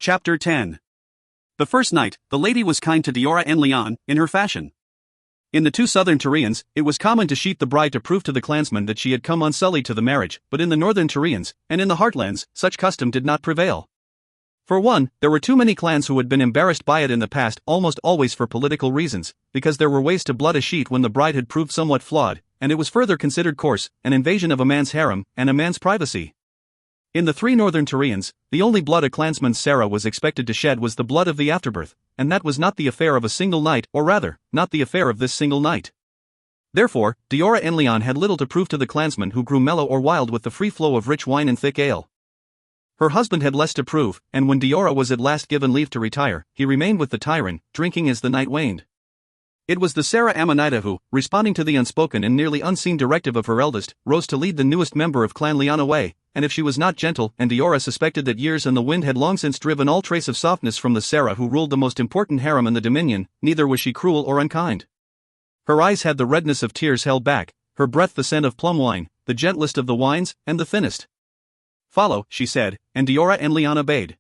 Chapter 10. The first night, the lady was kind to Diora and Leon, in her fashion. In the two southern Tyrians, it was common to sheath the bride to prove to the clansmen that she had come unsullied to the marriage, but in the northern Tyrians, and in the heartlands, such custom did not prevail. For one, there were too many clans who had been embarrassed by it in the past, almost always for political reasons, because there were ways to blood a sheet when the bride had proved somewhat flawed, and it was further considered coarse, an invasion of a man's harem, and a man's privacy. In the three northern Tyrians, the only blood a clansman's Sarah was expected to shed was the blood of the afterbirth, and that was not the affair of a single night, or rather, not the affair of this single night. Therefore, Diora and Leon had little to prove to the clansmen who grew mellow or wild with the free flow of rich wine and thick ale. Her husband had less to prove, and when Diora was at last given leave to retire, he remained with the Tyran, drinking as the night waned. It was the Sarah Amanita who, responding to the unspoken and nearly unseen directive of her eldest, rose to lead the newest member of Clan Leon away, and if she was not gentle, and Diora suspected that years and the wind had long since driven all trace of softness from the Sarah who ruled the most important harem in the Dominion, neither was she cruel or unkind. Her eyes had the redness of tears held back, her breath the scent of plum wine, the gentlest of the wines, and the thinnest. "Follow," she said, and Diora and Leon obeyed.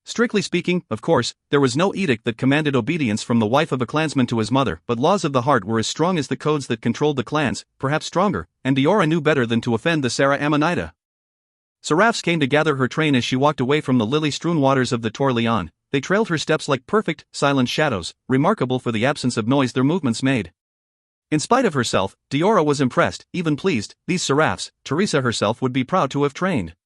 Strictly speaking, of course, there was no edict that commanded obedience from the wife of a clansman to his mother, but laws of the heart were as strong as the codes that controlled the clans, perhaps stronger, and Diora knew better than to offend the Sarah Amanita. Seraphs came to gather her train as she walked away from the lily-strewn waters of the Tor Leon. They trailed her steps like perfect, silent shadows, remarkable for the absence of noise their movements made. In spite of herself, Diora was impressed, even pleased. These seraphs, Teresa herself would be proud to have trained.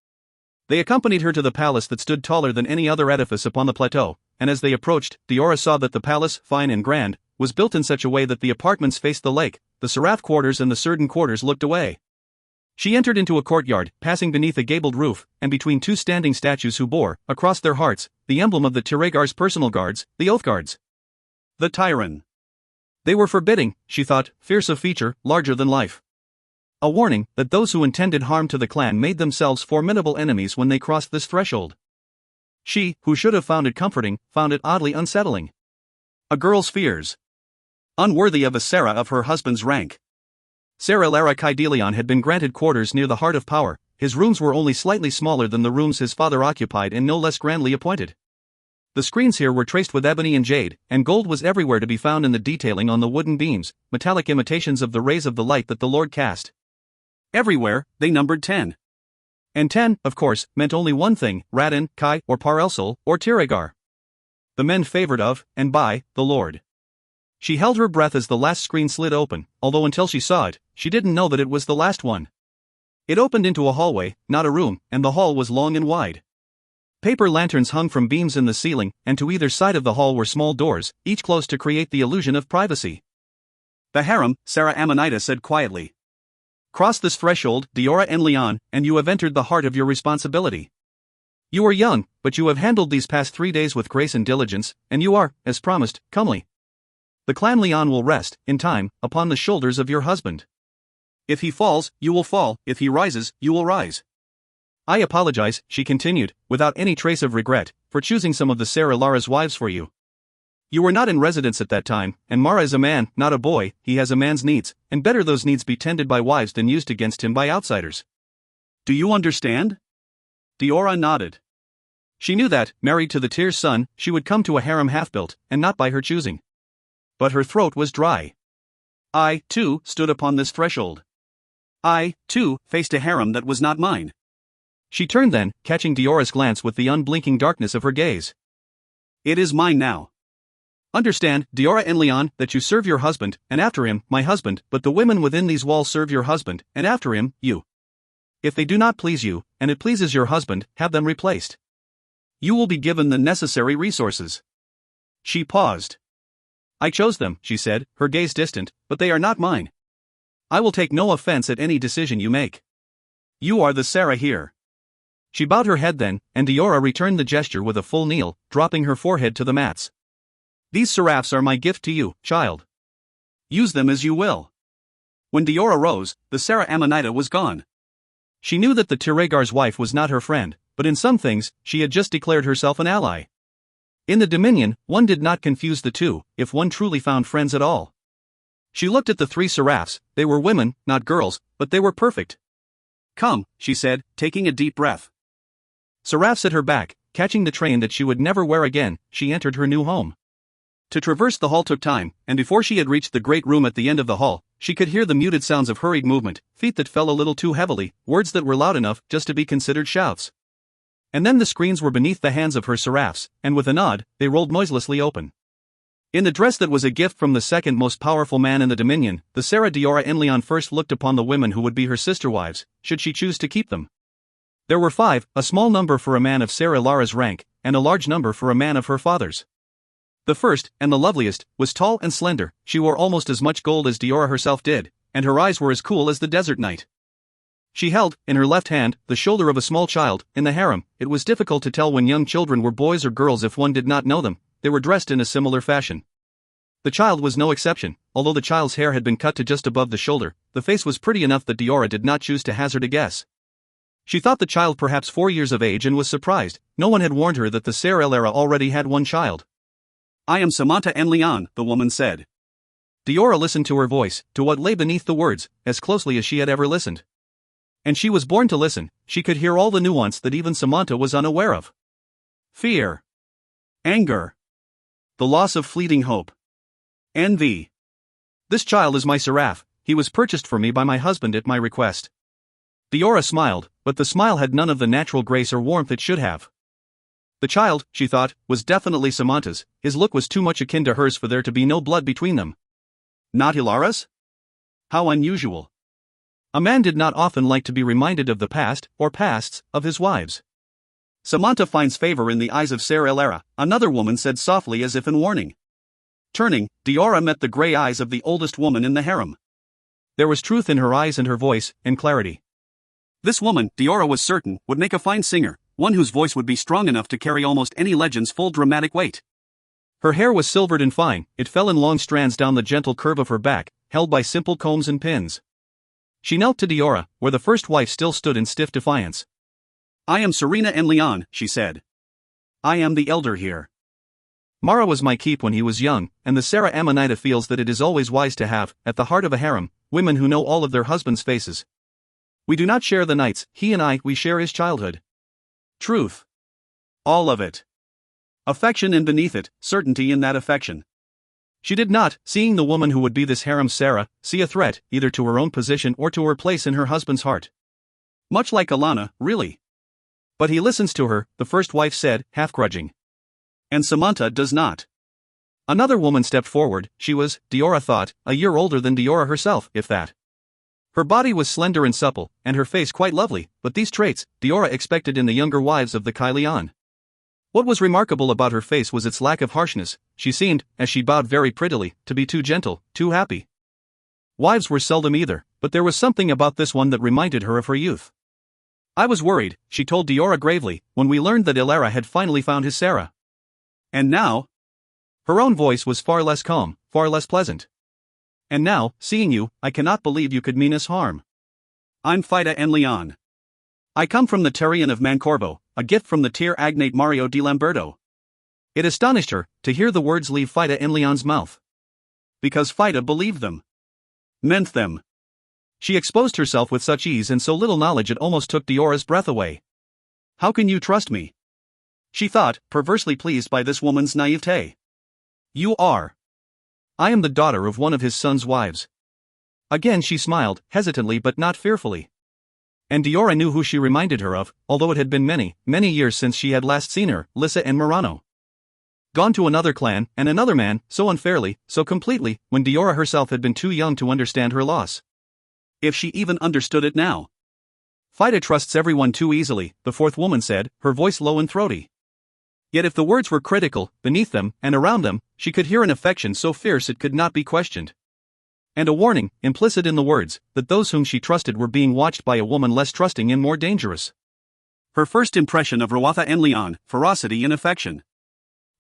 They accompanied her to the palace that stood taller than any other edifice upon the plateau, and as they approached, Diora saw that the palace, fine and grand, was built in such a way that the apartments faced the lake, the seraph quarters and the Surdan quarters looked away. She entered into a courtyard, passing beneath a gabled roof, and between two standing statues who bore, across their hearts, the emblem of the Tiregar's personal guards, the Oath Guards. The Tyran. They were forbidding, she thought, fierce of feature, larger than life. A warning that those who intended harm to the clan made themselves formidable enemies when they crossed this threshold. She, who should have found it comforting, found it oddly unsettling. A girl's fears. Unworthy of a Sarah of her husband's rank. Sarah Lara Kaidelion had been granted quarters near the heart of power. His rooms were only slightly smaller than the rooms his father occupied and no less grandly appointed. The screens here were traced with ebony and jade, and gold was everywhere to be found in the detailing on the wooden beams, metallic imitations of the rays of the light that the Lord cast. Everywhere, they numbered 10. And 10, of course, meant only one thing: Radin, Kai, or Parelsol, or Tiregar. The men favored of, and by, the Lord. She held her breath as the last screen slid open, although until she saw it, she didn't know that it was the last one. It opened into a hallway, not a room, and the hall was long and wide. Paper lanterns hung from beams in the ceiling, and to either side of the hall were small doors, each closed to create the illusion of privacy. "The harem," Sarah Amanita said quietly. "Cross this threshold, Diora and Leon, and you have entered the heart of your responsibility. You are young, but you have handled these past 3 days with grace and diligence, and you are, as promised, comely. The clan Leon will rest, in time, upon the shoulders of your husband. If he falls, you will fall; if he rises, you will rise. I apologize," she continued, without any trace of regret, "for choosing some of the Sarah Lara's wives for you. You were not in residence at that time, and Mara is a man, not a boy. He has a man's needs, and better those needs be tended by wives than used against him by outsiders. Do you understand?" Diora nodded. She knew that, married to the Tyr's son, she would come to a harem half-built, and not by her choosing. But her throat was dry. I, too, stood upon this threshold. I, too, faced a harem that was not mine. She turned then, catching Diora's glance with the unblinking darkness of her gaze. It is mine now. Understand, Diora and Leon, that you serve your husband, and after him, my husband, but the women within these walls serve your husband, and after him, you. If they do not please you, and it pleases your husband, have them replaced. You will be given the necessary resources." She paused. "I chose them," she said, her gaze distant, "but they are not mine. I will take no offense at any decision you make. You are the Sarah here." She bowed her head then, and Diora returned the gesture with a full kneel, dropping her forehead to the mats. "These seraphs are my gift to you, child. Use them as you will." When Diora rose, the Sarah Amanita was gone. She knew that the Tiregar's wife was not her friend, but in some things, she had just declared herself an ally. In the Dominion, one did not confuse the two, if one truly found friends at all. She looked at the 3 seraphs. They were women, not girls, but they were perfect. "Come," she said, taking a deep breath. Seraphs at her back, catching the train that she would never wear again, she entered her new home. To traverse the hall took time, and before she had reached the great room at the end of the hall, she could hear the muted sounds of hurried movement, feet that fell a little too heavily, words that were loud enough just to be considered shouts. And then the screens were beneath the hands of her seraphs, and with a nod, they rolled noiselessly open. In the dress that was a gift from the second most powerful man in the Dominion, the Sarah Diora Enleon first looked upon the women who would be her sister wives, should she choose to keep them. There were 5, a small number for a man of Sarah Lara's rank, and a large number for a man of her father's. The first, and the loveliest, was tall and slender. She wore almost as much gold as Diora herself did, and her eyes were as cool as the desert night. She held, in her left hand, the shoulder of a small child. In the harem, it was difficult to tell when young children were boys or girls if one did not know them. They were dressed in a similar fashion. The child was no exception. Although the child's hair had been cut to just above the shoulder, the face was pretty enough that Diora did not choose to hazard a guess. She thought the child perhaps 4 years of age and was surprised. No one had warned her that the Sarah Lara already had one child. "I am Samantha Enleon," the woman said. Diora listened to her voice, to what lay beneath the words, as closely as she had ever listened. And she was born to listen. She could hear all the nuance that even Samantha was unaware of. Fear. Anger. The loss of fleeting hope. Envy. "This child is my seraph. He was purchased for me by my husband at my request." Diora smiled, but the smile had none of the natural grace or warmth it should have. The child, she thought, was definitely Samantha's. His look was too much akin to hers for there to be no blood between them. Not Hilara's? How unusual. A man did not often like to be reminded of the past, or pasts, of his wives. "Samantha finds favor in the eyes of Sarah Lara," another woman said softly as if in warning. Turning, Diora met the gray eyes of the oldest woman in the harem. There was truth in her eyes and her voice, and clarity. This woman, Diora was certain, would make a fine singer, one whose voice would be strong enough to carry almost any legend's full dramatic weight. Her hair was silvered and fine. It fell in long strands down the gentle curve of her back, held by simple combs and pins. She knelt to Diora, where the first wife still stood in stiff defiance. "I am Serena Enleon," she said. "I am the elder here. Mara was my keep when he was young, and the Sarah Amanita feels that it is always wise to have, at the heart of a harem, women who know all of their husbands' faces. We do not share the nights, he and I, we share his childhood. Truth. All of it. Affection, and beneath it, certainty in that affection." She did not, seeing the woman who would be this harem's Sarah, see a threat, either to her own position or to her place in her husband's heart. Much like Alana, really. "But he listens to her," the first wife said, half grudging. "And Samantha does not." Another woman stepped forward. She was, Diora thought, a year older than Diora herself, if that. Her body was slender and supple, and her face quite lovely, but these traits, Diora expected in the younger wives of the Kailian. What was remarkable about her face was its lack of harshness. She seemed, as she bowed very prettily, to be too gentle, too happy. Wives were seldom either, but there was something about this one that reminded her of her youth. "I was worried," she told Diora gravely, "when we learned that Ilara had finally found his Sarah. And now?" Her own voice was far less calm, far less pleasant. "And now, seeing you, I cannot believe you could mean us harm. I'm Fida Enleon. I come from the Terrian of Mancorvo, a gift from the Tier Agnate Mario di Lamberto." It astonished her, to hear the words leave Fida Enleon's mouth. Because Fida believed them. Meant them. She exposed herself with such ease and so little knowledge it almost took Diora's breath away. "How can you trust me?" she thought, perversely pleased by this woman's naivete. "You are." "I am the daughter of one of his son's wives." Again she smiled, hesitantly but not fearfully. And Diora knew who she reminded her of, although it had been many, many years since she had last seen her, Lissa and Murano. Gone to another clan, and another man, so unfairly, so completely, when Diora herself had been too young to understand her loss. If she even understood it now. "Fida trusts everyone too easily," the fourth woman said, her voice low and throaty. Yet if the words were critical, beneath them, and around them, she could hear an affection so fierce it could not be questioned. And a warning, implicit in the words, that those whom she trusted were being watched by a woman less trusting and more dangerous. Her first impression of Ruatha Enleon, ferocity and affection.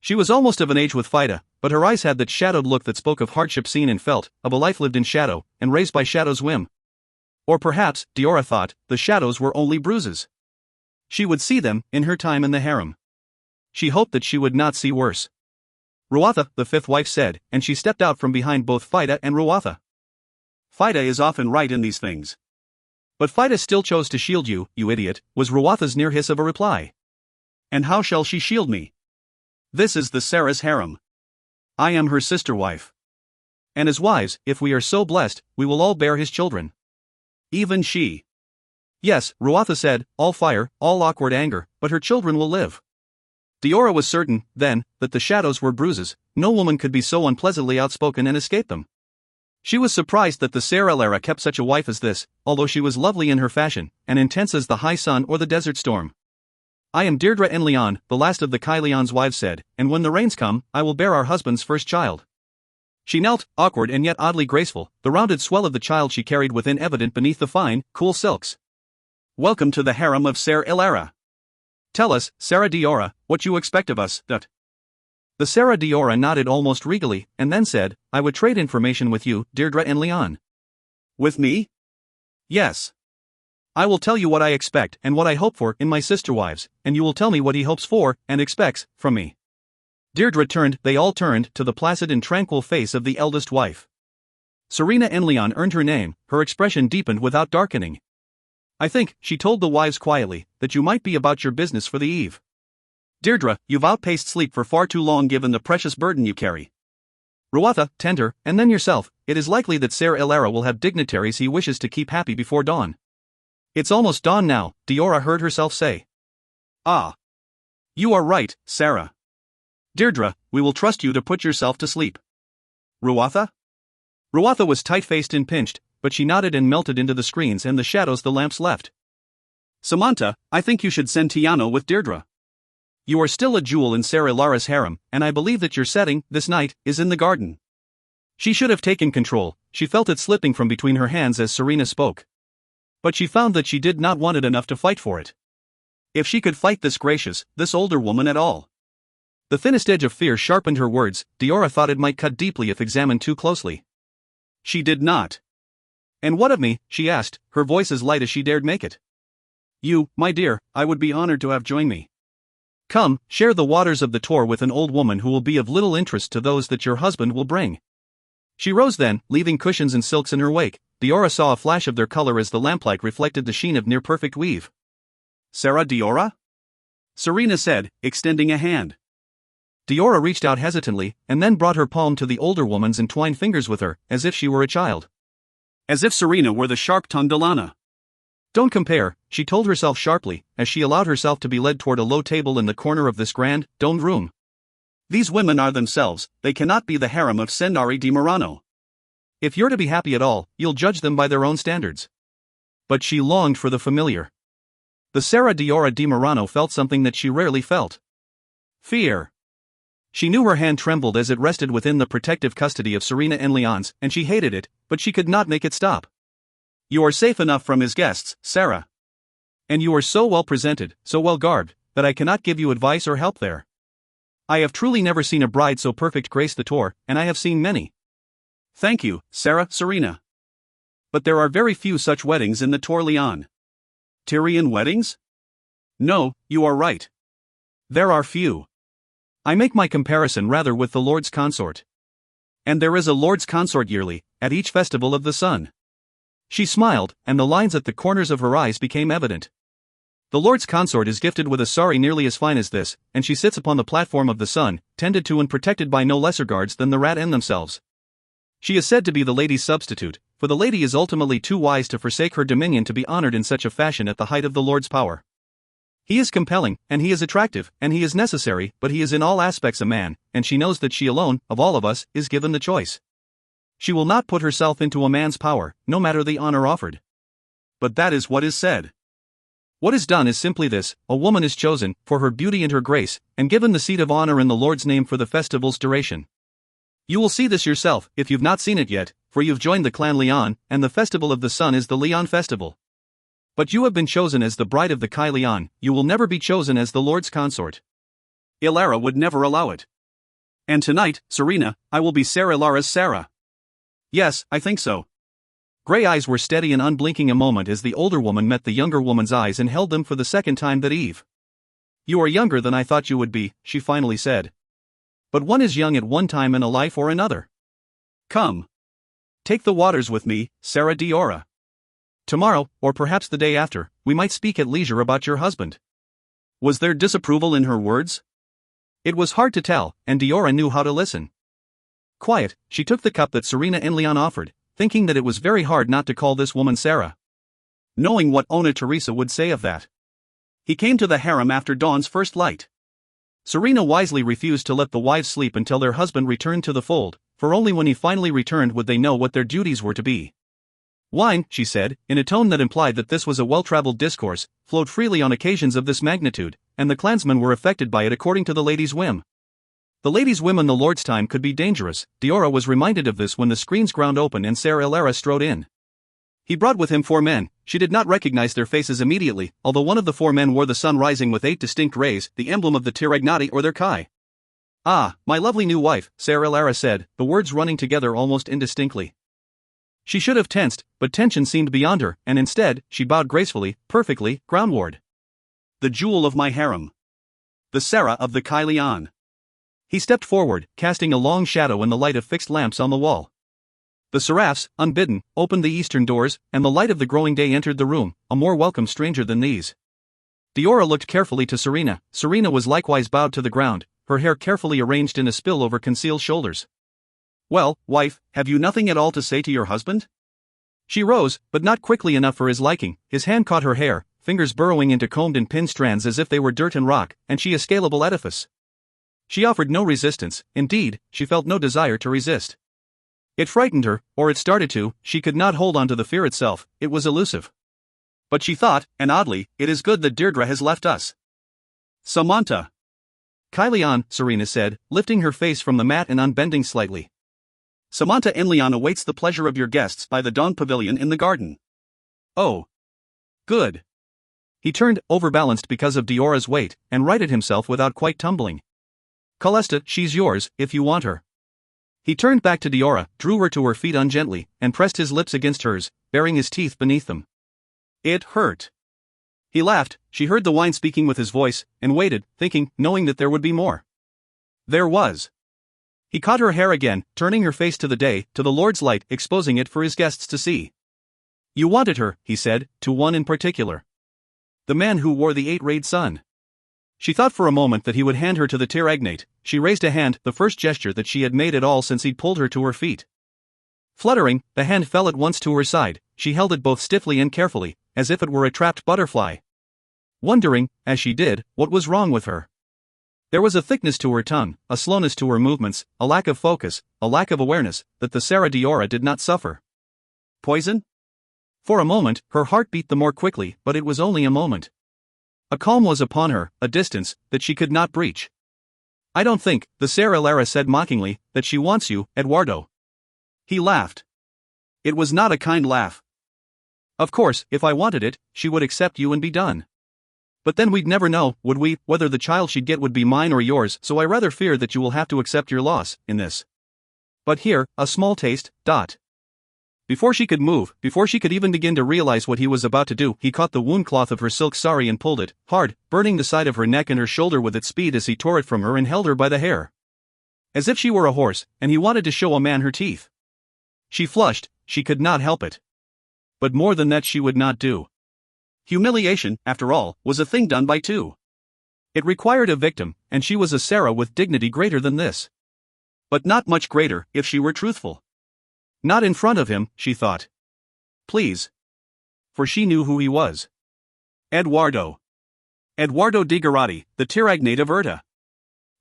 She was almost of an age with Fida, but her eyes had that shadowed look that spoke of hardship seen and felt, of a life lived in shadow, and raised by shadow's whim. Or perhaps, Diora thought, the shadows were only bruises. She would see them, in her time in the harem. She hoped that she would not see worse. "Ruatha," the fifth wife said, and she stepped out from behind both Fida and Ruatha. "Fida is often right in these things. But Fida still chose to shield you, you idiot," was Ruatha's near hiss of a reply. And how shall she shield me? This is the Sarah's harem. I am her sister wife. And as wives, if we are so blessed, we will all bear his children. Even she. Yes, Ruatha said, all fire, all awkward anger, but her children will live. Diora was certain, then, that the shadows were bruises. No woman could be so unpleasantly outspoken and escape them. She was surprised that the Sarah kept such a wife as this, although she was lovely in her fashion, and intense as the high sun or the desert storm. I am Deirdre en Leon, the last of the Kai Leon's wives said, and when the rains come, I will bear our husband's first child. She knelt, awkward and yet oddly graceful, the rounded swell of the child she carried within evident beneath the fine, cool silks. Welcome to the harem of Ser Ilara. Tell us, Sarah Diora, what you expect of us. The Sarah Diora nodded almost regally, and then said, I would trade information with you, Deirdre en Leon. With me? Yes. I will tell you what I expect and what I hope for in my sister wives, and you will tell me what he hopes for, and expects, from me. Deirdre turned, they all turned, to the placid and tranquil face of the eldest wife. Serena en Leon earned her name, her expression deepened without darkening. I think, she told the wives quietly, that you might be about your business for the eve. Deirdre, you've outpaced sleep for far too long given the precious burden you carry. Ruatha, tender, and then yourself, it is likely that Ser Ilara will have dignitaries he wishes to keep happy before dawn. It's almost dawn now, Diora heard herself say. Ah. You are right, Sarah. Deirdre, we will trust you to put yourself to sleep. Ruatha? Ruatha was tight-faced and pinched, but she nodded and melted into the screens and the shadows the lamps left. Samantha, I think you should send Tiano with Deirdre. You are still a jewel in Ser Ilara's harem, and I believe that your setting, this night, is in the garden. She should have taken control, she felt it slipping from between her hands as Serena spoke. But she found that she did not want it enough to fight for it. If she could fight this gracious, this older woman at all. The thinnest edge of fear sharpened her words. Diora thought it might cut deeply if examined too closely. She did not. And what of me, she asked, her voice as light as she dared make it. You, my dear, I would be honored to have joined me. Come, share the waters of the Tor with an old woman who will be of little interest to those that your husband will bring. She rose then, leaving cushions and silks in her wake. Diora saw a flash of their color as the lamplight reflected the sheen of near-perfect weave. Sarah Diora? Serena said, extending a hand. Diora reached out hesitantly, and then brought her palm to the older woman's and twined fingers with her, as if she were a child. As if Serena were the sharp-tongued Alana. Don't compare, she told herself sharply, as she allowed herself to be led toward a low table in the corner of this grand, domed room. These women are themselves, they cannot be the harem of Sendari di Murano. If you're to be happy at all, you'll judge them by their own standards. But she longed for the familiar. The Sarah Diora di Murano felt something that she rarely felt. Fear. She knew her hand trembled as it rested within the protective custody of Serena en Leon's, and she hated it, but she could not make it stop. You are safe enough from his guests, Sarah. And you are so well presented, so well garbed, that I cannot give you advice or help there. I have truly never seen a bride so perfect grace the Tor, and I have seen many. Thank you, Sarah, Serena. But there are very few such weddings in the Tor Leon. Tyrian weddings? No, you are right. There are few. I make my comparison rather with the Lord's consort. And there is a Lord's consort yearly, at each festival of the sun. She smiled, and the lines at the corners of her eyes became evident. The Lord's consort is gifted with a sari nearly as fine as this, and she sits upon the platform of the sun, tended to and protected by no lesser guards than the rat and themselves. She is said to be the lady's substitute, for the lady is ultimately too wise to forsake her dominion to be honored in such a fashion at the height of the Lord's power. He is compelling, and he is attractive, and he is necessary, but he is in all aspects a man, and she knows that she alone, of all of us, is given the choice. She will not put herself into a man's power, no matter the honor offered. But that is what is said. What is done is simply this: a woman is chosen, for her beauty and her grace, and given the seat of honor in the Lord's name for the festival's duration. You will see this yourself, if you've not seen it yet, for you've joined the clan Leon, and the festival of the sun is the Leon festival. But you have been chosen as the bride of the Kai Leon, you will never be chosen as the Lord's consort. Ilara would never allow it. And tonight, Serena, I will be Sarah Ilara's Sarah. Yes, I think so. Gray eyes were steady and unblinking a moment as the older woman met the younger woman's eyes and held them for the second time that eve. You are younger than I thought you would be, she finally said. But one is young at one time in a life or another. Come. Take the waters with me, Sarah Diora. Tomorrow, or perhaps the day after, we might speak at leisure about your husband. Was there disapproval in her words? It was hard to tell, and Diora knew how to listen. Quiet, she took the cup that Serena and Leon offered, thinking that it was very hard not to call this woman Sarah. Knowing what Ona Teresa would say of that. He came to the harem after dawn's first light. Serena wisely refused to let the wives sleep until their husband returned to the fold, for only when he finally returned would they know what their duties were to be. Wine, she said, in a tone that implied that this was a well-traveled discourse, flowed freely on occasions of this magnitude, and the clansmen were affected by it according to the lady's whim. The lady's whim in the Lord's time could be dangerous. Diora was reminded of this when the screens ground open and Ser Ilara strode in. He brought with him 4 men. She did not recognize their faces immediately, although one of the 4 men wore the sun rising with 8 distinct rays, the emblem of the Tiragnati or their Kai. "Ah, my lovely new wife," Ser Ilara said, the words running together almost indistinctly. She should have tensed, but tension seemed beyond her, and instead, she bowed gracefully, perfectly, groundward. "The jewel of my harem. The Sarah of the Kai Lian." He stepped forward, casting a long shadow in the light of fixed lamps on the wall. The seraphs, unbidden, opened the eastern doors, and the light of the growing day entered the room, a more welcome stranger than these. Diora looked carefully to Serena. Serena was likewise bowed to the ground, her hair carefully arranged in a spill over concealed shoulders. "Well, wife, have you nothing at all to say to your husband?" She rose, but not quickly enough for his liking. His hand caught her hair, fingers burrowing into combed and pinned strands as if they were dirt and rock, and she a scalable edifice. She offered no resistance, indeed, she felt no desire to resist. It frightened her, or it started to. She could not hold on to the fear itself, it was elusive. But she thought, and oddly, it is good that Deirdre has left us. "Samantha." "Kai Lian," Serena said, lifting her face from the mat and unbending slightly. "Samantha and Leon awaits the pleasure of your guests by the dawn pavilion in the garden." "Oh. Good." He turned, overbalanced because of Diora's weight, and righted himself without quite tumbling. "Calesta, she's yours, if you want her." He turned back to Diora, drew her to her feet ungently, and pressed his lips against hers, baring his teeth beneath them. It hurt. He laughed. She heard the wine speaking with his voice, and waited, thinking, knowing that there would be more. There was. He caught her hair again, turning her face to the day, to the Lord's light, exposing it for his guests to see. "You wanted her," he said, to one in particular. The man who wore the 8-rayed sun. She thought for a moment that he would hand her to the Tiragnate. She raised a hand, the first gesture that she had made at all since he'd pulled her to her feet. Fluttering, the hand fell at once to her side. She held it both stiffly and carefully, as if it were a trapped butterfly. Wondering, as she did, what was wrong with her. There was a thickness to her tongue, a slowness to her movements, a lack of focus, a lack of awareness, that the Sarah Diora did not suffer. Poison? For a moment, her heart beat the more quickly, but it was only a moment. A calm was upon her, a distance, that she could not breach. "I don't think," the Sarah Lara said mockingly, "that she wants you, Eduardo." He laughed. It was not a kind laugh. "Of course, if I wanted it, she would accept you and be done. But then we'd never know, would we, whether the child she'd get would be mine or yours, so I rather fear that you will have to accept your loss, in this. But here, a small taste, . Before she could move, before she could even begin to realize what he was about to do, he caught the wound cloth of her silk sari and pulled it, hard, burning the side of her neck and her shoulder with its speed as he tore it from her and held her by the hair. As if she were a horse, and he wanted to show a man her teeth. She flushed, she could not help it. But more than that she would not do. Humiliation, after all, was a thing done by two. It required a victim, and she was a Sarah with dignity greater than this. But not much greater, if she were truthful. Not in front of him, she thought. Please. For she knew who he was. Eduardo. Eduardo di Garatti, the Tiragnate of Urta.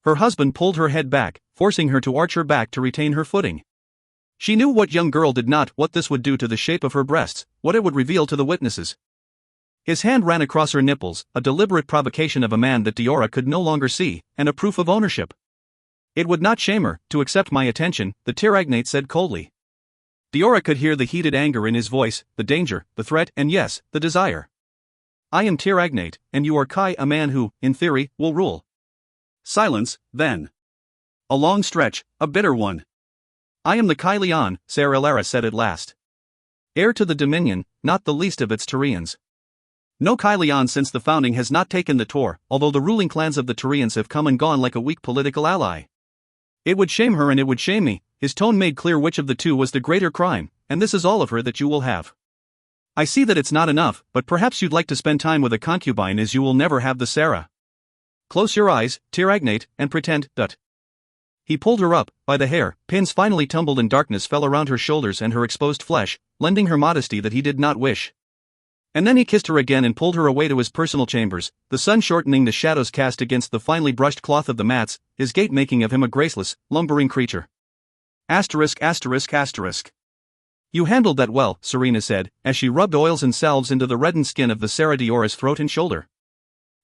Her husband pulled her head back, forcing her to arch her back to retain her footing. She knew what young girl did not, what this would do to the shape of her breasts, what it would reveal to the witnesses. His hand ran across her nipples, a deliberate provocation of a man that Diora could no longer see, and a proof of ownership. It would not shame her, to accept my attention, the Tiragnate said coldly. Diora could hear the heated anger in his voice, the danger, the threat, and yes, the desire. I am Tiragnate, and you are Kai, a man who, in theory, will rule. Silence, then. A long stretch, a bitter one. I am the Kai Lian, Ser Ilara said at last. Heir to the dominion, not the least of its Tyrians. No Kai Lian since the founding has not taken the Tor, although the ruling clans of the Tyrians have come and gone like a weak political ally. It would shame her and it would shame me. His tone made clear which of the two was the greater crime, and this is all of her that you will have. I see that it's not enough, but perhaps you'd like to spend time with a concubine as you will never have the Sarah. Close your eyes, Tiragnate, and pretend, that. He pulled her up, by the hair, pins finally tumbled and darkness fell around her shoulders and her exposed flesh, lending her modesty that he did not wish. And then he kissed her again and pulled her away to his personal chambers, the sun shortening the shadows cast against the finely brushed cloth of the mats, his gait making of him a graceless, lumbering creature. Asterisk asterisk asterisk. You handled that well, Serena said, as she rubbed oils and salves into the reddened skin of the Sarah Diora's throat and shoulder.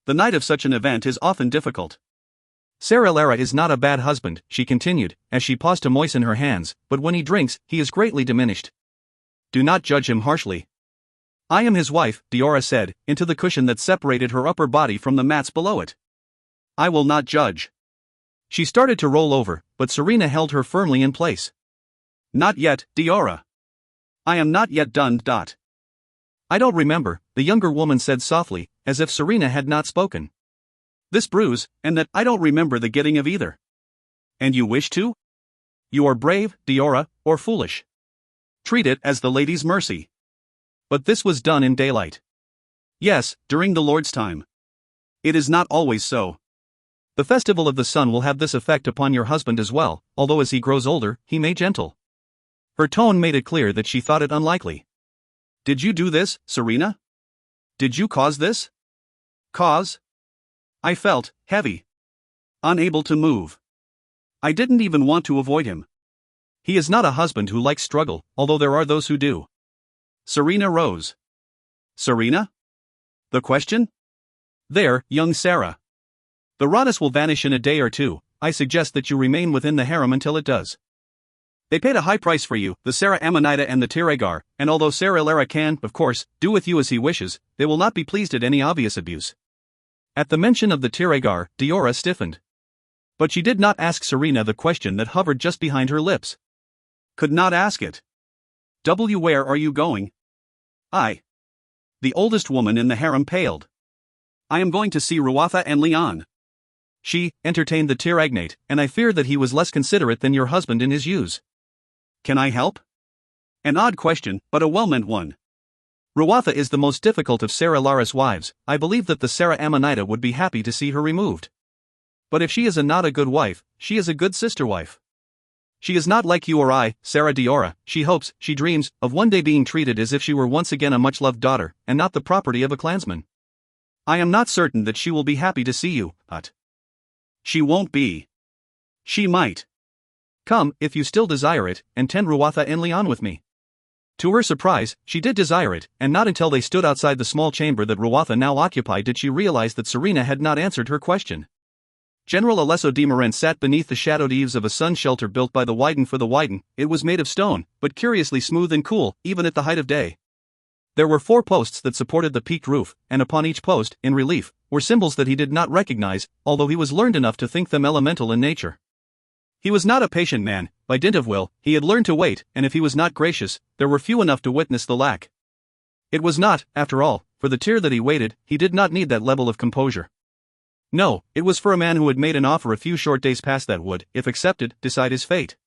The night of such an event is often difficult. Sarah Lara is not a bad husband, she continued, as she paused to moisten her hands, but when he drinks, he is greatly diminished. Do not judge him harshly. I am his wife, Diora said, into the cushion that separated her upper body from the mats below it. I will not judge. She started to roll over, but Serena held her firmly in place. Not yet, Diora. I am not yet done. I don't remember, the younger woman said softly, as if Serena had not spoken. This bruise, and that I don't remember the getting of either. And you wish to? You are brave, Diora, or foolish. Treat it as the lady's mercy. But this was done in daylight. Yes, during the Lord's time. It is not always so. The festival of the sun will have this effect upon your husband as well, although as he grows older, he may gentle. Her tone made it clear that she thought it unlikely. Did you do this, Serena? Did you cause this? Cause? I felt heavy. Unable to move. I didn't even want to avoid him. He is not a husband who likes struggle, although there are those who do. Serena rose. Serena? The question? There, young Sarah. The Radas will vanish in a day or two. I suggest that you remain within the harem until it does. They paid a high price for you, the Sarah Amanita and the Tiragar, and although Sarah Lara can, of course, do with you as he wishes, they will not be pleased at any obvious abuse. At the mention of the Tiragar, Diora stiffened. But she did not ask Serena the question that hovered just behind her lips. Could not ask it. Where are you going? I. The oldest woman in the harem paled. I am going to see Ruatha and Leon. She entertained the Tiragnate, and I fear that he was less considerate than your husband in his use. Can I help? An odd question, but a well-meant one. Ruatha is the most difficult of Sarah Lara's wives. I believe that the Sarah Amanita would be happy to see her removed. But if she is not a good wife, she is a good sister wife. She is not like you or I, Sarah Diora. She hopes, she dreams, of one day being treated as if she were once again a much-loved daughter, and not the property of a clansman. I am not certain that she will be happy to see you, but she won't be. She might. Come, if you still desire it, and tend Ruatha and Leon with me. To her surprise, she did desire it, and not until they stood outside the small chamber that Ruatha now occupied did she realize that Serena had not answered her question. General Alesso de Marin sat beneath the shadowed eaves of a sun shelter built by the Wyden for the Wyden. It was made of stone, but curiously smooth and cool, even at the height of day. There were 4 posts that supported the peaked roof, and upon each post, in relief, were symbols that he did not recognize, although he was learned enough to think them elemental in nature. He was not a patient man. By dint of will, he had learned to wait, and if he was not gracious, there were few enough to witness the lack. It was not, after all, for the tear that he waited. He did not need that level of composure. No, it was for a man who had made an offer a few short days past that would, if accepted, decide his fate.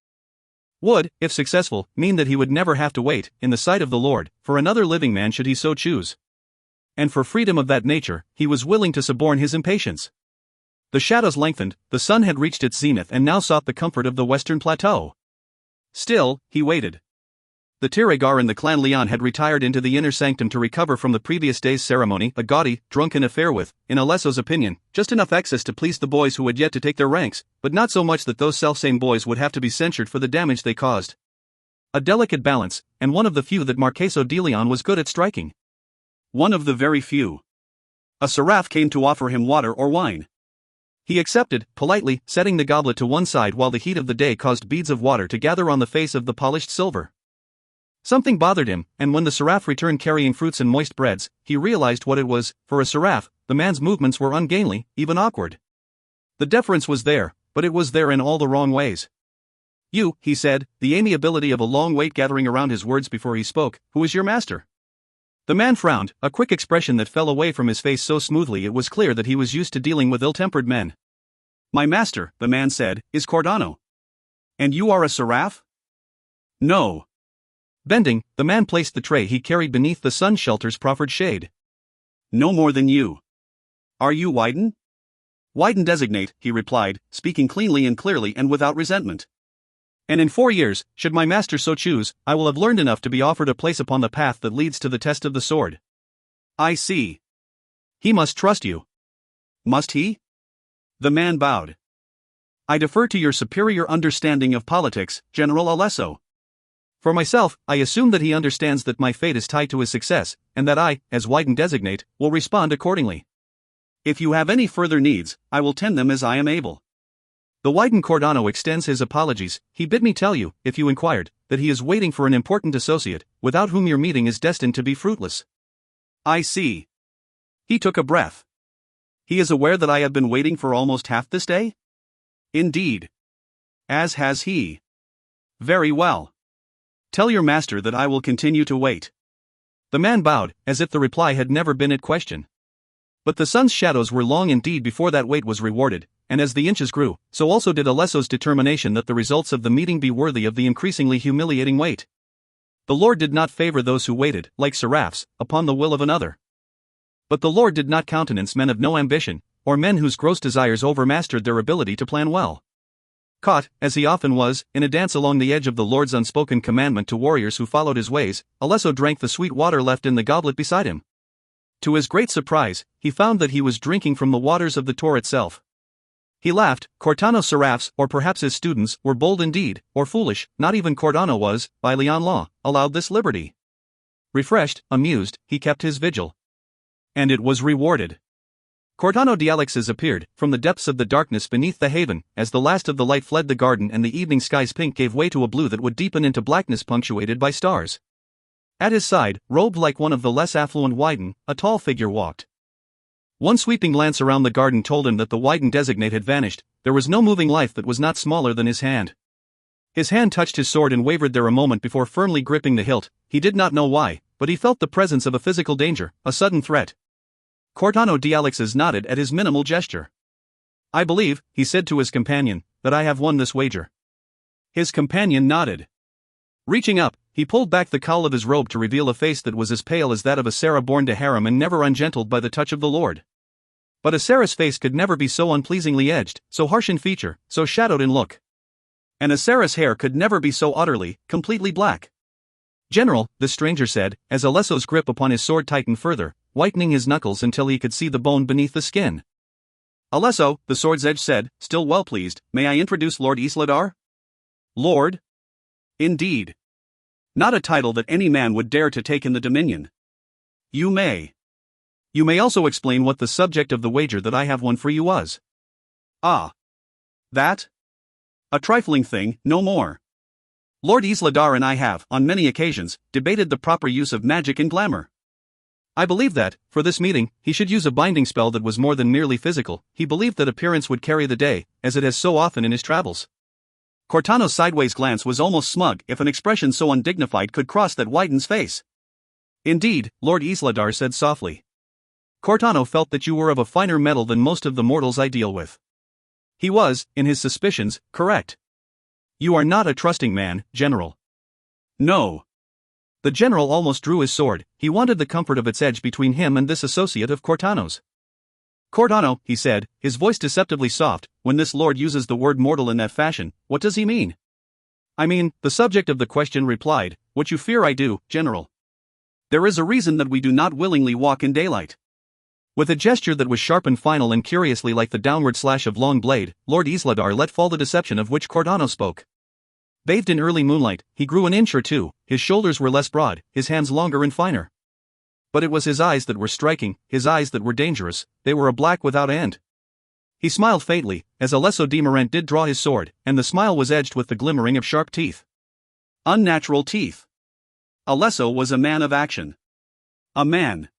Would, if successful, mean that he would never have to wait, in the sight of the Lord, for another living man should he so choose. And for freedom of that nature, he was willing to suborn his impatience. The shadows lengthened, the sun had reached its zenith and now sought the comfort of the western plateau. Still, he waited. The Tiragar and the clan Leon had retired into the inner sanctum to recover from the previous day's ceremony, a gaudy, drunken affair with, in Alesso's opinion, just enough excess to please the boys who had yet to take their ranks, but not so much that those selfsame boys would have to be censured for the damage they caused. A delicate balance, and one of the few that Marqueso de Leon was good at striking. One of the very few. A seraph came to offer him water or wine. He accepted, politely, setting the goblet to one side while the heat of the day caused beads of water to gather on the face of the polished silver. Something bothered him, and when the seraph returned carrying fruits and moist breads, he realized what it was. For a seraph, the man's movements were ungainly, even awkward. The deference was there, but it was there in all the wrong ways. You, he said, the amiability of a long wait gathering around his words before he spoke, who is your master? The man frowned, a quick expression that fell away from his face so smoothly it was clear that he was used to dealing with ill-tempered men. My master, the man said, is Cordano. And you are a seraph? No. Bending, the man placed the tray he carried beneath the sun shelter's proffered shade. No more than you. Are you Wyden? Wyden designate, he replied, speaking cleanly and clearly and without resentment. And in 4 years, should my master so choose, I will have learned enough to be offered a place upon the path that leads to the test of the sword. I see. He must trust you. Must he? The man bowed. I defer to your superior understanding of politics, General Alesso. For myself, I assume that he understands that my fate is tied to his success, and that I, as Wyden designate, will respond accordingly. If you have any further needs, I will tend them as I am able. The Wyden Cordano extends his apologies. He bid me tell you, if you inquired, that he is waiting for an important associate, without whom your meeting is destined to be fruitless. I see. He took a breath. He is aware that I have been waiting for almost half this day? Indeed. As has he. Very well. Tell your master that I will continue to wait. The man bowed, as if the reply had never been in question. But the sun's shadows were long indeed before that wait was rewarded, and as the inches grew, so also did Alesso's determination that the results of the meeting be worthy of the increasingly humiliating wait. The Lord did not favor those who waited, like seraphs, upon the will of another. But the Lord did not countenance men of no ambition, or men whose gross desires overmastered their ability to plan well. Caught, as he often was, in a dance along the edge of the Lord's unspoken commandment to warriors who followed his ways, Alesso drank the sweet water left in the goblet beside him. To his great surprise, he found that he was drinking from the waters of the Tor itself. He laughed. Cortano's seraphs, or perhaps his students, were bold indeed, or foolish. Not even Cordano was, by Leon law, allowed this liberty. Refreshed, amused, he kept his vigil. And it was rewarded. Cordano Dialexes appeared, from the depths of the darkness beneath the haven, as the last of the light fled the garden and the evening sky's pink gave way to a blue that would deepen into blackness punctuated by stars. At his side, robed like one of the less affluent Wyden, a tall figure walked. One sweeping glance around the garden told him that the Wyden designate had vanished. There was no moving life that was not smaller than his hand. His hand touched his sword and wavered there a moment before firmly gripping the hilt. He did not know why, but he felt the presence of a physical danger, a sudden threat. Cordano Dialexes nodded at his minimal gesture. I believe, he said to his companion, that I have won this wager. His companion nodded. Reaching up, he pulled back the cowl of his robe to reveal a face that was as pale as that of a Sarah born to harem and never ungentled by the touch of the Lord. But a Sarah's face could never be so unpleasingly edged, so harsh in feature, so shadowed in look. And a Sarah's hair could never be so utterly, completely black. General, the stranger said, as Alesso's grip upon his sword tightened further, whitening his knuckles until he could see the bone beneath the skin. Alesso, the sword's edge said, still well pleased, may I introduce Lord Isladar? Lord? Indeed. Not a title that any man would dare to take in the Dominion. You may. You may also explain what the subject of the wager that I have won for you was. Ah. That? A trifling thing, no more. Lord Isladar and I have, on many occasions, debated the proper use of magic and glamour. I believe that, for this meeting, he should use a binding spell that was more than merely physical. He believed that appearance would carry the day, as it has so often in his travels. Cortano's sideways glance was almost smug if an expression so undignified could cross that Wyden's face. Indeed, Lord Isladar said softly. Cortano felt that you were of a finer metal than most of the mortals I deal with. He was, in his suspicions, correct. You are not a trusting man, General. No. The general almost drew his sword. He wanted the comfort of its edge between him and this associate of Cortano's. Cordano, he said, his voice deceptively soft, when this lord uses the word mortal in that fashion, what does he mean? I mean, the subject of the question replied, what you fear I do, General. There is a reason that we do not willingly walk in daylight. With a gesture that was sharp and final and curiously like the downward slash of long blade, Lord Isladar let fall the deception of which Cordano spoke. Bathed in early moonlight, he grew an inch or two, his shoulders were less broad, his hands longer and finer. But it was his eyes that were striking, his eyes that were dangerous, they were a black without end. He smiled faintly, as Alesso de Morent did draw his sword, and the smile was edged with the glimmering of sharp teeth. Unnatural teeth. Alesso was a man of action. A man.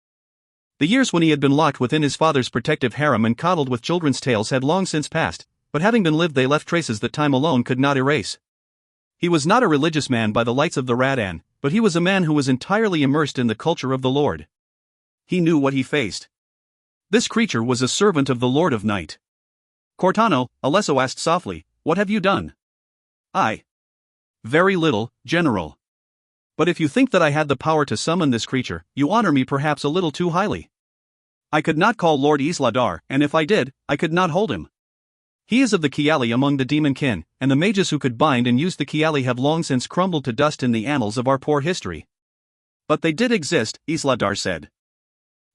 The years when he had been locked within his father's protective harem and coddled with children's tales had long since passed, but having been lived they left traces that time alone could not erase. He was not a religious man by the lights of the Radan, but he was a man who was entirely immersed in the culture of the Lord. He knew what he faced. This creature was a servant of the Lord of Night. Cortano, Alesso asked softly, what have you done? I. Very little, General. But if you think that I had the power to summon this creature, you honor me perhaps a little too highly. I could not call Lord Isladar, and if I did, I could not hold him. He is of the Kiali among the demon kin, and the mages who could bind and use the Kiali have long since crumbled to dust in the annals of our poor history. But they did exist, Isladar said.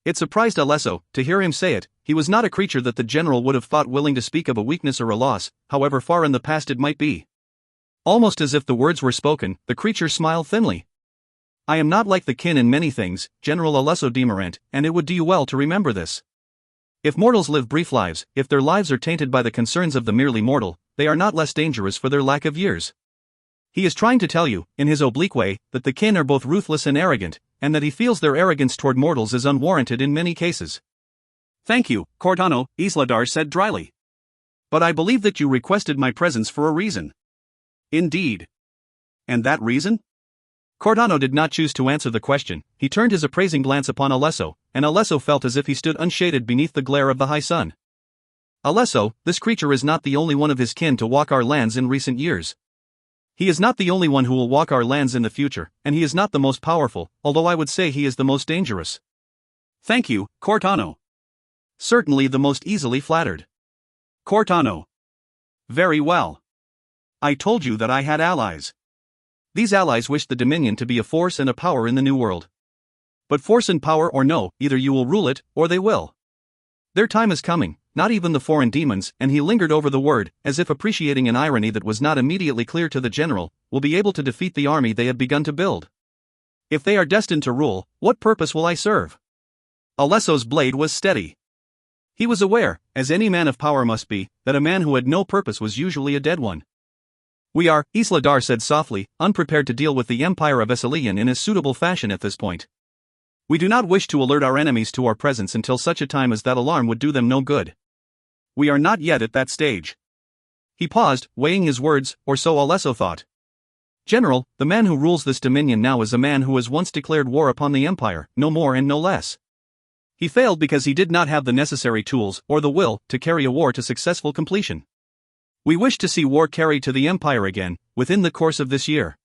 It surprised Alesso to hear him say it. He was not a creature that the general would have thought willing to speak of a weakness or a loss, however far in the past it might be. Almost as if the words were spoken, the creature smiled thinly. I am not like the kin in many things, General Alesso Demerant, and it would do you well to remember this. If mortals live brief lives, if their lives are tainted by the concerns of the merely mortal, they are not less dangerous for their lack of years. He is trying to tell you, in his oblique way, that the kin are both ruthless and arrogant, and that he feels their arrogance toward mortals is unwarranted in many cases. Thank you, Cordano, Isladar said dryly. But I believe that you requested my presence for a reason. Indeed. And that reason? Cordano did not choose to answer the question. He turned his appraising glance upon Alesso, and Alesso felt as if he stood unshaded beneath the glare of the high sun. Alesso, this creature is not the only one of his kin to walk our lands in recent years. He is not the only one who will walk our lands in the future, and he is not the most powerful, although I would say he is the most dangerous. Thank you, Cortano. Certainly the most easily flattered. Cortano. Very well. I told you that I had allies. These allies wish the Dominion to be a force and a power in the New World. But force and power or no, either you will rule it, or they will. Their time is coming, not even the foreign demons, and he lingered over the word, as if appreciating an irony that was not immediately clear to the general, will be able to defeat the army they have begun to build. If they are destined to rule, what purpose will I serve? Alesso's blade was steady. He was aware, as any man of power must be, that a man who had no purpose was usually a dead one. We are, Isladar said softly, unprepared to deal with the Empire of Esselian in a suitable fashion at this point. We do not wish to alert our enemies to our presence until such a time as that alarm would do them no good. We are not yet at that stage. He paused, weighing his words, or so Alesso thought. General, the man who rules this dominion now is a man who has once declared war upon the Empire, no more and no less. He failed because he did not have the necessary tools, or the will, to carry a war to successful completion. We wish to see war carried to the Empire again, within the course of this year.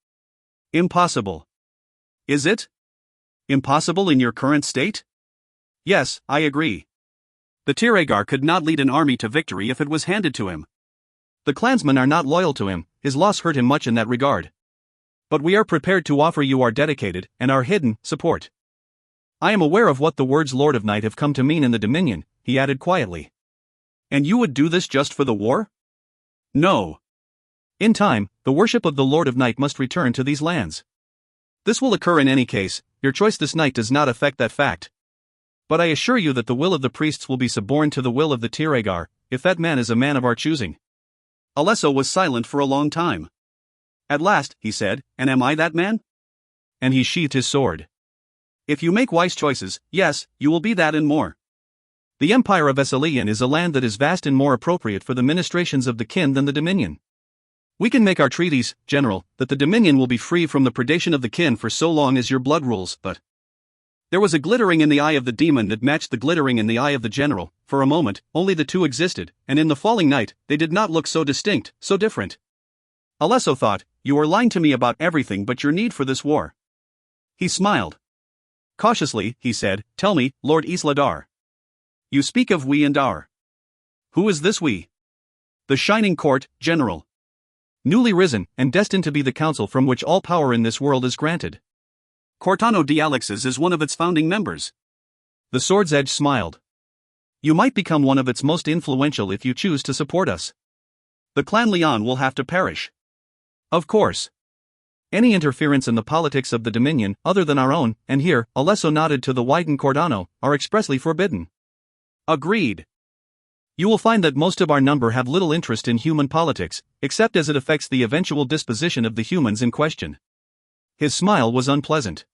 Impossible. Is it? Impossible in your current state? Yes, I agree. The Tiragar could not lead an army to victory if it was handed to him. The clansmen are not loyal to him, his loss hurt him much in that regard. But we are prepared to offer you our dedicated, and our hidden, support. I am aware of what the words Lord of Night have come to mean in the Dominion, he added quietly. And you would do this just for the war? No. In time, the worship of the Lord of Night must return to these lands. This will occur in any case, your choice this night does not affect that fact. But I assure you that the will of the priests will be suborned to the will of the Tiragar, if that man is a man of our choosing. Alesso was silent for a long time. At last, he said, and am I that man? And he sheathed his sword. If you make wise choices, yes, you will be that and more. The Empire of Esselian is a land that is vast and more appropriate for the ministrations of the kin than the Dominion. We can make our treaties, General, that the Dominion will be free from the predation of the kin for so long as your blood rules, but... There was a glittering in the eye of the demon that matched the glittering in the eye of the general. For a moment, only the two existed, and in the falling night, they did not look so distinct, so different. Alesso thought, you are lying to me about everything but your need for this war. He smiled. Cautiously, he said, tell me, Lord Isladar. You speak of we and our. Who is this we? The Shining Court, General. Newly risen, and destined to be the council from which all power in this world is granted. Cortano de Alexis is one of its founding members. The Sword's Edge smiled. You might become one of its most influential if you choose to support us. The Clan Leon will have to perish. Of course. Any interference in the politics of the Dominion, other than our own, and here, Alesso nodded to the widened Cordano, are expressly forbidden. Agreed. You will find that most of our number have little interest in human politics, except as it affects the eventual disposition of the humans in question. His smile was unpleasant.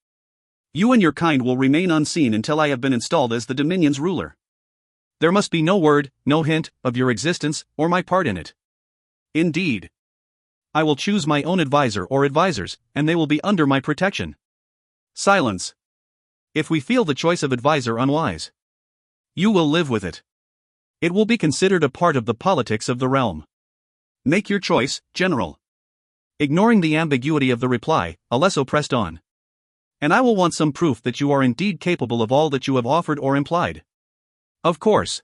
You and your kind will remain unseen until I have been installed as the Dominion's ruler. There must be no word, no hint, of your existence, or my part in it. Indeed. I will choose my own advisor or advisors, and they will be under my protection. Silence. If we feel the choice of advisor unwise, you will live with it. It will be considered a part of the politics of the realm. Make your choice, General. Ignoring the ambiguity of the reply, Alesso pressed on. And I will want some proof that you are indeed capable of all that you have offered or implied. Of course.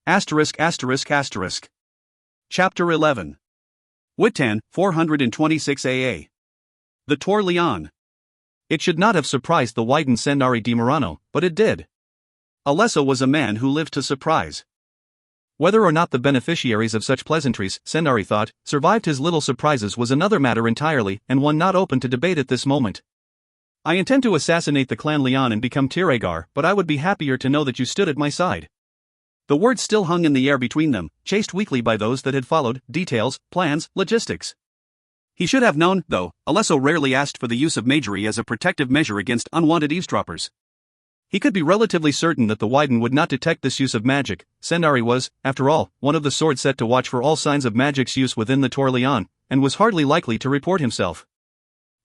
Asterisk asterisk asterisk. Chapter 11. Witan, 426 AA. The Tor Leon. It should not have surprised the widened Sendari di Murano, but it did. Alesso was a man who lived to surprise. Whether or not the beneficiaries of such pleasantries, Sendari thought, survived his little surprises was another matter entirely, and one not open to debate at this moment. I intend to assassinate the clan Leon and become Tiragar, but I would be happier to know that you stood at my side. The words still hung in the air between them, chased weakly by those that had followed, details, plans, logistics. He should have known, though, Alesso rarely asked for the use of magery as a protective measure against unwanted eavesdroppers. He could be relatively certain that the Widen would not detect this use of magic. Sendari was, after all, one of the sword set to watch for all signs of magic's use within the Tor Leon, and was hardly likely to report himself.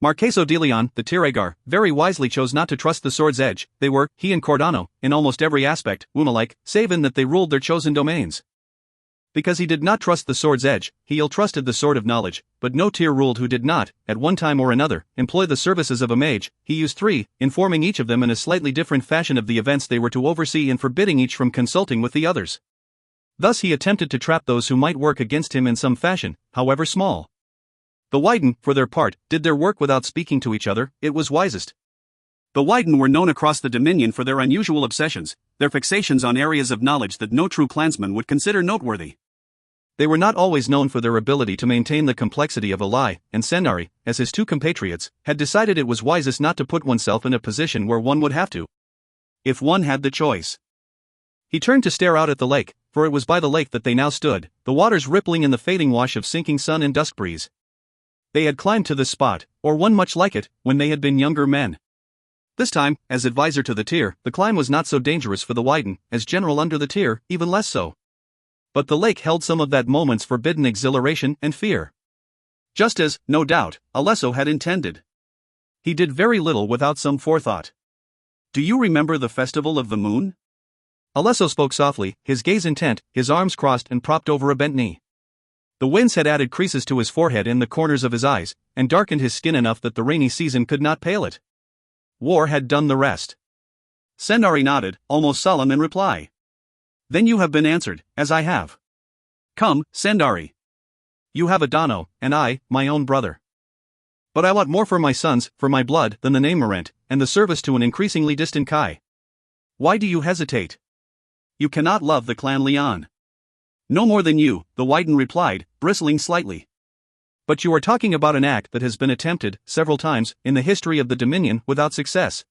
Marqueso de Leon, the Tiragar, very wisely chose not to trust the sword's edge. They were, he and Cordano, in almost every aspect, womb-alike, save in that they ruled their chosen domains. Because he did not trust the sword's edge, he ill-trusted the sword of knowledge, but no Tyr ruled who did not, at one time or another, employ the services of a mage. He used three, informing each of them in a slightly different fashion of the events they were to oversee and forbidding each from consulting with the others. Thus he attempted to trap those who might work against him in some fashion, however small. The Widen, for their part, did their work without speaking to each other. It was wisest. The Widen were known across the Dominion for their unusual obsessions, their fixations on areas of knowledge that no true clansman would consider noteworthy. They were not always known for their ability to maintain the complexity of a lie, and Sendari, as his two compatriots, had decided it was wisest not to put oneself in a position where one would have to. If one had the choice. He turned to stare out at the lake, for it was by the lake that they now stood, the waters rippling in the fading wash of sinking sun and dusk breeze. They had climbed to this spot, or one much like it, when they had been younger men. This time, as advisor to the Tyr, the climb was not so dangerous for the Widen, as general under the Tyr, even less so. But the lake held some of that moment's forbidden exhilaration and fear. Just as, no doubt, Alesso had intended. He did very little without some forethought. Do you remember the Festival of the Moon? Alesso spoke softly, his gaze intent, his arms crossed and propped over a bent knee. The winds had added creases to his forehead and the corners of his eyes, and darkened his skin enough that the rainy season could not pale it. War had done the rest. Sendari nodded, almost solemn in reply. Then you have been answered, as I have. Come, Sendari. You have a Dano, and I, my own brother. But I want more for my sons, for my blood, than the name Marent, and the service to an increasingly distant Kai. Why do you hesitate? You cannot love the clan Leon. No more than you, the Widen replied, bristling slightly. But you are talking about an act that has been attempted, several times, in the history of the Dominion, without success.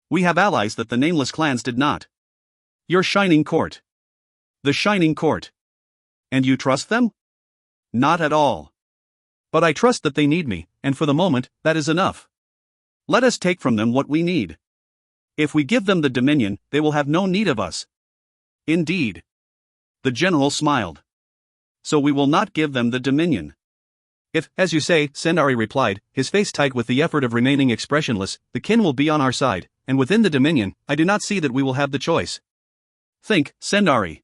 We have allies that the nameless clans did not. Your Shining Court. The Shining Court. And you trust them? Not at all. But I trust that they need me, and for the moment, that is enough. Let us take from them what we need. If we give them the Dominion, they will have no need of us. Indeed. The general smiled. So we will not give them the Dominion. If, as you say, Sendari replied, his face tight with the effort of remaining expressionless, the kin will be on our side, and within the Dominion, I do not see that we will have the choice. Think, Sendari.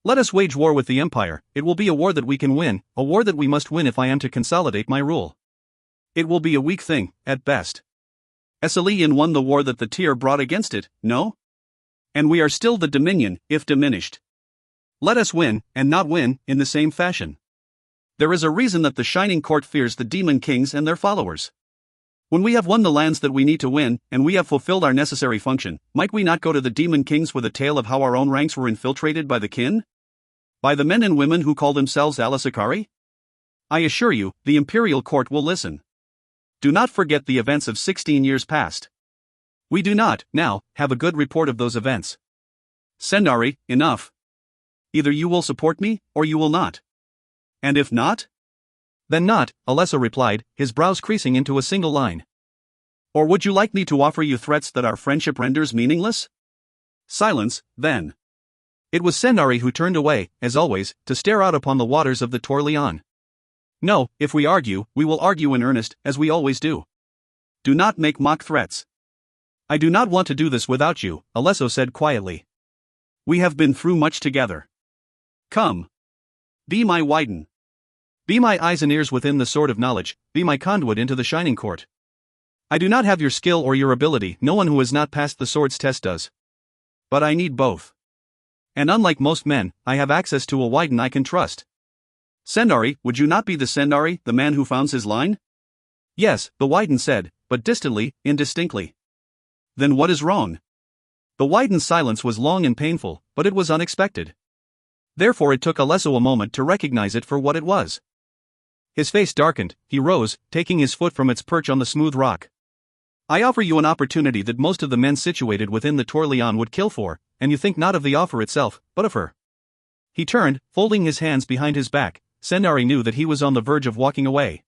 Let us wage war with the Empire. It will be a war that we can win, a war that we must win if I am to consolidate my rule. It will be a weak thing, at best. Esselian won the war that the Tyr brought against it, no? And we are still the Dominion, if diminished. Let us win, and not win, in the same fashion. There is a reason that the Shining Court fears the Demon Kings and their followers. When we have won the lands that we need to win, and we have fulfilled our necessary function, might we not go to the Demon Kings with a tale of how our own ranks were infiltrated by the kin? By the men and women who call themselves Alasakari? I assure you, the Imperial Court will listen. Do not forget the events of 16 years past. We do not, now, have a good report of those events. Sendari, enough. Either you will support me, or you will not. And if not? Then not, Alesso replied, his brows creasing into a single line. Or would you like me to offer you threats that our friendship renders meaningless? Silence, then. It was Sendari who turned away, as always, to stare out upon the waters of the Tor Leon. No, if we argue, we will argue in earnest, as we always do. Do not make mock threats. I do not want to do this without you, Alesso said quietly. We have been through much together. Come. Be my Widen. Be my eyes and ears within the sword of knowledge, be my conduit into the Shining Court. I do not have your skill or your ability, no one who has not passed the sword's test does. But I need both. And unlike most men, I have access to a Wyden I can trust. Sendari, would you not be the Sendari, the man who founds his line? Yes, the Wyden said, but distantly, indistinctly. Then what is wrong? The Wyden's silence was long and painful, but it was unexpected. Therefore it took Alesso a moment to recognize it for what it was. His face darkened, he rose, taking his foot from its perch on the smooth rock. I offer you an opportunity that most of the men situated within the Tour Leon would kill for, and you think not of the offer itself, but of her. He turned, folding his hands behind his back. Sendari knew that he was on the verge of walking away.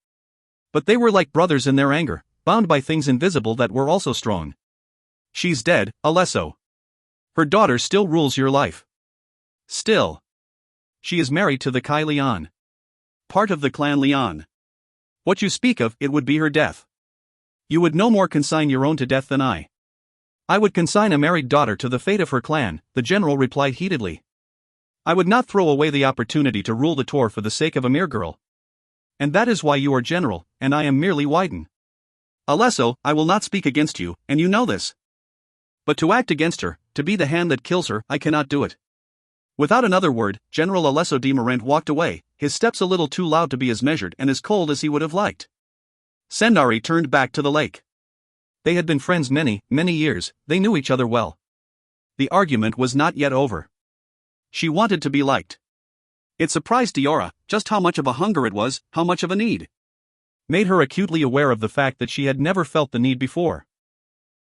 But they were like brothers in their anger, bound by things invisible that were also strong. She's dead, Alesso. Her daughter still rules your life. Still. She is married to the Kai Leon. Part of the clan Leon. What you speak of, it would be her death. You would no more consign your own to death than I. I would consign a married daughter to the fate of her clan, the general replied heatedly. I would not throw away the opportunity to rule the Tour for the sake of a mere girl. And that is why you are general, and I am merely Wyden. Alesso, I will not speak against you, and you know this. But to act against her, to be the hand that kills her, I cannot do it. Without another word, General Alesso de Morent walked away, his steps a little too loud to be as measured and as cold as he would have liked. Sendari turned back to the lake. They had been friends many, many years, they knew each other well. The argument was not yet over. She wanted to be liked. It surprised Diora, just how much of a hunger it was, how much of a need. Made her acutely aware of the fact that she had never felt the need before.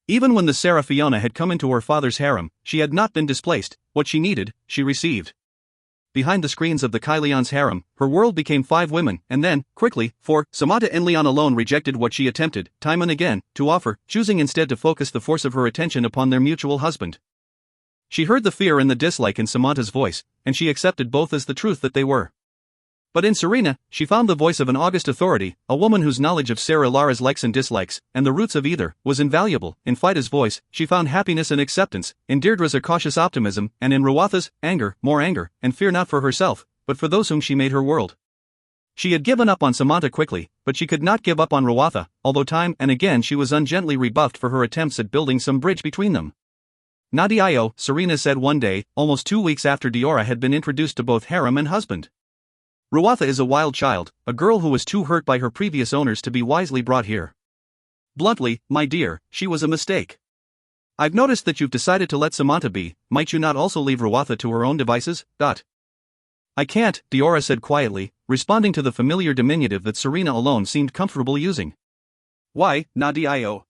Even when the Serafiona had come into her father's harem, she had not been displaced, what she needed, she received. Behind the screens of the Kai Leon's harem, her world became 5 women, and then, quickly, 4, Samantha and Leon alone rejected what she attempted, time and again, to offer, choosing instead to focus the force of her attention upon their mutual husband. She heard the fear and the dislike in Samantha's voice, and she accepted both as the truth that they were. But in Serena, she found the voice of an august authority, a woman whose knowledge of Sarah Lara's likes and dislikes, and the roots of either, was invaluable. In Fida's voice, she found happiness and acceptance, in Deirdre's a cautious optimism, and in Ruatha's, anger, more anger, and fear not for herself, but for those whom she made her world. She had given up on Samantha quickly, but she could not give up on Ruatha, although time and again she was ungently rebuffed for her attempts at building some bridge between them. Nadiayo, Serena said one day, almost 2 weeks after Diora had been introduced to both harem and husband. Ruatha is a wild child, a girl who was too hurt by her previous owners to be wisely brought here. Bluntly, my dear, she was a mistake. I've noticed that you've decided to let Samantha be, might you not also leave Ruatha to her own devices? I can't, Diora said quietly, responding to the familiar diminutive that Serena alone seemed comfortable using. Why, Nadiayo?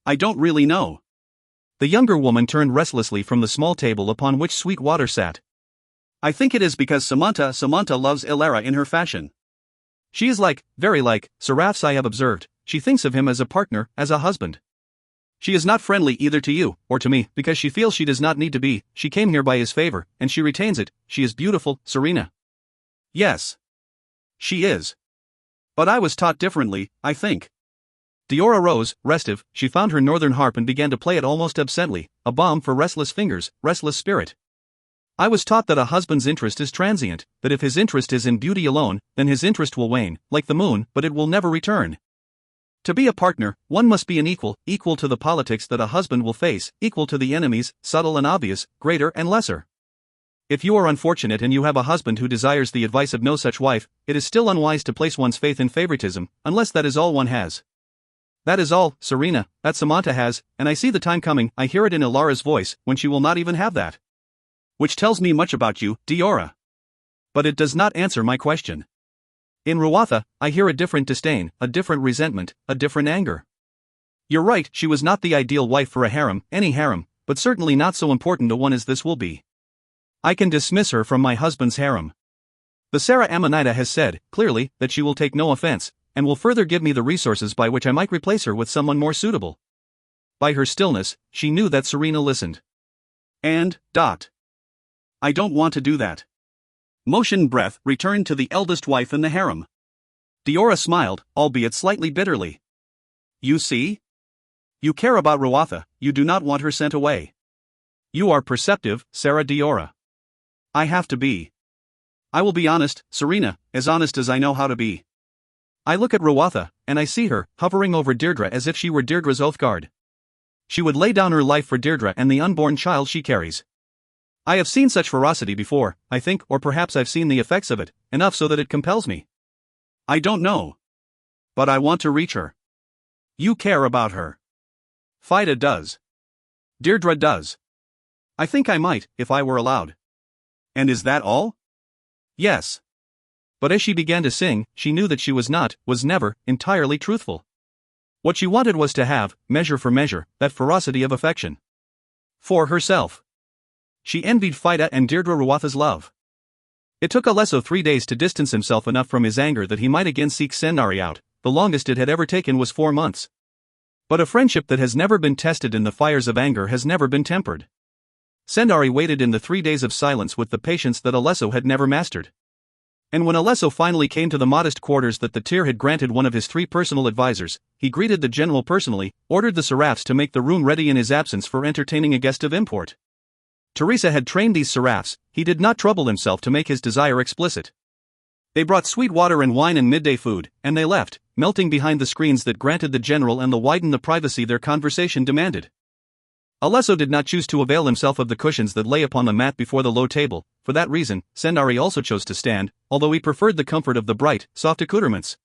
I don't really know. The younger woman turned restlessly from the small table upon which Sweetwater sat. I think it is because Samantha loves Ilara in her fashion. She is like, very like, Seraphs I have observed, she thinks of him as a partner, as a husband. She is not friendly either to you, or to me, because she feels she does not need to be, she came here by his favor, and she retains it, she is beautiful, Serena. Yes. She is. But I was taught differently, I think. Diora rose, restive, she found her northern harp and began to play it almost absently, a balm for restless fingers, restless spirit. I was taught that a husband's interest is transient, that if his interest is in beauty alone, then his interest will wane, like the moon, but it will never return. To be a partner, one must be an equal to the politics that a husband will face, equal to the enemies, subtle and obvious, greater and lesser. If you are unfortunate and you have a husband who desires the advice of no such wife, it is still unwise to place one's faith in favoritism, unless that is all one has. That is all, Serena, that Samantha has, and I see the time coming, I hear it in Ilara's voice, when she will not even have that. Which tells me much about you, Diora. But it does not answer my question. In Ruatha, I hear a different disdain, a different resentment, a different anger. You're right, she was not the ideal wife for a harem, any harem, but certainly not so important a one as this will be. I can dismiss her from my husband's harem. The Sarah Amanita has said, clearly, that she will take no offense, and will further give me the resources by which I might replace her with someone more suitable. By her stillness, she knew that Serena listened. And, I don't want to do that. Motion breath returned to the eldest wife in the harem. Diora smiled, albeit slightly bitterly. You see? You care about Ruatha, you do not want her sent away. You are perceptive, Sarah Diora. I have to be. I will be honest, Serena, as honest as I know how to be. I look at Ruatha, and I see her, hovering over Deirdre as if she were Deirdre's oath guard. She would lay down her life for Deirdre and the unborn child she carries. I have seen such ferocity before, I think, or perhaps I've seen the effects of it, enough so that it compels me. I don't know. But I want to reach her. You care about her. Phaida does. Deirdre does. I think I might, if I were allowed. And is that all? Yes. But as she began to sing, she knew that she was never, entirely truthful. What she wanted was to have, measure for measure, that ferocity of affection. For herself. She envied Phaida and Deirdre Ruatha's love. It took Alesso 3 days to distance himself enough from his anger that he might again seek Sendari out. The longest it had ever taken was 4 months. But a friendship that has never been tested in the fires of anger has never been tempered. Sendari waited in the 3 days of silence with the patience that Alesso had never mastered. And when Alesso finally came to the modest quarters that the Tir had granted one of his 3 personal advisors, he greeted the general personally, ordered the seraphs to make the room ready in his absence for entertaining a guest of import. Teresa had trained these seraphs, he did not trouble himself to make his desire explicit. They brought sweet water and wine and midday food, and they left, melting behind the screens that granted the general and the widened the privacy their conversation demanded. Alesso did not choose to avail himself of the cushions that lay upon the mat before the low table. For that reason, Sendari also chose to stand, although he preferred the comfort of the bright, soft accoutrements.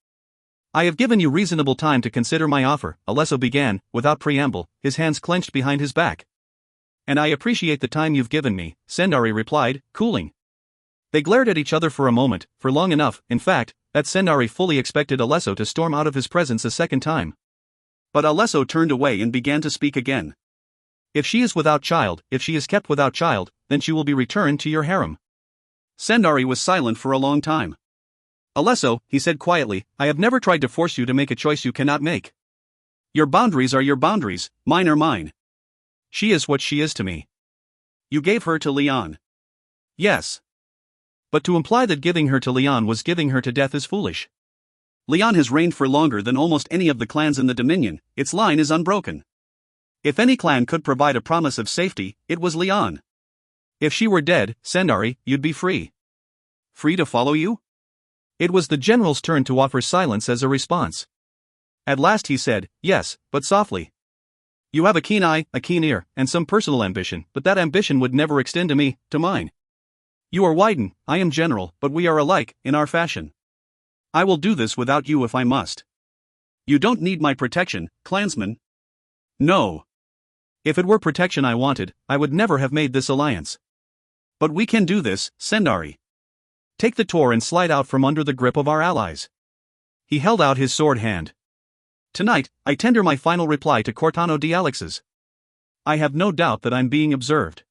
I have given you reasonable time to consider my offer, Alesso began, without preamble, his hands clenched behind his back. And I appreciate the time you've given me, Sendari replied, cooling. They glared at each other for a moment, for long enough, in fact, that Sendari fully expected Alesso to storm out of his presence a second time. But Alesso turned away and began to speak again. If she is without child, if she is kept without child, then she will be returned to your harem. Sendari was silent for a long time. Alesso, he said quietly, I have never tried to force you to make a choice you cannot make. Your boundaries are your boundaries, mine are mine. She is what she is to me. You gave her to Leon. Yes. But to imply that giving her to Leon was giving her to death is foolish. Leon has reigned for longer than almost any of the clans in the Dominion, its line is unbroken. If any clan could provide a promise of safety, it was Leon. If she were dead, Sendari, you'd be free. Free to follow you? It was the general's turn to offer silence as a response. At last he said, yes, but softly. You have a keen eye, a keen ear, and some personal ambition, but that ambition would never extend to me, to mine. You are Wyden, I am general, but we are alike, in our fashion. I will do this without you if I must. You don't need my protection, clansman. No. If it were protection I wanted, I would never have made this alliance. But we can do this, Sendari. Take the Tor and slide out from under the grip of our allies. He held out his sword hand. Tonight, I tender my final reply to Cortano de Alex's. I have no doubt that I'm being observed.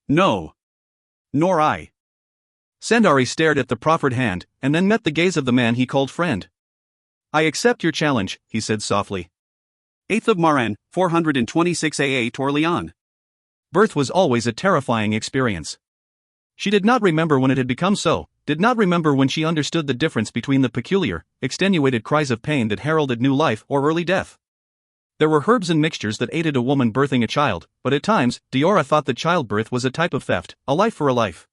No. Nor I. Sendari stared at the proffered hand, and then met the gaze of the man he called friend. I accept your challenge, he said softly. 8th of Maran, 426 AA Torleon. Birth was always a terrifying experience. She did not remember when it had become so, did not remember when she understood the difference between the peculiar, extenuated cries of pain that heralded new life or early death. There were herbs and mixtures that aided a woman birthing a child, but at times, Diora thought that childbirth was a type of theft, a life for a life.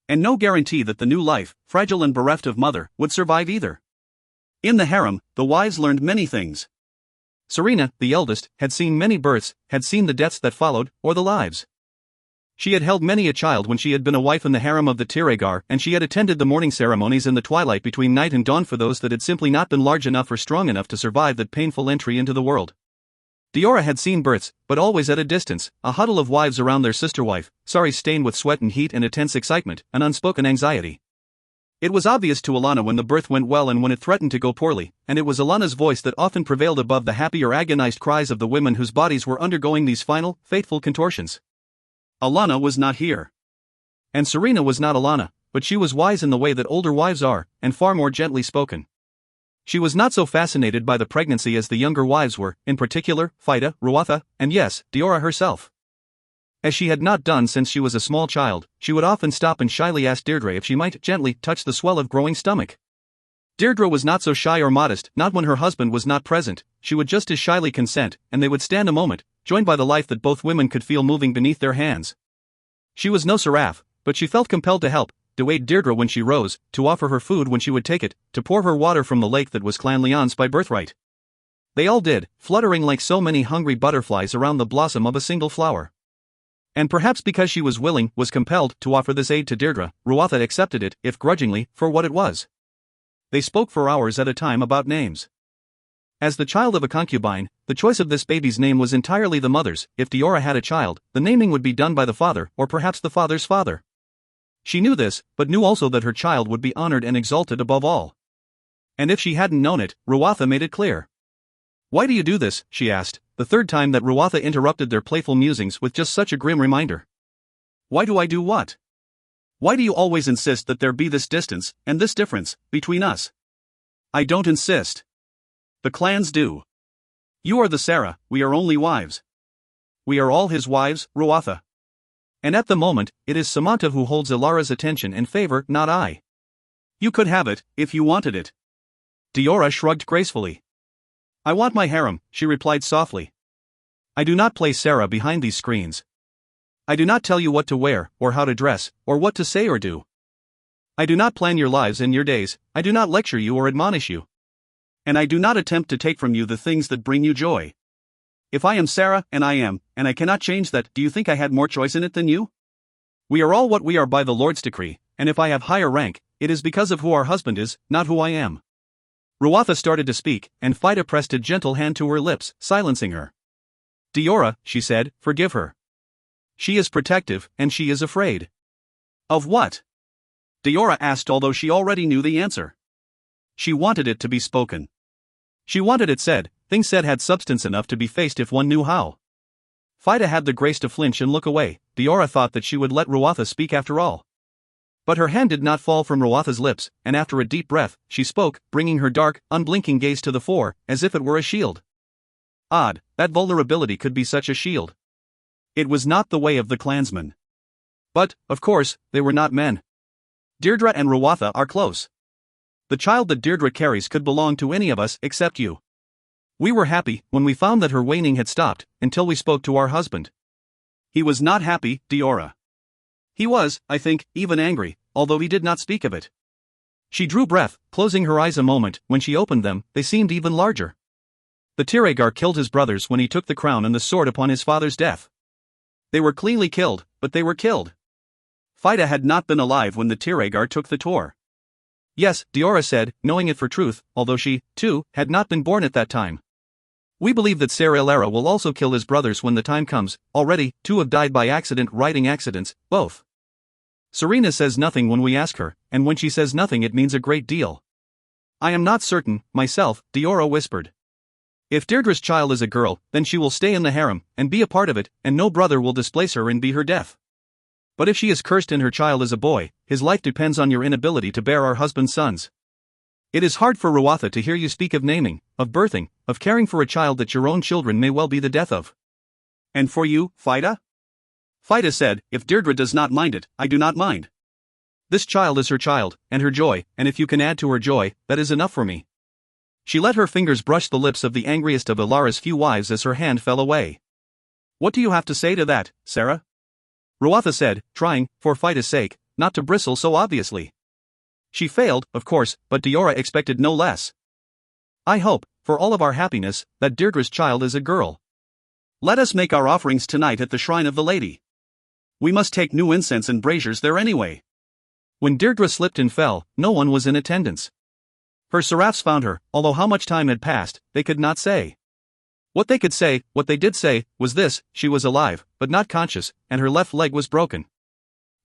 And no guarantee that the new life, fragile and bereft of mother, would survive either. In the harem, the wives learned many things. Serena, the eldest, had seen many births, had seen the deaths that followed, or the lives. She had held many a child when she had been a wife in the harem of the Tiregar, and she had attended the morning ceremonies in the twilight between night and dawn for those that had simply not been large enough or strong enough to survive that painful entry into the world. Diora had seen births, but always at a distance, a huddle of wives around their sister wife, saris stained with sweat and heat and a tense excitement, an unspoken anxiety. It was obvious to Alana when the birth went well and when it threatened to go poorly, and it was Alana's voice that often prevailed above the happy or agonized cries of the women whose bodies were undergoing these final, fateful contortions. Alana was not here. And Serena was not Alana, but she was wise in the way that older wives are, and far more gently spoken. She was not so fascinated by the pregnancy as the younger wives were, in particular, Phaida, Ruatha, and yes, Diora herself. As she had not done since she was a small child, she would often stop and shyly ask Deirdre if she might gently touch the swell of growing stomach. Deirdre was not so shy or modest, not when her husband was not present, she would just as shyly consent, and they would stand a moment, joined by the life that both women could feel moving beneath their hands. She was no seraph, but she felt compelled to help, to aid Deirdre when she rose, to offer her food when she would take it, to pour her water from the lake that was Clan Leon's by birthright. They all did, fluttering like so many hungry butterflies around the blossom of a single flower. And perhaps because she was compelled to offer this aid to Deirdre, Ruatha accepted it, if grudgingly, for what it was. They spoke for hours at a time about names. As the child of a concubine, the choice of this baby's name was entirely the mother's. If Diora had a child, the naming would be done by the father, or perhaps the father's father. She knew this, but knew also that her child would be honored and exalted above all. And if she hadn't known it, Ruatha made it clear. "Why do you do this?" she asked, the third time that Ruatha interrupted their playful musings with just such a grim reminder. "Why do I do what? Why do you always insist that there be this distance, and this difference, between us?" "I don't insist. The clans do. You are the Sarah, we are only wives." "We are all his wives, Ruatha. And at the moment, it is Samantha who holds Ilara's attention and favor, not I." "You could have it, if you wanted it." Diora shrugged gracefully. "I want my harem," she replied softly. "I do not play Sarah behind these screens. I do not tell you what to wear, or how to dress, or what to say or do. I do not plan your lives and your days, I do not lecture you or admonish you. And I do not attempt to take from you the things that bring you joy. If I am Sarah, and I cannot change that, do you think I had more choice in it than you? We are all what we are by the Lord's decree, and if I have higher rank, it is because of who our husband is, not who I am." Ruatha started to speak, and Fida pressed a gentle hand to her lips, silencing her. "Diora," she said, "forgive her. She is protective, and she is afraid." "Of what?" Diora asked, although she already knew the answer. She wanted it to be spoken. She wanted it said, things said had substance enough to be faced if one knew how. Fida had the grace to flinch and look away. Diora thought that she would let Ruatha speak after all. But her hand did not fall from Ruatha's lips, and after a deep breath, she spoke, bringing her dark, unblinking gaze to the fore, as if it were a shield. Odd, that vulnerability could be such a shield. It was not the way of the clansmen. But, of course, they were not men. Deirdre and Ruatha are close. The child that Deirdre carries could belong to any of us except you. We were happy when we found that her waning had stopped, until we spoke to our husband. He was not happy, Diora. He was, I think, even angry, although he did not speak of it. She drew breath, closing her eyes a moment. When she opened them, they seemed even larger. The Tiragar killed his brothers when he took the crown and the sword upon his father's death. They were cleanly killed, but they were killed. Fida had not been alive when the Tiragar took the Tor. Yes, Diora said, knowing it for truth, although she, too, had not been born at that time. We believe that Ser Ilara will also kill his brothers when the time comes. Already, 2 have died by accident, writing accidents, both. Serena says nothing when we ask her, and when she says nothing it means a great deal. I am not certain, myself, Diora whispered. If Deirdre's child is a girl, then she will stay in the harem, and be a part of it, and no brother will displace her and be her death. But if she is cursed and her child is a boy, his life depends on your inability to bear our husband's sons. It is hard for Ruatha to hear you speak of naming, of birthing, of caring for a child that your own children may well be the death of. And for you, Fida? Fida said, if Deirdre does not mind it, I do not mind. This child is her child, and her joy, and if you can add to her joy, that is enough for me. She let her fingers brush the lips of the angriest of Ilara's few wives as her hand fell away. What do you have to say to that, Sarah? Ruatha said, trying, for Fida's sake, not to bristle so obviously. She failed, of course, but Diora expected no less. I hope, for all of our happiness, that Deirdre's child is a girl. Let us make our offerings tonight at the shrine of the lady. We must take new incense and braziers there anyway. When Deirdre slipped and fell, no one was in attendance. Her seraphs found her, although how much time had passed, they could not say. What they could say, what they did say, was this: she was alive, but not conscious, and her left leg was broken.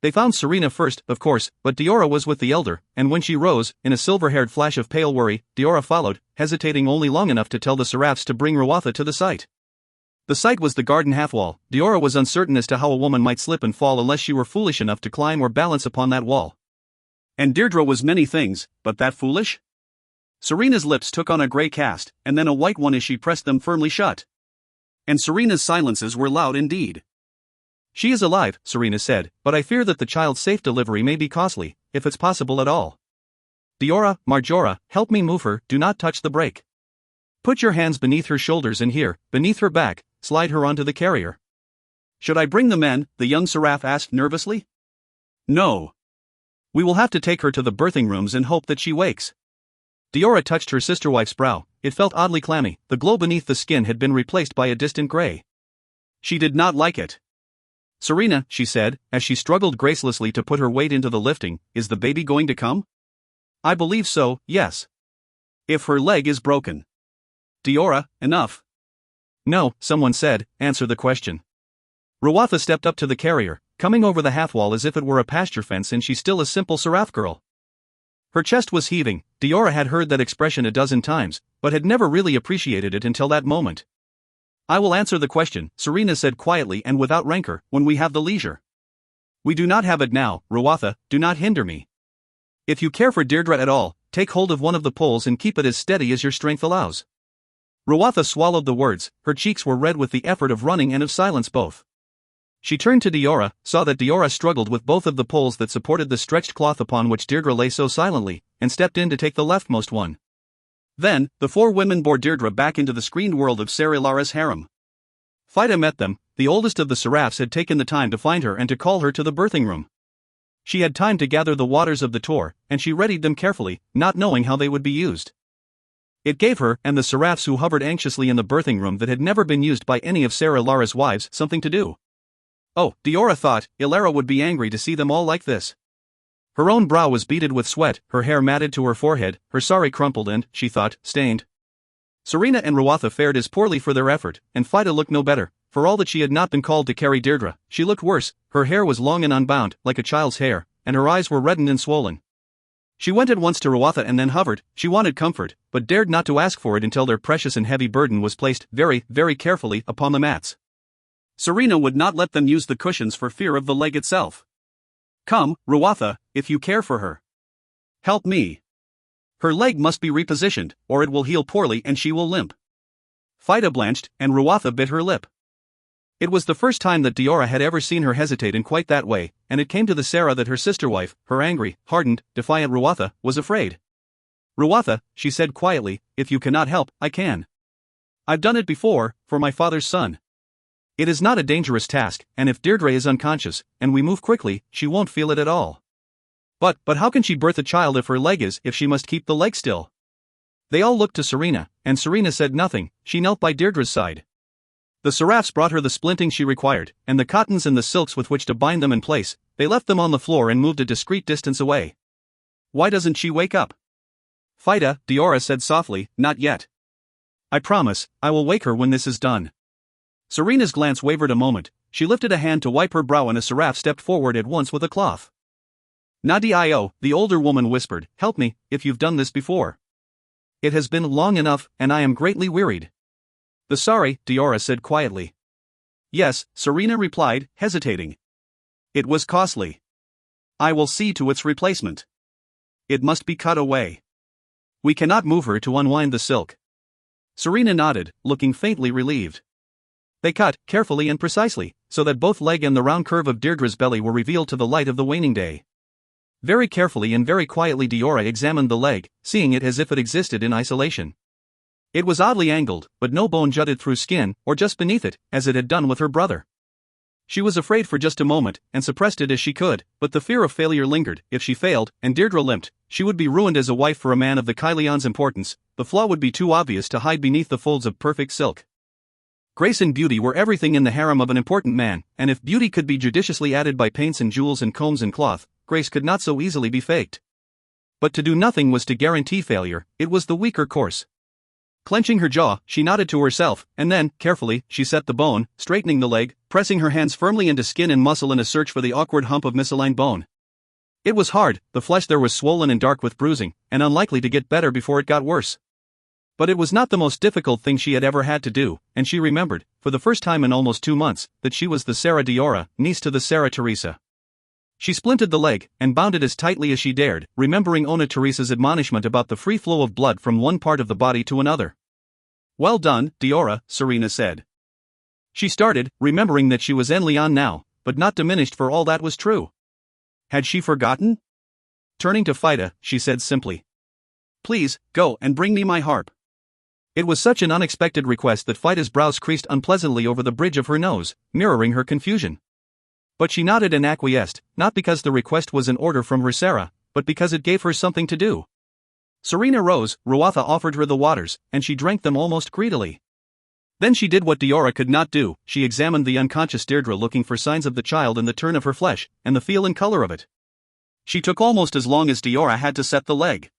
They found Serena first, of course, but Diora was with the elder, and when she rose, in a silver-haired flash of pale worry, Diora followed, hesitating only long enough to tell the seraphs to bring Ruatha to the site. The site was the garden half-wall. Diora was uncertain as to how a woman might slip and fall unless she were foolish enough to climb or balance upon that wall. And Deirdre was many things, but that foolish? Serena's lips took on a grey cast, and then a white one as she pressed them firmly shut. And Serena's silences were loud indeed. She is alive, Serena said, but I fear that the child's safe delivery may be costly, if it's possible at all. Diora, Marjora, help me move her, do not touch the brake. Put your hands beneath her shoulders and here, beneath her back, slide her onto the carrier. Should I bring the men? The young seraph asked nervously. No. We will have to take her to the birthing rooms and hope that she wakes. Diora touched her sister-wife's brow. It felt oddly clammy. The glow beneath the skin had been replaced by a distant gray. She did not like it. Serena, she said, as she struggled gracelessly to put her weight into the lifting, is the baby going to come? I believe so, yes. If her leg is broken. Diora, enough. No, someone said, answer the question. Ruatha stepped up to the carrier, coming over the half wall as if it were a pasture fence and she's still a simple seraph girl. Her chest was heaving. Diora had heard that expression a dozen times, but had never really appreciated it until that moment. I will answer the question, Serena said quietly and without rancor, when we have the leisure. We do not have it now, Ruatha, do not hinder me. If you care for Deirdre at all, take hold of one of the poles and keep it as steady as your strength allows. Ruatha swallowed the words, her cheeks were red with the effort of running and of silence both. She turned to Diora, saw that Diora struggled with both of the poles that supported the stretched cloth upon which Deirdre lay so silently, and stepped in to take the leftmost one. Then, the four women bore Deirdre back into the screened world of Sarilara's harem. Phaida met them. The oldest of the seraphs had taken the time to find her and to call her to the birthing room. She had time to gather the waters of the Tor, and she readied them carefully, not knowing how they would be used. It gave her, and the seraphs who hovered anxiously in the birthing room that had never been used by any of Sarilara's wives, something to do. Oh, Diora thought, Ilara would be angry to see them all like this. Her own brow was beaded with sweat, her hair matted to her forehead, her sari crumpled and, she thought, stained. Serena and Ruatha fared as poorly for their effort, and Phaida looked no better. For all that she had not been called to carry Deirdre, she looked worse. Her hair was long and unbound, like a child's hair, and her eyes were reddened and swollen. She went at once to Ruatha and then hovered. She wanted comfort, but dared not to ask for it until their precious and heavy burden was placed very, very carefully upon the mats. Serena would not let them use the cushions for fear of the leg itself. Come, Ruatha, if you care for her. Help me. Her leg must be repositioned, or it will heal poorly and she will limp. Phaida blanched, and Ruatha bit her lip. It was the first time that Diora had ever seen her hesitate in quite that way, and it came to the Sarah that her sister-wife, her angry, hardened, defiant Ruatha, was afraid. Ruatha, she said quietly, if you cannot help, I can. I've done it before, for my father's son. It is not a dangerous task, and if Deirdre is unconscious, and we move quickly, she won't feel it at all. But how can she birth a child if her leg is, if she must keep the leg still? They all looked to Serena, and Serena said nothing. She knelt by Deirdre's side. The seraphs brought her the splinting she required, and the cottons and the silks with which to bind them in place. They left them on the floor and moved a discreet distance away. Why doesn't she wake up? Phaida, Diora said softly, not yet. I promise, I will wake her when this is done. Serena's glance wavered a moment. She lifted a hand to wipe her brow and a seraph stepped forward at once with a cloth. Nadi-io, the older woman whispered, help me, if you've done this before. It has been long enough, and I am greatly wearied. The sari, Diora said quietly. Yes, Serena replied, hesitating. It was costly. I will see to its replacement. It must be cut away. We cannot move her to unwind the silk. Serena nodded, looking faintly relieved. They cut, carefully and precisely, so that both leg and the round curve of Deirdre's belly were revealed to the light of the waning day. Very carefully and very quietly Diora examined the leg, seeing it as if it existed in isolation. It was oddly angled, but no bone jutted through skin, or just beneath it, as it had done with her brother. She was afraid for just a moment, and suppressed it as she could, but the fear of failure lingered. If she failed, and Deirdre limped, she would be ruined as a wife for a man of the Kyleon's importance. The flaw would be too obvious to hide beneath the folds of perfect silk. Grace and beauty were everything in the harem of an important man, and if beauty could be judiciously added by paints and jewels and combs and cloth, grace could not so easily be faked. But to do nothing was to guarantee failure. It was the weaker course. Clenching her jaw, she nodded to herself, and then, carefully, she set the bone, straightening the leg, pressing her hands firmly into skin and muscle in a search for the awkward hump of misaligned bone. It was hard. The flesh there was swollen and dark with bruising, and unlikely to get better before it got worse. But it was not the most difficult thing she had ever had to do, and she remembered, for the first time in almost 2 months, that she was the Sarah Diora, niece to the Sarah Teresa. She splinted the leg, and bound it as tightly as she dared, remembering Ona Teresa's admonishment about the free flow of blood from one part of the body to another. Well done, Diora, Serena said. She started, remembering that she was Enleon now, but not diminished for all that was true. Had she forgotten? Turning to Phaida, she said simply. Please, go and bring me my harp. It was such an unexpected request that Phaida's brows creased unpleasantly over the bridge of her nose, mirroring her confusion. But she nodded and acquiesced, not because the request was an order from her Sarah, but because it gave her something to do. Serena rose, Ruatha offered her the waters, and she drank them almost greedily. Then she did what Diora could not do, she examined the unconscious Deirdre looking for signs of the child in the turn of her flesh, and the feel and color of it. She took almost as long as Diora had to set the leg.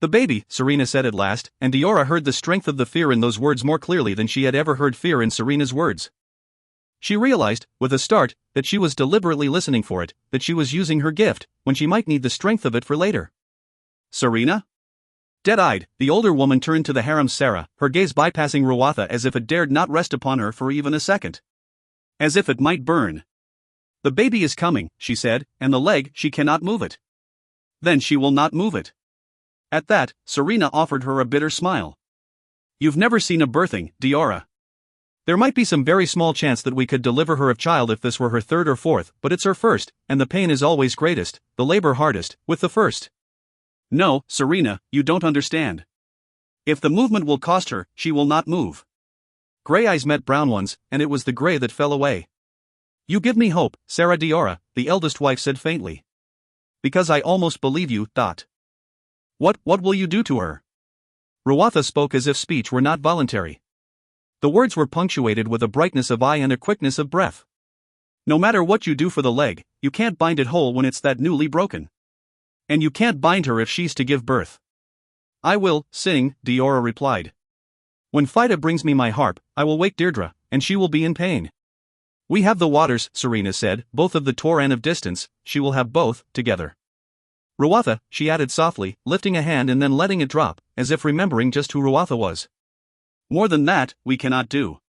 "The baby," Serena said at last, and Diora heard the strength of the fear in those words more clearly than she had ever heard fear in Serena's words. She realized, with a start, that she was deliberately listening for it, that she was using her gift, when she might need the strength of it for later. "Serena?" Dead-eyed, the older woman turned to the harem's Sarah, her gaze bypassing Ruatha as if it dared not rest upon her for even a second. As if it might burn. "The baby is coming," she said, "and the leg, she cannot move it." "Then she will not move it." At that, Serena offered her a bitter smile. "You've never seen a birthing, Diora. There might be some very small chance that we could deliver her of child if this were her third or fourth, but it's her first, and the pain is always greatest, the labor hardest, with the first. No, Serena, you don't understand. If the movement will cost her, she will not move." Gray eyes met brown ones, and it was the gray that fell away. "You give me hope, Sarah Diora," the eldest wife said faintly. "Because I almost believe you, Dot." What will you do to her?" Ruatha spoke as if speech were not voluntary. The words were punctuated with a brightness of eye and a quickness of breath. "No matter what you do for the leg, you can't bind it whole when it's that newly broken. And you can't bind her if she's to give birth." "I will sing," Diora replied. "When Fida brings me my harp, I will wake Deirdre, and she will be in pain." "We have the waters," Serena said, "both of the Tor and of distance, she will have both, together." "Ruatha," she added softly, lifting a hand and then letting it drop, as if remembering just who Ruatha was. "More than that, we cannot do.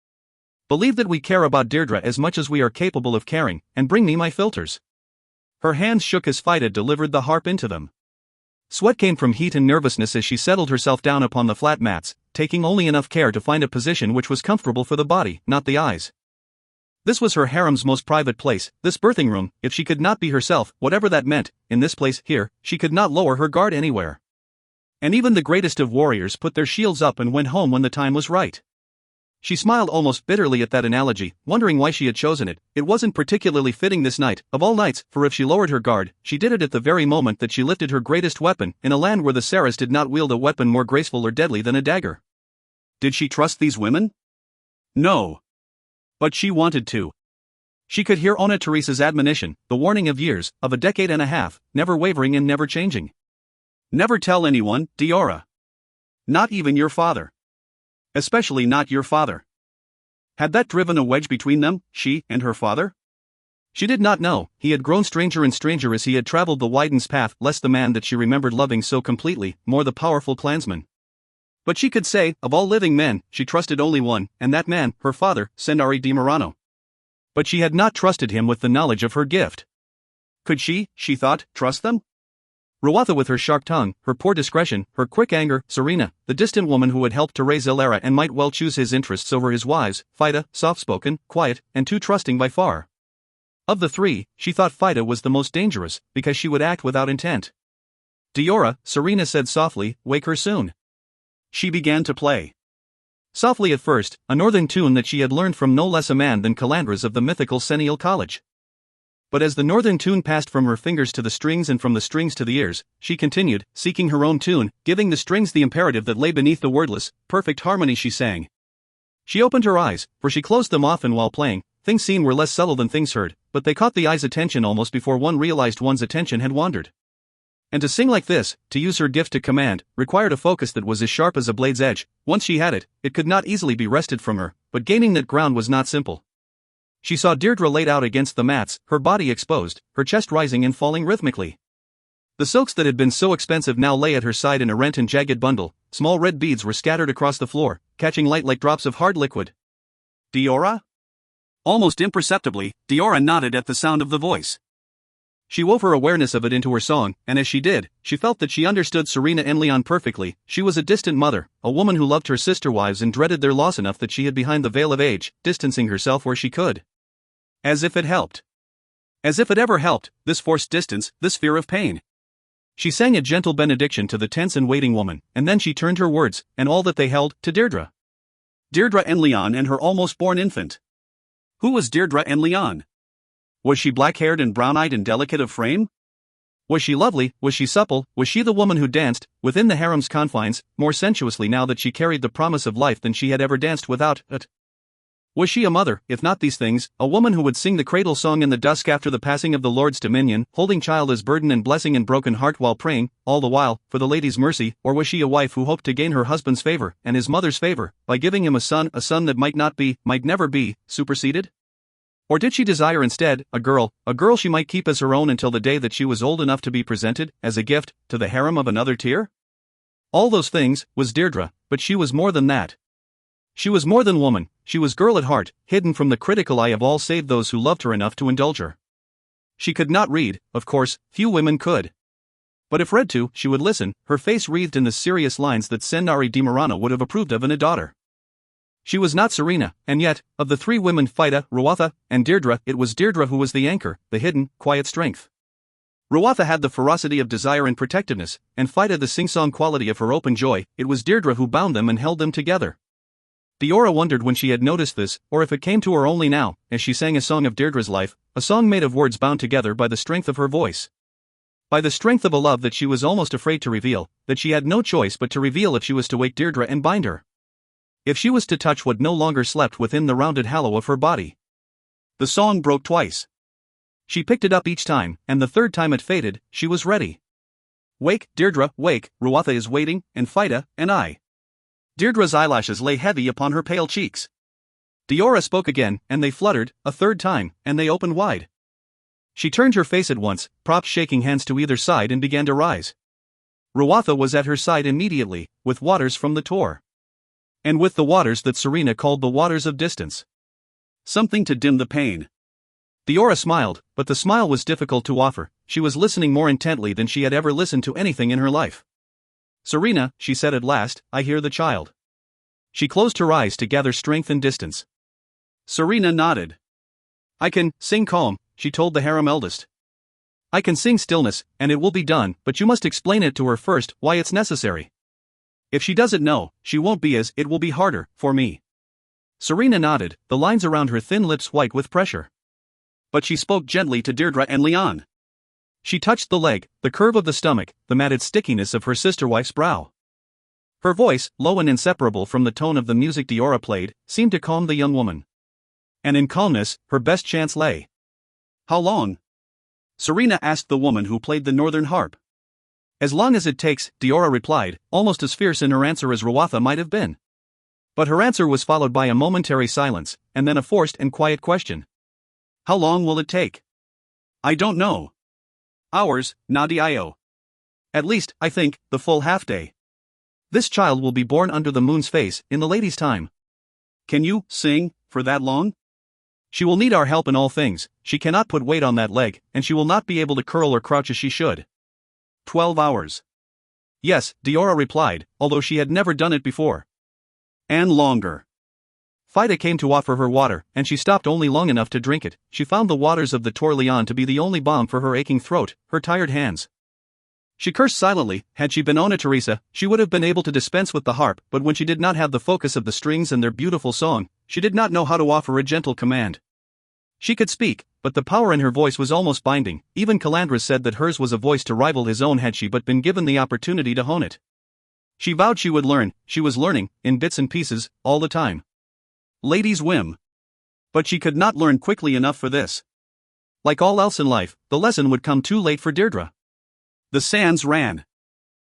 Believe that we care about Deirdre as much as we are capable of caring, and bring me my philters." Her hands shook as Fida delivered the harp into them. Sweat came from heat and nervousness as she settled herself down upon the flat mats, taking only enough care to find a position which was comfortable for the body, not the eyes. This was her harem's most private place, this birthing room. If she could not be herself, whatever that meant, in this place, here, she could not lower her guard anywhere. And even the greatest of warriors put their shields up and went home when the time was right. She smiled almost bitterly at that analogy, wondering why she had chosen it. It wasn't particularly fitting this night, of all nights, for if she lowered her guard, she did it at the very moment that she lifted her greatest weapon, in a land where the Saras did not wield a weapon more graceful or deadly than a dagger. Did she trust these women? No. But she wanted to. She could hear Ona Teresa's admonition, the warning of years, of a decade and a half, never wavering and never changing. Never tell anyone, Diora. Not even your father. Especially not your father. Had that driven a wedge between them, she and her father? She did not know. He had grown stranger and stranger as he had traveled the Wyden's path, less the man that she remembered loving so completely, more the powerful clansman. But she could say, of all living men, she trusted only one, and that man, her father, Sendari di Murano. But she had not trusted him with the knowledge of her gift. Could she thought, trust them? Ruatha with her sharp tongue, her poor discretion, her quick anger, Serena, the distant woman who had helped to raise Elara and might well choose his interests over his wives, Fida, soft-spoken, quiet, and too trusting by far. Of the three, she thought Fida was the most dangerous, because she would act without intent. Diora, Serena said softly, wake her soon. She began to play. Softly at first, a northern tune that she had learned from no less a man than Calandras of the mythical Senial College. But as the northern tune passed from her fingers to the strings and from the strings to the ears, she continued, seeking her own tune, giving the strings the imperative that lay beneath the wordless, perfect harmony she sang. She opened her eyes, for she closed them often while playing. Things seen were less subtle than things heard, but they caught the eye's attention almost before one realized one's attention had wandered. And to sing like this, to use her gift to command, required a focus that was as sharp as a blade's edge. Once she had it, it could not easily be wrested from her, but gaining that ground was not simple. She saw Deirdre laid out against the mats, her body exposed, her chest rising and falling rhythmically. The silks that had been so expensive now lay at her side in a rent and jagged bundle. Small red beads were scattered across the floor, catching light like drops of hard liquid. Diora? Almost imperceptibly, Diora nodded at the sound of the voice. She wove her awareness of it into her song, and as she did, she felt that she understood Serena and Leon perfectly. She was a distant mother, a woman who loved her sister wives and dreaded their loss enough that she hid behind the veil of age, distancing herself where she could. As if it helped. As if it ever helped, this forced distance, this fear of pain. She sang a gentle benediction to the tense and waiting woman, and then she turned her words, and all that they held, to Deirdre. Deirdre and Leon and her almost born infant. Who was Deirdre and Leon? Was she black-haired and brown-eyed and delicate of frame? Was she lovely, was she supple, was she the woman who danced, within the harem's confines, more sensuously now that she carried the promise of life than she had ever danced without it? Was she a mother, if not these things, a woman who would sing the cradle song in the dusk after the passing of the Lord's dominion, holding child as burden and blessing and broken heart while praying, all the while, for the lady's mercy? Or was she a wife who hoped to gain her husband's favor, and his mother's favor, by giving him a son that might not be, might never be, superseded? Or did she desire instead, a girl she might keep as her own until the day that she was old enough to be presented, as a gift, to the harem of another tier? All those things, was Deirdre, but she was more than that. She was more than woman, she was girl at heart, hidden from the critical eye of all save those who loved her enough to indulge her. She could not read, of course, few women could. But if read to, she would listen, her face wreathed in the serious lines that Senari di Murano would have approved of in a daughter. She was not Serena, and yet, of the three women Phaida, Ruatha, and Deirdre, it was Deirdre who was the anchor, the hidden, quiet strength. Ruatha had the ferocity of desire and protectiveness, and Phaida the sing-song quality of her open joy. It was Deirdre who bound them and held them together. Diora wondered when she had noticed this, or if it came to her only now, as she sang a song of Deirdre's life, a song made of words bound together by the strength of her voice. By the strength of a love that she was almost afraid to reveal, that she had no choice but to reveal if she was to wake Deirdre and bind her. If she was to touch what no longer slept within the rounded hollow of her body. The song broke twice. She picked it up each time, and the third time it faded, she was ready. Wake, Deirdre, wake, Ruatha is waiting, and Phaida, and I. Deirdre's eyelashes lay heavy upon her pale cheeks. Diora spoke again, and they fluttered, a third time, and they opened wide. She turned her face at once, propped shaking hands to either side and began to rise. Ruatha was at her side immediately, with waters from the Tor. And with the waters that Serena called the waters of distance. Something to dim the pain. Diora smiled, but the smile was difficult to offer. She was listening more intently than she had ever listened to anything in her life. Serena, she said at last, I hear the child. She closed her eyes to gather strength and distance. Serena nodded. I can sing calm, she told the harem eldest. I can sing stillness, and it will be done, but you must explain it to her first, why it's necessary. If she doesn't know, she won't be as, it will be harder, for me. Serena nodded, the lines around her thin lips white with pressure. But she spoke gently to Deirdre and Leon. She touched the leg, the curve of the stomach, the matted stickiness of her sister-wife's brow. Her voice, low and inseparable from the tone of the music Diora played, seemed to calm the young woman. And in calmness, her best chance lay. How long? Serena asked the woman who played the northern harp. As long as it takes, Diora replied, almost as fierce in her answer as Ruatha might have been. But her answer was followed by a momentary silence, and then a forced and quiet question. How long will it take? I don't know. Hours, Nadio. At least, I think, the full half-day. This child will be born under the moon's face, in the lady's time. Can you sing for that long? She will need our help in all things, she cannot put weight on that leg, and she will not be able to curl or crouch as she should. 12 hours. Yes, Diora replied, although she had never done it before. And longer. Phaida came to offer her water, and she stopped only long enough to drink it. She found the waters of the Tor Leon to be the only balm for her aching throat, her tired hands. She cursed silently. Had she been Ona Teresa, she would have been able to dispense with the harp, but when she did not have the focus of the strings and their beautiful song, she did not know how to offer a gentle command. She could speak, but the power in her voice was almost binding. Even Calandra said that hers was a voice to rival his own had she but been given the opportunity to hone it. She vowed she would learn. She was learning, in bits and pieces, all the time. Lady's whim. But she could not learn quickly enough for this. Like all else in life, the lesson would come too late for Deirdre. The sands ran.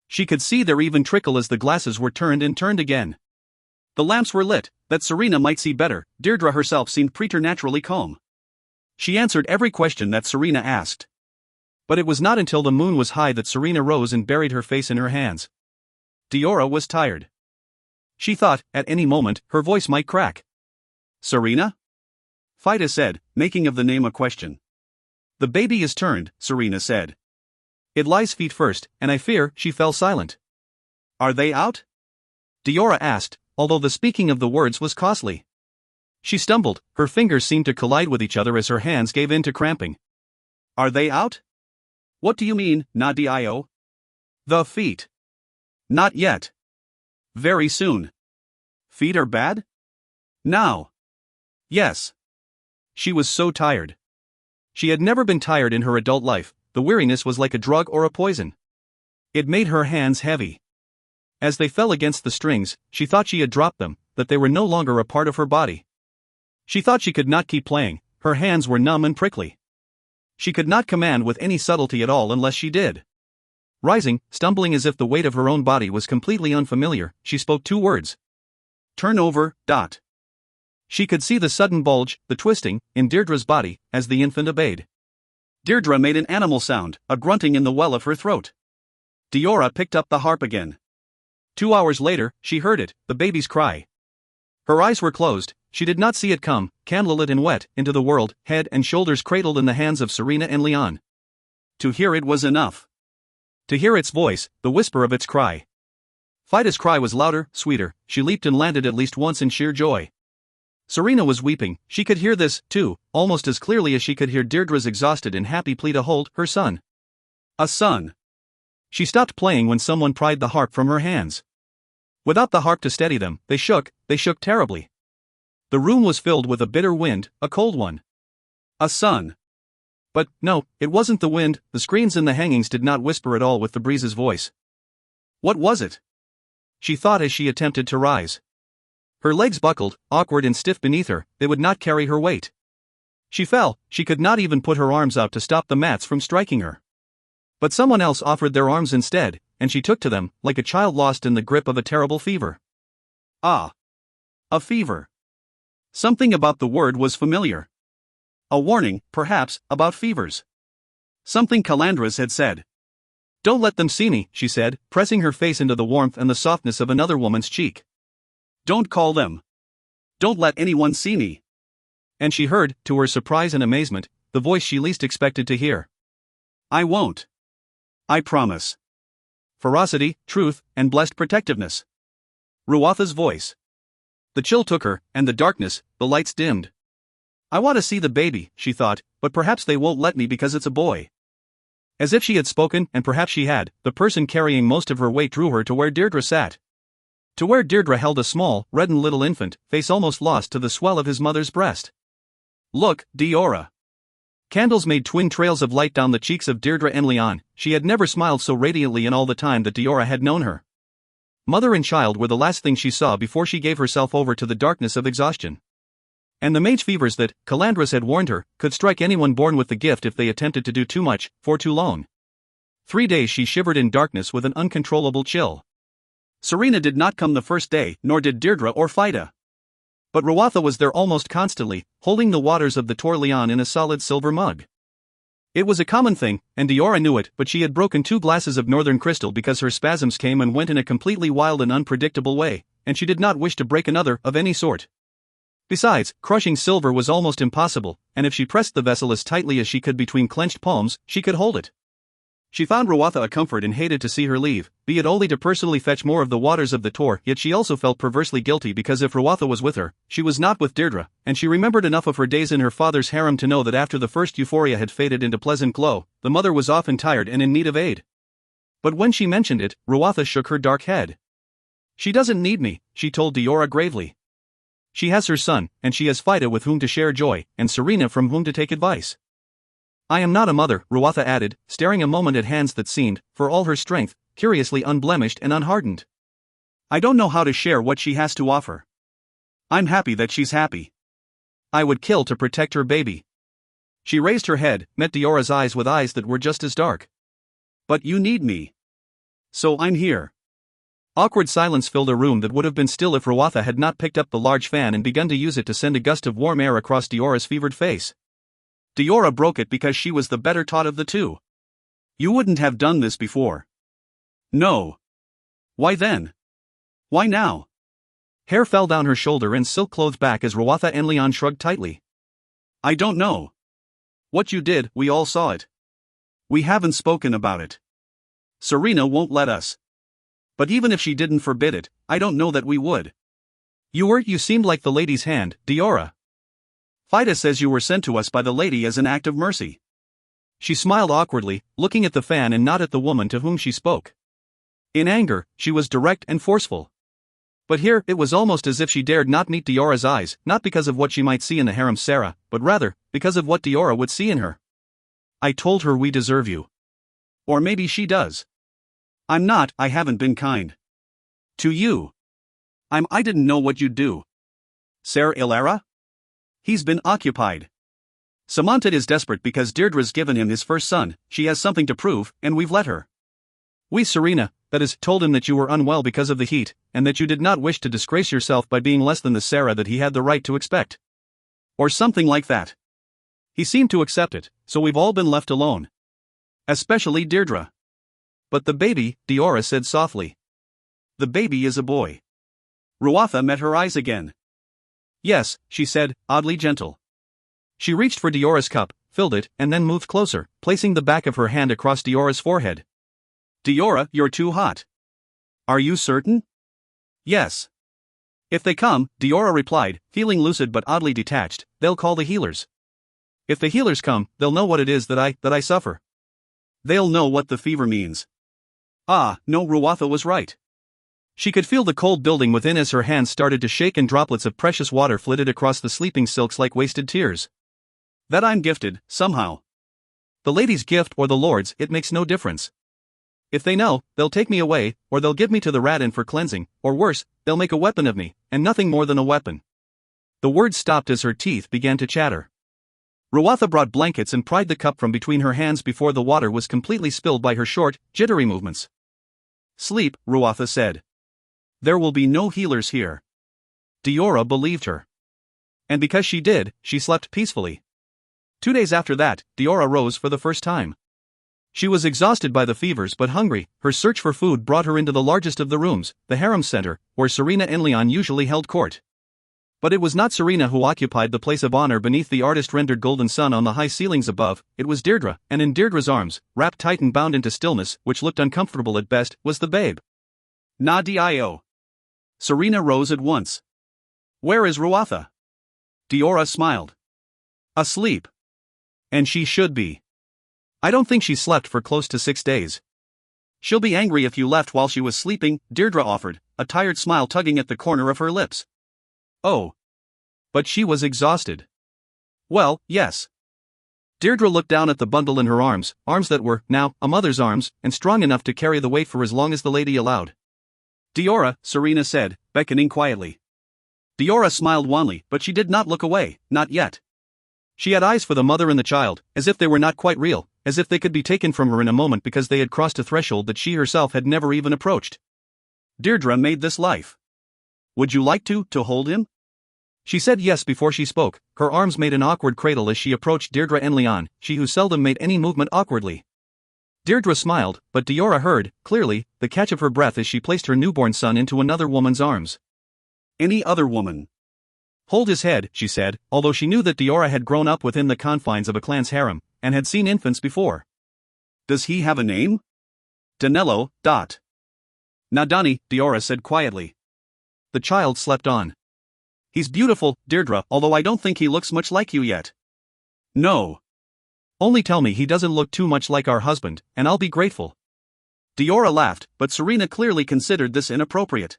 She could see their even trickle as the glasses were turned and turned again. The lamps were lit, that Serena might see better. Deirdre herself seemed preternaturally calm. She answered every question that Serena asked. But it was not until the moon was high that Serena rose and buried her face in her hands. Diora was tired. She thought, at any moment, her voice might crack. Serena? Phaida said, making of the name a question. The baby is turned, Serena said. It lies feet first, and I fear, she fell silent. Are they out? Diora asked, although the speaking of the words was costly. She stumbled, her fingers seemed to collide with each other as her hands gave in to cramping. Are they out? What do you mean, Nadio? The feet. Not yet. Very soon. Feet are bad? Now. Yes. She was so tired. She had never been tired in her adult life, the weariness was like a drug or a poison. It made her hands heavy. As they fell against the strings, she thought she had dropped them, that they were no longer a part of her body. She thought she could not keep playing, her hands were numb and prickly. She could not command with any subtlety at all unless she did. Rising, stumbling as if the weight of her own body was completely unfamiliar, she spoke 2 words. "Turn over, Dot." She could see the sudden bulge, the twisting, in Deirdre's body, as the infant obeyed. Deirdre made an animal sound, a grunting in the well of her throat. Diora picked up the harp again. 2 hours later, she heard it, the baby's cry. Her eyes were closed, she did not see it come, candlelit and wet, into the world, head and shoulders cradled in the hands of Serena and Leon. To hear it was enough. To hear its voice, the whisper of its cry. Fida's cry was louder, sweeter, she leaped and landed at least once in sheer joy. Serena was weeping, she could hear this, too, almost as clearly as she could hear Deirdre's exhausted and happy plea to hold her son. A son. She stopped playing when someone pried the harp from her hands. Without the harp to steady them, they shook terribly. The room was filled with a bitter wind, a cold one. A son. But, no, it wasn't the wind, the screens and the hangings did not whisper at all with the breeze's voice. What was it? She thought as she attempted to rise. Her legs buckled, awkward and stiff beneath her, they would not carry her weight. She fell, she could not even put her arms out to stop the mats from striking her. But someone else offered their arms instead, and she took to them, like a child lost in the grip of a terrible fever. Ah! A fever. Something about the word was familiar. A warning, perhaps, about fevers. Something Calandras had said. Don't let them see me, she said, pressing her face into the warmth and the softness of another woman's cheek. Don't call them. Don't let anyone see me. And she heard, to her surprise and amazement, the voice she least expected to hear. I won't. I promise. Ferocity, truth, and blessed protectiveness. Ruatha's voice. The chill took her, and the darkness, the lights dimmed. I want to see the baby, she thought, but perhaps they won't let me because it's a boy. As if she had spoken, and perhaps she had, the person carrying most of her weight drew her to where Deirdre sat. To where Deirdre held a small, reddened little infant, face almost lost to the swell of his mother's breast. Look, Diora. Candles made twin trails of light down the cheeks of Deirdre and Leon. She had never smiled so radiantly in all the time that Diora had known her. Mother and child were the last thing she saw before she gave herself over to the darkness of exhaustion. And the mage fevers that, Calandras had warned her, could strike anyone born with the gift if they attempted to do too much, for too long. 3 days she shivered in darkness with an uncontrollable chill. Serena did not come the first day, nor did Deirdre or Fida. But Ruatha was there almost constantly, holding the waters of the Tor Leon in a solid silver mug. It was a common thing, and Diora knew it, but she had broken 2 glasses of northern crystal because her spasms came and went in a completely wild and unpredictable way, and she did not wish to break another of any sort. Besides, crushing silver was almost impossible, and if she pressed the vessel as tightly as she could between clenched palms, she could hold it. She found Ruatha a comfort and hated to see her leave, be it only to personally fetch more of the waters of the Tor, yet she also felt perversely guilty because if Ruatha was with her, she was not with Deirdre, and she remembered enough of her days in her father's harem to know that after the first euphoria had faded into pleasant glow, the mother was often tired and in need of aid. But when she mentioned it, Ruatha shook her dark head. She doesn't need me, she told Diora gravely. She has her son, and she has Fida with whom to share joy, and Serena from whom to take advice. I am not a mother, Ruatha added, staring a moment at hands that seemed, for all her strength, curiously unblemished and unhardened. I don't know how to share what she has to offer. I'm happy that she's happy. I would kill to protect her baby. She raised her head, met Diora's eyes with eyes that were just as dark. But you need me. So I'm here. Awkward silence filled a room that would have been still if Ruatha had not picked up the large fan and begun to use it to send a gust of warm air across Diora's fevered face. Diora broke it because she was the better taught of the two. You wouldn't have done this before. No. Why then? Why now? Hair fell down her shoulder and silk-clothed back as Ruatha and Leon shrugged tightly. I don't know. What you did, we all saw it. We haven't spoken about it. Serena won't let us. But even if she didn't forbid it, I don't know that we would. You seemed like the lady's hand, Diora. Fida says you were sent to us by the lady as an act of mercy. She smiled awkwardly, looking at the fan and not at the woman to whom she spoke. In anger, she was direct and forceful. But here, it was almost as if she dared not meet Diora's eyes, not because of what she might see in the harem Sarah, but rather, because of what Diora would see in her. I told her we deserve you. Or maybe she does. I haven't been kind. To you. I didn't know what you'd do. Ser Ilara? He's been occupied. Samantha is desperate because Deirdre's given him his first son, she has something to prove, and we've let her. We Serena, that is, told him that you were unwell because of the heat, and that you did not wish to disgrace yourself by being less than the Sarah that he had the right to expect. Or something like that. He seemed to accept it, so we've all been left alone. Especially Deirdre. But the baby, Diora said softly. The baby is a boy. Ruatha met her eyes again. Yes, she said, oddly gentle. She reached for Diora's cup, filled it, and then moved closer, placing the back of her hand across Diora's forehead. Diora, you're too hot. Are you certain? Yes. If they come, Diora replied, feeling lucid but oddly detached, they'll call the healers. If the healers come, they'll know what it is that I suffer. They'll know what the fever means. Ah, no, Ruatha was right. She could feel the cold building within as her hands started to shake and droplets of precious water flitted across the sleeping silks like wasted tears. That I'm gifted, somehow. The lady's gift or the Lord's, it makes no difference. If they know, they'll take me away, or they'll give me to the Radin for cleansing, or worse, they'll make a weapon of me, and nothing more than a weapon. The words stopped as her teeth began to chatter. Ruatha brought blankets and pried the cup from between her hands before the water was completely spilled by her short, jittery movements. Sleep, Ruatha said. There will be no healers here. Diora believed her. And because she did, she slept peacefully. 2 days after that, Diora rose for the first time. She was exhausted by the fevers but hungry. Her search for food brought her into the largest of the rooms, the harem center, where Serena and Leon usually held court. But it was not Serena who occupied the place of honor beneath the artist-rendered golden sun on the high ceilings above, it was Deirdre, and in Deirdre's arms, wrapped tight and bound into stillness, which looked uncomfortable at best, was the babe. Na-dio. Serena rose at once. Where is Ruatha? Diora smiled. Asleep. And she should be. I don't think she slept for close to 6 days. She'll be angry if you left while she was sleeping, Deirdre offered, a tired smile tugging at the corner of her lips. Oh. But she was exhausted. Well, yes. Deirdre looked down at the bundle in her arms that were, now, a mother's arms, and strong enough to carry the weight for as long as the lady allowed. Diora, Serena said, beckoning quietly. Diora smiled wanly, but she did not look away, not yet. She had eyes for the mother and the child, as if they were not quite real, as if they could be taken from her in a moment because they had crossed a threshold that she herself had never even approached. Deirdre made this life. Would you like to hold him? She said yes before she spoke. Her arms made an awkward cradle as she approached Deirdre and Leon, she who seldom made any movement awkwardly. Deirdre smiled, but Diora heard, clearly, the catch of her breath as she placed her newborn son into another woman's arms. Any other woman. Hold his head, she said, although she knew that Diora had grown up within the confines of a clan's harem, and had seen infants before. Does he have a name? Danilo. Nadani, Diora said quietly. The child slept on. He's beautiful, Deirdre, although I don't think he looks much like you yet. No. Only tell me he doesn't look too much like our husband, and I'll be grateful. Diora laughed, but Serena clearly considered this inappropriate.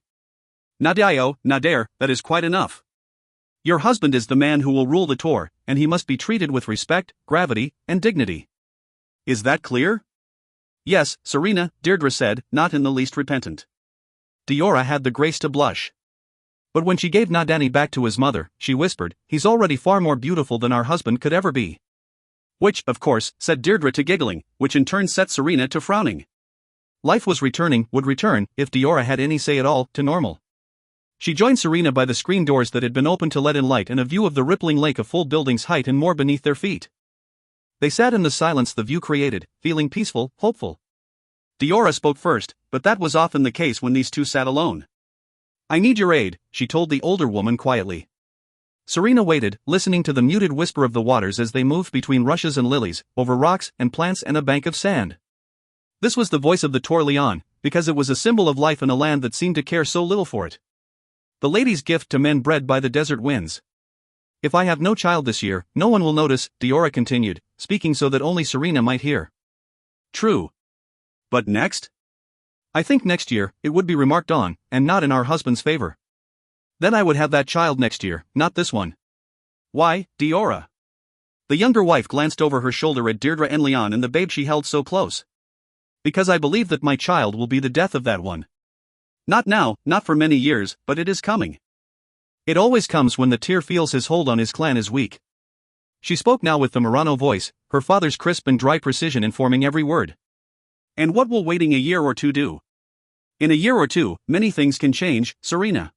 Nadio, Nader, that is quite enough. Your husband is the man who will rule the tour, and he must be treated with respect, gravity, and dignity. Is that clear? Yes, Serena, Deirdre said, not in the least repentant. Diora had the grace to blush. But when she gave Nadani back to his mother, she whispered, he's already far more beautiful than our husband could ever be. Which, of course, set Deirdre to giggling, which in turn set Serena to frowning. Life would return, if Diora had any say at all, to normal. She joined Serena by the screen doors that had been opened to let in light and a view of the rippling lake a full building's height and more beneath their feet. They sat in the silence the view created, feeling peaceful, hopeful. Diora spoke first, but that was often the case when these two sat alone. I need your aid, she told the older woman quietly. Serena waited, listening to the muted whisper of the waters as they moved between rushes and lilies, over rocks and plants and a bank of sand. This was the voice of the Tor Leon, because it was a symbol of life in a land that seemed to care so little for it. The lady's gift to men bred by the desert winds. If I have no child this year, no one will notice, Diora continued, speaking so that only Serena might hear. True. But next? I think next year, it would be remarked on, and not in our husband's favor. Then I would have that child next year, not this one. Why, Diora? The younger wife glanced over her shoulder at Deirdre and Leon and the babe she held so close. Because I believe that my child will be the death of that one. Not now, not for many years, but it is coming. It always comes when the Tyr feels his hold on his clan is weak. She spoke now with the Murano voice, her father's crisp and dry precision informing every word. And what will waiting a year or two do? In a year or two, many things can change, Serena.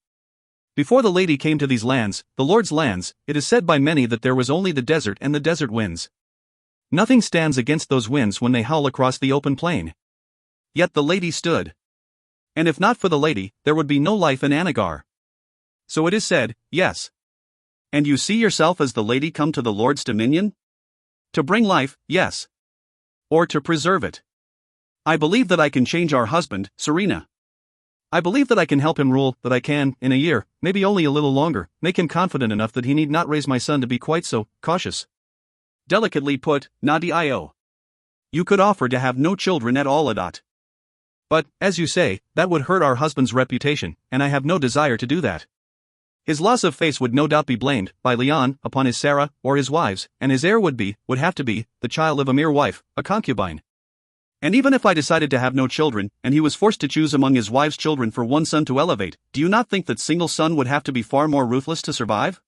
Before the lady came to these lands, the Lord's lands, it is said by many that there was only the desert and the desert winds. Nothing stands against those winds when they howl across the open plain. Yet the lady stood. And if not for the lady, there would be no life in Anagar. So it is said, yes. And you see yourself as the lady come to the Lord's dominion? To bring life, yes. Or to preserve it. I believe that I can change our husband, Serena. I believe that I can help him rule, that I can, in a year, maybe only a little longer, make him confident enough that he need not raise my son to be quite so cautious. Delicately put, Nadio. You could offer to have no children at all, Adat. But, as you say, that would hurt our husband's reputation, and I have no desire to do that. His loss of face would no doubt be blamed, by Leon, upon his Sarah, or his wives, and his heir would have to be, the child of a mere wife, a concubine. And even if I decided to have no children, and he was forced to choose among his wife's children for one son to elevate, do you not think that single son would have to be far more ruthless to survive?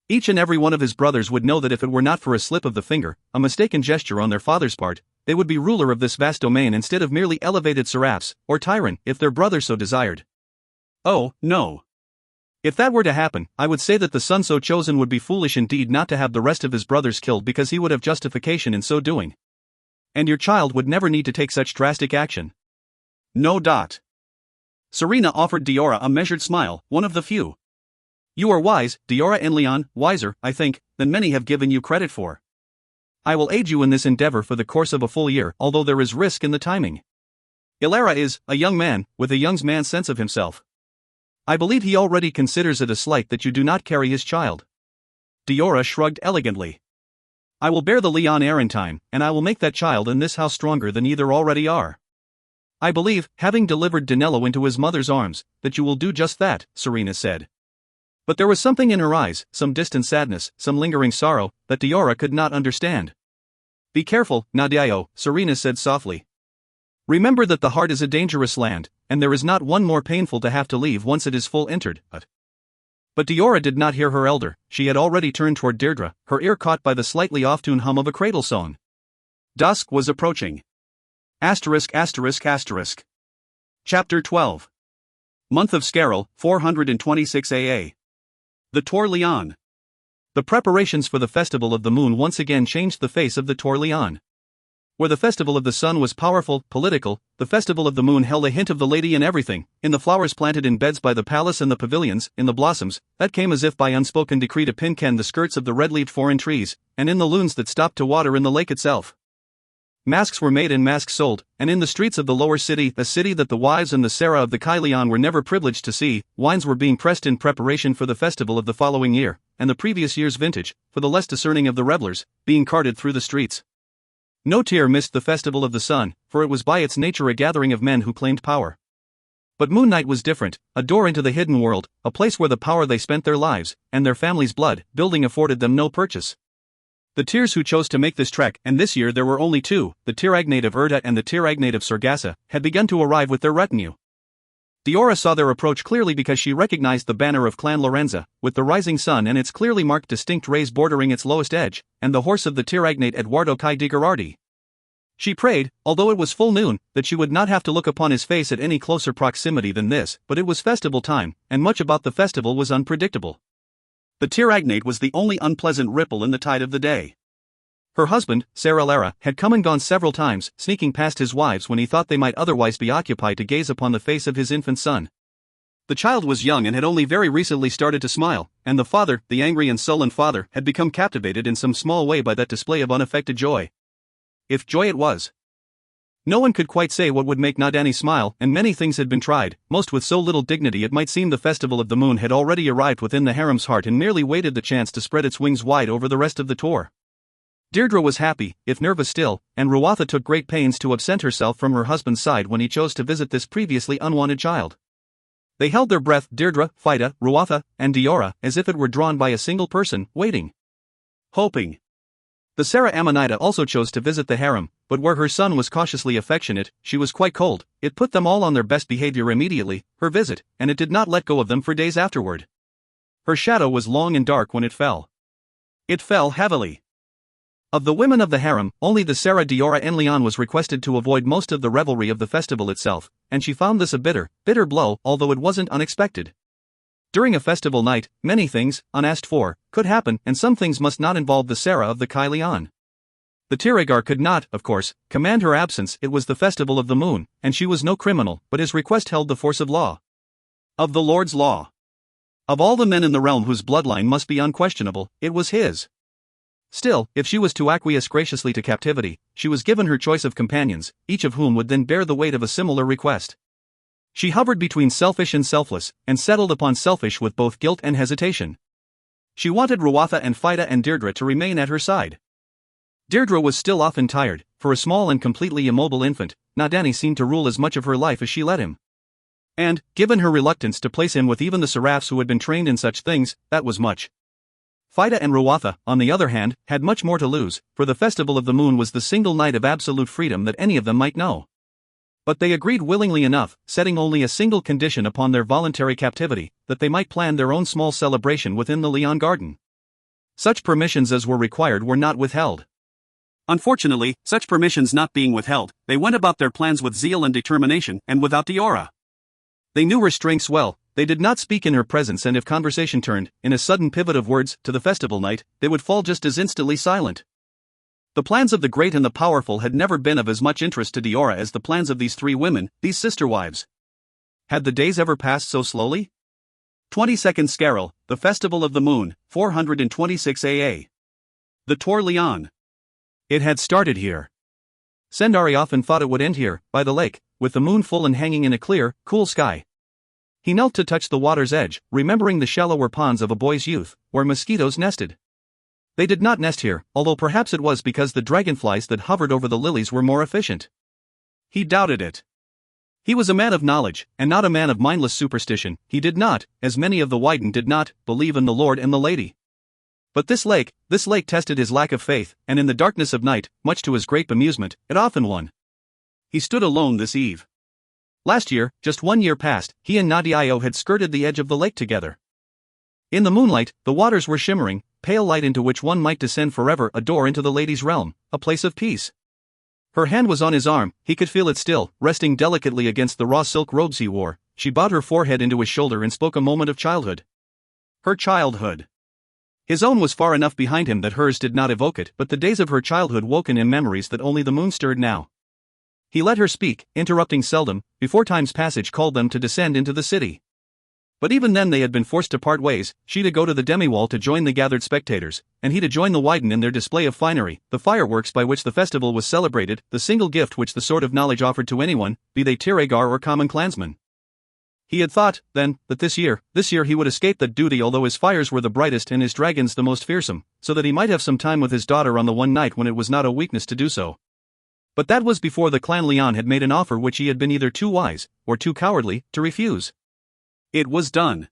Each and every one of his brothers would know that if it were not for a slip of the finger, a mistaken gesture on their father's part, they would be ruler of this vast domain instead of merely elevated seraphs, or tyrant, if their brother so desired. Oh, no. If that were to happen, I would say that the son so chosen would be foolish indeed not to have the rest of his brothers killed because he would have justification in so doing. And your child would never need to take such drastic action. No. Serena offered Diora a measured smile, one of the few. You are wise, Diora and Leon, wiser, I think, than many have given you credit for. I will aid you in this endeavor for the course of a full year, although there is risk in the timing. Ilara is a young man, with a young man's sense of himself. I believe he already considers it a slight that you do not carry his child. Diora shrugged elegantly. I will bear the Leon heir in time, and I will make that child in this house stronger than either already are. I believe, having delivered Danello into his mother's arms, that you will do just that, Serena said. But there was something in her eyes, some distant sadness, some lingering sorrow, that Diora could not understand. Be careful, Nadio, Serena said softly. Remember that the heart is a dangerous land, and there is not one more painful to have to leave once it is full entered. But Diora did not hear her elder, she had already turned toward Deirdre, her ear caught by the slightly off-tune hum of a cradle song. Dusk was approaching. *****. Chapter 12. Month of Scaril, 426 AA. The Tor Leon. The preparations for the Festival of the Moon once again changed the face of the Tor Leon. Where the Festival of the Sun was powerful, political, the Festival of the Moon held a hint of the lady in everything, in the flowers planted in beds by the palace and the pavilions, in the blossoms, that came as if by unspoken decree to pin-can the skirts of the red-leaved foreign trees, and in the loons that stopped to water in the lake itself. Masks were made and masks sold, and in the streets of the lower city, a city that the wives and the Sarah of the Kylion were never privileged to see, wines were being pressed in preparation for the festival of the following year, and the previous year's vintage, for the less discerning of the revelers, being carted through the streets. No Tyr missed the Festival of the Sun, for it was by its nature a gathering of men who claimed power. But Moon Night was different, a door into the hidden world, a place where the power they spent their lives, and their families' blood, building afforded them no purchase. The Tyrs who chose to make this trek, and this year there were only two, the Tyragnate of Erda and the Tyragnate of Sargassa, had begun to arrive with their retinue. Diora saw their approach clearly because she recognized the banner of Clan Lorenza, with the rising sun and its clearly marked distinct rays bordering its lowest edge, and the horse of the Tyragnate Eduardo Kai di Gherardi. She prayed, although it was full noon, that she would not have to look upon his face at any closer proximity than this, but it was festival time, and much about the festival was unpredictable. The Tyragnate was the only unpleasant ripple in the tide of the day. Her husband, Sarah Lara, had come and gone several times, sneaking past his wives when he thought they might otherwise be occupied to gaze upon the face of his infant son. The child was young and had only very recently started to smile, and the father, the angry and sullen father, had become captivated in some small way by that display of unaffected joy. If joy it was. No one could quite say what would make Nadani smile, and many things had been tried, most with so little dignity it might seem the Festival of the Moon had already arrived within the harem's heart and merely waited the chance to spread its wings wide over the rest of the tour. Deirdre was happy, if nervous still, and Ruatha took great pains to absent herself from her husband's side when he chose to visit this previously unwanted child. They held their breath, Deirdre, Phaida, Ruatha, and Diora, as if it were drawn by a single person, waiting. Hoping. The Sarah Amanita also chose to visit the harem, but where her son was cautiously affectionate, she was quite cold. It put them all on their best behavior immediately, her visit, and it did not let go of them for days afterward. Her shadow was long and dark when it fell. It fell heavily. Of the women of the harem, only the Sarah Diora Enleon was requested to avoid most of the revelry of the festival itself, and she found this a bitter blow, although it wasn't unexpected. During a festival night, many things, unasked for, could happen, and some things must not involve the Sarah of the Kailian. The Tiragar could not, of course, command her absence. It was the festival of the moon, and she was no criminal, but his request held the force of law. Of the Lord's law. Of all the men in the realm whose bloodline must be unquestionable, it was his. Still, if she was to acquiesce graciously to captivity, she was given her choice of companions, each of whom would then bear the weight of a similar request. She hovered between selfish and selfless, and settled upon selfish with both guilt and hesitation. She wanted Ruatha and Fida and Deirdre to remain at her side. Deirdre was still often tired. For a small and completely immobile infant, Nadani seemed to rule as much of her life as she let him. And, given her reluctance to place him with even the seraphs who had been trained in such things, that was much. Fida and Ruatha, on the other hand, had much more to lose, for the Festival of the Moon was the single night of absolute freedom that any of them might know. But they agreed willingly enough, setting only a single condition upon their voluntary captivity, that they might plan their own small celebration within the Leon Garden. Such permissions as were required were not withheld. Unfortunately, such permissions not being withheld, they went about their plans with zeal and determination, and without Diora. They knew her strengths well. They did not speak in her presence, and if conversation turned, in a sudden pivot of words, to the festival night, they would fall just as instantly silent. The plans of the great and the powerful had never been of as much interest to Diora as the plans of these three women, these sister wives. Had the days ever passed so slowly? 22nd Scaril, the Festival of the Moon, 426 AA. The Tor Leon. It had started here. Sendari often thought it would end here, by the lake, with the moon full and hanging in a clear, cool sky. He knelt to touch the water's edge, remembering the shallower ponds of a boy's youth, where mosquitoes nested. They did not nest here, although perhaps it was because the dragonflies that hovered over the lilies were more efficient. He doubted it. He was a man of knowledge, and not a man of mindless superstition. He did not, as many of the Wyden did not, believe in the Lord and the Lady. But this lake tested his lack of faith, and in the darkness of night, much to his great bemusement, it often won. He stood alone this eve. Last year, just 1 year past, he and Nadiayo had skirted the edge of the lake together. In the moonlight, the waters were shimmering, pale light into which one might descend forever, a door into the lady's realm, a place of peace. Her hand was on his arm, he could feel it still, resting delicately against the raw silk robes he wore. She bowed her forehead into his shoulder and spoke a moment of childhood. Her childhood. His own was far enough behind him that hers did not evoke it, but the days of her childhood woke in him memories that only the moon stirred now. He let her speak, interrupting seldom, before time's passage called them to descend into the city. But even then they had been forced to part ways, she to go to the demi-wall to join the gathered spectators, and he to join the Wyden in their display of finery, the fireworks by which the festival was celebrated, the single gift which the Sword of Knowledge offered to anyone, be they Tiragar or common clansmen. He had thought, then, that this year he would escape that duty, although his fires were the brightest and his dragons the most fearsome, so that he might have some time with his daughter on the one night when it was not a weakness to do so. But that was before the Clan Leon had made an offer which he had been either too wise, or too cowardly, to refuse. It was done.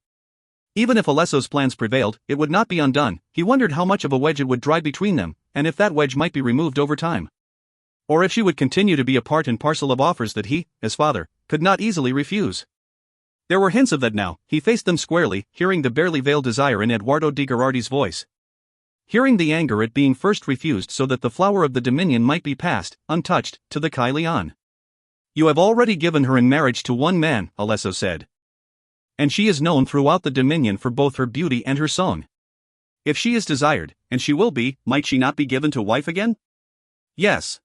Even if Alesso's plans prevailed, it would not be undone. He wondered how much of a wedge it would drive between them, and if that wedge might be removed over time. Or if she would continue to be a part and parcel of offers that he, as father, could not easily refuse. There were hints of that now. He faced them squarely, hearing the barely veiled desire in Eduardo di Gherardi's voice. Hearing the anger at being first refused so that the flower of the dominion might be passed, untouched, to the Kai Leon. You have already given her in marriage to one man, Alesso said. And she is known throughout the dominion for both her beauty and her song. If she is desired, and she will be, might she not be given to wife again? Yes.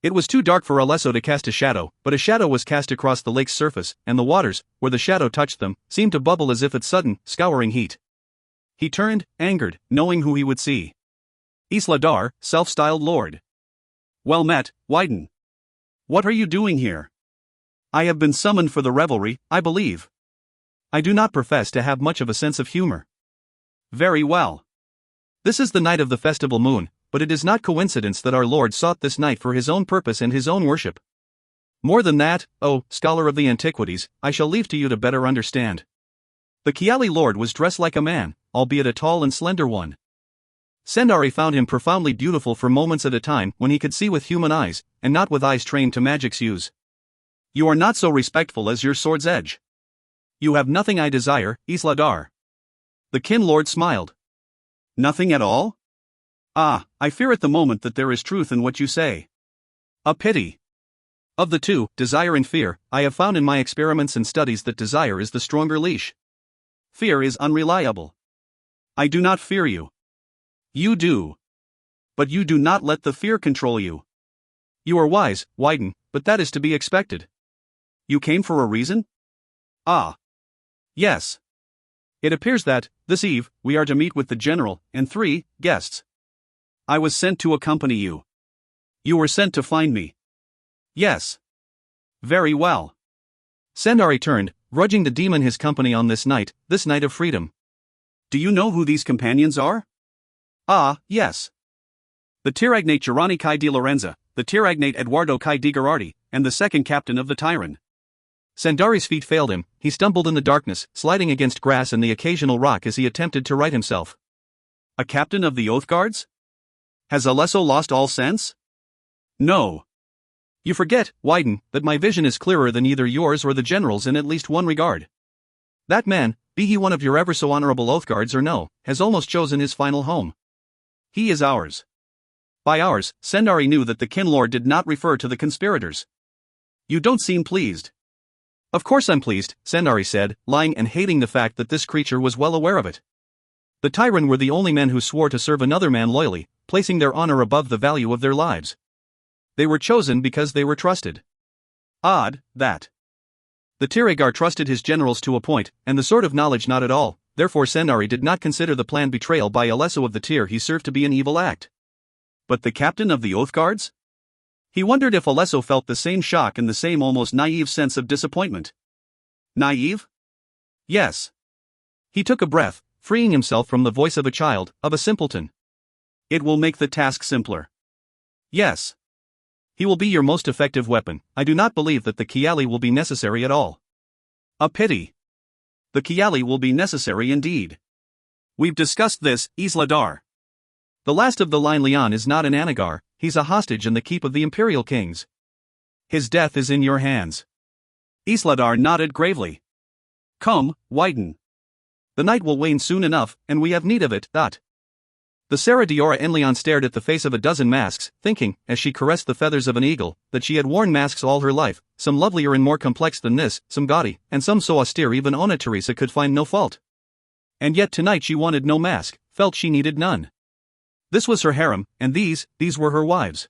It was too dark for Alesso to cast a shadow, but a shadow was cast across the lake's surface, and the waters, where the shadow touched them, seemed to bubble as if at sudden, scouring heat. He turned, angered, knowing who he would see. Isla Dar, self-styled lord. Well met, Wyden. What are you doing here? I have been summoned for the revelry, I believe. I do not profess to have much of a sense of humor. Very well. This is the night of the festival moon, but it is not coincidence that our Lord sought this night for his own purpose and his own worship. More than that, O scholar of the antiquities, I shall leave to you to better understand. The Kiali Lord was dressed like a man, albeit a tall and slender one. Sendari found him profoundly beautiful for moments at a time when he could see with human eyes, and not with eyes trained to magic's use. You are not so respectful as your sword's edge. You have nothing I desire, Isladar. The Kin Lord smiled. Nothing at all? Ah, I fear at the moment that there is truth in what you say. A pity. Of the two, desire and fear, I have found in my experiments and studies that desire is the stronger leash. Fear is unreliable. I do not fear you. You do. But you do not let the fear control you. You are wise, Wyden, but that is to be expected. You came for a reason? Ah. Yes. It appears that, this eve, we are to meet with the general, and 3 guests. I was sent to accompany you. You were sent to find me. Yes. Very well. Sendari turned, grudging the demon his company on this night of freedom. Do you know who these companions are? Ah, yes. The Tiragnate Girani Kai di Lorenza, the Tiragnate Eduardo Kai di Gherardi, and the second captain of the Tyran. Sendari's feet failed him, he stumbled in the darkness, sliding against grass and the occasional rock as he attempted to right himself. A captain of the Oath Guards? Has Alesso lost all sense? No. You forget, Wyden, that my vision is clearer than either yours or the general's in at least one regard. That man, be he one of your ever so honorable Oath Guards or no, has almost chosen his final home. He is ours. By ours, Sendari knew that the Kin Lord did not refer to the conspirators. You don't seem pleased. Of course I'm pleased, Sendari said, lying and hating the fact that this creature was well aware of it. The Tyran were the only men who swore to serve another man loyally, placing their honor above the value of their lives. They were chosen because they were trusted. Odd, that. The Tiragar trusted his generals to a point, and the Sword of Knowledge not at all, therefore Sendari did not consider the planned betrayal by Alesso of the Tyr he served to be an evil act. But the captain of the Oath Guards? He wondered if Alesso felt the same shock and the same almost naive sense of disappointment. Naive? Yes. He took a breath, freeing himself from the voice of a child, of a simpleton. It will make the task simpler. Yes. He will be your most effective weapon. I do not believe that the Kiali will be necessary at all. A pity. The Kiali will be necessary indeed. We've discussed this, Isladar. The last of the line Leon is not an Anagar, he's a hostage in the keep of the Imperial Kings. His death is in your hands. Isladar nodded gravely. Come, Wyden. The night will wane soon enough, and we have need of it. The Sarah Diora Enleon stared at the face of a dozen masks, thinking, as she caressed the feathers of an eagle, that she had worn masks all her life, some lovelier and more complex than this, some gaudy, and some so austere even Ona Teresa could find no fault. And yet tonight she wanted no mask, felt she needed none. This was her harem, and these were her wives.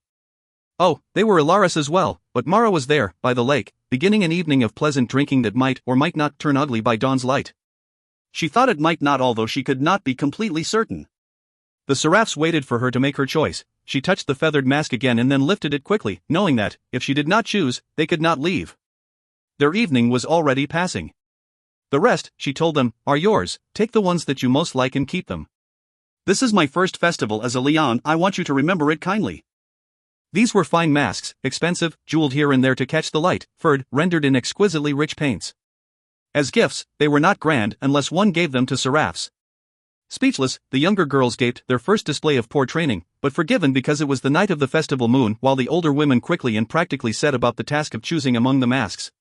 Oh, they were Ilaris as well, but Mara was there, by the lake, beginning an evening of pleasant drinking that might or might not turn ugly by dawn's light. She thought it might not, although she could not be completely certain. The seraphs waited for her to make her choice. She touched the feathered mask again and then lifted it quickly, knowing that, if she did not choose, they could not leave. Their evening was already passing. The rest, she told them, are yours, take the ones that you most like and keep them. This is my first festival as a Leon, I want you to remember it kindly. These were fine masks, expensive, jeweled here and there to catch the light, furred, rendered in exquisitely rich paints. As gifts, they were not grand unless one gave them to seraphs. Speechless, the younger girls gaped, their first display of poor training, but forgiven because it was the night of the festival moon, while the older women quickly and practically set about the task of choosing among the masks.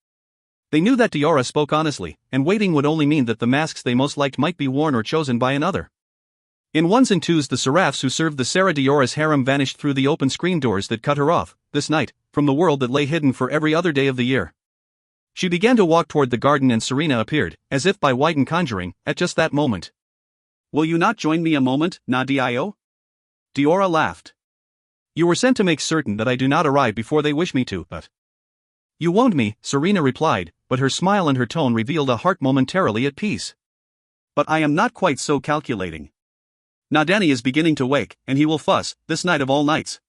They knew that Diora spoke honestly, and waiting would only mean that the masks they most liked might be worn or chosen by another. In ones and twos the seraphs who served the Sarah Diora's harem vanished through the open screen doors that cut her off, this night, from the world that lay hidden for every other day of the year. She began to walk toward the garden and Serena appeared, as if by Wyden conjuring, at just that moment. Will you not join me a moment, Nadio? Diora laughed. You were sent to make certain that I do not arrive before they wish me to, but... You won't me, Serena replied, but her smile and her tone revealed a heart momentarily at peace. But I am not quite so calculating. Nadani is beginning to wake, and he will fuss, this night of all nights.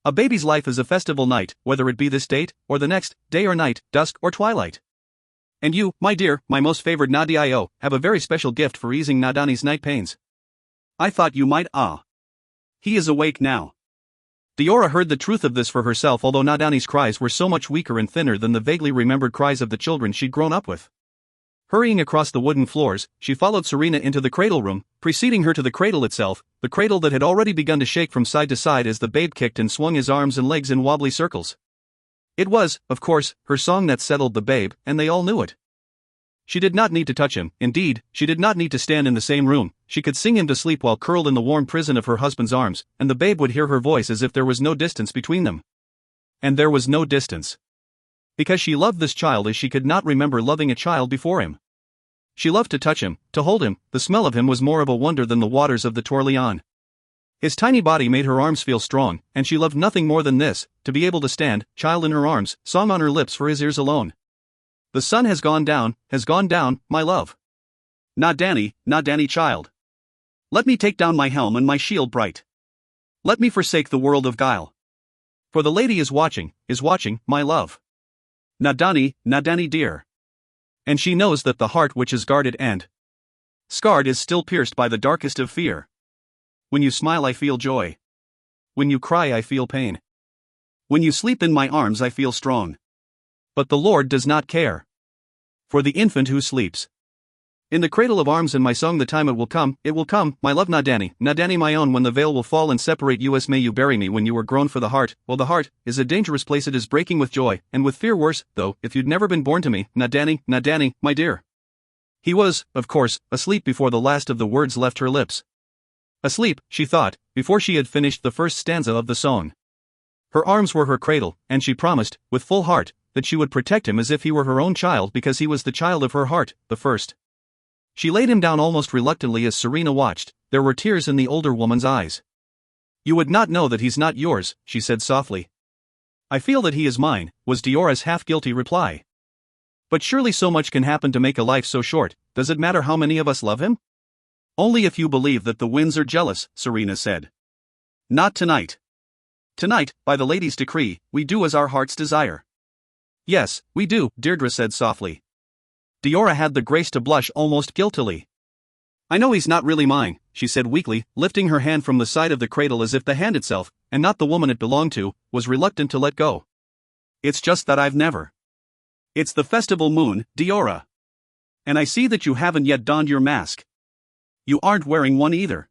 A baby's life is a festival night, whether it be this date, or the next, day or night, dusk or twilight. And you, my dear, my most favored Nadio, have a very special gift for easing Nadani's night pains. I thought you might. He is awake now. Diora heard the truth of this for herself, although Nadani's cries were so much weaker and thinner than the vaguely remembered cries of the children she'd grown up with. Hurrying across the wooden floors, she followed Serena into the cradle room, preceding her to the cradle itself, the cradle that had already begun to shake from side to side as the babe kicked and swung his arms and legs in wobbly circles. It was, of course, her song that settled the babe, and they all knew it. She did not need to touch him, indeed, she did not need to stand in the same room, she could sing him to sleep while curled in the warm prison of her husband's arms, and the babe would hear her voice as if there was no distance between them. And there was no distance. Because she loved this child as she could not remember loving a child before him. She loved to touch him, to hold him, the smell of him was more of a wonder than the waters of the Torleon. His tiny body made her arms feel strong, and she loved nothing more than this, to be able to stand, child in her arms, song on her lips for his ears alone. The sun has gone down, my love. Not Danny, child. Let me take down my helm and my shield bright. Let me forsake the world of guile. For the lady is watching, my love. Nadani dear. And she knows that the heart which is guarded and scarred is still pierced by the darkest of fear. When you smile I feel joy. When you cry I feel pain. When you sleep in my arms I feel strong. But the Lord does not care for the infant who sleeps in the cradle of arms. In my song the time it will come, my love Nadani my own, when the veil will fall and separate us. May you bury me when you were grown, for the heart, well, the heart is a dangerous place, it is breaking with joy, and with fear worse, though, if you'd never been born to me, Nadani, my dear. He was, of course, asleep before the last of the words left her lips. Asleep, she thought, before she had finished the first stanza of the song. Her arms were her cradle, and she promised, with full heart, that she would protect him as if he were her own child, because he was the child of her heart, the first. She laid him down almost reluctantly as Serena watched. There were tears in the older woman's eyes. You would not know that he's not yours, she said softly. I feel that he is mine, was Diora's half-guilty reply. But surely so much can happen to make a life so short. Does it matter how many of us love him? Only if you believe that the winds are jealous, Serena said. Not tonight. Tonight, by the lady's decree, we do as our hearts desire. Yes, we do, Deirdre said softly. Diora had the grace to blush almost guiltily. I know he's not really mine, she said weakly, lifting her hand from the side of the cradle as if the hand itself, and not the woman it belonged to, was reluctant to let go. It's just that I've never. It's the festival moon, Diora. And I see that you haven't yet donned your mask. You aren't wearing one either.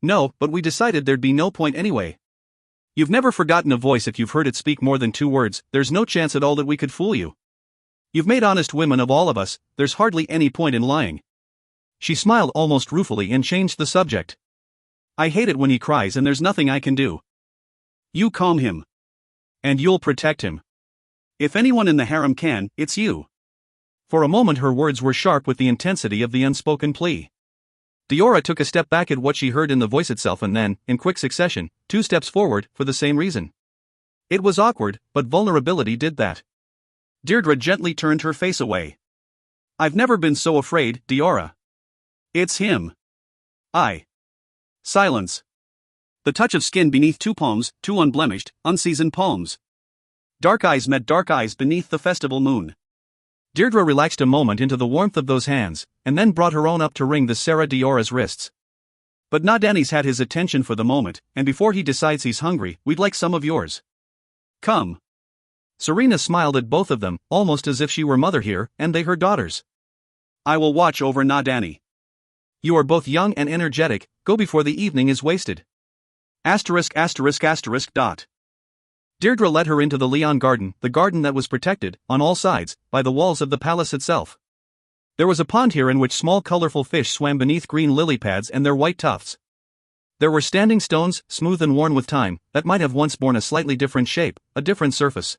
No, but we decided there'd be no point anyway. You've never forgotten a voice if you've heard it speak more than 2 words, there's no chance at all that we could fool you. You've made honest women of all of us, there's hardly any point in lying. She smiled almost ruefully and changed the subject. I hate it when he cries and there's nothing I can do. You calm him. And you'll protect him. If anyone in the harem can, it's you. For a moment her words were sharp with the intensity of the unspoken plea. Diora took a step back at what she heard in the voice itself and then, in quick succession, 2 steps forward, for the same reason. It was awkward, but vulnerability did that. Deirdre gently turned her face away. I've never been so afraid, Diora. It's him. Silence. The touch of skin beneath 2 palms, 2 unblemished, unseasoned palms. Dark eyes met dark eyes beneath the festival moon. Deirdre relaxed a moment into the warmth of those hands, and then brought her own up to wring the Sarah Diora's wrists. But Nadani's had his attention for the moment, and before he decides he's hungry, we'd like some of yours. Come. Serena smiled at both of them, almost as if she were mother here, and they her daughters. I will watch over Nadani. You are both young and energetic, go before the evening is wasted. ****. Deirdre led her into the Leon garden, the garden that was protected, on all sides, by the walls of the palace itself. There was a pond here in which small colorful fish swam beneath green lily pads and their white tufts. There were standing stones, smooth and worn with time, that might have once borne a slightly different shape, a different surface.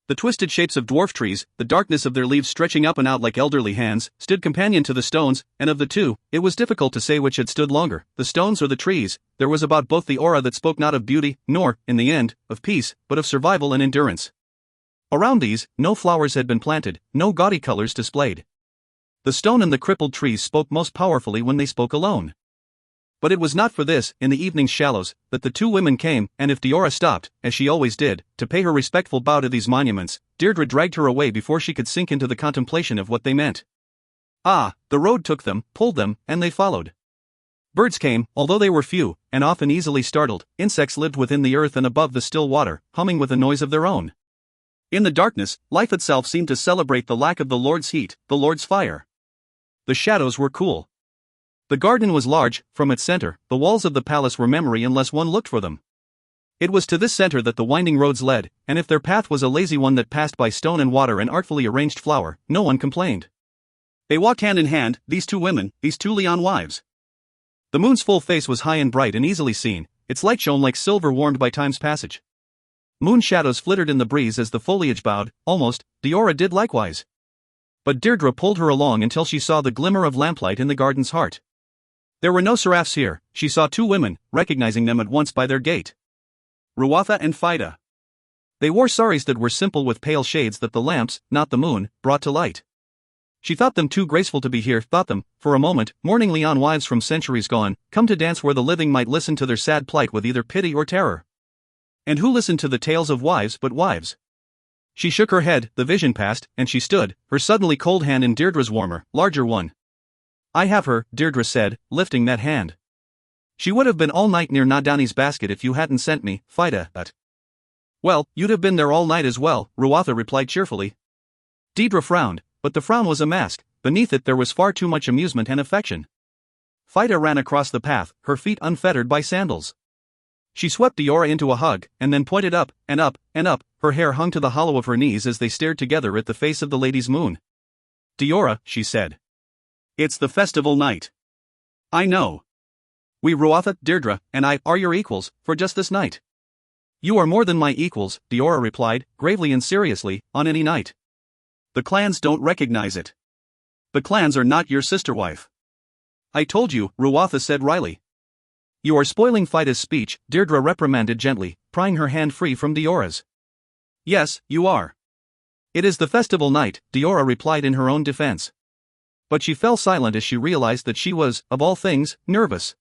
The twisted shapes of dwarf trees, the darkness of their leaves stretching up and out like elderly hands, stood companion to the stones, and of the two, it was difficult to say which had stood longer, the stones or the trees. There was about both the aura that spoke not of beauty, nor, in the end, of peace, but of survival and endurance. Around these, no flowers had been planted, no gaudy colors displayed. The stone and the crippled trees spoke most powerfully when they spoke alone. But it was not for this, in the evening's shallows, that the 2 women came, and if Diora stopped, as she always did, to pay her respectful bow to these monuments, Deirdre dragged her away before she could sink into the contemplation of what they meant. The road took them, pulled them, and they followed. Birds came, although they were few, and often easily startled. Insects lived within the earth and above the still water, humming with a noise of their own. In the darkness, life itself seemed to celebrate the lack of the Lord's heat, the Lord's fire. The shadows were cool. The garden was large, from its center, the walls of the palace were memory unless one looked for them. It was to this center that the winding roads led, and if their path was a lazy one that passed by stone and water and artfully arranged flower, no one complained. They walked hand in hand, these two women, these two Leon wives. The moon's full face was high and bright and easily seen, its light shone like silver warmed by time's passage. Moon shadows flittered in the breeze as the foliage bowed, almost, Diora did likewise. But Deirdre pulled her along until she saw the glimmer of lamplight in the garden's heart. There were no seraphs here, she saw two women, recognizing them at once by their gait. Ruatha and Phaida. They wore saris that were simple with pale shades that the lamps, not the moon, brought to light. She thought them too graceful to be here, thought them, for a moment, mourning Leon wives from centuries gone, come to dance where the living might listen to their sad plight with either pity or terror. And who listened to the tales of wives but wives? She shook her head, the vision passed, and she stood, her suddenly cold hand in Deirdre's warmer, larger one. I have her, Deirdre said, lifting that hand. She would have been all night near Nadani's basket if you hadn't sent me, Phaida, but. Well, you'd have been there all night as well, Ruatha replied cheerfully. Deirdre frowned, but the frown was a mask, beneath it there was far too much amusement and affection. Phaida ran across the path, her feet unfettered by sandals. She swept Diora into a hug, and then pointed up, and up, and up, her hair hung to the hollow of her knees as they stared together at the face of the lady's moon. Diora, she said. It's the festival night. I know. We Ruatha, Deirdre, and I are your equals, for just this night. You are more than my equals, Diora replied, gravely and seriously, on any night. The clans don't recognize it. The clans are not your sister wife. I told you, Ruatha said wryly. You are spoiling Phaida's speech, Deirdre reprimanded gently, prying her hand free from Diora's. Yes, you are. It is the festival night, Diora replied in her own defense. But she fell silent as she realized that she was, of all things, nervous.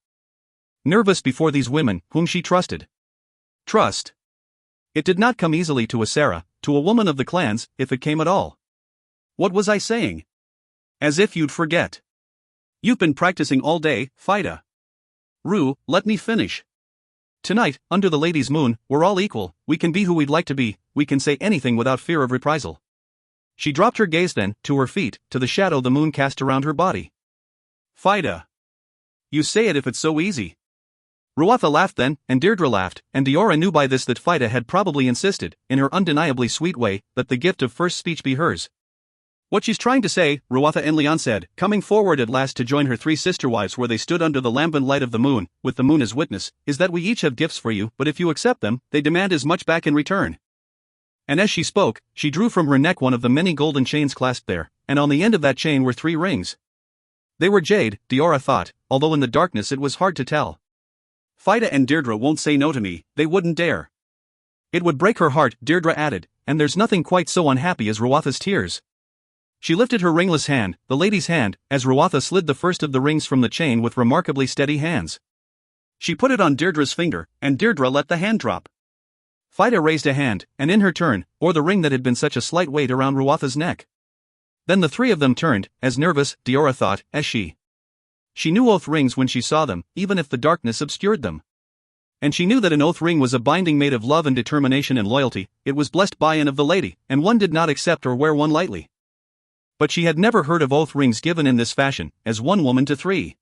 Nervous before these women, whom she trusted. Trust. It did not come easily to a Sarah, to a woman of the clans, if it came at all. What was I saying? As if you'd forget. You've been practicing all day, Phaida. Ru, let me finish. Tonight, under the lady's moon, we're all equal, we can be who we'd like to be, we can say anything without fear of reprisal. She dropped her gaze then, to her feet, to the shadow the moon cast around her body. Phaida. You say it if it's so easy. Ruatha laughed then, and Deirdre laughed, and Diora knew by this that Phaida had probably insisted, in her undeniably sweet way, that the gift of first speech be hers. What she's trying to say, Ruatha and Leon said, coming forward at last to join her three sister wives where they stood under the lambent light of the moon, with the moon as witness, is that we each have gifts for you, but if you accept them, they demand as much back in return. And as she spoke, she drew from her neck one of the many golden chains clasped there, and on the end of that chain were 3 rings. They were jade, Diora thought, although in the darkness it was hard to tell. Phaida and Deirdre won't say no to me, they wouldn't dare. It would break her heart, Deirdre added, and there's nothing quite so unhappy as Ruatha's tears. She lifted her ringless hand, the lady's hand, as Ruatha slid the first of the rings from the chain with remarkably steady hands. She put it on Deirdre's finger, and Deirdre let the hand drop. Phaida raised a hand, and in her turn, bore the ring that had been such a slight weight around Ruatha's neck. Then the 3 of them turned, as nervous, Diora thought, as she. She knew oath rings when she saw them, even if the darkness obscured them. And she knew that an oath ring was a binding made of love and determination and loyalty, it was blessed by and of the lady, and one did not accept or wear one lightly. But she had never heard of oath rings given in this fashion, as one woman to 3.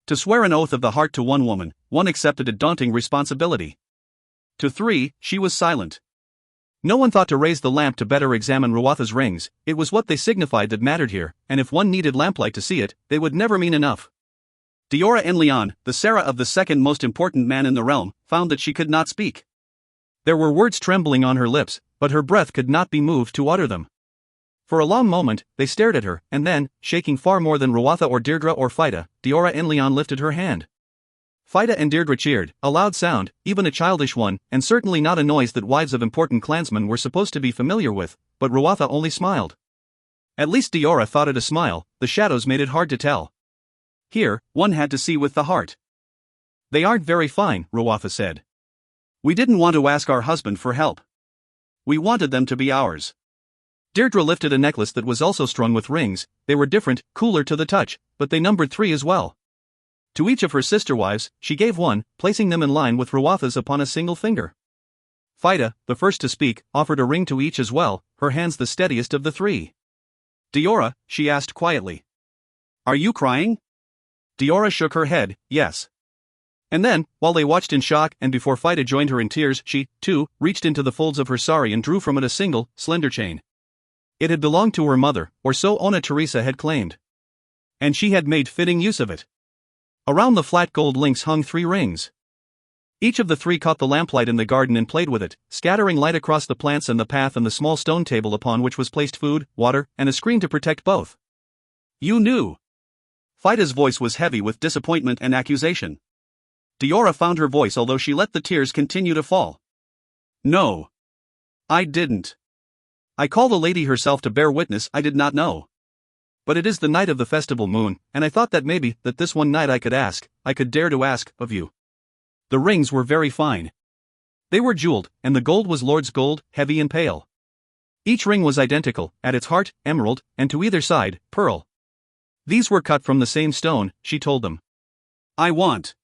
To swear an oath of the heart to one woman, one accepted a daunting responsibility. To 3, she was silent. No one thought to raise the lamp to better examine Ruatha's rings, it was what they signified that mattered here, and if one needed lamplight to see it, they would never mean enough. Diora and Leon, the Sarah of the second most important man in the realm, found that she could not speak. There were words trembling on her lips, but her breath could not be moved to utter them. For a long moment, they stared at her, and then, shaking far more than Ruatha or Deirdre or Phaida, Diora and Leon lifted her hand. Phaida and Deirdre cheered, a loud sound, even a childish one, and certainly not a noise that wives of important clansmen were supposed to be familiar with, but Ruatha only smiled. At least Diora thought it a smile, the shadows made it hard to tell. Here, one had to see with the heart. They aren't very fine, Ruatha said. We didn't want to ask our husband for help. We wanted them to be ours. Deirdre lifted a necklace that was also strung with rings, they were different, cooler to the touch, but they numbered 3 as well. To each of her sister wives, she gave one, placing them in line with Ruatha's upon a single finger. Fida, the first to speak, offered a ring to each as well, her hands the steadiest of the three. Diora, she asked quietly. Are you crying? Diora shook her head, yes. And then, while they watched in shock and before Fida joined her in tears, she, too, reached into the folds of her sari and drew from it a single, slender chain. It had belonged to her mother, or so Ona Teresa had claimed. And she had made fitting use of it. Around the flat gold links hung 3 rings. Each of the 3 caught the lamplight in the garden and played with it, scattering light across the plants and the path and the small stone table upon which was placed food, water, and a screen to protect both. You knew. Fida's voice was heavy with disappointment and accusation. Diora found her voice although she let the tears continue to fall. No. I didn't. I called the lady herself to bear witness I did not know. But it is the night of the festival moon, and I thought that maybe, that this one night I could dare to ask, of you. The rings were very fine. They were jeweled, and the gold was Lord's gold, heavy and pale. Each ring was identical, at its heart, emerald, and to either side, pearl. These were cut from the same stone, she told them. I want.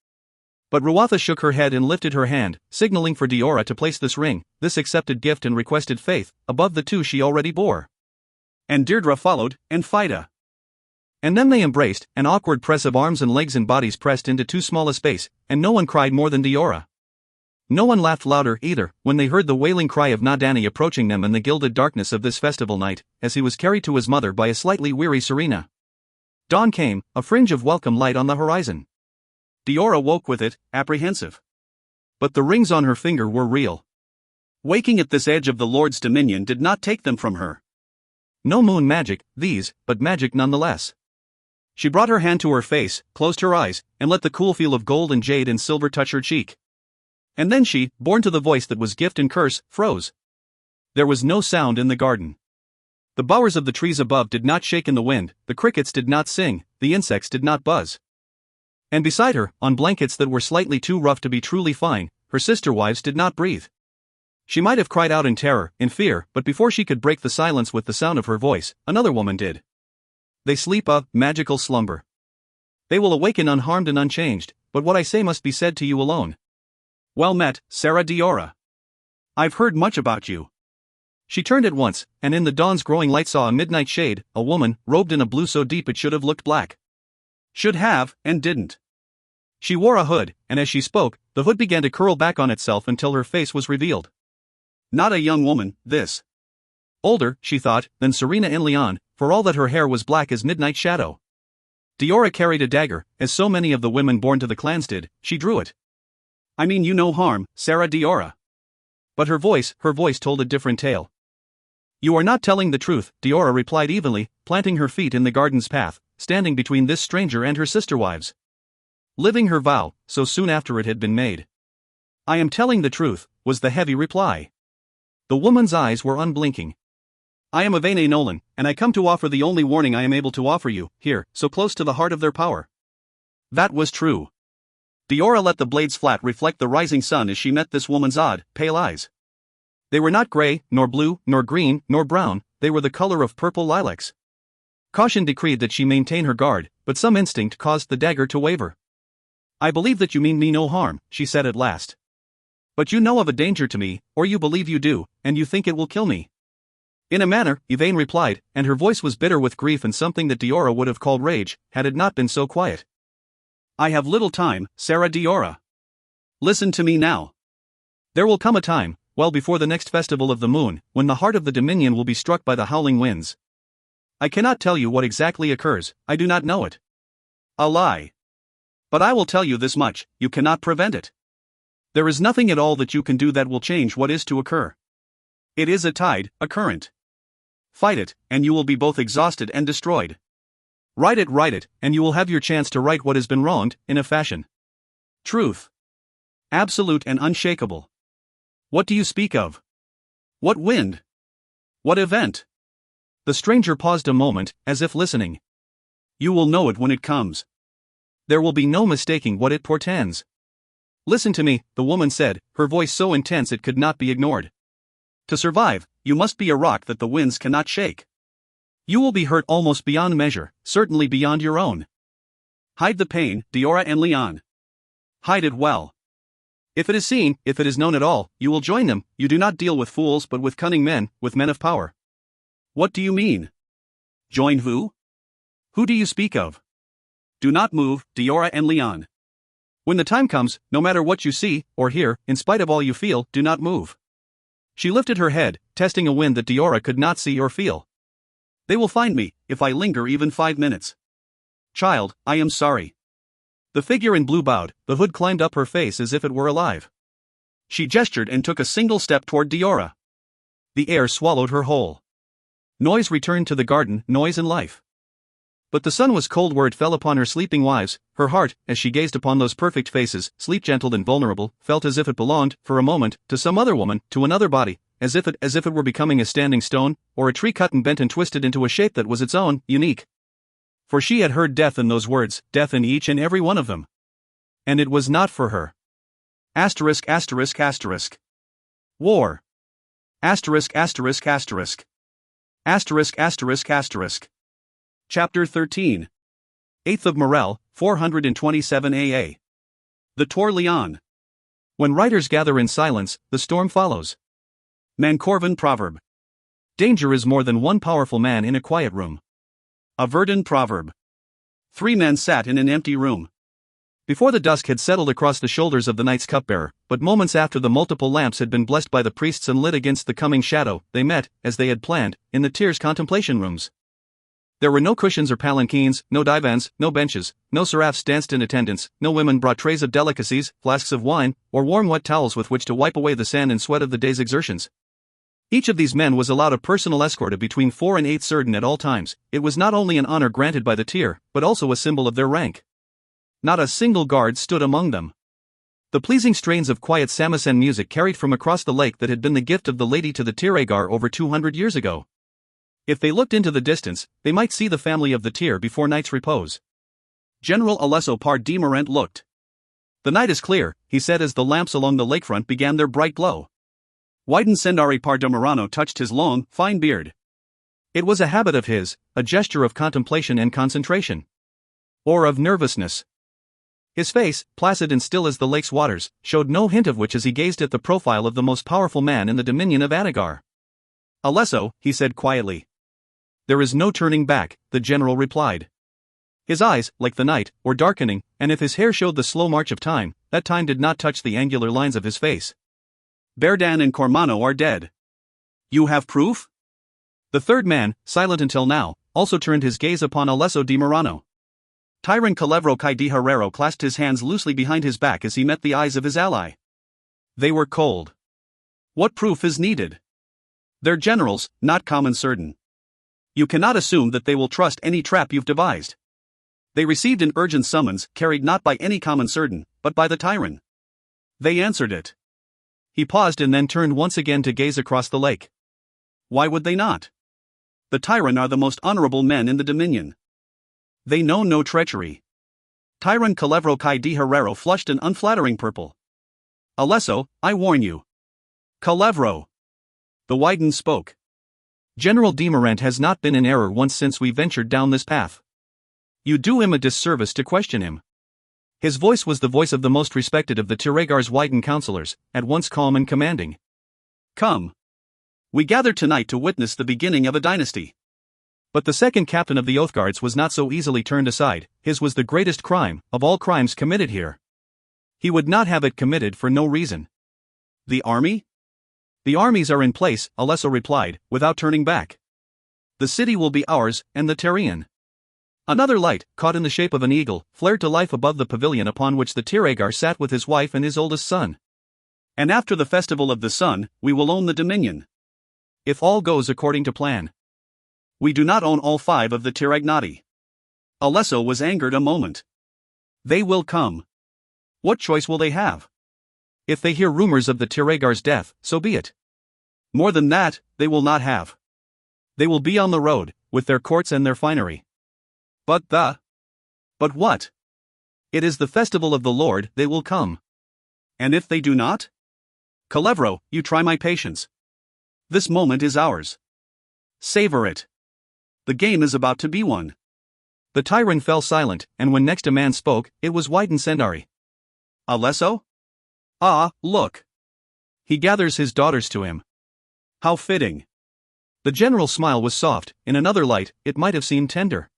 But Ruatha shook her head and lifted her hand, signaling for Diora to place this ring, this accepted gift and requested faith, above the 2 she already bore. And Deirdre followed, and Fida. And then they embraced, an awkward press of arms and legs and bodies pressed into too small a space, and no one cried more than Diora. No one laughed louder either, when they heard the wailing cry of Nadani approaching them in the gilded darkness of this festival night, as he was carried to his mother by a slightly weary Serena. Dawn came, a fringe of welcome light on the horizon. Diora woke with it, apprehensive. But the rings on her finger were real. Waking at this edge of the Lord's dominion did not take them from her. No moon magic, these, but magic nonetheless. She brought her hand to her face, closed her eyes, and let the cool feel of gold and jade and silver touch her cheek. And then she, born to the voice that was gift and curse, froze. There was no sound in the garden. The bowers of the trees above did not shake in the wind, the crickets did not sing, the insects did not buzz. And beside her, on blankets that were slightly too rough to be truly fine, her sister wives did not breathe. She might have cried out in terror, in fear, but before she could break the silence with the sound of her voice, another woman did. They sleep a magical slumber. They will awaken unharmed and unchanged, but what I say must be said to you alone. Well met, Sarah Diora. I've heard much about you. She turned at once, and in the dawn's growing light saw a midnight shade, a woman, robed in a blue so deep it should have looked black. Should have, and didn't. She wore a hood, and as she spoke, the hood began to curl back on itself until her face was revealed. Not a young woman, this. Older, she thought, than Serena and Leon, for all that her hair was black as midnight shadow. Diora carried a dagger, as so many of the women born to the clans did. She drew it. I mean you no harm, Sarah Diora. But her voice told a different tale. You are not telling the truth, Diora replied evenly, planting her feet in the garden's path, standing between this stranger and her sister wives. Living her vow, so soon after it had been made. I am telling the truth, was the heavy reply. The woman's eyes were unblinking. I am Avene Nolan, and I come to offer the only warning I am able to offer you, here, so close to the heart of their power. That was true. Diora let the blades flat reflect the rising sun as she met this woman's odd, pale eyes. They were not gray, nor blue, nor green, nor brown, they were the color of purple lilacs. Caution decreed that she maintain her guard, but some instinct caused the dagger to waver. I believe that you mean me no harm, she said at last. But you know of a danger to me, or you believe you do, and you think it will kill me. In a manner, Yvain replied, and her voice was bitter with grief and something that Diora would have called rage, had it not been so quiet. I have little time, Sarah Diora. Listen to me now. There will come a time, well before the next festival of the moon, when the heart of the Dominion will be struck by the howling winds. I cannot tell you what exactly occurs, I do not know it. A lie. But I will tell you this much, you cannot prevent it. There is nothing at all that you can do that will change what is to occur. It is a tide, a current. Fight it, and you will be both exhausted and destroyed. Write it, and you will have your chance to right what has been wronged, in a fashion. Truth. Absolute and unshakable. What do you speak of? What wind? What event? The stranger paused a moment, as if listening. You will know it when it comes. There will be no mistaking what it portends. Listen to me, the woman said, her voice so intense it could not be ignored. To survive, you must be a rock that the winds cannot shake. You will be hurt almost beyond measure, certainly beyond your own. Hide the pain, Diora and Leon. Hide it well. If it is seen, if it is known at all, you will join them. You do not deal with fools but with cunning men, with men of power. What do you mean? Join who? Who do you speak of? Do not move, Diora and Leon. When the time comes, no matter what you see, or hear, in spite of all you feel, do not move. She lifted her head, testing a wind that Diora could not see or feel. They will find me, if I linger even 5 minutes. Child, I am sorry. The figure in blue bowed, the hood climbed up her face as if it were alive. She gestured and took a single step toward Diora. The air swallowed her whole. Noise returned to the garden, noise and life. But the sun was cold where it fell upon her sleeping wives. Her heart, as she gazed upon those perfect faces, sleep-gentled and vulnerable, felt as if it belonged, for a moment, to some other woman, to another body, as if it were becoming a standing stone, or a tree cut and bent and twisted into a shape that was its own, unique. For she had heard death in those words, death in each and every one of them. And it was not for her. Asterisk asterisk asterisk. War. Asterisk asterisk asterisk. Asterisk asterisk asterisk. Chapter 13. 8th of Morel, 427 AA. The Tour Leon. When writers gather in silence, the storm follows. Mancorvan proverb. Danger is more than one powerful man in a quiet room. A Verdun proverb. 3 men sat in an empty room. Before the dusk had settled across the shoulders of the night's cupbearer, but moments after the multiple lamps had been blessed by the priests and lit against the coming shadow, they met, as they had planned, in the Tyr's contemplation rooms. There were no cushions or palanquins, no divans, no benches, no seraphs danced in attendance, no women brought trays of delicacies, flasks of wine, or warm wet towels with which to wipe away the sand and sweat of the day's exertions. Each of these men was allowed a personal escort of between 4 and 8 surden at all times. It was not only an honor granted by the Tyr, but also a symbol of their rank. Not a single guard stood among them. The pleasing strains of quiet Samisen music carried from across the lake that had been the gift of the lady to the Tyr over 200 years ago. If they looked into the distance, they might see the family of the Tyr before night's repose. General Alesso par di Morent looked. The night is clear, he said as the lamps along the lakefront began their bright glow. Wyden Sendari par de Murano touched his long, fine beard. It was a habit of his, a gesture of contemplation and concentration. Or of nervousness. His face, placid and still as the lake's waters, showed no hint of which as he gazed at the profile of the most powerful man in the dominion of Anagar. Alesso, he said quietly. There is no turning back, the general replied. His eyes, like the night, were darkening, and if his hair showed the slow march of time, that time did not touch the angular lines of his face. Berdan and Cormano are dead. You have proof? The third man, silent until now, also turned his gaze upon Alesso di Murano. Tyrant Calevro Kai di Herrero clasped his hands loosely behind his back as he met the eyes of his ally. They were cold. What proof is needed? They're generals, not common surden. You cannot assume that they will trust any trap you've devised. They received an urgent summons, carried not by any common surden, but by the tyrant. They answered it. He paused and then turned once again to gaze across the lake. Why would they not? The tyrant are the most honorable men in the dominion. They know no treachery. Tyrant Calevro Kai di Herrero flushed an unflattering purple. Alesso, I warn you. Calevro. The Wyden spoke. General de Morent has not been in error once since we ventured down this path. You do him a disservice to question him. His voice was the voice of the most respected of the Tyregar's Wyden counselors, at once calm and commanding. Come. We gather tonight to witness the beginning of a dynasty. But the second captain of the Oathguards was not so easily turned aside. His was the greatest crime, of all crimes committed here. He would not have it committed for no reason. The army? The armies are in place, Alesso replied, without turning back. The city will be ours, and the Tyrian. Another light, caught in the shape of an eagle, flared to life above the pavilion upon which the Tyregar sat with his wife and his oldest son. And after the festival of the sun, we will own the dominion. If all goes according to plan. We do not own all 5 of the Tyragnati. Alesso was angered a moment. They will come. What choice will they have? If they hear rumors of the Tyregar's death, so be it. More than that, they will not have. They will be on the road, with their courts and their finery. But what? It is the festival of the Lord, they will come. And if they do not? Calevro, you try my patience. This moment is ours. Savor it. The game is about to be won. The tyrant fell silent, and when next a man spoke, it was Wyden Sendari. Alesso? Ah, look! He gathers his daughters to him. How fitting! The general's smile was soft, in another light, it might have seemed tender.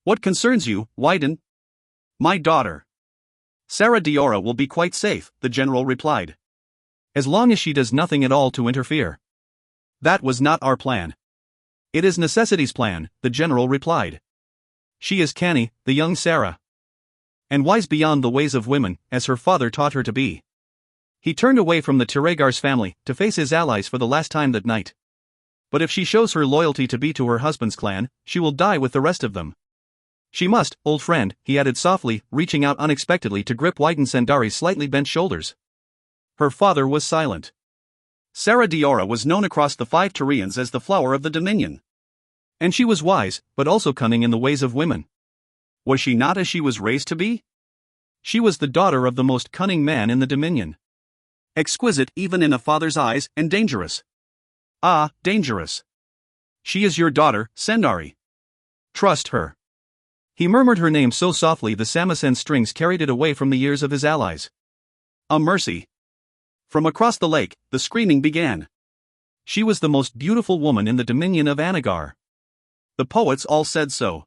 What concerns you, Wyden? My daughter. Sarah Diora will be quite safe, the general replied. As long as she does nothing at all to interfere. That was not our plan. It is necessity's plan, the general replied. She is canny, the young Sarah. And wise beyond the ways of women, as her father taught her to be. He turned away from the Tiregar's family, to face his allies for the last time that night. But if she shows her loyalty to her husband's clan, she will die with the rest of them. She must, old friend, he added softly, reaching out unexpectedly to grip Wyden Sendari's slightly bent shoulders. Her father was silent. Sarah Diora was known across the 5 Tyrians as the flower of the Dominion. And she was wise, but also cunning in the ways of women. Was she not as she was raised to be? She was the daughter of the most cunning man in the Dominion. Exquisite even in a father's eyes, and dangerous. Ah, dangerous. She is your daughter, Sendari. Trust her. He murmured her name so softly the Samisen strings carried it away from the ears of his allies. A mercy. From across the lake, the screaming began. She was the most beautiful woman in the dominion of Anagar. The poets all said so.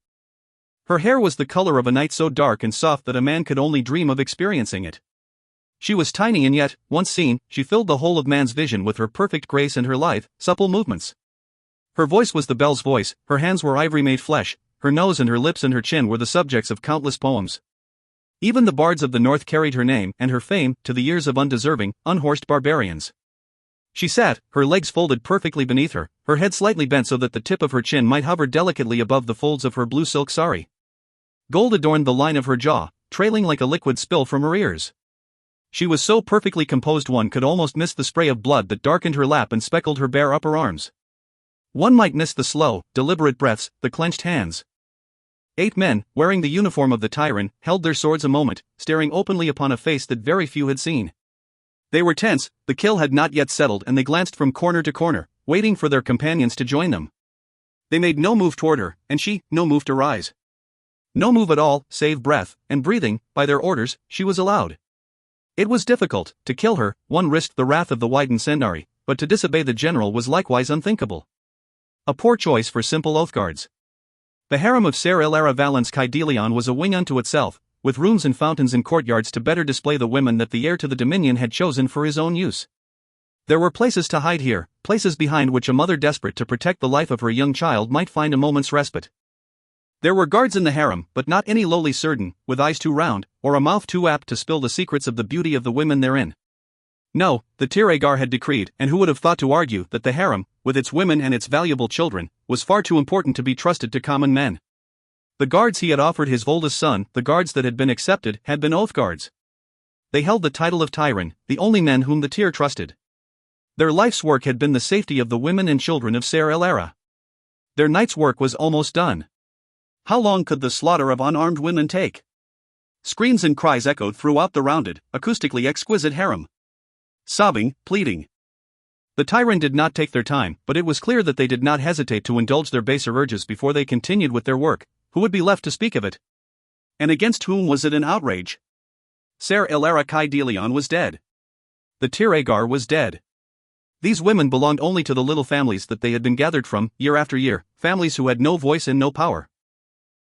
Her hair was the color of a night so dark and soft that a man could only dream of experiencing it. She was tiny and yet, once seen, she filled the whole of man's vision with her perfect grace and her lithe, supple movements. Her voice was the bell's voice, her hands were ivory made flesh, her nose and her lips and her chin were the subjects of countless poems. Even the bards of the north carried her name and her fame to the ears of undeserving, unhorsed barbarians. She sat, her legs folded perfectly beneath her, her head slightly bent so that the tip of her chin might hover delicately above the folds of her blue silk sari. Gold adorned the line of her jaw, trailing like a liquid spill from her ears. She was so perfectly composed one could almost miss the spray of blood that darkened her lap and speckled her bare upper arms. One might miss the slow, deliberate breaths, the clenched hands. 8 men, wearing the uniform of the Tyrant, held their swords a moment, staring openly upon a face that very few had seen. They were tense, the kill had not yet settled and they glanced from corner to corner, waiting for their companions to join them. They made no move toward her, and she, no move to rise. No move at all, save breath, and breathing, by their orders, she was allowed. It was difficult, to kill her, one risked the wrath of the Wyden Sendari, but to disobey the general was likewise unthinkable. A poor choice for simple oathguards. The harem of Ser Ilara Valens Kaidelion was a wing unto itself, with rooms and fountains and courtyards to better display the women that the heir to the Dominion had chosen for his own use. There were places to hide here, places behind which a mother desperate to protect the life of her young child might find a moment's respite. There were guards in the harem, but not any lowly surgeon, with eyes too round, or a mouth too apt to spill the secrets of the beauty of the women therein. No, the Tiregar had decreed, and who would have thought to argue, that the harem, with its women and its valuable children, was far too important to be trusted to common men. The guards he had offered his oldest son, the guards that had been accepted, had been oath guards. They held the title of Tyrant, the only men whom the Tyr trusted. Their life's work had been the safety of the women and children of Ser Ilara. Their night's work was almost done. How long could the slaughter of unarmed women take? Screams and cries echoed throughout the rounded, acoustically exquisite harem. Sobbing, pleading. The Tyrant did not take their time, but it was clear that they did not hesitate to indulge their baser urges before they continued with their work. Who would be left to speak of it? And against whom was it an outrage? Ser Ilara Kaidelion was dead. The Tiregar was dead. These women belonged only to the little families that they had been gathered from, year after year, families who had no voice and no power.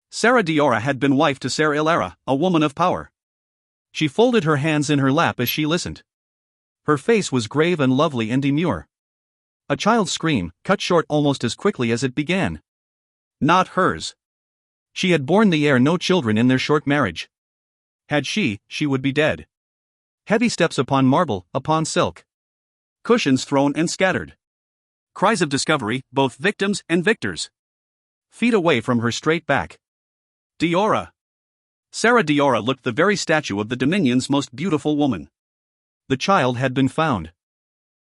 Sarah Diora had been wife to Ser Ilara, a woman of power. She folded her hands in her lap as she listened. Her face was grave and lovely and demure. A child's scream, cut short almost as quickly as it began. Not hers. She had borne the heir no children in their short marriage. Had she would be dead. Heavy steps upon marble, upon silk. Cushions thrown and scattered. Cries of discovery, both victims and victors. Feet away from her straight back. Diora. Sarah Diora looked the very statue of the Dominion's most beautiful woman. The child had been found.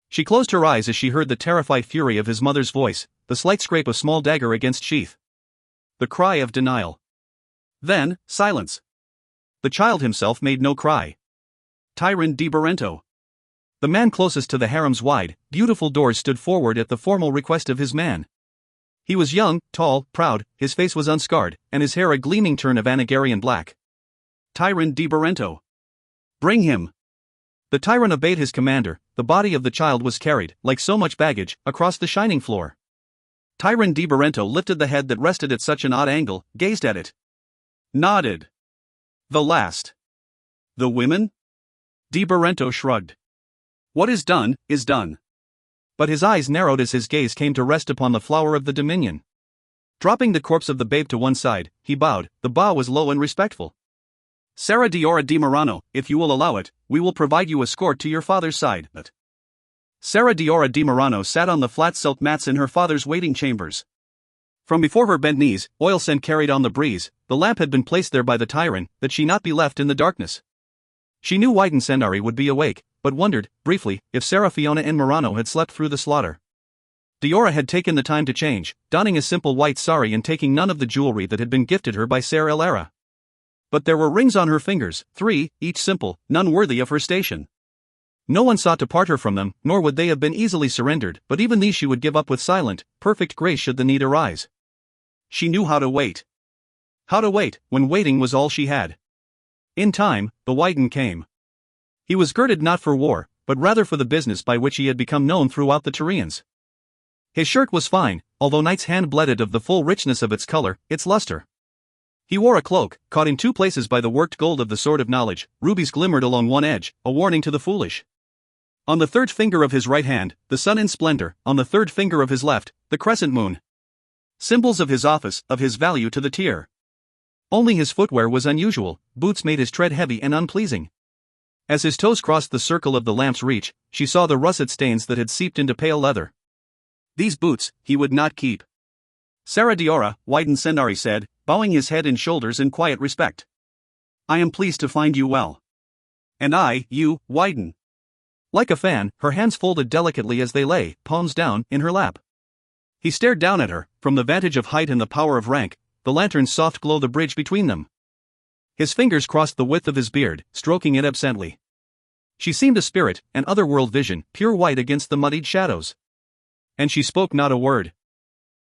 She closed her eyes as she heard the terrified fury of his mother's voice, the slight scrape of small dagger against sheath. The cry of denial. Then, silence. The child himself made no cry. Tyrant di Barento. The man closest to the harem's wide, beautiful doors stood forward at the formal request of his man. He was young, tall, proud, his face was unscarred, and his hair a gleaming turn of Anagarian black. Tyrant di Barento. Bring him. The tyrant obeyed his commander. The body of the child was carried, like so much baggage, across the shining floor. Tyrant Di Barrento lifted the head that rested at such an odd angle, gazed at it. Nodded. The last. The women? Di Barrento shrugged. What is done, is done. But his eyes narrowed as his gaze came to rest upon the flower of the Dominion. Dropping the corpse of the babe to one side, he bowed. The bow was low and respectful. Sara Diora di Murano, if you will allow it, we will provide you escort to your father's side. Sara Diora di Murano sat on the flat silk mats in her father's waiting chambers. From before her bent knees, oil scent carried on the breeze. The lamp had been placed there by the tyrant, that she not be left in the darkness. She knew White and Sendari would be awake, but wondered, briefly, if Sara Fiona and Murano had slept through the slaughter. Diora had taken the time to change, donning a simple white sari and taking none of the jewelry that had been gifted her by Ser Elara. But there were rings on her fingers, 3, each simple, none worthy of her station. No one sought to part her from them, nor would they have been easily surrendered, but even these she would give up with silent, perfect grace should the need arise. She knew how to wait. How to wait, when waiting was all she had. In time, the Whiten came. He was girded not for war, but rather for the business by which he had become known throughout the Tyrians. His shirt was fine, although Knight's hand bled of the full richness of its color, its luster. He wore a cloak, caught in 2 places by the worked gold of the sword of knowledge. Rubies glimmered along one edge, a warning to the foolish. On the 3rd finger of his right hand, the sun in splendor, on the 3rd finger of his left, the crescent moon. Symbols of his office, of his value to the tier. Only his footwear was unusual, boots made his tread heavy and unpleasing. As his toes crossed the circle of the lamp's reach, she saw the russet stains that had seeped into pale leather. These boots, he would not keep. Sara Diora, Whiten Sendari said, bowing his head and shoulders in quiet respect. I am pleased to find you well. And I, you, Whiten. Like a fan, her hands folded delicately as they lay, palms down, in her lap. He stared down at her, from the vantage of height and the power of rank, the lantern's soft glow the bridge between them. His fingers crossed the width of his beard, stroking it absently. She seemed a spirit, an otherworld vision, pure white against the muddied shadows. And she spoke not a word.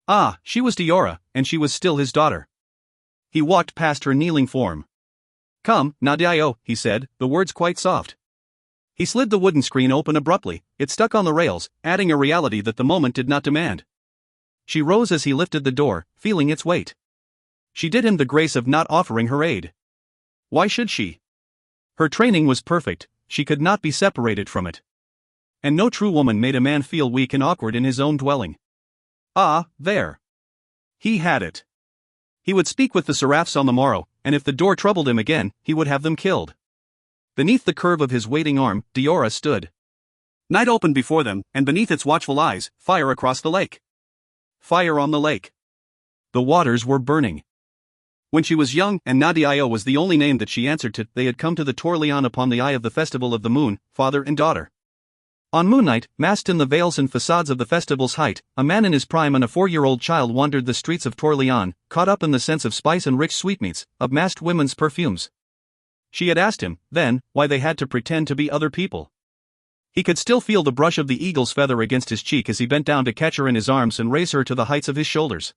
Ah, she was Diora, and she was still his daughter. He walked past her kneeling form. Come, Nadio, he said, the words quite soft. He slid the wooden screen open abruptly. It stuck on the rails, adding a reality that the moment did not demand. She rose as he lifted the door, feeling its weight. She did him the grace of not offering her aid. Why should she? Her training was perfect, she could not be separated from it. And no true woman made a man feel weak and awkward in his own dwelling. Ah, there. He had it. He would speak with the seraphs on the morrow, and if the door troubled him again, he would have them killed. Beneath the curve of his waiting arm, Diora stood. Night opened before them, and beneath its watchful eyes, fire across the lake. Fire on the lake. The waters were burning. When she was young, and Nadio was the only name that she answered to, they had come to the Torleon upon the eye of the festival of the moon, father and daughter. On moon night, masked in the veils and facades of the festival's height, a man in his prime and a 4-year-old child wandered the streets of Torleon, caught up in the sense of spice and rich sweetmeats, of masked women's perfumes. She had asked him, then, why they had to pretend to be other people. He could still feel the brush of the eagle's feather against his cheek as he bent down to catch her in his arms and raise her to the heights of his shoulders.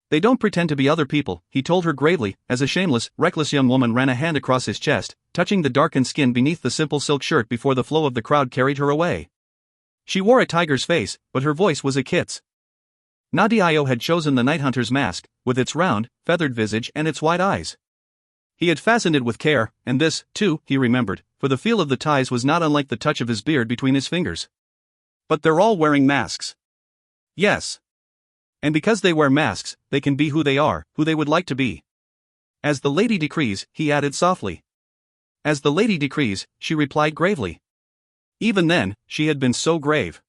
They don't pretend to be other people, he told her gravely, as a shameless, reckless young woman ran a hand across his chest, touching the darkened skin beneath the simple silk shirt before the flow of the crowd carried her away. She wore a tiger's face, but her voice was a kit's. Nadio had chosen the night hunter's mask, with its round, feathered visage and its wide eyes. He had fastened it with care, and this, too, he remembered, for the feel of the ties was not unlike the touch of his beard between his fingers. But they're all wearing masks. Yes. And because they wear masks, they can be who they are, who they would like to be. As the lady decrees, he added softly. As the lady decrees, she replied gravely. Even then, she had been so grave.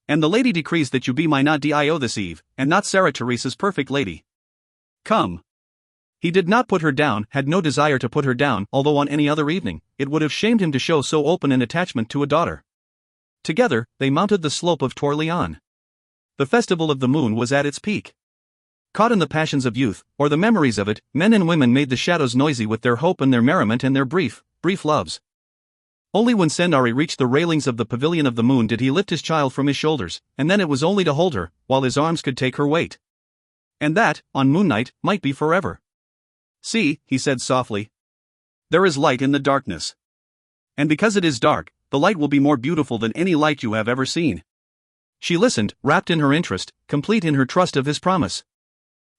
And the lady decrees that you be my Nadio this eve, and not Sarah Teresa's perfect lady. Come. He did not put her down, had no desire to put her down, although on any other evening, it would have shamed him to show so open an attachment to a daughter. Together, they mounted the slope of Torleon. The festival of the moon was at its peak. Caught in the passions of youth, or the memories of it, men and women made the shadows noisy with their hope and their merriment and their brief loves. Only when Sendari reached the railings of the pavilion of the moon did he lift his child from his shoulders, and then it was only to hold her, while his arms could take her weight. And that, on moon night, might be forever. See, he said softly. There is light in the darkness. And because it is dark, the light will be more beautiful than any light you have ever seen." She listened, wrapped in her interest, complete in her trust of his promise.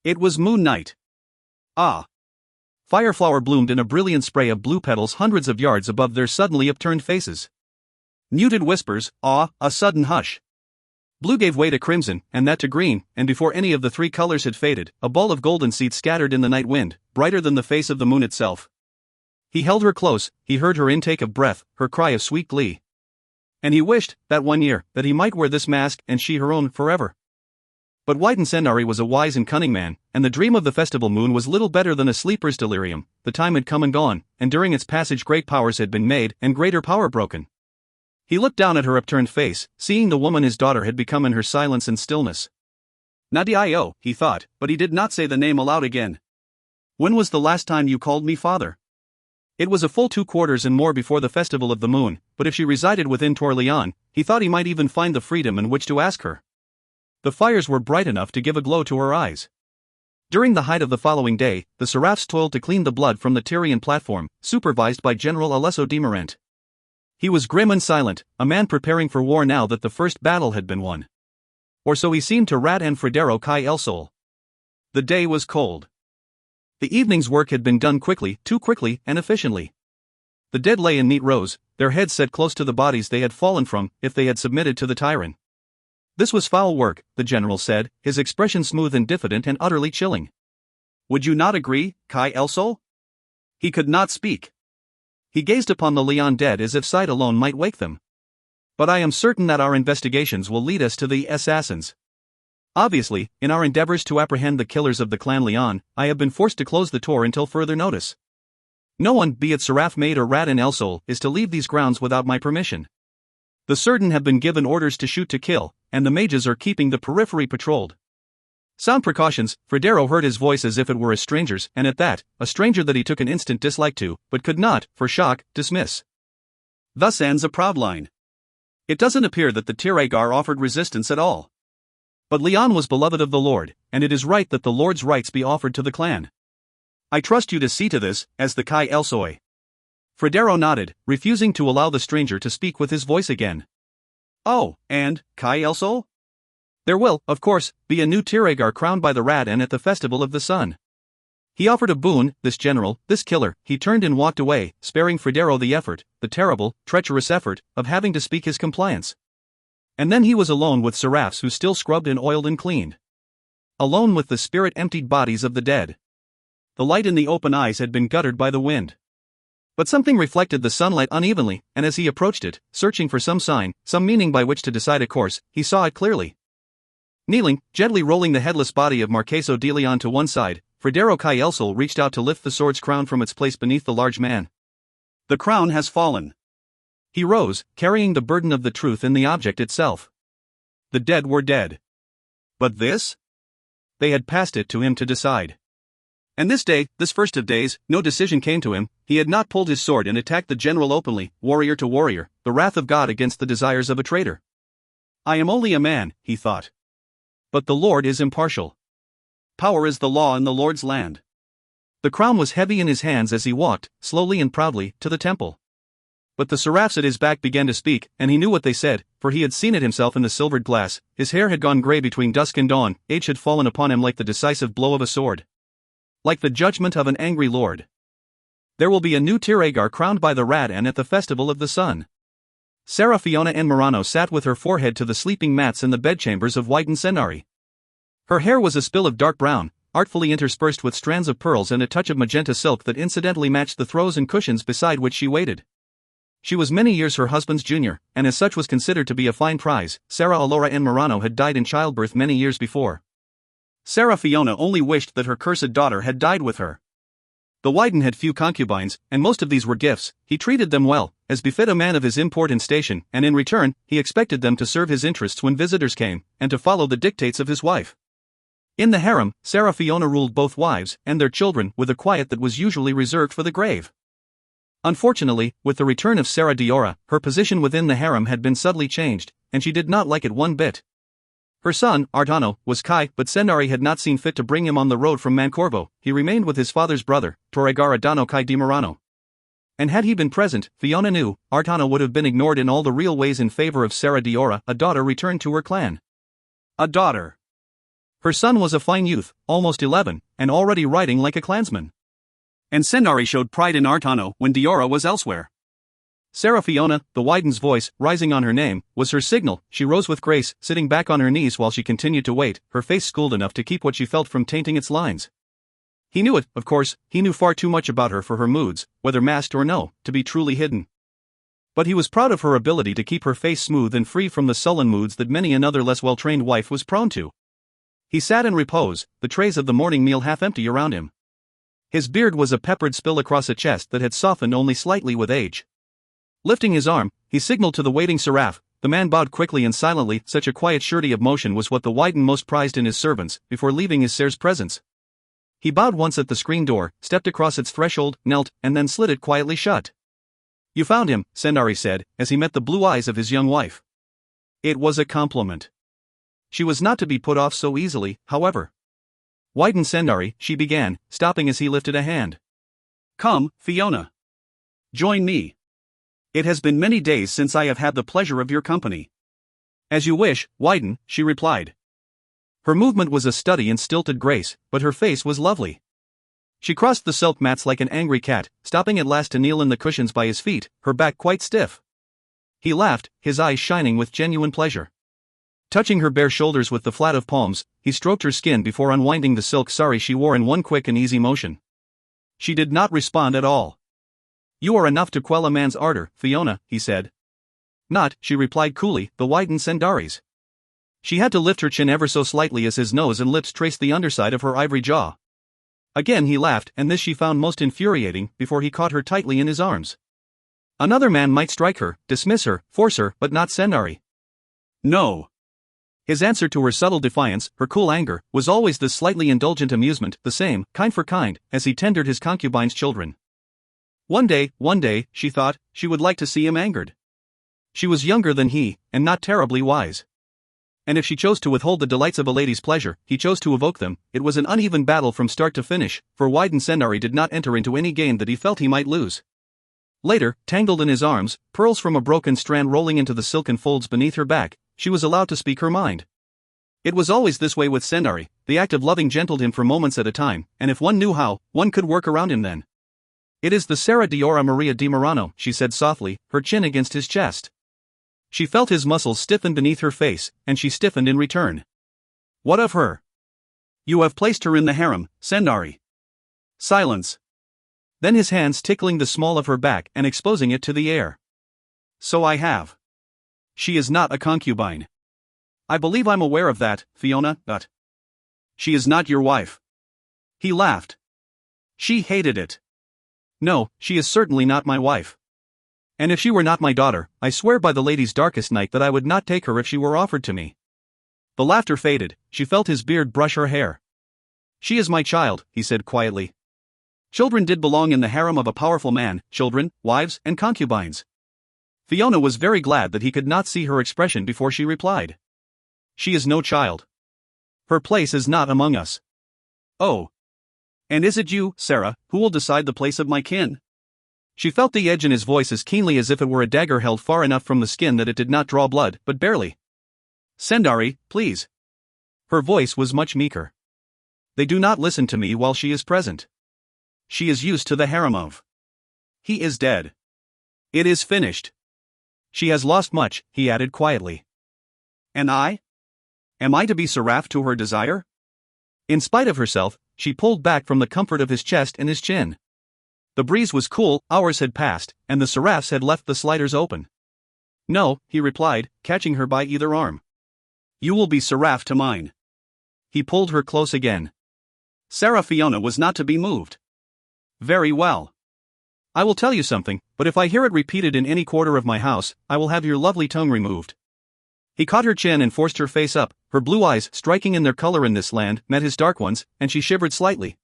It was moon night. Ah! Fireflower bloomed in a brilliant spray of blue petals hundreds of yards above their suddenly upturned faces. Muted whispers, awe, a sudden hush. Blue gave way to crimson, and that to green, and before any of the three colors had faded, a ball of golden seed scattered in the night wind, brighter than the face of the moon itself. He held her close, he heard her intake of breath, her cry of sweet glee. And he wished, that one year, that he might wear this mask and she her own forever. But Wyden Sendari was a wise and cunning man, and the dream of the festival moon was little better than a sleeper's delirium. The time had come and gone, and during its passage great powers had been made and greater power broken. He looked down at her upturned face, seeing the woman his daughter had become in her silence and stillness. Nadio, he thought, but he did not say the name aloud again. When was the last time you called me father? It was a full 2 quarters and more before the festival of the moon, but if she resided within Torleon, he thought he might even find the freedom in which to ask her. The fires were bright enough to give a glow to her eyes. During the height of the following day, the seraphs toiled to clean the blood from the Tyrian platform, supervised by General Alesso de Morent. He was grim and silent, a man preparing for war now that the first battle had been won. Or so he seemed to Rat and Fredero Kai El Sol. The day was cold. The evening's work had been done quickly, too quickly and efficiently. The dead lay in neat rows, their heads set close to the bodies they had fallen from, if they had submitted to the tyrant. This was foul work, the general said, his expression smooth and diffident and utterly chilling. Would you not agree, Kai El Sol? He could not speak. He gazed upon the Leon dead as if sight alone might wake them. But I am certain that our investigations will lead us to the assassins. Obviously, in our endeavors to apprehend the killers of the clan Leon, I have been forced to close the Tor until further notice. No one, be it Seraph Maid or Rat in El Sol, is to leave these grounds without my permission. The certain have been given orders to shoot to kill, and the mages are keeping the periphery patrolled. Sound precautions. Fredero heard his voice as if it were a stranger's, and at that, a stranger that he took an instant dislike to, but could not, for shock, dismiss. Thus ends a proud line. It doesn't appear that the Tiragar offered resistance at all. But Leon was beloved of the Lord, and it is right that the Lord's rights be offered to the clan. I trust you to see to this, as the Kai El Soi. Fredero nodded, refusing to allow the stranger to speak with his voice again. Oh, and, Kai El Sol? There will, of course, be a new Tiragar crowned by the Radan at the Festival of the Sun. He offered a boon, this general, this killer. He turned and walked away, sparing Fredero the effort, the terrible, treacherous effort, of having to speak his compliance. And then he was alone with seraphs who still scrubbed and oiled and cleaned. Alone with the spirit-emptied bodies of the dead. The light in the open eyes had been guttered by the wind. But something reflected the sunlight unevenly, and as he approached it, searching for some sign, some meaning by which to decide a course, he saw it clearly. Kneeling, gently rolling the headless body of Marqueso de Leon to one side, Fredero Kai El Sol reached out to lift the sword's crown from its place beneath the large man. The crown has fallen. He rose, carrying the burden of the truth in the object itself. The dead were dead. But this? They had passed it to him to decide. And this day, this first of days, no decision came to him. He had not pulled his sword and attacked the general openly, warrior to warrior, the wrath of God against the desires of a traitor. I am only a man, he thought. But the Lord is impartial. Power is the law in the Lord's land. The crown was heavy in his hands as he walked, slowly and proudly, to the temple. But the seraphs at his back began to speak, and he knew what they said, for he had seen it himself in the silvered glass. His hair had gone gray between dusk and dawn, age had fallen upon him like the decisive blow of a sword. Like the judgment of an angry lord. There will be a new Tiragar crowned by the Radan at the Festival of the Sun. Sarah Fiona N. Morano sat with her forehead to the sleeping mats in the bedchambers of Wyden Sendari. Her hair was a spill of dark brown, artfully interspersed with strands of pearls and a touch of magenta silk that incidentally matched the throws and cushions beside which she waited. She was many years her husband's junior, and as such was considered to be a fine prize. Sarah Alora N. Morano had died in childbirth many years before. Sarah Fiona only wished that her cursed daughter had died with her. The Wyden had few concubines, and most of these were gifts. He treated them well, as befit a man of his import and station, and in return, he expected them to serve his interests when visitors came, and to follow the dictates of his wife. In the harem, Sarah Fiona ruled both wives and their children with a quiet that was usually reserved for the grave. Unfortunately, with the return of Sarah Diora, her position within the harem had been subtly changed, and she did not like it one bit. Her son, Ardano, was Kai, but Sendari had not seen fit to bring him on the road from Mancorvo. He remained with his father's brother, Torregar Adano Kai di Morano. And had he been present, Fiona knew, Artano would have been ignored in all the real ways in favor of Sarah Diora, a daughter returned to her clan. A daughter. Her son was a fine youth, almost 11, and already riding like a clansman. And Sendari showed pride in Artano when Diora was elsewhere. Sarah Fiona, the Wyden's voice, rising on her name, was her signal. She rose with grace, sitting back on her knees while she continued to wait, her face schooled enough to keep what she felt from tainting its lines. He knew it, of course, he knew far too much about her for her moods, whether masked or no, to be truly hidden. But he was proud of her ability to keep her face smooth and free from the sullen moods that many another less well-trained wife was prone to. He sat in repose, the trays of the morning meal half empty around him. His beard was a peppered spill across a chest that had softened only slightly with age. Lifting his arm, he signaled to the waiting seraph. The man bowed quickly and silently. Such a quiet surety of motion was what the Wyden most prized in his servants, before leaving his Ser's presence. He bowed once at the screen door, stepped across its threshold, knelt, and then slid it quietly shut. "You found him," Sendari said, as he met the blue eyes of his young wife. It was a compliment. She was not to be put off so easily, however. "Wyden Sendari," she began, stopping as he lifted a hand. "Come, Fiona. Join me. It has been many days since I have had the pleasure of your company." "As you wish, Wyden," she replied. Her movement was a study in stilted grace, but her face was lovely. She crossed the silk mats like an angry cat, stopping at last to kneel in the cushions by his feet, her back quite stiff. He laughed, his eyes shining with genuine pleasure. Touching her bare shoulders with the flat of palms, he stroked her skin before unwinding the silk sari she wore in one quick and easy motion. She did not respond at all. "You are enough to quell a man's ardor, Fiona," he said. "Not," she replied coolly, "the Wyden Sendari's." She had to lift her chin ever so slightly as his nose and lips traced the underside of her ivory jaw. Again he laughed, and this she found most infuriating, before he caught her tightly in his arms. Another man might strike her, dismiss her, force her, but not Sendari. No. His answer to her subtle defiance, her cool anger, was always this slightly indulgent amusement, the same, kind for kind, as he tendered his concubine's children. One day, she thought, she would like to see him angered. She was younger than he, and not terribly wise. And if she chose to withhold the delights of a lady's pleasure, he chose to evoke them. It was an uneven battle from start to finish, for Wyden Sendari did not enter into any game that he felt he might lose. Later, tangled in his arms, pearls from a broken strand rolling into the silken folds beneath her back, she was allowed to speak her mind. It was always this way with Sendari. The act of loving gentled him for moments at a time, and if one knew how, one could work around him then. "It is the Sarah Diora Maria di Murano," she said softly, her chin against his chest. She felt his muscles stiffen beneath her face, and she stiffened in return. "What of her?" "You have placed her in the harem, Sendari." Silence. Then his hands tickling the small of her back and exposing it to the air. "So I have. She is not a concubine." "I believe I'm aware of that, Fiona, but she is not your wife." He laughed. She hated it. "No, she is certainly not my wife. And if she were not my daughter, I swear by the lady's darkest night that I would not take her if she were offered to me." The laughter faded, she felt his beard brush her hair. "She is my child," he said quietly. Children did belong in the harem of a powerful man, children, wives, and concubines. Fiona was very glad that he could not see her expression before she replied. "She is no child. Her place is not among us." "Oh. And is it you, Sarah, who will decide the place of my kin?" She felt the edge in his voice as keenly as if it were a dagger held far enough from the skin that it did not draw blood, but barely. "Sendari, please." Her voice was much meeker. "They do not listen to me while she is present. She is used to the harem of. He is dead. It is finished. She has lost much," he added quietly. "And I? Am I to be seraph to her desire?" In spite of herself, she pulled back from the comfort of his chest and his chin. The breeze was cool, hours had passed, and the seraphs had left the sliders open. "No," he replied, catching her by either arm. "You will be seraph to mine." He pulled her close again. Sarah Fiona was not to be moved. "Very well. I will tell you something, but if I hear it repeated in any quarter of my house, I will have your lovely tongue removed." He caught her chin and forced her face up, her blue eyes, striking in their color in this land, met his dark ones, and she shivered slightly.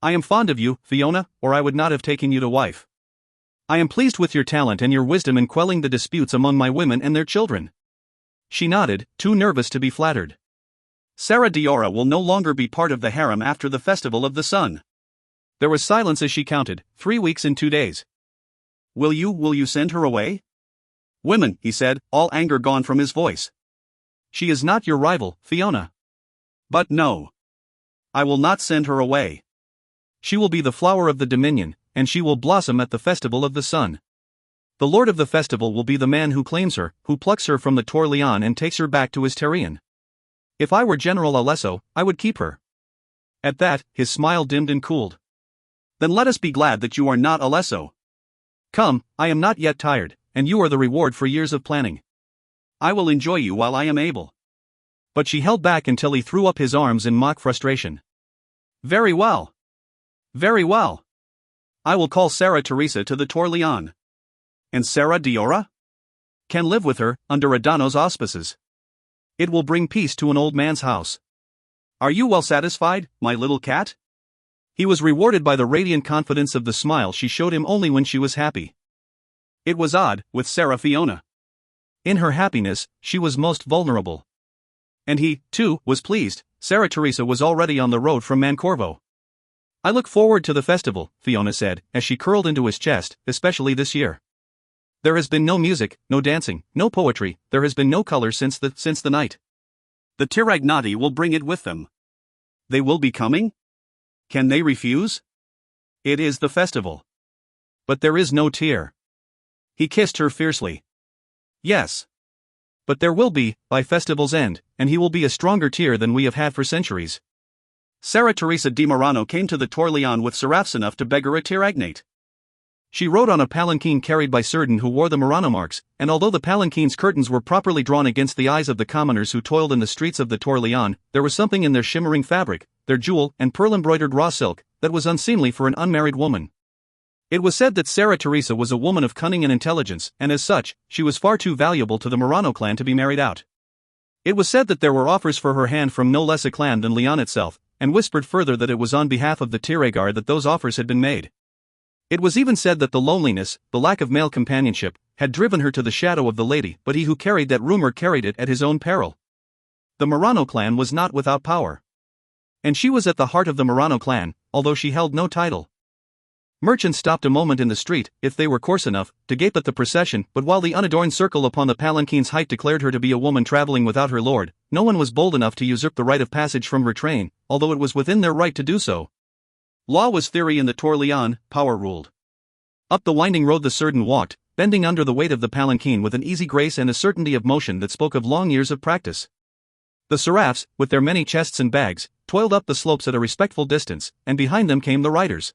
"I am fond of you, Fiona, or I would not have taken you to wife. I am pleased with your talent and your wisdom in quelling the disputes among my women and their children." She nodded, too nervous to be flattered. "Sarah Diora will no longer be part of the harem after the Festival of the Sun." There was silence as she counted, 3 weeks and 2 days. Will you send her away? Women, he said, all anger gone from his voice. She is not your rival, Fiona. But no. I will not send her away. She will be the flower of the Dominion, and she will blossom at the festival of the sun. The lord of the festival will be the man who claims her, who plucks her from the Tor Leon and takes her back to his Tyrian. If I were General Alesso, I would keep her. At that, his smile dimmed and cooled. Then let us be glad that you are not Alesso. Come, I am not yet tired, and you are the reward for years of planning. I will enjoy you while I am able. But she held back until he threw up his arms in mock frustration. Very well. Very well. I will call Sarah Teresa to the Tor Leon. And Sarah Diora? Can live with her, under Adano's auspices. It will bring peace to an old man's house. Are you well satisfied, my little cat? He was rewarded by the radiant confidence of the smile she showed him only when she was happy. It was odd, with Sarah Fiona. In her happiness, she was most vulnerable. And he, too, was pleased. Sarah Teresa was already on the road from Mancorvo. I look forward to the festival, Fiona said, as she curled into his chest, especially this year. There has been no music, no dancing, no poetry, there has been no color since the night. The Tiragnati will bring it with them. They will be coming? Can they refuse? It is the festival. But there is no tear. He kissed her fiercely. Yes. But there will be, by festival's end, and he will be a stronger tear than we have had for centuries. Sarah Teresa di Marano came to the Tor Leon with seraphs enough to beg her a tiragnate. She rode on a palanquin carried by Cerdan who wore the Marano marks, and although the palanquin's curtains were properly drawn against the eyes of the commoners who toiled in the streets of the Tor Leon, there was something in their shimmering fabric, their jewel and pearl-embroidered raw silk, that was unseemly for an unmarried woman. It was said that Sarah Teresa was a woman of cunning and intelligence, and as such, she was far too valuable to the Marano clan to be married out. It was said that there were offers for her hand from no less a clan than Leon itself, and whispered further that it was on behalf of the Tiragar that those offers had been made. It was even said that the loneliness, the lack of male companionship, had driven her to the shadow of the lady, but he who carried that rumor carried it at his own peril. The Marano clan was not without power. And she was at the heart of the Marano clan, although she held no title. Merchants stopped a moment in the street, if they were coarse enough, to gape at the procession, but while the unadorned circle upon the palanquin's height declared her to be a woman traveling without her lord, no one was bold enough to usurp the right of passage from her train, although it was within their right to do so. Law was theory in the Tor Leon, power ruled. Up the winding road the Cerdan walked, bending under the weight of the palanquin with an easy grace and a certainty of motion that spoke of long years of practice. The seraphs, with their many chests and bags, toiled up the slopes at a respectful distance, and behind them came the riders.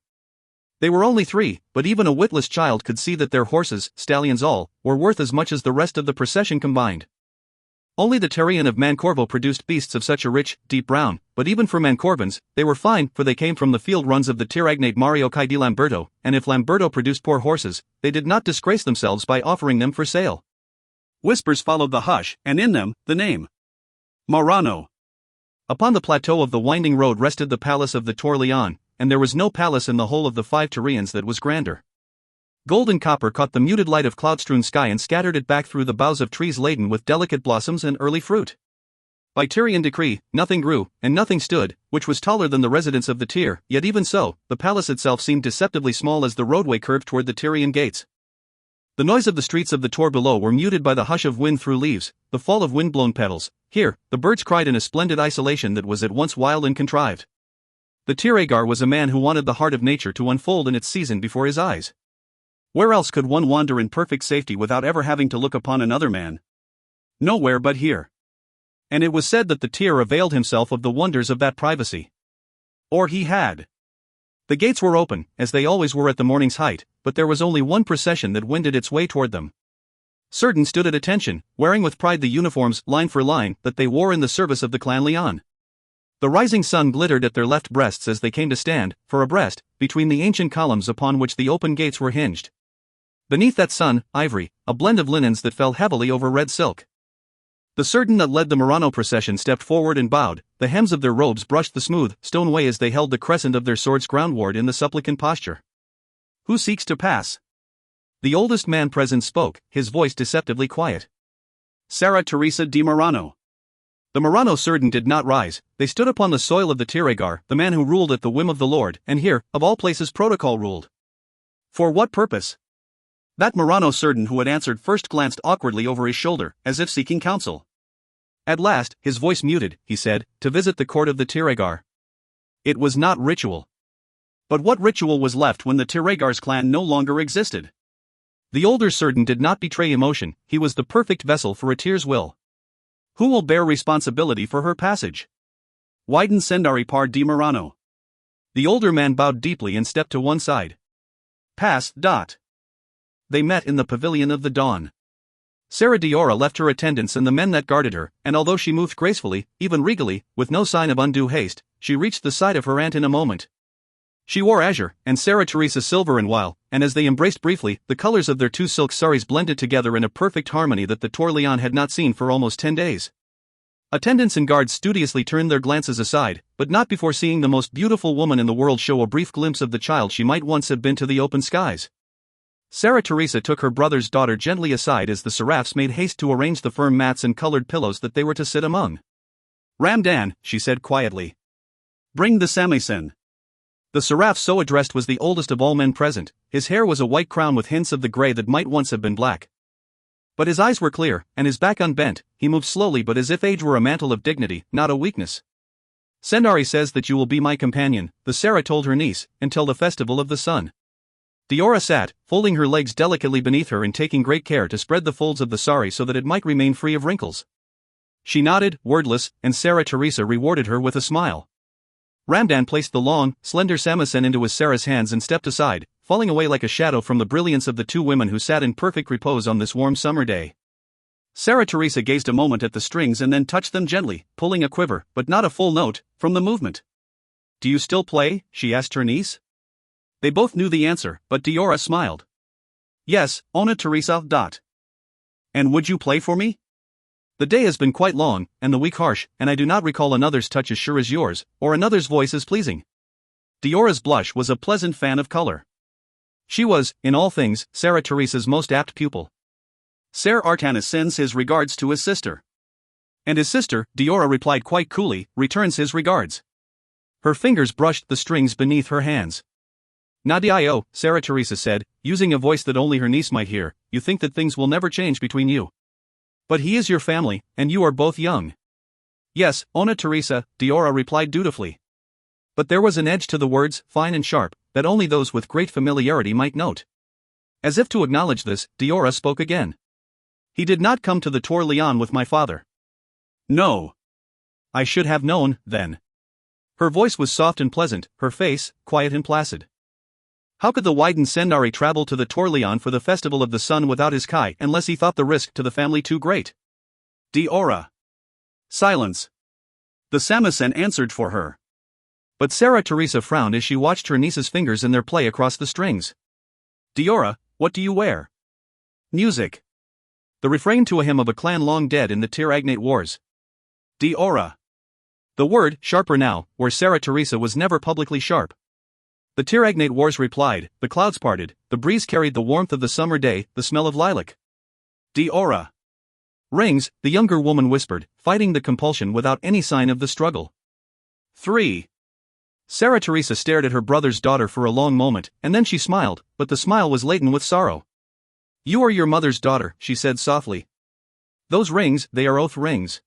They were only 3, but even a witless child could see that their horses, stallions all, were worth as much as the rest of the procession combined. Only the Tyrian of Mancorvo produced beasts of such a rich, deep brown, but even for Mancorvans, they were fine, for they came from the field runs of the Tiragnate Mario Kai di Lamberto, and if Lamberto produced poor horses, they did not disgrace themselves by offering them for sale. Whispers followed the hush, and in them, the name. Marano. Upon the plateau of the winding road rested the palace of the Tor Leon, and there was no palace in the whole of the 5 Tyrians that was grander. Gold and copper caught the muted light of cloud-strewn sky and scattered it back through the boughs of trees laden with delicate blossoms and early fruit. By Tyrian decree, nothing grew, and nothing stood, which was taller than the residence of the Tyr, yet even so, the palace itself seemed deceptively small as the roadway curved toward the Tyrian gates. The noise of the streets of the Tor below were muted by the hush of wind through leaves, the fall of wind-blown petals. Here, the birds cried in a splendid isolation that was at once wild and contrived. The Tiragar was a man who wanted the heart of nature to unfold in its season before his eyes. Where else could one wander in perfect safety without ever having to look upon another man? Nowhere but here. And it was said that the Tyr availed himself of the wonders of that privacy. Or he had. The gates were open, as they always were at the morning's height, but there was only one procession that wended its way toward them. Certain stood at attention, wearing with pride the uniforms, line for line, that they wore in the service of the clan Leon. The rising sun glittered at their left breasts as they came to stand, for abreast, between the ancient columns upon which the open gates were hinged. Beneath that sun, ivory, a blend of linens that fell heavily over red silk. The Cerdan that led the Marano procession stepped forward and bowed, the hems of their robes brushed the smooth, stone way as they held the crescent of their swords groundward in the supplicant posture. Who seeks to pass? The oldest man present spoke, his voice deceptively quiet. Sarah Teresa di Marano. The Marano Cerdan did not rise, they stood upon the soil of the Tiragar, the man who ruled at the whim of the Lord, and here, of all places protocol ruled. For what purpose? That Murano Certain who had answered first glanced awkwardly over his shoulder, as if seeking counsel. At last, his voice muted, he said, to visit the court of the Tiragar. It was not ritual. But what ritual was left when the Tiragar's clan no longer existed? The older Certain did not betray emotion, he was the perfect vessel for Atir's will. Who will bear responsibility for her passage? Widen Sendari par di Murano. The older man bowed deeply and stepped to one side. Pass. They met in the pavilion of the dawn. Sarah Diora left her attendants and the men that guarded her, and although she moved gracefully, even regally, with no sign of undue haste, she reached the side of her aunt in a moment. She wore azure, and Sarah Teresa silver and while, and as they embraced briefly, the colors of their two silk saris blended together in a perfect harmony that the Torleon had not seen for almost 10 days. Attendants and guards studiously turned their glances aside, but not before seeing the most beautiful woman in the world show a brief glimpse of the child she might once have been to the open skies. Sarah Teresa took her brother's daughter gently aside as the seraphs made haste to arrange the firm mats and colored pillows that they were to sit among. Ramdan, she said quietly. Bring the samisen. The seraph so addressed was the oldest of all men present. His hair was a white crown with hints of the gray that might once have been black. But his eyes were clear, and his back unbent. He moved slowly but as if age were a mantle of dignity, not a weakness. Sendari says that you will be my companion, the Sarah told her niece, until the festival of the sun. Diora sat, folding her legs delicately beneath her and taking great care to spread the folds of the sari so that it might remain free of wrinkles. She nodded, wordless, and Sarah Teresa rewarded her with a smile. Ramdan placed the long, slender samisen into Sarah's hands and stepped aside, falling away like a shadow from the brilliance of the two women who sat in perfect repose on this warm summer day. Sarah Teresa gazed a moment at the strings and then touched them gently, pulling a quiver, but not a full note, from the movement. Do you still play? She asked her niece. They both knew the answer, but Diora smiled. Yes, Ona Teresa. And would you play for me? The day has been quite long, and the week harsh, and I do not recall another's touch as sure as yours, or another's voice as pleasing. Diora's blush was a pleasant fan of color. She was, in all things, Sarah Teresa's most apt pupil. Ser Artanis sends his regards to his sister. And his sister, Diora replied quite coolly, returns his regards. Her fingers brushed the strings beneath her hands. Nadio, Sarah Teresa said, using a voice that only her niece might hear, you think that things will never change between you. But he is your family, and you are both young. Yes, Ona Teresa, Diora replied dutifully. But there was an edge to the words, fine and sharp, that only those with great familiarity might note. As if to acknowledge this, Diora spoke again. He did not come to the Tour Leon with my father. No. I should have known, then. Her voice was soft and pleasant, her face, quiet and placid. How could the Widen Sendari travel to the Tour Leon for the festival of the sun without his kai unless he thought the risk to the family too great? Diora. Silence. The samisen answered for her. But Sarah Teresa frowned as she watched her niece's fingers in their play across the strings. Diora, what do you wear? Music. The refrain to a hymn of a clan long dead in the Tiragnate Wars. Diora. The word, sharper now, where Sarah Teresa was never publicly sharp. The Tiragnate Wars replied, the clouds parted, the breeze carried the warmth of the summer day, the smell of lilac. Diora. Rings, the younger woman whispered, fighting the compulsion without any sign of the struggle. 3. Sarah Teresa stared at her brother's daughter for a long moment, and then she smiled, but the smile was laden with sorrow. You are your mother's daughter, she said softly. Those rings, they are oath rings.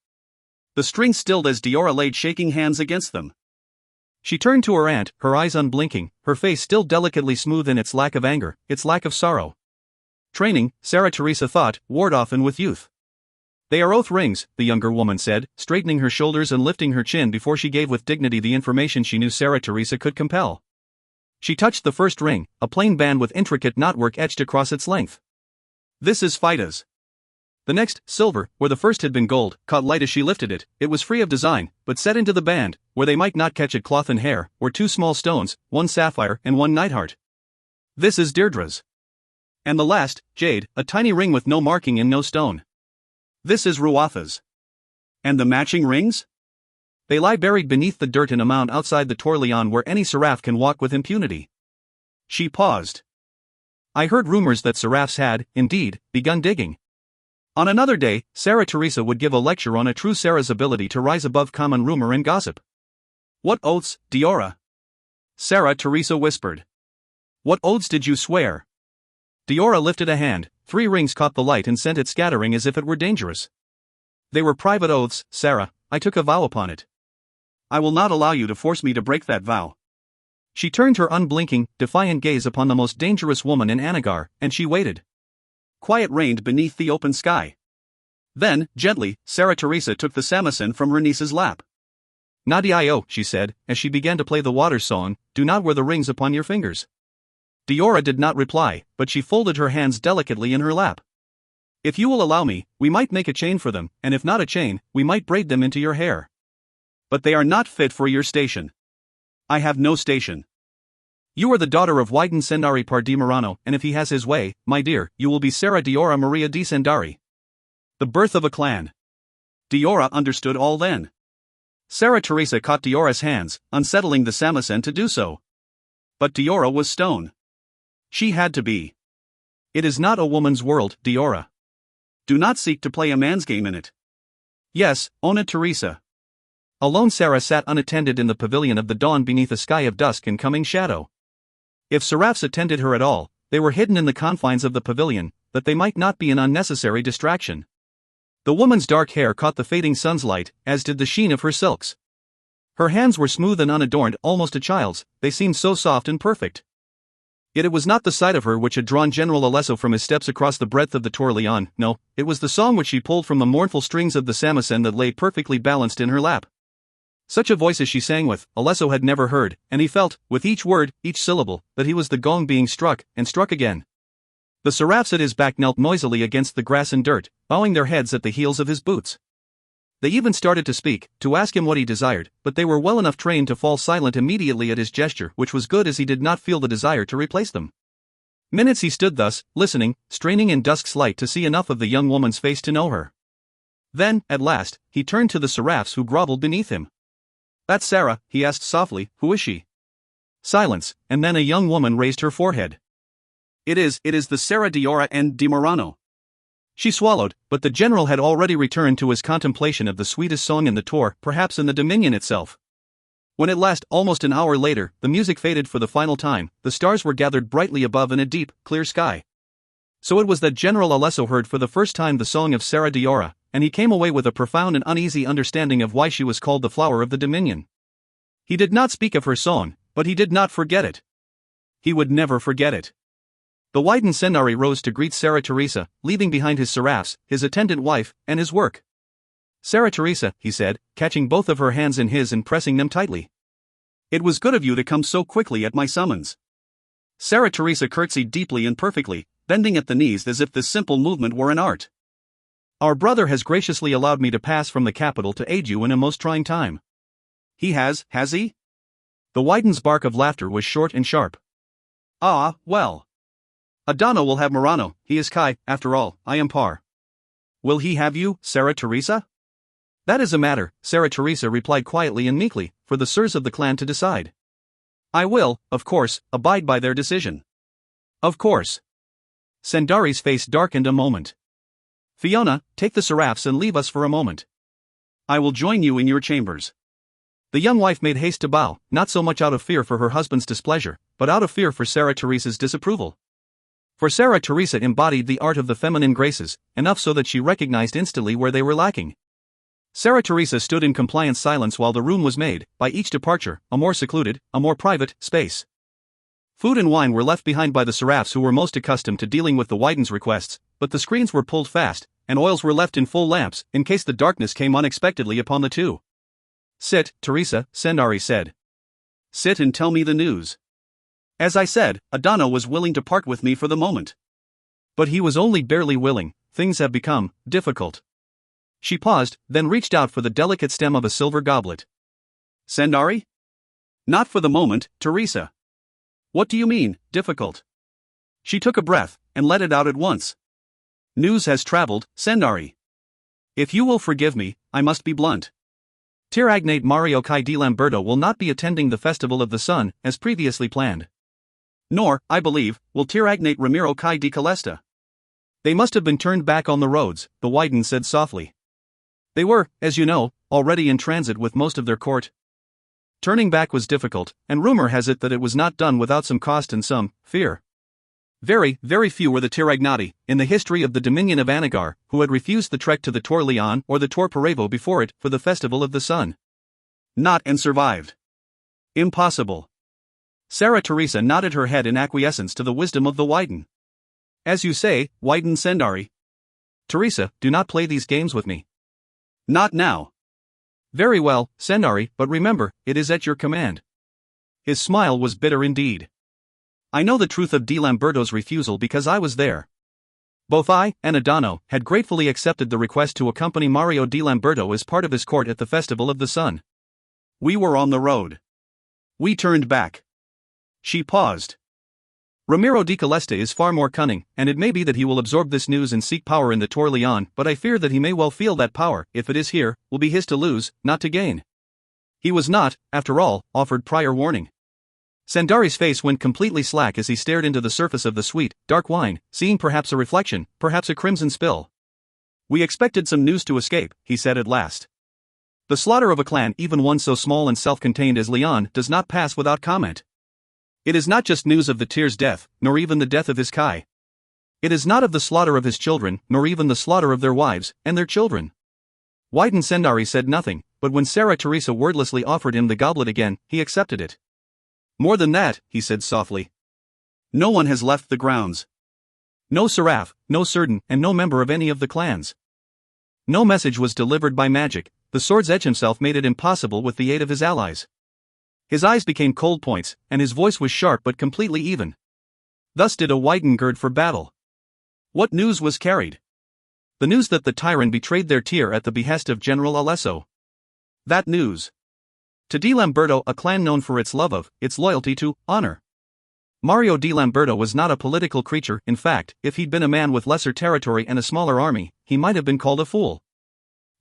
The strings stilled as Diora laid shaking hands against them. She turned to her aunt, her eyes unblinking, her face still delicately smooth in its lack of anger, its lack of sorrow. Training, Sarah Teresa thought, ward often with youth. They are oath rings, the younger woman said, straightening her shoulders and lifting her chin before she gave with dignity the information she knew Sarah Teresa could compel. She touched the first ring, a plain band with intricate knotwork etched across its length. This is Fida's. The next, silver, where the first had been gold, caught light as she lifted it. It was free of design, but set into the band, where they might not catch at cloth and hair, were two small stones, one sapphire and one nightheart. This is Deirdre's. And the last, jade, a tiny ring with no marking and no stone. This is Ruatha's. And the matching rings? They lie buried beneath the dirt in a mound outside the Tour Leon where any seraph can walk with impunity. She paused. I heard rumors that seraphs had, indeed, begun digging. On another day, Sarah Teresa would give a lecture on a true Sarah's ability to rise above common rumor and gossip. What oaths, Diora? Sarah Teresa whispered. What oaths did you swear? Diora lifted a hand, 3 rings caught the light and sent it scattering as if it were dangerous. They were private oaths, Sarah, I took a vow upon it. I will not allow you to force me to break that vow. She turned her unblinking, defiant gaze upon the most dangerous woman in Anagar, and she waited. Quiet reigned beneath the open sky. Then, gently, Sarah Teresa took the samisen from her niece's lap. Nadio, she said, as she began to play the water song, do not wear the rings upon your fingers. Diora did not reply, but she folded her hands delicately in her lap. If you will allow me, we might make a chain for them, and if not a chain, we might braid them into your hair. But they are not fit for your station. I have no station. You are the daughter of Wyden Sendari Pardi Murano, and if he has his way, my dear, you will be Sarah Diora Maria di Sendari. The birth of a clan. Diora understood all then. Sarah Teresa caught Diora's hands, unsettling the samisen to do so. But Diora was stone. She had to be. It is not a woman's world, Diora. Do not seek to play a man's game in it. Yes, Ona Teresa. Alone Sarah sat unattended in the pavilion of the dawn beneath a sky of dusk and coming shadow. If seraphs attended her at all, they were hidden in the confines of the pavilion, that they might not be an unnecessary distraction. The woman's dark hair caught the fading sun's light, as did the sheen of her silks. Her hands were smooth and unadorned, almost a child's, they seemed so soft and perfect. Yet it was not the sight of her which had drawn General Alesso from his steps across the breadth of the Tour Leon, no, it was the song which she pulled from the mournful strings of the samisen that lay perfectly balanced in her lap. Such a voice as she sang with, Alesso had never heard, and he felt, with each word, each syllable, that he was the gong being struck, and struck again. The seraphs at his back knelt noisily against the grass and dirt, bowing their heads at the heels of his boots. They even started to speak, to ask him what he desired, but they were well enough trained to fall silent immediately at his gesture, which was good as he did not feel the desire to replace them. Minutes he stood thus, listening, straining in dusk's light to see enough of the young woman's face to know her. Then, at last, he turned to the seraphs who groveled beneath him. That's Sarah, he asked softly, who is she? Silence, and then a young woman raised her forehead. It is the Sarah Diora and Di Murano. She swallowed, but the general had already returned to his contemplation of the sweetest song in the tour, perhaps in the Dominion itself. When at last, almost an hour later, the music faded for the final time, the stars were gathered brightly above in a deep, clear sky. So it was that General Alesso heard for the first time the song of Sarah Diora, and he came away with a profound and uneasy understanding of why she was called the flower of the Dominion. He did not speak of her song, but he did not forget it. He would never forget it. The Wyden Sendari rose to greet Sarah Teresa, leaving behind his seraphs, his attendant wife, and his work. Sarah Teresa, he said, catching both of her hands in his and pressing them tightly. It was good of you to come so quickly at my summons. Sarah Teresa curtsied deeply and perfectly, bending at the knees as if this simple movement were an art. Our brother has graciously allowed me to pass from the capital to aid you in a most trying time. He has he? The Wyden's bark of laughter was short and sharp. Ah, well. Adano will have Murano, he is Kai, after all, I am Par. Will he have you, Sarah Teresa? That is a matter, Sarah Teresa replied quietly and meekly, for the sirs of the clan to decide. I will, of course, abide by their decision. Of course. Sendari's face darkened a moment. Fiona, take the seraphs and leave us for a moment. I will join you in your chambers. The young wife made haste to bow, not so much out of fear for her husband's displeasure, but out of fear for Sarah Teresa's disapproval. For Sarah Teresa embodied the art of the feminine graces, enough so that she recognized instantly where they were lacking. Sarah Teresa stood in compliant silence while the room was made, by each departure, a more secluded, a more private, space. Food and wine were left behind by the seraphs who were most accustomed to dealing with the Wyden's requests, but the screens were pulled fast, and oils were left in full lamps, in case the darkness came unexpectedly upon the two. Sit, Teresa, Sendari said. Sit and tell me the news. As I said, Adano was willing to part with me for the moment. But he was only barely willing, things have become difficult. She paused, then reached out for the delicate stem of a silver goblet. Sendari? Not for the moment, Teresa. What do you mean, difficult? She took a breath, and let it out at once. News has traveled, Sendari. If you will forgive me, I must be blunt. Tiragnate Mario Kai di Lamberto will not be attending the Festival of the Sun, as previously planned. Nor, I believe, will Tiragnate Ramiro Kai di Calesta. They must have been turned back on the roads, the Wyden said softly. They were, as you know, already in transit with most of their court. Turning back was difficult, and rumor has it that it was not done without some cost and some fear. Very, very few were the Tiragnati, in the history of the Dominion of Anagar, who had refused the trek to the Tor Leon or the Tor Parevo before it for the Festival of the Sun. Not and survived. Impossible. Sarah Teresa nodded her head in acquiescence to the wisdom of the Wyden. As you say, Wyden Sendari. Teresa, do not play these games with me. Not now. Very well, Sendari, but remember, it is at your command. His smile was bitter indeed. I know the truth of Di Lamberto's refusal because I was there. Both I and Adano had gratefully accepted the request to accompany Mario Di Lamberto as part of his court at the Festival of the Sun. We were on the road. We turned back. She paused. Ramiro di Calesta is far more cunning, and it may be that he will absorb this news and seek power in the Tor Leon, but I fear that he may well feel that power, if it is here, will be his to lose, not to gain. He was not, after all, offered prior warning. Sendari's face went completely slack as he stared into the surface of the sweet, dark wine, seeing perhaps a reflection, perhaps a crimson spill. We expected some news to escape, he said at last. The slaughter of a clan, even one so small and self-contained as Leon, does not pass without comment. It is not just news of the Tyr's death, nor even the death of his Kai. It is not of the slaughter of his children, nor even the slaughter of their wives, and their children. Wyden Sendari said nothing, but when Sarah Teresa wordlessly offered him the goblet again, he accepted it. More than that, he said softly. No one has left the grounds. No Seraph, no Certain, and no member of any of the clans. No message was delivered by magic. The Sword's Edge himself made it impossible with the aid of his allies. His eyes became cold points, and his voice was sharp but completely even. Thus did a Wyden gird for battle. What news was carried? The news that the Tyrant betrayed their Tyr at the behest of General Alesso. That news. To Di Lamberto, a clan known for its love of, its loyalty to, honor. Mario Di Lamberto was not a political creature. In fact, if he'd been a man with lesser territory and a smaller army, he might have been called a fool.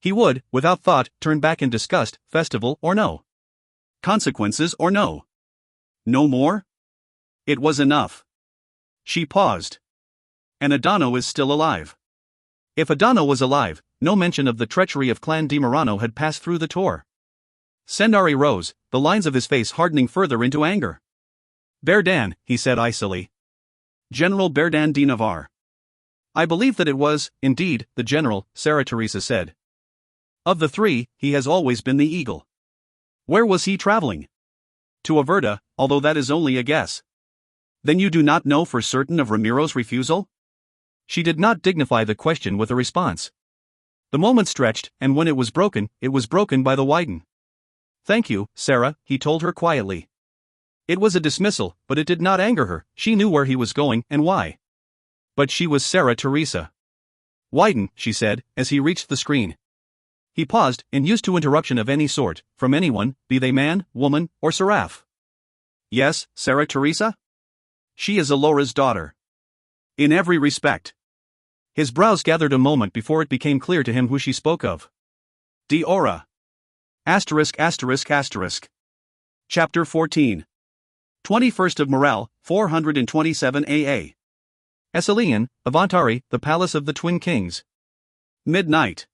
He would, without thought, turn back in disgust, festival or no. Consequences or no. No more? It was enough. She paused. And Adano is still alive. If Adano was alive, no mention of the treachery of Clan Di Murano had passed through the Tor. Sendari rose, the lines of his face hardening further into anger. Berdan, he said icily. General Berdan di Navarre. I believe that it was, indeed, the general, Sarah Teresa said. Of the three, he has always been the eagle. Where was he traveling? To Averda, although that is only a guess. Then you do not know for certain of Ramiro's refusal? She did not dignify the question with a response. The moment stretched, and when it was broken by the Wyden. Thank you, Sarah, he told her quietly. It was a dismissal, but it did not anger her. She knew where he was going and why. But she was Sarah Teresa. Wyden, she said, as he reached the screen. He paused, and used to interruption of any sort, from anyone, be they man, woman, or seraph. Yes, Sarah Teresa? She is Alora's daughter. In every respect. His brows gathered a moment before it became clear to him who she spoke of. Diora. *****. Chapter 14. 21st of Morel, 427 AA. Esselian, Avantari, the Palace of the Twin Kings. Midnight.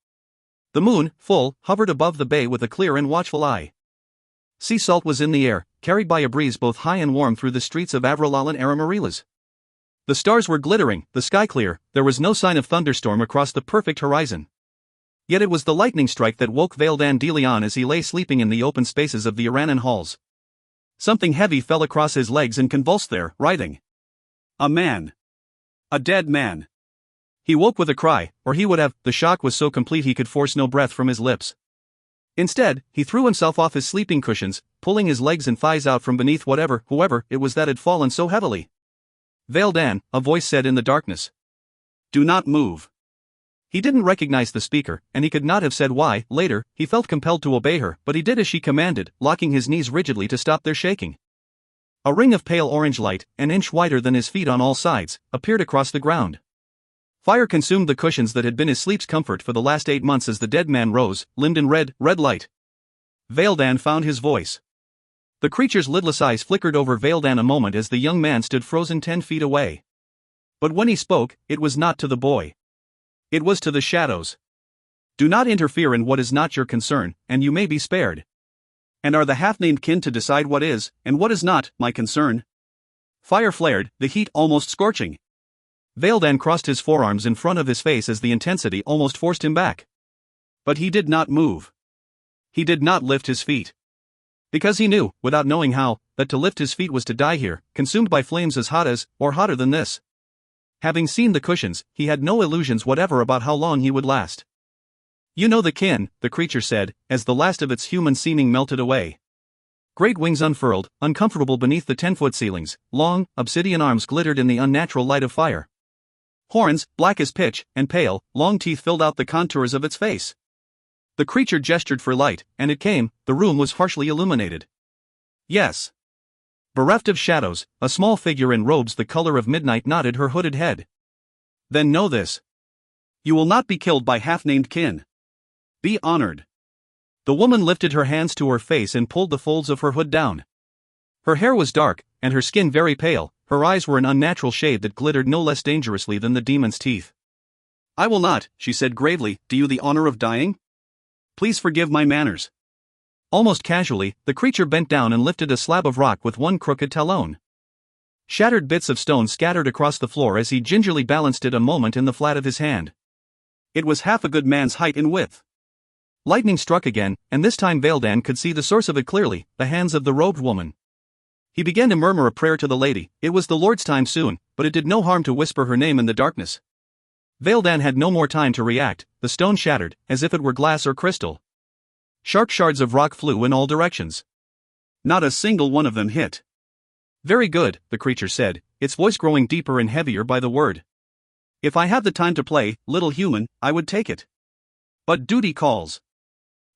The moon, full, hovered above the bay with a clear and watchful eye. Sea salt was in the air, carried by a breeze both high and warm through the streets of Avrolal and Aramarilas. The stars were glittering, the sky clear, there was no sign of thunderstorm across the perfect horizon. Yet it was the lightning strike that woke Vaildan de Leon as he lay sleeping in the open spaces of the Iranan halls. Something heavy fell across his legs and convulsed there, writhing. A man. A dead man. He woke with a cry, or he would have. The shock was so complete he could force no breath from his lips. Instead, he threw himself off his sleeping cushions, pulling his legs and thighs out from beneath whoever it was that had fallen so heavily. Vaildan, a voice said in the darkness. Do not move. He didn't recognize the speaker, and he could not have said why. Later, he felt compelled to obey her, but he did as she commanded, locking his knees rigidly to stop their shaking. A ring of pale orange light, an inch wider than his feet on all sides, appeared across the ground. Fire consumed the cushions that had been his sleep's comfort for the last 8 months as the dead man rose, limbed in red light. Vaildan found his voice. The creature's lidless eyes flickered over Vaildan a moment as the young man stood frozen 10 feet away. But when he spoke, it was not to the boy. It was to the shadows. Do not interfere in what is not your concern, and you may be spared. And are the half-named kin to decide what is, and what is not, my concern? Fire flared, the heat almost scorching. Veildan crossed his forearms in front of his face as the intensity almost forced him back. But he did not move. He did not lift his feet. Because he knew, without knowing how, that to lift his feet was to die here, consumed by flames as hot as, or hotter than this. Having seen the cushions, he had no illusions whatever about how long he would last. You know the kin, the creature said, as the last of its human seeming melted away. Great wings unfurled, uncomfortable beneath the 10-foot ceilings, long, obsidian arms glittered in the unnatural light of fire. Horns, black as pitch, and pale, long teeth filled out the contours of its face. The creature gestured for light, and it came. The room was harshly illuminated. Yes. Bereft of shadows, a small figure in robes the color of midnight nodded her hooded head. Then know this. You will not be killed by half-named kin. Be honored. The woman lifted her hands to her face and pulled the folds of her hood down. Her hair was dark, and her skin very pale. Her eyes were an unnatural shade that glittered no less dangerously than the demon's teeth. I will not, she said gravely, do you the honor of dying? Please forgive my manners. Almost casually, the creature bent down and lifted a slab of rock with one crooked talon. Shattered bits of stone scattered across the floor as he gingerly balanced it a moment in the flat of his hand. It was half a good man's height in width. Lightning struck again, and this time Veildan could see the source of it clearly, the hands of the robed woman. He began to murmur a prayer to the lady. It was the Lord's time soon, but it did no harm to whisper her name in the darkness. Veildan had no more time to react. The stone shattered, as if it were glass or crystal. Sharp shards of rock flew in all directions. Not a single one of them hit. Very good, the creature said, its voice growing deeper and heavier by the word. If I had the time to play, little human, I would take it. But duty calls.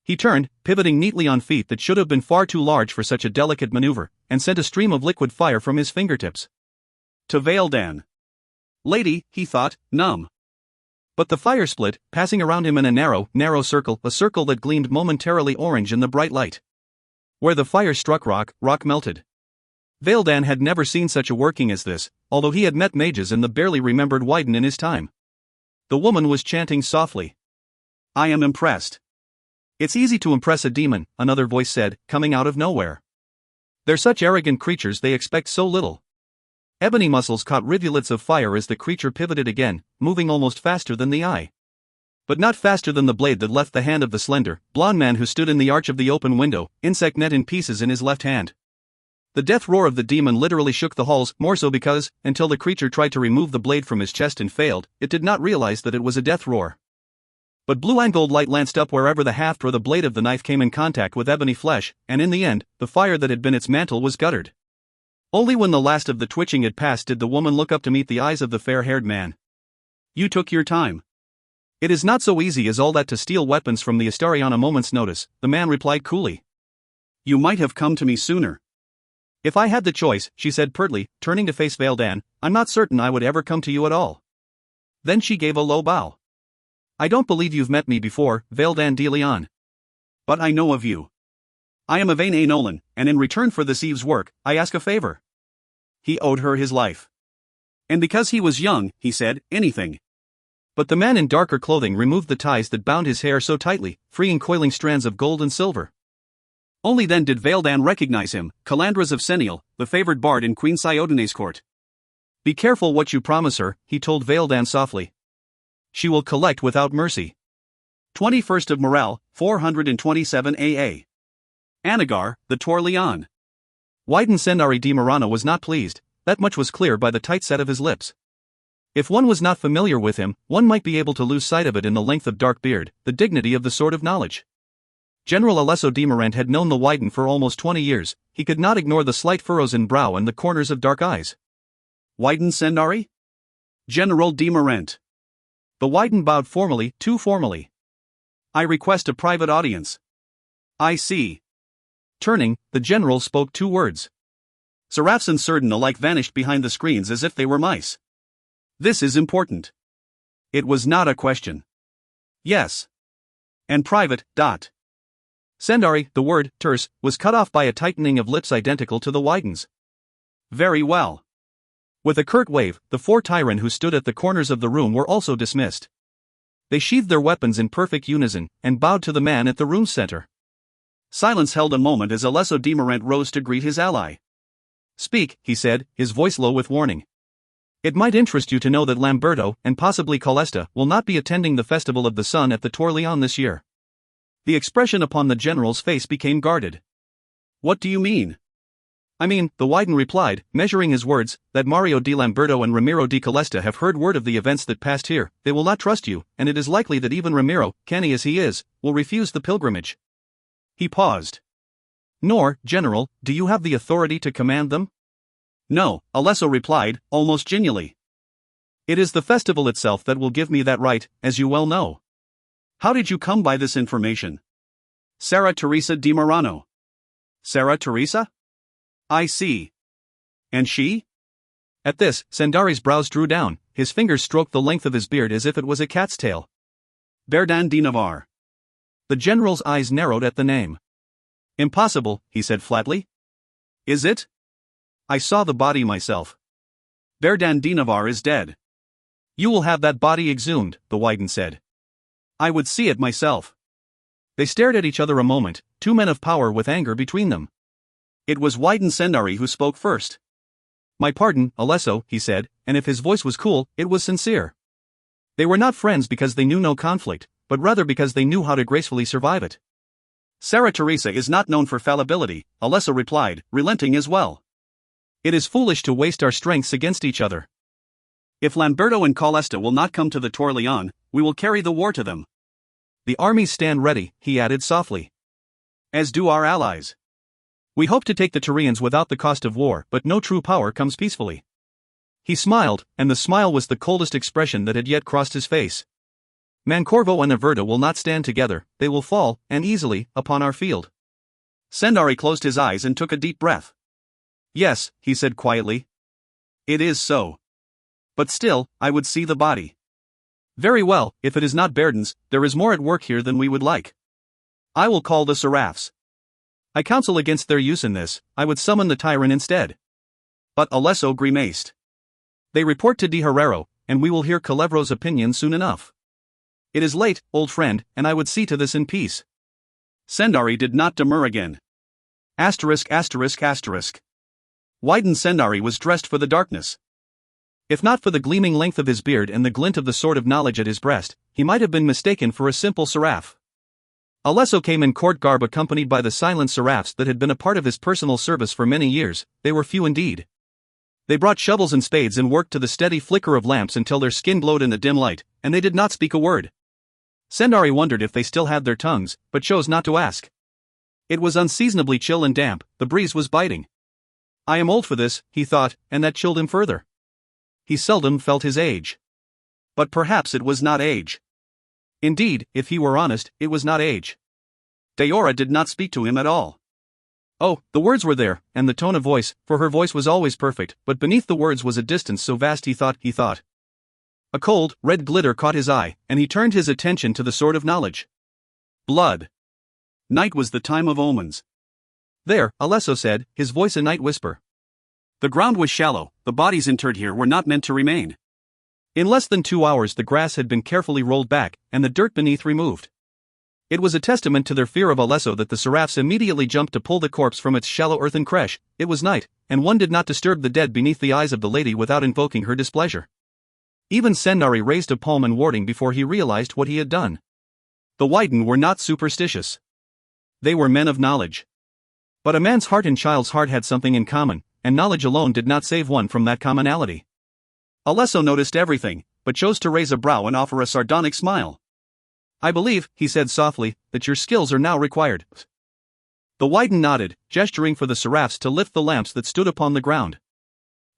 He turned, pivoting neatly on feet that should have been far too large for such a delicate maneuver, and sent a stream of liquid fire from his fingertips. To Veildan. Lady, he thought, numb. But the fire split, passing around him in a narrow circle, a circle that gleamed momentarily orange in the bright light. Where the fire struck rock melted. Veildan had never seen such a working as this, although he had met mages and the barely remembered Wyden in his time. The woman was chanting softly. I am impressed. It's easy to impress a demon, another voice said, coming out of nowhere. They're such arrogant creatures, they expect so little. Ebony muscles caught rivulets of fire as the creature pivoted again, moving almost faster than the eye. But not faster than the blade that left the hand of the slender, blond man who stood in the arch of the open window, insect net in pieces in his left hand. The death roar of the demon literally shook the halls, more so because, until the creature tried to remove the blade from his chest and failed, it did not realize that it was a death roar. But blue and gold light lanced up wherever the haft or the blade of the knife came in contact with ebony flesh, and in the end, the fire that had been its mantle was guttered. Only when the last of the twitching had passed did the woman look up to meet the eyes of the fair-haired man. You took your time. It is not so easy as all that to steal weapons from the Astari on a moment's notice, the man replied coolly. You might have come to me sooner. If I had the choice, she said pertly, turning to face Veildan, I'm not certain I would ever come to you at all. Then she gave a low bow. I don't believe you've met me before, Veildan de Leon. But I know of you. I am Yvain A. Nolan, and in return for this eve's work, I ask a favor. He owed her his life. And because he was young, he said, anything. But the man in darker clothing removed the ties that bound his hair so tightly, freeing coiling strands of gold and silver. Only then did Veildan recognize him, Calandras of Seniel, the favored bard in Queen Siodane's court. Be careful what you promise her, he told Veildan softly. She will collect without mercy. 21st of Morale, 427 AA. Anagar, the Tor Leon. Wyden Sendari di Marana was not pleased, that much was clear by the tight set of his lips. If one was not familiar with him, one might be able to lose sight of it in the length of dark beard, the dignity of the Sword of Knowledge. General Alesso Demarant had known the Wyden for almost 20 years, he could not ignore the slight furrows in brow and the corners of dark eyes. Wyden Sendari? General Demarant. The Wyden bowed formally, too formally. I request a private audience. I see. Turning, the general spoke 2 words. Seraph and Certain alike vanished behind the screens as if they were mice. This is important. It was not a question. Yes. And private, Sendari, the word, terse, was cut off by a tightening of lips identical to the Wyden's. Very well. With a curt wave, the 4 Tyran who stood at the corners of the room were also dismissed. They sheathed their weapons in perfect unison, and bowed to the man at the room's center. Silence held a moment as Alesso Demarant rose to greet his ally. Speak, he said, his voice low with warning. It might interest you to know that Lamberto and possibly Calesta will not be attending the Festival of the Sun at the Torleon this year. The expression upon the general's face became guarded. What do you mean? I mean, the Wyden replied, measuring his words, that Mario di Lamberto and Ramiro di Calesta have heard word of the events that passed here. They will not trust you, and it is likely that even Ramiro, canny as he is, will refuse the pilgrimage. He paused. Nor, General, do you have the authority to command them? No, Alesso replied, almost genially. It is the festival itself that will give me that right, as you well know. How did you come by this information? Sara Teresa di Marano. Sara Teresa? I see. And she? At this, Sandari's brows drew down, his fingers stroked the length of his beard as if it was a cat's tail. Berdan di Navarre. The general's eyes narrowed at the name. Impossible, he said flatly. Is it? I saw the body myself. Berdan di Navarre is dead. You will have that body exhumed, the Wyden said. I would see it myself. They stared at each other a moment, two men of power with anger between them. It was Wyden Sendari who spoke first. My pardon, Alesso, he said, and if his voice was cool, it was sincere. They were not friends because they knew no conflict, but rather because they knew how to gracefully survive it. Sara Teresa is not known for fallibility, Alesso replied, relenting as well. It is foolish to waste our strengths against each other. If Lamberto and Calesta will not come to the Torleon, we will carry the war to them. The armies stand ready, he added softly. As do our allies. We hope to take the Tyrians without the cost of war, but no true power comes peacefully. He smiled, and the smile was the coldest expression that had yet crossed his face. Mancorvo and Averta will not stand together, they will fall, and easily, upon our field. Sendari closed his eyes and took a deep breath. Yes, he said quietly. It is so. But still, I would see the body. Very well, if it is not Berdan's, there is more at work here than we would like. I will call the Seraphs. I counsel against their use in this, I would summon the tyrant instead. But Alesso grimaced. They report to Di Herrero, and we will hear Culevro's opinion soon enough. It is late, old friend, and I would see to this in peace. Sendari did not demur again. Wyden Sendari was dressed for the darkness. If not for the gleaming length of his beard and the glint of the sword of knowledge at his breast, he might have been mistaken for a simple seraph. Alesso came in court garb accompanied by the silent seraphs that had been a part of his personal service for many years. They were few indeed. They brought shovels and spades and worked to the steady flicker of lamps until their skin glowed in the dim light, and they did not speak a word. Sendari wondered if they still had their tongues, but chose not to ask. It was unseasonably chill and damp, the breeze was biting. I am old for this, he thought, and that chilled him further. He seldom felt his age. But perhaps it was not age. Indeed, if he were honest, it was not age. Deora did not speak to him at all. Oh, the words were there, and the tone of voice, for her voice was always perfect, but beneath the words was a distance so vast he thought. A cold, red glitter caught his eye, and he turned his attention to the sword of knowledge. Blood. Night was the time of omens. There, Alesso said, his voice a night whisper. The ground was shallow, the bodies interred here were not meant to remain. In less than 2 hours the grass had been carefully rolled back, and the dirt beneath removed. It was a testament to their fear of Alesso that the seraphs immediately jumped to pull the corpse from its shallow earthen creche. It was night, and one did not disturb the dead beneath the eyes of the lady without invoking her displeasure. Even Sendari raised a palm in warding before he realized what he had done. The Wyden were not superstitious. They were men of knowledge. But a man's heart and child's heart had something in common, and knowledge alone did not save one from that commonality. Alesso noticed everything, but chose to raise a brow and offer a sardonic smile. I believe, he said softly, that your skills are now required. The Wyden nodded, gesturing for the seraphs to lift the lamps that stood upon the ground.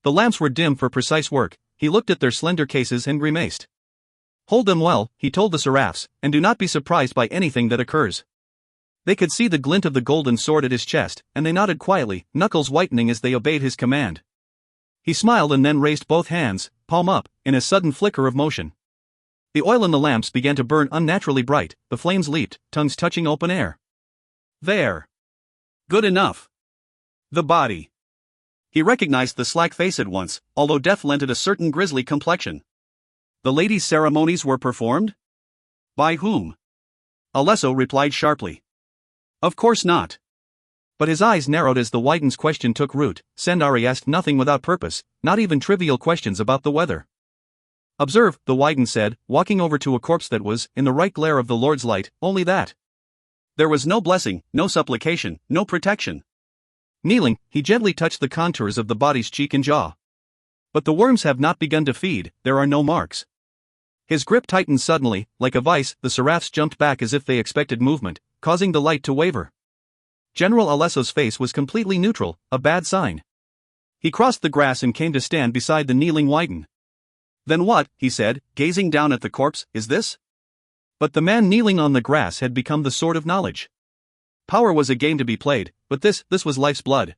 The lamps were dim for precise work. He looked at their slender cases and grimaced. Hold them well, he told the seraphs, and do not be surprised by anything that occurs. They could see the glint of the golden sword at his chest, and they nodded quietly, knuckles whitening as they obeyed his command. He smiled and then raised both hands, palm up, in a sudden flicker of motion. The oil in the lamps began to burn unnaturally bright, the flames leaped, tongues touching open air. There. Good enough. The body. He recognized the slack face at once, although death lent it a certain grisly complexion. The lady's ceremonies were performed? By whom? Alesso replied sharply. Of course not. But his eyes narrowed as the Wyden's question took root. Sendari asked nothing without purpose, not even trivial questions about the weather. Observe, the Wyden said, walking over to a corpse that was, in the right glare of the Lord's light, only that. There was no blessing, no supplication, no protection. Kneeling, he gently touched the contours of the body's cheek and jaw. But the worms have not begun to feed, there are no marks. His grip tightened suddenly, like a vice. The seraphs jumped back as if they expected movement, causing the light to waver. General Alesso's face was completely neutral, a bad sign. He crossed the grass and came to stand beside the kneeling Wyden. Then what, he said, gazing down at the corpse, is this? But the man kneeling on the grass had become the sword of knowledge. Power was a game to be played, but this was life's blood.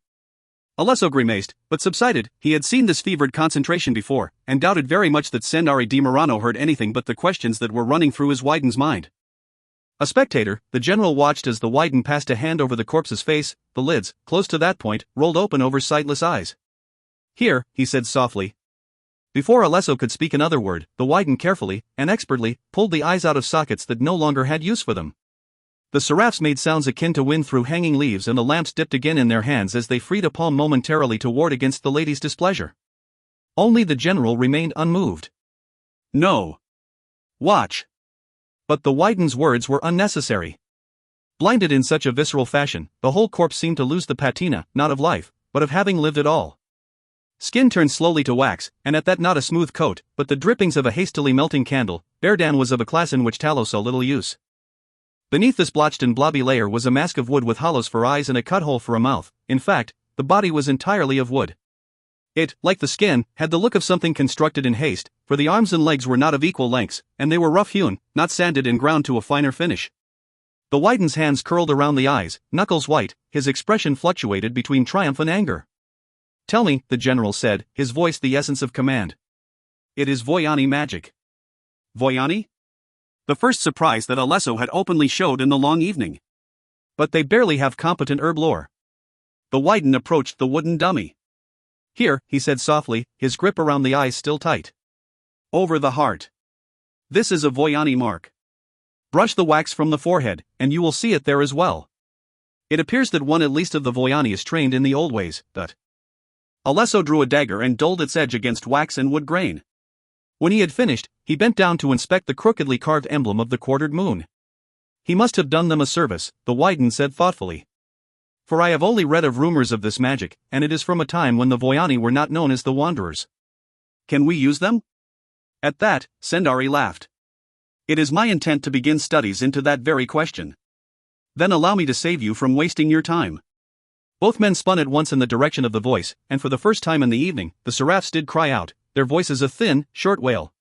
Alesso grimaced, but subsided. He had seen this fevered concentration before, and doubted very much that Sendari di Murano heard anything but the questions that were running through his Wyden's mind. A spectator, the general watched as the Wyden passed a hand over the corpse's face. The lids, close to that point, rolled open over sightless eyes. Here, he said softly. Before Alesso could speak another word, the Wyden carefully, and expertly, pulled the eyes out of sockets that no longer had use for them. The seraphs made sounds akin to wind through hanging leaves, and the lamps dipped again in their hands as they freed a palm momentarily to ward against the lady's displeasure. Only the general remained unmoved. No. Watch. But the Wyden's words were unnecessary. Blinded in such a visceral fashion, the whole corpse seemed to lose the patina, not of life, but of having lived at all. Skin turned slowly to wax, and at that not a smooth coat, but the drippings of a hastily melting candle. Berdan was of a class in which tallow saw little use. Beneath this blotched and blobby layer was a mask of wood with hollows for eyes and a cut-hole for a mouth. In fact, the body was entirely of wood. It, like the skin, had the look of something constructed in haste, for the arms and legs were not of equal lengths, and they were rough-hewn, not sanded and ground to a finer finish. The Wyden's hands curled around the eyes, knuckles white. His expression fluctuated between triumph and anger. Tell me, the general said, his voice the essence of command. It is Voyani magic. Voyani? The first surprise that Alesso had openly showed in the long evening. But they barely have competent herb lore. The Wyden approached the wooden dummy. Here, he said softly, his grip around the eyes still tight. Over the heart. This is a Voyani mark. Brush the wax from the forehead, and you will see it there as well. It appears that one at least of the Voyani is trained in the old ways, but... Alesso drew a dagger and dulled its edge against wax and wood grain. When he had finished, he bent down to inspect the crookedly carved emblem of the quartered moon. He must have done them a service, the Wyden said thoughtfully. For I have only read of rumors of this magic, and it is from a time when the Voyani were not known as the Wanderers. Can we use them? At that, Sendari laughed. It is my intent to begin studies into that very question. Then allow me to save you from wasting your time. Both men spun at once in the direction of the voice, and for the first time in the evening, the seraphs did cry out, their voices a thin, short wail.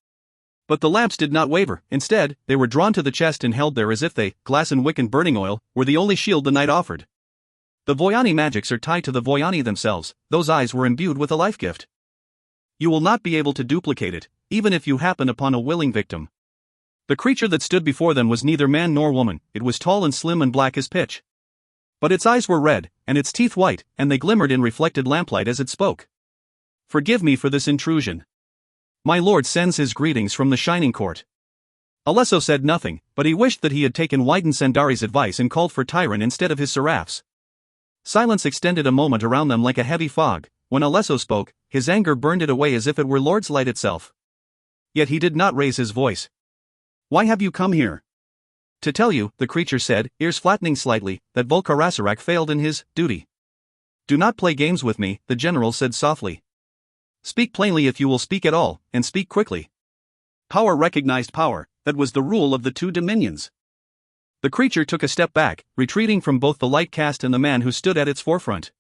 But the lamps did not waver. Instead, they were drawn to the chest and held there as if they, glass and wick and burning oil, were the only shield the night offered. The Voyani magics are tied to the Voyani themselves. Those eyes were imbued with a life gift. You will not be able to duplicate it, even if you happen upon a willing victim. The creature that stood before them was neither man nor woman. It was tall and slim and black as pitch. But its eyes were red, and its teeth white, and they glimmered in reflected lamplight as it spoke. Forgive me for this intrusion. My lord sends his greetings from the Shining Court. Alesso said nothing, but he wished that he had taken Wyden Sendari's advice and called for Tyron instead of his seraphs. Silence extended a moment around them like a heavy fog. When Alesso spoke, his anger burned it away as if it were Lord's light itself. Yet he did not raise his voice. Why have you come here? To tell you, the creature said, ears flattening slightly, that Volkarasarak failed in his duty. Do not play games with me, the general said softly. Speak plainly if you will speak at all, and speak quickly. Power recognized power, that was the rule of the two dominions. The creature took a step back, retreating from both the light cast and the man who stood at its forefront.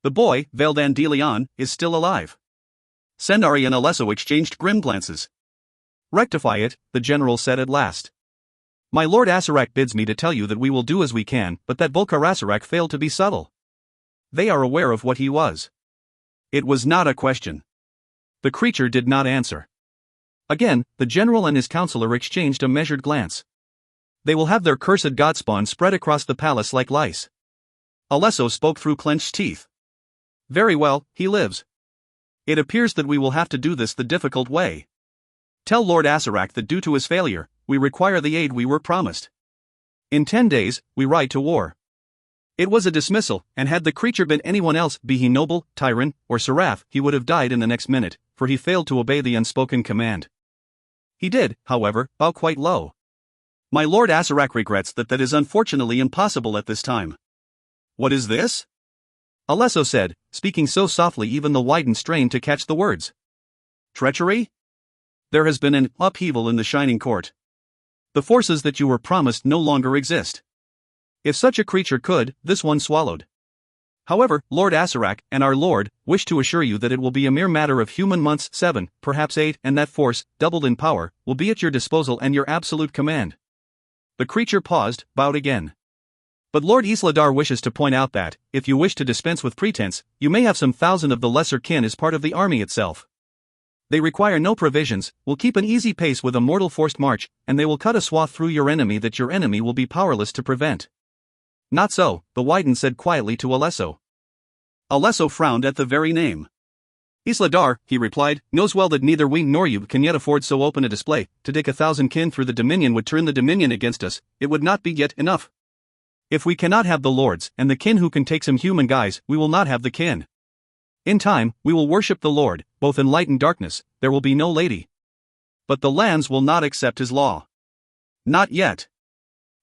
The boy, Veldan de Leon, is still alive. Sendari and Alesso exchanged grim glances. Rectify it, the general said at last. My lord Asarak bids me to tell you that we will do as we can, but that Volkarasarak failed to be subtle. They are aware of what he was. It was not a question. The creature did not answer. Again, the general and his counselor exchanged a measured glance. They will have their cursed godspawn spread across the palace like lice. Alesso spoke through clenched teeth. Very well, he lives. It appears that we will have to do this the difficult way. Tell Lord Asarak that due to his failure, we require the aid we were promised. In 10 days, we ride to war. It was a dismissal, and had the creature been anyone else, be he noble, tyrant, or seraph, he would have died in the next minute, for he failed to obey the unspoken command. He did, however, bow quite low. My Lord Asarak regrets that is unfortunately impossible at this time. What is this? Alesso said, speaking so softly even the Wyden strained to catch the words. Treachery? There has been an upheaval in the Shining Court. The forces that you were promised no longer exist. If such a creature could, this one swallowed. However, Lord Asarak, and our Lord, wish to assure you that it will be a mere matter of human months 7, perhaps 8, and that force, doubled in power, will be at your disposal and your absolute command. The creature paused, bowed again. But Lord Isladar wishes to point out that, if you wish to dispense with pretense, you may have some thousand of the lesser kin as part of the army itself. They require no provisions, will keep an easy pace with a mortal forced march, and they will cut a swath through your enemy that your enemy will be powerless to prevent. Not so, the Wyden said quietly to Alesso. Alesso frowned at the very name. Isladar, he replied, knows well that neither we nor you can yet afford so open a display. To take 1,000 kin through the Dominion would turn the Dominion against us, it would not be yet enough. If we cannot have the lords and the kin who can take some human guise, we will not have the kin. In time, we will worship the Lord, both in light and darkness, there will be no lady. But the lands will not accept his law. Not yet.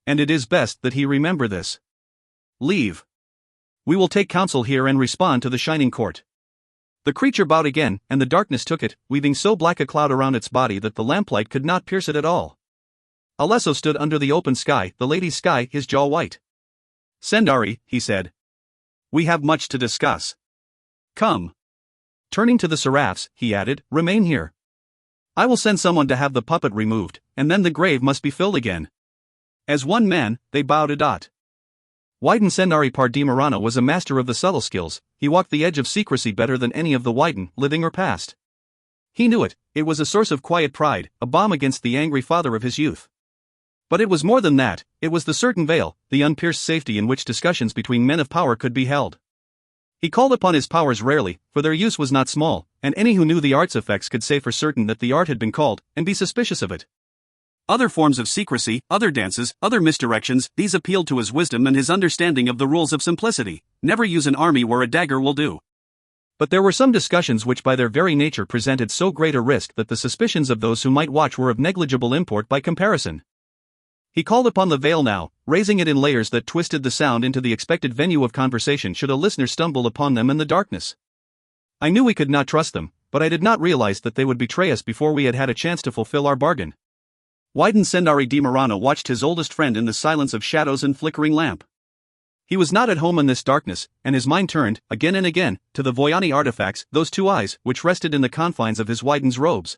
And it is best that he remember this. Leave. We will take counsel here and respond to the Shining Court. The creature bowed again, and the darkness took it, weaving so black a cloud around its body that the lamplight could not pierce it at all. Alesso stood under the open sky, the lady's sky, his jaw white. Sendari, he said. We have much to discuss. Come. Turning to the seraphs, he added, remain here. I will send someone to have the puppet removed, and then the grave must be filled again. As one man, they bowed a dot. Wyden Sendari Pardimarana was a master of the subtle skills, he walked the edge of secrecy better than any of the Wyden, living or past. He knew it, it was a source of quiet pride, a balm against the angry father of his youth. But it was more than that, it was the certain veil, the unpierced safety in which discussions between men of power could be held. He called upon his powers rarely, for their use was not small, and any who knew the art's effects could say for certain that the art had been called, and be suspicious of it. Other forms of secrecy, other dances, other misdirections, these appealed to his wisdom and his understanding of the rules of simplicity. Never use an army where a dagger will do. But there were some discussions which by their very nature presented so great a risk that the suspicions of those who might watch were of negligible import by comparison. He called upon the veil now, raising it in layers that twisted the sound into the expected venue of conversation should a listener stumble upon them in the darkness. I knew we could not trust them, but I did not realize that they would betray us before we had had a chance to fulfill our bargain. Wyden Sendari Di Marano watched his oldest friend in the silence of shadows and flickering lamp. He was not at home in this darkness, and his mind turned, again and again, to the Voyani artifacts, those two eyes, which rested in the confines of his Wyden's robes.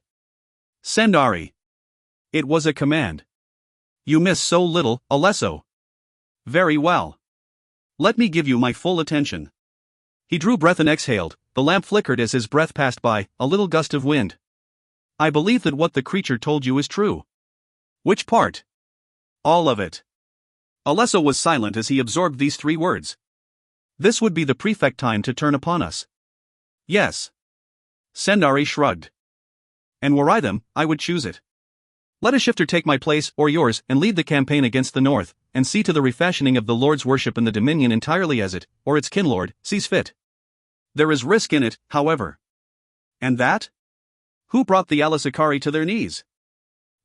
Sendari. It was a command. You miss so little, Alesso. Very well. Let me give you my full attention. He drew breath and exhaled, the lamp flickered as his breath passed by, a little gust of wind. I believe that what the creature told you is true. Which part? All of it. Alesso was silent as he absorbed these 3 words. This would be the prefect time to turn upon us. Yes. Sendari shrugged. And were I them, I would choose it. Let a shifter take my place, or yours, and lead the campaign against the north, and see to the refashioning of the Lord's worship in the Dominion entirely as it, or its kinlord, sees fit. There is risk in it, however. And that? Who brought the Alisakari to their knees?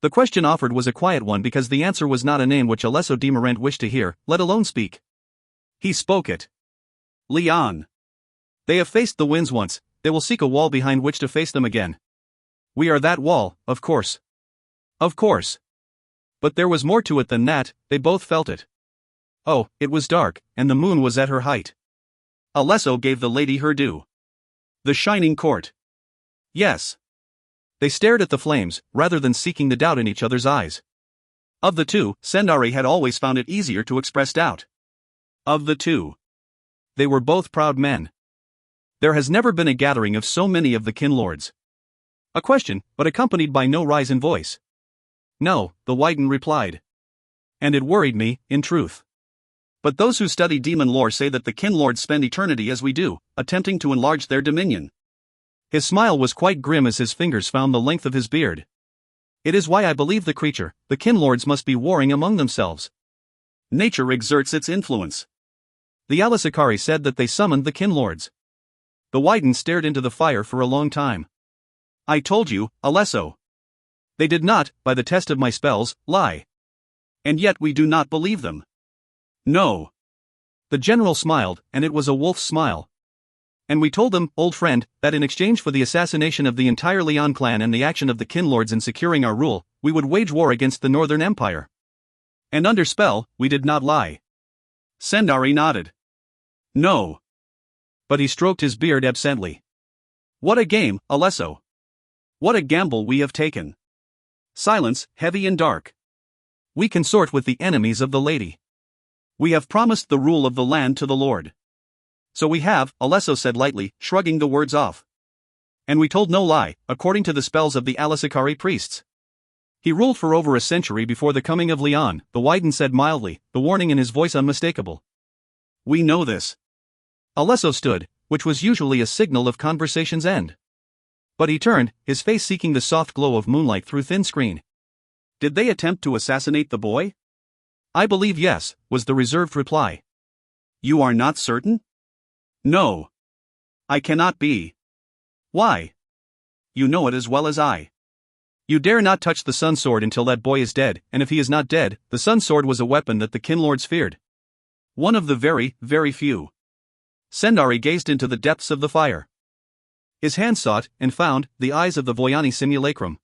The question offered was a quiet one because the answer was not a name which Alesso di Morent wished to hear, let alone speak. He spoke it. Leon. They have faced the winds once, they will seek a wall behind which to face them again. We are that wall, of course. Of course. But there was more to it than that, they both felt it. Oh, it was dark, and the moon was at her height. Alesso gave the lady her due. The Shining Court. Yes. They stared at the flames, rather than seeking the doubt in each other's eyes. Of the two, Sendari had always found it easier to express doubt. Of the two. They were both proud men. There has never been a gathering of so many of the kinlords. A question, but accompanied by no rise in voice. No, the Wyden replied. And it worried me, in truth. But those who study demon lore say that the kinlords spend eternity as we do, attempting to enlarge their dominion. His smile was quite grim as his fingers found the length of his beard. It is why I believe the creature, the kinlords must be warring among themselves. Nature exerts its influence. The Alasakari said that they summoned the Kinlords. The Wyden stared into the fire for a long time. I told you, Alesso. They did not, by the test of my spells, lie. And yet we do not believe them. No. The general smiled, and it was a wolf's smile. And we told them, old friend, that in exchange for the assassination of the entire Leon clan and the action of the Kinlords in securing our rule, we would wage war against the Northern Empire. And under spell, we did not lie. Sendari nodded. No. But he stroked his beard absently. What a game, Alesso. What a gamble we have taken. Silence, heavy and dark. We consort with the enemies of the lady. We have promised the rule of the land to the Lord. So we have, Alesso said lightly, shrugging the words off. And we told no lie, according to the spells of the Alasakari priests. He ruled for over a century before the coming of Leon, the Wyden said mildly, the warning in his voice unmistakable. We know this. Alesso stood, which was usually a signal of conversation's end. But he turned, his face seeking the soft glow of moonlight through thin screen. Did they attempt to assassinate the boy? I believe yes, was the reserved reply. You are not certain? No. I cannot be. Why? You know it as well as I. You dare not touch the sun sword until that boy is dead, and if he is not dead, the sun sword was a weapon that the Kinlords feared. One of the very, very few. Sendari gazed into the depths of the fire. His hand sought, and found, the eyes of the Voyani simulacrum.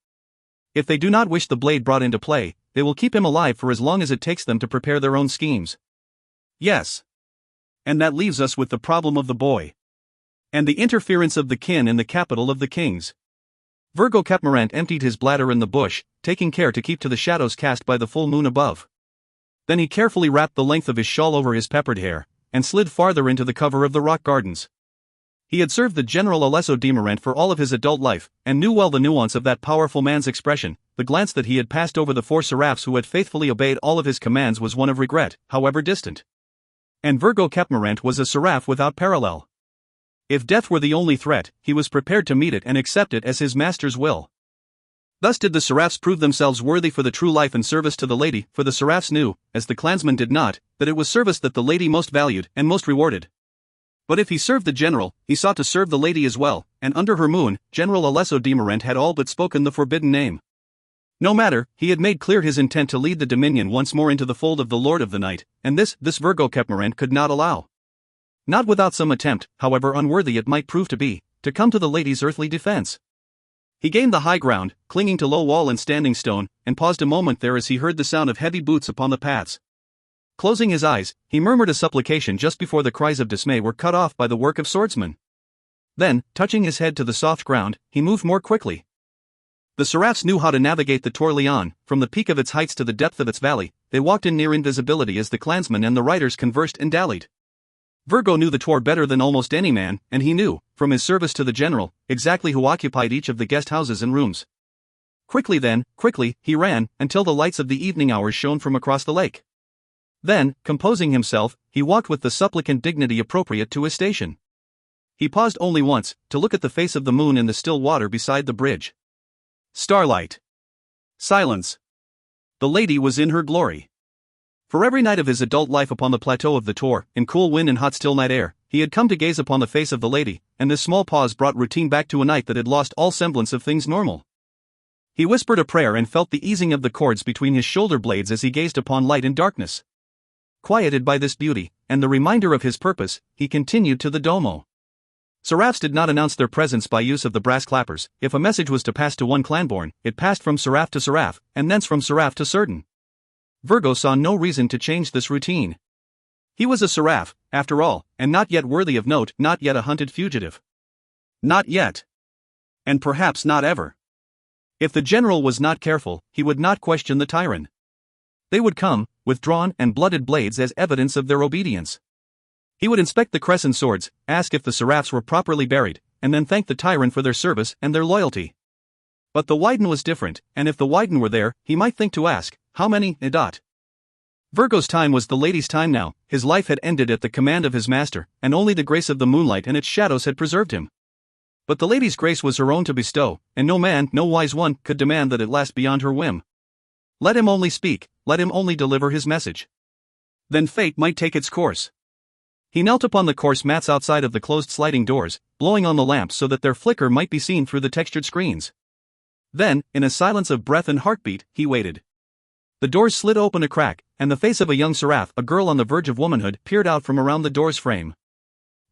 If they do not wish the blade brought into play, they will keep him alive for as long as it takes them to prepare their own schemes. Yes. And that leaves us with the problem of the boy. And the interference of the kin in the capital of the kings. Virgo Capmarant emptied his bladder in the bush, taking care to keep to the shadows cast by the full moon above. Then he carefully wrapped the length of his shawl over his peppered hair, and slid farther into the cover of the rock gardens. He had served the General Alesso Demerant for all of his adult life, and knew well the nuance of that powerful man's expression. The glance that he had passed over the 4 seraphs who had faithfully obeyed all of his commands was one of regret, however distant. And Virgo Capmarant was a seraph without parallel. If death were the only threat, he was prepared to meet it and accept it as his master's will. Thus did the seraphs prove themselves worthy for the true life and service to the lady, for the seraphs knew, as the clansmen did not, that it was service that the lady most valued and most rewarded. But if he served the general, he sought to serve the lady as well, and under her moon, General Alesso Demerant had all but spoken the forbidden name. No matter, he had made clear his intent to lead the Dominion once more into the fold of the Lord of the Night, and this Virgo Capmarant could not allow. Not without some attempt, however unworthy it might prove to be, to come to the lady's earthly defense. He gained the high ground, clinging to low wall and standing stone, and paused a moment there as he heard the sound of heavy boots upon the paths. Closing his eyes, he murmured a supplication just before the cries of dismay were cut off by the work of swordsmen. Then, touching his head to the soft ground, he moved more quickly. The seraphs knew how to navigate the Tor Leon, from the peak of its heights to the depth of its valley. They walked in near invisibility as the clansmen and the riders conversed and dallied. Virgo knew the Tor better than almost any man, and he knew, from his service to the general, exactly who occupied each of the guest houses and rooms. Quickly, he ran, until the lights of the evening hours shone from across the lake. Then, composing himself, he walked with the supplicant dignity appropriate to his station. He paused only once, to look at the face of the moon in the still water beside the bridge. Starlight. Silence. The lady was in her glory. For every night of his adult life upon the plateau of the Tor, in cool wind and hot still night air, he had come to gaze upon the face of the lady, and this small pause brought routine back to a night that had lost all semblance of things normal. He whispered a prayer and felt the easing of the cords between his shoulder blades as he gazed upon light and darkness. Quieted by this beauty, and the reminder of his purpose, he continued to the Domo. Seraphs did not announce their presence by use of the brass clappers. If a message was to pass to one clanborn, it passed from seraph to seraph, and thence from seraph to certain. Virgo saw no reason to change this routine. He was a seraph, after all, and not yet worthy of note, not yet a hunted fugitive. Not yet. And perhaps not ever. If the general was not careful, he would not question the tyrant. They would come, with drawn and blooded blades as evidence of their obedience. He would inspect the crescent swords, ask if the seraphs were properly buried, and then thank the tyrant for their service and their loyalty. But the Wyden was different, and if the Wyden were there, he might think to ask, how many? Virgo's time was the lady's time now. His life had ended at the command of his master, and only the grace of the moonlight and its shadows had preserved him. But the lady's grace was her own to bestow, and no man, no wise one, could demand that it last beyond her whim. Let him only speak, let him only deliver his message. Then fate might take its course. He knelt upon the coarse mats outside of the closed sliding doors, blowing on the lamps so that their flicker might be seen through the textured screens. Then, in a silence of breath and heartbeat, he waited. The doors slid open a crack, and the face of a young seraph, a girl on the verge of womanhood, peered out from around the door's frame.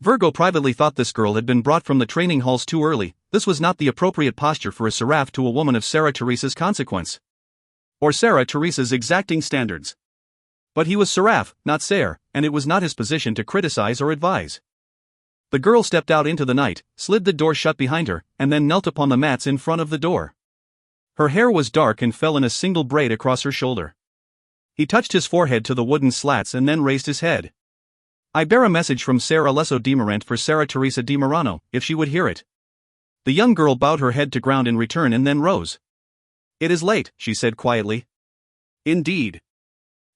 Virgo privately thought this girl had been brought from the training halls too early. This was not the appropriate posture for a seraph to a woman of Sarah Teresa's consequence. Or Sarah Teresa's exacting standards. But he was seraph, not Sarah, and it was not his position to criticize or advise. The girl stepped out into the night, slid the door shut behind her, and then knelt upon the mats in front of the door. Her hair was dark and fell in a single braid across her shoulder. He touched his forehead to the wooden slats and then raised his head. "I bear a message from Ser Alesso di Morant for Sarah Teresa di Murano, if she would hear it." The young girl bowed her head to ground in return and then rose. "It is late," she said quietly. "Indeed.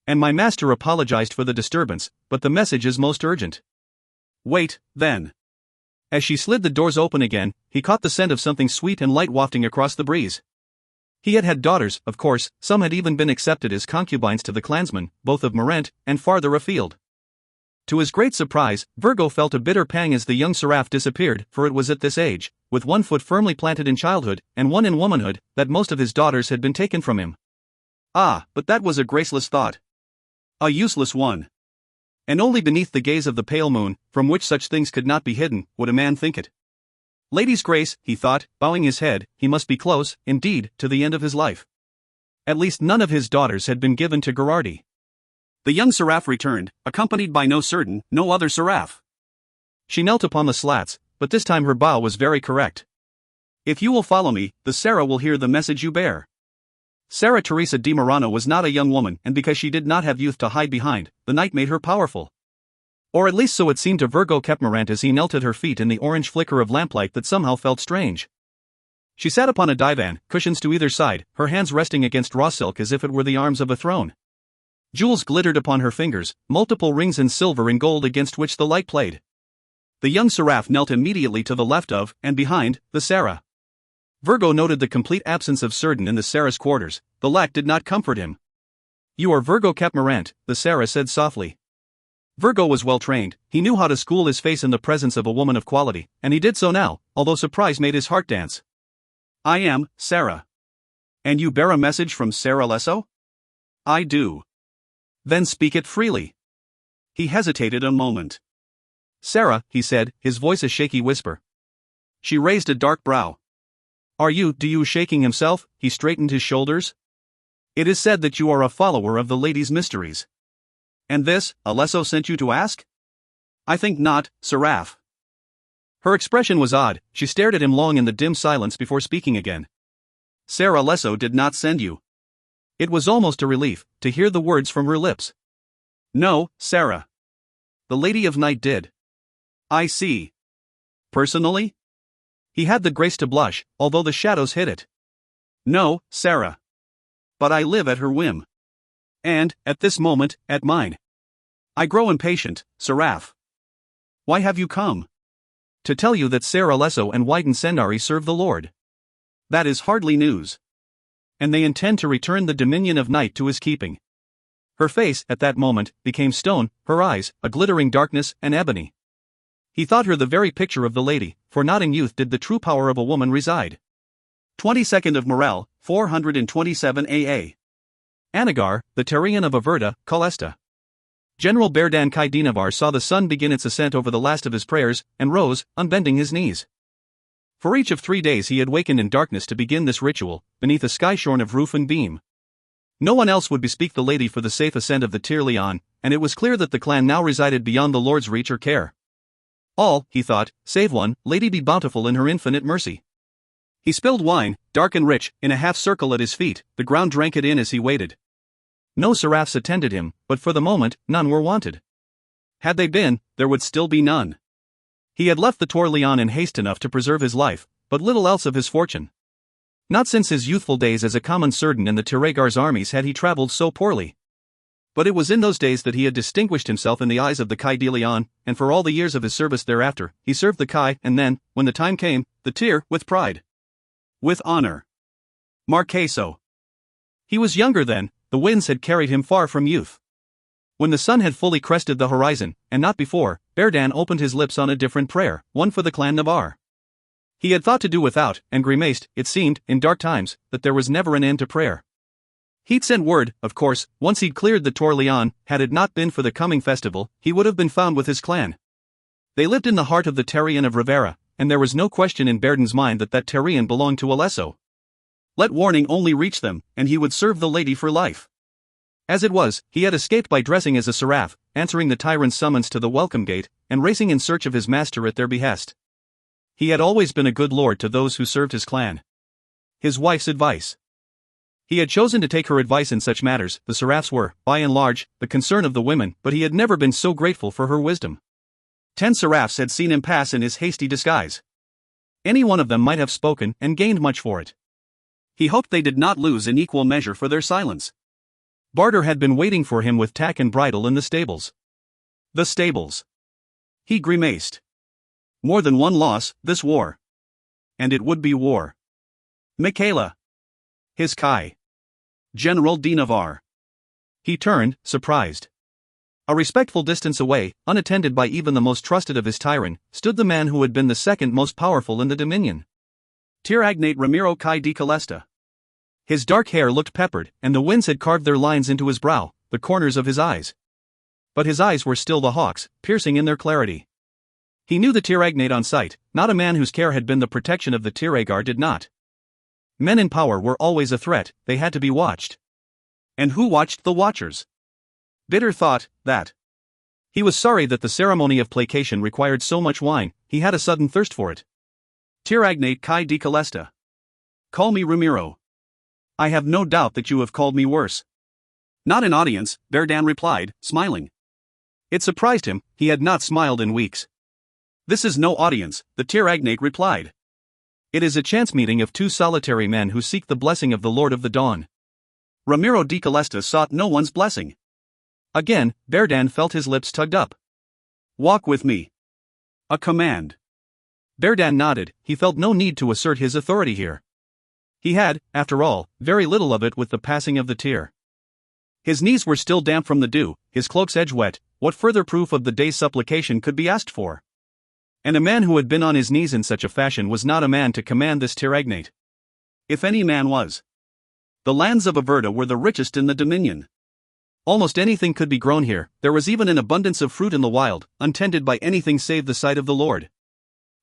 And my master apologized for the disturbance, but the message is most urgent." "Wait, then." As she slid the doors open again, he caught the scent of something sweet and light wafting across the breeze. He had had daughters, of course, some had even been accepted as concubines to the clansmen, both of Morant and farther afield. To his great surprise, Virgo felt a bitter pang as the young seraph disappeared, for it was at this age, with one foot firmly planted in childhood, and one in womanhood, that most of his daughters had been taken from him. Ah, but that was a graceless thought. A useless one. And only beneath the gaze of the pale moon, from which such things could not be hidden, would a man think it. Lady's grace, he thought, bowing his head, he must be close, indeed, to the end of his life. At least none of his daughters had been given to Gherardi. The young seraph returned, accompanied by no other seraph. She knelt upon the slats, but this time her bow was very correct. "If you will follow me, the Sarah will hear the message you bear." Sarah Teresa di Murano was not a young woman, and because she did not have youth to hide behind, the night made her powerful. Or at least so it seemed to Virgo Morant as he knelt at her feet in the orange flicker of lamplight that somehow felt strange. She sat upon a divan, cushions to either side, her hands resting against raw silk as if it were the arms of a throne. Jewels glittered upon her fingers, multiple rings in silver and gold against which the light played. The young seraph knelt immediately to the left of, and behind, the Sarah. Virgo noted the complete absence of Cerdan in the Sarah's quarters. The lack did not comfort him. "You are Virgo Morant," the Sarah said softly. Virgo was well trained, he knew how to school his face in the presence of a woman of quality, and he did so now, although surprise made his heart dance. "I am, Sarah." "And you bear a message from Ser Alesso?" "I do." "Then speak it freely." He hesitated a moment. "Sarah," he said, his voice a shaky whisper. She raised a dark brow. Do you shaking himself?" He straightened his shoulders. "It is said that you are a follower of the lady's mysteries." "And this, Alesso sent you to ask?" "I think not, seraph." Her expression was odd, she stared at him long in the dim silence before speaking again. "Ser Alesso did not send you." It was almost a relief, to hear the words from her lips. "No, Sarah. The Lady of Night did." "I see. Personally?" He had the grace to blush, although the shadows hid it. "No, Sarah. But I live at her whim. And, at this moment, at mine. I grow impatient, seraph." "Why have you come?" "To tell you that Ser Alesso and Wyden Sendari serve the Lord." "That is hardly news." "And they intend to return the dominion of night to his keeping." Her face, at that moment, became stone, her eyes, a glittering darkness, and ebony. He thought her the very picture of the lady, for not in youth did the true power of a woman reside. 22nd of Morel, 427 AA. Anagar, the Terrian of Averda, Calesta. General Berdan Kaidinavar saw the sun begin its ascent over the last of his prayers, and rose, unbending his knees. For each of 3 days he had wakened in darkness to begin this ritual, beneath a sky shorn of roof and beam. No one else would bespeak the lady for the safe ascent of the Tir Leon, and it was clear that the clan now resided beyond the Lord's reach or care. All, he thought, save one, Lady be bountiful in her infinite mercy. He spilled wine, dark and rich, in a half-circle at his feet, the ground drank it in as he waited. No seraphs attended him, but for the moment, none were wanted. Had they been, there would still be none. He had left the Tor Leon in haste enough to preserve his life, but little else of his fortune. Not since his youthful days as a common Cerdan in the Tiregar's armies had he traveled so poorly. But it was in those days that he had distinguished himself in the eyes of the Kai de Leon, and for all the years of his service thereafter, he served the Kai, and then, when the time came, the Tir, with pride. With honor. Marqueso. He was younger then, the winds had carried him far from youth. When the sun had fully crested the horizon, and not before, Berdan opened his lips on a different prayer, one for the clan Navarre. He had thought to do without, and grimaced, it seemed, in dark times, that there was never an end to prayer. He'd sent word, of course, once he'd cleared the Tor Leon, had it not been for the coming festival, he would have been found with his clan. They lived in the heart of the Terrian of Rivera, and there was no question in Berdan's mind that Terrian belonged to Alesso. Let warning only reach them, and he would serve the lady for life. As it was, he had escaped by dressing as a seraph, answering the tyrant's summons to the welcome gate, and racing in search of his master at their behest. He had always been a good lord to those who served his clan. His wife's advice. He had chosen to take her advice in such matters. The seraphs were, by and large, the concern of the women, but he had never been so grateful for her wisdom. 10 seraphs had seen him pass in his hasty disguise. Any one of them might have spoken and gained much for it. He hoped they did not lose in equal measure for their silence. Barter had been waiting for him with tack and bridle in the stables. The stables. He grimaced. More than one loss, this war. And it would be war. Michaela. His Kai. General de Navarre. He turned, surprised. A respectful distance away, unattended by even the most trusted of his tyrant, stood the man who had been the second most powerful in the Dominion. Tiragnate Ramiro Kai de Calesta. His dark hair looked peppered, and the winds had carved their lines into his brow, the corners of his eyes. But his eyes were still the hawks, piercing in their clarity. He knew the Tiragnate on sight, not a man whose care had been the protection of the Tiragar did not. Men in power were always a threat, they had to be watched. And who watched the watchers? Bitter thought, that. He was sorry that the ceremony of placation required so much wine, he had a sudden thirst for it. Tiragnate Kai de Calesta. Call me Ramiro. I have no doubt that you have called me worse. Not an audience, Berdan replied, smiling. It surprised him, he had not smiled in weeks. This is no audience, the Tiragnate replied. It is a chance meeting of 2 solitary men who seek the blessing of the Lord of the Dawn. Ramiro de Calesta sought no one's blessing. Again, Berdan felt his lips tugged up. Walk with me. A command. Berdan nodded, he felt no need to assert his authority here. He had, after all, very little of it with the passing of the tear. His knees were still damp from the dew, his cloak's edge wet, what further proof of the day's supplication could be asked for? And a man who had been on his knees in such a fashion was not a man to command this Tiragnate. If any man was. The lands of Averda were the richest in the Dominion. Almost anything could be grown here, there was even an abundance of fruit in the wild, untended by anything save the sight of the Lord.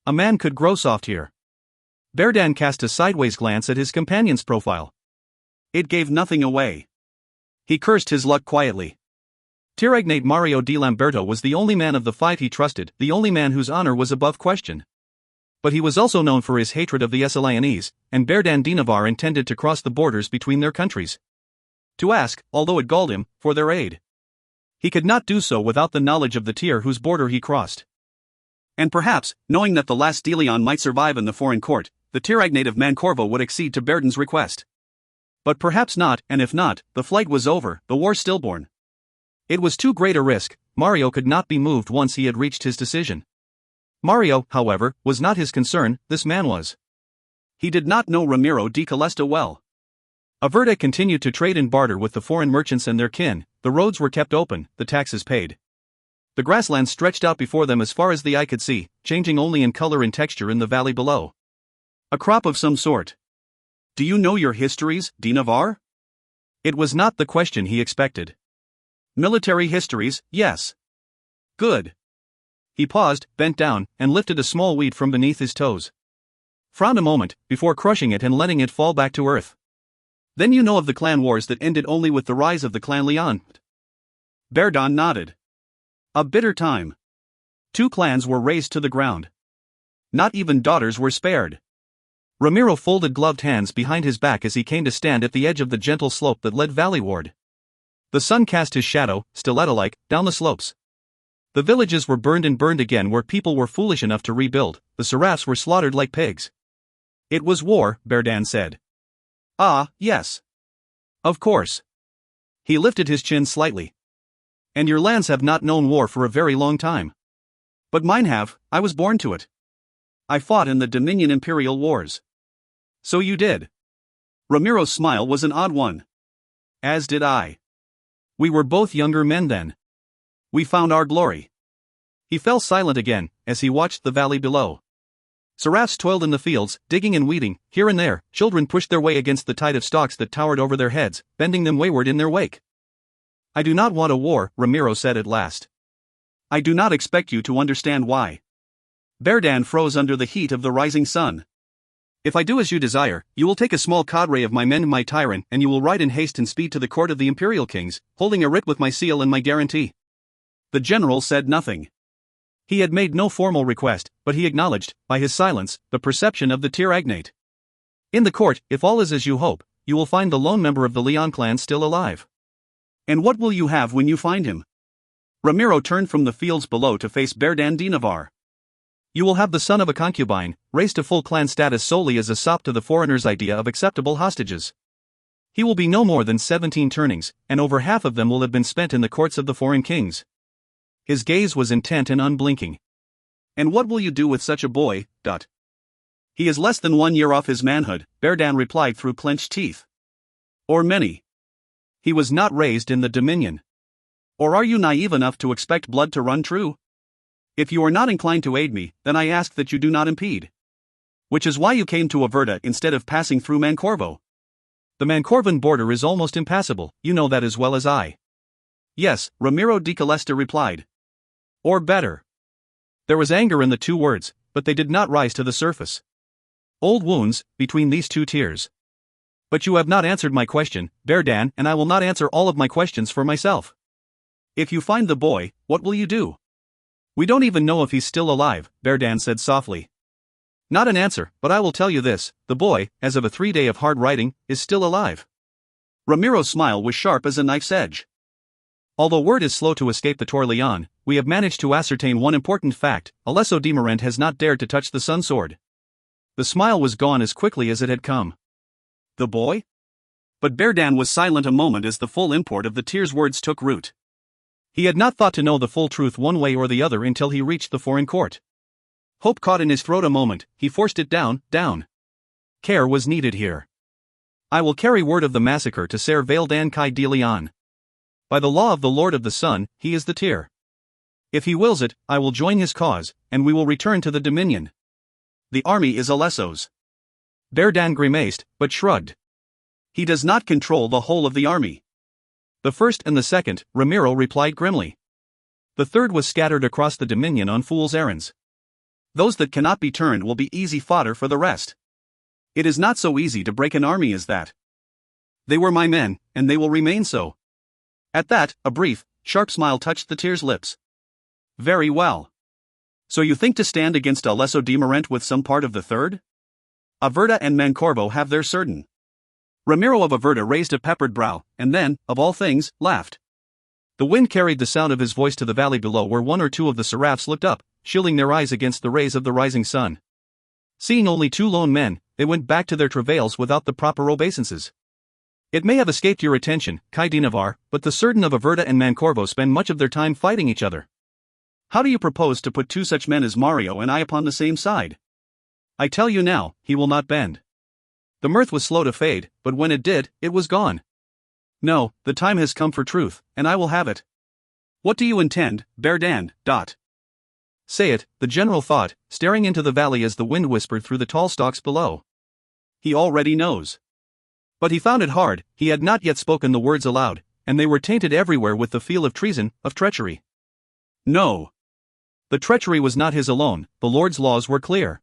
A man could grow soft here. Berdan cast a sideways glance at his companion's profile. It gave nothing away. He cursed his luck quietly. Tiragnate Mario di Lamberto was the only man of the 5 he trusted, the only man whose honor was above question. But he was also known for his hatred of the Esselianese, and Berdan de Navarre intended to cross the borders between their countries. To ask, although it galled him, for their aid. He could not do so without the knowledge of the tier whose border he crossed. And perhaps, knowing that the last Delion might survive in the foreign court, the Tiragnate of Mancorvo would accede to Berdan's request. But perhaps not, and if not, the flight was over, the war stillborn. It was too great a risk, Mario could not be moved once he had reached his decision. Mario, however, was not his concern, this man was. He did not know Ramiro de Calesta well. Averda continued to trade and barter with the foreign merchants and their kin, the roads were kept open, the taxes paid. The grasslands stretched out before them as far as the eye could see, changing only in color and texture in the valley below. A crop of some sort. Do you know your histories, de Navarre? It was not the question he expected. Military histories, yes. Good. He paused, bent down, and lifted a small weed from beneath his toes. Frowned a moment, before crushing it and letting it fall back to earth. Then you know of the clan wars that ended only with the rise of the clan Leon. Berdan nodded. A bitter time. 2 clans were razed to the ground. Not even daughters were spared. Ramiro folded gloved hands behind his back as he came to stand at the edge of the gentle slope that led valleyward. The sun cast his shadow, stiletto-like, down the slopes. The villages were burned and burned again where people were foolish enough to rebuild, the seraphs were slaughtered like pigs. It was war, Berdan said. Ah, yes. Of course. He lifted his chin slightly. And your lands have not known war for a very long time. But mine have, I was born to it. I fought in the Dominion Imperial Wars. So you did. Ramiro's smile was an odd one. As did I. We were both younger men then. We found our glory. He fell silent again, as he watched the valley below. Seraphs toiled in the fields, digging and weeding. Here and there, children pushed their way against the tide of stalks that towered over their heads, bending them wayward in their wake. "I do not want a war," Ramiro said at last. "I do not expect you to understand why." Berdan froze under the heat of the rising sun. "If I do as you desire, you will take a small cadre of my men, my tyrant, and you will ride in haste and speed to the court of the imperial kings, holding a writ with my seal and my guarantee." The general said nothing. He had made no formal request, but he acknowledged, by his silence, the perception of the Tir-Agnate. "In the court, if all is as you hope, you will find the lone member of the Leon clan still alive." "And what will you have when you find him?" Ramiro turned from the fields below to face Berdan de Navarre. "You will have the son of a concubine, raised to full clan status solely as a sop to the foreigner's idea of acceptable hostages. He will be no more than 17 turnings, and over half of them will have been spent in the courts of the foreign kings." His gaze was intent and unblinking. "And what will you do with such a boy?" "He is less than 1 year off his manhood," Berdan replied through clenched teeth. "Or many. He was not raised in the Dominion. Or are you naive enough to expect blood to run true? If you are not inclined to aid me, then I ask that you do not impede. Which is why you came to Averta instead of passing through Mancorvo. The Mancorvan border is almost impassable, you know that as well as I." "Yes," Ramiro de Calesta replied. "Or better." There was anger in the two words, but they did not rise to the surface. Old wounds, between these two tiers. "But you have not answered my question, Berdan, and I will not answer all of my questions for myself. If you find the boy, what will you do?" "We don't even know if he's still alive," Berdan said softly. "Not an answer, but I will tell you this, the boy, as of a 3 day of hard riding, is still alive." Ramiro's smile was sharp as a knife's edge. "Although word is slow to escape the Tor Leon, we have managed to ascertain one important fact: Alesso de Morent has not dared to touch the sun sword." The smile was gone as quickly as it had come. "The boy?" But Berdan was silent a moment as the full import of the Tir's words took root. He had not thought to know the full truth one way or the other until he reached the foreign court. Hope caught in his throat a moment, he forced it down. Care was needed here. "I will carry word of the massacre to Ser Valdan Kai de Leon. By the law of the Lord of the Sun, he is the Tir. If he wills it, I will join his cause, and we will return to the Dominion. The army is Alesso's." Berdan grimaced, but shrugged. "He does not control the whole of the army." "The first and the second," Ramiro replied grimly. "The third was scattered across the Dominion on fool's errands. Those that cannot be turned will be easy fodder for the rest. It is not so easy to break an army as that. They were my men, and they will remain so." At that, a brief, sharp smile touched the Tir's lips. "Very well. So you think to stand against Alesso de Morent with some part of the third? Averta and Mancorvo have their certain." Ramiro of Averta raised a peppered brow, and then, of all things, laughed. The wind carried the sound of his voice to the valley below, where one or two of the seraphs looked up, shielding their eyes against the rays of the rising sun. Seeing only 2 lone men, they went back to their travails without the proper obeisances. "It may have escaped your attention, Kai de Navarre, but the certain of Averta and Mancorvo spend much of their time fighting each other. How do you propose to put 2 such men as Mario and I upon the same side? I tell you now, he will not bend." The mirth was slow to fade, but when it did, it was gone. "No, the time has come for truth, and I will have it." "What do you intend, Berdan?" "Say it," the general thought, staring into the valley as the wind whispered through the tall stalks below. He already knows. But he found it hard, he had not yet spoken the words aloud, and they were tainted everywhere with the feel of treason, of treachery. No. The treachery was not his alone, the Lord's laws were clear.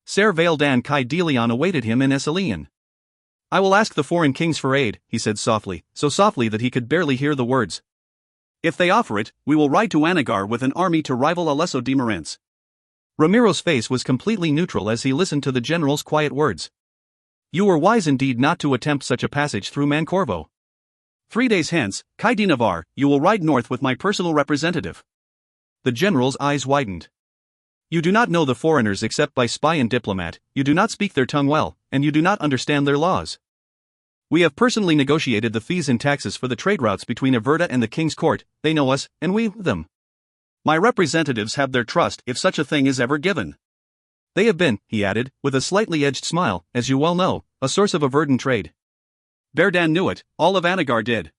Ser Valdan Kai de Leon awaited him in Esselian. "I will ask the foreign kings for aid," he said softly, so softly that he could barely hear the words. "If they offer it, we will ride to Anagar with an army to rival Alesso de Morent's." Ramiro's face was completely neutral as he listened to the general's quiet words. "You were wise indeed not to attempt such a passage through Mancorvo. 3 days hence, Kai de Navarre, you will ride north with my personal representative." The general's eyes widened. "You do not know the foreigners except by spy and diplomat, you do not speak their tongue well, and you do not understand their laws. We have personally negotiated the fees and taxes for the trade routes between Averta and the King's Court, they know us, and we them. My representatives have their trust if such a thing is ever given. They have been," he added, with a slightly edged smile, "as you well know, a source of Avertan trade. Berdan knew it, all of Anagar did.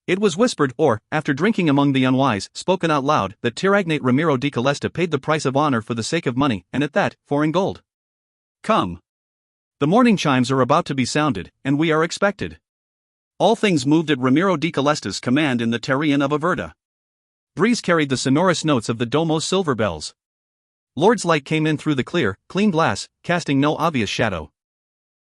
It was whispered or, after drinking among the unwise, spoken out loud, that Tiragnate Ramiro di Calesta paid the price of honor for the sake of money, and at that, for in gold. Come. The morning chimes are about to be sounded, and we are expected. All things moved at Ramiro di Calesta's command in the Terrian of Averda. Breeze carried the sonorous notes of the Domo's silver bells. Lord's light came in through the clear, clean glass, casting no obvious shadow.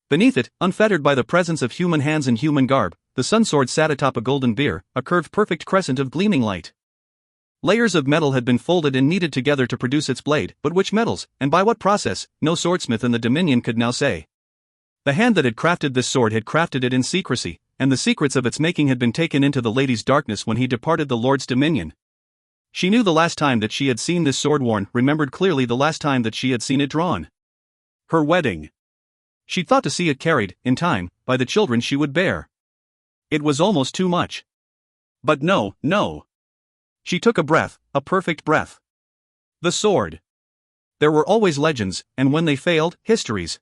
Beneath it, unfettered by the presence of human hands and human garb, the sun sword sat atop a golden bier, a curved perfect crescent of gleaming light. Layers of metal had been folded and kneaded together to produce its blade, but which metals, and by what process, no swordsmith in the Dominion could now say. The hand that had crafted this sword had crafted it in secrecy, and the secrets of its making had been taken into the lady's darkness when he departed the Lord's dominion. She knew the last time that she had seen this sword worn, remembered clearly the last time that she had seen it drawn. Her wedding. She'd thought to see it carried, in time, by the children she would bear. It was almost too much. But no, no. She took a breath, a perfect breath. The sword. There were always legends, and when they failed, histories.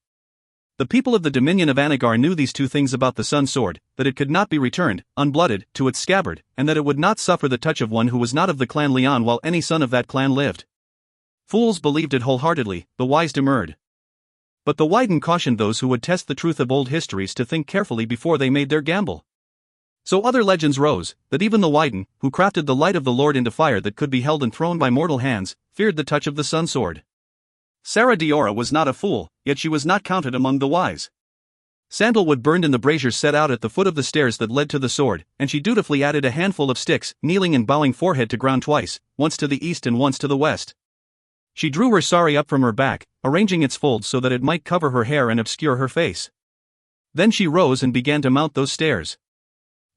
The people of the Dominion of Anagar knew these two things about the sun sword, that it could not be returned, unblooded, to its scabbard, and that it would not suffer the touch of one who was not of the clan Leon while any son of that clan lived. Fools believed it wholeheartedly, the wise demurred. But the Wyden cautioned those who would test the truth of old histories to think carefully before they made their gamble. So other legends rose, that even the Wyden, who crafted the light of the Lord into fire that could be held and thrown by mortal hands, feared the touch of the sun sword. Sarah Diora was not a fool, yet she was not counted among the wise. Sandalwood burned in the braziers set out at the foot of the stairs that led to the sword, and she dutifully added a handful of sticks, kneeling and bowing forehead to ground twice, once to the east and once to the west. She drew her sari up from her back, arranging its folds so that it might cover her hair and obscure her face. Then she rose and began to mount those stairs.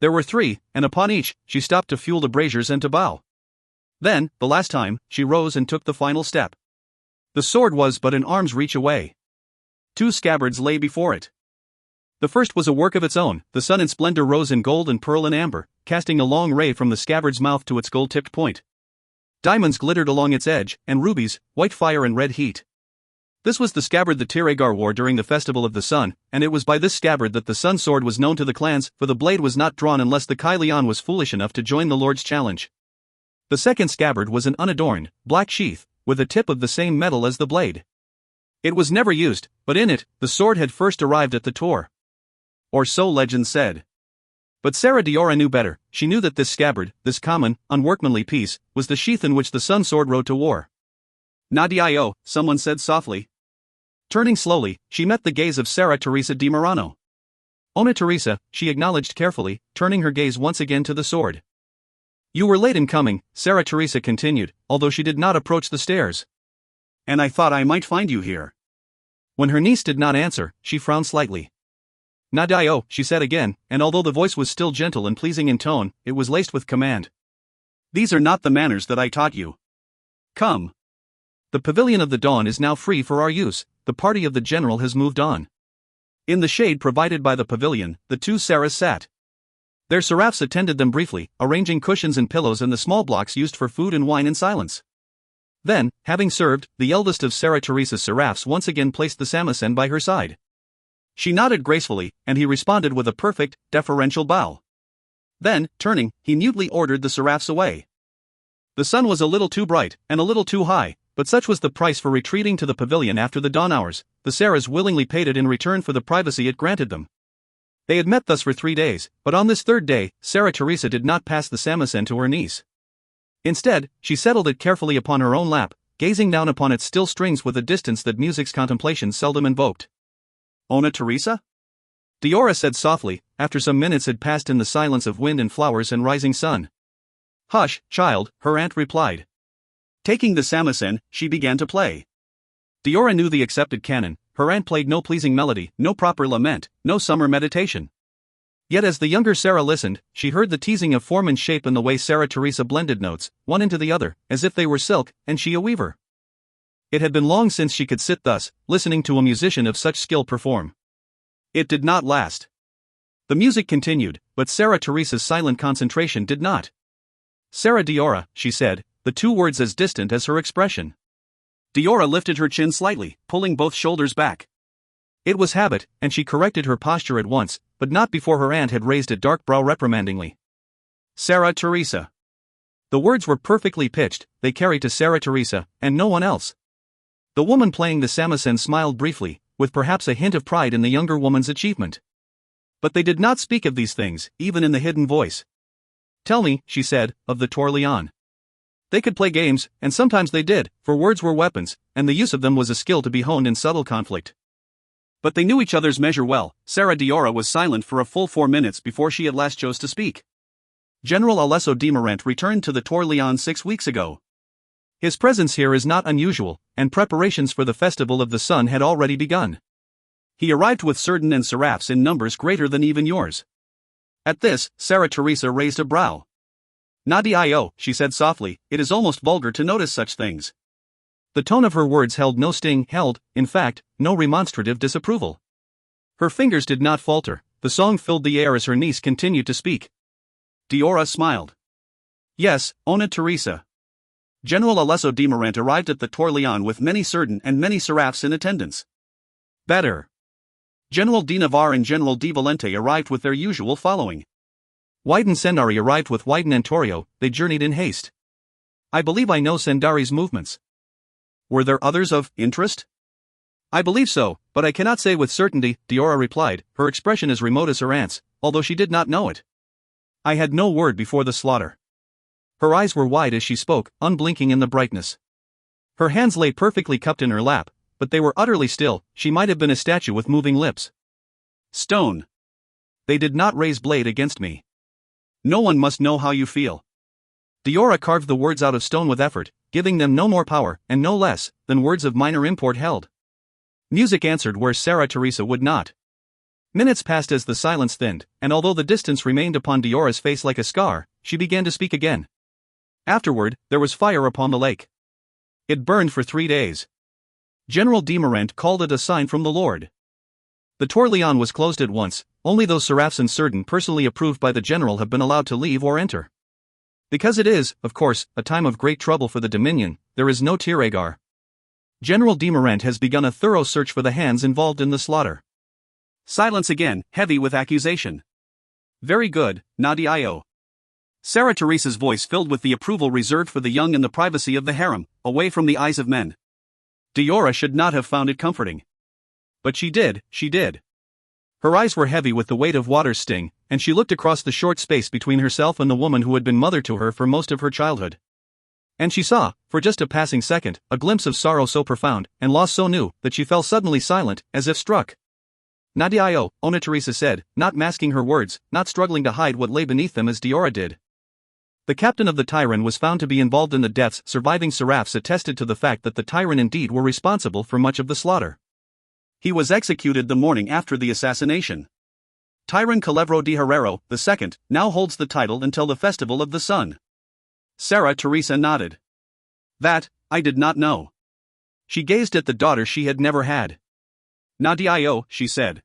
There were 3, and upon each, she stopped to fuel the braziers and to bow. Then, the last time, she rose and took the final step. The sword was but an arm's reach away. 2 scabbards lay before it. The first was a work of its own. The sun in splendor rose in gold and pearl and amber, casting a long ray from the scabbard's mouth to its gold-tipped point. Diamonds glittered along its edge, and rubies, white fire and red heat. This was the scabbard the Tiragar wore during the Festival of the Sun, and it was by this scabbard that the sun sword was known to the clans, for the blade was not drawn unless the Kai Leon was foolish enough to join the Lord's challenge. The second scabbard was an unadorned, black sheath, with a tip of the same metal as the blade. It was never used, but in it, the sword had first arrived at the Tor. Or so legend said. But Sarah Diora knew better. She knew that this scabbard, this common, unworkmanly piece, was the sheath in which the sun sword rode to war. Nadio, someone said softly. Turning slowly, she met the gaze of Sarah Teresa di Murano. Ona Teresa, she acknowledged carefully, turning her gaze once again to the sword. You were late in coming, Sarah Teresa continued, although she did not approach the stairs. And I thought I might find you here. When her niece did not answer, she frowned slightly. Nadio, she said again, and although the voice was still gentle and pleasing in tone, it was laced with command. These are not the manners that I taught you. Come. The pavilion of the dawn is now free for our use. The party of the general has moved on. In the shade provided by the pavilion, the 2 Sarahs sat. Their seraphs attended them briefly, arranging cushions and pillows and the small blocks used for food and wine in silence. Then, having served, the eldest of Sarah Teresa's seraphs once again placed the samisen by her side. She nodded gracefully, and he responded with a perfect, deferential bow. Then, turning, he mutely ordered the seraphs away. The sun was a little too bright, and a little too high, but such was the price for retreating to the pavilion after the dawn hours. The Sarahs willingly paid it in return for the privacy it granted them. They had met thus for 3 days, but on this 3rd day, Sarah Teresa did not pass the samisen to her niece. Instead, she settled it carefully upon her own lap, gazing down upon its still strings with a distance that music's contemplation seldom invoked. Ona Teresa? Diora said softly, after some minutes had passed in the silence of wind and flowers and rising sun. Hush, child, her aunt replied. Taking the samisen, she began to play. Diora knew the accepted canon. Her aunt played no pleasing melody, no proper lament, no summer meditation. Yet as the younger Sarah listened, she heard the teasing of form and shape in the way Sarah Teresa blended notes, one into the other, as if they were silk, and she a weaver. It had been long since she could sit thus, listening to a musician of such skill perform. It did not last. The music continued, but Sarah Teresa's silent concentration did not. Sarah Diora, she said, the 2 words as distant as her expression. Diora lifted her chin slightly, pulling both shoulders back. It was habit, and she corrected her posture at once, but not before her aunt had raised a dark brow reprimandingly. Sarah Teresa. The words were perfectly pitched, they carried to Sarah Teresa, and no one else. The woman playing the samisen smiled briefly, with perhaps a hint of pride in the younger woman's achievement. But they did not speak of these things, even in the hidden voice. Tell me, she said, of the Tour Lion. They could play games, and sometimes they did, for words were weapons, and the use of them was a skill to be honed in subtle conflict. But they knew each other's measure well. Sarah Diora was silent for a full 4 minutes before she at last chose to speak. General Alesso de Morant returned to the Tour Lion 6 weeks ago. His presence here is not unusual, and preparations for the Festival of the Sun had already begun. He arrived with Cerdan and seraphs in numbers greater than even yours. At this, Sarah Teresa raised a brow. Nadio, she said softly, it is almost vulgar to notice such things. The tone of her words held no sting, in fact, no remonstrative disapproval. Her fingers did not falter, the song filled the air as her niece continued to speak. Diora smiled. Yes, Ona Teresa. General Alesso de Morant arrived at the Tour Lion with many Cerdan and many seraphs in attendance. Better. General de Navarre and General de Valente arrived with their usual following. Wyden Sendari arrived with Wyden and Torio, they journeyed in haste. I believe I know Sendari's movements. Were there others of interest? I believe so, but I cannot say with certainty, Diora replied, her expression as remote as her aunt's, although she did not know it. I had no word before the slaughter. Her eyes were wide as she spoke, unblinking in the brightness. Her hands lay perfectly cupped in her lap, but they were utterly still, she might have been a statue with moving lips. Stone. They did not raise blade against me. No one must know how you feel. Diora carved the words out of stone with effort, giving them no more power, and no less, than words of minor import held. Music answered where Sarah Teresa would not. Minutes passed as the silence thinned, and although the distance remained upon Diora's face like a scar, she began to speak again. Afterward, there was fire upon the lake. It burned for 3 days. General de Morant called it a sign from the Lord. The Tour Lion was closed at once, only those seraphs and Cerdan personally approved by the general have been allowed to leave or enter. Because it is, of course, a time of great trouble for the Dominion, there is no Tiragar. General de Morant has begun a thorough search for the hands involved in the slaughter. Silence again, heavy with accusation. Very good, Nadio. Sarah Teresa's voice filled with the approval reserved for the young in the privacy of the harem, away from the eyes of men. Diora should not have found it comforting. But she did. Her eyes were heavy with the weight of water's sting, and she looked across the short space between herself and the woman who had been mother to her for most of her childhood. And she saw, for just a passing second, a glimpse of sorrow so profound, and loss so new, that she fell suddenly silent, as if struck. Nadio, Ona Teresa said, not masking her words, not struggling to hide what lay beneath them as Diora did. The captain of the Tyran was found to be involved in the deaths. Surviving seraphs attested to the fact that the Tyran indeed were responsible for much of the slaughter. He was executed the morning after the assassination. Tyran Culevro de Herrero, II, now holds the title until the Festival of the Sun. Sarah Teresa nodded. That, I did not know. She gazed at the daughter she had never had. Nadio, she said.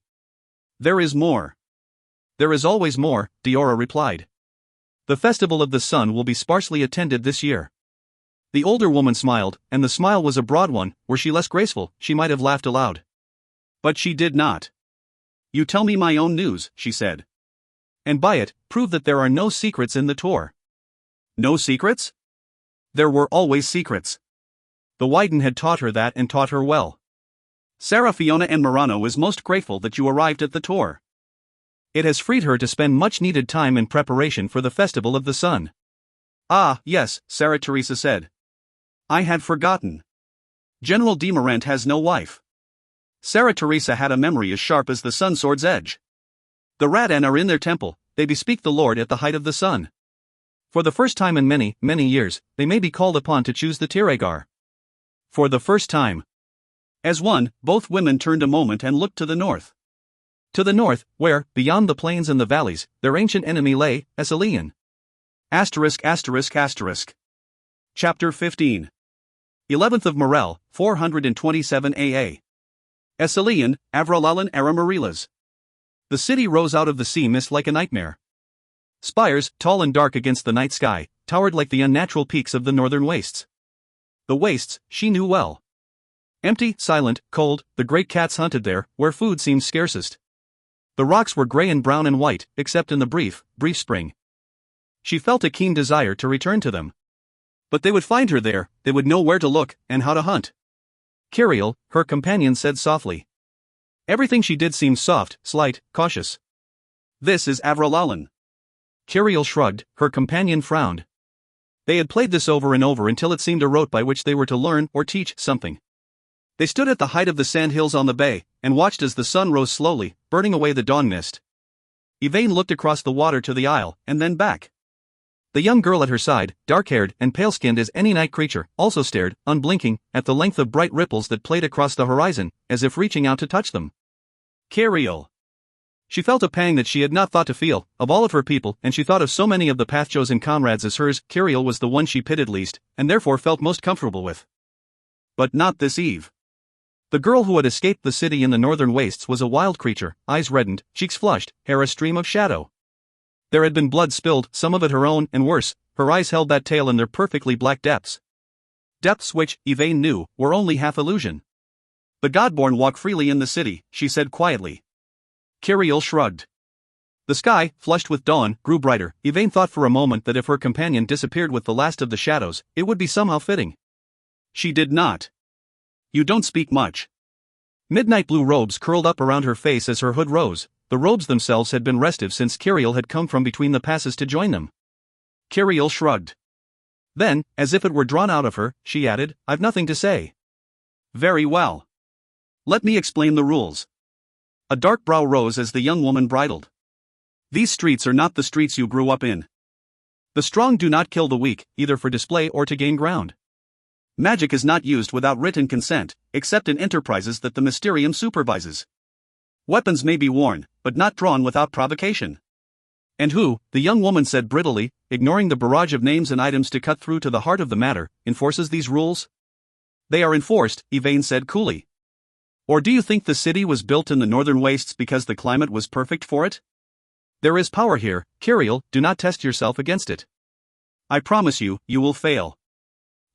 There is more. There is always more, Diora replied. The Festival of the Sun will be sparsely attended this year. The older woman smiled, and the smile was a broad one. Were she less graceful, she might have laughed aloud. But she did not. You tell me my own news, she said. And by it, prove that there are no secrets in the tour. No secrets? There were always secrets. The Wyden had taught her that and taught her well. Sarah Fiona and Morano is most grateful that you arrived at the tour. It has freed her to spend much needed time in preparation for the Festival of the Sun. Ah, yes, Sarah Teresa said. I had forgotten. General de Morant has no wife. Sarah Teresa had a memory as sharp as the sun sword's edge. The Radan are in their temple, they bespeak the Lord at the height of the sun. For the first time in many, many years, they may be called upon to choose the Tiragar. For the first time. As one, both women turned a moment and looked to the north. To the north, where, beyond the plains and the valleys, their ancient enemy lay, Esselian. *****. Chapter 15. 11th of Morel, 427 AA. Esselian, Avralalan Aramarilas. The city rose out of the sea mist like a nightmare. Spires, tall and dark against the night sky, towered like the unnatural peaks of the northern wastes. The wastes, she knew well. Empty, silent, cold, the great cats hunted there, where food seemed scarcest. The rocks were gray and brown and white, except in the brief spring. She felt a keen desire to return to them. But they would find her there, they would know where to look, and how to hunt. Kiriel, her companion said softly. Everything she did seemed soft, slight, cautious. This is Avralalan. Kiriel shrugged, her companion frowned. They had played this over and over until it seemed a rote by which they were to learn or teach something. They stood at the height of the sand hills on the bay, and watched as the sun rose slowly, burning away the dawn mist. Yvain looked across the water to the isle, and then back. The young girl at her side, dark-haired and pale-skinned as any night creature, also stared, unblinking, at the length of bright ripples that played across the horizon, as if reaching out to touch them. Kiriel. She felt a pang that she had not thought to feel, of all of her people, and she thought of so many of the path-chosen comrades as hers. Kiriel was the one she pitied least, and therefore felt most comfortable with. But not this Eve. The girl who had escaped the city in the northern wastes was a wild creature, eyes reddened, cheeks flushed, hair a stream of shadow. There had been blood spilled, some of it her own, and worse, her eyes held that tale in their perfectly black depths. Depths which, Yvain knew, were only half illusion. The Godborn walk freely in the city, she said quietly. Kiriel shrugged. The sky, flushed with dawn, grew brighter. Yvain thought for a moment that if her companion disappeared with the last of the shadows, it would be somehow fitting. She did not. You don't speak much. Midnight blue robes curled up around her face as her hood rose. The robes themselves had been restive since Kiriel had come from between the passes to join them. Kiriel shrugged. Then, as if it were drawn out of her, she added, I've nothing to say. Very well. Let me explain the rules. A dark brow rose as the young woman bridled. These streets are not the streets you grew up in. The strong do not kill the weak, either for display or to gain ground. Magic is not used without written consent, except in enterprises that the Mysterium supervises. Weapons may be worn, but not drawn without provocation. And who, the young woman said brittlely, ignoring the barrage of names and items to cut through to the heart of the matter, enforces these rules? They are enforced, Yvain said coolly. Or do you think the city was built in the northern wastes because the climate was perfect for it? There is power here, Kiriel, do not test yourself against it. I promise you, you will fail.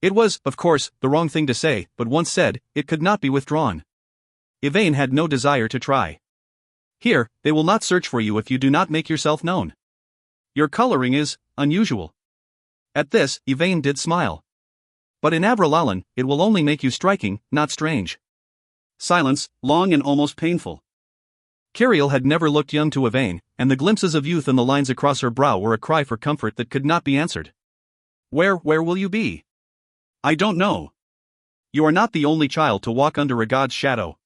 It was, of course, the wrong thing to say, but once said, it could not be withdrawn. Yvain had no desire to try. Here, they will not search for you if you do not make yourself known. Your coloring is unusual. At this, Yvain did smile. But in Avralalan, it will only make you striking, not strange. Silence, long and almost painful. Kiriel had never looked young to Yvain, and the glimpses of youth in the lines across her brow were a cry for comfort that could not be answered. Where will you be? I don't know. You are not the only child to walk under a god's shadow.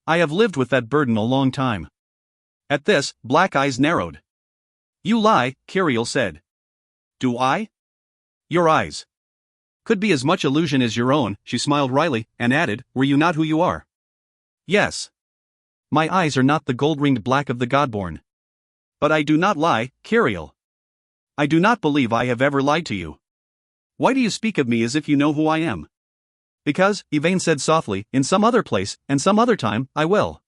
I have lived with that burden a long time. At this, black eyes narrowed. You lie, Kiriel said. Do I? Your eyes. Could be as much illusion as your own, she smiled wryly, and added, were you not who you are? Yes. My eyes are not the gold-ringed black of the Godborn. But I do not lie, Kiriel. I do not believe I have ever lied to you. Why do you speak of me as if you know who I am? Because, Yvain said softly, in some other place, and some other time, I will.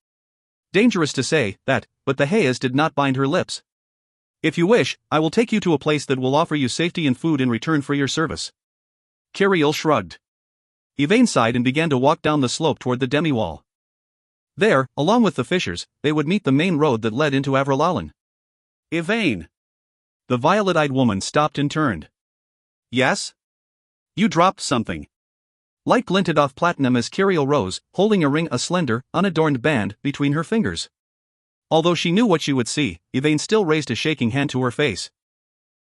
Dangerous to say that, but the hayas did not bind her lips. If you wish, I will take you to a place that will offer you safety and food in return for your service. Kiriel shrugged. Yvain sighed and began to walk down the slope toward the demi-wall. There, along with the fishers, they would meet the main road that led into Avralalan. Yvain! The violet-eyed woman stopped and turned. Yes? You dropped something. Light glinted off platinum as Kiriel rose, holding a slender, unadorned band, between her fingers. Although she knew what she would see, Yvain still raised a shaking hand to her face.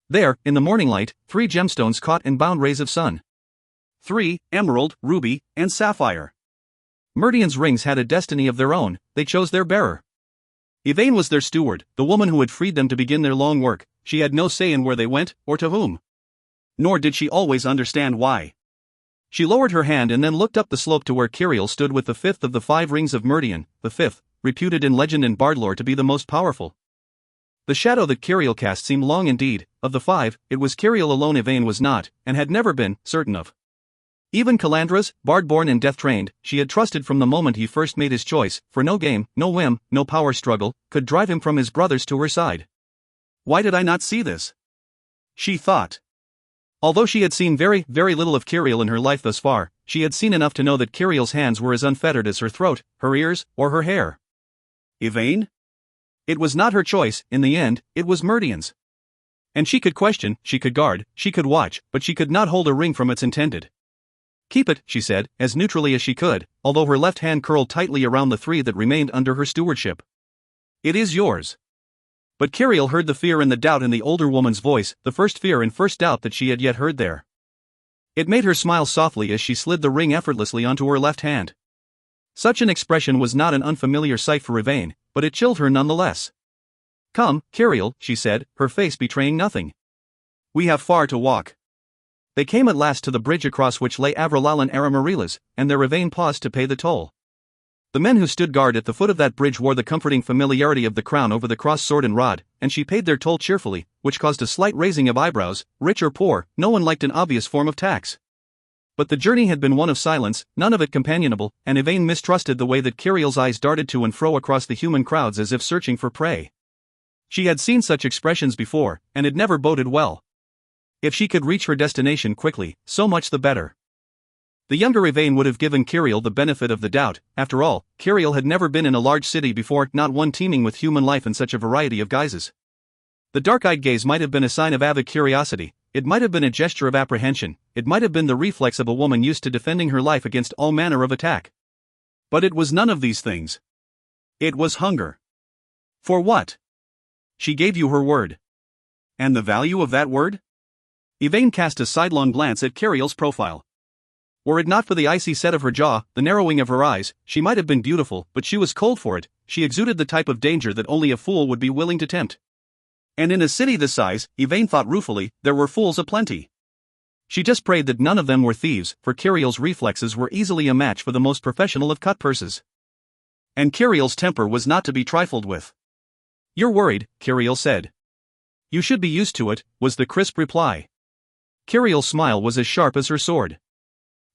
There, in the morning light, 3 gemstones caught in bound rays of sun. 3, emerald, ruby, and sapphire. Myrdian's rings had a destiny of their own, they chose their bearer. Yvain was their steward, the woman who had freed them to begin their long work. She had no say in where they went, or to whom. Nor did she always understand why. She lowered her hand and then looked up the slope to where Kiriel stood with the 5th of the 5 rings of Myrdian, the 5th, reputed in legend and bard lore to be the most powerful. The shadow that Kiriel cast seemed long indeed. Of the 5, it was Kiriel alone Yvain was not, and had never been, certain of. Even Calandras, bard-born and death-trained, she had trusted from the moment he first made his choice, for no game, no whim, no power struggle, could drive him from his brothers to her side. Why did I not see this? She thought. Although she had seen very, very little of Kiriel in her life thus far, she had seen enough to know that Kiriel's hands were as unfettered as her throat, her ears, or her hair. Yvain? It was not her choice, in the end, it was Myrdian's. And she could question, she could guard, she could watch, but she could not hold a ring from its intended. Keep it, she said, as neutrally as she could, although her left hand curled tightly around the 3 that remained under her stewardship. It is yours. But Curiel heard the fear and the doubt in the older woman's voice, the first fear and first doubt that she had yet heard there. It made her smile softly as she slid the ring effortlessly onto her left hand. Such an expression was not an unfamiliar sight for Yvain, but it chilled her nonetheless. Come, Curiel, she said, her face betraying nothing. We have far to walk. They came at last to the bridge across which lay Avril and Aramarilas, and there Yvain paused to pay the toll. The men who stood guard at the foot of that bridge wore the comforting familiarity of the crown over the cross sword and rod, and she paid their toll cheerfully, which caused a slight raising of eyebrows. Rich or poor, no one liked an obvious form of tax. But the journey had been one of silence, none of it companionable, and Yvain mistrusted the way that Curiel's eyes darted to and fro across the human crowds as if searching for prey. She had seen such expressions before, and it never boded well. If she could reach her destination quickly, so much the better. The younger Yvain would have given Curiel the benefit of the doubt. After all, Curiel had never been in a large city before, not one teeming with human life in such a variety of guises. The dark-eyed gaze might have been a sign of avid curiosity, it might have been a gesture of apprehension, it might have been the reflex of a woman used to defending her life against all manner of attack. But it was none of these things. It was hunger. For what? She gave you her word. And the value of that word? Yvain cast a sidelong glance at Curiel's profile. Were it not for the icy set of her jaw, the narrowing of her eyes, she might have been beautiful, but she was cold for it. She exuded the type of danger that only a fool would be willing to tempt. And in a city this size, Yvain thought ruefully, there were fools aplenty. She just prayed that none of them were thieves, for Curiel's reflexes were easily a match for the most professional of cut purses. And Curiel's temper was not to be trifled with. You're worried, Curiel said. You should be used to it, was the crisp reply. Curiel's smile was as sharp as her sword.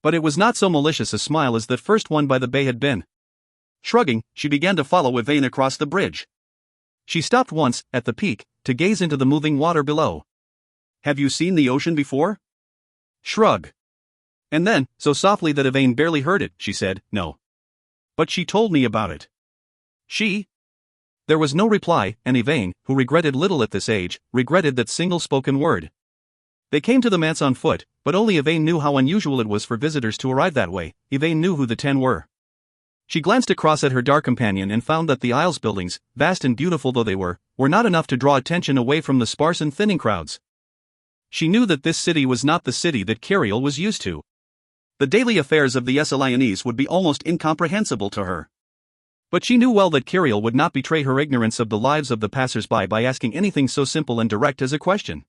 But it was not so malicious a smile as that first one by the bay had been. Shrugging, she began to follow Yvain across the bridge. She stopped once, at the peak, to gaze into the moving water below. Have you seen the ocean before? Shrug. And then, so softly that Yvain barely heard it, she said, no. But she told me about it. She? There was no reply, and Yvain, who regretted little at this age, regretted that single spoken word. They came to the manse on foot, but only Yvain knew how unusual it was for visitors to arrive that way. Yvain knew who the 10 were. She glanced across at her dark companion and found that the Isles buildings, vast and beautiful though they were not enough to draw attention away from the sparse and thinning crowds. She knew that this city was not the city that Curiel was used to. The daily affairs of the Esselianese would be almost incomprehensible to her. But she knew well that Curiel would not betray her ignorance of the lives of the passers-by by asking anything so simple and direct as a question.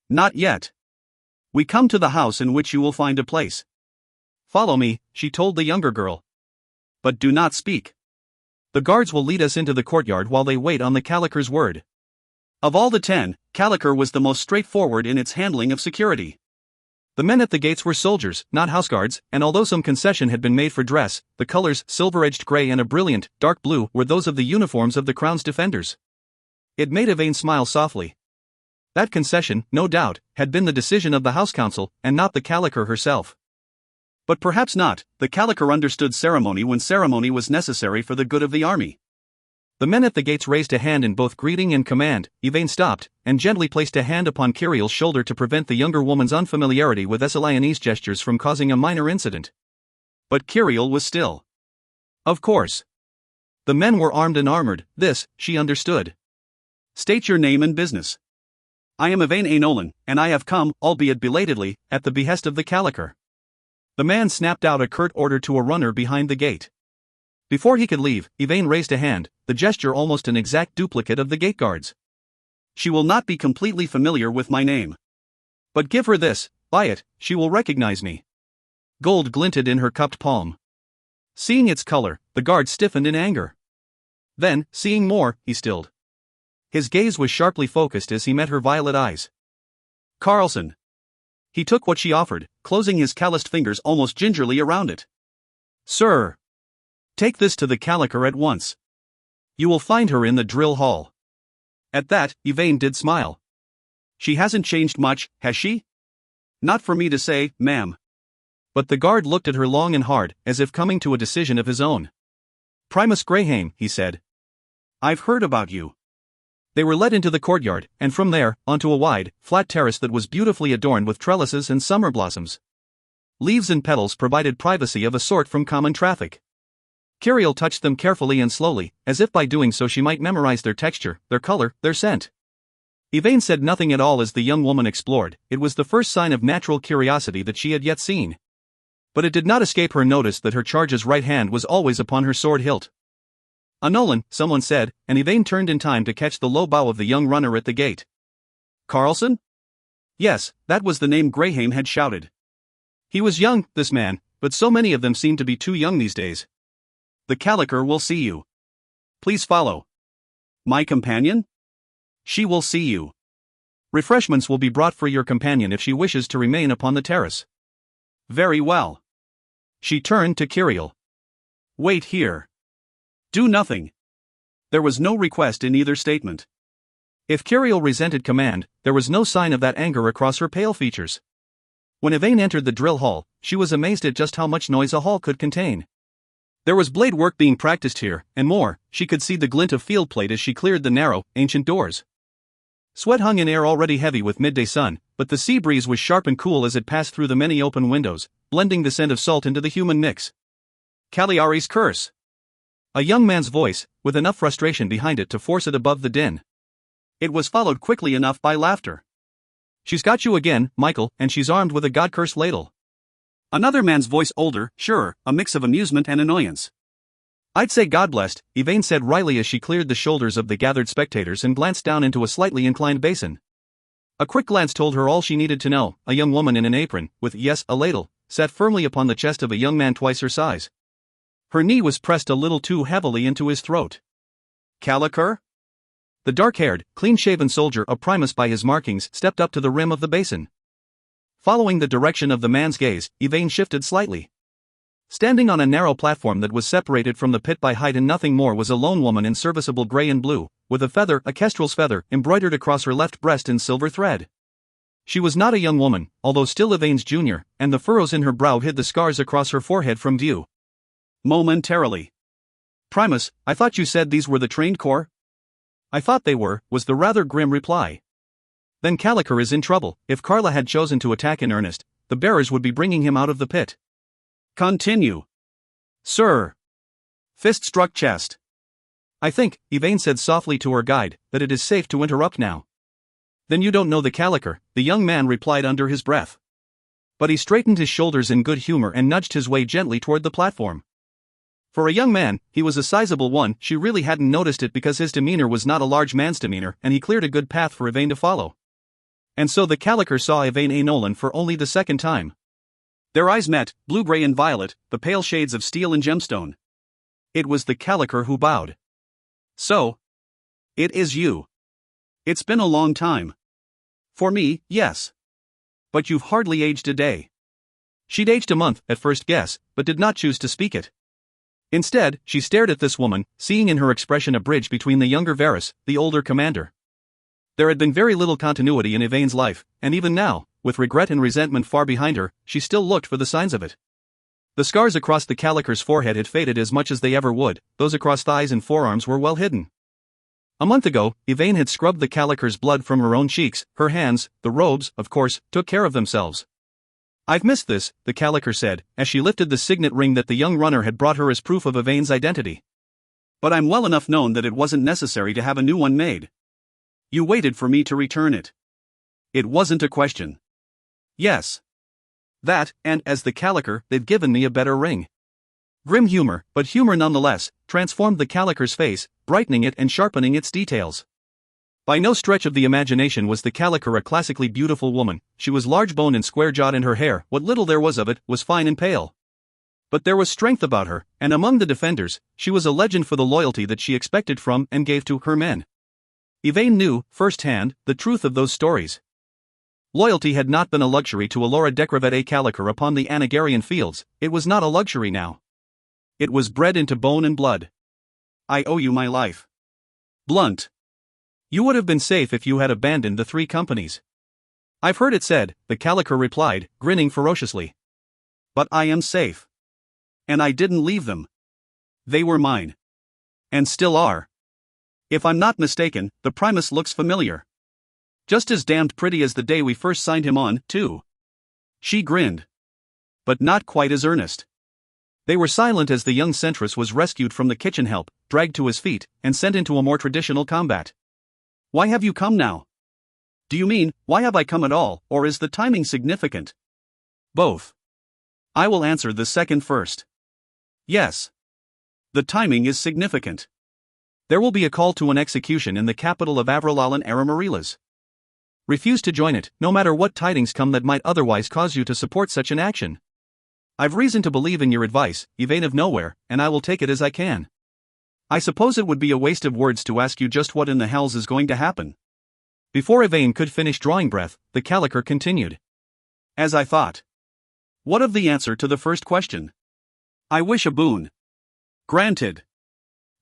Not yet. We come to the house in which you will find a place. Follow me, she told the younger girl. But do not speak. The guards will lead us into the courtyard while they wait on the Caliker's word. Of all the 10, Caliker was the most straightforward in its handling of security. The men at the gates were soldiers, not houseguards, and although some concession had been made for dress, the colors, silver-edged gray and a brilliant, dark blue, were those of the uniforms of the crown's defenders. It made Yvain smile softly. That concession, no doubt, had been the decision of the House Council, and not the Caliker herself. But perhaps not, the Caliker understood ceremony when ceremony was necessary for the good of the army. The men at the gates raised a hand in both greeting and command. Yvain stopped, and gently placed a hand upon Curiel's shoulder to prevent the younger woman's unfamiliarity with Esselianese gestures from causing a minor incident. But Curiel was still. Of course. The men were armed and armored, this, she understood. State your name and business. I am Yvain Nolan, and I have come, albeit belatedly, at the behest of the Caliker. The man snapped out a curt order to a runner behind the gate. Before he could leave, Yvain raised a hand, the gesture almost an exact duplicate of the gate guards. She will not be completely familiar with my name. But give her this, by it, she will recognize me. Gold glinted in her cupped palm. Seeing its color, the guard stiffened in anger. Then, seeing more, he stilled. His gaze was sharply focused as he met her violet eyes. Carlson. He took what she offered, closing his calloused fingers almost gingerly around it. Sir. Take this to the Caliker at once. You will find her in the drill hall. At that, Yvain did smile. She hasn't changed much, has she? Not for me to say, ma'am. But the guard looked at her long and hard, as if coming to a decision of his own. Primus Graham, he said. I've heard about you. They were led into the courtyard, and from there, onto a wide, flat terrace that was beautifully adorned with trellises and summer blossoms. Leaves and petals provided privacy of a sort from common traffic. Kirill touched them carefully and slowly, as if by doing so she might memorize their texture, their color, their scent. Yvain said nothing at all as the young woman explored. It was the first sign of natural curiosity that she had yet seen. But it did not escape her notice that her charge's right hand was always upon her sword hilt. "A Nolan," someone said, and Yvain turned in time to catch the low bow of the young runner at the gate. "Carlson?" Yes, that was the name Graham had shouted. He was young, this man, but so many of them seemed to be too young these days. "The Caliker will see you. Please follow." "My companion?" "She will see you. Refreshments will be brought for your companion if she wishes to remain upon the terrace." "Very well." She turned to Kirill. "Wait here. Do nothing." There was no request in either statement. If Kirill resented command, there was no sign of that anger across her pale features. When Yvain entered the drill hall, she was amazed at just how much noise a hall could contain. There was blade work being practiced here, and more, she could see the glint of field plate as she cleared the narrow, ancient doors. Sweat hung in air already heavy with midday sun, but the sea breeze was sharp and cool as it passed through the many open windows, blending the scent of salt into the human mix. "Cagliari's curse!" A young man's voice, with enough frustration behind it to force it above the din. It was followed quickly enough by laughter. "She's got you again, Michael, and she's armed with a god-cursed ladle." Another man's voice, older, sure, a mix of amusement and annoyance. "I'd say God-blessed," Yvain said wryly as she cleared the shoulders of the gathered spectators and glanced down into a slightly inclined basin. A quick glance told her all she needed to know. A young woman in an apron, with, yes, a ladle, sat firmly upon the chest of a young man twice her size. Her knee was pressed a little too heavily into his throat. "Caliker?" The dark-haired, clean-shaven soldier, a primus by his markings, stepped up to the rim of the basin. Following the direction of the man's gaze, Yvain shifted slightly. Standing on a narrow platform that was separated from the pit by height and nothing more was a lone woman in serviceable gray and blue, with a feather, a kestrel's feather, embroidered across her left breast in silver thread. She was not a young woman, although still Yvain's junior, and the furrows in her brow hid the scars across her forehead from view. "Momentarily." "Primus, I thought you said these were the trained corps?" "I thought they were," was the rather grim reply. "Then Caliker is in trouble. If Carla had chosen to attack in earnest, the bearers would be bringing him out of the pit." "Continue." "Sir." Fist struck chest. "I think," Yvain said softly to her guide, "that it is safe to interrupt now." "Then you don't know the Caliker," the young man replied under his breath. But he straightened his shoulders in good humor and nudged his way gently toward the platform. For a young man, he was a sizable one. She really hadn't noticed it because his demeanor was not a large man's demeanor, and he cleared a good path for Yvain to follow. And so the Caliker saw Yvain A. Nolan for only the second time. Their eyes met, blue-gray and violet, the pale shades of steel and gemstone. It was the Caliker who bowed. "So? It is you. It's been a long time." "For me, yes. But you've hardly aged a day." She'd aged a month, at first guess, but did not choose to speak it. Instead, she stared at this woman, seeing in her expression a bridge between the younger Varys, the older commander. There had been very little continuity in Yvain's life, and even now, with regret and resentment far behind her, she still looked for the signs of it. The scars across the Caliker's forehead had faded as much as they ever would, those across thighs and forearms were well hidden. A month ago, Yvain had scrubbed the Caliker's blood from her own cheeks, her hands, the robes, of course, took care of themselves. "I've missed this," the Caliker said, as she lifted the signet ring that the young runner had brought her as proof of Yvain's identity. "But I'm well enough known that it wasn't necessary to have a new one made. You waited for me to return it. It wasn't a question." "Yes. That, and, as the Caliker, they'd given me a better ring." Grim humor, but humor nonetheless, transformed the Caliker's face, brightening it and sharpening its details. By no stretch of the imagination was the Caliker a classically beautiful woman. She was large-boned and square-jawed, and her hair, what little there was of it, was fine and pale. But there was strength about her, and among the defenders, she was a legend for the loyalty that she expected from and gave to her men. Yvain knew, firsthand, the truth of those stories. Loyalty had not been a luxury to Alora Decrevet A. Caliker upon the Anagarian fields. It was not a luxury now. It was bred into bone and blood. "I owe you my life." Blunt. "You would have been safe if you had abandoned the 3 companies." "I've heard it said," the Caliker replied, grinning ferociously. "But I am safe. And I didn't leave them. They were mine. And still are." If I'm not mistaken, the Primus looks familiar. Just as damned pretty as the day we first signed him on, too. She grinned. But not quite as earnest. They were silent as the young Centress was rescued from the kitchen help, dragged to his feet, and sent into a more traditional combat. Why have you come now? Do you mean, why have I come at all, or is the timing significant? Both. I will answer the second first. Yes. The timing is significant. There will be a call to an execution in the capital of Avrolalan Aramarilas. Refuse to join it, no matter what tidings come that might otherwise cause you to support such an action. I've reason to believe in your advice, Yvain of Nowhere, and I will take it as I can. I suppose it would be a waste of words to ask you just what in the hells is going to happen. Before Yvain could finish drawing breath, the Caliker continued. As I thought. What of the answer to the first question? I wish a boon. Granted.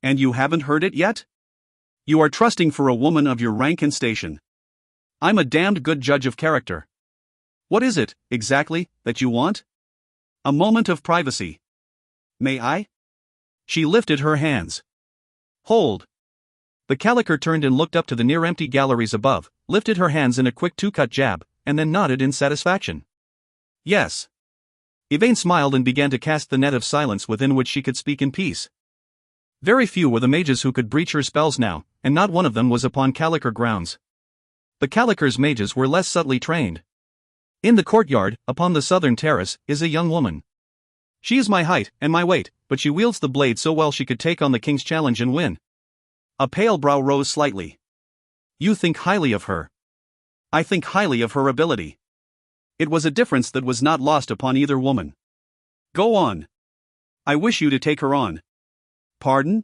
And you haven't heard it yet? You are trusting for a woman of your rank and station. I'm a damned good judge of character. What is it, exactly, that you want? A moment of privacy. May I? She lifted her hands. Hold. The Caliker turned and looked up to the near-empty galleries above, lifted her hands in a quick two-cut jab, and then nodded in satisfaction. Yes. Yvain smiled and began to cast the net of silence within which she could speak in peace. Very few were the mages who could breach her spells now, and not one of them was upon Caliker grounds. The Caliker's mages were less subtly trained. In the courtyard, upon the southern terrace, is a young woman. She is my height and my weight, but she wields the blade so well she could take on the king's challenge and win. A pale brow rose slightly. You think highly of her. I think highly of her ability. It was a difference that was not lost upon either woman. Go on. I wish you to take her on. Pardon?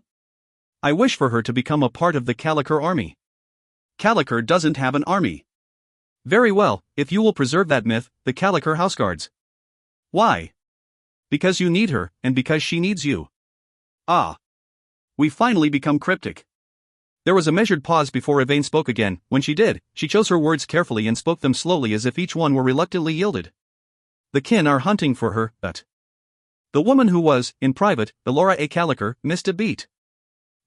I wish for her to become a part of the Caliker army. Caliker doesn't have an army. Very well, if you will preserve that myth, the Caliker Houseguards. Why? Because you need her, and because she needs you. Ah. We finally become cryptic. There was a measured pause before Yvain spoke again. When she did, she chose her words carefully and spoke them slowly as if each one were reluctantly yielded. The kin are hunting for her, but... The woman who was, in private, Elora A. Caliker, missed a beat.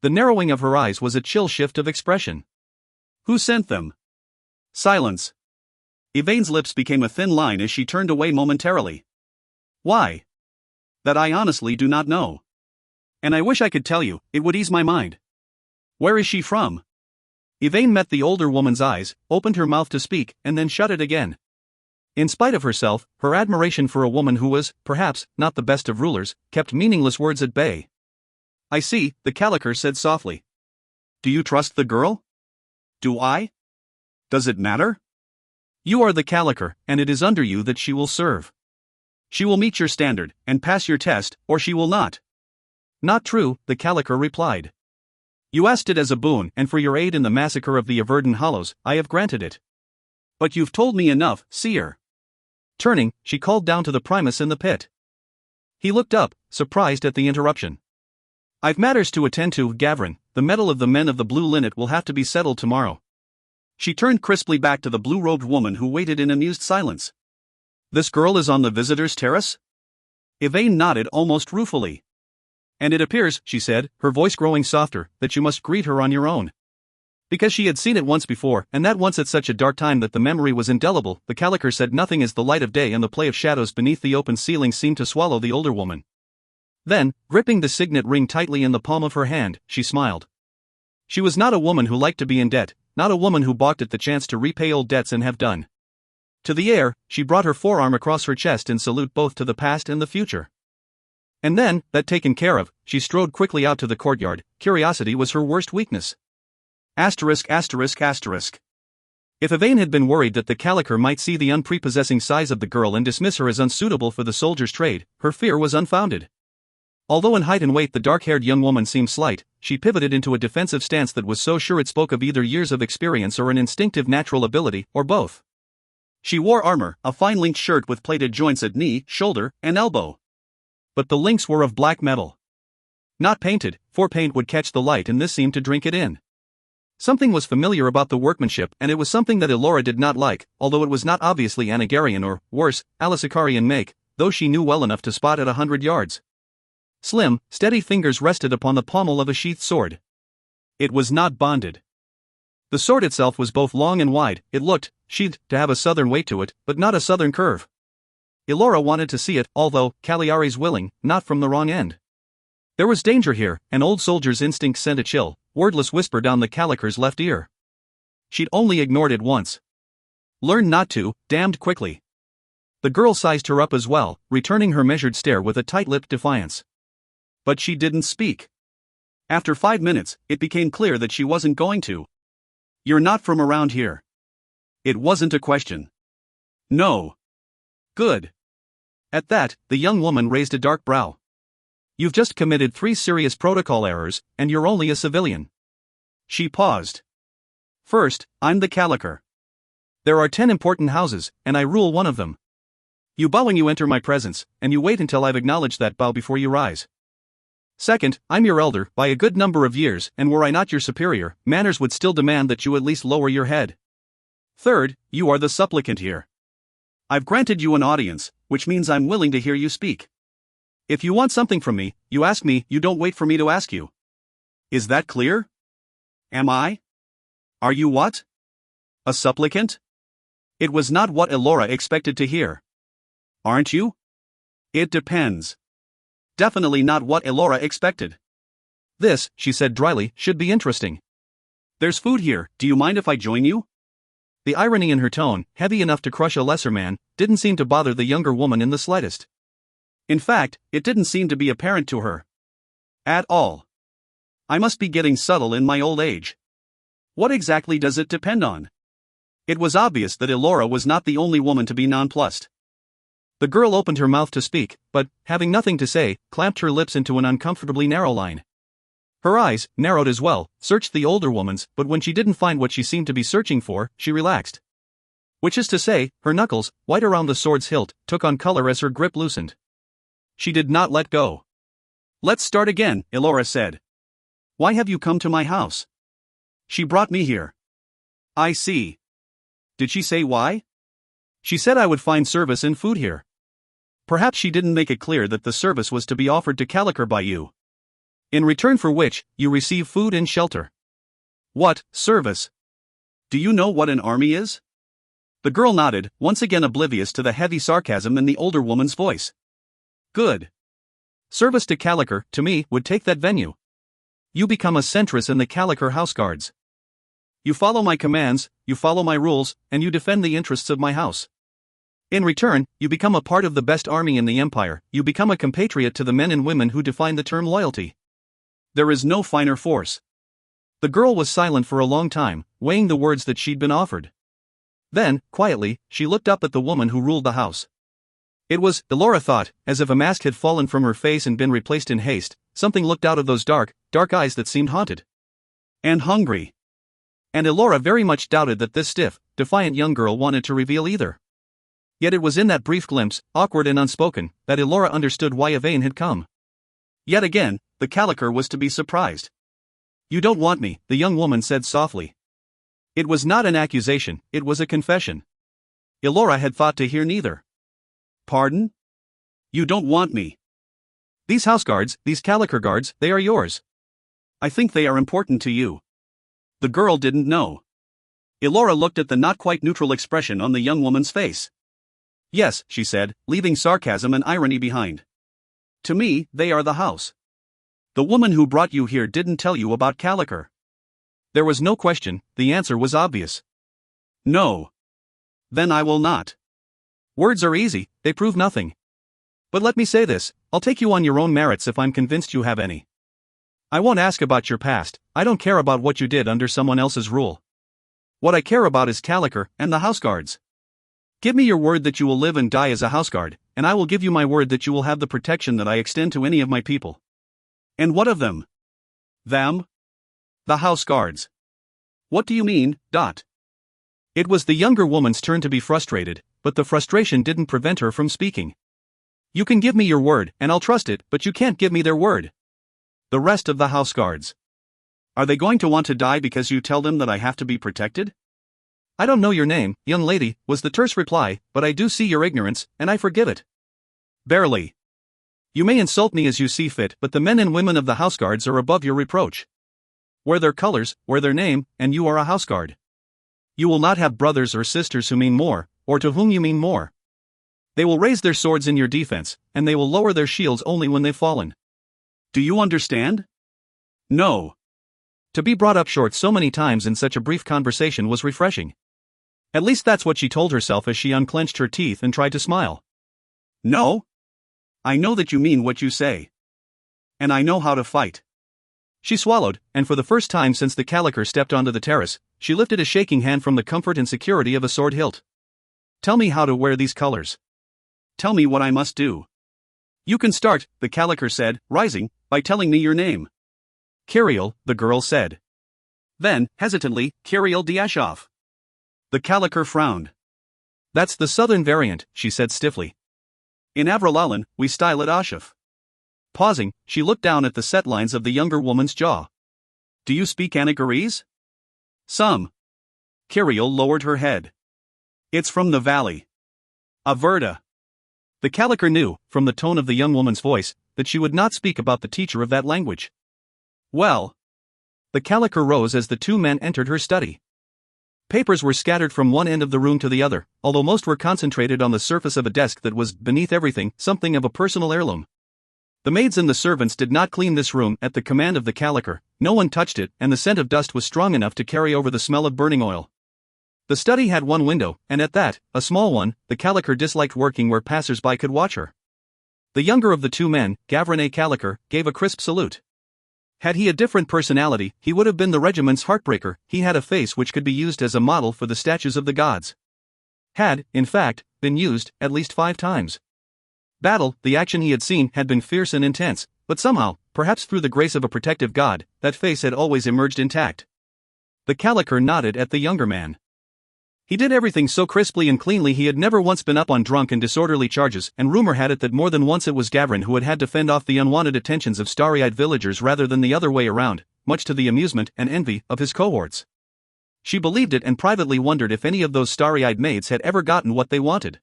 The narrowing of her eyes was a chill shift of expression. Who sent them? Silence. Yvain's lips became a thin line as she turned away momentarily. Why? That I honestly do not know. And I wish I could tell you, it would ease my mind. Where is she from? Yvain met the older woman's eyes, opened her mouth to speak, and then shut it again. In spite of herself, her admiration for a woman who was, perhaps, not the best of rulers, kept meaningless words at bay. I see, the Caliker said softly. Do you trust the girl? Do I? Does it matter? You are the Caliker, and it is under you that she will serve. She will meet your standard, and pass your test, or she will not. Not true, the Caliker replied. You asked it as a boon, and for your aid in the massacre of the Averden Hollows, I have granted it. But you've told me enough, seer. Turning, she called down to the Primus in the pit. He looked up, surprised at the interruption. I've matters to attend to, Gavrin. The mettle of the men of the blue linnet will have to be settled tomorrow. She turned crisply back to the blue-robed woman who waited in amused silence. This girl is on the visitor's terrace? Yvain nodded almost ruefully. And it appears, she said, her voice growing softer, that you must greet her on your own. Because she had seen it once before, and that once at such a dark time that the memory was indelible, the Caliker said nothing as the light of day and the play of shadows beneath the open ceiling seemed to swallow the older woman. Then, gripping the signet ring tightly in the palm of her hand, she smiled. She was not a woman who liked to be in debt, not a woman who balked at the chance to repay old debts and have done. To the air, she brought her forearm across her chest in salute both to the past and the future. And then, that taken care of, she strode quickly out to the courtyard. Curiosity was her worst weakness. If Yvain had been worried that the Caliker might see the unprepossessing size of the girl and dismiss her as unsuitable for the soldier's trade, her fear was unfounded. Although in height and weight the dark-haired young woman seemed slight, she pivoted into a defensive stance that was so sure it spoke of either years of experience or an instinctive natural ability, or both. She wore armor, a fine linked shirt with plated joints at knee, shoulder, and elbow. But the links were of black metal. Not painted, for paint would catch the light and this seemed to drink it in. Something was familiar about the workmanship, and it was something that Elora did not like, although it was not obviously Anagarian or, worse, Alisacarian make, though she knew well enough to spot at 100 yards. Slim, steady fingers rested upon the pommel of a sheathed sword. It was not bonded. The sword itself was both long and wide. It looked, sheathed, to have a southern weight to it, but not a southern curve. Elora wanted to see it, although, Cagliari's willing, not from the wrong end. There was danger here. An old soldier's instinct sent a chill, wordless whisper down the Caliker's left ear. She'd only ignored it once. Learn not to, damned quickly. The girl sized her up as well, returning her measured stare with a tight-lipped defiance. But she didn't speak. After 5 minutes, it became clear that she wasn't going to. You're not from around here. It wasn't a question. No. Good. At that, the young woman raised a dark brow. You've just committed 3 serious protocol errors, and you're only a civilian. She paused. First, I'm the Caliker. There are 10 important houses, and I rule one of them. You bow when you enter my presence, and you wait until I've acknowledged that bow before you rise. Second, I'm your elder by a good number of years, and were I not your superior, manners would still demand that you at least lower your head. Third, you are the supplicant here. I've granted you an audience, which means I'm willing to hear you speak. If you want something from me, you ask me, you don't wait for me to ask you. Is that clear? Am I? Are you what? A supplicant? It was not what Elora expected to hear. Aren't you? It depends. Definitely not what Elora expected. This, she said dryly, should be interesting. There's food here, do you mind if I join you? The irony in her tone, heavy enough to crush a lesser man, didn't seem to bother the younger woman in the slightest. In fact, it didn't seem to be apparent to her. At all. I must be getting subtle in my old age. What exactly does it depend on? It was obvious that Elora was not the only woman to be nonplussed. The girl opened her mouth to speak, but, having nothing to say, clamped her lips into an uncomfortably narrow line. Her eyes, narrowed as well, searched the older woman's, but when she didn't find what she seemed to be searching for, she relaxed. Which is to say, her knuckles, white around the sword's hilt, took on color as her grip loosened. She did not let go. Let's start again, Elora said. Why have you come to my house? She brought me here. I see. Did she say why? She said I would find service and food here. Perhaps she didn't make it clear that the service was to be offered to Caliker by you. In return for which, you receive food and shelter. What, service? Do you know what an army is? The girl nodded, once again oblivious to the heavy sarcasm in the older woman's voice. Good. Service to Caliker, to me, would take that venue. You become a centress in the Caliker House Guards. You follow my commands, you follow my rules, and you defend the interests of my house. In return, you become a part of the best army in the Empire, you become a compatriot to the men and women who define the term loyalty. There is no finer force. The girl was silent for a long time, weighing the words that she'd been offered. Then, quietly, she looked up at the woman who ruled the house. It was, Elora thought, as if a mask had fallen from her face and been replaced in haste. Something looked out of those dark, dark eyes that seemed haunted. And hungry. And Elora very much doubted that this stiff, defiant young girl wanted to reveal either. Yet it was in that brief glimpse, awkward and unspoken, that Elora understood why Yvain had come. Yet again, the Caliker was to be surprised. You don't want me, the young woman said softly. It was not an accusation, it was a confession. Elora had thought to hear neither. Pardon? You don't want me. These house guards, these Caliker guards, they are yours. I think they are important to you. The girl didn't know. Elora looked at the not quite neutral expression on the young woman's face. Yes, she said, leaving sarcasm and irony behind. To me, they are the house. The woman who brought you here didn't tell you about Caliker. There was no question, the answer was obvious. No. Then I will not. Words are easy, they prove nothing. But let me say this, I'll take you on your own merits if I'm convinced you have any. I won't ask about your past, I don't care about what you did under someone else's rule. What I care about is Caliker and the house guards. Give me your word that you will live and die as a house guard, and I will give you my word that you will have the protection that I extend to any of my people. And what of them? Them? The house guards. What do you mean, Dot? It was the younger woman's turn to be frustrated, but the frustration didn't prevent her from speaking. You can give me your word, and I'll trust it, but you can't give me their word. The rest of the house guards. Are they going to want to die because you tell them that I have to be protected? I don't know your name, young lady, was the terse reply, but I do see your ignorance, and I forgive it. Barely. You may insult me as you see fit, but the men and women of the house guards are above your reproach. Wear their colors, wear their name, and you are a houseguard. You will not have brothers or sisters who mean more, or to whom you mean more. They will raise their swords in your defense, and they will lower their shields only when they've fallen. Do you understand? No. To be brought up short so many times in such a brief conversation was refreshing. At least that's what she told herself as she unclenched her teeth and tried to smile. No. I know that you mean what you say. And I know how to fight. She swallowed, and for the first time since the caliker stepped onto the terrace, she lifted a shaking hand from the comfort and security of a sword hilt. Tell me how to wear these colors. Tell me what I must do. You can start, the caliker said, rising, by telling me your name. Kirill, the girl said. Then, hesitantly, Kirill Diashov. The caliker frowned. That's the southern variant, she said stiffly. In Avralalin, we style it Ashov. Pausing, she looked down at the set lines of the younger woman's jaw. Do you speak Anagarese? Some. Kirill lowered her head. It's from the valley. Averta. The caliker knew, from the tone of the young woman's voice, that she would not speak about the teacher of that language. Well. The caliker rose as the two men entered her study. Papers were scattered from one end of the room to the other, although most were concentrated on the surface of a desk that was, beneath everything, something of a personal heirloom. The maids and the servants did not clean this room at the command of the caliker, no one touched it, and the scent of dust was strong enough to carry over the smell of burning oil. The study had one window, and at that, a small one. The caliker disliked working where passers-by could watch her. The younger of the two men, Gavrane Caliker, gave a crisp salute. Had he a different personality, he would have been the regiment's heartbreaker. He had a face which could be used as a model for the statues of the gods. Had, in fact, been used, at least 5 times. Battle, the action he had seen, had been fierce and intense, but somehow, perhaps through the grace of a protective god, that face had always emerged intact. The caliker nodded at the younger man. He did everything so crisply and cleanly. He had never once been up on drunk and disorderly charges, and rumor had it that more than once it was Gavrin who had had to fend off the unwanted attentions of starry-eyed villagers rather than the other way around, much to the amusement and envy of his cohorts. She believed it and privately wondered if any of those starry-eyed maids had ever gotten what they wanted.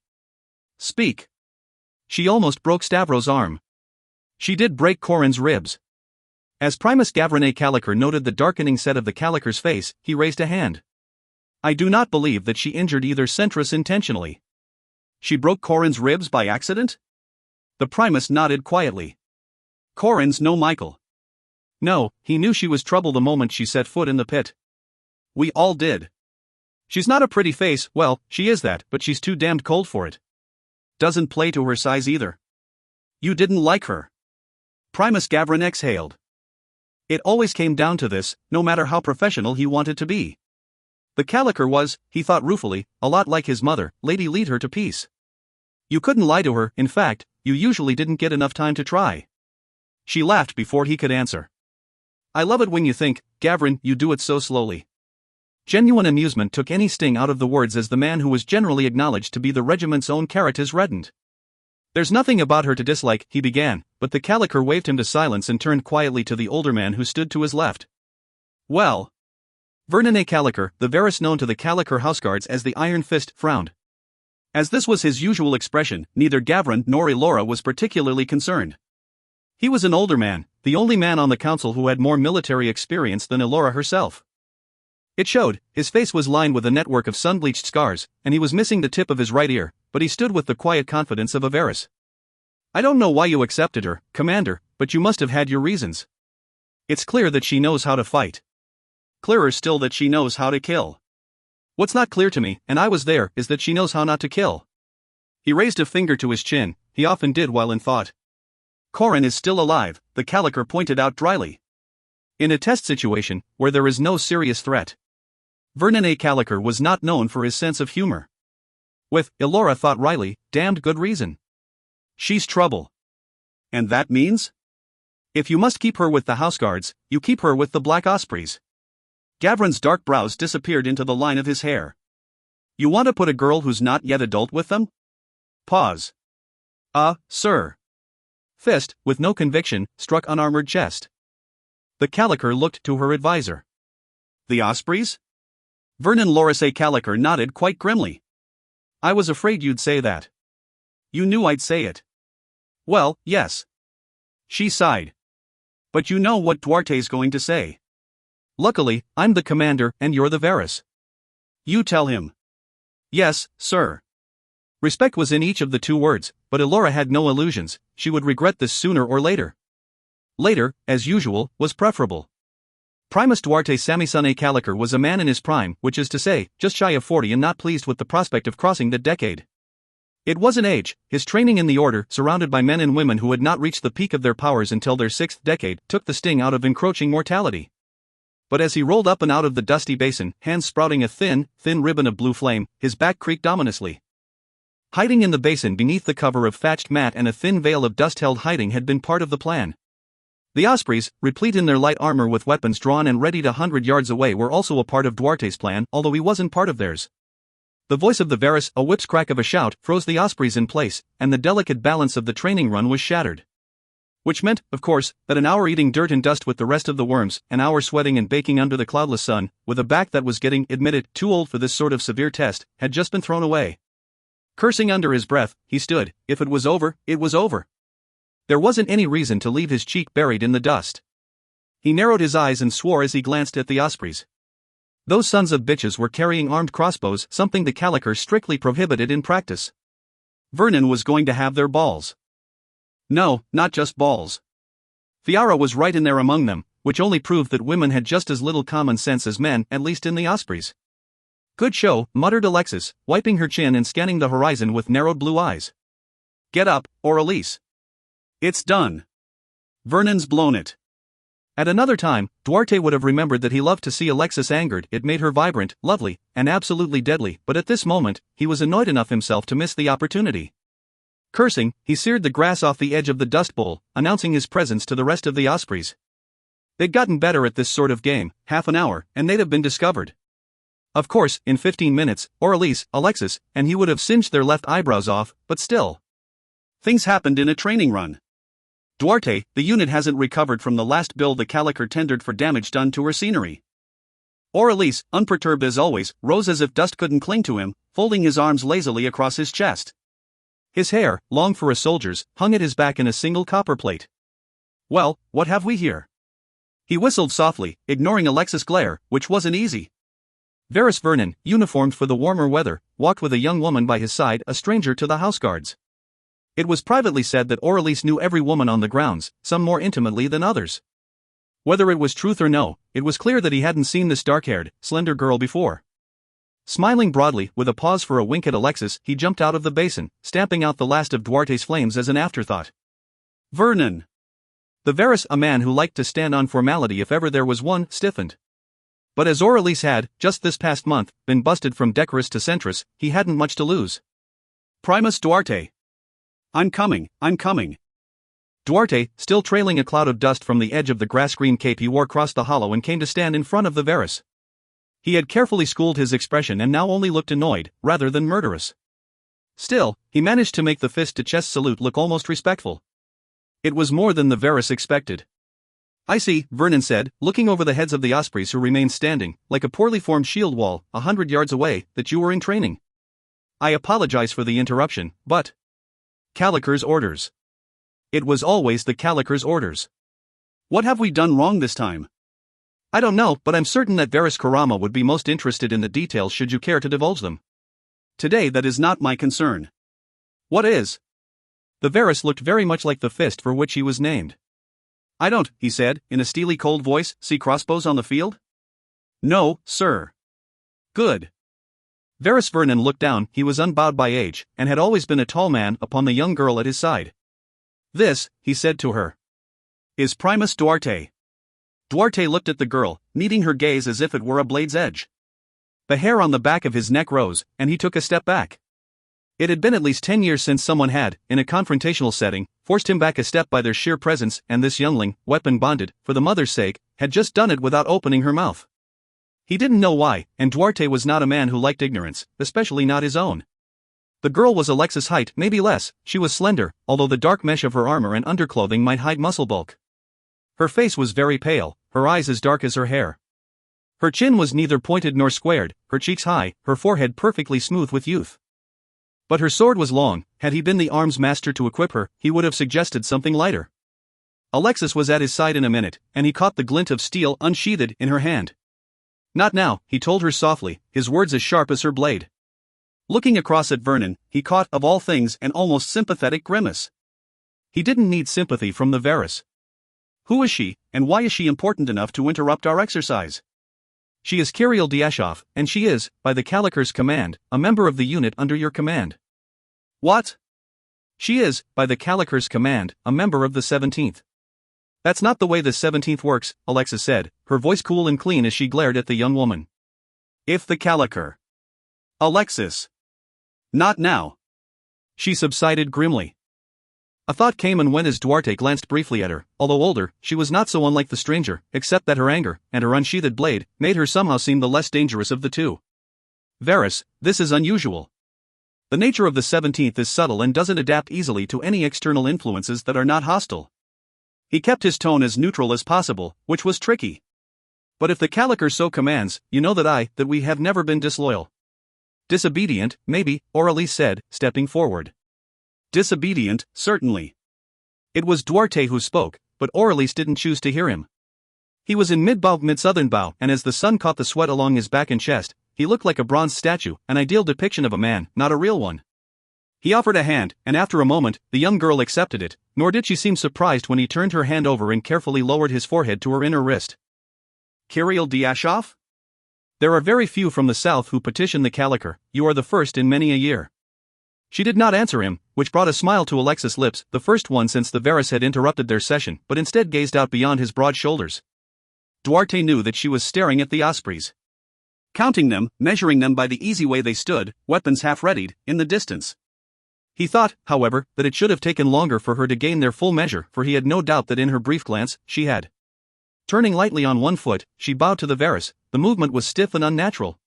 Speak. She almost broke Stavros' arm. She did break Corin's ribs. As Primus Gavrane Caliker noted the darkening set of the caliker's face, he raised a hand. I do not believe that she injured either Centris intentionally. She broke Corin's ribs by accident? The Primus nodded quietly. Corin's no Michael. No, he knew she was trouble the moment she set foot in the pit. We all did. She's not a pretty face, well, she is that, but she's too damned cold for it. Doesn't play to her size either. You didn't like her. Primus Gavrin exhaled. It always came down to this, no matter how professional he wanted to be. The caliker was, he thought ruefully, a lot like his mother. Lady, lead her to peace. You couldn't lie to her, in fact, you usually didn't get enough time to try. She laughed before he could answer. I love it when you think, Gavrin, you do it so slowly. Genuine amusement took any sting out of the words as the man who was generally acknowledged to be the regiment's own Caritas reddened. There's nothing about her to dislike, he began, but the caliker waved him to silence and turned quietly to the older man who stood to his left. Well. Vernone Caliker, the Varus known to the Caliker houseguards as the Iron Fist, frowned. As this was his usual expression, neither Gavrin nor Elora was particularly concerned. He was an older man, the only man on the council who had more military experience than Elora herself. It showed, his face was lined with a network of sun-bleached scars, and he was missing the tip of his right ear, but he stood with the quiet confidence of a Varus. I don't know why you accepted her, Commander, but you must have had your reasons. It's clear that she knows how to fight. Clearer still that she knows how to kill. What's not clear to me, and I was there, is that she knows how not to kill. He raised a finger to his chin, he often did while in thought. Corin is still alive, the caliker pointed out dryly. In a test situation, where there is no serious threat. Vernone Caliker was not known for his sense of humor. With, Elora thought wryly, damned good reason. She's trouble. And that means? If you must keep her with the houseguards, you keep her with the Black Ospreys. Gavrin's dark brows disappeared into the line of his hair. You want to put a girl who's not yet adult with them? Pause. Sir. Fist, with no conviction, struck unarmored chest. The caliker looked to her advisor. The Ospreys? Vernon Lorisay Caliker nodded quite grimly. I was afraid you'd say that. You knew I'd say it. Well, yes. She sighed. But you know what Duarte's going to say. Luckily, I'm the commander and you're the Varus. You tell him. Yes, sir. Respect was in each of the two words, but Elora had no illusions, she would regret this sooner or later. Later, as usual, was preferable. Primus Duarte Samisune Calicar was a man in his prime, which is to say, just shy of 40 and not pleased with the prospect of crossing the decade. It wasn't age, his training in the order, surrounded by men and women who had not reached the peak of their powers until their 6th decade, took the sting out of encroaching mortality. But as he rolled up and out of the dusty basin, hands sprouting a thin ribbon of blue flame, his back creaked ominously. Hiding in the basin beneath the cover of thatched mat and a thin veil of dust held hiding had been part of the plan. The Ospreys, replete in their light armor with weapons drawn and readied 100 yards away, were also a part of Duarte's plan, although he wasn't part of theirs. The voice of the Varus, a whip's crack of a shout, froze the Ospreys in place, and the delicate balance of the training run was shattered. Which meant, of course, that an hour eating dirt and dust with the rest of the worms, an hour sweating and baking under the cloudless sun, with a back that was getting, admitted, too old for this sort of severe test, had just been thrown away. Cursing under his breath, he stood. If it was over, it was over. There wasn't any reason to leave his cheek buried in the dust. He narrowed his eyes and swore as he glanced at the Ospreys. Those sons of bitches were carrying armed crossbows, something the Calicar strictly prohibited in practice. Vernon was going to have their balls. No, not just balls. Fiara was right in there among them, which only proved that women had just as little common sense as men, at least in the Ospreys. Good show, muttered Alexis, wiping her chin and scanning the horizon with narrowed blue eyes. Get up, or Elise. It's done. Vernon's blown it. At another time, Duarte would have remembered that he loved to see Alexis angered, it made her vibrant, lovely, and absolutely deadly, but at this moment, he was annoyed enough himself to miss the opportunity. Cursing, he seared the grass off the edge of the dust bowl, announcing his presence to the rest of the Ospreys. They'd gotten better at this sort of game, half an hour, and they'd have been discovered. Of course, in 15 minutes, or Elise, Alexis, and he would have singed their left eyebrows off, but still. Things happened in a training run. Duarte, the unit hasn't recovered from the last bill the Calicar tendered for damage done to her scenery. Or Elise, unperturbed as always, rose as if dust couldn't cling to him, folding his arms lazily across his chest. His hair, long for a soldier's, hung at his back in a single copper plate. Well, what have we here? He whistled softly, ignoring Alexis' glare, which wasn't easy. Varus Vernon, uniformed for the warmer weather, walked with a young woman by his side, a stranger to the houseguards. It was privately said that Aurelice knew every woman on the grounds, some more intimately than others. Whether it was truth or no, it was clear that he hadn't seen this dark-haired, slender girl before. Smiling broadly, with a pause for a wink at Alexis, he jumped out of the basin, stamping out the last of Duarte's flames as an afterthought. Vernon! The Varus, a man who liked to stand on formality if ever there was one, stiffened. But as Aurelice had, just this past month, been busted from decorous to centrus, he hadn't much to lose. Primus Duarte! I'm coming. Duarte, still trailing a cloud of dust from the edge of the grass-green cape he wore, crossed the hollow and came to stand in front of the Varus. He had carefully schooled his expression and now only looked annoyed, rather than murderous. Still, he managed to make the fist-to-chest salute look almost respectful. It was more than the Varus expected. I see, Vernon said, looking over the heads of the Ospreys who remained standing, like a poorly formed shield wall, 100 yards away, that you were in training. I apologize for the interruption, but... Calicar's orders. It was always the Calicar's orders. What have we done wrong this time? I don't know, but I'm certain that Varus Kurama would be most interested in the details should you care to divulge them. Today that is not my concern. What is? The Varus looked very much like the fist for which he was named. I don't, he said, in a steely cold voice, see crossbows on the field? No, sir. Good. Varus Vernon looked down. He was unbowed by age, and had always been a tall man, upon the young girl at his side. This, he said to her, is Primus Duarte. Duarte looked at the girl, meeting her gaze as if it were a blade's edge. The hair on the back of his neck rose, and he took a step back. It had been at least 10 years since someone had, in a confrontational setting, forced him back a step by their sheer presence, and this youngling, weapon-bonded, for the mother's sake, had just done it without opening her mouth. He didn't know why, and Duarte was not a man who liked ignorance, especially not his own. The girl was Alexis' height, maybe less. She was slender, although the dark mesh of her armor and underclothing might hide muscle bulk. Her face was very pale, her eyes as dark as her hair. Her chin was neither pointed nor squared, her cheeks high, her forehead perfectly smooth with youth. But her sword was long. Had he been the arms master to equip her, he would have suggested something lighter. Alexis was at his side in a minute, and he caught the glint of steel unsheathed in her hand. "Not now," he told her softly, his words as sharp as her blade. Looking across at Vernon, he caught, of all things, an almost sympathetic grimace. He didn't need sympathy from the Varus. Who is she, and why is she important enough to interrupt our exercise? She is Kirill Diashov, and she is, by the Caliker's command, a member of the unit under your command. What? She is, by the Caliker's command, a member of the 17th. That's not the way the 17th works, Alexis said, her voice cool and clean as she glared at the young woman. If the Caliker. Alexis. Not now. She subsided grimly. A thought came and went as Duarte glanced briefly at her. Although older, she was not so unlike the stranger, except that her anger, and her unsheathed blade, made her somehow seem the less dangerous of the two. Varus, this is unusual. The nature of the 17th is subtle and doesn't adapt easily to any external influences that are not hostile. He kept his tone as neutral as possible, which was tricky. But if the Caliker so commands, you know that we have never been disloyal. Disobedient, maybe, Aurelie said, stepping forward. Disobedient, certainly. It was Duarte who spoke, but Aurelie didn't choose to hear him. He was in mid-southern bow, and as the sun caught the sweat along his back and chest, he looked like a bronze statue, an ideal depiction of a man, not a real one. He offered a hand, and after a moment, the young girl accepted it, nor did she seem surprised when he turned her hand over and carefully lowered his forehead to her inner wrist. Kirill Diashov? There are very few from the south who petition the Caliker, you are the first in many a year. She did not answer him, which brought a smile to Alexis' lips, the first one since the Varus had interrupted their session, but instead gazed out beyond his broad shoulders. Duarte knew that she was staring at the ospreys. Counting them, measuring them by the easy way they stood, weapons half-readied, in the distance. He thought, however, that it should have taken longer for her to gain their full measure, for he had no doubt that in her brief glance, she had. Turning lightly on one foot, she bowed to the Varus. The movement was stiff and unnatural.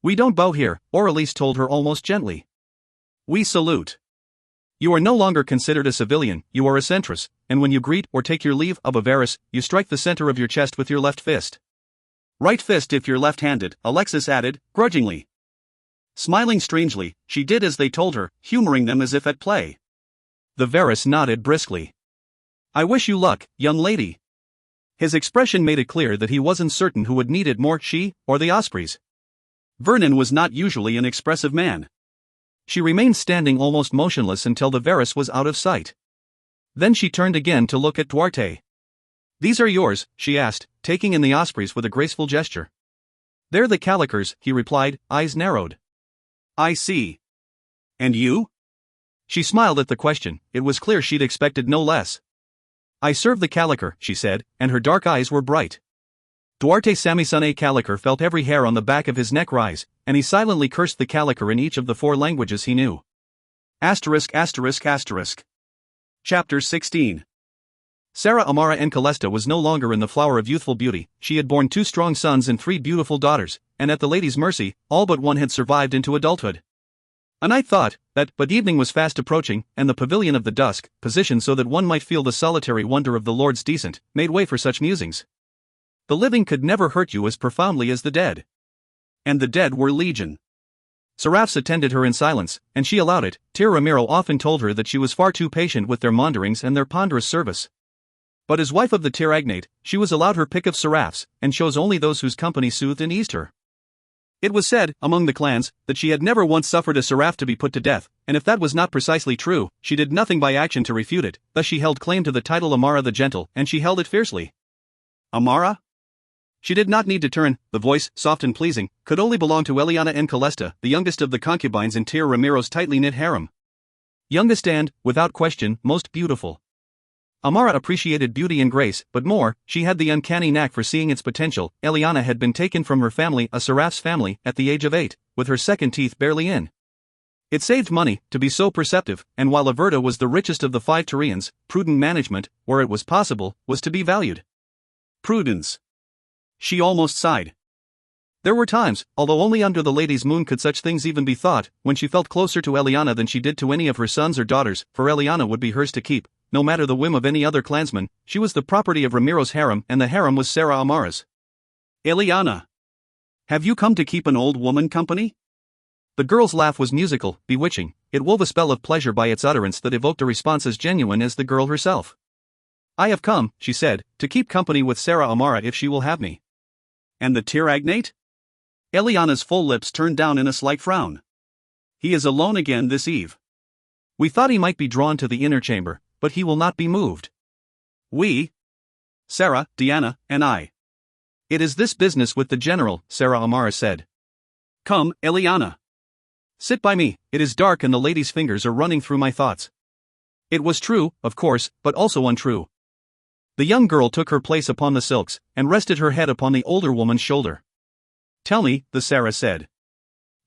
We don't bow here, Aurelie told her almost gently. We salute. You are no longer considered a civilian, you are a centrus, and when you greet or take your leave of a Varus, you strike the center of your chest with your left fist. Right fist if you're left-handed, Alexis added, grudgingly. Smiling strangely, she did as they told her, humoring them as if at play. The Varus nodded briskly. I wish you luck, young lady. His expression made it clear that he wasn't certain who would need it more, she or the ospreys. Vernon was not usually an expressive man. She remained standing almost motionless until the Varus was out of sight. Then she turned again to look at Duarte. These are yours, she asked, taking in the ospreys with a graceful gesture. They're the Calicers, he replied, eyes narrowed. I see. And you? She smiled at the question, it was clear she'd expected no less. I serve the Caliker, she said, and her dark eyes were bright. Duarte Samisune Caliker felt every hair on the back of his neck rise, and he silently cursed the Caliker in each of the 4 languages he knew. ****. Chapter 16. Sarah Amara Encalesta was no longer in the flower of youthful beauty. She had borne 2 strong sons and 3 beautiful daughters, and at the lady's mercy, all but one had survived into adulthood. A night thought that, but evening was fast approaching, and the pavilion of the dusk, positioned so that one might feel the solitary wonder of the Lord's descent, made way for such musings. The living could never hurt you as profoundly as the dead. And the dead were legion. Seraphs attended her in silence, and she allowed it. Tir Ramiro often told her that she was far too patient with their maunderings and their ponderous service. But as wife of the Tiragnate, she was allowed her pick of seraphs, and chose only those whose company soothed and eased her. It was said, among the clans, that she had never once suffered a seraph to be put to death, and if that was not precisely true, she did nothing by action to refute it. Thus she held claim to the title Amara the Gentle, and she held it fiercely. Amara? She did not need to turn, the voice, soft and pleasing, could only belong to Eliana Encalesta, the youngest of the concubines in Tir Ramiro's tightly knit harem. Youngest and, without question, most beautiful. Amara appreciated beauty and grace, but more, she had the uncanny knack for seeing its potential. Eliana had been taken from her family, a seraph's family, at the age of 8, with her second teeth barely in. It saved money to be so perceptive, and while Averta was the richest of the 5 Tyrians, prudent management, where it was possible, was to be valued. Prudence. She almost sighed. There were times, although only under the lady's moon could such things even be thought, when she felt closer to Eliana than she did to any of her sons or daughters, for Eliana would be hers to keep. No matter the whim of any other clansman, she was the property of Ramiro's harem, and the harem was Sarah Amara's. Eliana. Have you come to keep an old woman company? The girl's laugh was musical, bewitching. It wove a spell of pleasure by its utterance that evoked a response as genuine as the girl herself. I have come, she said, to keep company with Sarah Amara if she will have me. And the Tiragnate? Eliana's full lips turned down in a slight frown. He is alone again this eve. We thought he might be drawn to the inner chamber, but he will not be moved. We? Sarah, Diana, and I. It is this business with the general, Sarah Amara said. Come, Eliana. Sit by me, it is dark and the lady's fingers are running through my thoughts. It was true, of course, but also untrue. The young girl took her place upon the silks, and rested her head upon the older woman's shoulder. Tell me, the Sarah said.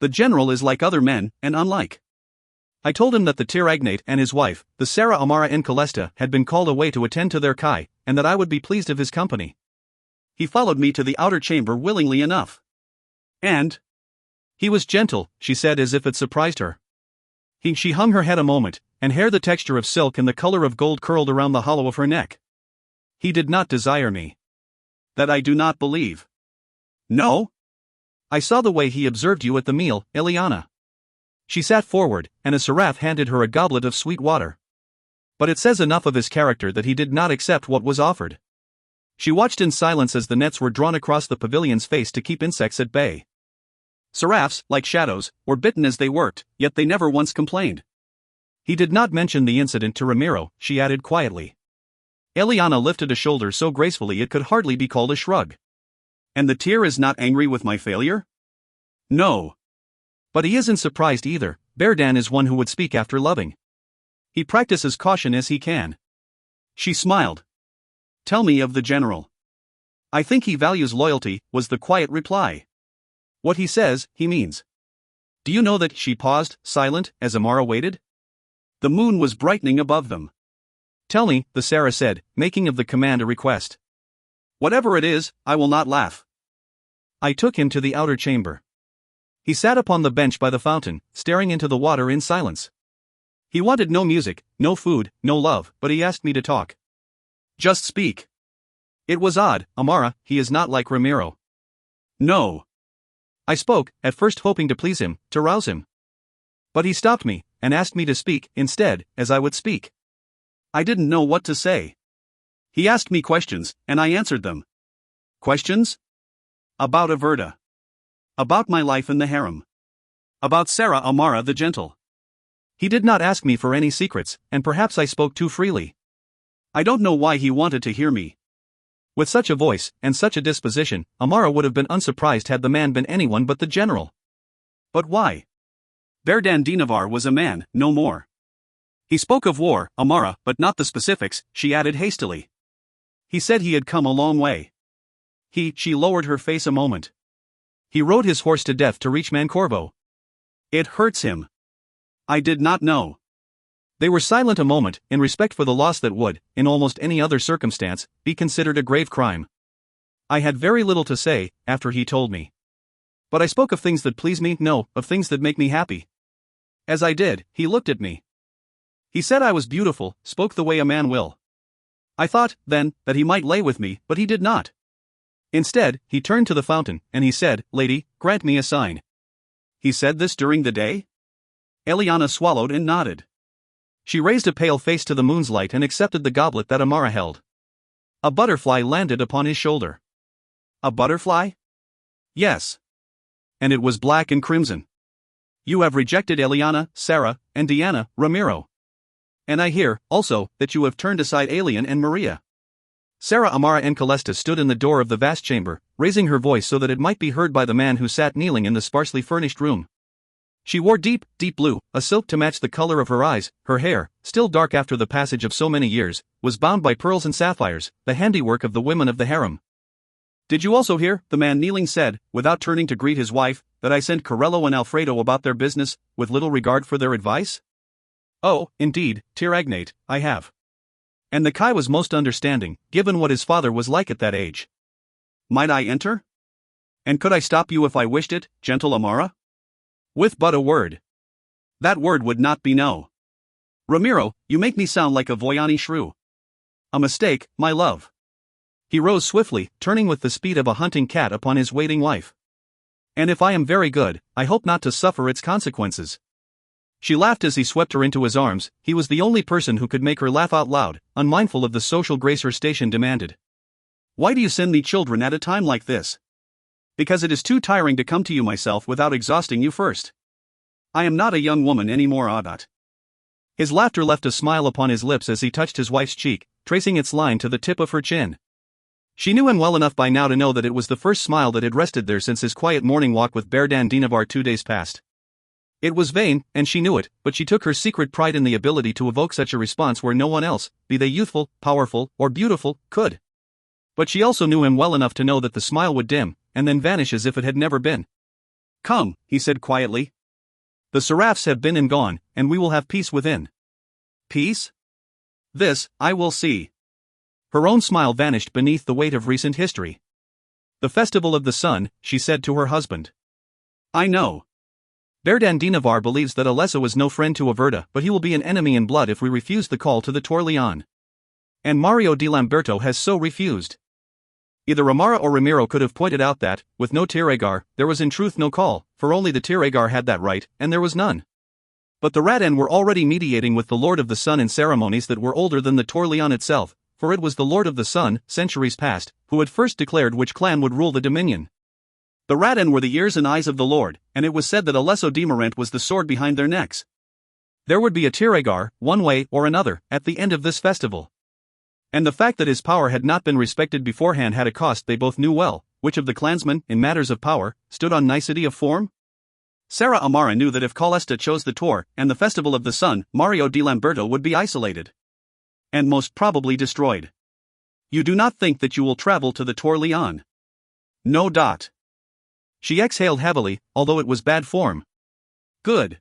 The general is like other men, and unlike. I told him that the Tiragnate and his wife, the Sarah Amara Encolesta, had been called away to attend to their kai, and that I would be pleased of his company. He followed me to the outer chamber willingly enough. And? He was gentle, she said as if it surprised her. She hung her head a moment, and hair the texture of silk and the color of gold curled around the hollow of her neck. He did not desire me. That I do not believe. No? I saw the way he observed you at the meal, Eliana. She sat forward, and a seraph handed her a goblet of sweet water. But it says enough of his character that he did not accept what was offered. She watched in silence as the nets were drawn across the pavilion's face to keep insects at bay. Seraphs, like shadows, were bitten as they worked, yet they never once complained. He did not mention the incident to Ramiro, she added quietly. Eliana lifted a shoulder so gracefully it could hardly be called a shrug. And the Tyr is not angry with my failure? No. But he isn't surprised either. Berdan is one who would speak after loving. He practices caution as he can. She smiled. Tell me of the general. I think he values loyalty, was the quiet reply. What he says, he means. Do you know that? She paused, silent, as Amara waited? The moon was brightening above them. Tell me, the Sarah said, making of the command a request. Whatever it is, I will not laugh. I took him to the outer chamber. He sat upon the bench by the fountain, staring into the water in silence. He wanted no music, no food, no love, but he asked me to talk. Just speak. It was odd, Amara, he is not like Ramiro. No. I spoke, at first hoping to please him, to rouse him. But he stopped me, and asked me to speak, instead, as I would speak. I didn't know what to say. He asked me questions, and I answered them. Questions? About Averta. About my life in the harem. About Sarah Amara the Gentle. He did not ask me for any secrets, and perhaps I spoke too freely. I don't know why he wanted to hear me. With such a voice, and such a disposition, Amara would have been unsurprised had the man been anyone but the general. But why? Berdan Dinavar was a man, no more. He spoke of war, Amara, but not the specifics, she added hastily. He said he had come a long way. She lowered her face a moment. He rode his horse to death to reach Mancorvo. It hurts him. I did not know. They were silent a moment, in respect for the loss that would, in almost any other circumstance, be considered a grave crime. I had very little to say, after he told me. But I spoke of things that please me, no, of things that make me happy. As I did, he looked at me. He said I was beautiful, spoke the way a man will. I thought, then, that he might lay with me, but he did not. Instead, he turned to the fountain, and he said, Lady, grant me a sign. He said this during the day? Eliana swallowed and nodded. She raised a pale face to the moon's light and accepted the goblet that Amara held. A butterfly landed upon his shoulder. A butterfly? Yes. And it was black and crimson. You have rejected Eliana, Sarah, and Diana, Ramiro. And I hear, also, that you have turned aside Alien and Maria. Sarah Amara Encolesta stood in the door of the vast chamber, raising her voice so that it might be heard by the man who sat kneeling in the sparsely furnished room. She wore deep blue, a silk to match the color of her eyes. Her hair, still dark after the passage of so many years, was bound by pearls and sapphires, the handiwork of the women of the harem. Did you also hear, the man kneeling said, without turning to greet his wife, that I sent Corello and Alfredo about their business, with little regard for their advice? Oh, indeed, Tiragnate, I have. And the Kai was most understanding, given what his father was like at that age. Might I enter? And could I stop you if I wished it, gentle Amara? With but a word. That word would not be no. Ramiro, you make me sound like a Voyani shrew. A mistake, my love. He rose swiftly, turning with the speed of a hunting cat upon his waiting wife. And if I am very good, I hope not to suffer its consequences. She laughed as he swept her into his arms. He was the only person who could make her laugh out loud, unmindful of the social grace her station demanded. Why do you send me children at a time like this? Because it is too tiring to come to you myself without exhausting you first. I am not a young woman anymore, Audot. His laughter left a smile upon his lips as he touched his wife's cheek, tracing its line to the tip of her chin. She knew him well enough by now to know that it was the first smile that had rested there since his quiet morning walk with Berdan Dinavar 2 days past. It was vain, and she knew it, but she took her secret pride in the ability to evoke such a response where no one else, be they youthful, powerful, or beautiful, could. But she also knew him well enough to know that the smile would dim, and then vanish as if it had never been. Come, he said quietly. The seraphs have been and gone, and we will have peace within. Peace? This, I will see. Her own smile vanished beneath the weight of recent history. The festival of the sun, she said to her husband. I know. Berdan Dinavar believes that Alessa was no friend to Averta, but he will be an enemy in blood if we refuse the call to the Torleon. And Mario di Lamberto has so refused. Either Amara or Ramiro could have pointed out that, with no Tiregar, there was in truth no call, for only the Tiregar had that right, and there was none. But the Raden were already mediating with the Lord of the Sun in ceremonies that were older than the Torleon itself, for it was the Lord of the Sun, centuries past, who had first declared which clan would rule the Dominion. The Raden were the ears and eyes of the Lord, and it was said that Alesso Demerant was the sword behind their necks. There would be a Tiregar, one way or another, at the end of this festival. And the fact that his power had not been respected beforehand had a cost they both knew well. Which of the clansmen, in matters of power, stood on nicety of form? Sarah Amara knew that if Calesta chose the Tor, and the Festival of the Sun, Mario di Lamberto would be isolated. And most probably destroyed. You do not think that you will travel to the Torleon? No. She exhaled heavily, although it was bad form. Good.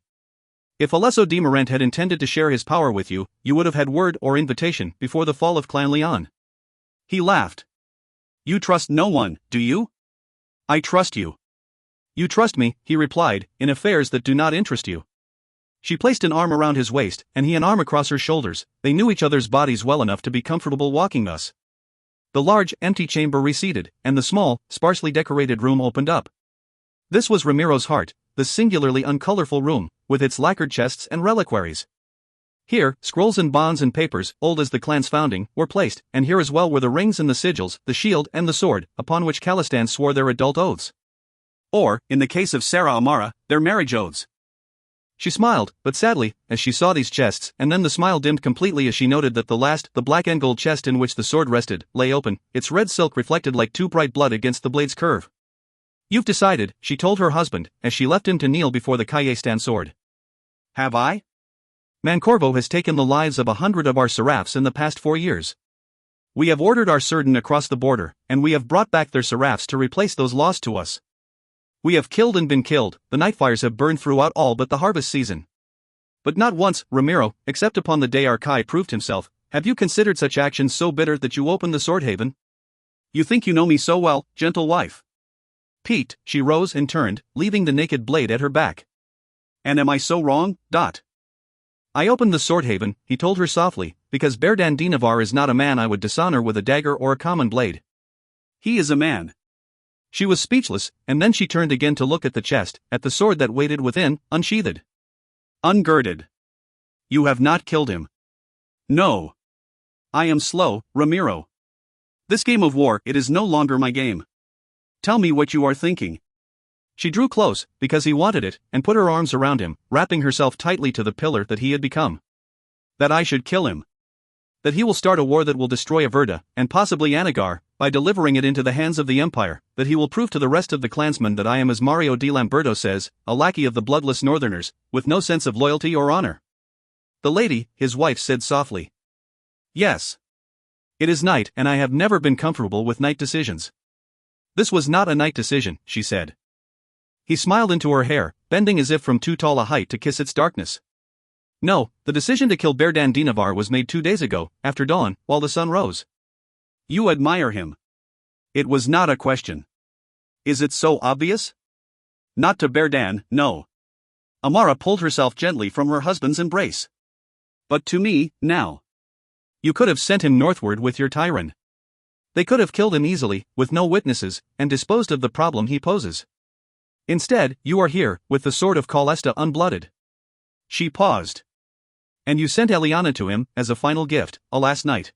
If Alesso Demerant had intended to share his power with you, you would have had word or invitation before the fall of Clan Leon. He laughed. You trust no one, do you? I trust you. You trust me, he replied, in affairs that do not interest you. She placed an arm around his waist, and he an arm across her shoulders. They knew each other's bodies well enough to be comfortable walking thus. The large, empty chamber receded, and the small, sparsely decorated room opened up. This was Ramiro's heart, the singularly uncolorful room, with its lacquered chests and reliquaries. Here, scrolls and bonds and papers, old as the clan's founding, were placed, and here as well were the rings and the sigils, the shield and the sword, upon which Calistans swore their adult oaths. Or, in the case of Sarah Amara, their marriage oaths. She smiled, but sadly, as she saw these chests, and then the smile dimmed completely as she noted that the black and gold chest in which the sword rested, lay open, its red silk reflected like too bright blood against the blade's curve. You've decided, she told her husband, as she left him to kneel before the Kayestan sword. Have I? Mancorvo has taken the lives of 100 of our seraphs in the past 4 years. We have ordered our Surden across the border, and we have brought back their seraphs to replace those lost to us. We have killed and been killed, the nightfires have burned throughout all but the harvest season. But not once, Ramiro, except upon the day our Kai proved himself, have you considered such actions so bitter that you opened the sword haven? You think you know me so well, gentle wife? Piqued, she rose and turned, leaving the naked blade at her back. And am I so wrong? I opened the sword haven, he told her softly, because Berdan Dinavar is not a man I would dishonor with a dagger or a common blade. He is a man. She was speechless, and then she turned again to look at the chest, at the sword that waited within, unsheathed. Ungirded. You have not killed him. No. I am slow, Ramiro. This game of war, it is no longer my game. Tell me what you are thinking. She drew close, because he wanted it, and put her arms around him, wrapping herself tightly to the pillar that he had become. That I should kill him. That he will start a war that will destroy Averta, and possibly Anagar, by delivering it into the hands of the Empire, that he will prove to the rest of the clansmen that I am as Mario di Lamberto says, a lackey of the bloodless northerners, with no sense of loyalty or honor. The lady, his wife, said softly. Yes. It is night, and I have never been comfortable with night decisions. This was not a night decision, she said. He smiled into her hair, bending as if from too tall a height to kiss its darkness. No, the decision to kill Berdan Dinavar was made 2 days ago, after dawn, while the sun rose. You admire him. It was not a question. Is it so obvious? Not to Berdan, no. Amara pulled herself gently from her husband's embrace. But to me, now. You could have sent him northward with your tyrant. They could have killed him easily, with no witnesses, and disposed of the problem he poses. Instead, you are here, with the sword of Calesta unblooded. She paused. And you sent Eliana to him, as a final gift, last night.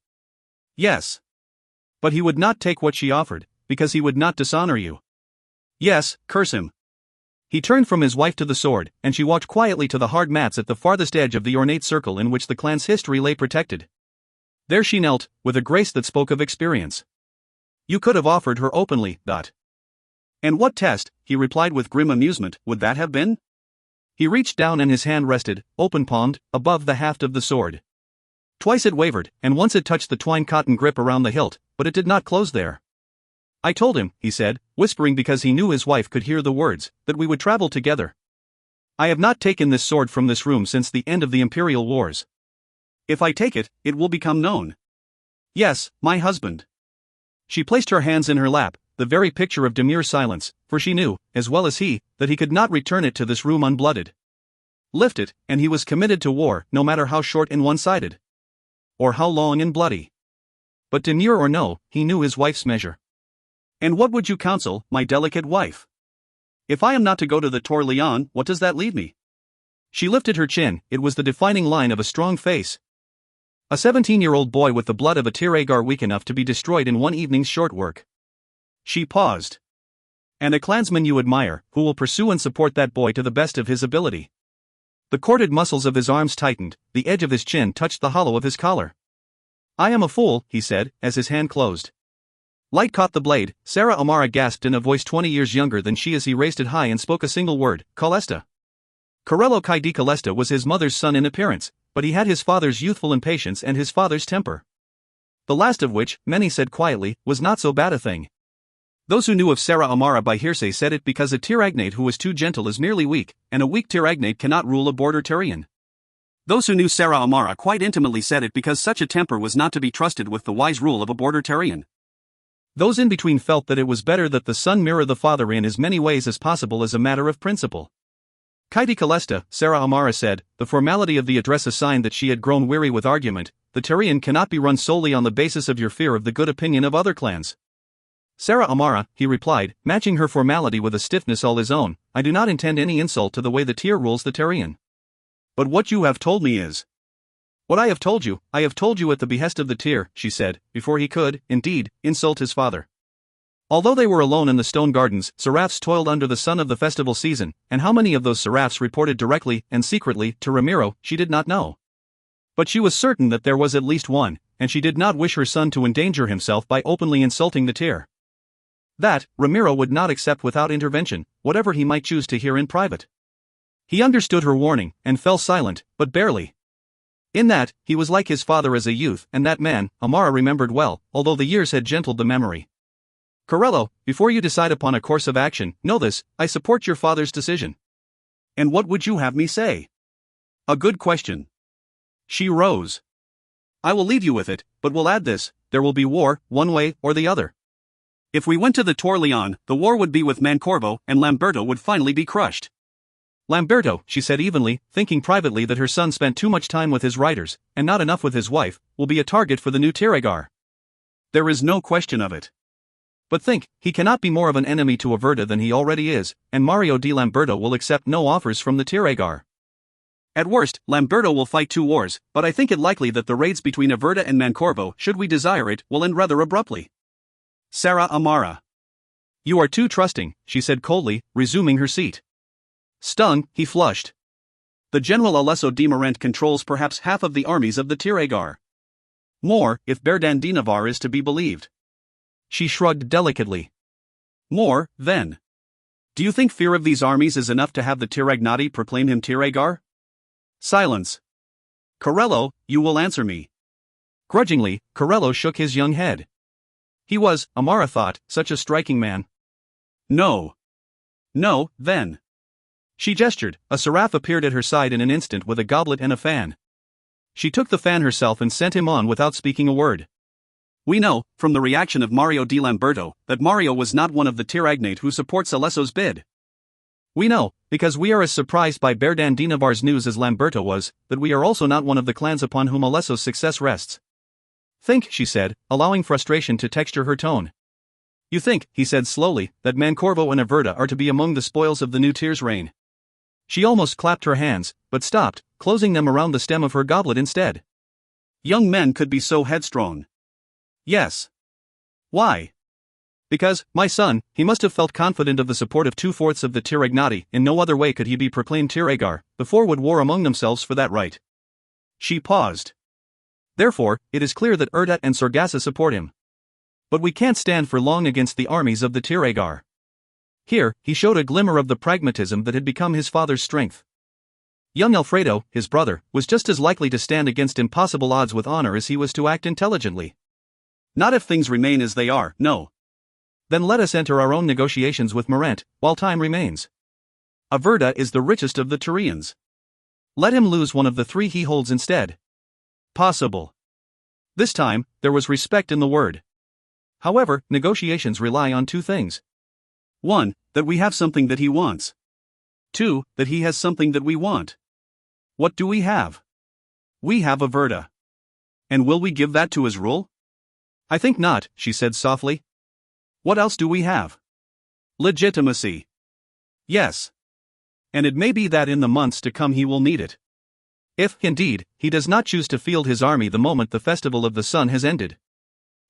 Yes. But he would not take what she offered, because he would not dishonor you. Yes, curse him. He turned from his wife to the sword, and she walked quietly to the hard mats at the farthest edge of the ornate circle in which the clan's history lay protected. There she knelt, with a grace that spoke of experience. You could have offered her openly, Dot. And what test, he replied with grim amusement, would that have been? He reached down and his hand rested, open-palmed, above the haft of the sword. Twice it wavered, and once it touched the twine cotton grip around the hilt, but it did not close there. I told him, he said, whispering because he knew his wife could hear the words, that we would travel together. I have not taken this sword from this room since the end of the Imperial Wars. If I take it, it will become known. Yes, my husband. She placed her hands in her lap, the very picture of demure silence, for she knew, as well as he, that he could not return it to this room unblooded. Lift it, and he was committed to war, no matter how short and one-sided. Or how long and bloody. But demure or no, he knew his wife's measure. And what would you counsel, my delicate wife? If I am not to go to the Tour Leon, what does that leave me? She lifted her chin, it was the defining line of a strong face. A 17-year-old boy with the blood of a Tiragar weak enough to be destroyed in one evening's short work. She paused. And a clansman you admire, who will pursue and support that boy to the best of his ability. The corded muscles of his arms tightened, the edge of his chin touched the hollow of his collar. I am a fool, he said, as his hand closed. Light caught the blade. Sarah Amara gasped in a voice 20 years younger than she as he raised it high and spoke a single word, Calesta. Corello Kaidi Calesta was his mother's son in appearance, but he had his father's youthful impatience and his father's temper. The last of which, many said quietly, was not so bad a thing. Those who knew of Sarah Amara by hearsay said it because a Tiragnate who was too gentle is merely weak, and a weak Tiragnate cannot rule a border Tyrian. Those who knew Sarah Amara quite intimately said it because such a temper was not to be trusted with the wise rule of a border Tyrian. Those in between felt that it was better that the son mirror the father in as many ways as possible as a matter of principle. Kaidi Calesta, Sarah Amara said, the formality of the address a sign that she had grown weary with argument. The Tyrian cannot be run solely on the basis of your fear of the good opinion of other clans. Sarah Amara, he replied, matching her formality with a stiffness all his own, I do not intend any insult to the way the Tyr rules the Tyrian. But what you have told me is... What I have told you at the behest of the Tyr, she said, before he could, indeed, insult his father. Although they were alone in the stone gardens, seraphs toiled under the sun of the festival season, and how many of those seraphs reported directly and secretly to Ramiro, she did not know. But she was certain that there was at least one, and she did not wish her son to endanger himself by openly insulting the Tyr. That, Ramiro would not accept without intervention, whatever he might choose to hear in private. He understood her warning, and fell silent, but barely. In that, he was like his father as a youth, and that man, Amara remembered well, although the years had gentled the memory. Corello, before you decide upon a course of action, know this, I support your father's decision. And what would you have me say? A good question. She rose. I will leave you with it, but will add this, there will be war, one way or the other. If we went to the Tour Leon, the war would be with Mancorvo, and Lamberto would finally be crushed. Lamberto, she said evenly, thinking privately that her son spent too much time with his writers, and not enough with his wife, will be a target for the new Tiragar. There is no question of it. But think, he cannot be more of an enemy to Averta than he already is, and Mario di Lamberto will accept no offers from the Tiragar. At worst, Lamberto will fight 2 wars, but I think it likely that the raids between Averta and Mancorvo, should we desire it, will end rather abruptly. Sarah Amara. You are too trusting, she said coldly, resuming her seat. Stung, he flushed. The General Alesso di Morente controls perhaps half of the armies of the Tiragar. More, if Berdandinavar is to be believed. She shrugged delicately. More, then. Do you think fear of these armies is enough to have the Tiragnati proclaim him Tiragar? Silence. Corello, you will answer me. Grudgingly, Corello shook his young head. He was, Amara thought, such a striking man. No. No, then. She gestured, a seraph appeared at her side in an instant with a goblet and a fan. She took the fan herself and sent him on without speaking a word. We know, from the reaction of Mario di Lamberto, that Mario was not one of the Tiragnate who supports Alesso's bid. We know, because we are as surprised by Berdandinavar's news as Lamberto was, that we are also not one of the clans upon whom Alesso's success rests. Think, she said, allowing frustration to texture her tone. You think, he said slowly, that Mancorvo and Averta are to be among the spoils of the new Tyr's reign. She almost clapped her hands, but stopped, closing them around the stem of her goblet instead. Young men could be so headstrong. Yes. Why? Because, my son, he must have felt confident of the support of 2/4 of the Tiragnati. In no other way could he be proclaimed Tiragar, before would war among themselves for that right. She paused. Therefore, it is clear that Erdat and Sargassa support him. But we can't stand for long against the armies of the Tiragar. Here, he showed a glimmer of the pragmatism that had become his father's strength. Young Alfredo, his brother, was just as likely to stand against impossible odds with honor as he was to act intelligently. Not if things remain as they are, no. Then let us enter our own negotiations with Morent, while time remains. Averda is the richest of the Tyrians. Let him lose one of the 3 he holds instead. Possible. This time, there was respect in the word. However, negotiations rely on 2 things. 1, that we have something that he wants. 2, that he has something that we want. What do we have? We have Averda. And will we give that to his rule? I think not, she said softly. What else do we have? Legitimacy. Yes. And it may be that in the months to come he will need it. If, indeed, he does not choose to field his army the moment the festival of the sun has ended.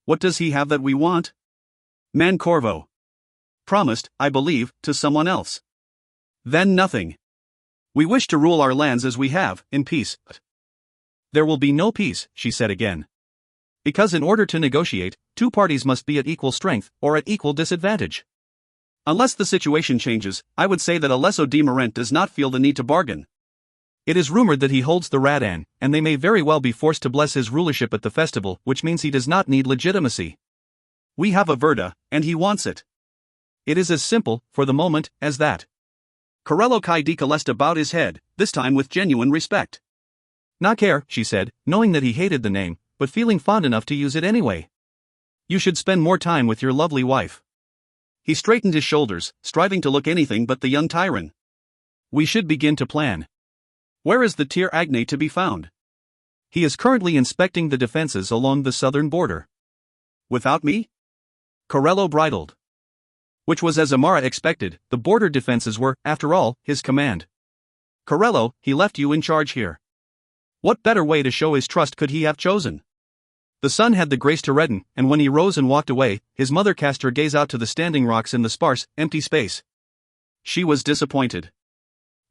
What does he have that we want? Mancorvo. Promised, I believe, to someone else. Then nothing. We wish to rule our lands as we have, in peace. There will be no peace, she said again. Because in order to negotiate, 2 parties must be at equal strength, or at equal disadvantage. Unless the situation changes, I would say that Alesso di Morent does not feel the need to bargain. It is rumored that he holds the Radan, and they may very well be forced to bless his rulership at the festival, which means he does not need legitimacy. We have Averda, and he wants it. It is as simple, for the moment, as that. Corello Kai di Calesta bowed his head, this time with genuine respect. Naker, she said, knowing that he hated the name, but feeling fond enough to use it anyway. You should spend more time with your lovely wife. He straightened his shoulders, striving to look anything but the young Tyran. We should begin to plan. Where is the Tir Agne to be found? He is currently inspecting the defenses along the southern border. Without me? Corello bridled. Which was as Amara expected, the border defenses were, after all, his command. Corello, he left you in charge here. What better way to show his trust could he have chosen? The sun had the grace to redden, and when he rose and walked away, his mother cast her gaze out to the standing rocks in the sparse, empty space. She was disappointed.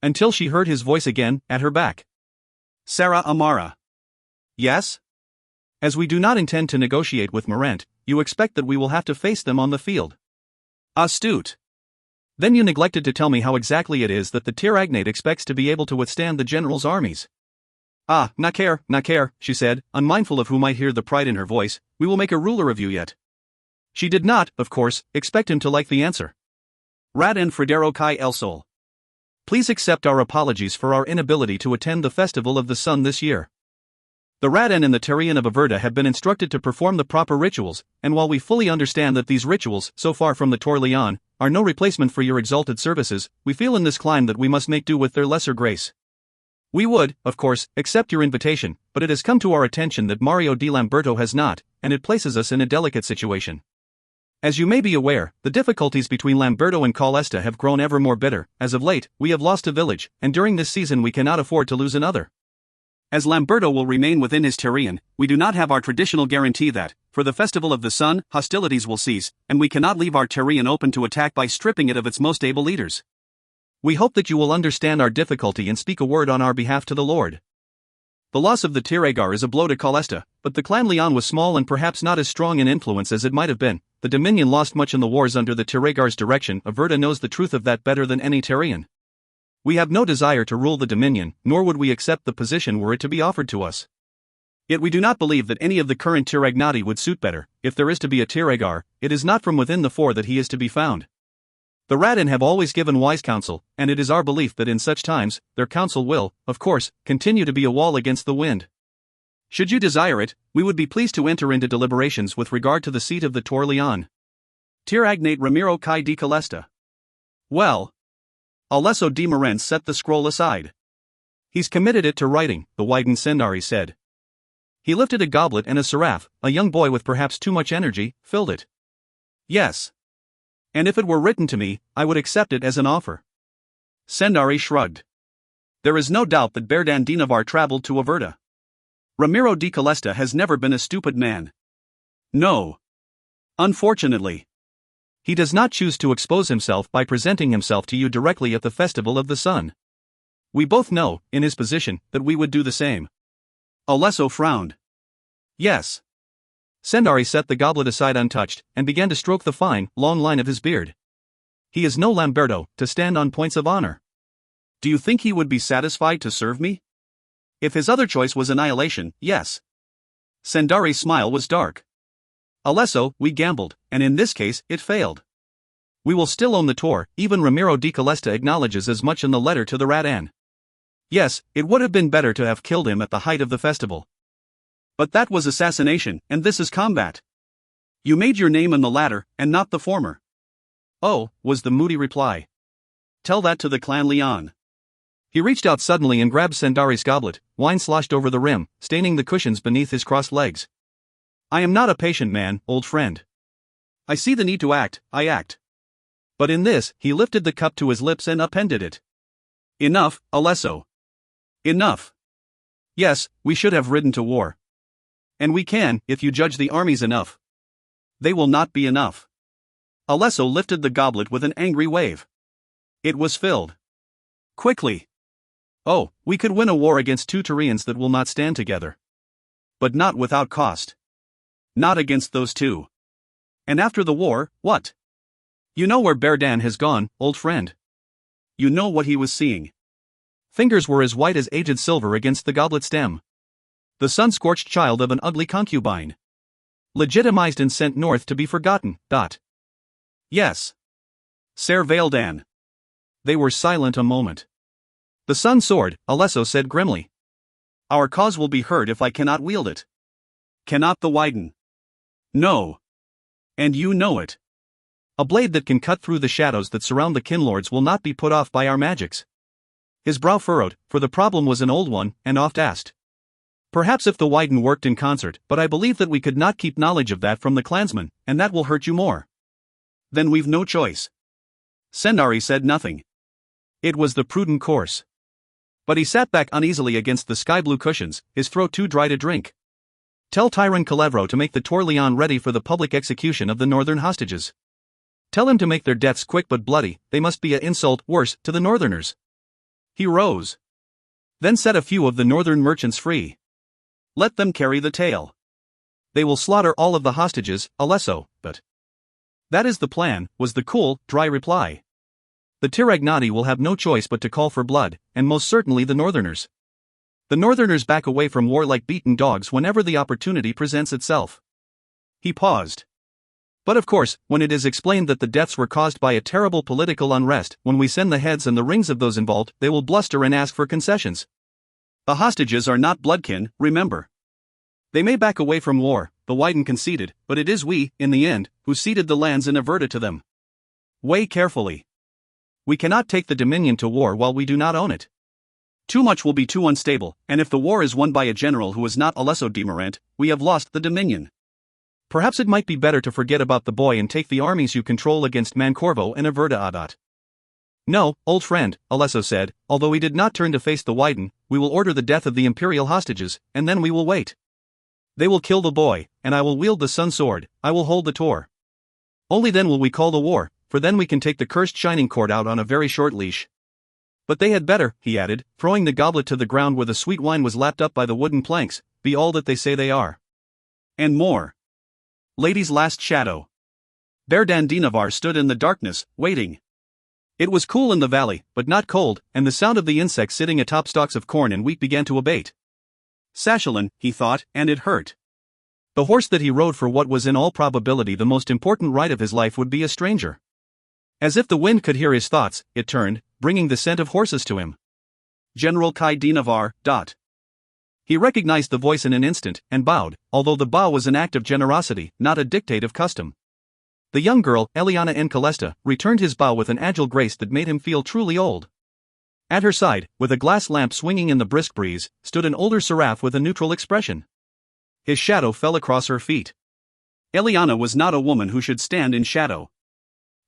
Until she heard his voice again, at her back. Sarah Amara. Yes? As we do not intend to negotiate with Morent, you expect that we will have to face them on the field. Astute. Then you neglected to tell me how exactly it is that the Tiragnate expects to be able to withstand the general's armies. Ah, Naker, she said, unmindful of who might hear the pride in her voice, we will make a ruler of you yet. She did not, of course, expect him to like the answer. Radan Fredero Kai El Sol. Please accept our apologies for our inability to attend the Festival of the Sun this year. The Radan and the Tyrian of Averda have been instructed to perform the proper rituals, and while we fully understand that these rituals, so far from the Tor Leon, are no replacement for your exalted services, we feel in this climb that we must make do with their lesser grace. We would, of course, accept your invitation, but it has come to our attention that Mario di Lamberto has not, and it places us in a delicate situation. As you may be aware, the difficulties between Lamberto and Calesta have grown ever more bitter. As of late, we have lost a village, and during this season we cannot afford to lose another. As Lamberto will remain within his Tyrian, we do not have our traditional guarantee that, for the Festival of the Sun, hostilities will cease, and we cannot leave our Tyrian open to attack by stripping it of its most able leaders. We hope that you will understand our difficulty and speak a word on our behalf to the Lord. The loss of the Tiragar is a blow to Calesta, but the clan Leon was small and perhaps not as strong in influence as it might have been. The Dominion lost much in the wars under the Tiragar's direction. Averda knows the truth of that better than any Tyrian. We have no desire to rule the Dominion, nor would we accept the position were it to be offered to us. Yet we do not believe that any of the current Tiragnati would suit better. If there is to be a Tiragar, it is not from within the 4 that he is to be found. The Radan have always given wise counsel, and it is our belief that in such times, their counsel will, of course, continue to be a wall against the wind. Should you desire it, we would be pleased to enter into deliberations with regard to the seat of the Tor Leon. Tiragnate Ramiro Kai di Calesta. Well. Alesso di Morent set the scroll aside. He's committed it to writing, the widened Sendari said. He lifted a goblet and a seraph, a young boy with perhaps too much energy, filled it. Yes. And if it were written to me, I would accept it as an offer. Sendari shrugged. There is no doubt that Berdandinovar traveled to Averta. Ramiro di Calesta has never been a stupid man. No. Unfortunately. He does not choose to expose himself by presenting himself to you directly at the Festival of the Sun. We both know, in his position, that we would do the same. Alesso frowned. Yes. Sendari set the goblet aside untouched, and began to stroke the fine, long line of his beard. He is no Lamberto, to stand on points of honor. Do you think he would be satisfied to serve me? If his other choice was annihilation, yes. Sendari's smile was dark. Alesso, we gambled, and in this case, it failed. We will still own the tour, even Ramiro di Calesta acknowledges as much in the letter to the Rat-An. Yes, it would have been better to have killed him at the height of the festival. But that was assassination, and this is combat. You made your name in the latter, and not the former. Oh, was the moody reply. Tell that to the Clan Leon. He reached out suddenly and grabbed Sendari's goblet, wine sloshed over the rim, staining the cushions beneath his crossed legs. I am not a patient man, old friend. I see the need to act, I act. But in this, he lifted the cup to his lips and upended it. Enough, Alesso. Enough. Yes, we should have ridden to war. And we can, if you judge the armies enough. They will not be enough. Alesso lifted the goblet with an angry wave. It was filled. Quickly. Oh, we could win a war against two Tyrians that will not stand together. But not without cost. Not against those two. And after the war, what? You know where Berdan has gone, old friend. You know what he was seeing. Fingers were as white as aged silver against the goblet stem. The sun-scorched child of an ugly concubine. Legitimized and sent north to be forgotten. Yes. Ser Vaildan. They were silent a moment. The sun sword, Alesso said grimly. Our cause will be heard if I cannot wield it. Cannot the Wyden? No. And you know it. A blade that can cut through the shadows that surround the kinlords will not be put off by our magics. His brow furrowed, for the problem was an old one, and oft asked. Perhaps if the Wyden worked in concert, but I believe that we could not keep knowledge of that from the clansmen, and that will hurt you more. Then we've no choice. Sendari said nothing. It was the prudent course. But he sat back uneasily against the sky-blue cushions, his throat too dry to drink. Tell Tyron Calevro to make the Tor Leon ready for the public execution of the northern hostages. Tell him to make their deaths quick but bloody, they must be an insult, worse, to the northerners. He rose. Then set a few of the northern merchants free. Let them carry the tale. They will slaughter all of the hostages, Alesso, but... That is the plan, was the cool, dry reply. The Tiragnati will have no choice but to call for blood, and most certainly the northerners. The northerners back away from war like beaten dogs whenever the opportunity presents itself. He paused. But of course, when it is explained that the deaths were caused by a terrible political unrest, when we send the heads and the rings of those involved, they will bluster and ask for concessions. The hostages are not bloodkin, remember. They may back away from war, the Wyden conceded, but it is we, in the end, who ceded the lands in Averta to them. Weigh carefully. We cannot take the Dominion to war while we do not own it. Too much will be too unstable, and if the war is won by a general who is not Alesso di Morant, we have lost the Dominion. Perhaps it might be better to forget about the boy and take the armies you control against Mancorvo and Averta Adat. No, old friend, Alesso said, although he did not turn to face the Wyden, we will order the death of the imperial hostages, and then we will wait. They will kill the boy, and I will wield the sun sword, I will hold the Tor. Only then will we call the war, for then we can take the cursed shining cord out on a very short leash. But they had better, he added, throwing the goblet to the ground where the sweet wine was lapped up by the wooden planks, be all that they say they are. And more. Lady's last shadow. Berdandinovar stood in the darkness, waiting. It was cool in the valley, but not cold, and the sound of the insects sitting atop stalks of corn and wheat began to abate. Sachalin, he thought, and it hurt. The horse that he rode for what was in all probability the most important ride of his life would be a stranger. As if the wind could hear his thoughts, it turned, bringing the scent of horses to him. General Kai Dinavar. He recognized the voice in an instant, and bowed, although the bow was an act of generosity, not a dictate of custom. The young girl, Eliana N. Calesta, returned his bow with an agile grace that made him feel truly old. At her side, with a glass lamp swinging in the brisk breeze, stood an older seraph with a neutral expression. His shadow fell across her feet. Eliana was not a woman who should stand in shadow.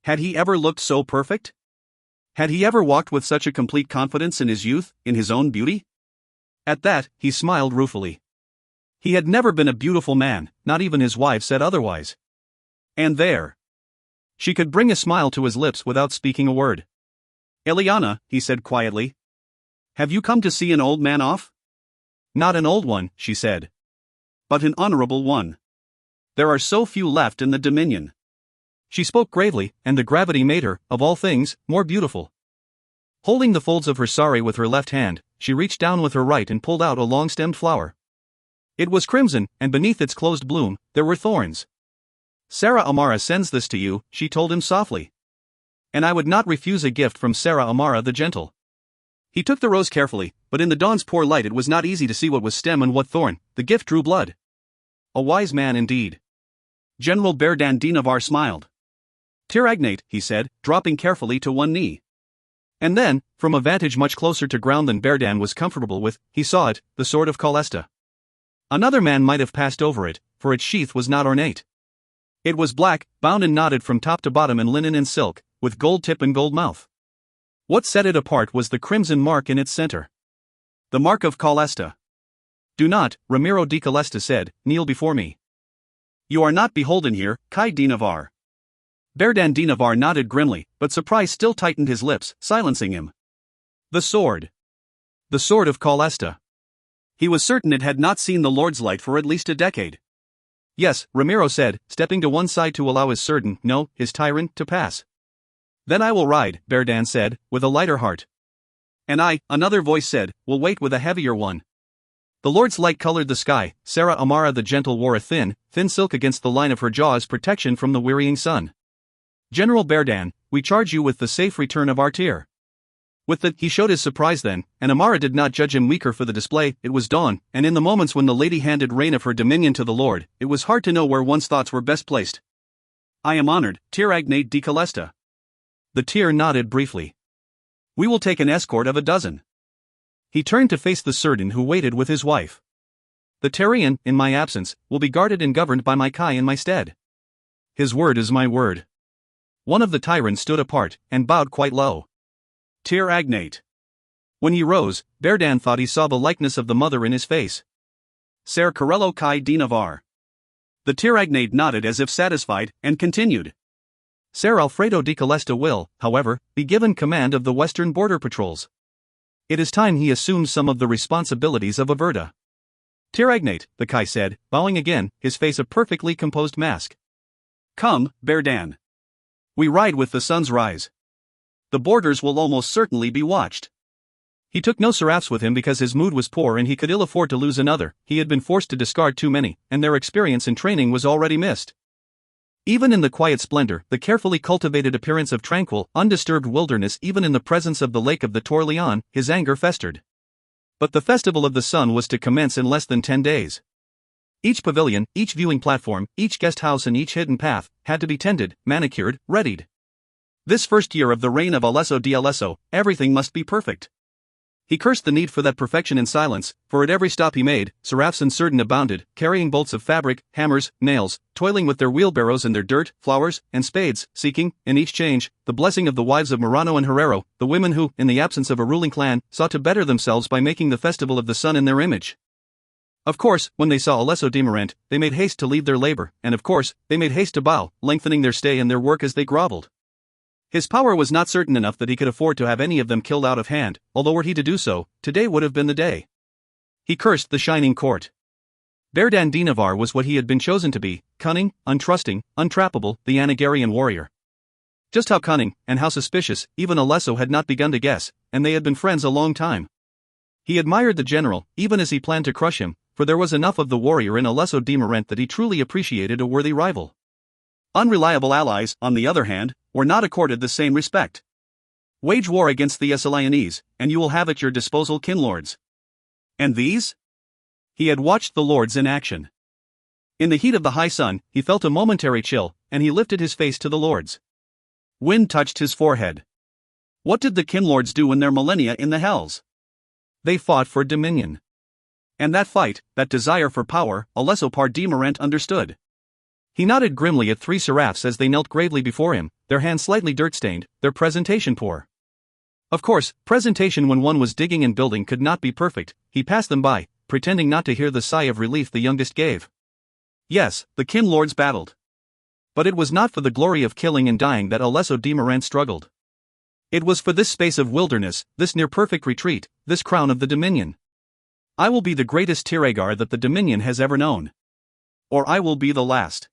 Had he ever looked so perfect? Had he ever walked with such a complete confidence in his youth, in his own beauty? At that, he smiled ruefully. He had never been a beautiful man, not even his wife said otherwise. And there. She could bring a smile to his lips without speaking a word. Eliana, he said quietly. Have you come to see an old man off? Not an old one, she said. But an honorable one. There are so few left in the Dominion. She spoke gravely, and the gravity made her, of all things, more beautiful. Holding the folds of her sari with her left hand, she reached down with her right and pulled out a long-stemmed flower. It was crimson, and beneath its closed bloom, there were thorns. Sarah Amara sends this to you, she told him softly. And I would not refuse a gift from Sarah Amara the Gentle. He took the rose carefully, but in the dawn's poor light it was not easy to see what was stem and what thorn. The gift drew blood. A wise man indeed. General Berdan Dinavar smiled. Tiragnate, he said, dropping carefully to one knee. And then, from a vantage much closer to ground than Berdan was comfortable with, he saw it, the sword of Calesta. Another man might have passed over it, for its sheath was not ornate. It was black, bound and knotted from top to bottom in linen and silk, with gold tip and gold mouth. What set it apart was the crimson mark in its center. The mark of Calesta. Do not, Ramiro de Calesta said, kneel before me. You are not beholden here, Kai Dinavar. Berdan Dinavar nodded grimly, but surprise still tightened his lips, silencing him. The sword. The sword of Calesta. He was certain it had not seen the Lord's light for at least a decade. Yes, Ramiro said, stepping to one side to allow his surgeon, no, his tyrant, to pass. Then I will ride, Berdan said, with a lighter heart. And I, another voice said, will wait with a heavier one. The Lord's light colored the sky. Sarah Amara the Gentle wore a thin silk against the line of her jaw as protection from the wearying sun. General Berdan, we charge you with the safe return of our tear. With that, he showed his surprise then, and Amara did not judge him weaker for the display. It was dawn, and in the moments when the lady handed reign of her dominion to the Lord, it was hard to know where one's thoughts were best placed. I am honored, Tiragnate de Calesta. The Tir nodded briefly. We will take an escort of a dozen. He turned to face the surgeon who waited with his wife. The Terian, in my absence, will be guarded and governed by my Kai in my stead. His word is my word. One of the tyrants stood apart, and bowed quite low. Tiragnate. When he rose, Berdan thought he saw the likeness of the mother in his face. Ser Corello Kai Dinavar. The Tiragnate nodded as if satisfied, and continued. Ser Alfredo de Calesta will, however, be given command of the western border patrols. It is time he assumed some of the responsibilities of a Verda. Tiragnate, the Kai said, bowing again, his face a perfectly composed mask. Come, Berdan. We ride with the sun's rise. The borders will almost certainly be watched. He took no serapes with him because his mood was poor and he could ill afford to lose another. He had been forced to discard too many, and their experience and training was already missed. Even in the quiet splendor, the carefully cultivated appearance of tranquil, undisturbed wilderness, even in the presence of the lake of the Torleon, his anger festered. But the festival of the sun was to commence in less than 10 days. Each pavilion, each viewing platform, each guest house and each hidden path, had to be tended, manicured, readied. This first year of the reign of Alesso di Alesso, everything must be perfect. He cursed the need for that perfection in silence, for at every stop he made, seraphs and certain abounded, carrying bolts of fabric, hammers, nails, toiling with their wheelbarrows and their dirt, flowers, and spades, seeking, in each change, the blessing of the wives of Murano and Herrero, the women who, in the absence of a ruling clan, sought to better themselves by making the festival of the sun in their image. Of course, when they saw Alesso di Morant, they made haste to leave their labor, and of course, they made haste to bow, lengthening their stay and their work as they groveled. His power was not certain enough that he could afford to have any of them killed out of hand, although were he to do so, today would have been the day. He cursed the shining court. Berdan Dinavar was what he had been chosen to be, cunning, untrusting, untrappable, the Anagarian warrior. Just how cunning, and how suspicious, even Alesso had not begun to guess, and they had been friends a long time. He admired the general, even as he planned to crush him, for there was enough of the warrior in Alesso di Morant that he truly appreciated a worthy rival. Unreliable allies, on the other hand, were not accorded the same respect. Wage war against the Essalianese, and you will have at your disposal kinlords. And these? He had watched the lords in action. In the heat of the high sun, he felt a momentary chill, and he lifted his face to the lords. Wind touched his forehead. What did the kinlords do in their millennia in the hells? They fought for dominion. And that fight, that desire for power, Alesso par di Morant understood. He nodded grimly at 3 seraphs as they knelt gravely before him, their hands slightly dirt-stained, their presentation poor. Of course, presentation when one was digging and building could not be perfect. He passed them by, pretending not to hear the sigh of relief the youngest gave. Yes, the kin lords battled. But it was not for the glory of killing and dying that Alesso de Morant struggled. It was for this space of wilderness, this near-perfect retreat, this crown of the Dominion. I will be the greatest Tiragar that the Dominion has ever known. Or I will be the last.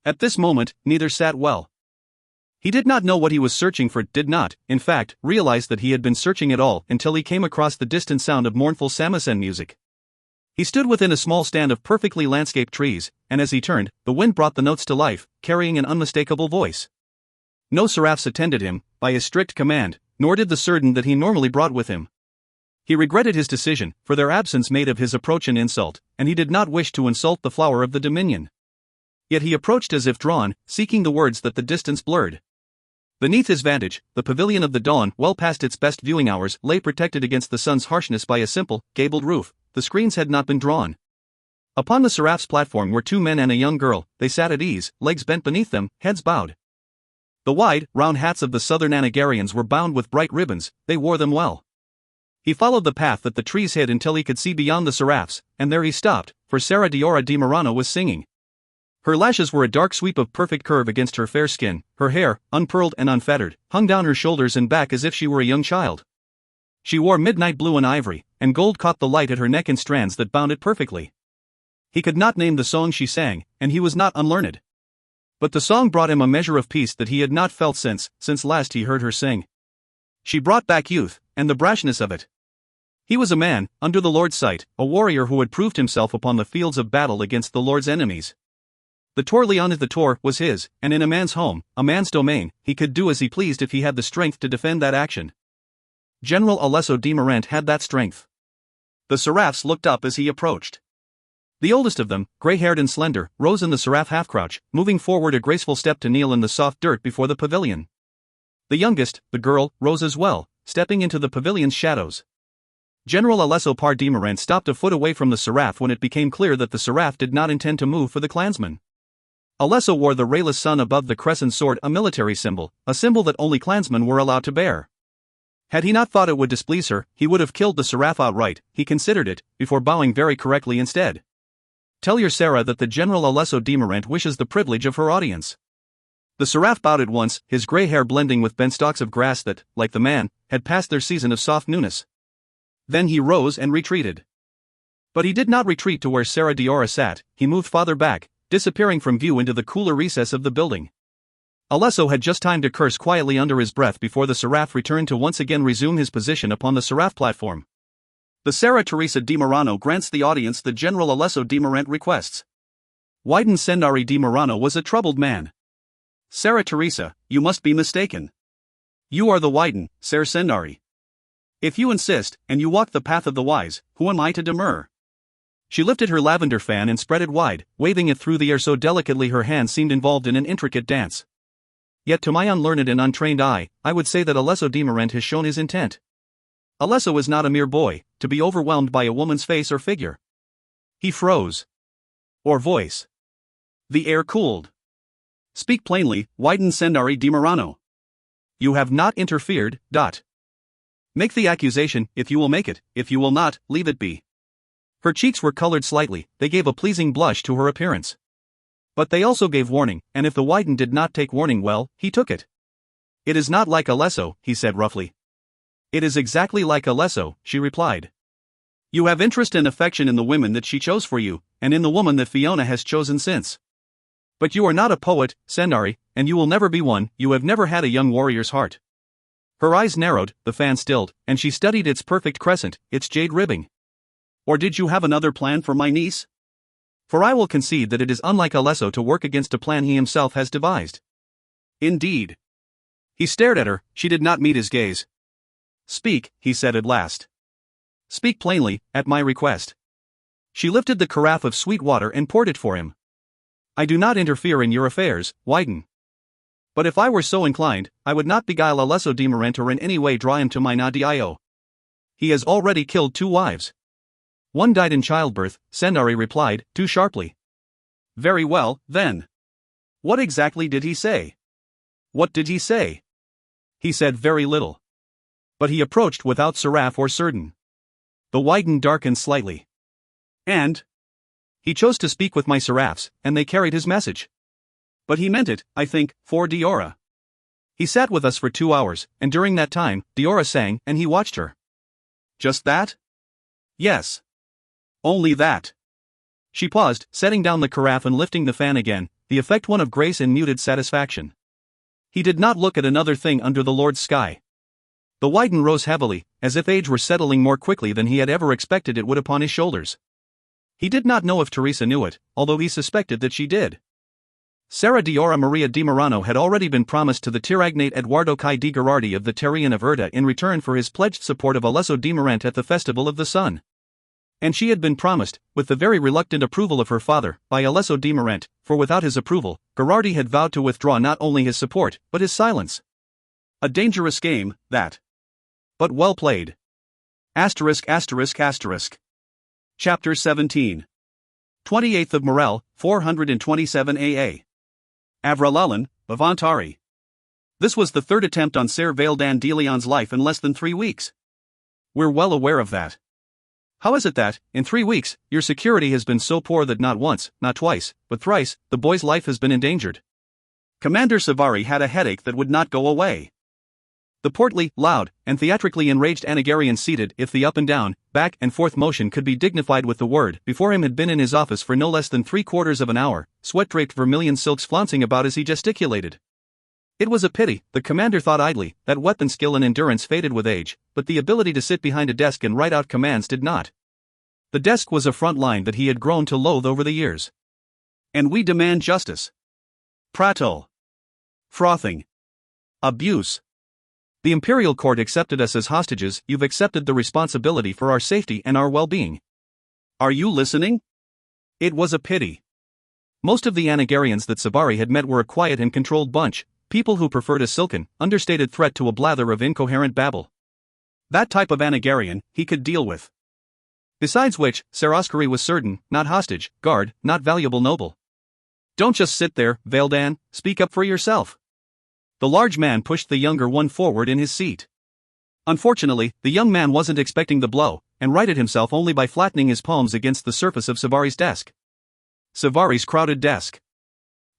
At this moment, neither sat well. He did not know what he was searching for, did not, in fact, realize that he had been searching at all until he came across the distant sound of mournful samisen music. He stood within a small stand of perfectly landscaped trees, and as he turned, the wind brought the notes to life, carrying an unmistakable voice. No seraphs attended him, by his strict command, nor did the certain that he normally brought with him. He regretted his decision, for their absence made of his approach an insult, and he did not wish to insult the flower of the Dominion. Yet he approached as if drawn, seeking the words that the distance blurred. Beneath his vantage, the pavilion of the dawn, well past its best viewing hours, lay protected against the sun's harshness by a simple, gabled roof. The screens had not been drawn. Upon the seraph's platform were 2 men and a young girl. They sat at ease, legs bent beneath them, heads bowed. The wide, round hats of the southern Anagarians were bound with bright ribbons. They wore them well. He followed the path that the trees hid until he could see beyond the seraphs, and there he stopped, for Sera Diora di Murano was singing. Her lashes were a dark sweep of perfect curve against her fair skin. Her hair, unpearled and unfettered, hung down her shoulders and back as if she were a young child. She wore midnight blue and ivory, and gold caught the light at her neck in strands that bound it perfectly. He could not name the song she sang, and he was not unlearned. But the song brought him a measure of peace that he had not felt since last he heard her sing. She brought back youth, and the brashness of it. He was a man, under the Lord's sight, a warrior who had proved himself upon the fields of battle against the Lord's enemies. The Tor Leon the Tor was his, and in a man's home, a man's domain, he could do as he pleased if he had the strength to defend that action. General Alesso de Morant had that strength. The seraphs looked up as he approached. The oldest of them, gray-haired and slender, rose in the seraph half-crouch, moving forward a graceful step to kneel in the soft dirt before the pavilion. The youngest, the girl, rose as well, stepping into the pavilion's shadows. General Alesso par de Morant stopped a foot away from the seraph when it became clear that the seraph did not intend to move for the clansman. Alesso wore the rayless sun above the crescent sword, a military symbol, a symbol that only clansmen were allowed to bear. Had he not thought it would displease her, he would have killed the seraph outright. He considered it, before bowing very correctly instead. Tell your Sarah that the General Alesso de Morant wishes the privilege of her audience. The seraph bowed at once, his grey hair blending with bent stalks of grass that, like the man, had passed their season of soft newness. Then he rose and retreated. But he did not retreat to where Sera Diora sat. He moved farther back, disappearing from view into the cooler recess of the building. Alesso had just time to curse quietly under his breath before the seraph returned to once again resume his position upon the seraph platform. The Sera Teresa di Murano grants the audience the General Alesso de Morant requests. Wyden Sendari di Murano was a troubled man. Sera Teresa, you must be mistaken. You are the Wyden, Ser Sendari. If you insist, and you walk the path of the wise, who am I to demur? She lifted her lavender fan and spread it wide, waving it through the air so delicately her hand seemed involved in an intricate dance. Yet to my unlearned and untrained eye, I would say that Alesso de Morant has shown his intent. Alesso is not a mere boy, to be overwhelmed by a woman's face or figure. He froze. Or voice. The air cooled. Speak plainly, Wyden Sendari di Murano. You have not interfered. Make the accusation, if you will make it. If you will not, leave it be. Her cheeks were colored slightly, they gave a pleasing blush to her appearance. But they also gave warning, and if the Wyden did not take warning well, he took it. It is not like Alesso, he said roughly. It is exactly like Alesso, she replied. You have interest and affection in the women that she chose for you, and in the woman that Fiona has chosen since. But you are not a poet, Sendari, and you will never be one. You have never had a young warrior's heart. Her eyes narrowed, the fan stilled, and she studied its perfect crescent, its jade ribbing. Or did you have another plan for my niece? For I will concede that it is unlike Alesso to work against a plan he himself has devised. Indeed. He stared at her, she did not meet his gaze. Speak, he said at last. Speak plainly, at my request. She lifted the carafe of sweet water and poured it for him. I do not interfere in your affairs, Wyden. But if I were so inclined, I would not beguile Alesso de Morant or in any way draw him to my Nadio. He has already killed 2 wives. One died in childbirth, Sendari replied, too sharply. Very well, then. What exactly did he say? What did he say? He said very little. But he approached without Seraph or Certain. The Wyden darkened slightly. And? He chose to speak with my Seraphs, and they carried his message. But he meant it, I think, for Diora. He sat with us for 2 hours, and during that time, Diora sang, and he watched her. Just that? Yes. Only that. She paused, setting down the carafe and lifting the fan again, the effect one of grace and muted satisfaction. He did not look at another thing under the Lord's sky. The Wyden rose heavily, as if age were settling more quickly than he had ever expected it would upon his shoulders. He did not know if Teresa knew it, although he suspected that she did. Sara Diora Maria di Murano had already been promised to the Tiragnate Eduardo Cai di Gherardi of the Terrian of Erta in return for his pledged support of Alesso di Morente at the Festival of the Sun. And she had been promised, with the very reluctant approval of her father, by Alesso di Morente, for without his approval, Gherardi had vowed to withdraw not only his support, but his silence. A dangerous game, that. But well played. Asterisk. Chapter 17. 28th of Morel, 427 AA. Avralalan, Bavantari. This was the third attempt on Ser Vaildan de Leon's life in less than 3 weeks. We're well aware of that. How is it that, in 3 weeks, your security has been so poor that not once, not twice, but thrice, the boy's life has been endangered? Commander Savari had a headache that would not go away. The portly, loud, and theatrically enraged Anagarian seated if the up and down, back and forth motion could be dignified with the word before him had been in his office for no less than 3/4 of an hour, sweat-draped vermilion silks flouncing about as he gesticulated. It was a pity, the commander thought idly, that weapon skill and endurance faded with age, but the ability to sit behind a desk and write out commands did not. The desk was a front line that he had grown to loathe over the years. And we demand justice. Prattle. Frothing. Abuse. The imperial court accepted us as hostages, you've accepted the responsibility for our safety and our well-being. Are you listening? It was a pity. Most of the Anagarians that Savari had met were a quiet and controlled bunch, people who preferred a silken, understated threat to a blather of incoherent babble. That type of Anagarian, he could deal with. Besides which, Saraskari was certain, not hostage, guard, not valuable noble. Don't just sit there, Vaildan, speak up for yourself. The large man pushed the younger one forward in his seat. Unfortunately, the young man wasn't expecting the blow, and righted himself only by flattening his palms against the surface of Savari's desk. Savari's crowded desk.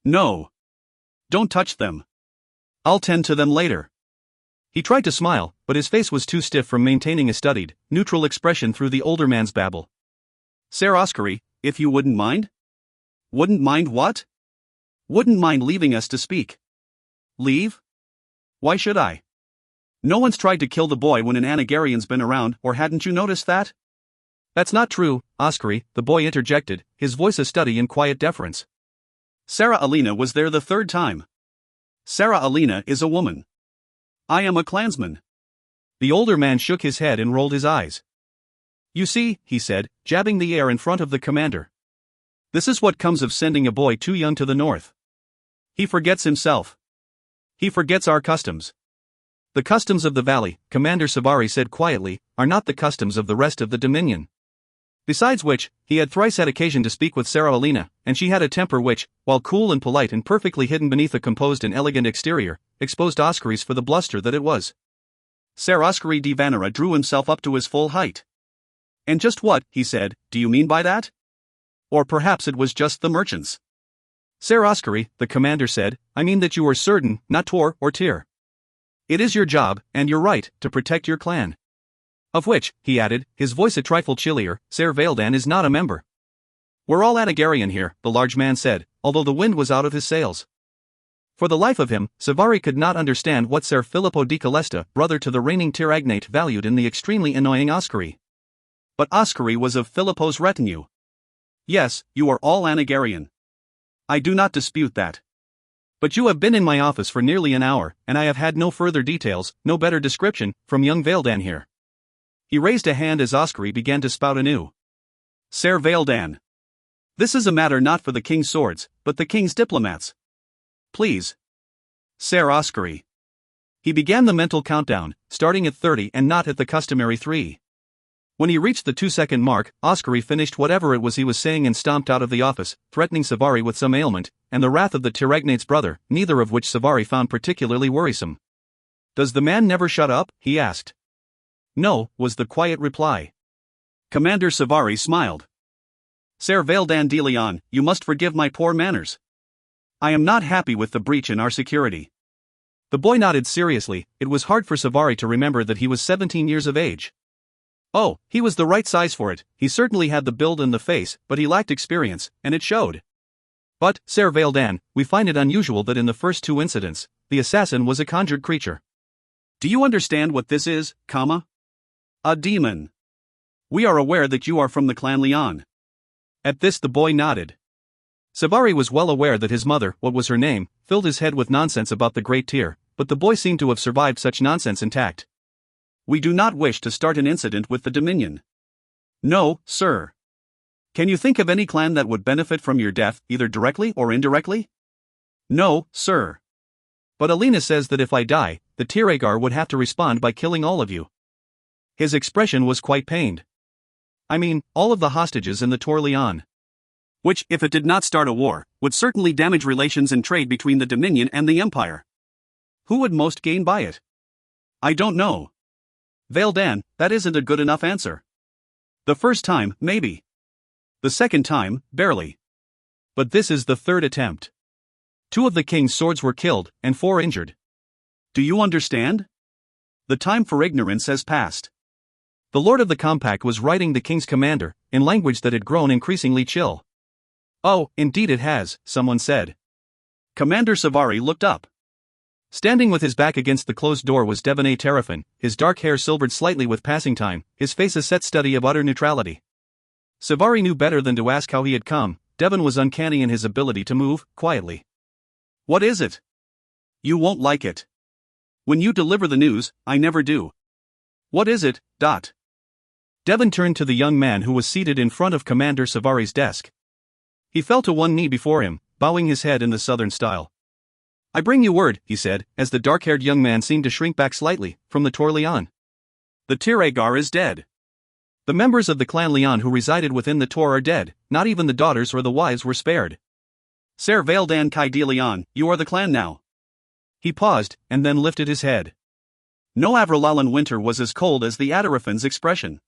No. Don't touch them. I'll tend to them later. He tried to smile, but his face was too stiff from maintaining a studied, neutral expression through the older man's babble. Saraskari, if you wouldn't mind? Wouldn't mind what? Wouldn't mind leaving us to speak. Leave? Why should I? No one's tried to kill the boy when an Anagarian's been around, or hadn't you noticed that? That's not true, Oskari, the boy interjected, his voice a study in quiet deference. Sarah Alina was there the third time. Sarah Alina is a woman. I am a clansman. The older man shook his head and rolled his eyes. You see, he said, jabbing the air in front of the commander. This is what comes of sending a boy too young to the north. He forgets himself. He forgets our customs. The customs of the valley, Commander Savari said quietly, are not the customs of the rest of the Dominion. Besides which, he had thrice had occasion to speak with Sarah Alina, and she had a temper which, while cool and polite and perfectly hidden beneath a composed and elegant exterior, exposed Oskari's for the bluster that it was. Ser Oskari di Vanera drew himself up to his full height. And just what, he said, do you mean by that? Or perhaps it was just the merchants. Ser Oskari, the commander said, I mean that you are certain, not Tor or Tyr. It is your job, and your right, to protect your clan. Of which, he added, his voice a trifle chillier, Ser Vaildan is not a member. We're all Anagarian here, the large man said, although the wind was out of his sails. For the life of him, Savari could not understand what Ser Filippo di Calesta, brother to the reigning Tiragnate, valued in the extremely annoying Oskari. But Oskari was of Filippo's retinue. Yes, you are all Anagarian. I do not dispute that. But you have been in my office for nearly an hour, and I have had no further details, no better description, from young Vaildan here. He raised a hand as Oskari began to spout anew. Ser Vaildan. This is a matter not for the king's swords, but the king's diplomats. Please. Ser Oskari. He began the mental countdown, starting at 30 and not at the customary 3. When he reached the 2-second mark, Oskari finished whatever it was he was saying and stomped out of the office, threatening Savari with some ailment, and the wrath of the Tiragnate's brother, neither of which Savari found particularly worrisome. Does the man never shut up? He asked. No, was the quiet reply. Commander Savari smiled. Ser Valdan de Leon, you must forgive my poor manners. I am not happy with the breach in our security. The boy nodded seriously. It was hard for Savari to remember that he was 17 years of age. Oh, he was the right size for it, he certainly had the build and the face, but he lacked experience, and it showed. But, Ser Valdan, we find it unusual that in the first two incidents, the assassin was a conjured creature. Do you understand what this is, comma? A demon. We are aware that you are from the clan Leon. At this the boy nodded. Savari was well aware that his mother, what was her name, filled his head with nonsense about the Great Tier, but the boy seemed to have survived such nonsense intact. We do not wish to start an incident with the Dominion. No, sir. Can you think of any clan that would benefit from your death, either directly or indirectly? No, sir. But Alina says that if I die, the Tiragar would have to respond by killing all of you. His expression was quite pained. I mean, all of the hostages in the Tor Leon. Which, if it did not start a war, would certainly damage relations and trade between the Dominion and the Empire. Who would most gain by it? I don't know. Valdan, that isn't a good enough answer. The first time, maybe. The second time, barely. But this is the third attempt. 2 of the king's swords were killed, and 4 injured. Do you understand? The time for ignorance has passed. The Lord of the Compact was writing the king's commander, in language that had grown increasingly chill. Oh, indeed it has, someone said. Commander Savari looked up. Standing with his back against the closed door was Devon A. Terraphin, his dark hair silvered slightly with passing time, his face a set study of utter neutrality. Savari knew better than to ask how he had come. Devon was uncanny in his ability to move, quietly. What is it? You won't like it. When you deliver the news, I never do. What is it, Dot? Devon turned to the young man who was seated in front of Commander Savari's desk. He fell to one knee before him, bowing his head in the southern style. I bring you word, he said, as the dark-haired young man seemed to shrink back slightly, from the Tor Leon. The Tiragar is dead. The members of the clan Leon who resided within the Tor are dead, not even the daughters or the wives were spared. Ser Valdan Kai de Leon, you are the clan now. He paused, and then lifted his head. No Avralalan winter was as cold as the Adarafan's expression.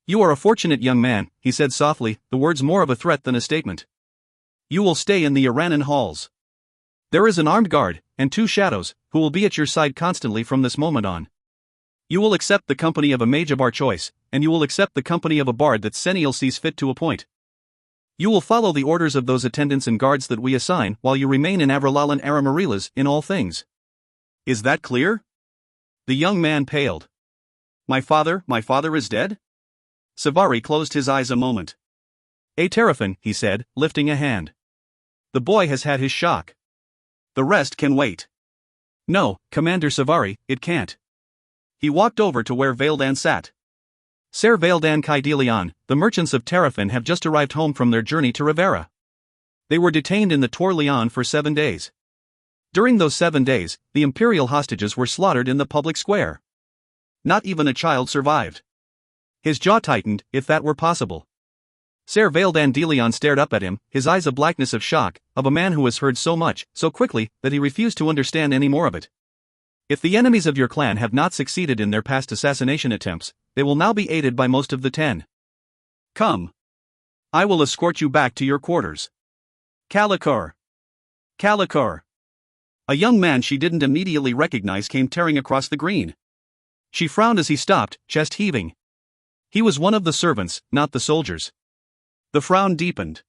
You are a fortunate young man, he said softly, the words more of a threat than a statement. You will stay in the Iranan halls. There is an armed guard, and 2 shadows, who will be at your side constantly from this moment on. You will accept the company of a mage of our choice, and you will accept the company of a bard that Seniel sees fit to appoint. You will follow the orders of those attendants and guards that we assign while you remain in Avralalan Aramarilas in all things. Is that clear? The young man paled. My father is dead? Savari closed his eyes a moment. A Terraphin, he said, lifting a hand. The boy has had his shock. The rest can wait. No, Commander Savari, it can't. He walked over to where Valdan sat. Ser Valdan Kai de Leon, the merchants of Terraphin have just arrived home from their journey to Rivera. They were detained in the Tor Leon for 7 days. During those 7 days, the imperial hostages were slaughtered in the public square. Not even a child survived. His jaw tightened, if that were possible. Ser Valdan de Leon stared up at him, his eyes a blackness of shock, of a man who has heard so much, so quickly, that he refused to understand any more of it. If the enemies of your clan have not succeeded in their past assassination attempts, they will now be aided by most of the 10. Come. I will escort you back to your quarters. Kalikor. Kalikor. A young man she didn't immediately recognize came tearing across the green. She frowned as he stopped, chest heaving. He was one of the servants, not the soldiers. The frown deepened.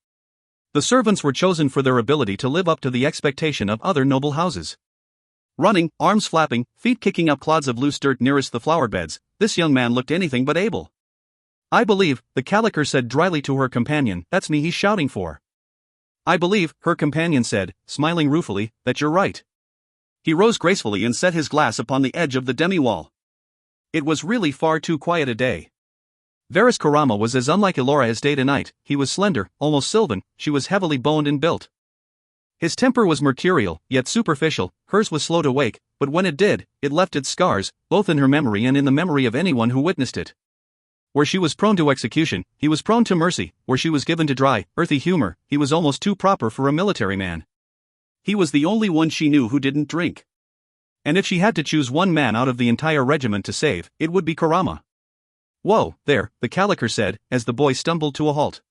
The servants were chosen for their ability to live up to the expectation of other noble houses. Running, arms flapping, feet kicking up clods of loose dirt nearest the flower beds, this young man looked anything but able. I believe, the Kalikor said dryly to her companion, that's me he's shouting for. I believe, her companion said, smiling ruefully, that you're right. He rose gracefully and set his glass upon the edge of the demi-wall. It was really far too quiet a day. Varys Karama was as unlike Elora as day to night. He was slender, almost sylvan, she was heavily boned and built. His temper was mercurial, yet superficial, hers was slow to wake, but when it did, it left its scars, both in her memory and in the memory of anyone who witnessed it. Where she was prone to execution, he was prone to mercy. Where she was given to dry, earthy humor, he was almost too proper for a military man. He was the only one she knew who didn't drink. And if she had to choose one man out of the entire regiment to save, it would be Kurama. "Whoa, there," the caliker said, as the boy stumbled to a halt.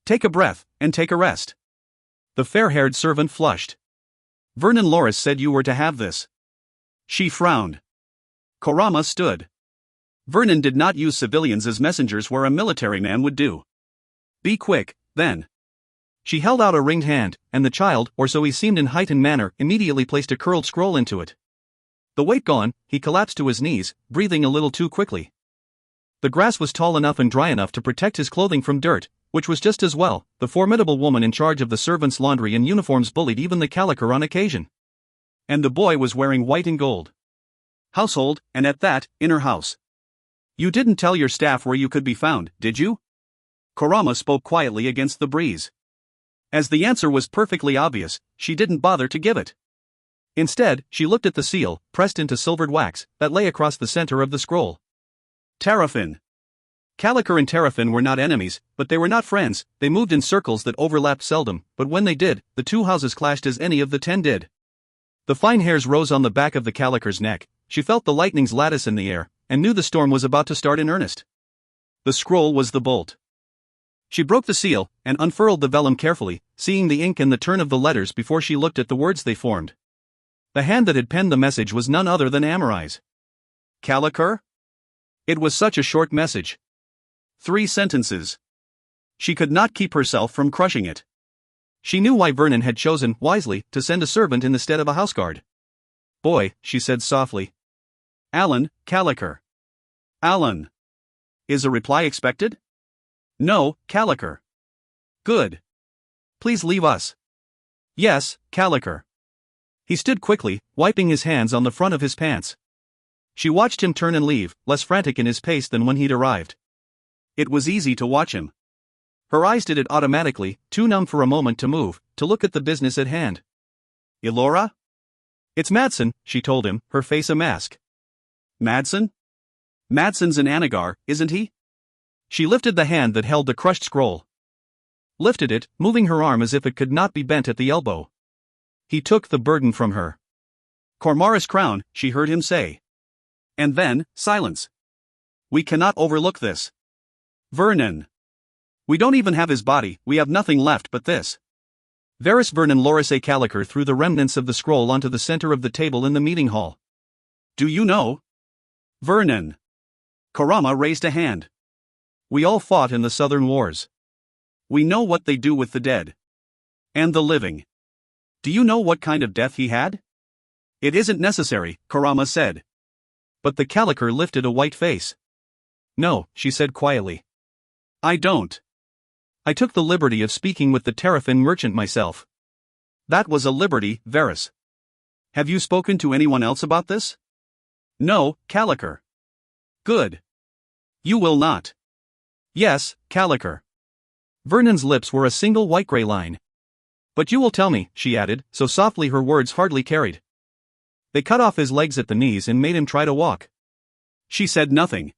"Take a breath, and take a rest." The fair-haired servant flushed. "Vernon Loris said you were to have this." She frowned. Kurama stood. Vernon did not use civilians as messengers where a military man would do. "Be quick, then." She held out a ringed hand, and the child, or so he seemed in heightened manner, immediately placed a curled scroll into it. The weight gone, he collapsed to his knees, breathing a little too quickly. The grass was tall enough and dry enough to protect his clothing from dirt, which was just as well. The formidable woman in charge of the servants' laundry and uniforms bullied even the caliker on occasion. And the boy was wearing white and gold. Household, and at that, in her house. "You didn't tell your staff where you could be found, did you?" Kurama spoke quietly against the breeze. As the answer was perfectly obvious, she didn't bother to give it. Instead, she looked at the seal, pressed into silvered wax, that lay across the center of the scroll. Terrafin. Caliker and Terrafin were not enemies, but they were not friends. They moved in circles that overlapped seldom, but when they did, the two houses clashed as any of the 10 did. The fine hairs rose on the back of the caliker's neck. She felt the lightning's lattice in the air, and knew the storm was about to start in earnest. The scroll was the bolt. She broke the seal, and unfurled the vellum carefully, seeing the ink and the turn of the letters before she looked at the words they formed. The hand that had penned the message was none other than Amori's. Caliker? It was such a short message. 3 sentences. She could not keep herself from crushing it. She knew why Vernon had chosen, wisely, to send a servant instead of a houseguard. "Boy," she said softly. "Alan, Caliker." "Alan. Is a reply expected?" "No, Caliker." "Good. Please leave us." "Yes, Caliker." He stood quickly, wiping his hands on the front of his pants. She watched him turn and leave, less frantic in his pace than when he'd arrived. It was easy to watch him. Her eyes did it automatically, too numb for a moment to move, to look at the business at hand. "Elora?" "It's Madsen," she told him, her face a mask. "Madsen? Madsen's an Anagar, isn't he?" She lifted the hand that held the crushed scroll. Lifted it, moving her arm as if it could not be bent at the elbow. He took the burden from her. "Cormaris Crown," she heard him say. And then, silence. "We cannot overlook this. Vernon. We don't even have his body, we have nothing left but this." Varys Vernon Loris A. Caliker threw the remnants of the scroll onto the center of the table in the meeting hall. "Do you know? Vernon." Kurama raised a hand. "We all fought in the Southern Wars. We know what they do with the dead. And the living. Do you know what kind of death he had?" "It isn't necessary," Kurama said. But the caliker lifted a white face. "No," she said quietly. "I don't. I took the liberty of speaking with the Terrafin merchant myself." "That was a liberty, Varys. Have you spoken to anyone else about this?" "No, Caliker." "Good. You will not." "Yes, Caliker." Vernon's lips were a single white-gray line. "But you will tell me," she added, so softly her words hardly carried. "They cut off his legs at the knees and made him try to walk." She said nothing.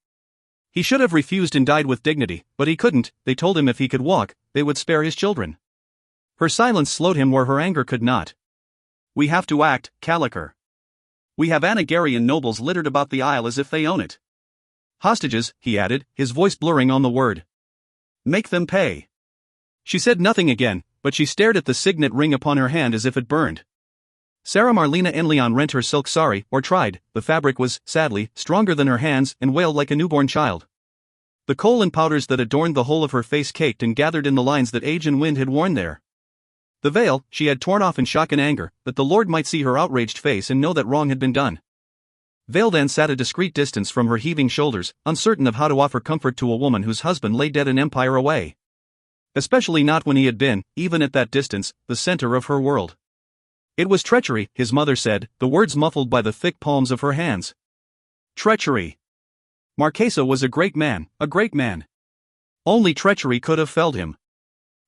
He should have refused and died with dignity, but he couldn't. They told him if he could walk, they would spare his children. Her silence slowed him where her anger could not. "We have to act, Caliker. We have Anagarian nobles littered about the isle as if they own it. Hostages," he added, his voice blurring on the word. "Make them pay." She said nothing again, but she stared at the signet ring upon her hand as if it burned. Sarah Marlena Enleon rent her silk sari, or tried. The fabric was, sadly, stronger than her hands, and wailed like a newborn child. The kohl and powders that adorned the whole of her face caked and gathered in the lines that age and wind had worn there. The veil, she had torn off in shock and anger, that the Lord might see her outraged face and know that wrong had been done. Veildan sat a discreet distance from her heaving shoulders, uncertain of how to offer comfort to a woman whose husband lay dead an empire away. Especially not when he had been, even at that distance, the center of her world. It was treachery, his mother said, the words muffled by the thick palms of her hands. Treachery. Marquesa was a great man, a great man. Only treachery could have felled him.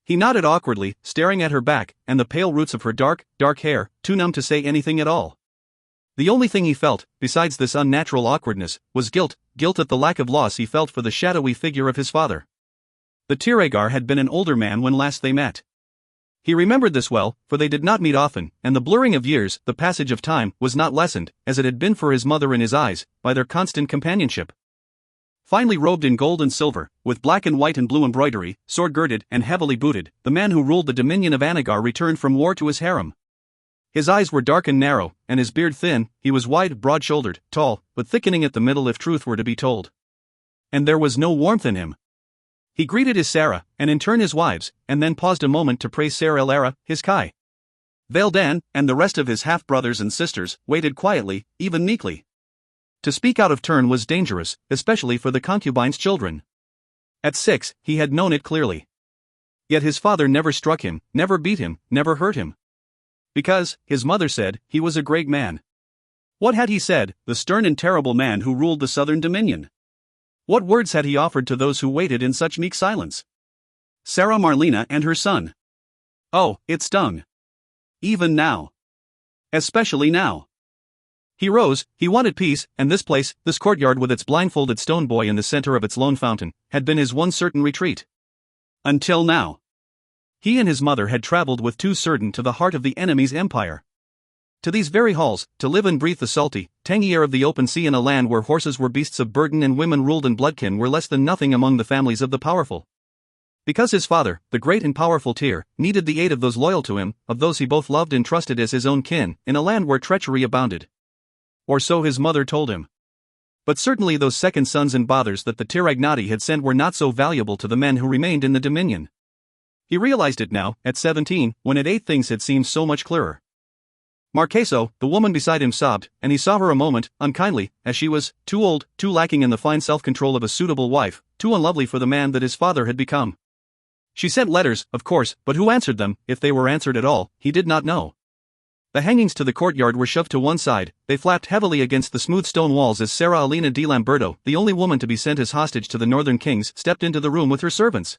He nodded awkwardly, staring at her back, and the pale roots of her dark hair, too numb to say anything at all. The only thing he felt, besides this unnatural awkwardness, was guilt at the lack of loss he felt for the shadowy figure of his father. The Tiragar had been an older man when last they met. He remembered this well, for they did not meet often, and the blurring of years, the passage of time, was not lessened, as it had been for his mother in his eyes, by their constant companionship. Finely robed in gold and silver, with black and white and blue embroidery, sword-girded and heavily booted, the man who ruled the dominion of Anagar returned from war to his harem. His eyes were dark and narrow, and his beard thin. He was wide, broad-shouldered, tall, but thickening at the middle if truth were to be told. And there was no warmth in him. He greeted his Sarah, and in turn his wives, and then paused a moment to praise Sarah Elara, his Kai. Veldan, and the rest of his half-brothers and sisters, waited quietly, even meekly. To speak out of turn was dangerous, especially for the concubine's children. At 6, he had known it clearly. Yet his father never struck him, never beat him, never hurt him. Because, his mother said, he was a great man. What had he said, the stern and terrible man who ruled the southern dominion? What words had he offered to those who waited in such meek silence? Sarah Marlena and her son. Oh, it stung. Even now. Especially now. He rose, he wanted peace, and this place, this courtyard with its blindfolded stone boy in the center of its lone fountain, had been his one certain retreat. Until now. He and his mother had traveled with too certain to the heart of the enemy's empire. To these very halls, to live and breathe the salty, tangy air of the open sea in a land where horses were beasts of burden and women ruled and bloodkin were less than nothing among the families of the powerful. Because his father, the great and powerful Tyr, needed the aid of those loyal to him, of those he both loved and trusted as his own kin, in a land where treachery abounded. Or so his mother told him. But certainly those second sons and bothers that the Tiragnati had sent were not so valuable to the men who remained in the dominion. He realized it now, at 17, when at 8 things had seemed so much clearer. Marqueso, the woman beside him sobbed, and he saw her a moment, unkindly, as she was, too old, too lacking in the fine self-control of a suitable wife, too unlovely for the man that his father had become. She sent letters, of course, but who answered them, if they were answered at all, he did not know. The hangings to the courtyard were shoved to one side, they flapped heavily against the smooth stone walls as Sarah Alina di Lamberto, the only woman to be sent as hostage to the northern kings, stepped into the room with her servants.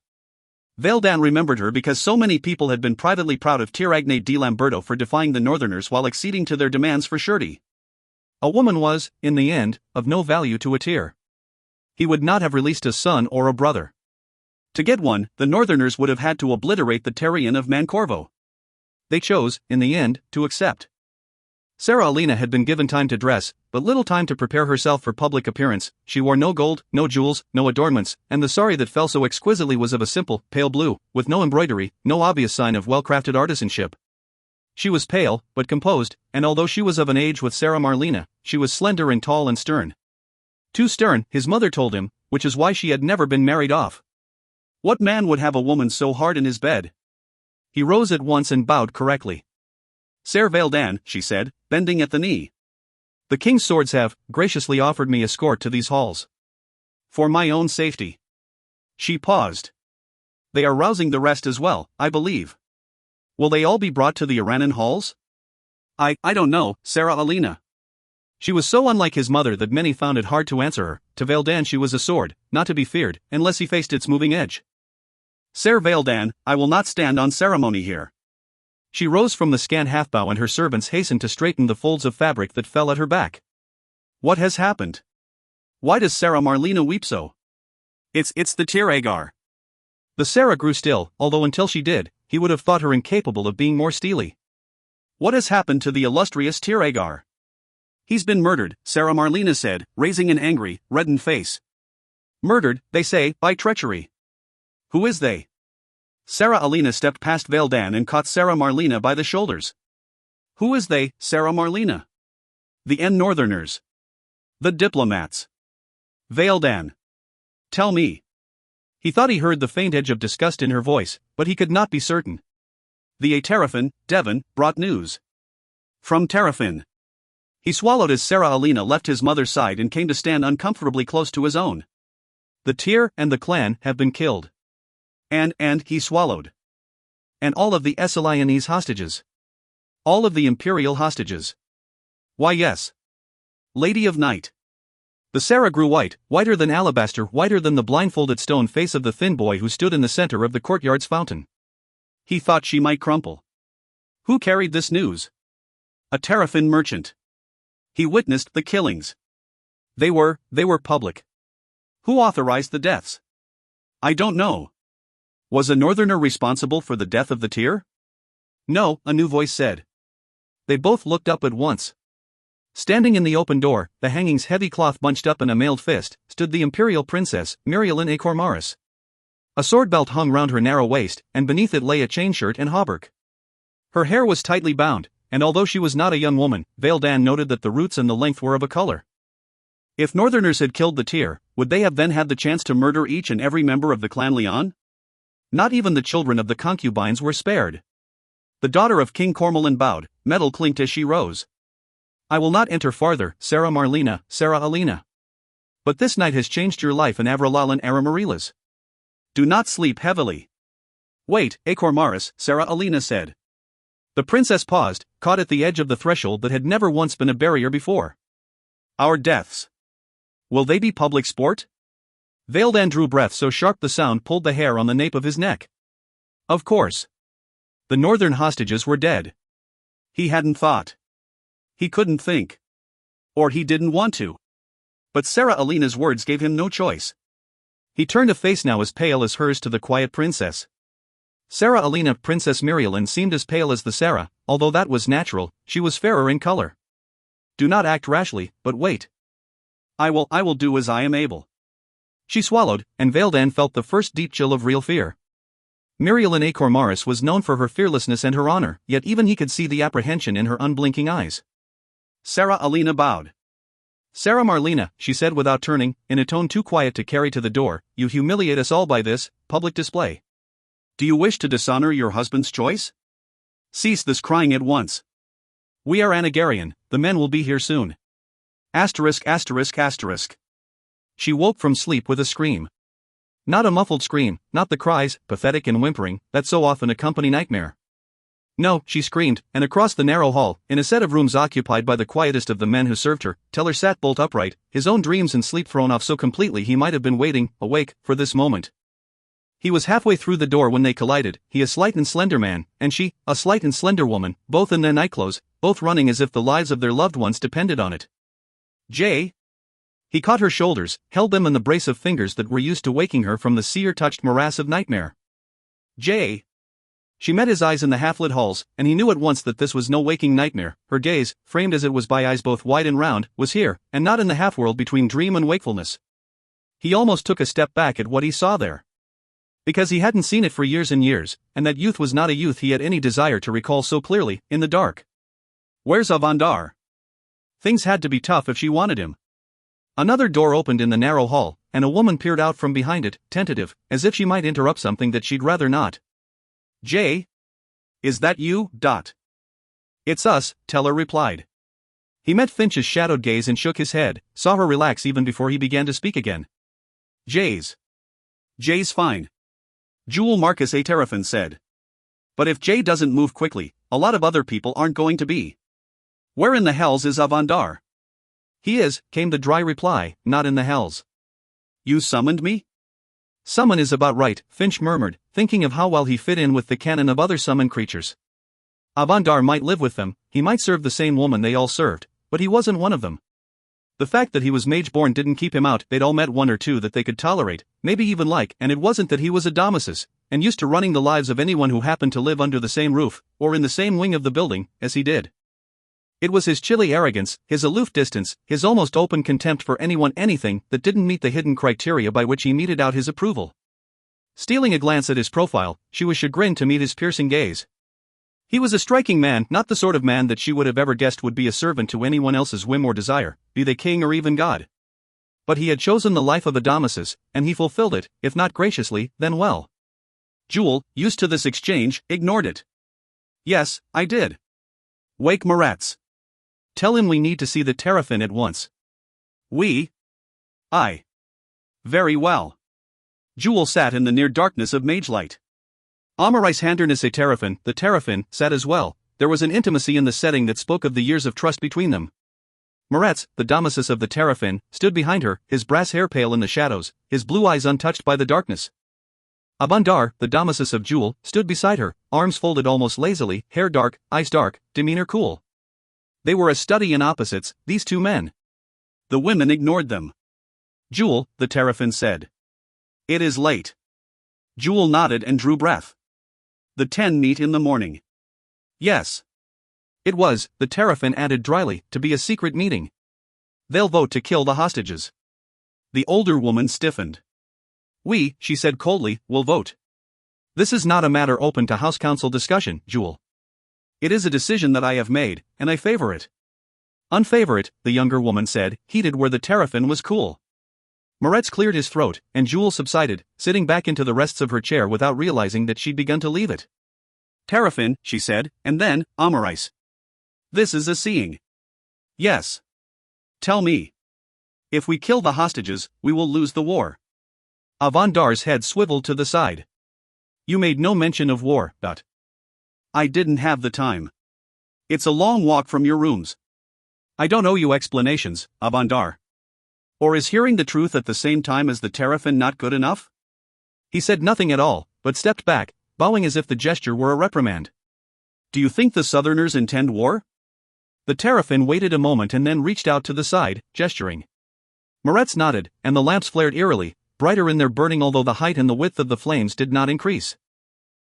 Veldan remembered her because so many people had been privately proud of Tiragne di Lamberto for defying the northerners while acceding to their demands for surety. A woman was, in the end, of no value to a Tyr. He would not have released a son or a brother. To get one, the northerners would have had to obliterate the Terrian of Mancorvo. They chose, in the end, to accept. Sarah Alina had been given time to dress, but little time to prepare herself for public appearance. She wore no gold, no jewels, no adornments, and the sari that fell so exquisitely was of a simple, pale blue, with no embroidery, no obvious sign of well-crafted artisanship. She was pale, but composed, and although she was of an age with Sarah Marlena, she was slender and tall and stern. Too stern, his mother told him, which is why she had never been married off. What man would have a woman so hard in his bed? He rose at once and bowed correctly. Ser Veldan, she said, bending at the knee. The king's swords have, graciously offered me escort to these halls. For my own safety. She paused. They are rousing the rest as well, I believe. Will they all be brought to the Iranan halls? I don't know, Sarah Alina. She was so unlike his mother that many found it hard to answer her. To Veldan she was a sword, not to be feared, unless he faced its moving edge. Ser Veldan, I will not stand on ceremony here. She rose from the scant half-bow and her servants hastened to straighten the folds of fabric that fell at her back. What has happened? Why does Sarah Marlena weep so? It's the Tyr-Agar. The Sarah grew still, although until she did, he would have thought her incapable of being more steely. What has happened to the illustrious Tyr-Agar? He's been murdered, Sarah Marlena said, raising an angry, reddened face. Murdered, they say, by treachery. Who is they? Sarah Alina stepped past Veldan and caught Sarah Marlena by the shoulders. Who is they, Sarah Marlena? The Northerners. The diplomats. Veldan. Tell me. He thought he heard the faint edge of disgust in her voice, but he could not be certain. The Terrafin, Devon, brought news. From Terrafin. He swallowed as Sarah Alina left his mother's side and came to stand uncomfortably close to his own. The Tyr and the clan have been killed. And he swallowed. And all of the Esselianese hostages. All of the imperial hostages. Why yes. Lady of Night. The Sarah grew white, whiter than alabaster, whiter than the blindfolded stone face of the thin boy who stood in the center of the courtyard's fountain. He thought she might crumple. Who carried this news? A Terrafin merchant. He witnessed the killings. They were public. Who authorized the deaths? I don't know. Was a northerner responsible for the death of the Tyr? No, a new voice said. They both looked up at once. Standing in the open door, the hanging's heavy cloth bunched up in a mailed fist, stood the imperial princess, Murielin A. Cormaris. A sword belt hung round her narrow waist, and beneath it lay a chain shirt and hauberk. Her hair was tightly bound, and although she was not a young woman, Veildan noted that the roots and the length were of a color. If Northerners had killed the Tyr, would they have then had the chance to murder each and every member of the clan Leon? Not even the children of the concubines were spared. The daughter of King Cormoran bowed, metal clinked as she rose. I will not enter farther, Sarah Marlena, Sarah Alina. But this night has changed your life and Avralalan Aramarila's. Do not sleep heavily. Wait, A. Cormaris, Sarah Alina said. The princess paused, caught at the edge of the threshold that had never once been a barrier before. Our deaths. Will they be public sport? Veildan drew breath so sharp the sound pulled the hair on the nape of his neck. Of course. The northern hostages were dead. He hadn't thought. He couldn't think. Or he didn't want to. But Sarah Alina's words gave him no choice. He turned a face now as pale as hers to the quiet princess. Sarah Alina Princess Murielin seemed as pale as the Sarah, although that was natural, she was fairer in color. Do not act rashly, but wait. I will do as I am able. She swallowed, and Veildan felt the first deep chill of real fear. Murielin A. Cormaris was known for her fearlessness and her honor, yet even he could see the apprehension in her unblinking eyes. Sarah Alina bowed. Sarah Marlena, she said without turning, in a tone too quiet to carry to the door, you humiliate us all by this public display. Do you wish to dishonor your husband's choice? Cease this crying at once. We are Anagarian, the men will be here soon. Asterisk asterisk asterisk. She woke from sleep with a scream. Not a muffled scream, not the cries, pathetic and whimpering, that so often accompany nightmare. No, she screamed, and across the narrow hall, in a set of rooms occupied by the quietest of the men who served her, Teller sat bolt upright, his own dreams and sleep thrown off so completely he might have been waiting, awake, for this moment. He was halfway through the door when they collided, he a slight and slender man, and she, a slight and slender woman, both in their nightclothes, both running as if the lives of their loved ones depended on it. Jay? He caught her shoulders, held them in the brace of fingers that were used to waking her from the seer-touched morass of nightmare. Jay? She met his eyes in the half-lit halls, and he knew at once that this was no waking nightmare. Her gaze, framed as it was by eyes both wide and round, was here, and not in the half-world between dream and wakefulness. He almost took a step back at what he saw there. Because he hadn't seen it for years and years, and that youth was not a youth he had any desire to recall so clearly, in the dark. Where's Avandar? Things had to be tough if she wanted him. Another door opened in the narrow hall, and a woman peered out from behind it, tentative, as if she might interrupt something that she'd rather not. Jay? Is that you? It's us, Teller replied. He met Finch's shadowed gaze and shook his head, saw her relax even before he began to speak again. Jay's fine. Jewel Marcus A. Terrafin said. But if Jay doesn't move quickly, a lot of other people aren't going to be. Where in the hells is Avandar? He is, came the dry reply, not in the hells. You summoned me? Summon is about right, Finch murmured, thinking of how well he fit in with the canon of other summoned creatures. Avandar might live with them, he might serve the same woman they all served, but he wasn't one of them. The fact that he was mage-born didn't keep him out, they'd all met one or two that they could tolerate, maybe even like, and it wasn't that he was a Damasus, and used to running the lives of anyone who happened to live under the same roof, or in the same wing of the building, as he did. It was his chilly arrogance, his aloof distance, his almost open contempt for anyone anything that didn't meet the hidden criteria by which he meted out his approval. Stealing a glance at his profile, she was chagrined to meet his piercing gaze. He was a striking man, not the sort of man that she would have ever guessed would be a servant to anyone else's whim or desire, be they king or even god. But he had chosen the life of a Damasus, and he fulfilled it, if not graciously, then well. Jewel, used to this exchange, ignored it. Yes, I did. Wake Moratz. Tell him we need to see the Terrafin at once. I. Very well. Jewel sat in the near darkness of mage light. Amaris Handernus a Terrafin, the Terrafin, sat as well. There was an intimacy in the setting that spoke of the years of trust between them. Moratz, the Damasus of the Terrafin, stood behind her, his brass hair pale in the shadows, his blue eyes untouched by the darkness. Avandar, the Damasus of Jewel, stood beside her, arms folded almost lazily, hair dark, eyes dark, demeanor cool. They were a study in opposites, these two men. The women ignored them. Jewel, the Terrafin said. It is late. Jewel nodded and drew breath. The 10 meet in the morning. Yes. It was, the Terrapin added dryly, to be a secret meeting. They'll vote to kill the hostages. The older woman stiffened. We, she said coldly, will vote. This is not a matter open to House Council discussion, Jewel. It is a decision that I have made, and I favor it. Unfavor it, the younger woman said, heated where the Terrapin was cool. Moretz cleared his throat, and Jewel subsided, sitting back into the rests of her chair without realizing that she'd begun to leave it. Terrapin, she said, and then, Amarais. This is a seeing. Yes. Tell me. If we kill the hostages, we will lose the war. Avandar's head swiveled to the side. You made no mention of war, but I didn't have the time. It's a long walk from your rooms. I don't owe you explanations, Avandar. Or is hearing the truth at the same time as the Terrapin not good enough? He said nothing at all, but stepped back, bowing as if the gesture were a reprimand. Do you think the Southerners intend war? The Terrapin waited a moment and then reached out to the side, gesturing. Moretz nodded, and the lamps flared eerily, brighter in their burning although the height and the width of the flames did not increase.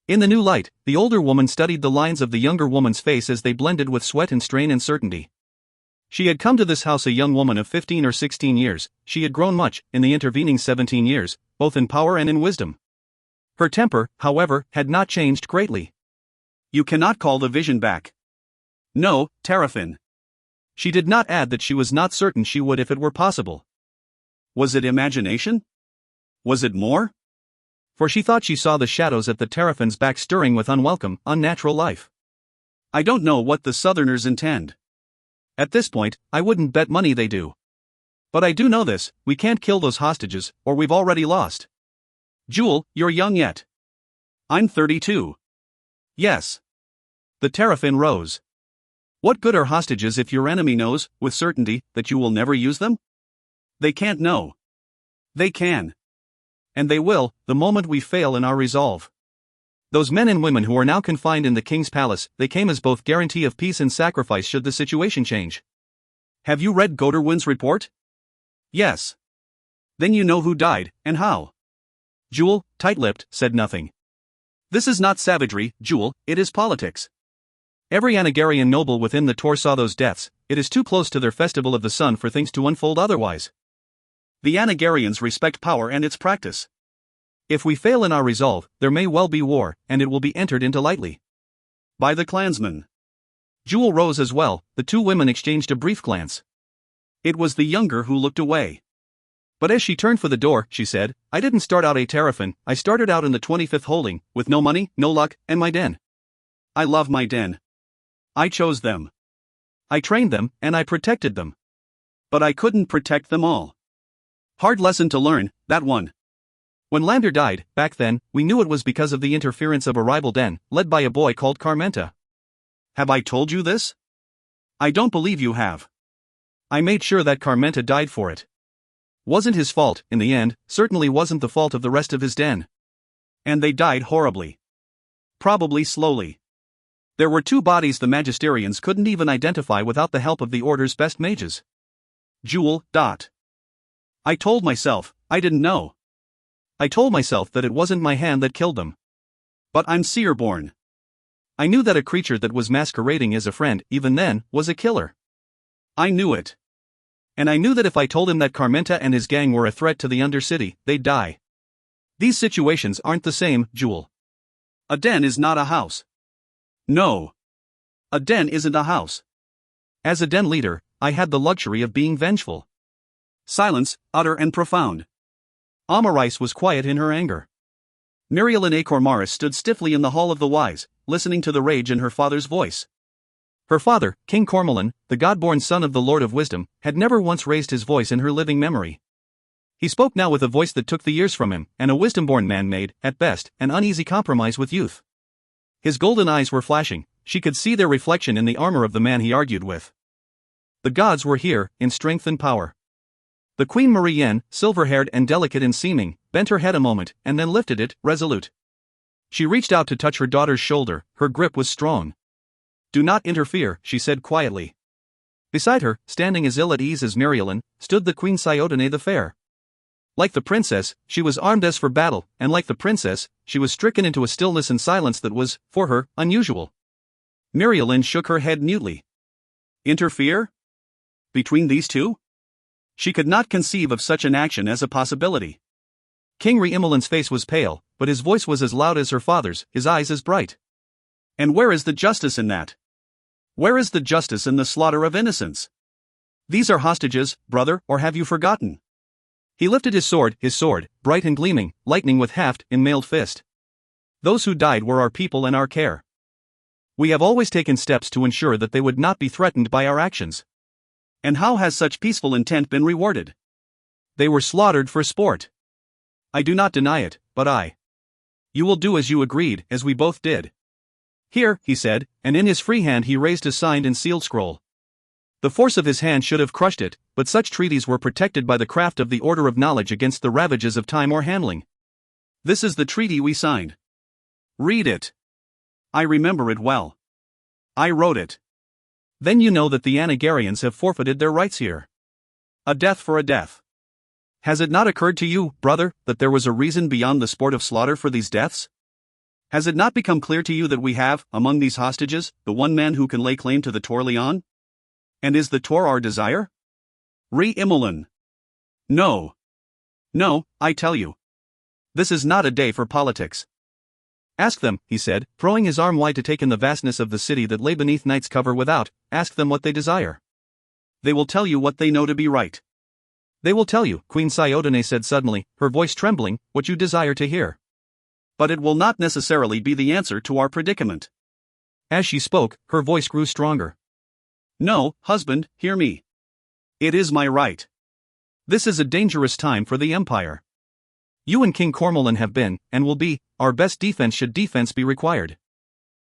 In the new light, the older woman studied the lines of the younger woman's face as they blended with sweat and strain and certainty. She had come to this house a young woman of 15 or 16 years, she had grown much, in the intervening 17 years, both in power and in wisdom. Her temper, however, had not changed greatly. You cannot call the vision back. No, Terrapin. She did not add that she was not certain she would if it were possible. Was it imagination? Was it more? For she thought she saw the shadows at the Terrapin's back stirring with unwelcome, unnatural life. I don't know what the Southerners intend. At this point, I wouldn't bet money they do. But I do know this, we can't kill those hostages, or we've already lost. Jewel, you're young yet. I'm 32. Yes. The Terrapin rose. What good are hostages if your enemy knows, with certainty, that you will never use them? They can't know. They can. And they will, the moment we fail in our resolve. Those men and women who are now confined in the king's palace, they came as both guarantee of peace and sacrifice should the situation change. Have you read Goderwin's report? Yes. Then you know who died, and how. Jewel, tight-lipped, said nothing. This is not savagery, Jewel, it is politics. Every Anagarian noble within the Tor saw those deaths, it is too close to their festival of the sun for things to unfold otherwise. The Anagarians respect power and its practice. If we fail in our resolve, there may well be war, and it will be entered into lightly. By the clansmen. Jewel rose as well, the two women exchanged a brief glance. It was the younger who looked away. But as she turned for the door, she said, I didn't start out a Terrapin, I started out in the 25th holding, with no money, no luck, and my den. I love my den. I chose them. I trained them, and I protected them. But I couldn't protect them all. Hard lesson to learn, that one. When Lander died, back then, we knew it was because of the interference of a rival den, led by a boy called Carmenta. Have I told you this? I don't believe you have. I made sure that Carmenta died for it. Wasn't his fault, in the end, certainly wasn't the fault of the rest of his den. And they died horribly. Probably slowly. There were two bodies the Magisterians couldn't even identify without the help of the Order's best mages. Jewel. I told myself, I didn't know. I told myself that it wasn't my hand that killed them. But I'm seer-born. I knew that a creature that was masquerading as a friend, even then, was a killer. I knew it. And I knew that if I told him that Carmenta and his gang were a threat to the Undercity, they'd die. These situations aren't the same, Jewel. A den is not a house. No. A den isn't a house. As a den leader, I had the luxury of being vengeful. Silence, utter and profound. Amarais was quiet in her anger. Mirielin Acormaris stood stiffly in the Hall of the Wise, listening to the rage in her father's voice. Her father, King Cormolan, the god-born son of the Lord of Wisdom, had never once raised his voice in her living memory. He spoke now with a voice that took the years from him, and a wisdom-born man made, at best, an uneasy compromise with youth. His golden eyes were flashing, she could see their reflection in the armor of the man he argued with. The gods were here, in strength and power. The Queen Marie-Yen, silver-haired and delicate in seeming, bent her head a moment, and then lifted it, resolute. She reached out to touch her daughter's shoulder, her grip was strong. Do not interfere, she said quietly. Beside her, standing as ill at ease as Mirielin, stood the Queen Syotone the Fair. Like the princess, she was armed as for battle, and like the princess, she was stricken into a stillness and silence that was, for her, unusual. Mirielin shook her head mutely. Interfere? Between these two? She could not conceive of such an action as a possibility. King Riemelin's face was pale, but his voice was as loud as her father's, his eyes as bright. And where is the justice in that? Where is the justice in the slaughter of innocents? These are hostages, brother, or have you forgotten? He lifted his sword, bright and gleaming, lightning with haft in mailed fist. Those who died were our people and our care. We have always taken steps to ensure that they would not be threatened by our actions. And how has such peaceful intent been rewarded? They were slaughtered for sport. I do not deny it, but You will do as you agreed, as we both did. Here, he said, and in his free hand he raised a signed and sealed scroll. The force of his hand should have crushed it, but such treaties were protected by the craft of the order of knowledge against the ravages of time or handling. This is the treaty we signed. Read it. I remember it well. I wrote it. Then you know that the Anagarians have forfeited their rights here. A death for a death. Has it not occurred to you, brother, that there was a reason beyond the sport of slaughter for these deaths? Has it not become clear to you that we have, among these hostages, the one man who can lay claim to the Tor Leon? And is the Tor our desire? Re-Imolen. No. No, I tell you. This is not a day for politics. Ask them, he said, throwing his arm wide to take in the vastness of the city that lay beneath night's cover without, ask them what they desire. They will tell you what they know to be right. They will tell you, Queen Siodone said suddenly, her voice trembling, what you desire to hear. But it will not necessarily be the answer to our predicament. As she spoke, her voice grew stronger. No, husband, hear me. It is my right. This is a dangerous time for the Empire. You and King Cormoran have been, and will be, our best defense should defense be required.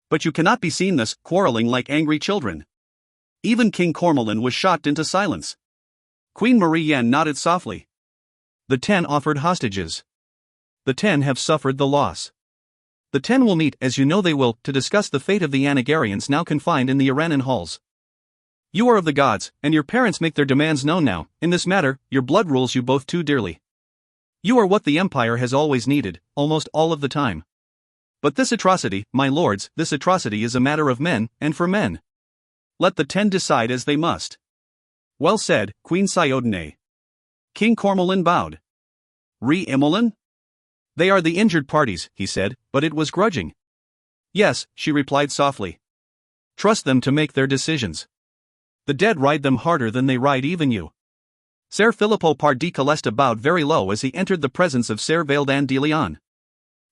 But you cannot be seen thus, quarreling like angry children. Even King Cormoran was shocked into silence. Queen Marie-Anne nodded softly. The 10 offered hostages. The 10 have suffered the loss. The 10 will meet, as you know they will, to discuss the fate of the Anagarians now confined in the Iranan halls. You are of the gods, and your parents make their demands known now. In this matter, your blood rules you both too dearly. You are what the Empire has always needed, almost all of the time. But this atrocity, my lords, this atrocity is a matter of men, and for men. Let the 10 decide as they must. Well said, Queen Siodone. King Cormoran bowed. Re-Imolen? They are the injured parties, he said, but it was grudging. Yes, she replied softly. Trust them to make their decisions. The dead ride them harder than they ride even you. Ser Filippo Par di Calesta bowed very low as he entered the presence of Ser Vaildan de Leon.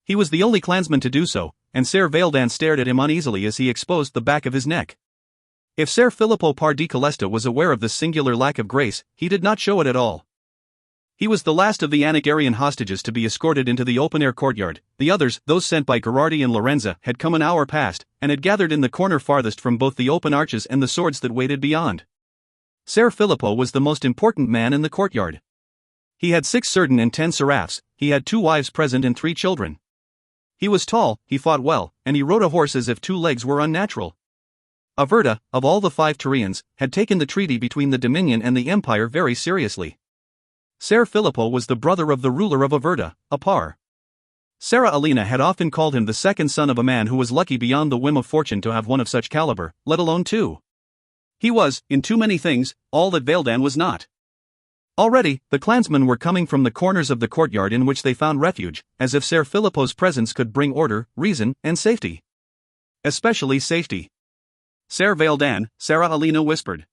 He was the only clansman to do so, and Ser Vaildan stared at him uneasily as he exposed the back of his neck. If Ser Filippo Par di Calesta was aware of this singular lack of grace, he did not show it at all. He was the last of the Anagarian hostages to be escorted into the open-air courtyard. The others, those sent by Gherardi and Lorenza, had come an hour past, and had gathered in the corner farthest from both the open arches and the swords that waited beyond. Ser Filippo was the most important man in the courtyard. He had 6 Serdun and 10 seraphs, he had 2 wives present and 3 children. He was tall, he fought well, and he rode a horse as if 2 legs were unnatural. Averta, of all the 5 Tyrians, had taken the treaty between the Dominion and the Empire very seriously. Ser Filippo was the brother of the ruler of Averta, Apar. Sera Alina had often called him the second son of a man who was lucky beyond the whim of fortune to have one of such caliber, let alone 2. He was, in too many things, all that Vaildan was not. Already, the clansmen were coming from the corners of the courtyard in which they found refuge, as if Ser Filippo's presence could bring order, reason, and safety. Especially safety. Ser Vaildan, Sera Alina whispered.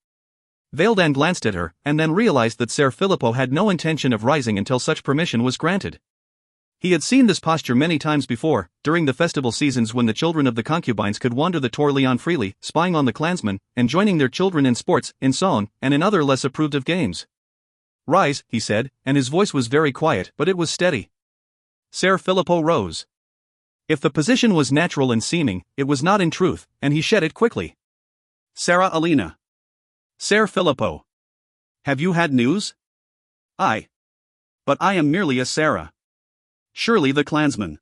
Vaildan glanced at her, and then realized that Ser Filippo had no intention of rising until such permission was granted. He had seen this posture many times before, during the festival seasons when the children of the concubines could wander the Tor Leon freely, spying on the clansmen, and joining their children in sports, in song, and in other less approved of games. Rise, he said, and his voice was very quiet, but it was steady. Ser Filippo rose. If the position was natural in seeming, it was not in truth, and he shed it quickly. Sera Alina. Ser Filippo. Have you had news? But I am merely a Sera. Surely the clansman.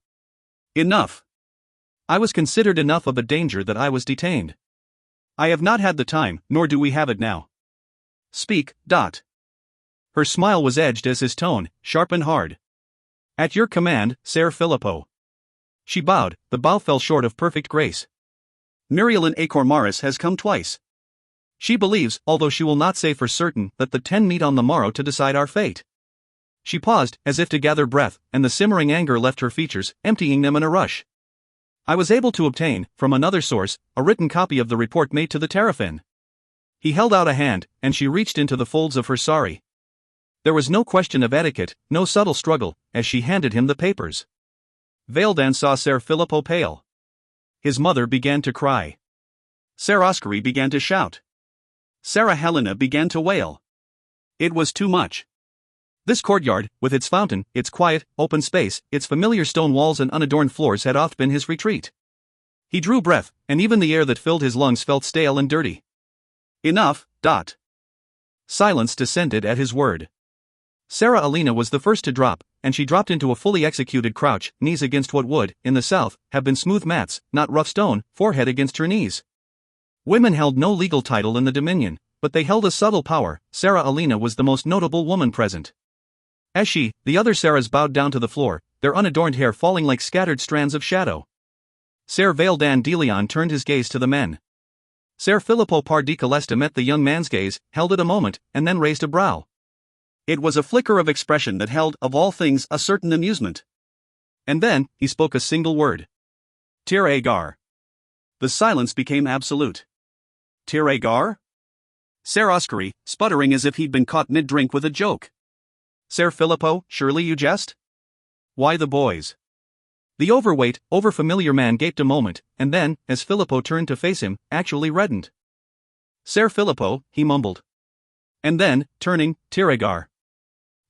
Enough. I was considered enough of a danger that I was detained. I have not had the time, nor do we have it now. Speak. Her smile was edged as his tone, sharp and hard. At your command, Ser Filippo. She bowed, the bow fell short of perfect grace. Mirielin Acor Maris has come twice. She believes, although she will not say for certain, that the 10 meet on the morrow to decide our fate. She paused, as if to gather breath, and the simmering anger left her features, emptying them in a rush. I was able to obtain, from another source, a written copy of the report made to the Terrapin. He held out a hand, and she reached into the folds of her sari. There was no question of etiquette, no subtle struggle, as she handed him the papers. Veildan saw Ser Filippo pale. His mother began to cry. Ser Oscari began to shout. Sarah Helena began to wail. It was too much. This courtyard, with its fountain, its quiet, open space, its familiar stone walls and unadorned floors had oft been his retreat. He drew breath, and even the air that filled his lungs felt stale and dirty. Enough. Silence descended at his word. Sarah Alina was the first to drop, and she dropped into a fully executed crouch, knees against what would, in the south, have been smooth mats, not rough stone, forehead against her knees. Women held no legal title in the Dominion, but they held a subtle power. Sarah Alina was the most notable woman present. As she, the other Sarahs bowed down to the floor, their unadorned hair falling like scattered strands of shadow. Ser Veildan de Leon turned his gaze to the men. Ser Filippo Par di Calesta met the young man's gaze, held it a moment, and then raised a brow. It was a flicker of expression that held, of all things, a certain amusement. And then, he spoke a single word. Tir Agar. The silence became absolute. Tir Agar? Ser Oscari, sputtering as if he'd been caught mid-drink with a joke. Ser Filippo, surely you jest? Why the boys? The overweight, overfamiliar man gaped a moment, and then, as Filippo turned to face him, actually reddened. Ser Filippo, he mumbled. And then, turning, Tir Agar.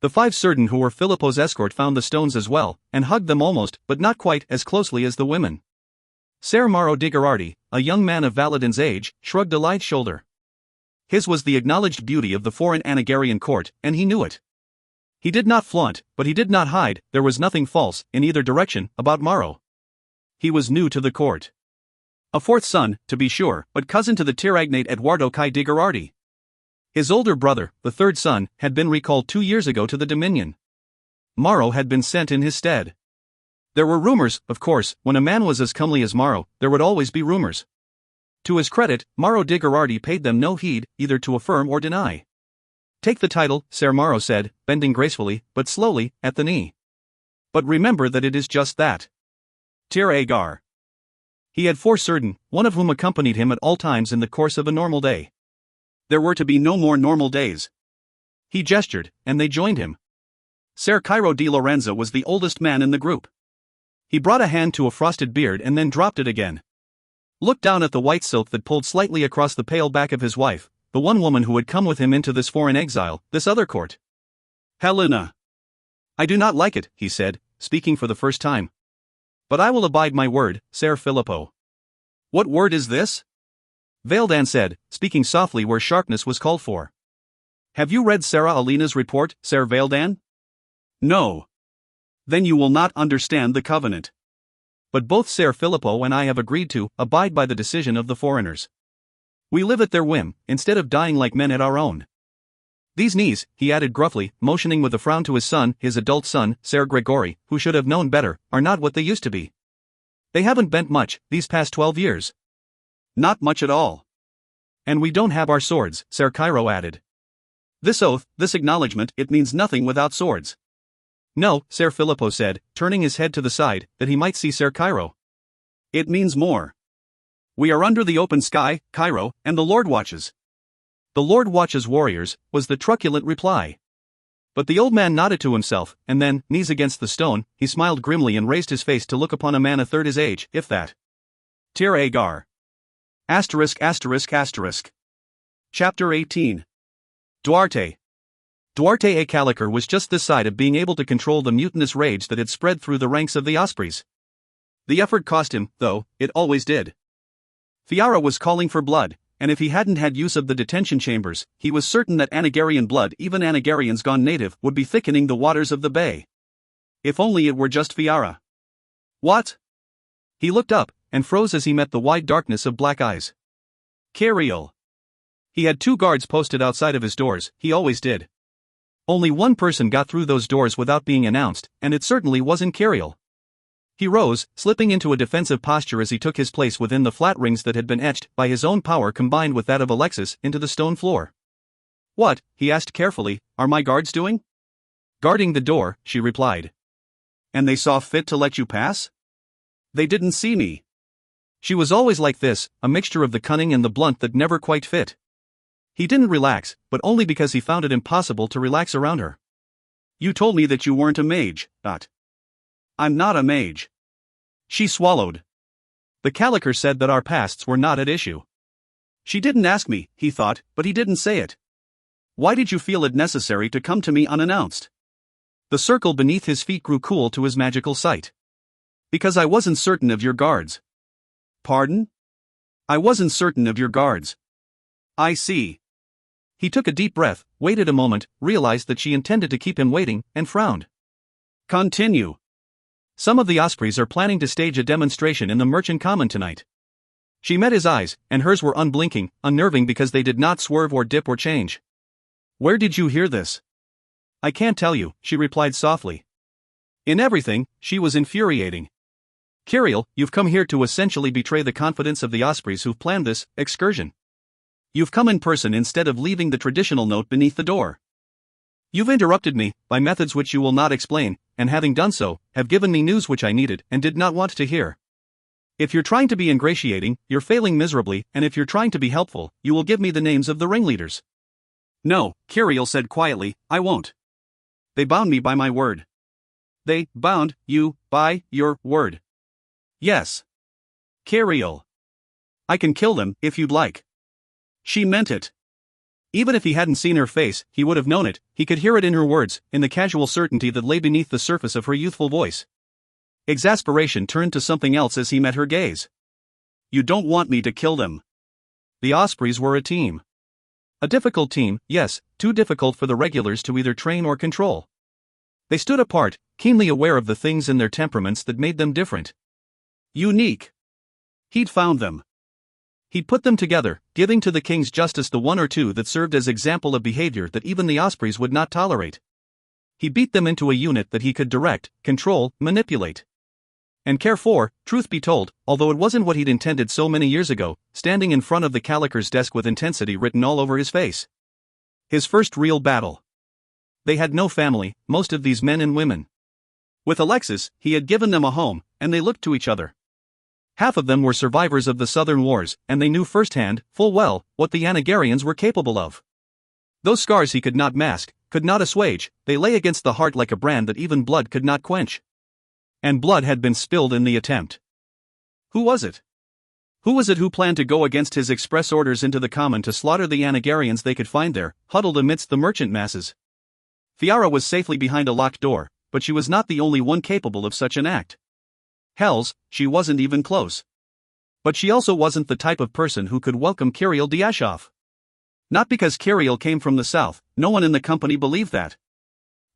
The 5 Certain who were Filippo's escort found the stones as well, and hugged them almost, but not quite, as closely as the women. Ser Mauro di Gherardi, a young man of Valadin's age, shrugged a light shoulder. His was the acknowledged beauty of the foreign Anagarian court, and he knew it. He did not flaunt, but he did not hide. There was nothing false, in either direction, about Mauro. He was new to the court. A 4th son, to be sure, but cousin to the tiragnate Eduardo Kai di Gherardi. His older brother, the 3rd son, had been recalled 2 years ago to the Dominion. Mauro had been sent in his stead. There were rumors, of course. When a man was as comely as Mauro, there would always be rumors. To his credit, Mauro di Gherardi paid them no heed, either to affirm or deny. Take the title, Ser Mauro said, bending gracefully, but slowly, at the knee. But remember that it is just that. Tir Agar. He had 4 Certain, one of whom accompanied him at all times in the course of a normal day. There were to be no more normal days. He gestured, and they joined him. Ser Cairo di Lorenzo was the oldest man in the group. He brought a hand to a frosted beard and then dropped it again. Looked down at the white silk that pulled slightly across the pale back of his wife, the one woman who had come with him into this foreign exile, this other court. Helena. I do not like it, he said, speaking for the first time. But I will abide my word, Ser Filippo. What word is this? Veildan said, speaking softly where sharpness was called for. Have you read Sarah Alina's report, Ser Veildan? No. Then you will not understand the covenant. But both Ser Filippo and I have agreed to abide by the decision of the foreigners. We live at their whim, instead of dying like men at our own. These knees, he added gruffly, motioning with a frown to his son, his adult son, Ser Gregory, who should have known better, are not what they used to be. They haven't bent much, these past 12 years. Not much at all. And we don't have our swords, Ser Cairo added. This oath, this acknowledgement, it means nothing without swords. No, Ser Filippo said, turning his head to the side, that he might see Ser Cairo. It means more. We are under the open sky, Cairo, and the Lord watches. The Lord watches warriors, was the truculent reply. But the old man nodded to himself, and then, knees against the stone, he smiled grimly and raised his face to look upon a man a third his age, if that. Tir Agar. ****. Chapter 18. Duarte. Duarte A. Calicar was just this side of being able to control the mutinous rage that had spread through the ranks of the Ospreys. The effort cost him, though, it always did. Fiara was calling for blood, and if he hadn't had use of the detention chambers, he was certain that Anagarian blood, even Anagarians gone native, would be thickening the waters of the bay. If only it were just Fiara. What? He looked up, and froze as he met the wide darkness of black eyes. Cariel. He had 2 guards posted outside of his doors, he always did. Only one person got through those doors without being announced, and it certainly wasn't Cariel. He rose, slipping into a defensive posture as he took his place within the flat rings that had been etched by his own power combined with that of Alexis into the stone floor. "What," he asked carefully, "are my guards doing?" "Guarding the door," she replied. "And they saw fit to let you pass?" "They didn't see me." She was always like this, a mixture of the cunning and the blunt that never quite fit. He didn't relax, but only because he found it impossible to relax around her. "You told me that you weren't a mage, Dot." "I'm not a mage." She swallowed. The Caliker said that our pasts were not at issue. She didn't ask me, he thought, but he didn't say it. "Why did you feel it necessary to come to me unannounced?" The circle beneath his feet grew cool to his magical sight. "Because I wasn't certain of your guards." "Pardon?" "I wasn't certain of your guards." "I see." He took a deep breath, waited a moment, realized that she intended to keep him waiting, and frowned. "Continue." "Some of the Ospreys are planning to stage a demonstration in the Merchant Common tonight." She met his eyes, and hers were unblinking, unnerving because they did not swerve or dip or change. "Where did you hear this?" "I can't tell you," she replied softly. In everything, she was infuriating. "Kiriel, you've come here to essentially betray the confidence of the Ospreys who've planned this excursion. You've come in person instead of leaving the traditional note beneath the door. You've interrupted me, by methods which you will not explain, and having done so, have given me news which I needed and did not want to hear. If you're trying to be ingratiating, you're failing miserably, and if you're trying to be helpful, you will give me the names of the ringleaders." "No," Kiriel said quietly, "I won't. They bound me by my word." "They bound you by your word?" "Yes." "Kiriel. I can kill them, if you'd like." She meant it. Even if he hadn't seen her face, he would have known it. He could hear it in her words, in the casual certainty that lay beneath the surface of her youthful voice. Exasperation turned to something else as he met her gaze. "You don't want me to kill them." The Ospreys were a team. A difficult team, yes, too difficult for the regulars to either train or control. They stood apart, keenly aware of the things in their temperaments that made them different. Unique. He'd found them. He'd put them together, giving to the King's justice the one or two that served as example of behavior that even the Ospreys would not tolerate. He beat them into a unit that he could direct, control, manipulate, and care for. Truth be told, although it wasn't what he'd intended so many years ago, standing in front of the Caliker's desk with intensity written all over his face. His first real battle. They had no family, most of these men and women. With Alexis, he had given them a home, and they looked to each other. Half of them were survivors of the Southern Wars, and they knew firsthand, full well, what the Anagarians were capable of. Those scars he could not mask, could not assuage, they lay against the heart like a brand that even blood could not quench. And blood had been spilled in the attempt. Who was it? Who was it who planned to go against his express orders into the common to slaughter the Anagarians they could find there, huddled amidst the merchant masses? Fiara was safely behind a locked door, but she was not the only one capable of such an act. Hells, she wasn't even close. But she also wasn't the type of person who could welcome Kiriel Diashov. Not because Kiriel came from the south, no one in the company believed that.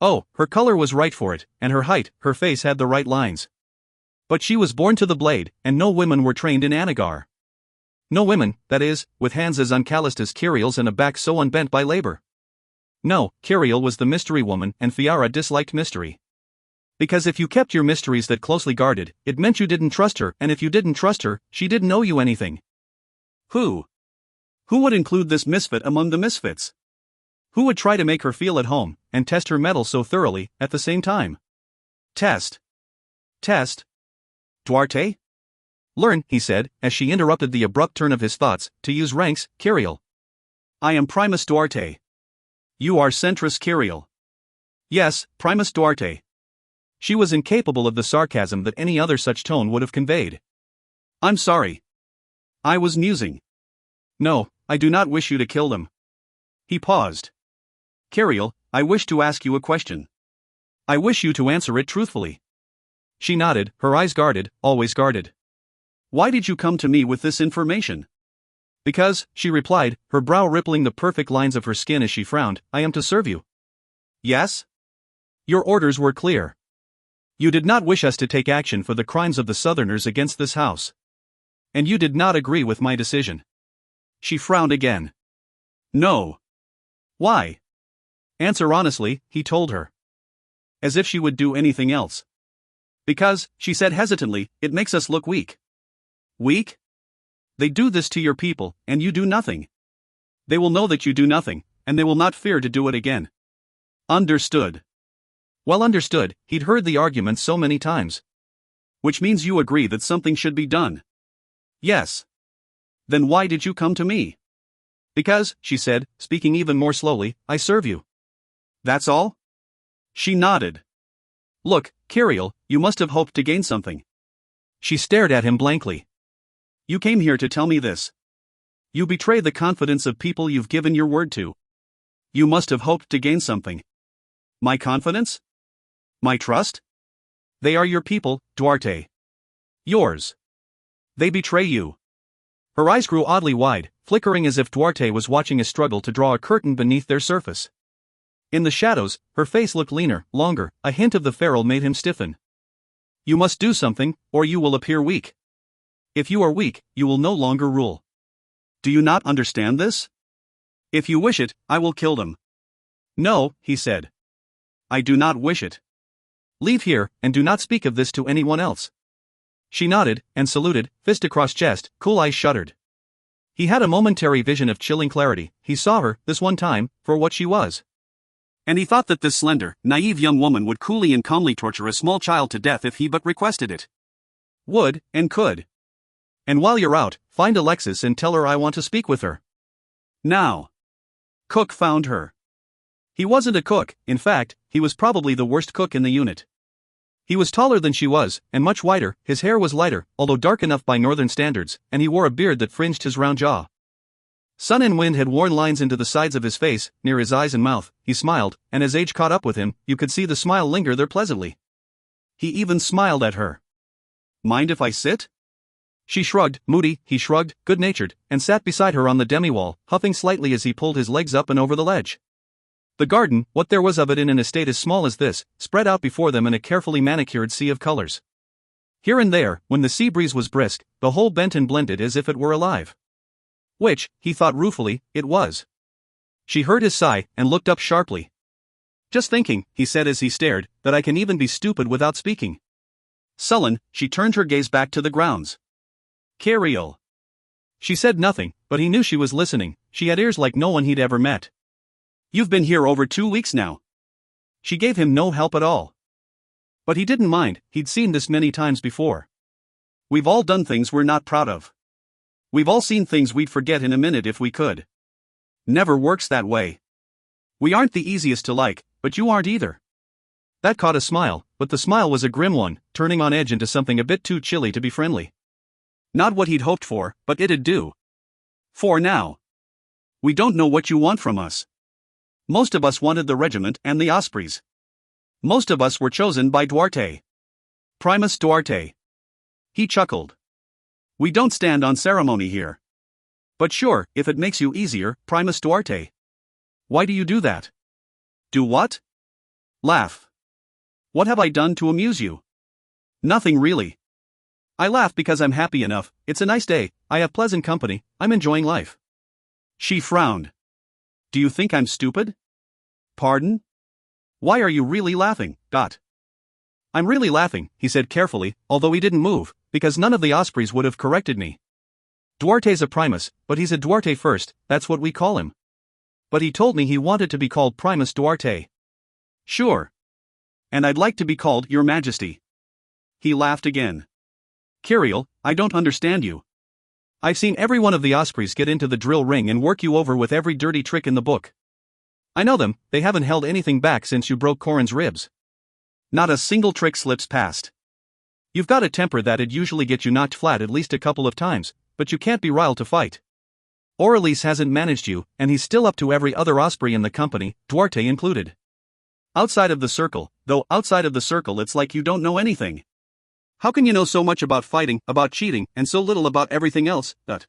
Oh, her color was right for it, and her height, her face had the right lines. But she was born to the blade, and no women were trained in Anagar. No women, that is, with hands as uncalloused as Kiriel's and a back so unbent by labor. No, Kiriel was the mystery woman, and Fiara disliked mystery. Because if you kept your mysteries that closely guarded, it meant you didn't trust her, and if you didn't trust her, she didn't owe you anything. Who? Who would include this misfit among the misfits? Who would try to make her feel at home, and test her mettle so thoroughly, at the same time? Test. Test? Duarte? Learn, he said, as she interrupted the abrupt turn of his thoughts, to use ranks, Kiriel. I am Primus Duarte. You are Centrus Kiriel. Yes, Primus Duarte. She was incapable of the sarcasm that any other such tone would have conveyed. I'm sorry. I was musing. No, I do not wish you to kill them. He paused. Kiriel, I wish to ask you a question. I wish you to answer it truthfully. She nodded, her eyes guarded, always guarded. Why did you come to me with this information? Because, she replied, her brow rippling the perfect lines of her skin as she frowned, I am to serve you. Yes? Your orders were clear. You did not wish us to take action for the crimes of the Southerners against this house. And you did not agree with my decision. She frowned again. No. Why? Answer honestly, he told her. As if she would do anything else. Because, she said hesitantly, it makes us look weak. Weak? They do this to your people, and you do nothing. They will know that you do nothing, and they will not fear to do it again. Understood. Well understood, he'd heard the argument so many times. Which means you agree that something should be done. Yes. Then why did you come to me? Because, she said, speaking even more slowly, I serve you. That's all? She nodded. Look, Kirill, you must have hoped to gain something. She stared at him blankly. You came here to tell me this. You betray the confidence of people you've given your word to. You must have hoped to gain something. My confidence? My trust? They are your people, Duarte. Yours. They betray you. Her eyes grew oddly wide, flickering as if Duarte was watching a struggle to draw a curtain beneath their surface. In the shadows, her face looked leaner, longer, a hint of the feral made him stiffen. You must do something, or you will appear weak. If you are weak, you will no longer rule. Do you not understand this? If you wish it, I will kill them. No, he said. I do not wish it. Leave here, and do not speak of this to anyone else. She nodded, and saluted, fist across chest, cool eyes shuddered. He had a momentary vision of chilling clarity. He saw her, this one time, for what she was. And he thought that this slender, naive young woman would coolly and calmly torture a small child to death if he but requested it. Would, and could. And while you're out, find Alexis and tell her I want to speak with her. Now. Cook found her. He wasn't a cook, in fact, he was probably the worst cook in the unit. He was taller than she was, and much whiter, his hair was lighter, although dark enough by northern standards, and he wore a beard that fringed his round jaw. Sun and wind had worn lines into the sides of his face, near his eyes and mouth. He smiled, and as age caught up with him, you could see the smile linger there pleasantly. He even smiled at her. Mind if I sit? She shrugged, moody, he shrugged, good-natured, and sat beside her on the demi-wall, huffing slightly as he pulled his legs up and over the ledge. The garden, what there was of it in an estate as small as this, spread out before them in a carefully manicured sea of colors. Here and there, when the sea breeze was brisk, the whole bent and blended as if it were alive. Which, he thought ruefully, it was. She heard his sigh, and looked up sharply. Just thinking, he said as he stared, that I can even be stupid without speaking. Sullen, she turned her gaze back to the grounds. Kirill. She said nothing, but he knew she was listening. She had ears like no one he'd ever met. You've been here over 2 weeks now. She gave him no help at all. But he didn't mind, he'd seen this many times before. We've all done things we're not proud of. We've all seen things we'd forget in a minute if we could. Never works that way. We aren't the easiest to like, but you aren't either. That caught a smile, but the smile was a grim one, turning on edge into something a bit too chilly to be friendly. Not what he'd hoped for, but it'd do. For now. We don't know what you want from us. Most of us wanted the regiment and the Ospreys. Most of us were chosen by Duarte. Primus Duarte. He chuckled. We don't stand on ceremony here. But sure, if it makes you easier, Primus Duarte. Why do you do that? Do what? Laugh. What have I done to amuse you? Nothing really. I laugh because I'm happy enough, it's a nice day, I have pleasant company, I'm enjoying life. She frowned. Do you think I'm stupid? Pardon? Why are you really laughing, Dot? I'm really laughing, he said carefully, although he didn't move, because none of the Ospreys would have corrected me. Duarte's a Primus, but he's a Duarte first, that's what we call him. But he told me he wanted to be called Primus Duarte. Sure. And I'd like to be called Your Majesty. He laughed again. Kirill, I don't understand you. I've seen every one of the Ospreys get into the drill ring and work you over with every dirty trick in the book. I know them, they haven't held anything back since you broke Corin's ribs. Not a single trick slips past. You've got a temper that'd usually get you knocked flat at least a couple of times, but you can't be riled to fight. Aurelius hasn't managed you, and he's still up to every other Osprey in the company, Duarte included. Outside of the circle, though outside of the circle it's like you don't know anything. How can you know so much about fighting, about cheating, and so little about everything else, Dot?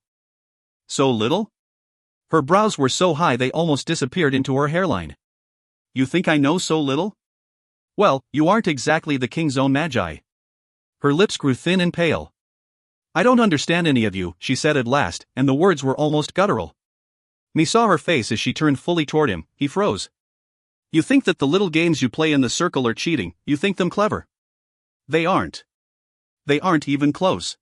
So little? Her brows were so high they almost disappeared into her hairline. You think I know so little? Well, you aren't exactly the king's own magi. Her lips grew thin and pale. I don't understand any of you, she said at last, and the words were almost guttural. Me saw her face as she turned fully toward him, he froze. You think that the little games you play in the circle are cheating, you think them clever. They aren't. They aren't even close.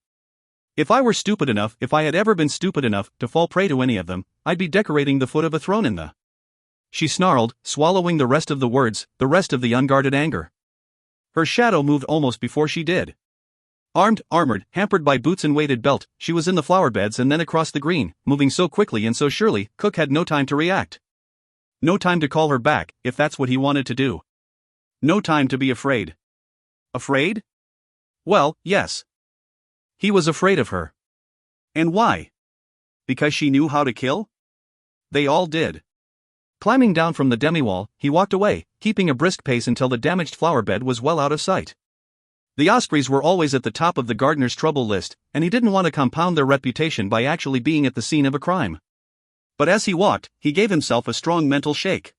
If I had ever been stupid enough to fall prey to any of them, I'd be decorating the foot of a throne in the. She snarled, swallowing the rest of the words, the rest of the unguarded anger. Her shadow moved almost before she did. Armed, armored, hampered by boots and weighted belt, she was in the flower beds and then across the green, moving so quickly and so surely, Cook had no time to react. No time to call her back, if that's what he wanted to do. No time to be afraid. Afraid? Well, yes. He was afraid of her. And why? Because she knew how to kill? They all did. Climbing down from the demi-wall, he walked away, keeping a brisk pace until the damaged flower bed was well out of sight. The ospreys were always at the top of the gardener's trouble list, and he didn't want to compound their reputation by actually being at the scene of a crime. But as he walked, he gave himself a strong mental shake.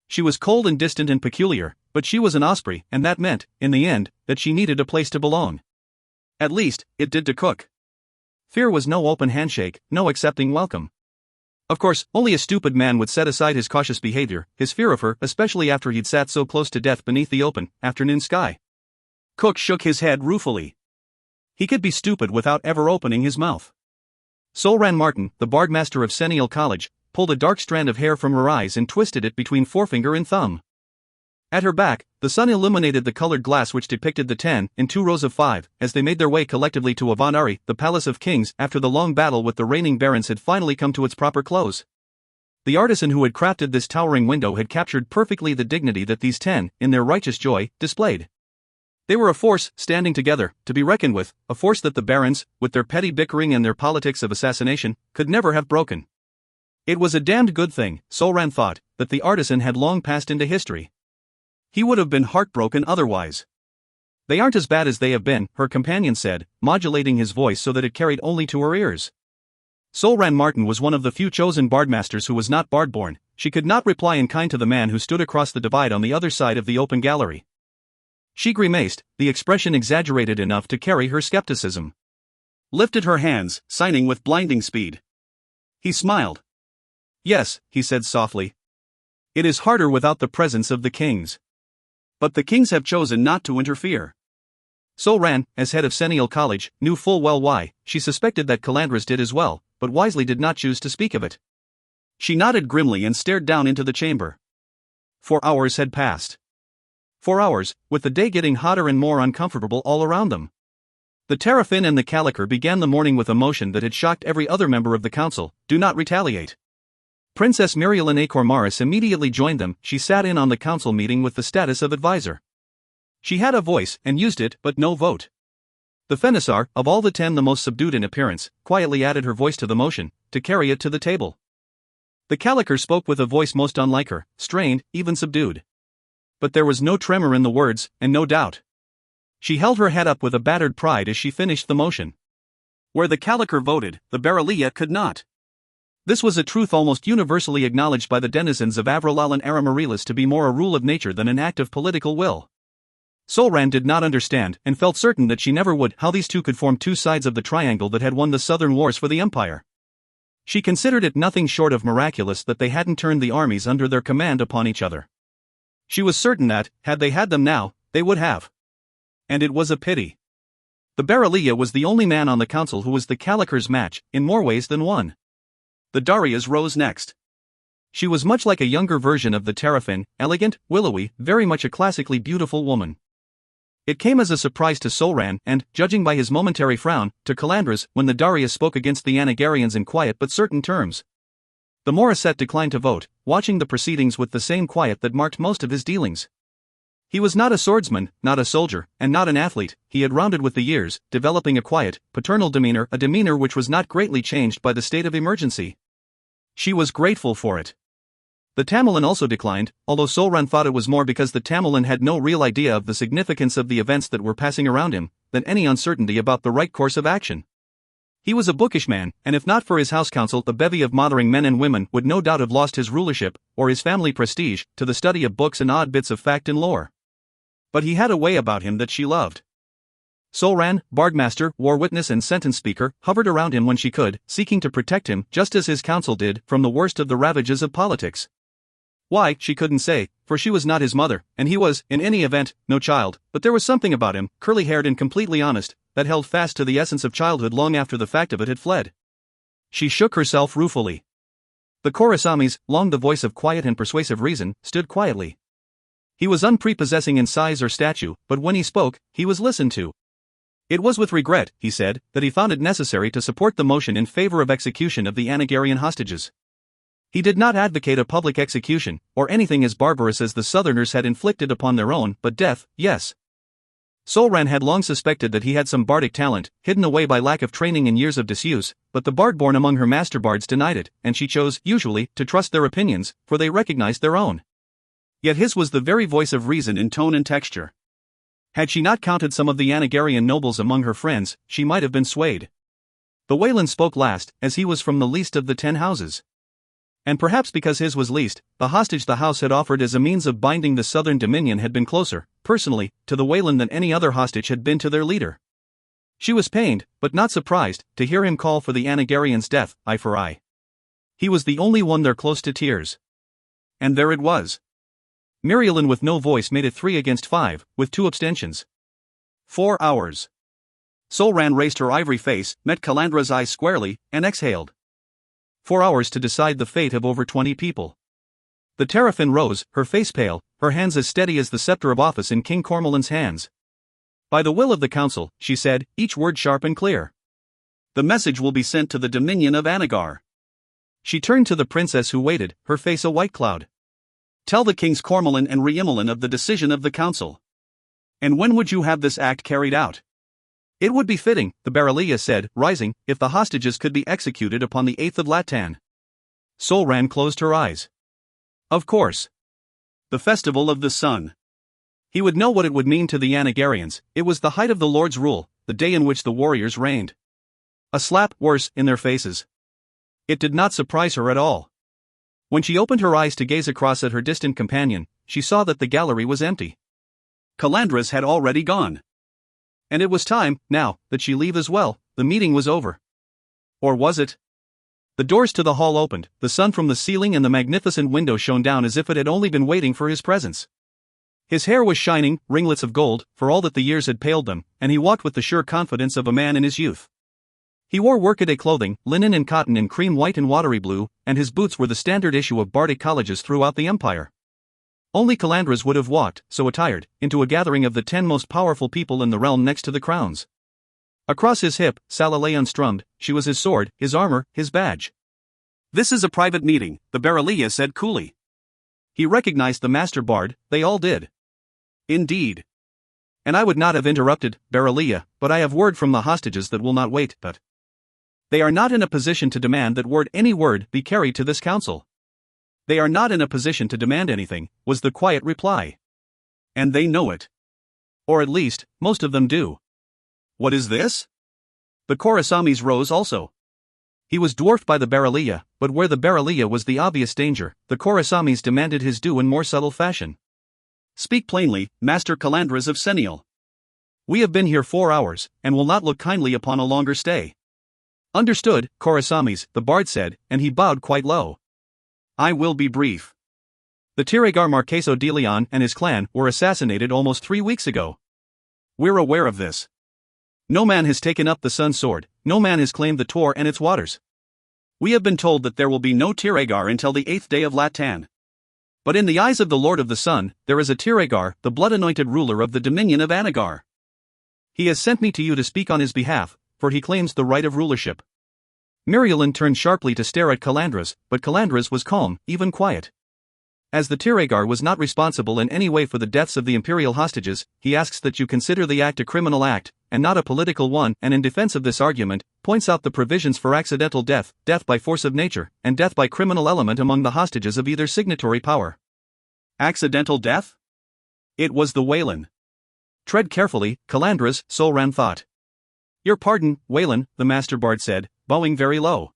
She was cold and distant and peculiar, but she was an osprey, and that meant, in the end, that she needed a place to belong. At least, it did to Cook. Fear was no open handshake, no accepting welcome. Of course, only a stupid man would set aside his cautious behavior, his fear of her, especially after he'd sat so close to death beneath the open, afternoon sky. Cook shook his head ruefully. He could be stupid without ever opening his mouth. Solran Martin, the Bardmaster of Senial College, pulled a dark strand of hair from her eyes and twisted it between forefinger and thumb. At her back, the sun illuminated the colored glass which depicted the 10 in 2 rows of 5, as they made their way collectively to Avanari, the Palace of Kings, after the long battle with the reigning barons had finally come to its proper close. The artisan who had crafted this towering window had captured perfectly the dignity that these 10, in their righteous joy, displayed. They were a force, standing together, to be reckoned with, a force that the barons, with their petty bickering and their politics of assassination, could never have broken. It was a damned good thing, Solran thought, that the artisan had long passed into history. He would have been heartbroken otherwise. They aren't as bad as they have been, her companion said, modulating his voice so that it carried only to her ears. Solran Martin was one of the few chosen bardmasters who was not bard-born. She could not reply in kind to the man who stood across the divide on the other side of the open gallery. She grimaced, the expression exaggerated enough to carry her skepticism. Lifted her hands, signing with blinding speed. He smiled. Yes, he said softly. It is harder without the presence of the kings. But the kings have chosen not to interfere. Solran, as head of Senial College, knew full well why. She suspected that Calandras did as well, but wisely did not choose to speak of it. She nodded grimly and stared down into the chamber. 4 hours had passed. 4 hours, with the day getting hotter and more uncomfortable all around them. The Terrafin and the Caliker began the morning with a motion that had shocked every other member of the council: do not retaliate. Princess Mirielin Acor Maris immediately joined them. She sat in on the council meeting with the status of advisor. She had a voice, and used it, but no vote. The Fenissar, of all the 10 the most subdued in appearance, quietly added her voice to the motion, to carry it to the table. The Caliker spoke with a voice most unlike her, strained, even subdued. But there was no tremor in the words, and no doubt. She held her head up with a battered pride as she finished the motion. Where the Caliker voted, the Baralia could not. This was a truth almost universally acknowledged by the denizens of Avrolal and Aramarilis to be more a rule of nature than an act of political will. Solran did not understand, and felt certain that she never would, how these two could form 2 sides of the triangle that had won the southern wars for the empire. She considered it nothing short of miraculous that they hadn't turned the armies under their command upon each other. She was certain that, had they had them now, they would have. And it was a pity. The Baralia was the only man on the council who was the Caliker's match, in more ways than one. The Darias rose next. She was much like a younger version of the Terrafin, elegant, willowy, very much a classically beautiful woman. It came as a surprise to Solran and, judging by his momentary frown, to Calandras when the Darias spoke against the Anagarians in quiet but certain terms. The Morisset declined to vote, watching the proceedings with the same quiet that marked most of his dealings. He was not a swordsman, not a soldier, and not an athlete. He had rounded with the years, developing a quiet, paternal demeanor, a demeanor which was not greatly changed by the state of emergency. She was grateful for it. The Tamilin also declined, although Solran thought it was more because the Tamilin had no real idea of the significance of the events that were passing around him, than any uncertainty about the right course of action. He was a bookish man, and if not for his house council, the bevy of mothering men and women would no doubt have lost his rulership, or his family prestige, to the study of books and odd bits of fact and lore. But he had a way about him that she loved. Solran, Bardmaster, War Witness and Sentence Speaker, hovered around him when she could, seeking to protect him, just as his council did, from the worst of the ravages of politics. Why, she couldn't say, for she was not his mother, and he was, in any event, no child, but there was something about him, curly-haired and completely honest, that held fast to the essence of childhood long after the fact of it had fled. She shook herself ruefully. The Korasamis, long the voice of quiet and persuasive reason, stood quietly. He was unprepossessing in size or stature, but when he spoke, he was listened to. It was with regret, he said, that he found it necessary to support the motion in favor of execution of the Anagarian hostages. He did not advocate a public execution, or anything as barbarous as the Southerners had inflicted upon their own, but death, yes. Solran had long suspected that he had some bardic talent, hidden away by lack of training and years of disuse, but the bard born among her master bards denied it, and she chose, usually, to trust their opinions, for they recognized their own. Yet his was the very voice of reason in tone and texture. Had she not counted some of the Anagarian nobles among her friends, she might have been swayed. The Wayland spoke last, as he was from the least of the 10 houses. And perhaps because his was least, the hostage the house had offered as a means of binding the southern dominion had been closer, personally, to the Wayland than any other hostage had been to their leader. She was pained, but not surprised, to hear him call for the Anagarian's death, eye for eye. He was the only one there close to tears. And there it was. Mirielin with no voice made it 3 against 5, with 2 abstentions. 4 hours. Solran raised her ivory face, met Calandra's eyes squarely, and exhaled. 4 hours to decide the fate of over 20 people. The Terrapin rose, her face pale, her hands as steady as the scepter of office in King Cormoran's hands. By the will of the council, she said, each word sharp and clear. The message will be sent to the dominion of Anagar. She turned to the princess who waited, her face a white cloud. Tell the kings Cormoran and Riemelin of the decision of the council. And when would you have this act carried out? It would be fitting, the Baralia said, rising, if the hostages could be executed upon the 8th of Latan. Solran closed her eyes. Of course. The festival of the sun. He would know what it would mean to the Anagarians. It was the height of the Lord's rule, the day in which the warriors reigned. A slap, worse, in their faces. It did not surprise her at all. When she opened her eyes to gaze across at her distant companion, she saw that the gallery was empty. Calandra's had already gone. And it was time, now, that she leave as well. The meeting was over. Or was it? The doors to the hall opened, the sun from the ceiling and the magnificent window shone down as if it had only been waiting for his presence. His hair was shining, ringlets of gold, for all that the years had paled them, and he walked with the sure confidence of a man in his youth. He wore workaday clothing, linen and cotton in cream white and watery blue, and his boots were the standard issue of bardic colleges throughout the empire. Only Calandra's would have walked, so attired, into a gathering of the 10 most powerful people in the realm next to the crowns. Across his hip, Sala lay unstrummed, she was his sword, his armor, his badge. This is a private meeting, the Baralia said coolly. He recognized the master bard, they all did. Indeed. And I would not have interrupted, Baralia, but I have word from the hostages that will not wait, but they are not in a position to demand that any word be carried to this council. They are not in a position to demand anything, was the quiet reply. And they know it. Or at least, most of them do. What is this? The Korasamis rose also. He was dwarfed by the Baralia, but where the Baralia was the obvious danger, the Korasamis demanded his due in more subtle fashion. Speak plainly, Master Calandras of Senial. We have been here 4 hours, and will not look kindly upon a longer stay. Understood, Korasamis, the bard said, and he bowed quite low. I will be brief. The Tiragar Marqueso de Leon and his clan were assassinated almost 3 weeks ago. We're aware of this. No man has taken up the sun's sword, no man has claimed the Tor and its waters. We have been told that there will be no Tiragar until the 8th day of Latan. But in the eyes of the Lord of the Sun, there is a Tiragar, the blood-anointed ruler of the dominion of Anagar. He has sent me to you to speak on his behalf, for he claims the right of rulership. Mirielin turned sharply to stare at Calandras, but Calandras was calm, even quiet. As the Tiragar was not responsible in any way for the deaths of the imperial hostages, he asks that you consider the act a criminal act, and not a political one, and in defense of this argument, points out the provisions for accidental death, death by force of nature, and death by criminal element among the hostages of either signatory power. Accidental death? It was the Wayland. Tread carefully, Calandras, Solran thought. Your pardon, Wayland, the master bard said, bowing very low.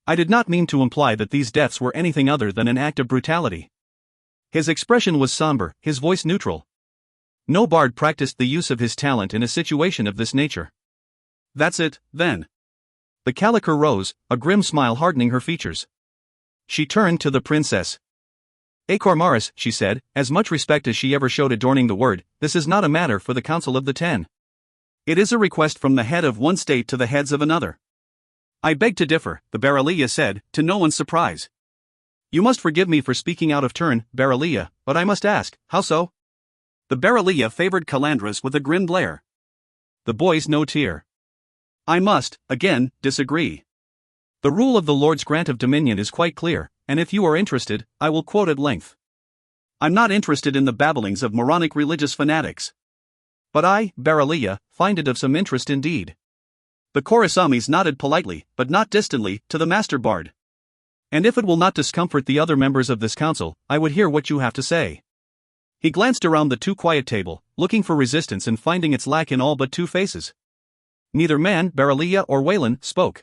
I did not mean to imply that these deaths were anything other than an act of brutality. His expression was somber, his voice neutral. No bard practiced the use of his talent in a situation of this nature. That's it, then. The Caliker rose, a grim smile hardening her features. She turned to the princess. Acor Maris, she said, as much respect as she ever showed adorning the word, this is not a matter for the Council of the Ten. It is a request from the head of one state to the heads of another. I beg to differ, the Barolia said, to no one's surprise. You must forgive me for speaking out of turn, Barolia, but I must ask, how so? The Barolia favored Calandras with a grim glare. The boys no tear. I must, again, disagree. The rule of the Lord's grant of dominion is quite clear, and if you are interested, I will quote at length. I'm not interested in the babblings of moronic religious fanatics. But I, Barolia, find it of some interest indeed. The Korasamis nodded politely, but not distantly, to the master bard. And if it will not discomfort the other members of this council, I would hear what you have to say. He glanced around the too quiet table, looking for resistance and finding its lack in all but two faces. Neither man, Barolia or Wayland, spoke.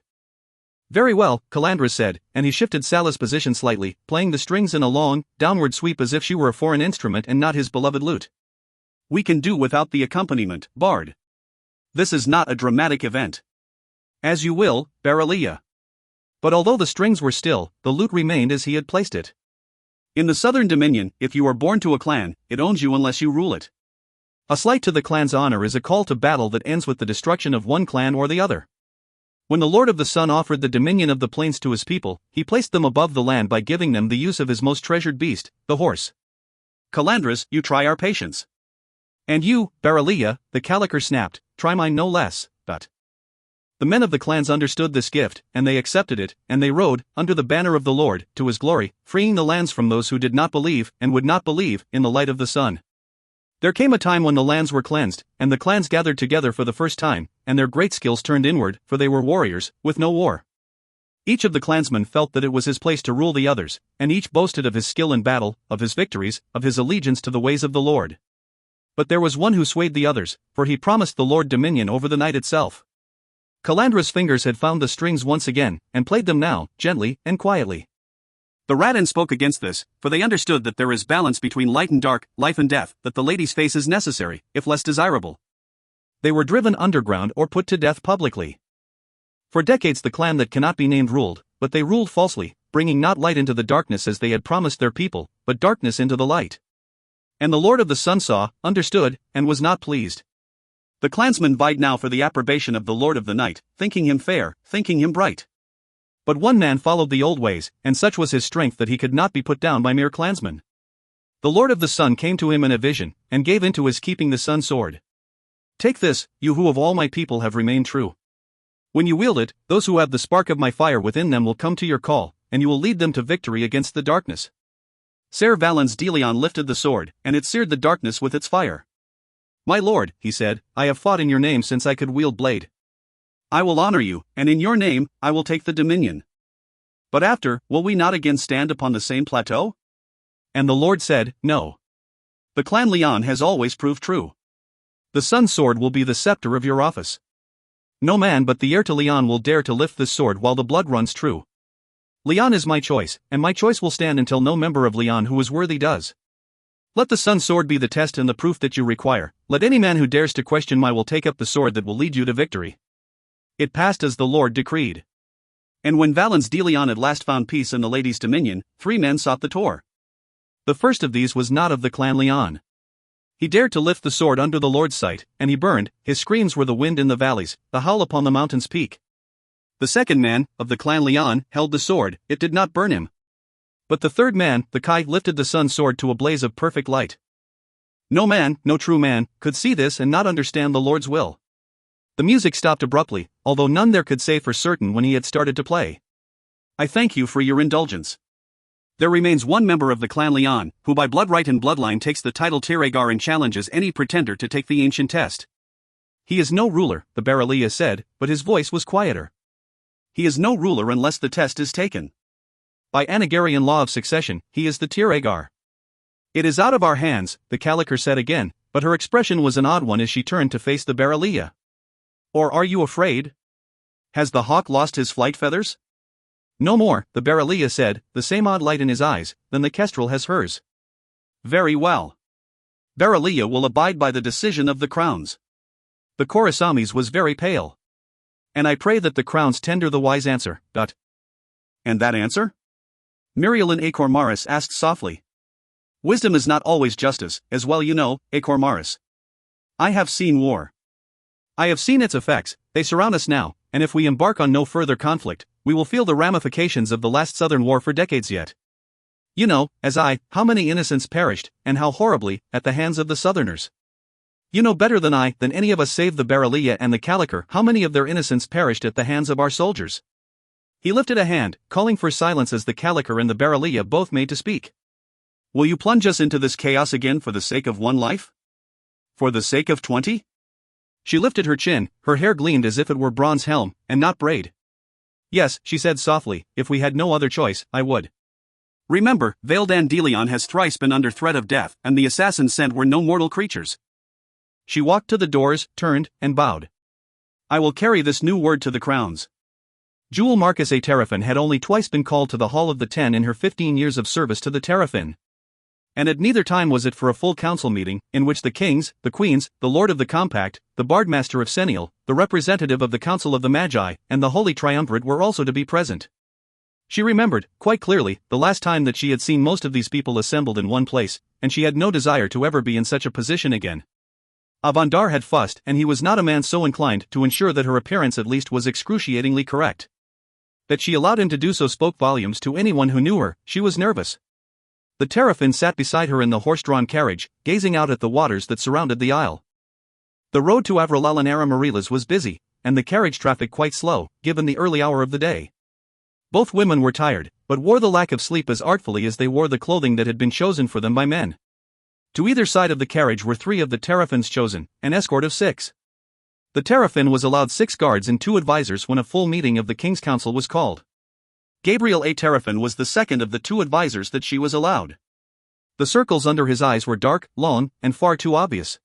Very well, Calandra said, and he shifted Sala's position slightly, playing the strings in a long, downward sweep as if she were a foreign instrument and not his beloved lute. We can do without the accompaniment, Bard. This is not a dramatic event. As you will, Barolia. But although the strings were still, the lute remained as he had placed it. In the Southern Dominion, if you are born to a clan, it owns you unless you rule it. A slight to the clan's honor is a call to battle that ends with the destruction of one clan or the other. When the Lord of the Sun offered the dominion of the plains to his people, he placed them above the land by giving them the use of his most treasured beast, the horse. Calandras, you try our patience. And you, Barolia, the Caliker snapped, try mine no less, but. The men of the clans understood this gift, and they accepted it, and they rode, under the banner of the Lord, to his glory, freeing the lands from those who did not believe, and would not believe, in the light of the sun. There came a time when the lands were cleansed, and the clans gathered together for the first time, and their great skills turned inward, for they were warriors, with no war. Each of the clansmen felt that it was his place to rule the others, and each boasted of his skill in battle, of his victories, of his allegiance to the ways of the Lord. But there was one who swayed the others, for he promised the Lord dominion over the night itself. Calandra's fingers had found the strings once again, and played them now, gently and quietly. The Radin spoke against this, for they understood that there is balance between light and dark, life and death, that the lady's face is necessary, if less desirable. They were driven underground or put to death publicly. For decades the clan that cannot be named ruled, but they ruled falsely, bringing not light into the darkness as they had promised their people, but darkness into the light. And the Lord of the Sun saw, understood, and was not pleased. The clansmen vied now for the approbation of the Lord of the Night, thinking him fair, thinking him bright. But one man followed the old ways, and such was his strength that he could not be put down by mere clansmen. The Lord of the Sun came to him in a vision, and gave into his keeping the sun sword. Take this, you who of all my people have remained true. When you wield it, those who have the spark of my fire within them will come to your call, and you will lead them to victory against the darkness. Ser Valens de Leon lifted the sword, and it seared the darkness with its fire. My lord, he said, I have fought in your name since I could wield blade. I will honor you, and in your name, I will take the dominion. But after, will we not again stand upon the same plateau? And the Lord said, No. The clan Leon has always proved true. The sun's sword will be the scepter of your office. No man but the heir to Leon will dare to lift this sword while the blood runs true. Leon is my choice, and my choice will stand until no member of Leon who is worthy does. Let the sun's sword be the test and the proof that you require. Let any man who dares to question my will take up the sword that will lead you to victory. It passed as the Lord decreed. And when Valens de Leon at last found peace in the lady's dominion, 3 men sought the Tor. The first of these was not of the clan Leon. He dared to lift the sword under the Lord's sight, and he burned. His screams were the wind in the valleys, the howl upon the mountain's peak. The second man, of the clan Leon, held the sword, it did not burn him. But the third man, the Kai, lifted the sun's sword to a blaze of perfect light. No man, no true man, could see this and not understand the Lord's will. The music stopped abruptly, although none there could say for certain when he had started to play. I thank you for your indulgence. There remains one member of the clan Leon, who by blood right and bloodline takes the title Tiragar and challenges any pretender to take the ancient test. He is no ruler, the Barolia said, but his voice was quieter. He is no ruler unless the test is taken. By Anagarian law of succession, he is the Tiragar. It is out of our hands, the Caliker said again, but her expression was an odd one as she turned to face the Barolia. Or are you afraid? Has the hawk lost his flight feathers? No more, the Barolia said, the same odd light in his eyes, than the kestrel has hers. Very well. Barolia will abide by the decision of the crowns. The Korasamis was very pale. And I pray that the crowns tender the wise answer. And that answer? Mirielin Acor Maris asked softly. Wisdom is not always justice, as well you know, Acor Maris. I have seen war. I have seen its effects. They surround us now, and if we embark on no further conflict, we will feel the ramifications of the last Southern War for decades yet. You know, how many innocents perished, and how horribly, at the hands of the Southerners. You know better than any of us save the Baralia and the Caliker, how many of their innocents perished at the hands of our soldiers. He lifted a hand, calling for silence as the Caliker and the Baralia both made to speak. Will you plunge us into this chaos again for the sake of one life? For the sake of 20? She lifted her chin, her hair gleamed as if it were bronze helm, and not braid. Yes, she said softly, if we had no other choice, I would. Remember, Vale Dandelion has thrice been under threat of death, and the assassins sent were no mortal creatures. She walked to the doors, turned, and bowed. I will carry this new word to the crowns. Jewel Marcus A. Terrapin had only twice been called to the Hall of the Ten in her 15 years of service to the Terrapin. And at neither time was it for a full council meeting, in which the kings, the queens, the lord of the compact, the bardmaster of Senial, the representative of the council of the Magi, and the holy triumvirate were also to be present. She remembered, quite clearly, the last time that she had seen most of these people assembled in one place, and she had no desire to ever be in such a position again. Avandar had fussed, and he was not a man so inclined to ensure that her appearance at least was excruciatingly correct. That she allowed him to do so spoke volumes to anyone who knew her. She was nervous. The Terrapin sat beside her in the horse-drawn carriage, gazing out at the waters that surrounded the isle. The road to Avrolal and Aramarilas was busy, and the carriage traffic quite slow, given the early hour of the day. Both women were tired, but wore the lack of sleep as artfully as they wore the clothing that had been chosen for them by men. To either side of the carriage were 3 of the Terrapins chosen, an escort of 6. The Terrapin was allowed 6 guards and 2 advisors when a full meeting of the King's Council was called. Gabriel A. Terrapin was the second of the 2 advisors that she was allowed. The circles under his eyes were dark, long, and far too obvious.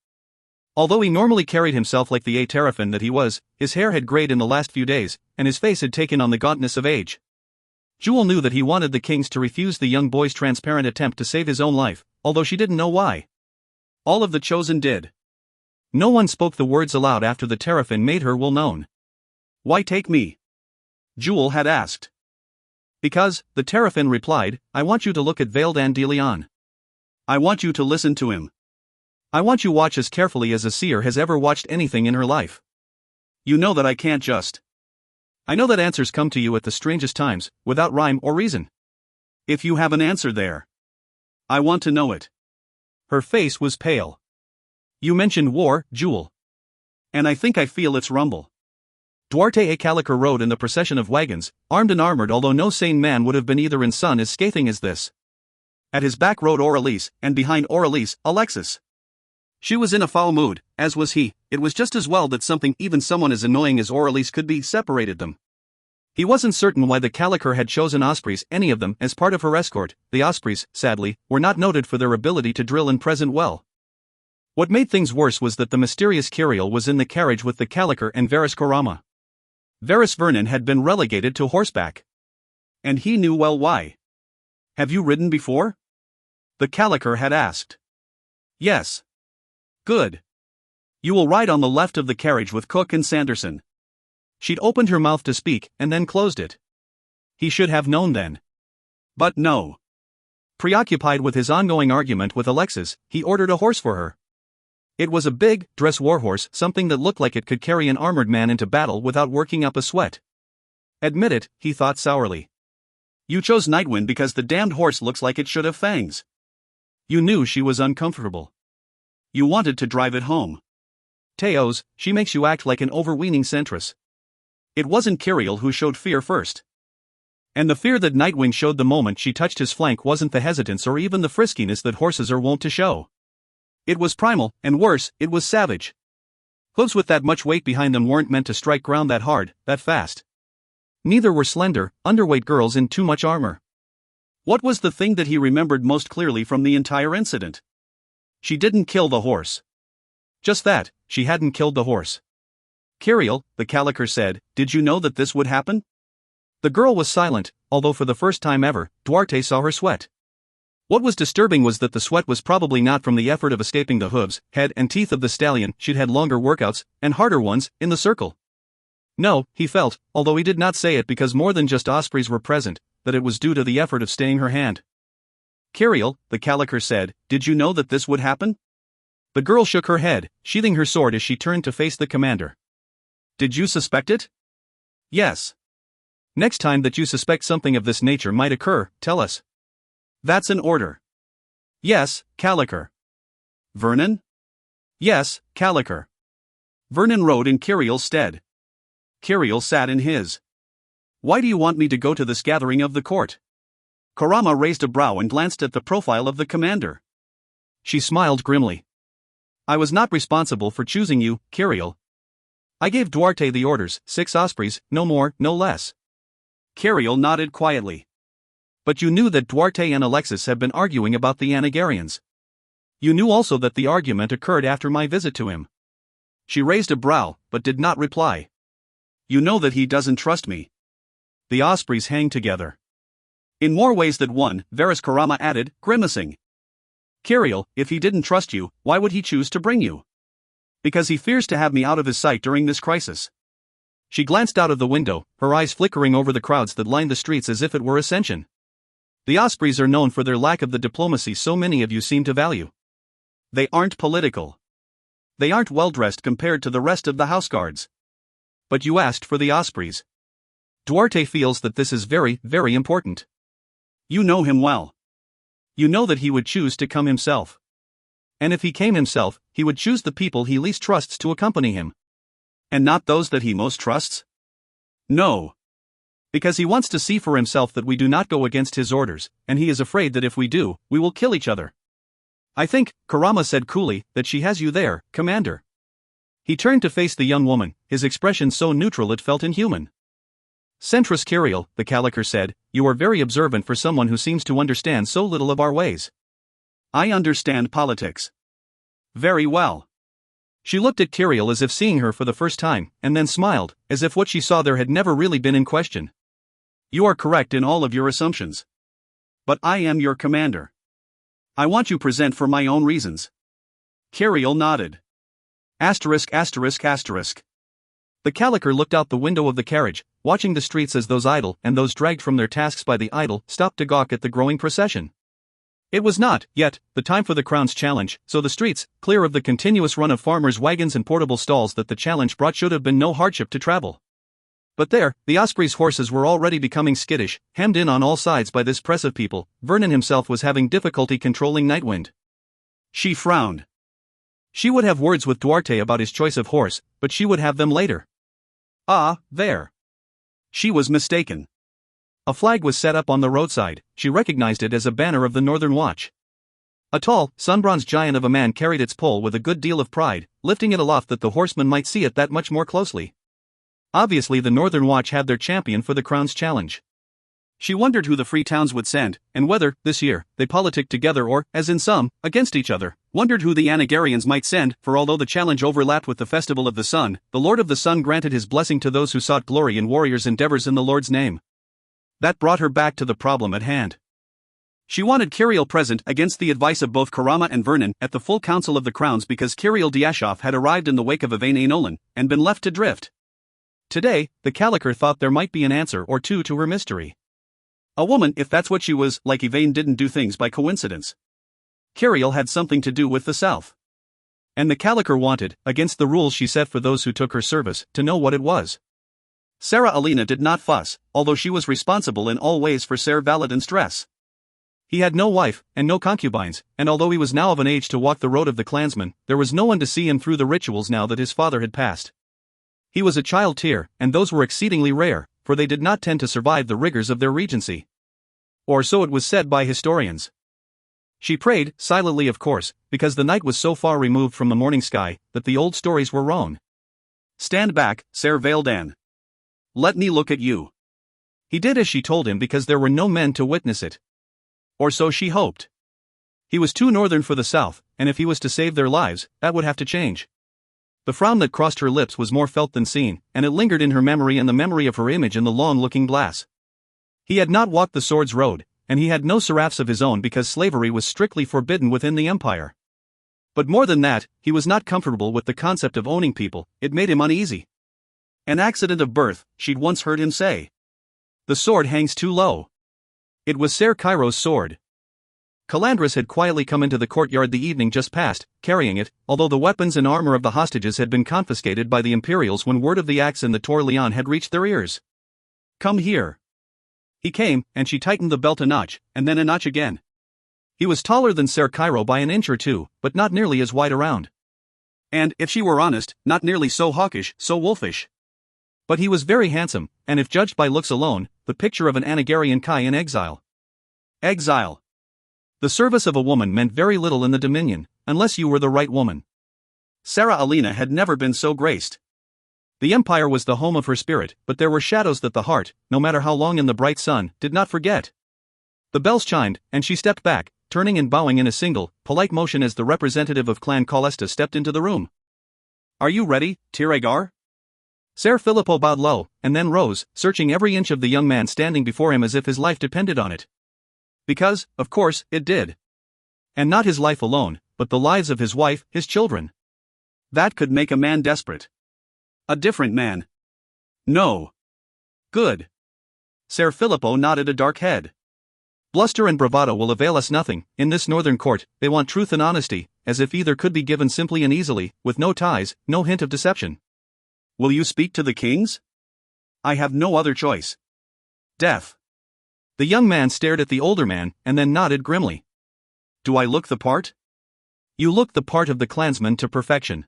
Although he normally carried himself like the A. Terrapin that he was, his hair had grayed in the last few days, and his face had taken on the gauntness of age. Jewel knew that he wanted the kings to refuse the young boy's transparent attempt to save his own life, although she didn't know why. All of the chosen did. No one spoke the words aloud after the Terrapin made her well known. Why take me? Jewel had asked. Because, the Terrapin replied, I want you to look at Vale Dandelion. I want you to listen to him. I want you watch as carefully as a seer has ever watched anything in her life. You know that I can't just. I know that answers come to you at the strangest times, without rhyme or reason. If you have an answer there, I want to know it. Her face was pale. You mentioned war, Jewel. And I think I feel its rumble. Duarte A. Caliker rode in the procession of wagons, armed and armored, although no sane man would have been either in sun as scathing as this. At his back rode Aurelise, and behind Aurelise, Alexis. She was in a foul mood, as was he. It was just as well that something, even someone as annoying as Aurelise could be, separated them. He wasn't certain why the Caliker had chosen Ospreys, any of them, as part of her escort. The Ospreys, sadly, were not noted for their ability to drill and present well. What made things worse was that the mysterious Kyriel was in the carriage with the Caliker and Varys Korama. Varys Vernon had been relegated to horseback. And he knew well why. Have you ridden before? The Caliker had asked. Yes. Good. You will ride on the left of the carriage with Cook and Sanderson. She'd opened her mouth to speak, and then closed it. He should have known then. But no. Preoccupied with his ongoing argument with Alexis, he ordered a horse for her. It was a big, dress warhorse, something that looked like it could carry an armored man into battle without working up a sweat. Admit it, he thought sourly. You chose Nightwind because the damned horse looks like it should have fangs. You knew she was uncomfortable. You wanted to drive it home. Teos, she makes you act like an overweening centress. It wasn't Kyriel who showed fear first. And the fear that Nightwing showed the moment she touched his flank wasn't the hesitance or even the friskiness that horses are wont to show. It was primal, and worse, it was savage. Hooves with that much weight behind them weren't meant to strike ground that hard, that fast. Neither were slender, underweight girls in too much armor. What was the thing that he remembered most clearly from the entire incident? She didn't kill the horse. Just that, she hadn't killed the horse. Kyriel, the Caliker said, did you know that this would happen? The girl was silent, although for the first time ever, Duarte saw her sweat. What was disturbing was that the sweat was probably not from the effort of escaping the hooves, head and teeth of the stallion. She'd had longer workouts, and harder ones, in the circle. No, he felt, although he did not say it because more than just ospreys were present, that it was due to the effort of staying her hand. Kiriel, the Caliker said, did you know that this would happen? The girl shook her head, sheathing her sword as she turned to face the commander. Did you suspect it? Yes. Next time that you suspect something of this nature might occur, tell us. That's an order. Yes, Caliker. Vernon? Yes, Caliker. Vernon rode in Kiriel's stead. Kiriel sat in his. Why do you want me to go to this gathering of the court? Karama raised a brow and glanced at the profile of the commander. She smiled grimly. I was not responsible for choosing you, Kiriel. I gave Duarte the orders, 6 ospreys, no more, no less. Kiriel nodded quietly. But you knew that Duarte and Alexis have been arguing about the Anagarians. You knew also that the argument occurred after my visit to him. She raised a brow, but did not reply. You know that he doesn't trust me. The ospreys hang together. In more ways than one, Varys Karama added, grimacing. Kiriel, if he didn't trust you, why would he choose to bring you? Because he fears to have me out of his sight during this crisis. She glanced out of the window, her eyes flickering over the crowds that lined the streets as if it were Ascension. The ospreys are known for their lack of the diplomacy so many of you seem to value. They aren't political. They aren't well-dressed compared to the rest of the houseguards. But you asked for the ospreys. Duarte feels that this is very, very important. You know him well. You know that he would choose to come himself. And if he came himself, he would choose the people he least trusts to accompany him. And not those that he most trusts? No. Because he wants to see for himself that we do not go against his orders, and he is afraid that if we do, we will kill each other. I think, Karama said coolly, that she has you there, Commander. He turned to face the young woman, his expression so neutral it felt inhuman. Centrus Kiriel, the Caliker said, you are very observant for someone who seems to understand so little of our ways. I understand politics. Very well. She looked at Kiriel as if seeing her for the first time, and then smiled, as if what she saw there had never really been in question. You are correct in all of your assumptions. But I am your commander. I want you present for my own reasons. Kiriel nodded. Asterisk asterisk asterisk. The Caliker looked out the window of the carriage, watching the streets as those idle and those dragged from their tasks by the idle stopped to gawk at the growing procession. It was not, yet, the time for the crown's challenge, so the streets, clear of the continuous run of farmers' wagons and portable stalls that the challenge brought, should have been no hardship to travel. But there, the ospreys' horses were already becoming skittish, hemmed in on all sides by this press of people. Vernon himself was having difficulty controlling Nightwind. She frowned. She would have words with Duarte about his choice of horse, but she would have them later. Ah, there. She was mistaken. A flag was set up on the roadside. She recognized it as a banner of the Northern Watch. A tall, sun-bronzed giant of a man carried its pole with a good deal of pride, lifting it aloft that the horsemen might see it that much more closely. Obviously the Northern Watch had their champion for the crown's challenge. She wondered who the free towns would send, and whether, this year, they politicked together or, as in some, against each other. Wondered who the Anagarians might send, for although the challenge overlapped with the Festival of the Sun, the Lord of the Sun granted his blessing to those who sought glory in warriors' endeavors in the Lord's name. That brought her back to the problem at hand. She wanted Kiriel present against the advice of both Karama and Vernon at the full council of the crowns because Kiriel Diashov had arrived in the wake of Yvain Aenolan, and been left to drift. Today, the Caliker thought there might be an answer or two to her mystery. A woman, if that's what she was, like Yvain didn't do things by coincidence. Kiriel had something to do with the South. And the Caliker wanted, against the rules she set for those who took her service, to know what it was. Sarah Alina did not fuss, although she was responsible in all ways for Ser Valadin's dress. He had no wife, and no concubines, and although he was now of an age to walk the road of the clansman, there was no one to see him through the rituals now that his father had passed. He was a child tier, and those were exceedingly rare, for they did not tend to survive the rigors of their regency. Or so it was said by historians. She prayed, silently of course, because the night was so far removed from the morning sky, that the old stories were wrong. Stand back, Ser Vaeldan. Let me look at you. He did as she told him because there were no men to witness it. Or so she hoped. He was too northern for the South, and if he was to save their lives, that would have to change. The frown that crossed her lips was more felt than seen, and it lingered in her memory and the memory of her image in the long-looking glass. He had not walked the sword's road, and he had no seraphs of his own because slavery was strictly forbidden within the empire. But more than that, he was not comfortable with the concept of owning people. It made him uneasy. An accident of birth, she'd once heard him say. The sword hangs too low. It was Ser Cairo's sword. Calandras had quietly come into the courtyard the evening just past, carrying it, although the weapons and armor of the hostages had been confiscated by the Imperials when word of the acts in the Tor Leon had reached their ears. "Come here." He came, and she tightened the belt a notch, and then a notch again. He was taller than Ser Cairo by an inch or two, but not nearly as wide around. And, if she were honest, not nearly so hawkish, so wolfish. But he was very handsome, and if judged by looks alone, the picture of an Anagarian Kai in exile. Exile. The service of a woman meant very little in the Dominion, unless you were the right woman. Sarah Alina had never been so graced. The Empire was the home of her spirit, but there were shadows that the heart, no matter how long in the bright sun, did not forget. The bells chimed, and she stepped back, turning and bowing in a single, polite motion as the representative of Clan Colesta stepped into the room. "Are you ready, Tiragar?" Ser Filippo bowed low, and then rose, searching every inch of the young man standing before him as if his life depended on it. Because, of course, it did. And not his life alone, but the lives of his wife, his children. That could make a man desperate. A different man. No. Good. Ser Filippo nodded a dark head. Bluster and bravado will avail us nothing. In this northern court, they want truth and honesty, as if either could be given simply and easily, with no ties, no hint of deception. Will you speak to the kings? I have no other choice. Death. The young man stared at the older man, and then nodded grimly. Do I look the part? You look the part of the clansman to perfection.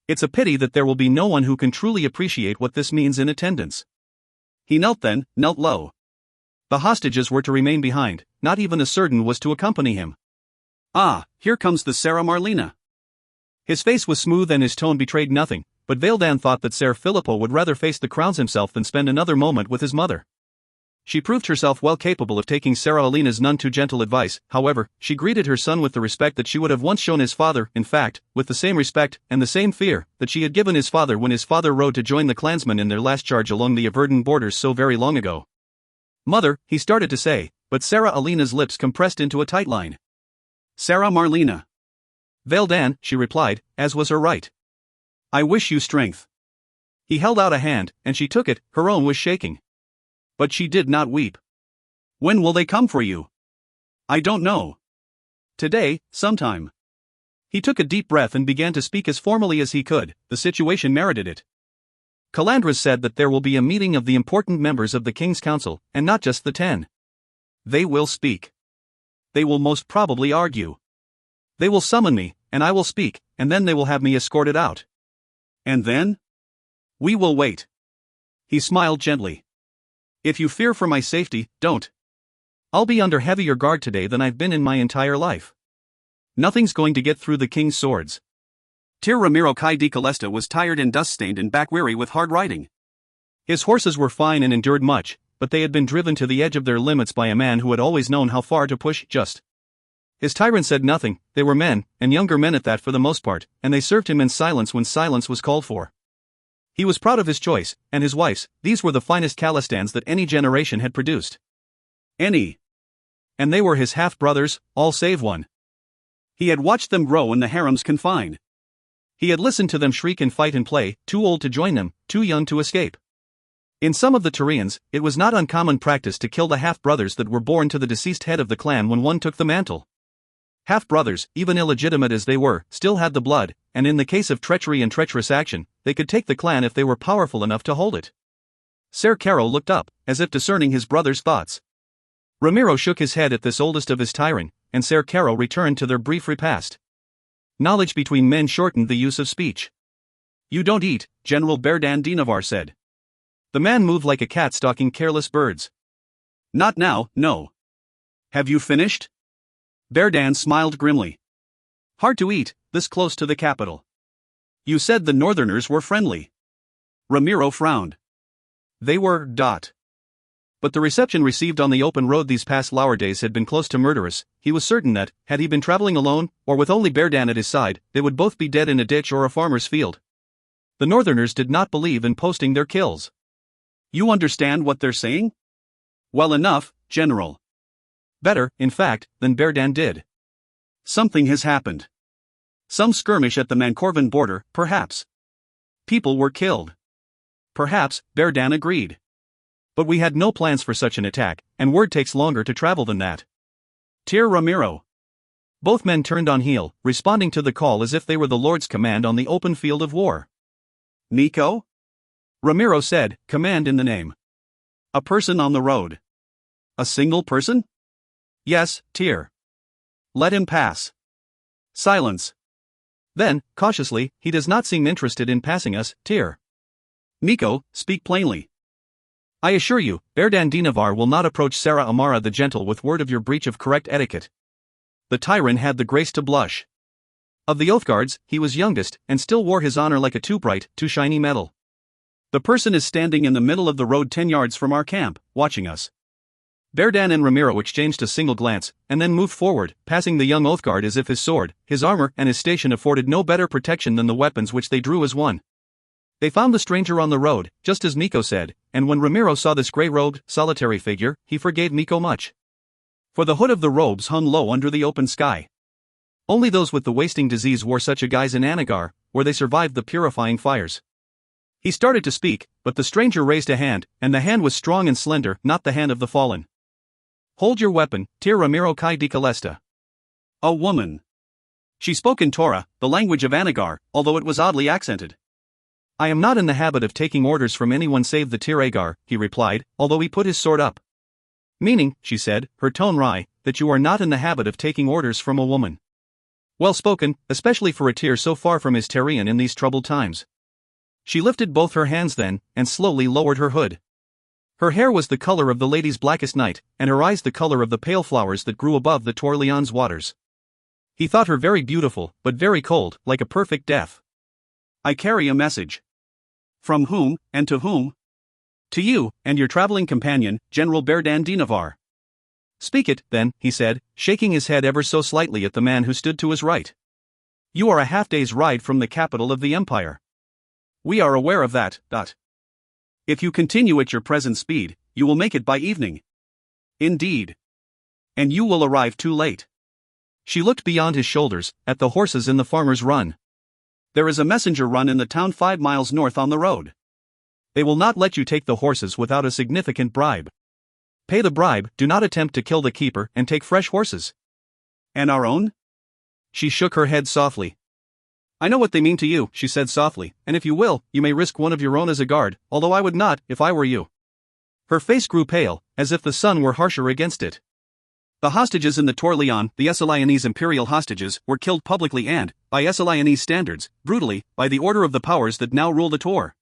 It's a pity that there will be no one who can truly appreciate what this means in attendance. He knelt low. The hostages were to remain behind, not even a surgeon was to accompany him. Ah, here comes the Sarah Marlena. His face was smooth and his tone betrayed nothing, but Veildan thought that Ser Filippo would rather face the crowns himself than spend another moment with his mother. She proved herself well capable of taking Sarah Alina's none too gentle advice. However, she greeted her son with the respect that she would have once shown his father, in fact, with the same respect, and the same fear, that she had given his father when his father rode to join the clansmen in their last charge along the Averdan borders so very long ago. Mother, he started to say, but Sarah Alina's lips compressed into a tight line. Sarah Marlena. Veildan, she replied, as was her right. I wish you strength. He held out a hand, and she took it, her own was shaking. But she did not weep. When will they come for you? I don't know. Today, sometime. He took a deep breath and began to speak as formally as he could. The situation merited it. Calandras said that there will be a meeting of the important members of the King's Council, and not just the 10. They will speak. They will most probably argue. They will summon me, and I will speak, and then they will have me escorted out. And then? We will wait. He smiled gently. If you fear for my safety, don't. I'll be under heavier guard today than I've been in my entire life. Nothing's going to get through the king's swords. Tir Ramiro Kai di Calesta was tired and dust-stained and back-weary with hard riding. His horses were fine and endured much, but they had been driven to the edge of their limits by a man who had always known how far to push just. His tyrant said nothing. They were men, and younger men at that for the most part, and they served him in silence when silence was called for. He was proud of his choice, and his wife's. These were the finest Calistans that any generation had produced. Any. And they were his half-brothers, all save one. He had watched them grow in the harem's confine. He had listened to them shriek and fight and play, too old to join them, too young to escape. In some of the Tyrians, it was not uncommon practice to kill the half-brothers that were born to the deceased head of the clan when one took the mantle. Half-brothers, even illegitimate as they were, still had the blood, and in the case of treachery and treacherous action, they could take the clan if they were powerful enough to hold it. Ser Caro looked up, as if discerning his brother's thoughts. Ramiro shook his head at this oldest of his Tyran, and Ser Caro returned to their brief repast. Knowledge between men shortened the use of speech. You don't eat, General Berdan Dinavar said. The man moved like a cat stalking careless birds. Not now, no. Have you finished? Berdan smiled grimly. Hard to eat, this close to the capital. You said the northerners were friendly. Ramiro frowned. They were. But the reception received on the open road these past lower days had been close to murderous. He was certain that, had he been traveling alone, or with only Berdan at his side, they would both be dead in a ditch or a farmer's field. The northerners did not believe in posting their kills. You understand what they're saying? Well enough, General. Better, in fact, than Berdan did. Something has happened. Some skirmish at the Mancorvan border, perhaps. People were killed. Perhaps, Berdan agreed. But we had no plans for such an attack, and word takes longer to travel than that. Tir Ramiro. Both men turned on heel, responding to the call as if they were the Lord's command on the open field of war. Nico? Ramiro said, command in the name. A person on the road. A single person? Yes, Tir. Let him pass. Silence. Then, cautiously, he does not seem interested in passing us, Tir. Nico, speak plainly. I assure you, Berdan Dinavar will not approach Sarah Amara the Gentle with word of your breach of correct etiquette. The tyrant had the grace to blush. Of the Oathguards, he was youngest, and still wore his honor like a too bright, too shiny metal. The person is standing in the middle of the road 10 yards from our camp, watching us. Berdan and Ramiro exchanged a single glance, and then moved forward, passing the young Oathguard as if his sword, his armor, and his station afforded no better protection than the weapons which they drew as one. They found the stranger on the road, just as Nico said, and when Ramiro saw this grey-robed, solitary figure, he forgave Nico much. For the hood of the robes hung low under the open sky. Only those with the wasting disease wore such a guise in Anagar, where they survived the purifying fires. He started to speak, but the stranger raised a hand, and the hand was strong and slender, not the hand of the fallen. Hold your weapon, Tir Ramiro Kai di Calesta. A woman. She spoke in Torah, the language of Anagar, although it was oddly accented. I am not in the habit of taking orders from anyone save the Tir Agar, he replied, although he put his sword up. Meaning, she said, her tone wry, that you are not in the habit of taking orders from a woman. Well spoken, especially for a Tir so far from his Tyrian in these troubled times. She lifted both her hands then, and slowly lowered her hood. Her hair was the color of the lady's blackest night, and her eyes the color of the pale flowers that grew above the Torleon's waters. He thought her very beautiful, but very cold, like a perfect death. I carry a message. From whom, and to whom? To you, and your traveling companion, General Berdan Dinavar. Speak it, then, he said, shaking his head ever so slightly at the man who stood to his right. You are a half-day's ride from the capital of the empire. We are aware of that. If you continue at your present speed, you will make it by evening. Indeed. And you will arrive too late. She looked beyond his shoulders, at the horses in the farmer's run. There is a messenger run in the town 5 miles north on the road. They will not let you take the horses without a significant bribe. Pay the bribe, do not attempt to kill the keeper, and take fresh horses. And our own? She shook her head softly. I know what they mean to you, she said softly, and if you will, you may risk one of your own as a guard, although I would not, if I were you. Her face grew pale, as if the sun were harsher against it. The hostages in the Torleon, the Esselionese imperial hostages, were killed publicly and, by Esselionese standards, brutally, by the order of the powers that now rule the Tor.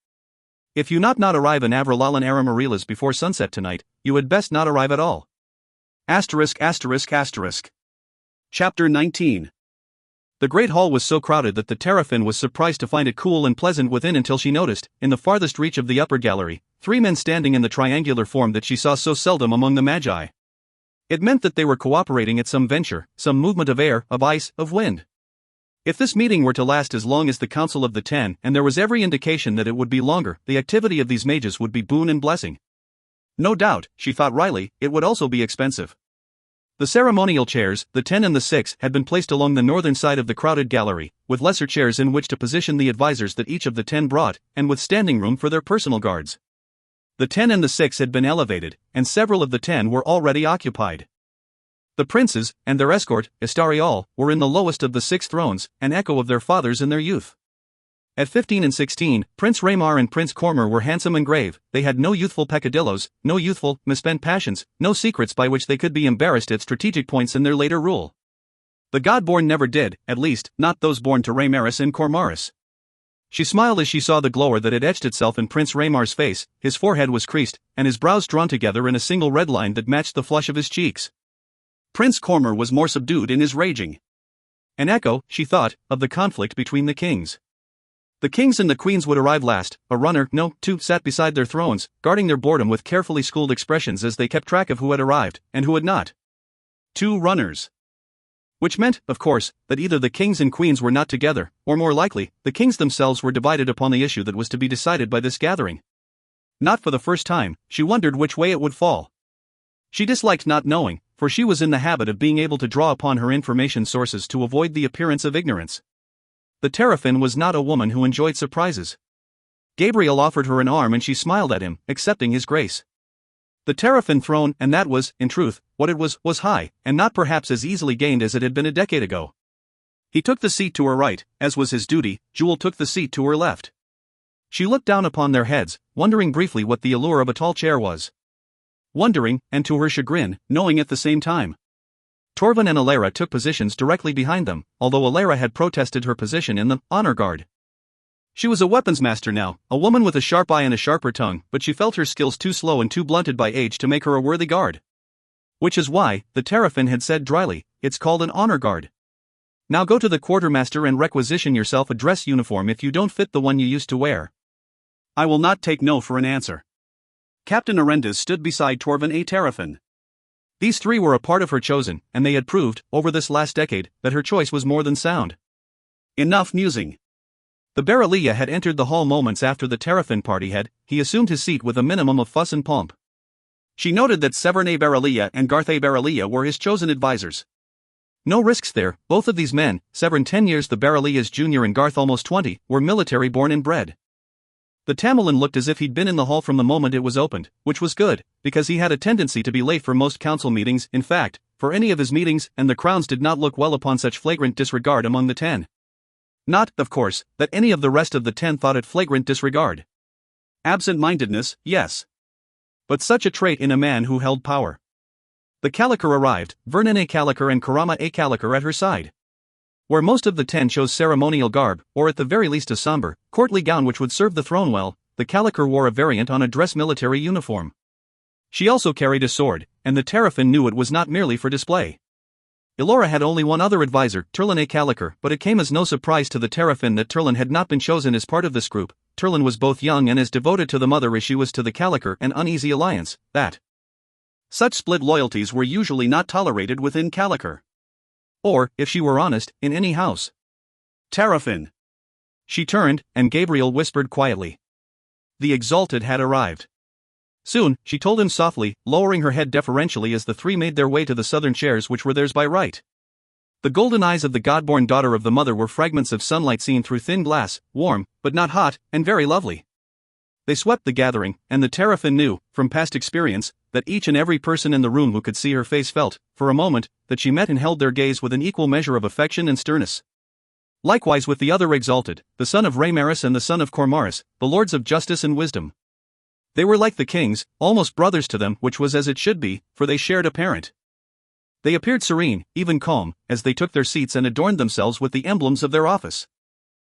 If you not arrive in Avralalan Aramarilas before sunset tonight, you had best not arrive at all. Asterisk. Chapter 19. The great hall was so crowded that the Terrapin was surprised to find it cool and pleasant within until she noticed, in the farthest reach of the upper gallery, 3 men standing in the triangular form that she saw so seldom among the Magi. It meant that they were cooperating at some venture, some movement of air, of ice, of wind. If this meeting were to last as long as the Council of the Ten, and there was every indication that it would be longer, the activity of these mages would be boon and blessing. No doubt, she thought wryly, it would also be expensive. The ceremonial chairs, the 10 and the 6, had been placed along the northern side of the crowded gallery, with lesser chairs in which to position the advisors that each of the 10 brought, and with standing room for their personal guards. The 10 and the 6 had been elevated, and several of the 10 were already occupied. The princes, and their escort, Estarial, were in the lowest of the 6 thrones, an echo of their fathers in their youth. At 15 and 16, Prince Raymar and Prince Cormor were handsome and grave. They had no youthful peccadillos, no youthful, misspent passions, no secrets by which they could be embarrassed at strategic points in their later rule. The God-born never did, at least, not those born to Raymaris and Cormaris. She smiled as she saw the glower that had etched itself in Prince Raymar's face. His forehead was creased, and his brows drawn together in a single red line that matched the flush of his cheeks. Prince Cormor was more subdued in his raging. An echo, she thought, of the conflict between the kings. The kings and the queens would arrive last. A runner, no, 2, sat beside their thrones, guarding their boredom with carefully schooled expressions as they kept track of who had arrived, and who had not. 2 runners. Which meant, of course, that either the kings and queens were not together, or more likely, the kings themselves were divided upon the issue that was to be decided by this gathering. Not for the first time, she wondered which way it would fall. She disliked not knowing, for she was in the habit of being able to draw upon her information sources to avoid the appearance of ignorance. The Terrapin was not a woman who enjoyed surprises. Gabriel offered her an arm and she smiled at him, accepting his grace. The terrapin throne, and that was, in truth, what it was high, and not perhaps as easily gained as it had been a decade ago. He took the seat to her right, as was his duty. Jewel took the seat to her left. She looked down upon their heads, wondering briefly what the allure of a tall chair was. Wondering, and to her chagrin, knowing at the same time. Torvin and Alara took positions directly behind them, although Alara had protested her position in the honor guard. She was a weapons master now, a woman with a sharp eye and a sharper tongue, but she felt her skills too slow and too blunted by age to make her a worthy guard. Which is why, the terrapin had said dryly, it's called an honor guard. Now go to the quartermaster and requisition yourself a dress uniform if you don't fit the one you used to wear. I will not take no for an answer. Captain Arendis stood beside Torvin a terrapin. These three were a part of her chosen, and they had proved, over this last decade, that her choice was more than sound. Enough musing. The Baralia had entered the hall moments after the terrapin party had, he assumed his seat with a minimum of fuss and pomp. She noted that Severn a Baralia and Garth a Baralia were his chosen advisors. No risks there, both of these men, Severn 10 years the Baralia's junior and Garth almost 20, were military born and bred. The Tamerlan looked as if he'd been in the hall from the moment it was opened, which was good, because he had a tendency to be late for most council meetings. In fact, for any of his meetings, and the crowns did not look well upon such flagrant disregard among the 10. Not, of course, that any of the rest of the 10 thought it flagrant disregard. Absent-mindedness, yes. But such a trait in a man who held power. The Caliker arrived, Vernon a Caliker and Karama a Caliker at her side. Where most of the 10 chose ceremonial garb, or at the very least a somber, courtly gown which would serve the throne well, the Caliker wore a variant on a dress military uniform. She also carried a sword, and the terrapin knew it was not merely for display. Elora had only one other advisor, Turlin a Caliker, but it came as no surprise to the terrapin that Turlin had not been chosen as part of this group. Turlin was both young and as devoted to the mother as she was to the Caliker, an uneasy alliance, that. Such split loyalties were usually not tolerated within Caliker. Or, if she were honest, in any house. Terrapin. She turned, and Gabriel whispered quietly. The Exalted had arrived. Soon, she told him softly, lowering her head deferentially as the three made their way to the southern chairs which were theirs by right. The golden eyes of the god-born daughter of the mother were fragments of sunlight seen through thin glass, warm, but not hot, and very lovely. They swept the gathering, and the terrapin knew, from past experience, that each and every person in the room who could see her face felt, for a moment, that she met and held their gaze with an equal measure of affection and sternness. Likewise with the other Exalted, the son of Raymaris and the son of Cormaris, the lords of justice and wisdom. They were like the kings, almost brothers to them, which was as it should be, for they shared a parent. They appeared serene, even calm, as they took their seats and adorned themselves with the emblems of their office.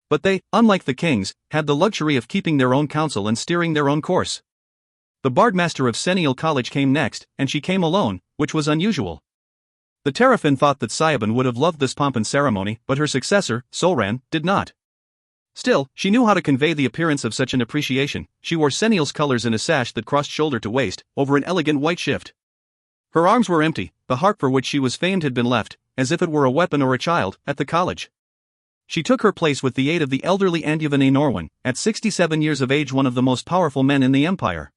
But they, unlike the kings, had the luxury of keeping their own counsel and steering their own course. The Bardmaster of Senial College came next, and she came alone, which was unusual. The terrapin thought that Siobhan would have loved this pomp and ceremony, but her successor, Solran, did not. Still, she knew how to convey the appearance of such an appreciation. She wore Senial's colors in a sash that crossed shoulder to waist, over an elegant white shift. Her arms were empty, the harp for which she was famed had been left, as if it were a weapon or a child, at the college. She took her place with the aid of the elderly Anduvan a Norwin, at 67 years of age one of the most powerful men in the empire.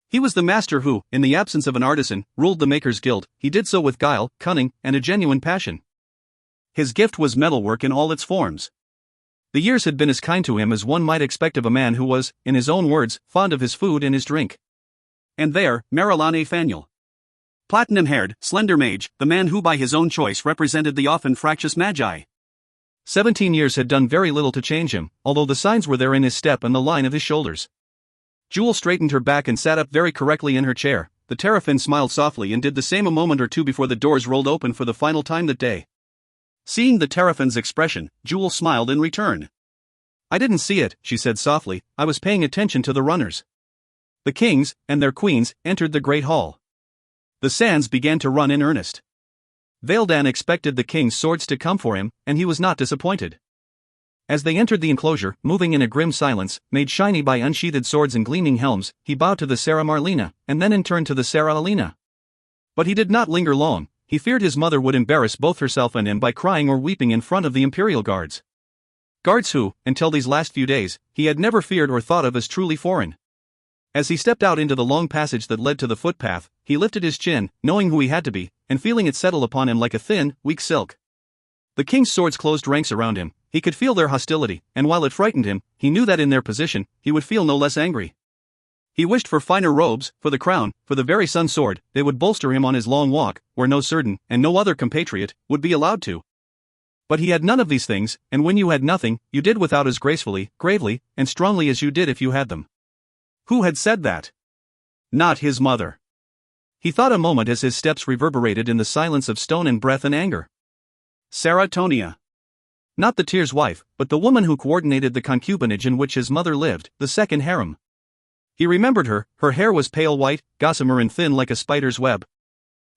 He was the master who, in the absence of an artisan, ruled the Makers' Guild. He did so with guile, cunning, and a genuine passion. His gift was metalwork in all its forms. The years had been as kind to him as one might expect of a man who was, in his own words, fond of his food and his drink. And there, Marilan a Faniel. Platinum-haired, slender mage, the man who by his own choice represented the often fractious Magi. 17 years had done very little to change him, although the signs were there in his step and the line of his shoulders. Jewel straightened her back and sat up very correctly in her chair. The terrapin smiled softly and did the same a moment or two before the doors rolled open for the final time that day. Seeing the terrapin's expression, Jewel smiled in return. I didn't see it, she said softly, I was paying attention to the runners. The kings, and their queens, entered the great hall. The sands began to run in earnest. Vaildan expected the king's swords to come for him, and he was not disappointed. As they entered the enclosure, moving in a grim silence, made shiny by unsheathed swords and gleaming helms, he bowed to the Sarah Marlena, and then in turn to the Sarah Alina. But he did not linger long. He feared his mother would embarrass both herself and him by crying or weeping in front of the imperial guards. Guards who, until these last few days, he had never feared or thought of as truly foreign. As he stepped out into the long passage that led to the footpath, he lifted his chin, knowing who he had to be, and feeling it settle upon him like a thin, weak silk. The king's swords closed ranks around him. He could feel their hostility, and while it frightened him, he knew that in their position, he would feel no less angry. He wished for finer robes, for the crown, for the very sun sword, they would bolster him on his long walk, where no certain, and no other compatriot, would be allowed to. But he had none of these things, and when you had nothing, you did without as gracefully, gravely, and strongly as you did if you had them. Who had said that? Not his mother. He thought a moment as his steps reverberated in the silence of stone and breath and anger. Saratonia. Not the Tyr's wife, but the woman who coordinated the concubinage in which his mother lived, the second harem. He remembered her. Her hair was pale white, gossamer and thin like a spider's web.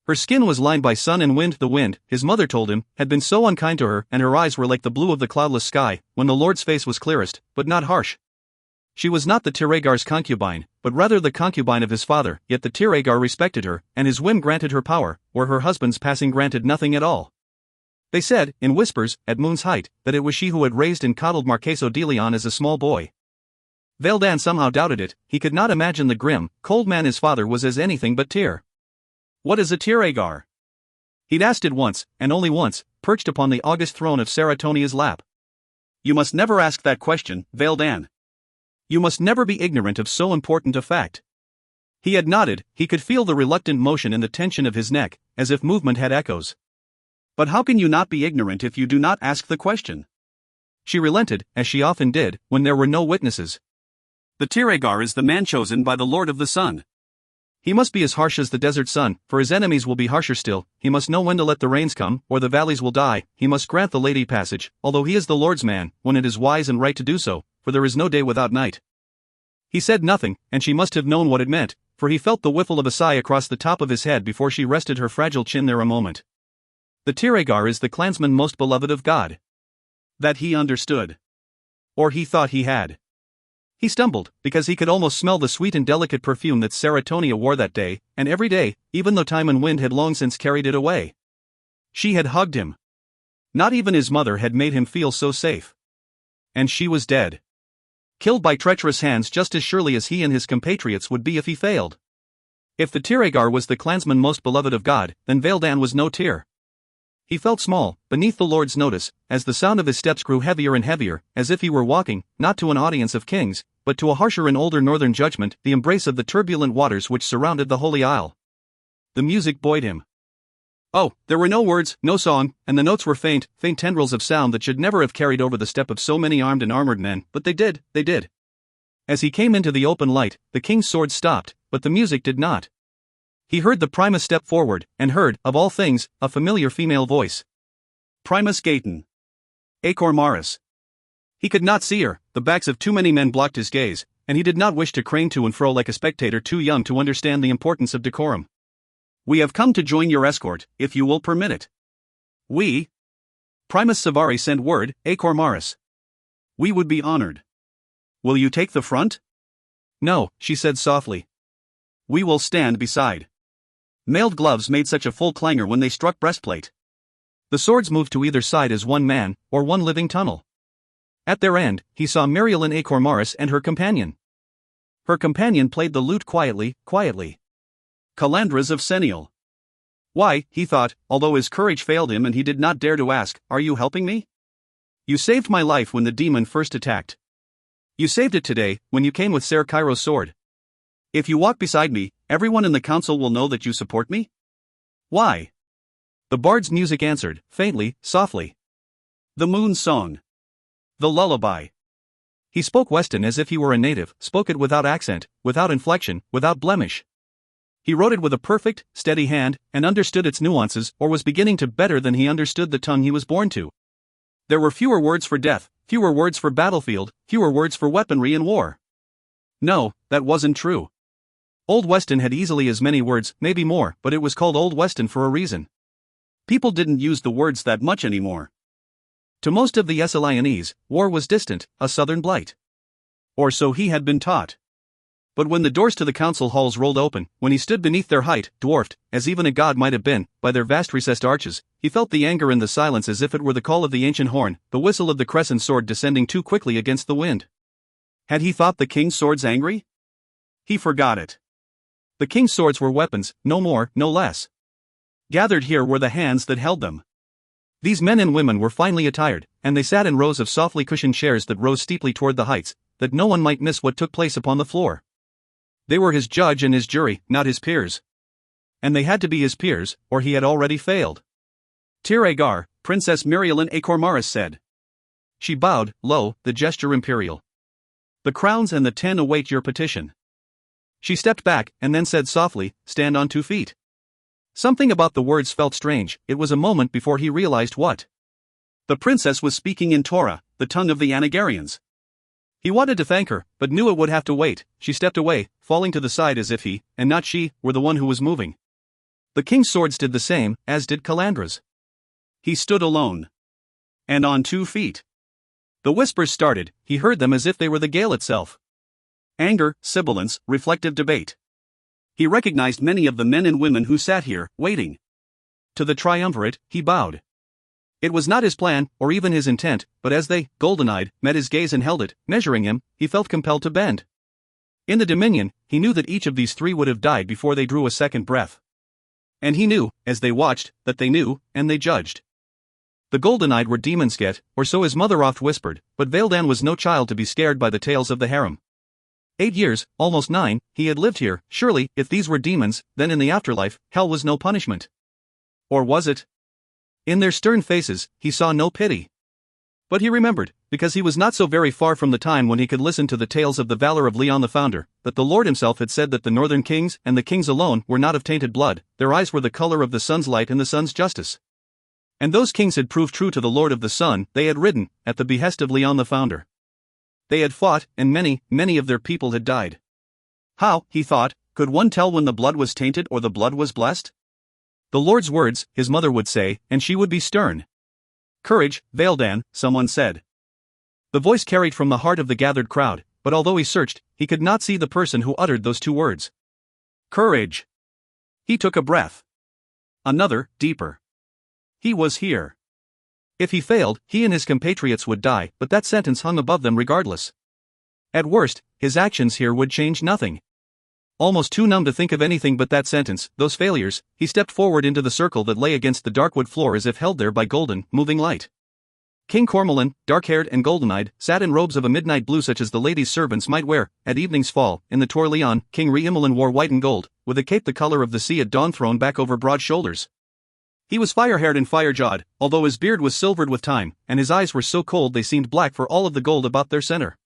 Her skin was lined by sun and wind. The wind, his mother told him, had been so unkind to her, and her eyes were like the blue of the cloudless sky, when the Lord's face was clearest, but not harsh. She was not the Tiragar's concubine, but rather the concubine of his father, yet the Tiragar respected her, and his whim granted her power, where her husband's passing granted nothing at all. They said, in whispers, at moon's height, that it was she who had raised and coddled Marqueso de Leon as a small boy. Veldan somehow doubted it. He could not imagine the grim, cold man his father was as anything but Tyr. What is a Tiragar? He'd asked it once, and only once, perched upon the august throne of Saratonia's lap. You must never ask that question, Veldan. You must never be ignorant of so important a fact. He had nodded. He could feel the reluctant motion in the tension of his neck, as if movement had echoes. But how can you not be ignorant if you do not ask the question? She relented, as she often did, when there were no witnesses. The Tiragar is the man chosen by the Lord of the Sun. He must be as harsh as the desert sun, for his enemies will be harsher still. He must know when to let the rains come, or the valleys will die. He must grant the lady passage, although he is the Lord's man, when it is wise and right to do so, for there is no day without night. He said nothing, and she must have known what it meant, for he felt the whiffle of a sigh across the top of his head before she rested her fragile chin there a moment. The Tiragar is the clansman most beloved of God. That he understood. Or he thought he had. He stumbled, because he could almost smell the sweet and delicate perfume that Saratonia wore that day, and every day, even though time and wind had long since carried it away. She had hugged him. Not even his mother had made him feel so safe. And she was dead. Killed by treacherous hands just as surely as he and his compatriots would be if he failed. If the Tiragar was the clansman most beloved of God, then Veldan was no Tyr. He felt small, beneath the Lord's notice, as the sound of his steps grew heavier and heavier, as if he were walking, not to an audience of kings, but to a harsher and older northern judgment, the embrace of the turbulent waters which surrounded the Holy Isle. The music buoyed him. Oh, there were no words, no song, and the notes were faint, faint tendrils of sound that should never have carried over the step of so many armed and armored men, but they did. As he came into the open light, the king's sword stopped, but the music did not. He heard the Primus step forward, and heard, of all things, a familiar female voice. Primus Gaitan. Acor Maris. He could not see her, the backs of too many men blocked his gaze, and he did not wish to crane to and fro like a spectator too young to understand the importance of decorum. We have come to join your escort, if you will permit it. We? Primus Savari sent word, Acor Maris. We would be honored. Will you take the front? No, she said softly. We will stand beside. Mailed gloves made such a full clangor when they struck breastplate. The swords moved to either side as one man, or one living tunnel. At their end, he saw Mirielin Acor Maris and her companion. Her companion played the lute quietly. Calandras of Senial. Why, he thought, although his courage failed him and he did not dare to ask, are you helping me? You saved my life when the demon first attacked. You saved it today, when you came with Ser Cairo's sword. If you walk beside me, everyone in the council will know that you support me? Why? The bard's music answered, faintly, softly. The moon's song. The lullaby. He spoke Weston as if he were a native, spoke it without accent, without inflection, without blemish. He wrote it with a perfect, steady hand, and understood its nuances, or was beginning to better than he understood the tongue he was born to. There were fewer words for death, fewer words for battlefield, fewer words for weaponry and war. No, that wasn't true. Old Weston had easily as many words, maybe more, but it was called Old Weston for a reason. People didn't use the words that much anymore. To most of the Esselionese, war was distant, a southern blight. Or so he had been taught. But when the doors to the council halls rolled open, when he stood beneath their height, dwarfed, as even a god might have been, by their vast recessed arches, he felt the anger in the silence as if it were the call of the ancient horn, the whistle of the crescent sword descending too quickly against the wind. Had he thought the king's swords angry? He forgot it. The king's swords were weapons, no more, no less. Gathered here were the hands that held them. These men and women were finely attired, and they sat in rows of softly cushioned chairs that rose steeply toward the heights, that no one might miss what took place upon the floor. They were his judge and his jury, not his peers. And they had to be his peers, or he had already failed. Tir Agar, Princess Mirielin Akormaris said. She bowed, low, the gesture imperial. The crowns and the 10 await your petition. She stepped back and then said softly, stand on 2 feet. Something about the words felt strange. It was a moment before he realized what. The princess was speaking in Torah, the tongue of the Anagarians. He wanted to thank her, but knew it would have to wait. She stepped away, falling to the side as if he, and not she, were the one who was moving. The king's swords did the same, as did Calandra's. He stood alone. And on 2 feet. The whispers started, he heard them as if they were the gale itself. Anger, sibilance, reflective debate. He recognized many of the men and women who sat here, waiting. To the triumvirate, he bowed. It was not his plan, or even his intent, but as they, golden-eyed, met his gaze and held it, measuring him, he felt compelled to bend. In the Dominion, he knew that each of these 3 would have died before they drew a second breath. And he knew, as they watched, that they knew, and they judged. The golden-eyed were demons yet, or so his mother oft whispered, but Veildan was no child to be scared by the tales of the harem. 8 years, almost 9, he had lived here. Surely, if these were demons, then in the afterlife, hell was no punishment. Or was it? In their stern faces, he saw no pity. But he remembered, because he was not so very far from the time when he could listen to the tales of the valor of Leon the Founder, that the Lord himself had said that the northern kings, and the kings alone, were not of tainted blood, their eyes were the color of the sun's light and the sun's justice. And those kings had proved true to the Lord of the Sun. They had ridden, at the behest of Leon the Founder. They had fought, and many, many of their people had died. How, he thought, could one tell when the blood was tainted or the blood was blessed? The Lord's words, his mother would say, and she would be stern. Courage, Veildan, someone said. The voice carried from the heart of the gathered crowd, but although he searched, he could not see the person who uttered those 2 words. Courage. He took a breath. Another, deeper. He was here. If he failed, he and his compatriots would die, but that sentence hung above them regardless. At worst, his actions here would change nothing. Almost too numb to think of anything but that sentence, those failures, he stepped forward into the circle that lay against the dark wood floor as if held there by golden, moving light. King Cormoran, dark-haired and golden-eyed, sat in robes of a midnight blue such as the ladies' servants might wear, at evening's fall. In the Tor Leon, King Re-Immelin wore white and gold, with a cape the color of the sea at dawn thrown back over broad shoulders. He was fire-haired and fire-jawed, although his beard was silvered with time, and his eyes were so cold they seemed black for all of the gold about their center.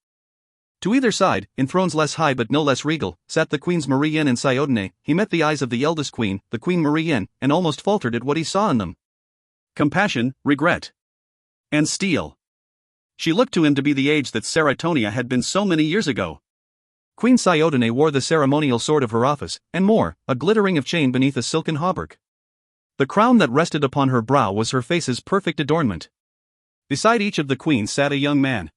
To either side, in thrones less high but no less regal, sat the queens Marie-Yen and Siodine. He met the eyes of the eldest queen, the Queen Marie-Yen, and almost faltered at what he saw in them. Compassion, regret, and steel. She looked to him to be the age that Seratonia had been so many years ago. Queen Siodine wore the ceremonial sword of her office, and more, a glittering of chain beneath a silken hauberk. The crown that rested upon her brow was her face's perfect adornment. Beside each of the queens sat a young man.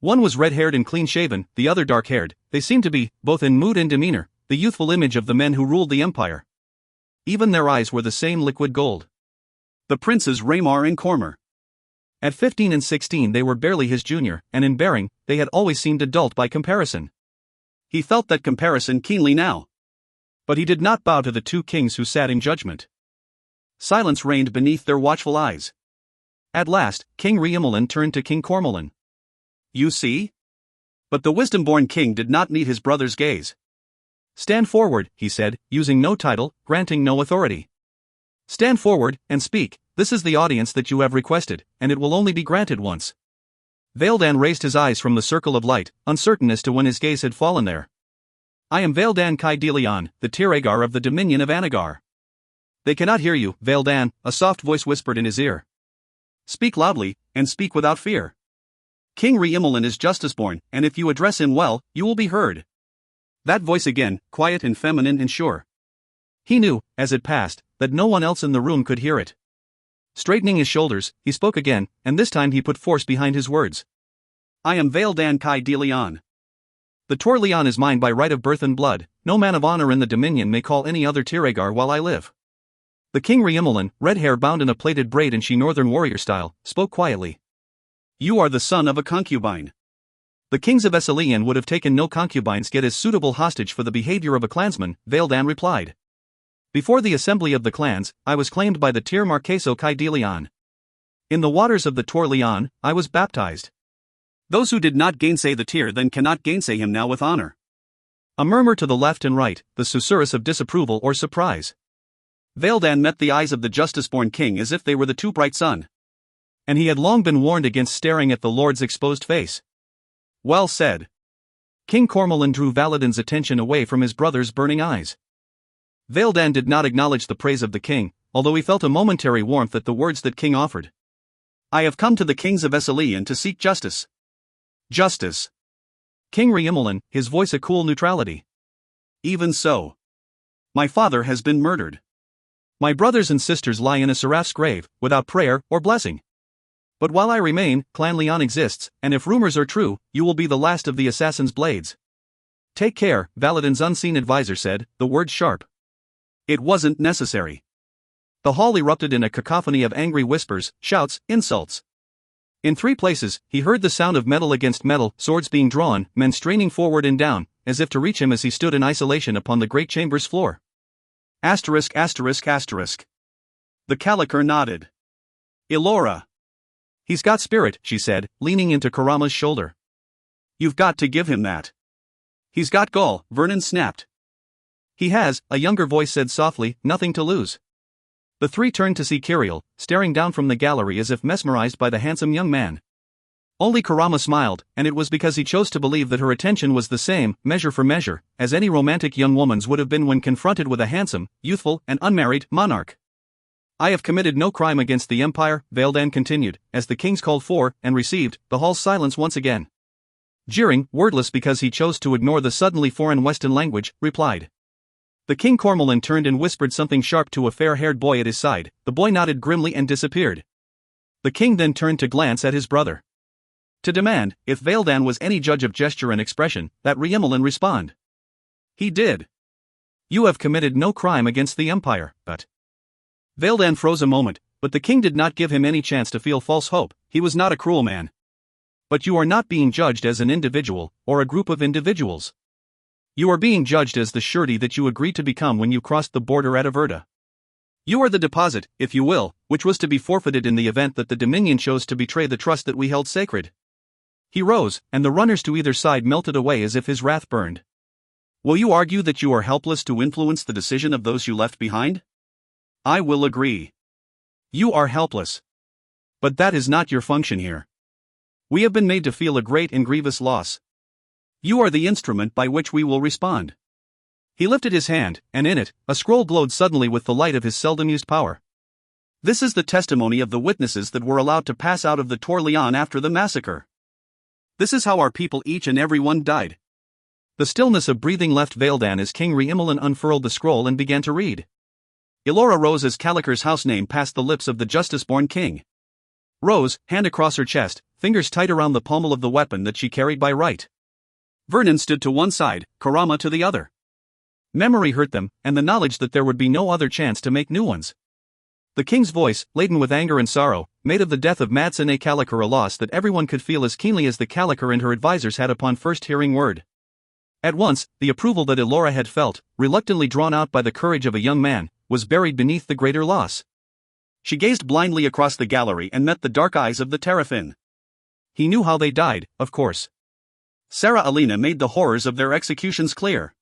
One was red-haired and clean-shaven, the other dark-haired. They seemed to be, both in mood and demeanor, the youthful image of the men who ruled the empire. Even their eyes were the same liquid gold. The princes Raymar and Cormor. At 15 and 16 they were barely his junior, and in bearing, they had always seemed adult by comparison. He felt that comparison keenly now. But he did not bow to the 2 kings who sat in judgment. Silence reigned beneath their watchful eyes. At last, King Re-Immelin turned to King Cormoran. You see? But the wisdom-born king did not meet his brother's gaze. Stand forward, he said, using no title, granting no authority. Stand forward, and speak. This is the audience that you have requested, and it will only be granted once. Veildan raised his eyes from the circle of light, uncertain as to when his gaze had fallen there. I am Veildan Kai Delion, the Tiragar of the Dominion of Anagar. They cannot hear you, Veildan, a soft voice whispered in his ear. Speak loudly, and speak without fear. King Re-Immelin is justice-born, and if you address him well, you will be heard. That voice again, quiet and feminine and sure. He knew, as it passed, that no one else in the room could hear it. Straightening his shoulders, he spoke again, and this time he put force behind his words. I am Veildan Kai Delion. The Tor Leon is mine by right of birth and blood. No man of honor in the Dominion may call any other Tiragar while I live. The King Re-Immelin, red hair bound in a plaited braid in she northern warrior style, spoke quietly. You are the son of a concubine. The kings of Esselian would have taken no concubines yet as suitable hostage for the behavior of a clansman, Veildan replied. Before the assembly of the clans, I was claimed by the Tir Marqueso Kai Delion. In the waters of the Tor Leon, I was baptized. Those who did not gainsay the Tir then cannot gainsay him now with honor. A murmur to the left and right, the susurrus of disapproval or surprise. Veildan met the eyes of the justice-born king as if they were the too bright sun. And he had long been warned against staring at the Lord's exposed face. Well said. King Cormoran drew Valadan's attention away from his brother's burning eyes. Veildan did not acknowledge the praise of the king, although he felt a momentary warmth at the words that king offered. I have come to the kings of Esselian to seek justice. Justice. King Riemelin, his voice a cool neutrality. Even so. My father has been murdered. My brothers and sisters lie in a seraph's grave, without prayer or blessing. But while I remain, Clan Leon exists, and if rumors are true, you will be the last of the assassin's blades. Take care, Valadan's unseen advisor said, the words sharp. It wasn't necessary. The hall erupted in a cacophony of angry whispers, shouts, insults. In 3 places, he heard the sound of metal against metal, swords being drawn, men straining forward and down, as if to reach him as he stood in isolation upon the great chamber's floor. Asterisk. The Caliker nodded. Elora. He's got spirit, she said, leaning into Karama's shoulder. You've got to give him that. He's got gall, Vernon snapped. He has, a younger voice said softly, nothing to lose. The 3 turned to see Kiriel, staring down from the gallery as if mesmerized by the handsome young man. Only Karama smiled, and it was because he chose to believe that her attention was the same, measure for measure, as any romantic young woman's would have been when confronted with a handsome, youthful, and unmarried monarch. I have committed no crime against the Empire, Veildan continued, as the kings called for, and received, the hall's silence once again. Jeering, wordless because he chose to ignore the suddenly foreign Western language, replied. The King Cormoran turned and whispered something sharp to a fair-haired boy at his side. The boy nodded grimly and disappeared. The king then turned to glance at his brother. To demand, if Veildan was any judge of gesture and expression, that Riemelin respond. He did. You have committed no crime against the Empire, but... Veildan froze a moment, but the king did not give him any chance to feel false hope. He was not a cruel man. But you are not being judged as an individual, or a group of individuals. You are being judged as the surety that you agreed to become when you crossed the border at Averta. You are the deposit, if you will, which was to be forfeited in the event that the Dominion chose to betray the trust that we held sacred. He rose, and the runners to either side melted away as if his wrath burned. Will you argue that you are helpless to influence the decision of those you left behind? I will agree. You are helpless. But that is not your function here. We have been made to feel a great and grievous loss. You are the instrument by which we will respond. He lifted his hand, and in it, a scroll glowed suddenly with the light of his seldom used power. This is the testimony of the witnesses that were allowed to pass out of the Tor Leon after the massacre. This is how our people each and every one died. The stillness of breathing left Veildan as King Riemelin unfurled the scroll and began to read. Elora rose as Caliker's house name passed the lips of the justice-born king. Rose, hand across her chest, fingers tight around the pommel of the weapon that she carried by right. Vernon stood to one side, Karama to the other. Memory hurt them, and the knowledge that there would be no other chance to make new ones. The king's voice, laden with anger and sorrow, made of the death of Madsine Caliker a loss that everyone could feel as keenly as the Caliker and her advisors had upon first hearing word. At once, the approval that Elora had felt, reluctantly drawn out by the courage of a young man, was buried beneath the greater loss. She gazed blindly across the gallery and met the dark eyes of the Terrafin. He knew how they died, of course. Sarah Alina made the horrors of their executions clear.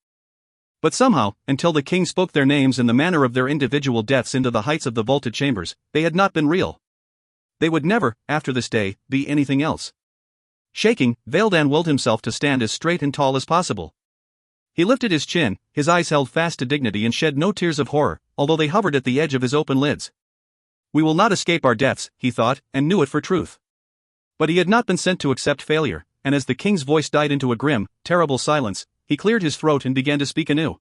But somehow, until the king spoke their names and the manner of their individual deaths into the heights of the vaulted chambers, they had not been real. They would never, after this day, be anything else. Shaking, Veildan willed himself to stand as straight and tall as possible. He lifted his chin, his eyes held fast to dignity and shed no tears of horror, although they hovered at the edge of his open lids. We will not escape our deaths, he thought, and knew it for truth. But he had not been sent to accept failure, and as the king's voice died into a grim, terrible silence, he cleared his throat and began to speak anew.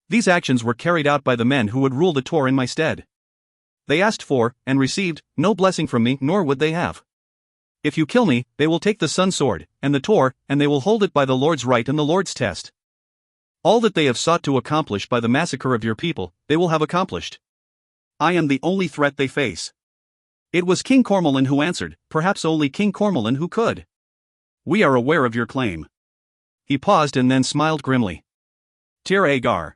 These actions were carried out by the men who would rule the Tor in my stead. They asked for, and received, no blessing from me, nor would they have. If you kill me, they will take the sun sword, and the Tor, and they will hold it by the Lord's right and the Lord's test. All that they have sought to accomplish by the massacre of your people, they will have accomplished. I am the only threat they face. It was King Cormoran who answered, perhaps only King Cormoran who could. We are aware of your claim. He paused and then smiled grimly. Tir Agar.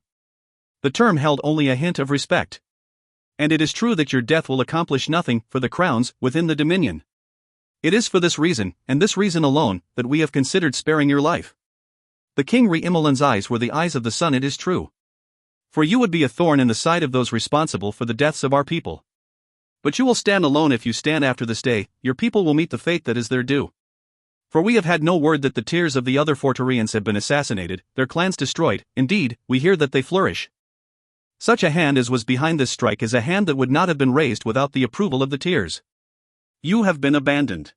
The term held only a hint of respect. And it is true that your death will accomplish nothing for the crowns within the Dominion. It is for this reason, and this reason alone, that we have considered sparing your life. The king Re-Imolan's eyes were the eyes of the sun, it is true. For you would be a thorn in the side of those responsible for the deaths of our people. But you will stand alone if you stand after this day, your people will meet the fate that is their due. For we have had no word that the tears of the other Fortarians have been assassinated, their clans destroyed, indeed, we hear that they flourish. Such a hand as was behind this strike is a hand that would not have been raised without the approval of the tears. You have been abandoned.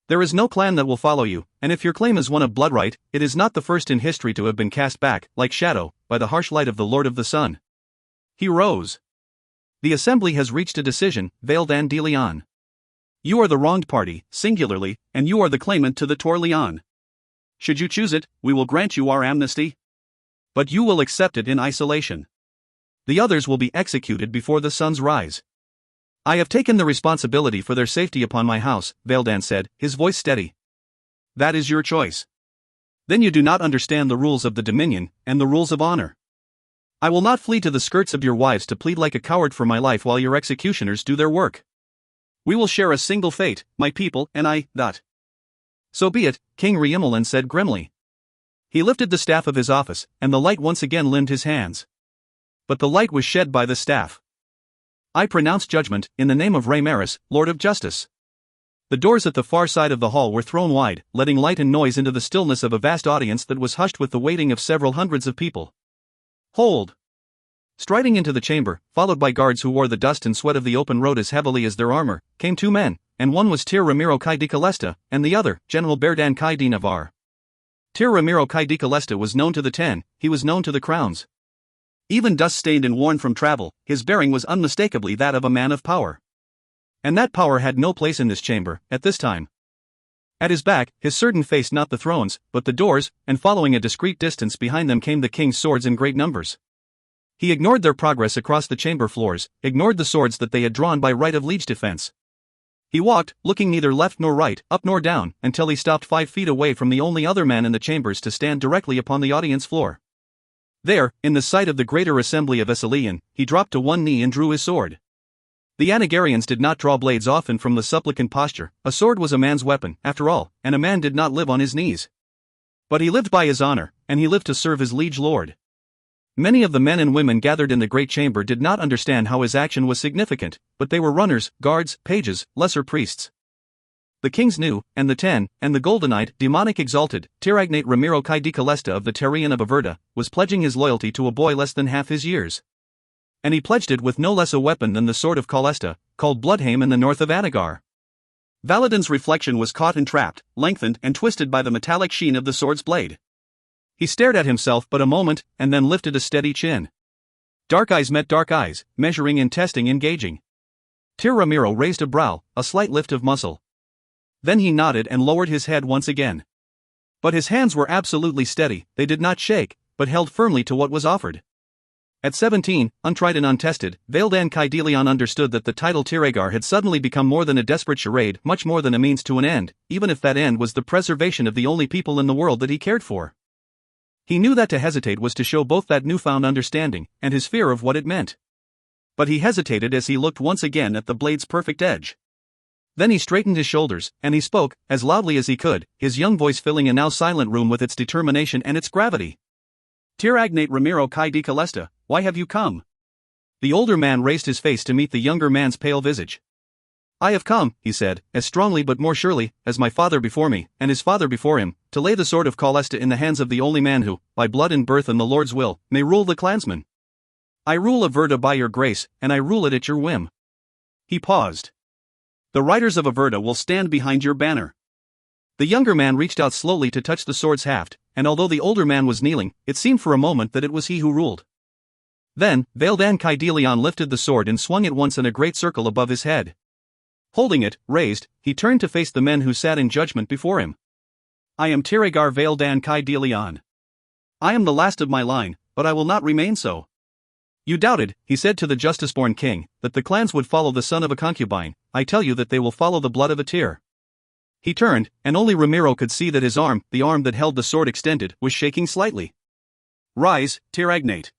There is no clan that will follow you, and if your claim is one of blood right, it is not the first in history to have been cast back, like shadow, by the harsh light of the Lord of the Sun. He rose. The assembly has reached a decision, Vaildan de Leon. You are the wronged party, singularly, and you are the claimant to the Tor Leon. Should you choose it, we will grant you our amnesty. But you will accept it in isolation. The others will be executed before the sun's rise. I have taken the responsibility for their safety upon my house, Vaildan said, his voice steady. That is your choice. Then you do not understand the rules of the Dominion, and the rules of honor. I will not flee to the skirts of your wives to plead like a coward for my life while your executioners do their work. We will share a single fate, my people and I. So be it, King Re-Imolan said grimly. He lifted the staff of his office, and the light once again limned his hands. But the light was shed by the staff. I pronounce judgment, in the name of Raymaris, Lord of Justice. The doors at the far side of the hall were thrown wide, letting light and noise into the stillness of a vast audience that was hushed with the waiting of several hundreds of people. Hold! Striding into the chamber, followed by guards who wore the dust and sweat of the open road as heavily as their armor, came two men, and one was Tir Ramiro Kai de Calesta, and the other, General Berdan Kai de Navarre. Tir Ramiro Kai de Calesta was known to the Ten, he was known to the crowns. Even dust-stained and worn from travel, his bearing was unmistakably that of a man of power. And that power had no place in this chamber, at this time. At his back, his certain faced not the thrones, but the doors, and following a discreet distance behind them came the king's swords in great numbers. He ignored their progress across the chamber floors, ignored the swords that they had drawn by right of liege defense. He walked, looking neither left nor right, up nor down, until he stopped 5 feet away from the only other man in the chambers to stand directly upon the audience floor. There, in the sight of the greater assembly of Esselian, he dropped to one knee and drew his sword. The Anagarians did not draw blades often from the supplicant posture, a sword was a man's weapon, after all, and a man did not live on his knees. But he lived by his honor, and he lived to serve his liege lord. Many of the men and women gathered in the great chamber did not understand how his action was significant, but they were runners, guards, pages, lesser priests. The kings knew, and the Ten, and the golden-eyed, demonic exalted, Tiragnate Ramiro Kai de Calesta of the Terrian of Averda, was pledging his loyalty to a boy less than half his years. And he pledged it with no less a weapon than the sword of Calesta, called Bloodhame in the north of Anagar. Valadan's reflection was caught and trapped, lengthened and twisted by the metallic sheen of the sword's blade. He stared at himself but a moment, and then lifted a steady chin. Dark eyes met dark eyes, measuring and testing, engaging. Tir Ramiro raised a brow, a slight lift of muscle. Then he nodded and lowered his head once again. But his hands were absolutely steady, they did not shake, but held firmly to what was offered. At 17, untried and untested, Vaildan Kai de Leon understood that the title Tiragar had suddenly become more than a desperate charade, much more than a means to an end, even if that end was the preservation of the only people in the world that he cared for. He knew that to hesitate was to show both that newfound understanding, and his fear of what it meant. But he hesitated as he looked once again at the blade's perfect edge. Then he straightened his shoulders, and he spoke, as loudly as he could, his young voice filling a now silent room with its determination and its gravity. Tiragnate Ramiro Kai de Calesta, why have you come? The older man raised his face to meet the younger man's pale visage. I have come, he said, as strongly but more surely, as my father before me, and his father before him, to lay the sword of Calesta in the hands of the only man who, by blood and birth and the Lord's will, may rule the clansmen. I rule Averda by your grace, and I rule it at your whim. He paused. The riders of Averda will stand behind your banner. The younger man reached out slowly to touch the sword's haft, and although the older man was kneeling, it seemed for a moment that it was he who ruled. Then, Vaildan Kai de Leon lifted the sword and swung it once in a great circle above his head. Holding it, raised, he turned to face the men who sat in judgment before him. I am Tiragar Vaildan Kai de Leon. I am the last of my line, but I will not remain so. You doubted, he said to the justice-born king, that the clans would follow the son of a concubine. I tell you that they will follow the blood of a Tir. He turned, and only Ramiro could see that his arm, the arm that held the sword extended, was shaking slightly. Rise, Tiragnate.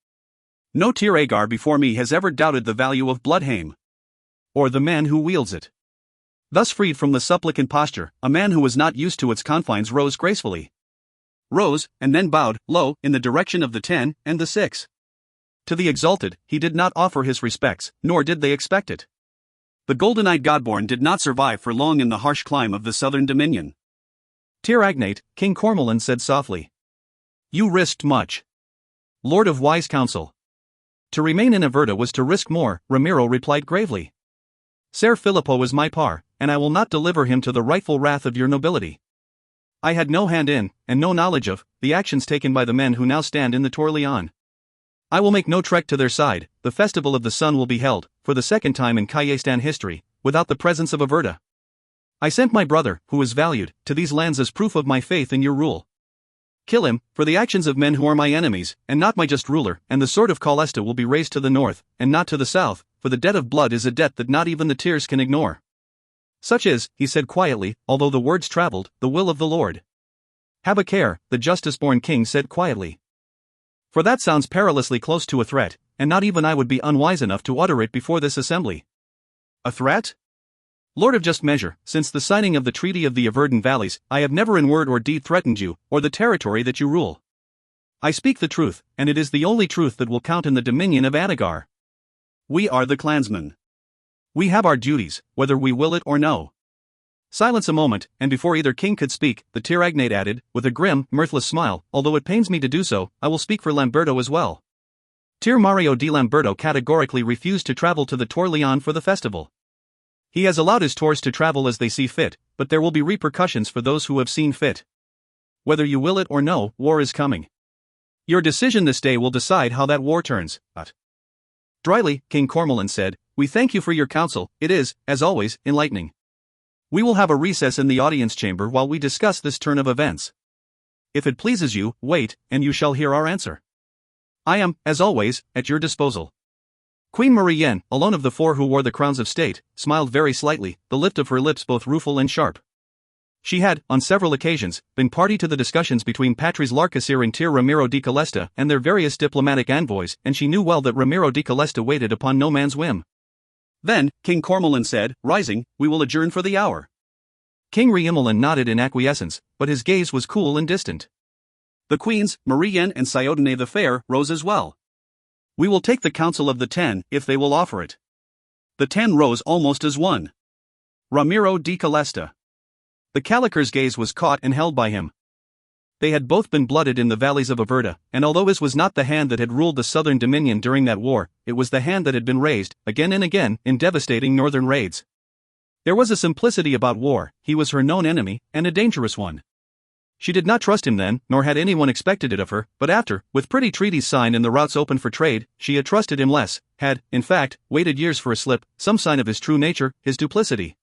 No Tiragar before me has ever doubted the value of Bloodhame. Or the man who wields it. Thus freed from the supplicant posture, a man who was not used to its confines rose gracefully. rose, and then bowed low in the direction of the 10 and the 6. To the exalted, he did not offer his respects, nor did they expect it. The golden-eyed Godborn did not survive for long in the harsh clime of the southern dominion. Tir Agnate, King Cormoran said softly. You risked much. Lord of wise counsel. To remain in Averta was to risk more, Ramiro replied gravely. Ser Filippo is my par, and I will not deliver him to the rightful wrath of your nobility. I had no hand in, and no knowledge of, the actions taken by the men who now stand in the Torleon. I will make no trek to their side. The Festival of the Sun will be held, for the second time in Kayestan history, without the presence of Averta. I sent my brother, who is valued, to these lands as proof of my faith in your rule. Kill him, for the actions of men who are my enemies, and not my just ruler, and the sword of Calesta will be raised to the north, and not to the south, for the debt of blood is a debt that not even the tears can ignore. Such is, he said quietly, although the words traveled, the will of the Lord. Have a care, the justice-born king said quietly. For that sounds perilously close to a threat, and not even I would be unwise enough to utter it before this assembly. A threat? Lord of just measure, since the signing of the Treaty of the Averdan Valleys, I have never in word or deed threatened you, or the territory that you rule. I speak the truth, and it is the only truth that will count in the dominion of Adagar. We are the clansmen. We have our duties, whether we will it or no. Silence a moment, and before either king could speak, the Tir Agnate added, with a grim, mirthless smile, although it pains me to do so, I will speak for Lamberto as well. Tir Mario di Lamberto categorically refused to travel to the Torleon for the festival. He has allowed his tours to travel as they see fit, but there will be repercussions for those who have seen fit. Whether you will it or no, war is coming. Your decision this day will decide how that war turns. Dryly, King Cormoran said, we thank you for your counsel, it is, as always, enlightening. We will have a recess in the audience chamber while we discuss this turn of events. If it pleases you, wait, and you shall hear our answer. I am, as always, at your disposal. Queen Marie-Yen, alone of the four who wore the crowns of state, smiled very slightly, the lift of her lips both rueful and sharp. She had, on several occasions, been party to the discussions between Patrice Larcasir and Tir Ramiro di Calesta and their various diplomatic envoys, and she knew well that Ramiro di Calesta waited upon no man's whim. Then, King Cormoran said, rising, we will adjourn for the hour. King Riemmelin nodded in acquiescence, but his gaze was cool and distant. The queens, Marie-Yen and Siodone the Fair, rose as well. We will take the counsel of the 10, if they will offer it. The 10 rose almost as one. Ramiro di Calesta. The Calicor's gaze was caught and held by him. They had both been blooded in the valleys of Averta, and although his was not the hand that had ruled the southern dominion during that war, it was the hand that had been raised, again and again, in devastating northern raids. There was a simplicity about war, he was her known enemy, and a dangerous one. She did not trust him then, nor had anyone expected it of her, but after, with pretty treaties signed and the routes open for trade, she had trusted him less, had, in fact, waited years for a slip, some sign of his true nature, his duplicity.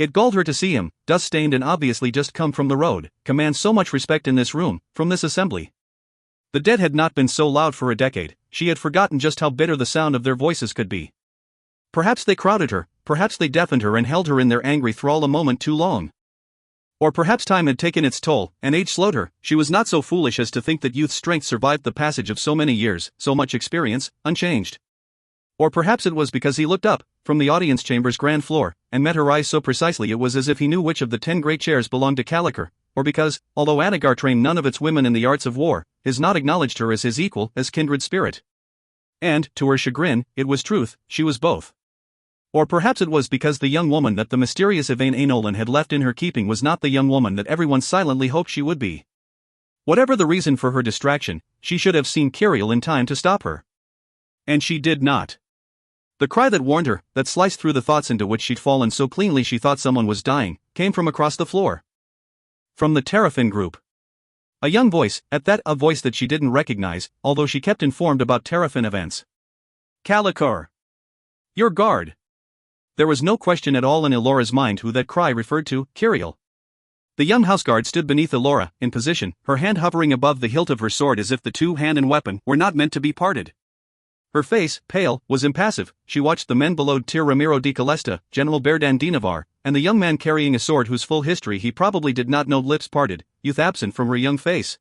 It galled her to see him, dust-stained and obviously just come from the road, command so much respect in this room, from this assembly. The dead had not been so loud for a decade, she had forgotten just how bitter the sound of their voices could be. Perhaps they crowded her, perhaps they deafened her and held her in their angry thrall a moment too long. Or perhaps time had taken its toll, and age slowed her, she was not so foolish as to think that youth's strength survived the passage of so many years, so much experience, unchanged. Or perhaps it was because he looked up, from the audience chamber's grand floor, and met her eyes so precisely it was as if he knew which of the 10 great chairs belonged to Calicor, or because, although Adagar trained none of its women in the arts of war, his not acknowledged her as his equal, as kindred spirit. And, to her chagrin, it was truth, she was both. Or perhaps it was because the young woman that the mysterious Yvain Aenolan had left in her keeping was not the young woman that everyone silently hoped she would be. Whatever the reason for her distraction, she should have seen Kiriel in time to stop her. And she did not. The cry that warned her, that sliced through the thoughts into which she'd fallen so cleanly she thought someone was dying, came from across the floor. From the Terrafin group. A young voice, at that a voice that she didn't recognize, although she kept informed about Terrafin events. Calicor. Your guard. There was no question at all in Elora's mind who that cry referred to, Kiriel. The young houseguard stood beneath Elora, in position, her hand hovering above the hilt of her sword as if the two-hand and weapon were not meant to be parted. Her face, pale, was impassive. She watched the men below Tir Ramiro di Calesta, General Berdan Dinavar, and the young man carrying a sword whose full history he probably did not know, lips parted, youth absent from her young face.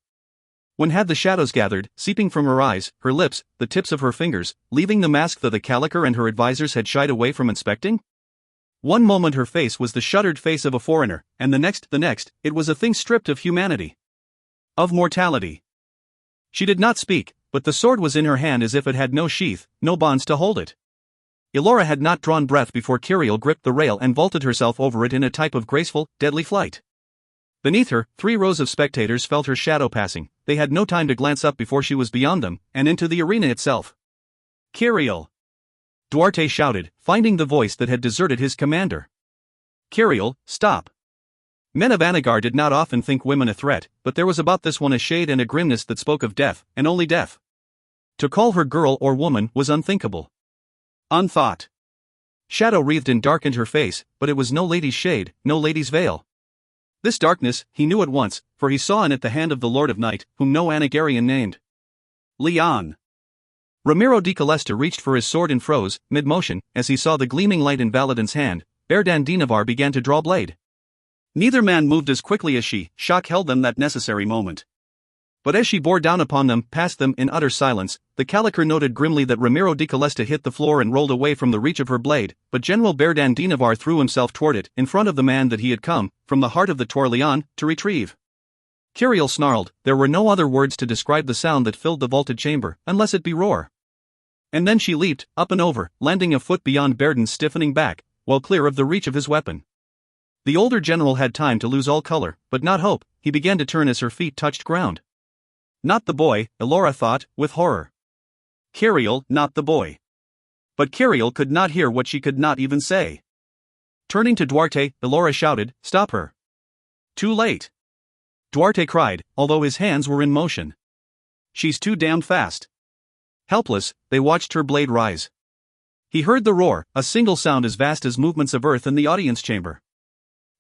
When had the shadows gathered, seeping from her eyes, her lips, the tips of her fingers, leaving the mask that the Calicor and her advisors had shied away from inspecting? One moment her face was the shuttered face of a foreigner, and the next, it was a thing stripped of humanity. Of mortality. She did not speak, but the sword was in her hand as if it had no sheath, no bonds to hold it. Elora had not drawn breath before Kiriel gripped the rail and vaulted herself over it in a type of graceful, deadly flight. Beneath her, 3 rows of spectators felt her shadow passing. They had no time to glance up before she was beyond them, and into the arena itself. Kiriel! Duarte shouted, finding the voice that had deserted his commander. Kiriel, stop! Men of Anagar did not often think women a threat, but there was about this one a shade and a grimness that spoke of death, and only death. To call her girl or woman was unthinkable. Unthought. Shadow wreathed and darkened her face, but it was no lady's shade, no lady's veil. This darkness, he knew at once, for he saw in it the hand of the Lord of Night, whom no Anagarian named. Leon. Ramiro de Calesta reached for his sword and froze, mid-motion, as he saw the gleaming light in Valadin's hand. Berdan Dinavar began to draw blade. Neither man moved as quickly as she. Shock held them that necessary moment. But as she bore down upon them, past them in utter silence, the Caliker noted grimly that Ramiro de Calesta hit the floor and rolled away from the reach of her blade, but General Berdan Dinavar threw himself toward it, in front of the man that he had come, from the heart of the Torleon, to retrieve. Kiriel snarled. There were no other words to describe the sound that filled the vaulted chamber, unless it be roar. And then she leaped, up and over, landing a foot beyond Berdan's stiffening back, well clear of the reach of his weapon. The older general had time to lose all color, but not hope. He began to turn as her feet touched ground. Not the boy, Elora thought, with horror. Kiriel, not the boy. But Kiriel could not hear what she could not even say. Turning to Duarte, Elora shouted, "Stop her." Too late. Duarte cried, although his hands were in motion. She's too damned fast. Helpless, they watched her blade rise. He heard the roar, a single sound as vast as movements of earth in the audience chamber.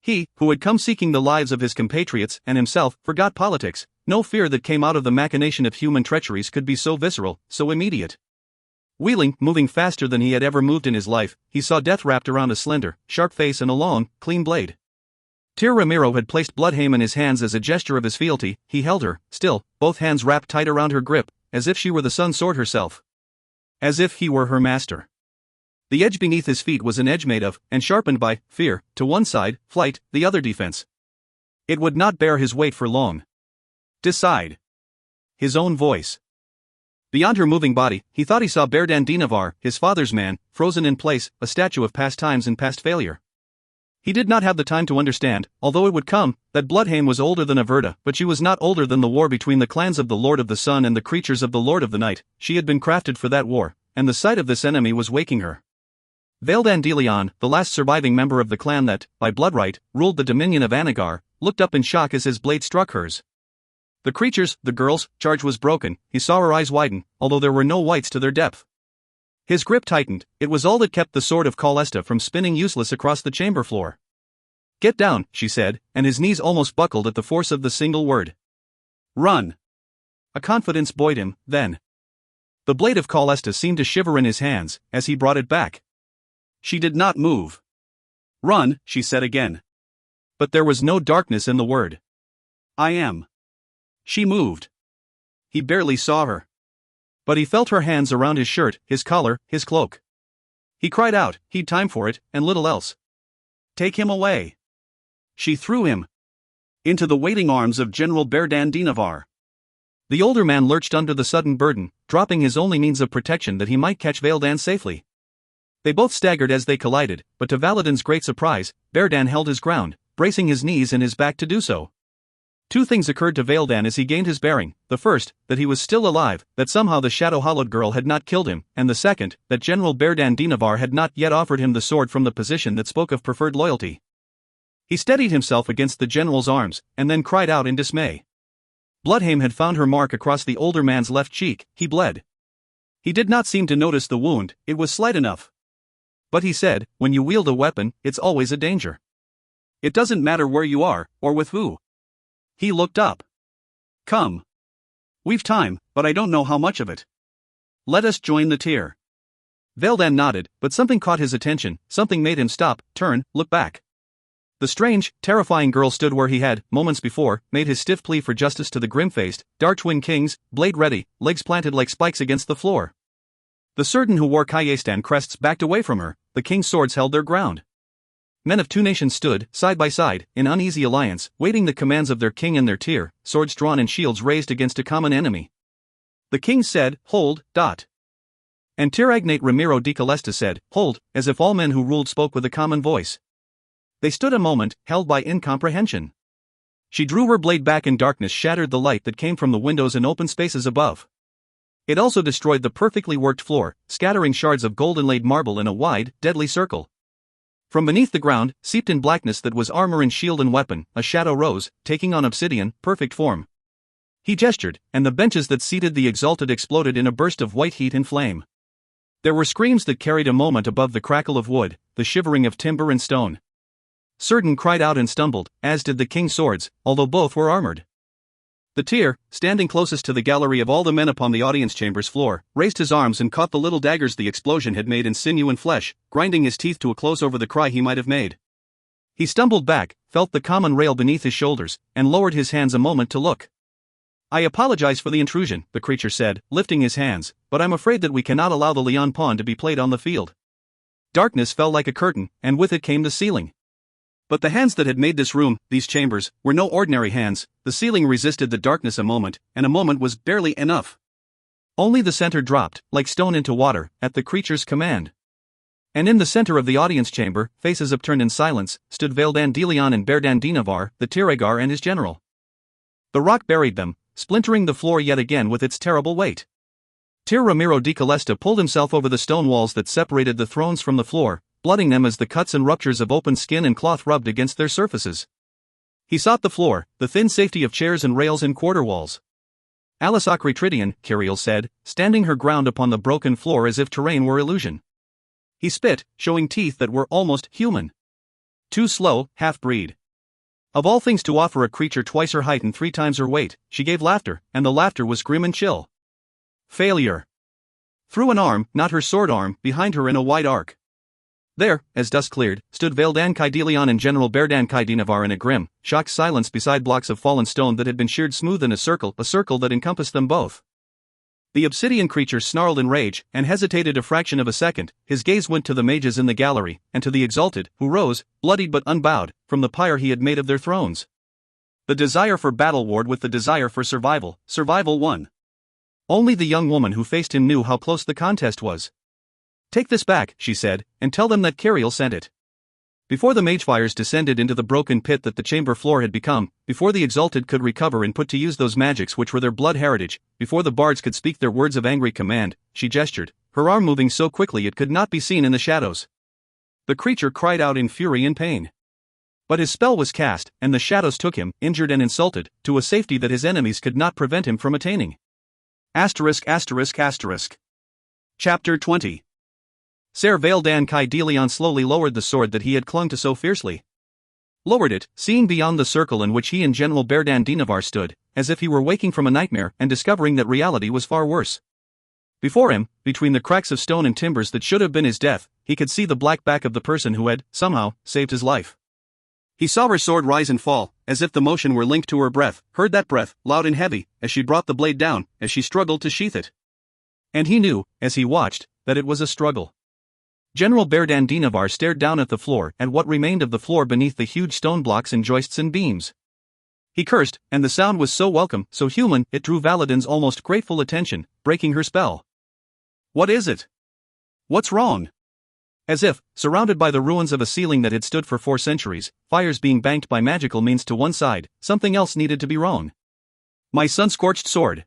He, who had come seeking the lives of his compatriots and himself, forgot politics. No fear that came out of the machination of human treacheries could be so visceral, so immediate. Wheeling, moving faster than he had ever moved in his life, he saw death wrapped around a slender, sharp face and a long, clean blade. Tir Ramiro had placed Bloodhaim in his hands as a gesture of his fealty. He held her, still, both hands wrapped tight around her grip, as if she were the sun sword herself. As if he were her master. The edge beneath his feet was an edge made of, and sharpened by, fear, to one side, flight, the other defense. It would not bear his weight for long. Decide. His own voice. Beyond her moving body, he thought he saw Berdan Dinavar, his father's man, frozen in place, a statue of past times and past failure. He did not have the time to understand, although it would come, that Bloodhaim was older than Averda, but she was not older than the war between the clans of the Lord of the Sun and the creatures of the Lord of the Night. She had been crafted for that war, and the sight of this enemy was waking her. Vaeldan de Leon, the last surviving member of the clan that, by bloodright, ruled the dominion of Anagar, looked up in shock as his blade struck hers. The creatures, the girl's, charge was broken. He saw her eyes widen, although there were no whites to their depth. His grip tightened. It was all that kept the sword of Calesta from spinning useless across the chamber floor. Get down, she said, and his knees almost buckled at the force of the single word. Run. A confidence buoyed him, then. The blade of Calesta seemed to shiver in his hands, as he brought it back. She did not move. Run, she said again. But there was no darkness in the word. I am. She moved. He barely saw her. But he felt her hands around his shirt, his collar, his cloak. He cried out, he'd time for it, and little else. Take him away. She threw him into the waiting arms of General Berdan Dinavar. The older man lurched under the sudden burden, dropping his only means of protection that he might catch Vaeldan safely. They both staggered as they collided, but to Valadin's great surprise, Berdan held his ground, bracing his knees and his back to do so. Two things occurred to Vaeldan as he gained his bearing: the first, that he was still alive, that somehow the shadow-hollowed girl had not killed him, and the second, that General Berdan Dinavar had not yet offered him the sword from the position that spoke of preferred loyalty. He steadied himself against the general's arms, and then cried out in dismay. Bloodhaim had found her mark across the older man's left cheek. He bled. He did not seem to notice the wound, it was slight enough. But he said, when you wield a weapon, it's always a danger. It doesn't matter where you are, or with who. He looked up. Come. We've time, but I don't know how much of it. Let us join the tier. Vaeldan nodded, but something caught his attention, something made him stop, turn, look back. The strange, terrifying girl stood where he had, moments before, made his stiff plea for justice to the grim-faced, dark-twin kings, blade ready, legs planted like spikes against the floor. The Certain who wore Kayestan crests backed away from her, the king's swords held their ground. Men of two nations stood, side by side, in uneasy alliance, waiting the commands of their king and their tier, swords drawn and shields raised against a common enemy. The king said, "Hold, dot." And Tiragnate Ramiro de Calesta said, "Hold," as if all men who ruled spoke with a common voice. They stood a moment, held by incomprehension. She drew her blade back and darkness shattered the light that came from the windows and open spaces above. It also destroyed the perfectly worked floor, scattering shards of gold inlaid marble in a wide, deadly circle. From beneath the ground, seeped in blackness that was armor and shield and weapon, a shadow rose, taking on obsidian, perfect form. He gestured, and the benches that seated the exalted exploded in a burst of white heat and flame. There were screams that carried a moment above the crackle of wood, the shivering of timber and stone. Certain cried out and stumbled, as did the king's swords, although both were armored. The tier, standing closest to the gallery of all the men upon the audience chamber's floor, raised his arms and caught the little daggers the explosion had made in sinew and flesh, grinding his teeth to a close over the cry he might have made. He stumbled back, felt the common rail beneath his shoulders, and lowered his hands a moment to look. "I apologize for the intrusion," the creature said, lifting his hands, "but I'm afraid that we cannot allow the Leon pawn to be played on the field." Darkness fell like a curtain, and with it came the ceiling. But the hands that had made this room, these chambers, were no ordinary hands. The ceiling resisted the darkness a moment, and a moment was barely enough. Only the center dropped, like stone into water, at the creature's command. And in the center of the audience chamber, faces upturned in silence, stood Veldan de Leon and Berdan de Navarre, the Tiragar and his general. The rock buried them, splintering the floor yet again with its terrible weight. Tir Ramiro de Calesta pulled himself over the stone walls that separated the thrones from the floor, blooding them as the cuts and ruptures of open skin and cloth rubbed against their surfaces. He sought the floor, the thin safety of chairs and rails and quarter walls. Alice Acritridian, Kiriel said, standing her ground upon the broken floor as if terrain were illusion. He spit, showing teeth that were almost human. Too slow, half-breed. Of all things to offer a creature twice her height and 3 times her weight, she gave laughter, and the laughter was grim and chill. Failure. Threw an arm, not her sword arm, behind her in a wide arc. There, as dusk cleared, stood Veldan de Leon and General Berdan de Navarre in a grim, shocked silence beside blocks of fallen stone that had been sheared smooth in a circle that encompassed them both. The obsidian creature snarled in rage, and hesitated a fraction of a second. His gaze went to the mages in the gallery, and to the exalted, who rose, bloodied but unbowed, from the pyre he had made of their thrones. The desire for battle warred with the desire for survival. Survival won. Only the young woman who faced him knew how close the contest was. "Take this back," she said, "and tell them that Kiriel sent it." Before the magefires descended into the broken pit that the chamber floor had become, before the exalted could recover and put to use those magics which were their blood heritage, before the bards could speak their words of angry command, she gestured, her arm moving so quickly it could not be seen in the shadows. The creature cried out in fury and pain. But his spell was cast, and the shadows took him, injured and insulted, to a safety that his enemies could not prevent him from attaining. Chapter 20. Ser Veldan de Leon slowly lowered the sword that he had clung to so fiercely. Lowered it, seeing beyond the circle in which he and General Berdan de Navarre stood, as if he were waking from a nightmare and discovering that reality was far worse. Before him, between the cracks of stone and timbers that should have been his death, he could see the black back of the person who had, somehow, saved his life. He saw her sword rise and fall, as if the motion were linked to her breath, heard that breath, loud and heavy, as she brought the blade down, as she struggled to sheath it. And he knew, as he watched, that it was a struggle. General Berdan de Navarre stared down at the floor, at what remained of the floor beneath the huge stone blocks and joists and beams. He cursed, and the sound was so welcome, so human, it drew Valadan's almost grateful attention, breaking her spell. "What is it? What's wrong?" As if, surrounded by the ruins of a ceiling that had stood for 4 centuries, fires being banked by magical means to one side, something else needed to be wrong. "My sun-scorched sword,"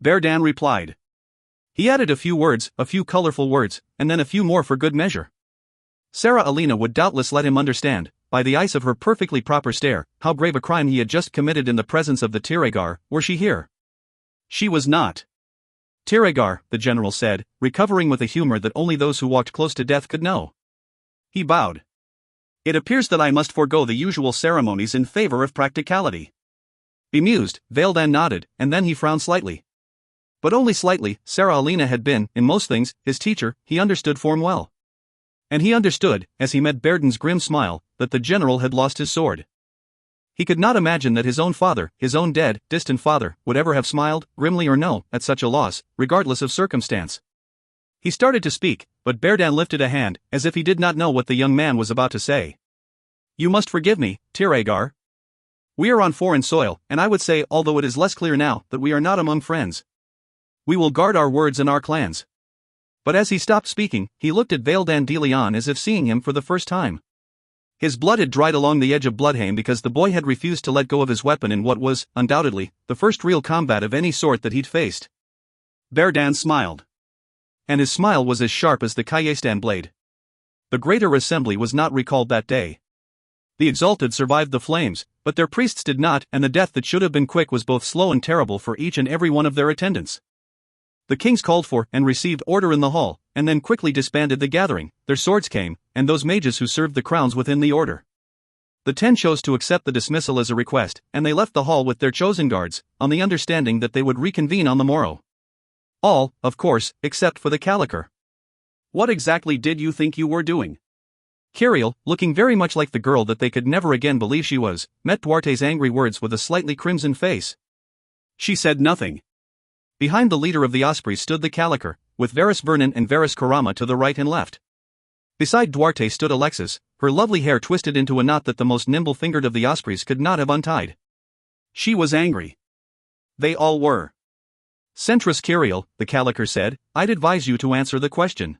Berdan replied. He added a few words, a few colorful words, and then a few more for good measure. Sarah Alina would doubtless let him understand, by the ice of her perfectly proper stare, how grave a crime he had just committed in the presence of the Tiragar, were she here. She was not. "Tiragar," the general said, recovering with a humor that only those who walked close to death could know. He bowed. "It appears that I must forego the usual ceremonies in favor of practicality." Bemused, Veldan nodded, and then he frowned slightly. But only slightly. Sarah Alina had been, in most things, his teacher. He understood form well. And he understood, as he met Berdan's grim smile, that the general had lost his sword. He could not imagine that his own father, his own dead, distant father, would ever have smiled, grimly or no, at such a loss, regardless of circumstance. He started to speak, but Berdan lifted a hand, as if he did not know what the young man was about to say. You must forgive me, Tiragar. We are on foreign soil, and I would say, although it is less clear now, that we are not among friends. We will guard our words and our clans. But as he stopped speaking, he looked at Vale Dandelion as if seeing him for the first time. His blood had dried along the edge of Bloodhaven because the boy had refused to let go of his weapon in what was, undoubtedly, the first real combat of any sort that he'd faced. Verdan smiled. And his smile was as sharp as the Kayestan blade. The Greater Assembly was not recalled that day. The Exalted survived the flames, but their priests did not, and the death that should have been quick was both slow and terrible for each and every one of their attendants. The kings called for and received order in the hall, and then quickly disbanded the gathering. Their swords came, and those mages who served the crowns within the order. The 10 chose to accept the dismissal as a request, and they left the hall with their chosen guards, on the understanding that they would reconvene on the morrow. All, of course, except for the Caliker. What exactly did you think you were doing? Kiriel, looking very much like the girl that they could never again believe she was, met Duarte's angry words with a slightly crimson face. She said nothing. Behind the leader of the Ospreys stood the Caliker, with Varys Vernon and Varys Karama to the right and left. Beside Duarte stood Alexis, her lovely hair twisted into a knot that the most nimble-fingered of the Ospreys could not have untied. She was angry. They all were. Centrus Kiriel, the Caliker said, I'd advise you to answer the question.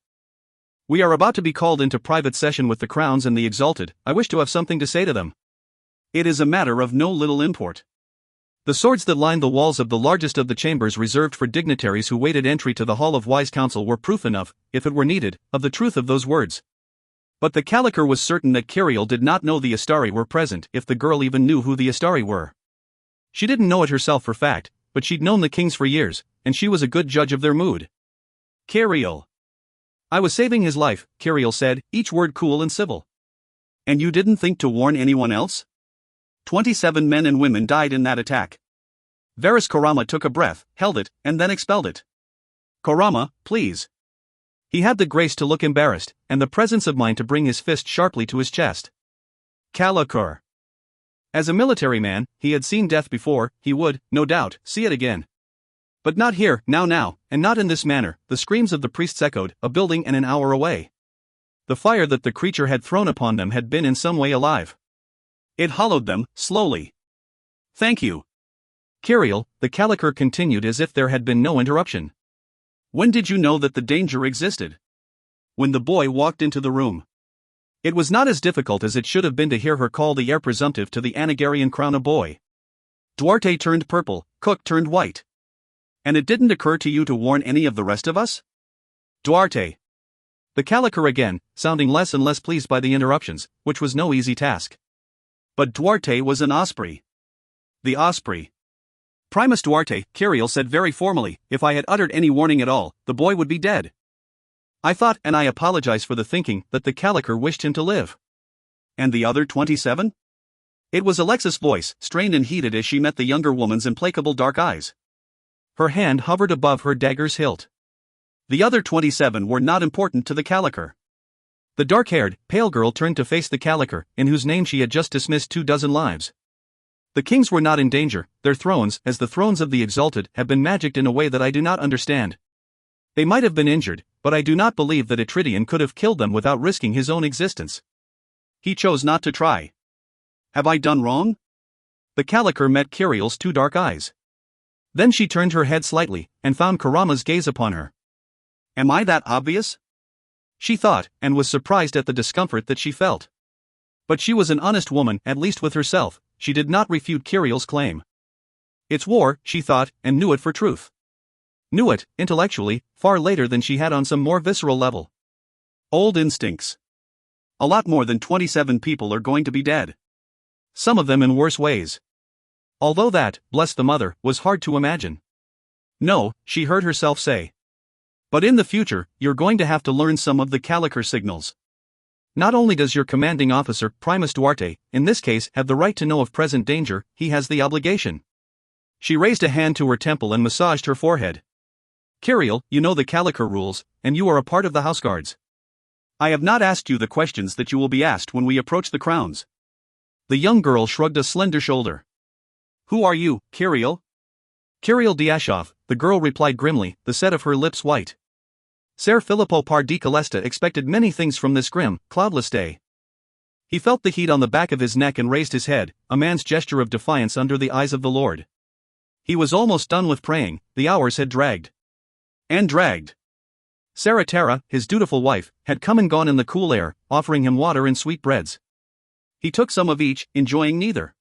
We are about to be called into private session with the Crowns and the Exalted. I wish to have something to say to them. It is a matter of no little import. The swords that lined the walls of the largest of the chambers reserved for dignitaries who waited entry to the Hall of Wise Counsel were proof enough, if it were needed, of the truth of those words. But the Caliker was certain that Kiriel did not know the Astari were present, if the girl even knew who the Astari were. She didn't know it herself for fact, but she'd known the kings for years, and she was a good judge of their mood. Kiriel. I was saving his life, Kiriel said, each word cool and civil. And you didn't think to warn anyone else? 27 men and women died in that attack. Varys Karama took a breath, held it, and then expelled it. Karama, please. He had the grace to look embarrassed, and the presence of mind to bring his fist sharply to his chest. Caliker. As a military man, he had seen death before, he would, no doubt, see it again. But not here, now, and not in this manner. The screams of the priests echoed, a building and an hour away. The fire that the creature had thrown upon them had been in some way alive. It hollowed them, slowly. Thank you. Kiriel, the Caliker continued as if there had been no interruption. When did you know that the danger existed? When the boy walked into the room. It was not as difficult as it should have been to hear her call the heir presumptive to the Anagarian crown a boy. Duarte turned purple, Cook turned white. And it didn't occur to you to warn any of the rest of us? Duarte. The Caliker again, sounding less and less pleased by the interruptions, which was no easy task. But Duarte was an Osprey. The Osprey. Primus Duarte, Kiriel said very formally, if I had uttered any warning at all, the boy would be dead. I thought, and I apologize for the thinking, that the Caliker wished him to live. And the other 27? It was Alexis' voice, strained and heated as she met the younger woman's implacable dark eyes. Her hand hovered above her dagger's hilt. The other 27 were not important to the Caliker. The dark-haired, pale girl turned to face the Caliker, in whose name she had just dismissed 24 lives. The kings were not in danger, their thrones, as the thrones of the Exalted, have been magicked in a way that I do not understand. They might have been injured, but I do not believe that Atridian could have killed them without risking his own existence. He chose not to try. Have I done wrong? The Caliker met Kiriel's 2 dark eyes. Then she turned her head slightly, and found Karama's gaze upon her. Am I that obvious? She thought, and was surprised at the discomfort that she felt. But she was an honest woman, at least with herself. She did not refute Kiriel's claim. It's war, she thought, and knew it for truth. Knew it, intellectually, far later than she had on some more visceral level. Old instincts. A lot more than 27 people are going to be dead. Some of them in worse ways. Although that, bless the mother, was hard to imagine. No, she heard herself say. But in the future, you're going to have to learn some of the Caliker signals. Not only does your commanding officer, Primus Duarte, in this case, have the right to know of present danger, he has the obligation. She raised a hand to her temple and massaged her forehead. Kiriel, you know the Caliker rules, and you are a part of the House Guards. I have not asked you the questions that you will be asked when we approach the crowns. The young girl shrugged a slender shoulder. Who are you, Kiriel? Kiriel Diashov, the girl replied grimly, the set of her lips white. Ser Filippo Par di Calesta expected many things from this grim, cloudless day. He felt the heat on the back of his neck and raised his head, a man's gesture of defiance under the eyes of the Lord. He was almost done with praying. The hours had dragged. And dragged. Sarah Tara, his dutiful wife, had come and gone in the cool air, offering him water and sweet breads. He took some of each, enjoying neither.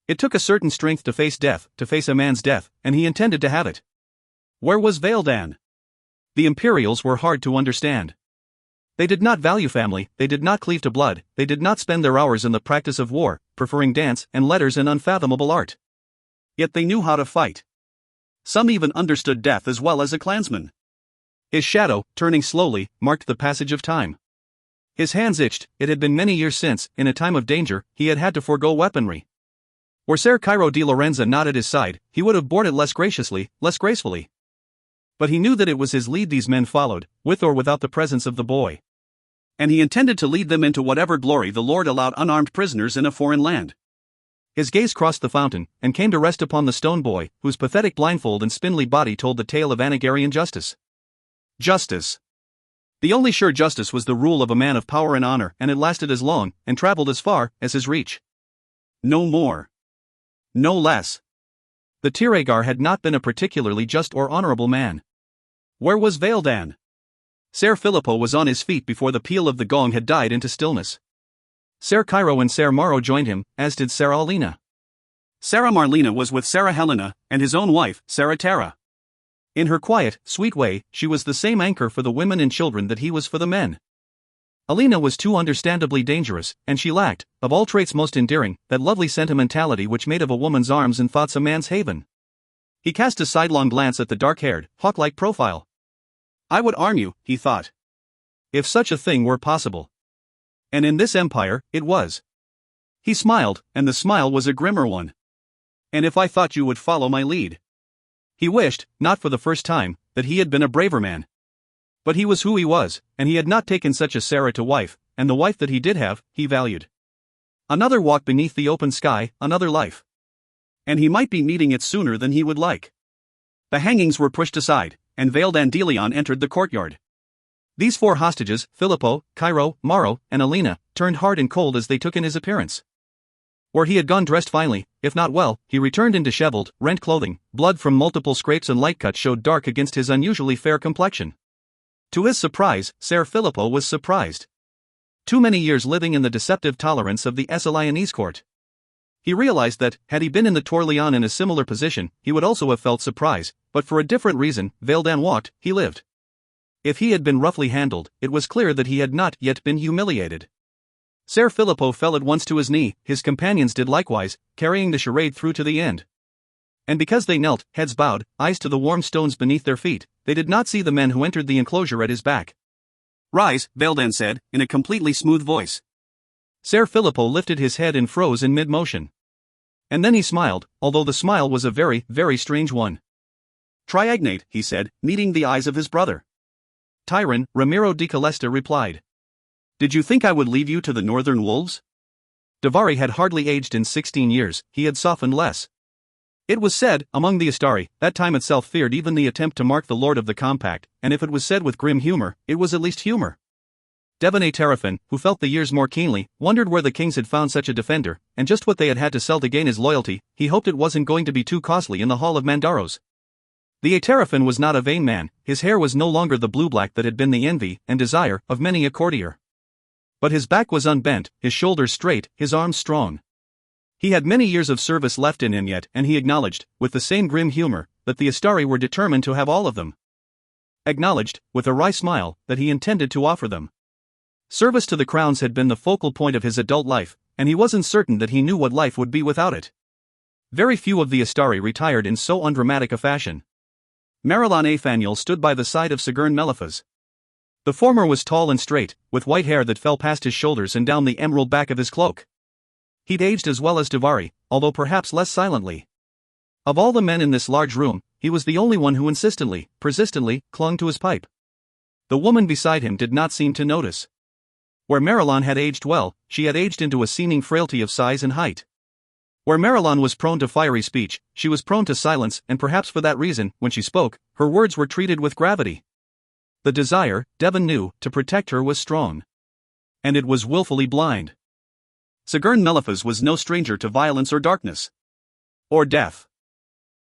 It took a certain strength to face death, to face a man's death, and he intended to have it. Where was Veildan? The Imperials were hard to understand. They did not value family, they did not cleave to blood, they did not spend their hours in the practice of war, preferring dance and letters and unfathomable art. Yet they knew how to fight. Some even understood death as well as a clansman. His shadow, turning slowly, marked the passage of time. His hands itched. It had been many years since, in a time of danger, he had had to forego weaponry. Were Ser Cairo di Lorenza not at his side, he would have borne it less graciously, less gracefully. But he knew that it was his lead these men followed, with or without the presence of the boy. And he intended to lead them into whatever glory the Lord allowed unarmed prisoners in a foreign land. His gaze crossed the fountain, and came to rest upon the stone boy, whose pathetic blindfold and spindly body told the tale of Anagarian justice. Justice. The only sure justice was the rule of a man of power and honor, and it lasted as long, and traveled as far, as his reach. No more. No less. The Tiragar had not been a particularly just or honorable man. Where was Veildan? Ser Filippo was on his feet before the peal of the gong had died into stillness. Ser Cairo and Ser Maro joined him, as did Sarah Alina. Sarah Marlena was with Sarah Helena, and his own wife, Sarah Tara. In her quiet, sweet way, she was the same anchor for the women and children that he was for the men. Alina was too understandably dangerous, and she lacked, of all traits most endearing, that lovely sentimentality which made of a woman's arms and thoughts a man's haven. He cast a sidelong glance at the dark-haired, hawk-like profile. I would arm you, he thought. If such a thing were possible. And in this empire, it was. He smiled, and the smile was a grimmer one. And if I thought you would follow my lead. He wished, not for the first time, that he had been a braver man. But he was who he was, and he had not taken such a Sarah to wife, and the wife that he did have, he valued. Another walk beneath the open sky, another life. And he might be meeting it sooner than he would like. The hangings were pushed aside, and Veildan de Leon entered the courtyard. These four hostages, Filippo, Cairo, Maro, and Alina, turned hard and cold as they took in his appearance. Where he had gone dressed finely, if not well, he returned in disheveled, rent clothing. Blood from multiple scrapes and light cuts showed dark against his unusually fair complexion. To his surprise, Ser Filippo was surprised. Too many years living in the deceptive tolerance of the Esalianese court. He realized that, had he been in the Torleon in a similar position, he would also have felt surprise, but for a different reason. Veildan walked, he lived. If he had been roughly handled, it was clear that he had not yet been humiliated. Ser Filippo fell at once to his knee, his companions did likewise, carrying the charade through to the end. And because they knelt, heads bowed, eyes to the warm stones beneath their feet, they did not see the men who entered the enclosure at his back. Rise, Veildan said, in a completely smooth voice. Ser Filippo lifted his head and froze in mid-motion. And then he smiled, although the smile was a very, very strange one. Triagnate, he said, meeting the eyes of his brother. Tyron, Ramiro di Calesta replied. Did you think I would leave you to the northern wolves? Davari had hardly aged in 16 years, he had softened less. It was said, among the Astari, that time itself feared even the attempt to mark the Lord of the Compact, and if it was said with grim humor, it was at least humor. Devonay Terrafin, who felt the years more keenly, wondered where the kings had found such a defender, and just what they had had to sell to gain his loyalty. He hoped it wasn't going to be too costly in the Hall of Mandaros. The Aterafin was not a vain man, his hair was no longer the blue-black that had been the envy and desire of many a courtier. But his back was unbent, his shoulders straight, his arms strong. He had many years of service left in him yet, and he acknowledged, with the same grim humor, that the Astari were determined to have all of them. Acknowledged, with a wry smile, that he intended to offer them. Service to the crowns had been the focal point of his adult life, and he wasn't certain that he knew what life would be without it. Very few of the Astari retired in so undramatic a fashion. Marilyn Athaniel stood by the side of Sigurn Meliphas. The former was tall and straight, with white hair that fell past his shoulders and down the emerald back of his cloak. He'd aged as well as Davari, although perhaps less silently. Of all the men in this large room, he was the only one who insistently, persistently, clung to his pipe. The woman beside him did not seem to notice. Where Marilyn had aged well, she had aged into a seeming frailty of size and height. Where Marilyn was prone to fiery speech, she was prone to silence, and perhaps for that reason, when she spoke, her words were treated with gravity. The desire, Devon knew, to protect her was strong. And it was willfully blind. Sigurn Meliphas was no stranger to violence or darkness. Or death.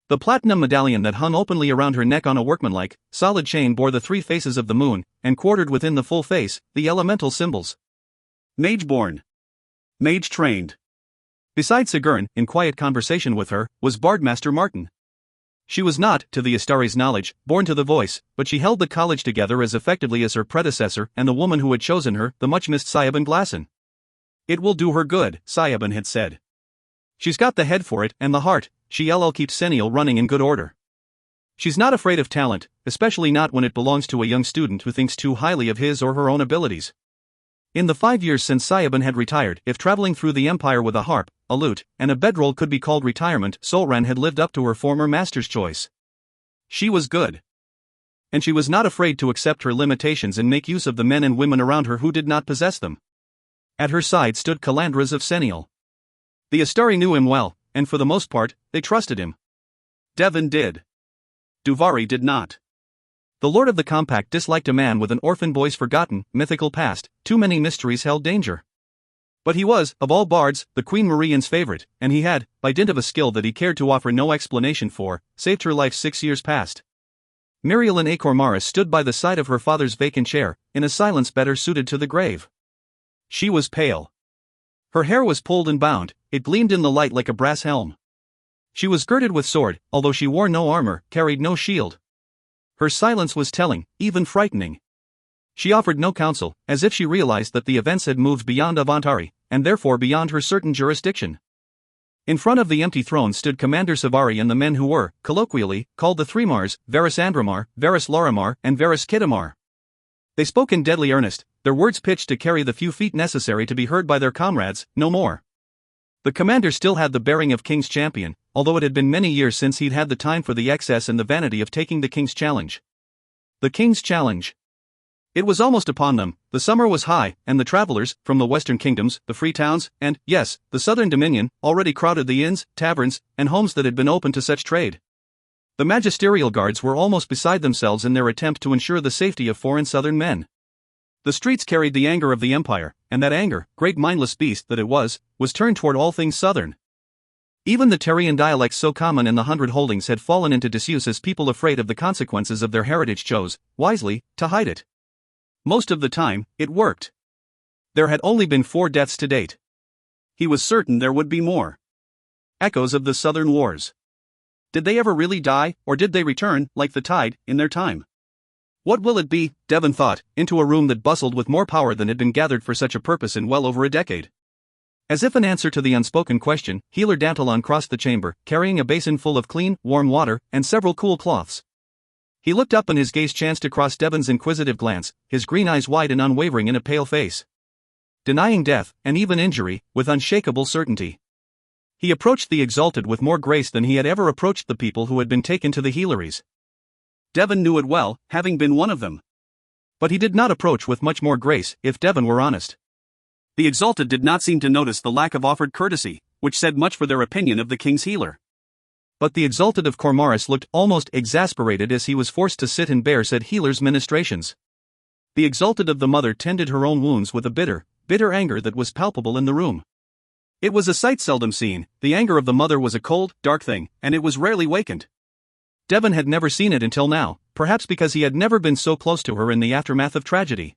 The platinum medallion that hung openly around her neck on a workmanlike, solid chain bore the 3 faces of the moon, and quartered within the full face, the elemental symbols. Mage-born. Mage-trained. Beside Sigurn, in quiet conversation with her, was Bardmaster Martin. She was not, to the Astari's knowledge, born to the voice, but she held the college together as effectively as her predecessor and the woman who had chosen her, the much-missed Syaban Glasson. It will do her good, Syaban had said. She's got the head for it and the heart, she'll keep Senial running in good order. She's not afraid of talent, especially not when it belongs to a young student who thinks too highly of his or her own abilities. In the 5 years since Syaban had retired, if traveling through the Empire with a harp, a lute, and a bedroll could be called retirement, Solran had lived up to her former master's choice. She was good. And she was not afraid to accept her limitations and make use of the men and women around her who did not possess them. At her side stood Calandras of Senial. The Astari knew him well, and for the most part, they trusted him. Devon did. Duvari did not. The Lord of the Compact disliked a man with an orphan boy's forgotten, mythical past, too many mysteries held danger. But he was, of all bards, the Queen Marianne's favorite, and he had, by dint of a skill that he cared to offer no explanation for, saved her life 6 years past. Mirielin A. Cormaris stood by the side of her father's vacant chair, in a silence better suited to the grave. She was pale. Her hair was pulled and bound, it gleamed in the light like a brass helm. She was girded with sword, although she wore no armor, carried no shield. Her silence was telling, even frightening. She offered no counsel, as if she realized that the events had moved beyond Avantari, and therefore beyond her certain jurisdiction. In front of the empty throne stood Commander Savari and the men who were, colloquially, called the Three Mars, Varys Andramar, Varys Lorimar, and Varys Kittimar. They spoke in deadly earnest, their words pitched to carry the few feet necessary to be heard by their comrades, no more. The commander still had the bearing of King's champion, although it had been many years since he'd had the time for the excess and the vanity of taking the King's challenge. The King's challenge. It was almost upon them, the summer was high, and the travelers, from the western kingdoms, the free towns, and, yes, the southern dominion, already crowded the inns, taverns, and homes that had been open to such trade. The magisterial guards were almost beside themselves in their attempt to ensure the safety of foreign southern men. The streets carried the anger of the empire, and that anger, great mindless beast that it was turned toward all things southern. Even the Terrian dialects so common in the 100 holdings had fallen into disuse as people afraid of the consequences of their heritage chose, wisely, to hide it. Most of the time, it worked. There had only been 4 deaths to date. He was certain there would be more. Echoes of the Southern Wars. Did they ever really die, or did they return, like the tide, in their time? What will it be, Devon thought, into a room that bustled with more power than had been gathered for such a purpose in well over a decade. As if in answer to the unspoken question, Healer Dantalon crossed the chamber, carrying a basin full of clean, warm water, and several cool cloths. He looked up and his gaze chanced across Devon's inquisitive glance, his green eyes wide and unwavering in a pale face. Denying death, and even injury, with unshakable certainty. He approached the exalted with more grace than he had ever approached the people who had been taken to the Healeries. Devon knew it well, having been one of them. But he did not approach with much more grace, if Devon were honest. The exalted did not seem to notice the lack of offered courtesy, which said much for their opinion of the king's healer. But the exalted of Cormaris looked almost exasperated as he was forced to sit and bear said healer's ministrations. The exalted of the mother tended her own wounds with a bitter anger that was palpable in the room. It was a sight seldom seen. The anger of the mother was a cold, dark thing, and it was rarely wakened. Devon had never seen it until now, perhaps because he had never been so close to her in the aftermath of tragedy.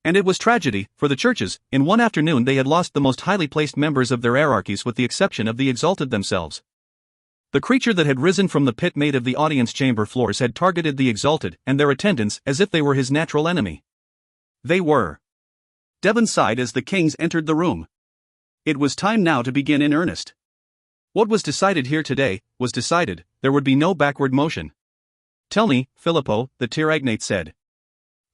And it was tragedy, for the churches. In one afternoon they had lost the most highly placed members of their hierarchies with the exception of the exalted themselves. The creature that had risen from the pit made of the audience chamber floors had targeted the exalted and their attendants as if they were his natural enemy. They were. Devon sighed as the kings entered the room. It was time now to begin in earnest. What was decided here today, was decided, there would be no backward motion. Tell me, Filippo, the Tiragnate said.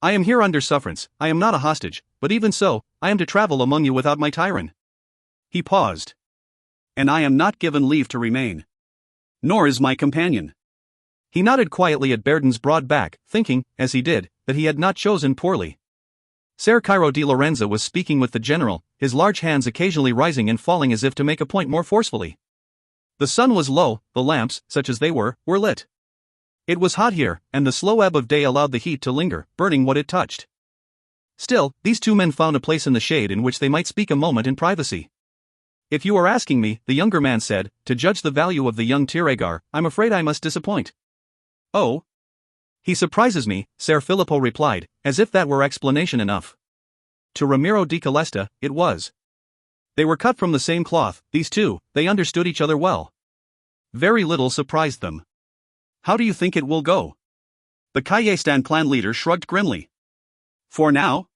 I am here under sufferance, I am not a hostage, but even so, I am to travel among you without my tyrant. He paused. And I am not given leave to remain. Nor is my companion. He nodded quietly at Berden's broad back, thinking, as he did, that he had not chosen poorly. Ser Cairo di Lorenzo was speaking with the general, his large hands occasionally rising and falling as if to make a point more forcefully. The sun was low, the lamps, such as they were lit. It was hot here, and the slow ebb of day allowed the heat to linger, burning what it touched. Still, these two men found a place in the shade in which they might speak a moment in privacy. If you are asking me, the younger man said, to judge the value of the young Tiragar, I'm afraid I must disappoint. Oh? He surprises me, Ser Filippo replied, as if that were explanation enough. To Ramiro di Calesta, it was. They were cut from the same cloth, these two, they understood each other well. Very little surprised them. How do you think it will go? The Cayestan clan leader shrugged grimly. For now?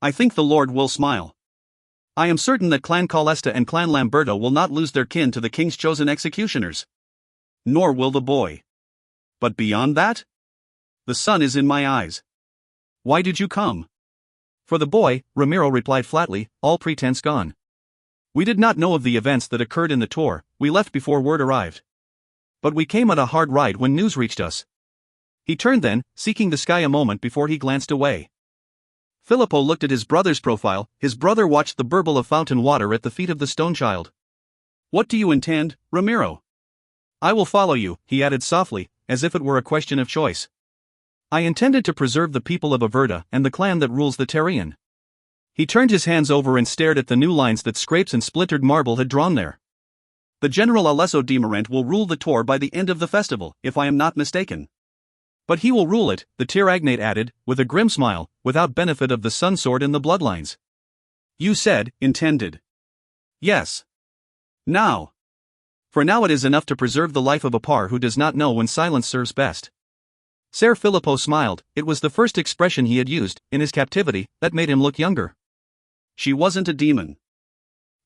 I think the Lord will smile. I am certain that Clan Calesta and Clan Lamberto will not lose their kin to the king's chosen executioners. Nor will the boy. But beyond that? The sun is in my eyes. Why did you come? For the boy, Ramiro replied flatly, all pretense gone. We did not know of the events that occurred in the tour, we left before word arrived. But we came on a hard ride when news reached us. He turned then, seeking the sky a moment before he glanced away. Filippo looked at his brother's profile, his brother watched the burble of fountain water at the feet of the stone child. What do you intend, Ramiro? I will follow you, he added softly, as if it were a question of choice. I intended to preserve the people of Averda and the clan that rules the Terrian. He turned his hands over and stared at the new lines that scrapes and splintered marble had drawn there. The General Alesso di Morente will rule the tour by the end of the festival, if I am not mistaken. But he will rule it, the Tiragnate added, with a grim smile, without benefit of the sun sword in the bloodlines. You said, intended. Yes. Now. For now it is enough to preserve the life of a par who does not know when silence serves best. Ser Filippo smiled, it was the first expression he had used, in his captivity, that made him look younger. She wasn't a demon.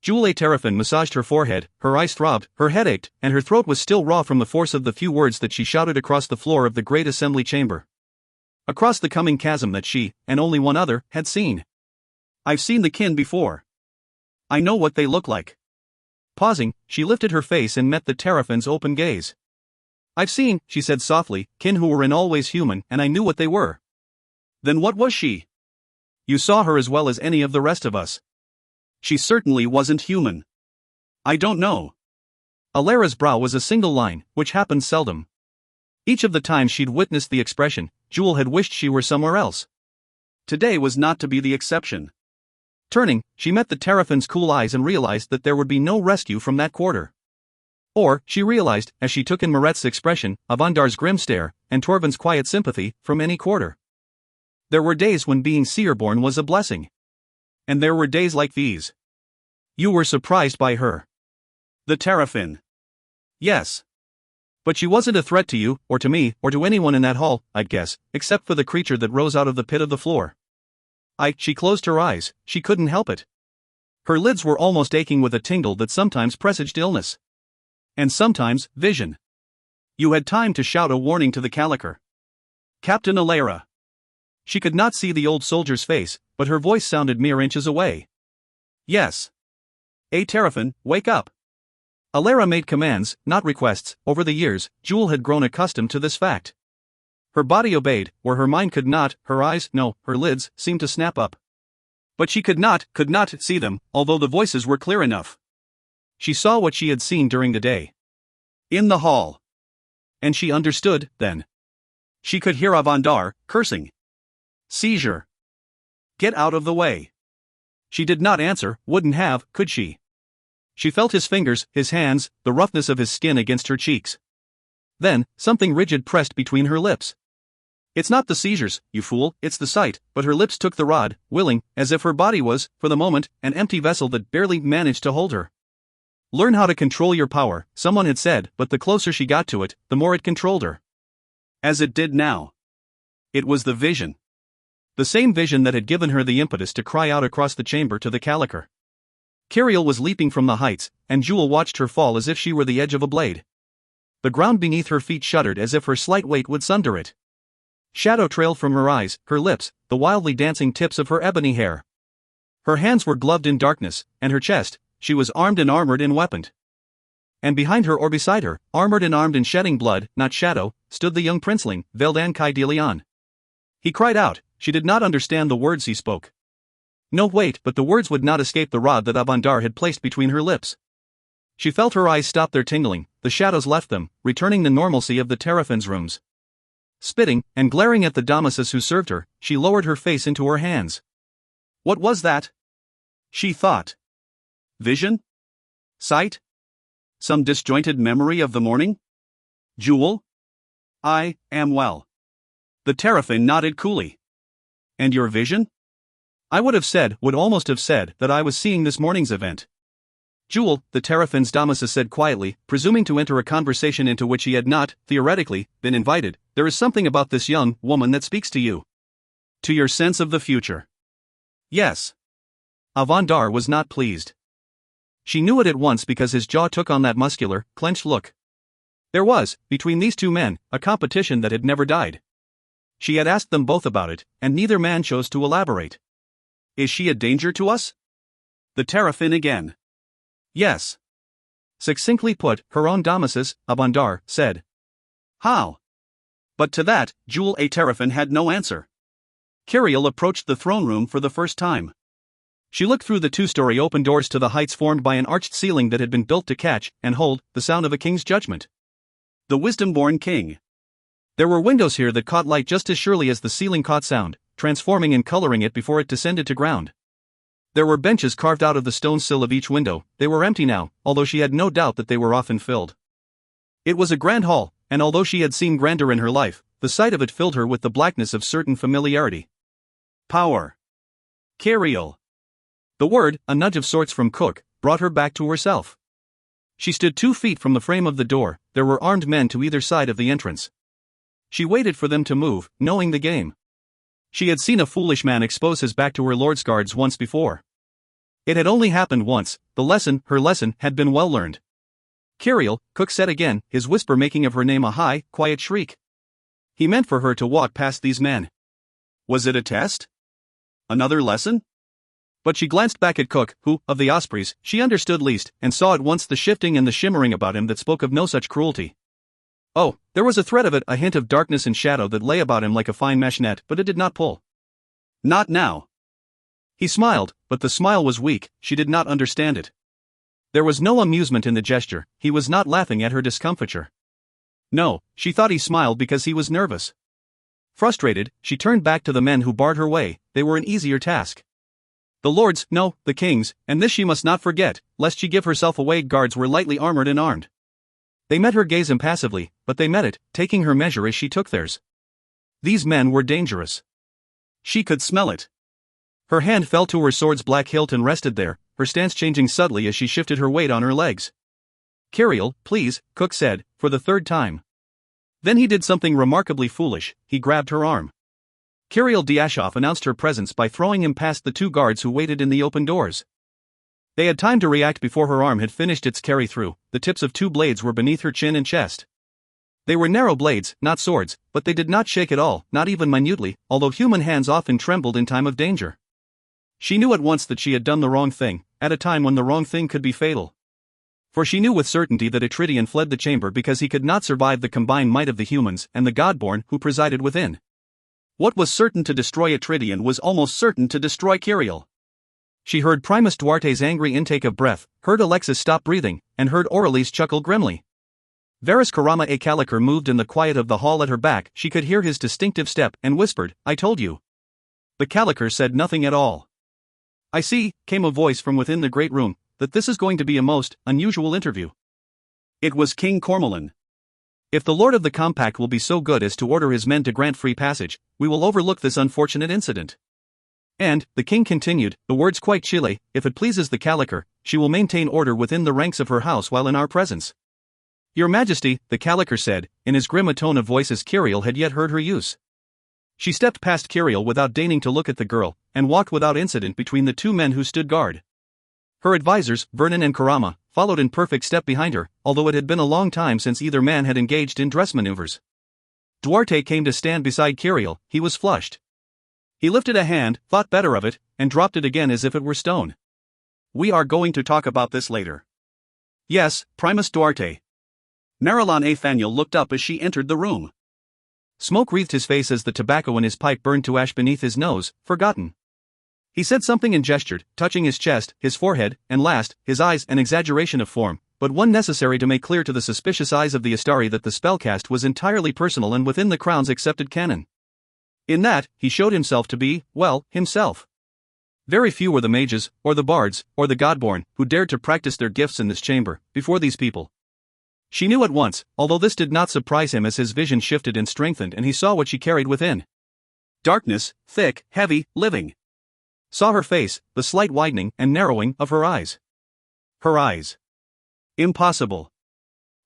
Jewel Terrafin massaged her forehead, her eyes throbbed, her head ached, and her throat was still raw from the force of the few words that she shouted across the floor of the great assembly chamber. Across the coming chasm that she, and only one other, had seen. I've seen the kin before. I know what they look like. Pausing, she lifted her face and met the Terrafin's open gaze. I've seen, she said softly, kin who were in always human, and I knew what they were. Then what was she? You saw her as well as any of the rest of us. She certainly wasn't human. I don't know. Alera's brow was a single line, which happened seldom. Each of the times she'd witnessed the expression, Jewel had wished she were somewhere else. Today was not to be the exception. Turning, she met the Terrafin's cool eyes and realized that there would be no rescue from that quarter. Or, she realized, as she took in Moret's expression, Avandar's grim stare, and Torvin's quiet sympathy, from any quarter. There were days when being Seerborn was a blessing. And there were days like these. You were surprised by her. The Terrafin. Yes. But she wasn't a threat to you, or to me, or to anyone in that hall, I'd guess, except for the creature that rose out of the pit of the floor. She closed her eyes, she couldn't help it. Her lids were almost aching with a tingle that sometimes presaged illness. And sometimes, vision. You had time to shout a warning to the Caliker. Captain Alera. She could not see the old soldier's face, but her voice sounded mere inches away. Yes. Terrafin, wake up. Alera made commands, not requests. Over the years, Jewel had grown accustomed to this fact. Her body obeyed, where her mind could not, her eyes, no, her lids, seemed to snap up. But she could not see them, although the voices were clear enough. She saw what she had seen during the day. In the hall. And she understood, then. She could hear Avandar, cursing. Seizure. Get out of the way. She did not answer, wouldn't have, could she? She felt his fingers, his hands, the roughness of his skin against her cheeks. Then, something rigid pressed between her lips. It's not the seizures, you fool, it's the sight, but her lips took the rod, willing, as if her body was, for the moment, an empty vessel that barely managed to hold her. Learn how to control your power, someone had said, but the closer she got to it, the more it controlled her. As it did now. It was the vision. The same vision that had given her the impetus to cry out across the chamber to the Caliker. Cariel was leaping from the heights, and Jewel watched her fall as if she were the edge of a blade. The ground beneath her feet shuddered as if her slight weight would sunder it. Shadow trailed from her eyes, her lips, the wildly dancing tips of her ebony hair. Her hands were gloved in darkness, and her chest, she was armed and armored and weaponed. And behind her or beside her, armored and armed and shedding blood, not shadow, stood the young princeling, Veldan Kai de Leon. He cried out, she did not understand the words he spoke. No wait, but the words would not escape the rod that Avandar had placed between her lips. She felt her eyes stop their tingling, the shadows left them, returning the normalcy of the Terrafin's rooms. Spitting, and glaring at the Damasus who served her, she lowered her face into her hands. What was that? She thought. Vision? Sight? Some disjointed memory of the morning? Jewel? I am well. The Terrapin nodded coolly. And your vision? I would almost have said, that I was seeing this morning's event. Jewel, the Terrapin's Damasus said quietly, presuming to enter a conversation into which he had not, theoretically, been invited, there is something about this young woman that speaks to you. To your sense of the future. Yes. Avandar was not pleased. She knew it at once because his jaw took on that muscular, clenched look. There was, between these two men, a competition that had never died. She had asked them both about it, and neither man chose to elaborate. Is she a danger to us? The Terrapin again. Yes. Succinctly put, her own Damasus, Avandar, said. How? But to that, Jewel a Terrapin had no answer. Kiriel approached the throne room for the first time. She looked through the two-story open doors to the heights formed by an arched ceiling that had been built to catch, and hold, the sound of a king's judgment. The wisdom-born king. There were windows here that caught light just as surely as the ceiling caught sound, transforming and coloring it before it descended to ground. There were benches carved out of the stone sill of each window. They were empty now, although she had no doubt that they were often filled. It was a grand hall, and although she had seen grandeur in her life, the sight of it filled her with the blackness of certain familiarity. Power. Kiriel. The word, a nudge of sorts from Cook, brought her back to herself. She stood 2 feet from the frame of the door. There were armed men to either side of the entrance. She waited for them to move, knowing the game. She had seen a foolish man expose his back to her lord's guards once before. It had only happened once. Her lesson, had been well learned. Kiriel, Cook said again, his whisper making of her name a high, quiet shriek. He meant for her to walk past these men. Was it a test? Another lesson? But she glanced back at Cook, who, of the Ospreys, she understood least, and saw at once the shifting and the shimmering about him that spoke of no such cruelty. Oh, there was a thread of it, a hint of darkness and shadow that lay about him like a fine mesh net, but it did not pull. Not now. He smiled, but the smile was weak. She did not understand it. There was no amusement in the gesture. He was not laughing at her discomfiture. No, she thought he smiled because he was nervous. Frustrated, she turned back to the men who barred her way. They were an easier task. The lords, no, the kings, and this she must not forget, lest she give herself away. Guards were lightly armored and armed. They met her gaze impassively, but they met it, taking her measure as she took theirs. These men were dangerous. She could smell it. Her hand fell to her sword's black hilt and rested there, her stance changing subtly as she shifted her weight on her legs. Kiriel, please, Cook said, for the 3rd time. Then he did something remarkably foolish. He grabbed her arm. Kiriel Diashov announced her presence by throwing him past the 2 guards who waited in the open doors. They had time to react before her arm had finished its carry-through. The tips of 2 blades were beneath her chin and chest. They were narrow blades, not swords, but they did not shake at all, not even minutely, although human hands often trembled in time of danger. She knew at once that she had done the wrong thing, at a time when the wrong thing could be fatal. For she knew with certainty that Atridian fled the chamber because he could not survive the combined might of the humans and the godborn who presided within. What was certain to destroy Atridian was almost certain to destroy Kiriel. She heard Primus Duarte's angry intake of breath, heard Alexis stop breathing, and heard Aurelie's chuckle grimly. Varys Karama a Caliker moved in the quiet of the hall at her back. She could hear his distinctive step and whispered, I told you. The Caliker said nothing at all. I see, came a voice from within the great room, that this is going to be a most unusual interview. It was King Cormoran. If the Lord of the Compact will be so good as to order his men to grant free passage, we will overlook this unfortunate incident. And, the king continued, the words quite chilly, if it pleases the Caliker, she will maintain order within the ranks of her house while in our presence. Your Majesty, the Caliker said, in as grim a tone of voice as Kiriel had yet heard her use. She stepped past Kiriel without deigning to look at the girl, and walked without incident between the 2 men who stood guard. Her advisors, Vernon and Karama, followed in perfect step behind her, although it had been a long time since either man had engaged in dress maneuvers. Duarte came to stand beside Kiriel. He was flushed. He lifted a hand, thought better of it, and dropped it again as if it were stone. We are going to talk about this later. Yes, Primus Duarte. Marilyn A. Faniel looked up as she entered the room. Smoke wreathed his face as the tobacco in his pipe burned to ash beneath his nose, forgotten. He said something and gestured, touching his chest, his forehead, and last, his eyes, an exaggeration of form, but one necessary to make clear to the suspicious eyes of the Astari that the spellcast was entirely personal and within the crown's accepted canon. In that, he showed himself to be, well, himself. Very few were the mages, or the bards, or the godborn, who dared to practice their gifts in this chamber, before these people. She knew at once, although this did not surprise him as his vision shifted and strengthened and he saw what she carried within. Darkness, thick, heavy, living. Saw her face, the slight widening and narrowing of her eyes. Her eyes. Impossible.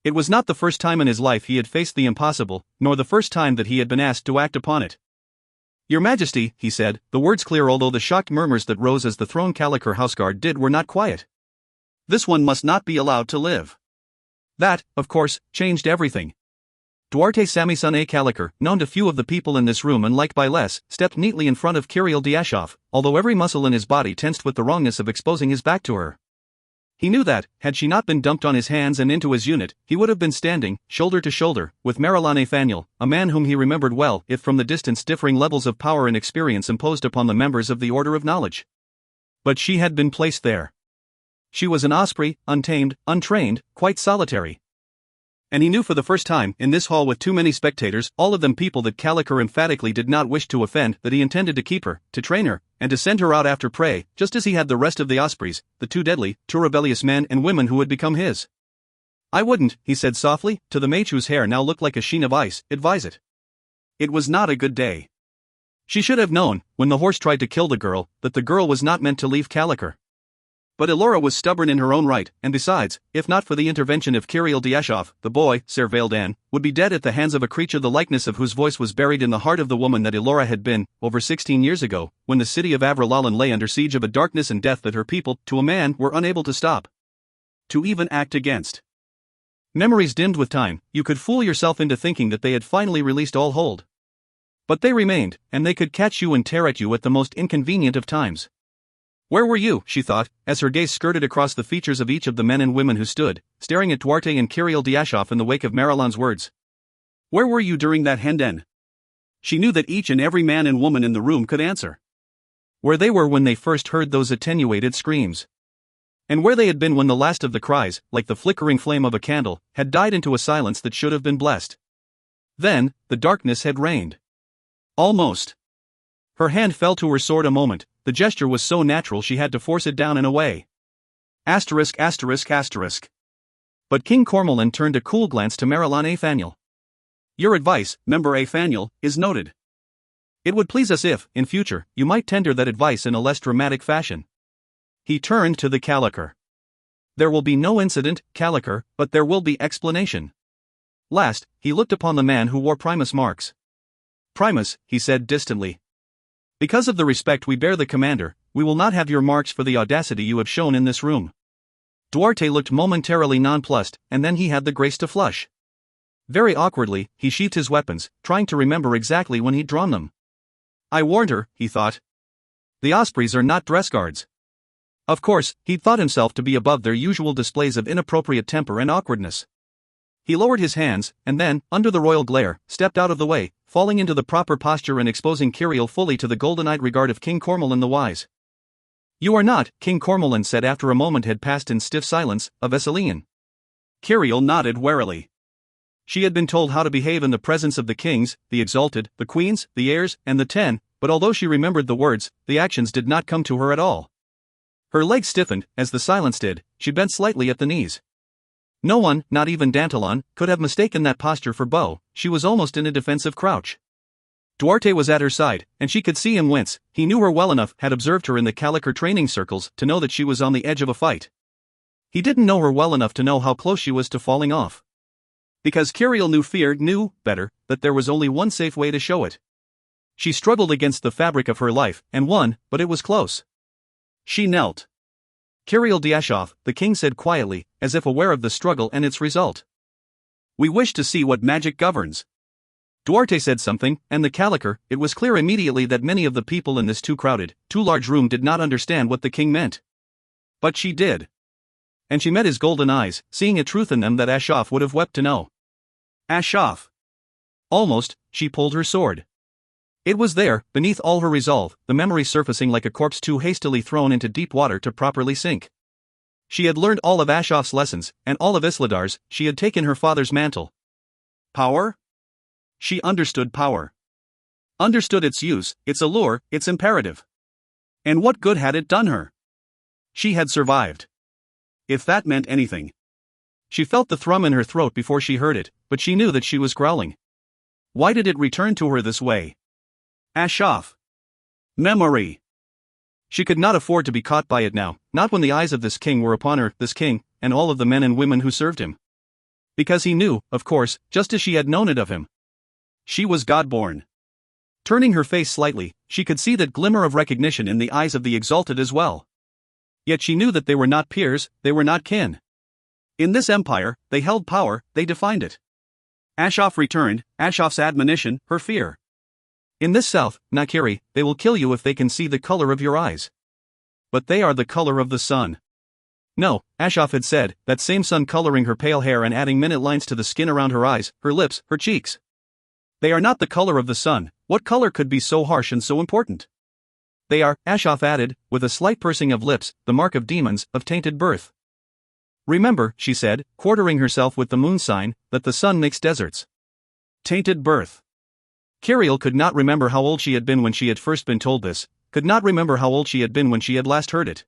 It was not the first time in his life he had faced the impossible, nor the first time that he had been asked to act upon it. Your Majesty, he said, the words clear although the shocked murmurs that rose as the thrown caliker houseguard did were not quiet. This one must not be allowed to live. That, of course, changed everything. Duarte Samison A. Caliker, known to few of the people in this room and liked by less, stepped neatly in front of Kirill Diashov, although every muscle in his body tensed with the wrongness of exposing his back to her. He knew that, had she not been dumped on his hands and into his unit, he would have been standing, shoulder to shoulder, with Marilyn Nathaniel, a man whom he remembered well, if from the distance differing levels of power and experience imposed upon the members of the Order of Knowledge. But she had been placed there. She was an osprey, untamed, untrained, quite solitary. And he knew for the first time, in this hall with too many spectators, all of them people that Caliker emphatically did not wish to offend, that he intended to keep her, to train her, and to send her out after prey, just as he had the rest of the ospreys, the too deadly, too rebellious men and women who had become his. I wouldn't, he said softly, to the mage whose hair now looked like a sheen of ice, advise it. It was not a good day. She should have known, when the horse tried to kill the girl, that the girl was not meant to leave Caliker. But Elora was stubborn in her own right, and besides, if not for the intervention of Kirill Diashov, the boy, Sir Vaildan, would be dead at the hands of a creature the likeness of whose voice was buried in the heart of the woman that Elora had been, over 16 years ago, when the city of Avralalan lay under siege of a darkness and death that her people, to a man, were unable to stop. To even act against. Memories dimmed with time, you could fool yourself into thinking that they had finally released all hold. But they remained, and they could catch you and tear at you at the most inconvenient of times. Where were you, she thought, as her gaze skirted across the features of each of the men and women who stood, staring at Duarte and Kirill Diashov in the wake of Marilyn's words. Where were you during that Henden? She knew that each and every man and woman in the room could answer. Where they were when they first heard those attenuated screams. And where they had been when the last of the cries, like the flickering flame of a candle, had died into a silence that should have been blessed. Then, the darkness had reigned. Almost. Her hand fell to her sword a moment. The gesture was so natural she had to force it down and away. Asterisk. But King Cormoran turned a cool glance to Marilyn Nathaniel. Your advice, Member Nathaniel, is noted. It would please us if, in future, you might tender that advice in a less dramatic fashion. He turned to the Caliker. There will be no incident, Caliker, but there will be explanation. Last, he looked upon the man who wore Primus marks. Primus, he said distantly. Because of the respect we bear the commander, we will not have your marks for the audacity you have shown in this room. Duarte looked momentarily nonplussed, and then he had the grace to flush. Very awkwardly, he sheathed his weapons, trying to remember exactly when he'd drawn them. I warned her, he thought. The ospreys are not dress guards. Of course, he'd thought himself to be above their usual displays of inappropriate temper and awkwardness. He lowered his hands, and then, under the royal glare, stepped out of the way, falling into the proper posture and exposing Kirill fully to the golden-eyed regard of King Cormoran the Wise. You are not, King Cormoran said after a moment had passed in stiff silence, a Vesalian. Kirill nodded warily. She had been told how to behave in the presence of the kings, the exalted, the queens, the heirs, and the 10, but although she remembered the words, the actions did not come to her at all. Her legs stiffened, as the silence did, she bent slightly at the knees. No one, not even Dantalon, could have mistaken that posture for Beau. She was almost in a defensive crouch. Duarte was at her side, and she could see him wince. He knew her well enough, had observed her in the Caliker training circles, to know that she was on the edge of a fight. He didn't know her well enough to know how close she was to falling off. Because Kirill knew better, that there was only one safe way to show it. She struggled against the fabric of her life, and won, but it was close. She knelt. Kirill Diashov, the king said quietly, as if aware of the struggle and its result. We wish to see what magic governs. Duarte said something, and the Caliker, it was clear immediately that many of the people in this too crowded, too large room did not understand what the king meant. But she did. And she met his golden eyes, seeing a truth in them that Ashov would have wept to know. Ashov. Almost, she pulled her sword. It was there, beneath all her resolve, the memory surfacing like a corpse too hastily thrown into deep water to properly sink. She had learned all of Ashov's lessons, and all of Isladar's. She had taken her father's mantle. Power? She understood power. Understood its use, its allure, its imperative. And what good had it done her? She had survived. If that meant anything. She felt the thrum in her throat before she heard it, but she knew that she was growling. Why did it return to her this way? Ashoff. Memory. She could not afford to be caught by it now, not when the eyes of this king were upon her, this king, and all of the men and women who served him. Because he knew, of course, just as she had known it of him. She was God-born. Turning her face slightly, she could see that glimmer of recognition in the eyes of the exalted as well. Yet she knew that they were not peers, they were not kin. In this empire, they held power, they defined it. Ashoff returned, Ashoff's admonition, her fear. In this south, Nakiri, they will kill you if they can see the color of your eyes. But they are the color of the sun. No, Ashoff had said, that same sun coloring her pale hair and adding minute lines to the skin around her eyes, her lips, her cheeks. They are not the color of the sun. What color could be so harsh and so important? They are, Ashoff added, with a slight pursing of lips, the mark of demons, of tainted birth. Remember, she said, quartering herself with the moon sign, that the sun makes deserts. Tainted birth. Kiriel could not remember how old she had been when she had first been told this, could not remember how old she had been when she had last heard it.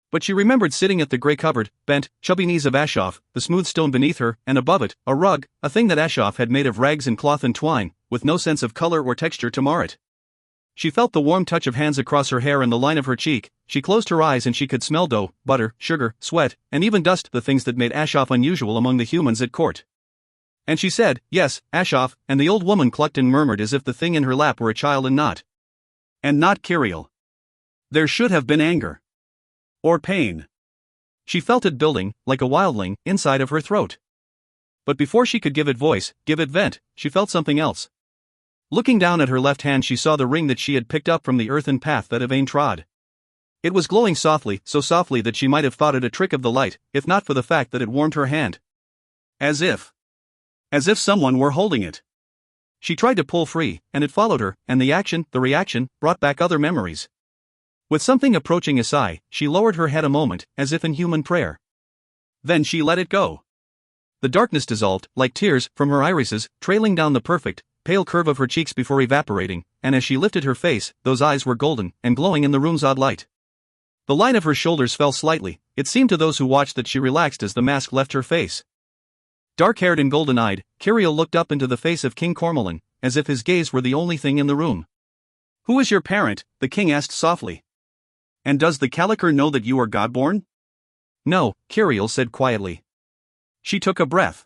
But she remembered sitting at the grey cupboard, bent, chubby knees of Ashoff, the smooth stone beneath her, and above it, a rug, a thing that Ashoff had made of rags and cloth and twine, with no sense of color or texture to mar it. She felt the warm touch of hands across her hair and the line of her cheek. She closed her eyes and she could smell dough, butter, sugar, sweat, and even dust, the things that made Ashoff unusual among the humans at court. And she said, yes, Ashoff, and the old woman clucked and murmured as if the thing in her lap were a child and not Kiriel. There should have been anger. Or pain. She felt it building, like a wildling, inside of her throat. But before she could give it voice, give it vent, she felt something else. Looking down at her left hand, she saw the ring that she had picked up from the earthen path that Yvain trod. It was glowing softly, so softly that she might have thought it a trick of the light, if not for the fact that it warmed her hand. As if someone were holding it. She tried to pull free, and it followed her, and the reaction, brought back other memories. With something approaching a sigh, she lowered her head a moment, as if in human prayer. Then she let it go. The darkness dissolved, like tears, from her irises, trailing down the perfect, pale curve of her cheeks before evaporating, and as she lifted her face, those eyes were golden, and glowing in the room's odd light. The line of her shoulders fell slightly. It seemed to those who watched that she relaxed as the mask left her face. Dark-haired and golden-eyed, Kiriel looked up into the face of King Cormoran, as if his gaze were the only thing in the room. Who is your parent? The king asked softly. And does the Caliker know that you are God-born? No, Kiriel said quietly. She took a breath.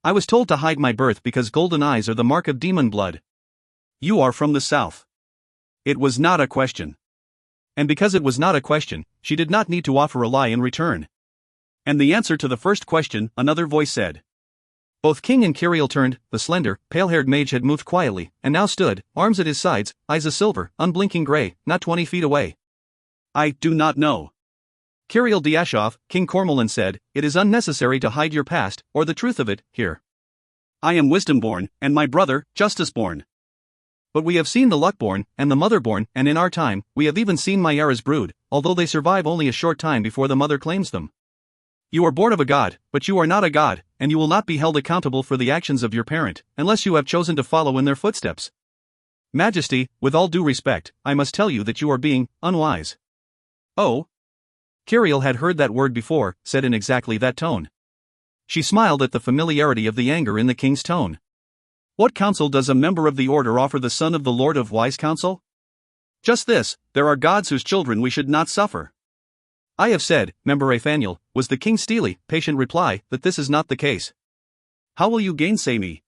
I was told to hide my birth because golden eyes are the mark of demon blood. You are from the south. It was not a question. And because it was not a question, she did not need to offer a lie in return. And the answer to the first question, another voice said. Both King and Kiriel turned. The slender, pale-haired mage had moved quietly, and now stood, arms at his sides, eyes a silver, unblinking gray, not 20 feet away. I do not know. Kiriel Ashoff, King Cormoran said, it is unnecessary to hide your past, or the truth of it, here. I am wisdom-born, and my brother, justice-born. But we have seen the luck-born, and the mother-born, and in our time, we have even seen Mayara's brood, although they survive only a short time before the mother claims them. You are born of a god, but you are not a god, and you will not be held accountable for the actions of your parent, unless you have chosen to follow in their footsteps. Majesty, with all due respect, I must tell you that you are being unwise. Oh? Kiriel had heard that word before, said in exactly that tone. She smiled at the familiarity of the anger in the king's tone. What counsel does a member of the order offer the son of the Lord of Wise counsel? Just this, there are gods whose children we should not suffer. I have said, Member Athaniel, was the king's steely, patient reply, that this is not the case. How will you gainsay me?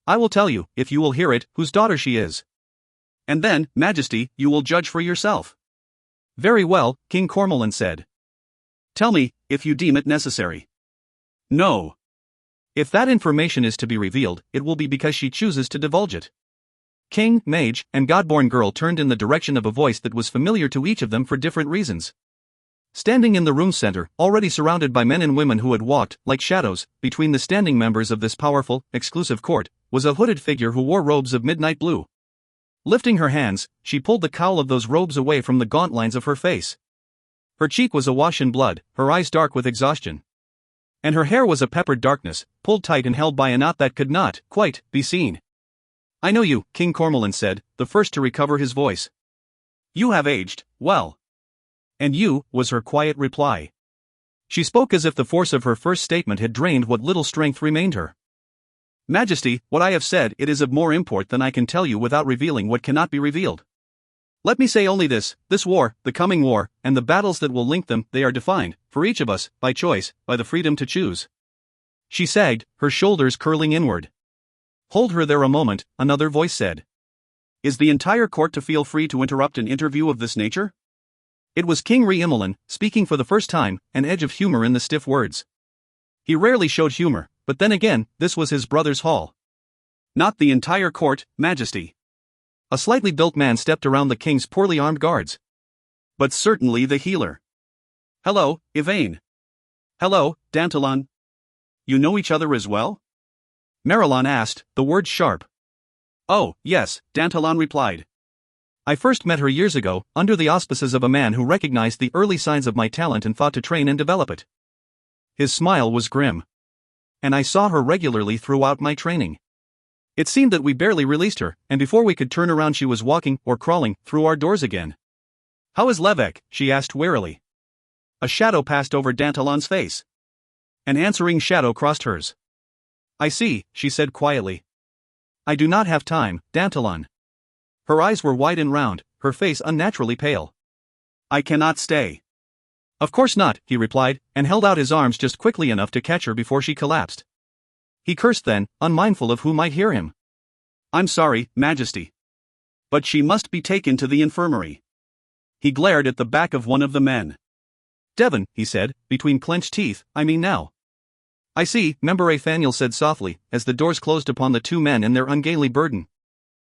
I will tell you, if you will hear it, whose daughter she is. And then, Majesty, you will judge for yourself. Very well, King Cormoran said. Tell me, if you deem it necessary. No. If that information is to be revealed, it will be because she chooses to divulge it. King, mage, and godborn girl turned in the direction of a voice that was familiar to each of them for different reasons. Standing in the room's center, already surrounded by men and women who had walked, like shadows, between the standing members of this powerful, exclusive court, was a hooded figure who wore robes of midnight blue. Lifting her hands, she pulled the cowl of those robes away from the gaunt lines of her face. Her cheek was awash in blood, her eyes dark with exhaustion. And her hair was a peppered darkness, pulled tight and held by a knot that could not, quite, be seen. I know you, King Cormoran said, the first to recover his voice. You have aged, well. And you, was her quiet reply. She spoke as if the force of her first statement had drained what little strength remained her. Majesty, what I have said, it is of more import than I can tell you without revealing what cannot be revealed. Let me say only this war, the coming war, and the battles that will link them, they are defined, for each of us, by choice, by the freedom to choose. She sagged, her shoulders curling inward. Hold her there a moment, another voice said. Is the entire court to feel free to interrupt an interview of this nature? It was King Re-Imolan, speaking for the first time, an edge of humor in the stiff words. He rarely showed humor, but then again, this was his brother's hall. Not the entire court, Majesty. A slightly built man stepped around the king's poorly armed guards. But certainly the healer. Hello, Yvain. Hello, Dantalon. You know each other as well? Marilyn asked, the words sharp. Oh, yes, Dantalon replied. I first met her years ago, under the auspices of a man who recognized the early signs of my talent and thought to train and develop it. His smile was grim. And I saw her regularly throughout my training. It seemed that we barely released her, and before we could turn around she was walking, or crawling, through our doors again. How is Levek? She asked wearily. A shadow passed over Dantalon's face. An answering shadow crossed hers. I see, she said quietly. I do not have time, Dantalon. Her eyes were wide and round, her face unnaturally pale. I cannot stay. Of course not, he replied, and held out his arms just quickly enough to catch her before she collapsed. He cursed then, unmindful of who might hear him. I'm sorry, Majesty. But she must be taken to the infirmary. He glared at the back of one of the men. Devon, he said, between clenched teeth, I mean now. I see, Member Athaniel said softly, as the doors closed upon the two men and their ungainly burden.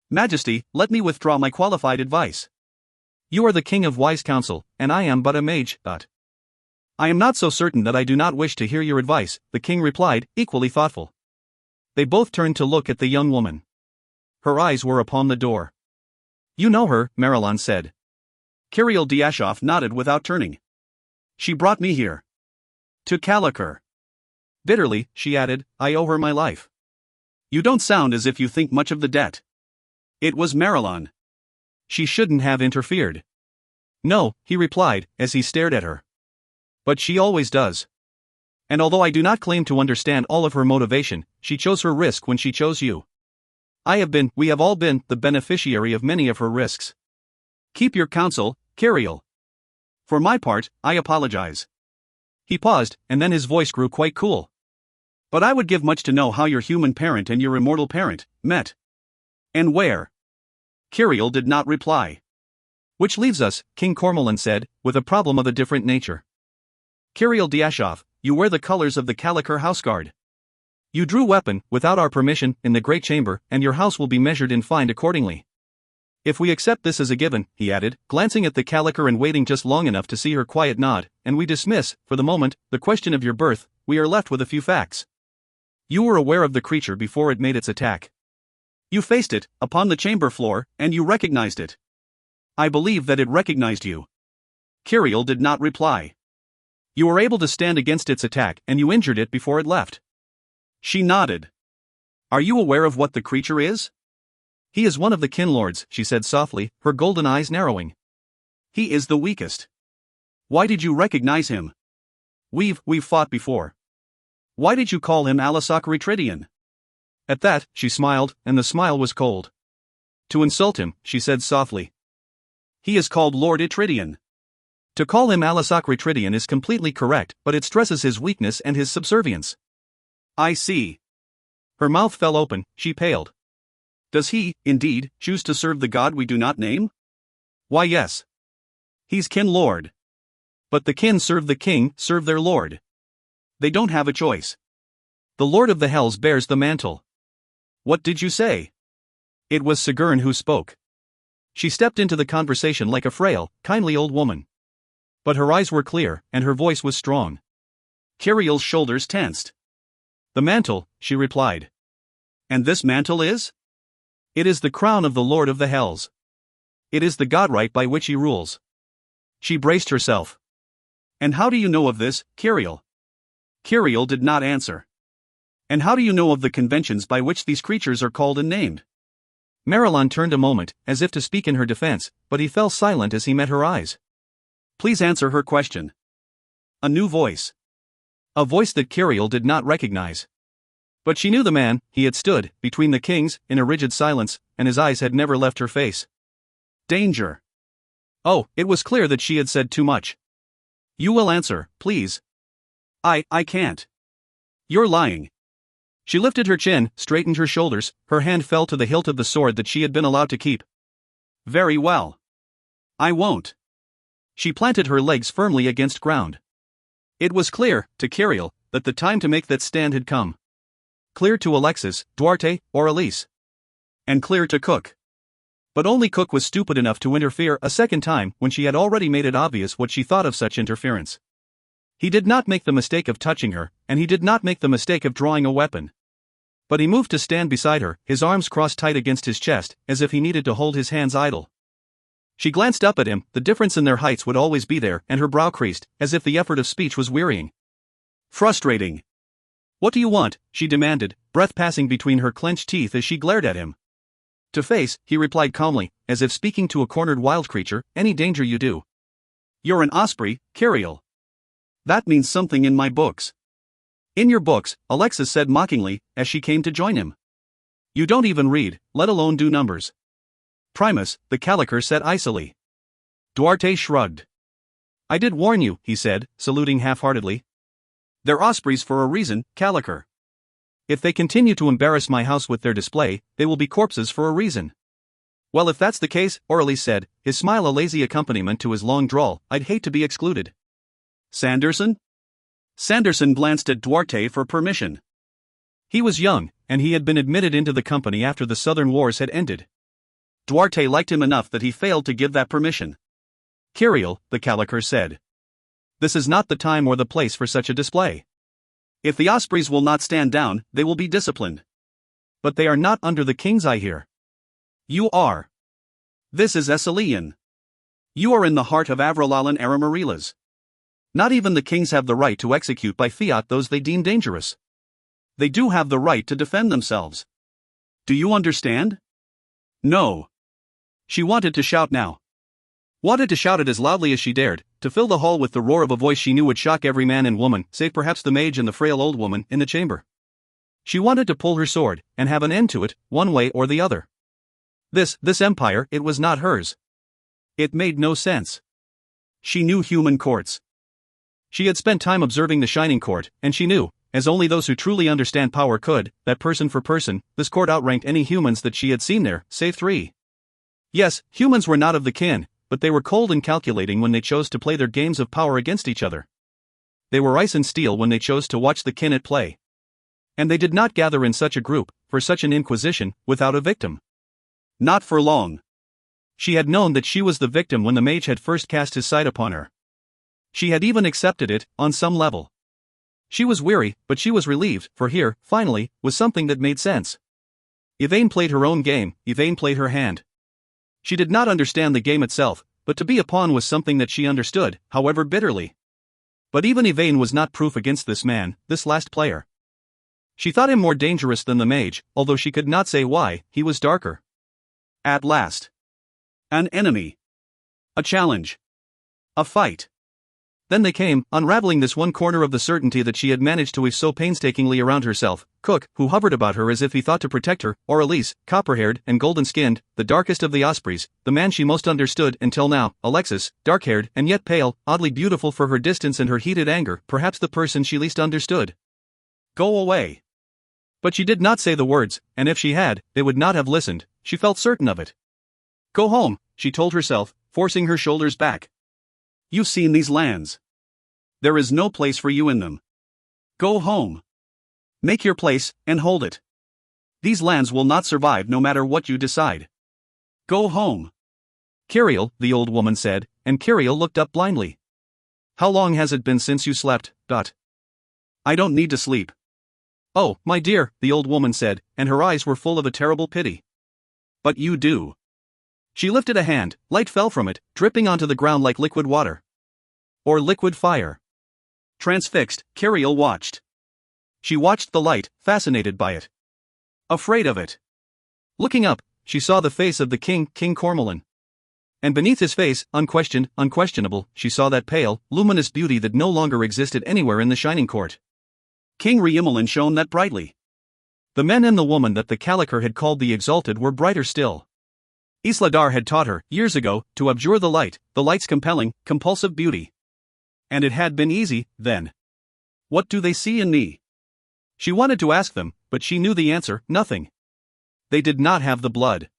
Majesty, let me withdraw my qualified advice. You are the king of wise counsel, and I am but a mage, but. I am not so certain that I do not wish to hear your advice, the king replied, equally thoughtful. They both turned to look at the young woman. Her eyes were upon the door. You know her, Marilyn said. Kirill Diashov nodded without turning. She brought me here. To Kalikar. Bitterly, she added, I owe her my life. You don't sound as if you think much of the debt. It was Marilyn. She shouldn't have interfered. No, he replied, as he stared at her. But she always does. And although I do not claim to understand all of her motivation, she chose her risk when she chose you. We have all been, the beneficiary of many of her risks. Keep your counsel, Kirill. For my part, I apologize. He paused, and then his voice grew quite cool. But I would give much to know how your human parent and your immortal parent met. And where? Kirill did not reply. Which leaves us, King Cormoran said, with a problem of a different nature. Kirill Diashov, you wear the colors of the Kalikar houseguard. You drew weapon, without our permission, in the great chamber, and your house will be measured and fined accordingly. If we accept this as a given, he added, glancing at the Kalikar and waiting just long enough to see her quiet nod, and we dismiss, for the moment, the question of your birth, we are left with a few facts. You were aware of the creature before it made its attack. You faced it, upon the chamber floor, and you recognized it. I believe that it recognized you. Kirill did not reply. You were able to stand against its attack, and you injured it before it left. She nodded. Are you aware of what the creature is? He is one of the kinlords, she said softly, her golden eyes narrowing. He is the weakest. Why did you recognize him? We've fought before. Why did you call him Alisok Retridian? At that, she smiled, and the smile was cold. To insult him, she said softly. He is called Lord Itridian. To call him Alisok Retridian is completely correct, but it stresses his weakness and his subservience. I see. Her mouth fell open, she paled. Does he, indeed, choose to serve the god we do not name? Why yes. He's kin lord. But the kin serve the king, serve their lord. They don't have a choice. The lord of the hells bears the mantle. What did you say? It was Sigurn who spoke. She stepped into the conversation like a frail, kindly old woman. But her eyes were clear, and her voice was strong. Kirill's shoulders tensed. The mantle, she replied. And this mantle is? It is the crown of the Lord of the Hells. It is the godright by which he rules. She braced herself. And how do you know of this, Kirill? Kirill did not answer. And how do you know of the conventions by which these creatures are called and named? Marilyn turned a moment, as if to speak in her defense, but he fell silent as he met her eyes. Please answer her question. A new voice. A voice that Kiriel did not recognize. But she knew the man. He had stood between the kings in a rigid silence, and his eyes had never left her face. Danger. Oh, it was clear that she had said too much. You will answer, please. I can't. You're lying. She lifted her chin, straightened her shoulders, her hand fell to the hilt of the sword that she had been allowed to keep. Very well. I won't. She planted her legs firmly against ground. It was clear, to Kiriel, that the time to make that stand had come. Clear to Alexis, Duarte, or Elise. And clear to Cook. But only Cook was stupid enough to interfere a second time when she had already made it obvious what she thought of such interference. He did not make the mistake of touching her, and he did not make the mistake of drawing a weapon. But he moved to stand beside her, his arms crossed tight against his chest, as if he needed to hold his hands idle. She glanced up at him. The difference in their heights would always be there, and her brow creased, as if the effort of speech was wearying. Frustrating. What do you want? She demanded, breath passing between her clenched teeth as she glared at him. To face, he replied calmly, as if speaking to a cornered wild creature, any danger you do. You're an osprey, Kiriel. That means something in my books. In your books, Alexis said mockingly, as she came to join him. You don't even read, let alone do numbers. Primus, the caliker said icily. Duarte shrugged. I did warn you, he said, saluting half-heartedly. They're ospreys for a reason, caliker. If they continue to embarrass my house with their display, they will be corpses for a reason. Well, if that's the case, Aurelie said, his smile a lazy accompaniment to his long drawl, I'd hate to be excluded. Sanderson? Sanderson glanced at Duarte for permission. He was young, and he had been admitted into the company after the Southern Wars had ended. Duarte liked him enough that he failed to give that permission. Kiriel, the caliker said. This is not the time or the place for such a display. If the ospreys will not stand down, they will be disciplined. But they are not under the king's eye here. You are. This is Esselian. You are in the heart of Avralalan Aramarilas. Not even the kings have the right to execute by fiat those they deem dangerous. They do have the right to defend themselves. Do you understand? No. She wanted to shout now. Wanted to shout it as loudly as she dared, to fill the hall with the roar of a voice she knew would shock every man and woman, save perhaps the mage and the frail old woman, in the chamber. She wanted to pull her sword, and have an end to it, one way or the other. This empire, it was not hers. It made no sense. She knew human courts. She had spent time observing the Shining Court, and she knew, as only those who truly understand power could, that person for person, this court outranked any humans that she had seen there, save 3. Yes, humans were not of the kin, but they were cold and calculating when they chose to play their games of power against each other. They were ice and steel when they chose to watch the kin at play. And they did not gather in such a group, for such an inquisition, without a victim. Not for long. She had known that she was the victim when the mage had first cast his sight upon her. She had even accepted it, on some level. She was weary, but she was relieved, for here, finally, was something that made sense. Yvain played her own game, Yvain played her hand. She did not understand the game itself, but to be a pawn was something that she understood, however bitterly. But even Yvain was not proof against this man, this last player. She thought him more dangerous than the mage, although she could not say why. He was darker. At last. An enemy. A challenge. A fight. Then they came, unraveling this one corner of the certainty that she had managed to weave so painstakingly around herself. Cook, who hovered about her as if he thought to protect her, or Elise, copper-haired and golden-skinned, the darkest of the ospreys, the man she most understood until now, Alexis, dark-haired and yet pale, oddly beautiful for her distance and her heated anger, perhaps the person she least understood. Go away. But she did not say the words, and if she had, they would not have listened, she felt certain of it. Go home, she told herself, forcing her shoulders back. You've seen these lands. There is no place for you in them. Go home. Make your place, and hold it. These lands will not survive no matter what you decide. Go home. Kiriel, the old woman said, and Kiriel looked up blindly. How long has it been since you slept, Dot? I don't need to sleep. Oh, my dear, the old woman said, and her eyes were full of a terrible pity. But you do. She lifted a hand, light fell from it, dripping onto the ground like liquid water. Or liquid fire. Transfixed, Kiriel watched. She watched the light, fascinated by it. Afraid of it. Looking up, she saw the face of the king, King Cormoran. And beneath his face, unquestionable, she saw that pale, luminous beauty that no longer existed anywhere in the Shining Court. King Riemmelin shone that brightly. The men and the woman that the Caliker had called the Exalted were brighter still. Isladar had taught her, years ago, to abjure the light's compelling, compulsive beauty. And it had been easy, then. What do they see in me? She wanted to ask them, but she knew the answer, nothing. They did not have the blood.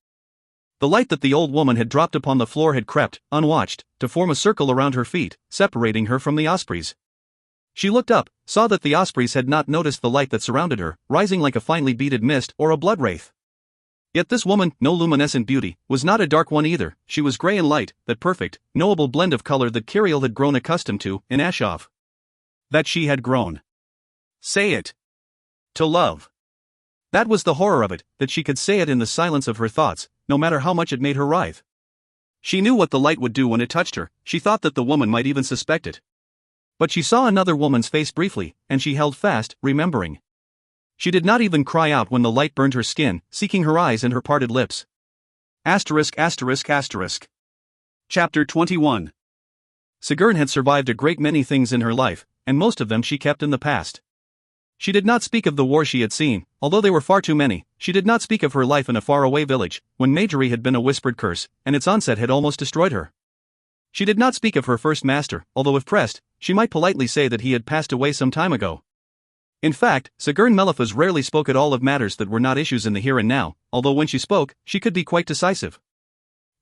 The light that the old woman had dropped upon the floor had crept, unwatched, to form a circle around her feet, separating her from the ospreys. She looked up, saw that the ospreys had not noticed the light that surrounded her, rising like a finely beaded mist or a blood wraith. Yet this woman, no luminescent beauty, was not a dark one either. She was gray and light, that perfect, knowable blend of color that Kiriel had grown accustomed to, in Ashov. That she had grown. Say it. To love. That was the horror of it, that she could say it in the silence of her thoughts, no matter how much it made her writhe. She knew what the light would do when it touched her, she thought that the woman might even suspect it. But she saw another woman's face briefly, and she held fast, remembering. She did not even cry out when the light burned her skin, seeking her eyes and her parted lips. Chapter 21. Sigrun had survived a great many things in her life, and most of them she kept in the past. She did not speak of the war she had seen, although they were far too many. She did not speak of her life in a faraway village, when Majory had been a whispered curse, and its onset had almost destroyed her. She did not speak of her first master, although if pressed, she might politely say that he had passed away some time ago. In fact, Sigrun Melifas rarely spoke at all of matters that were not issues in the here and now, although when she spoke, she could be quite decisive.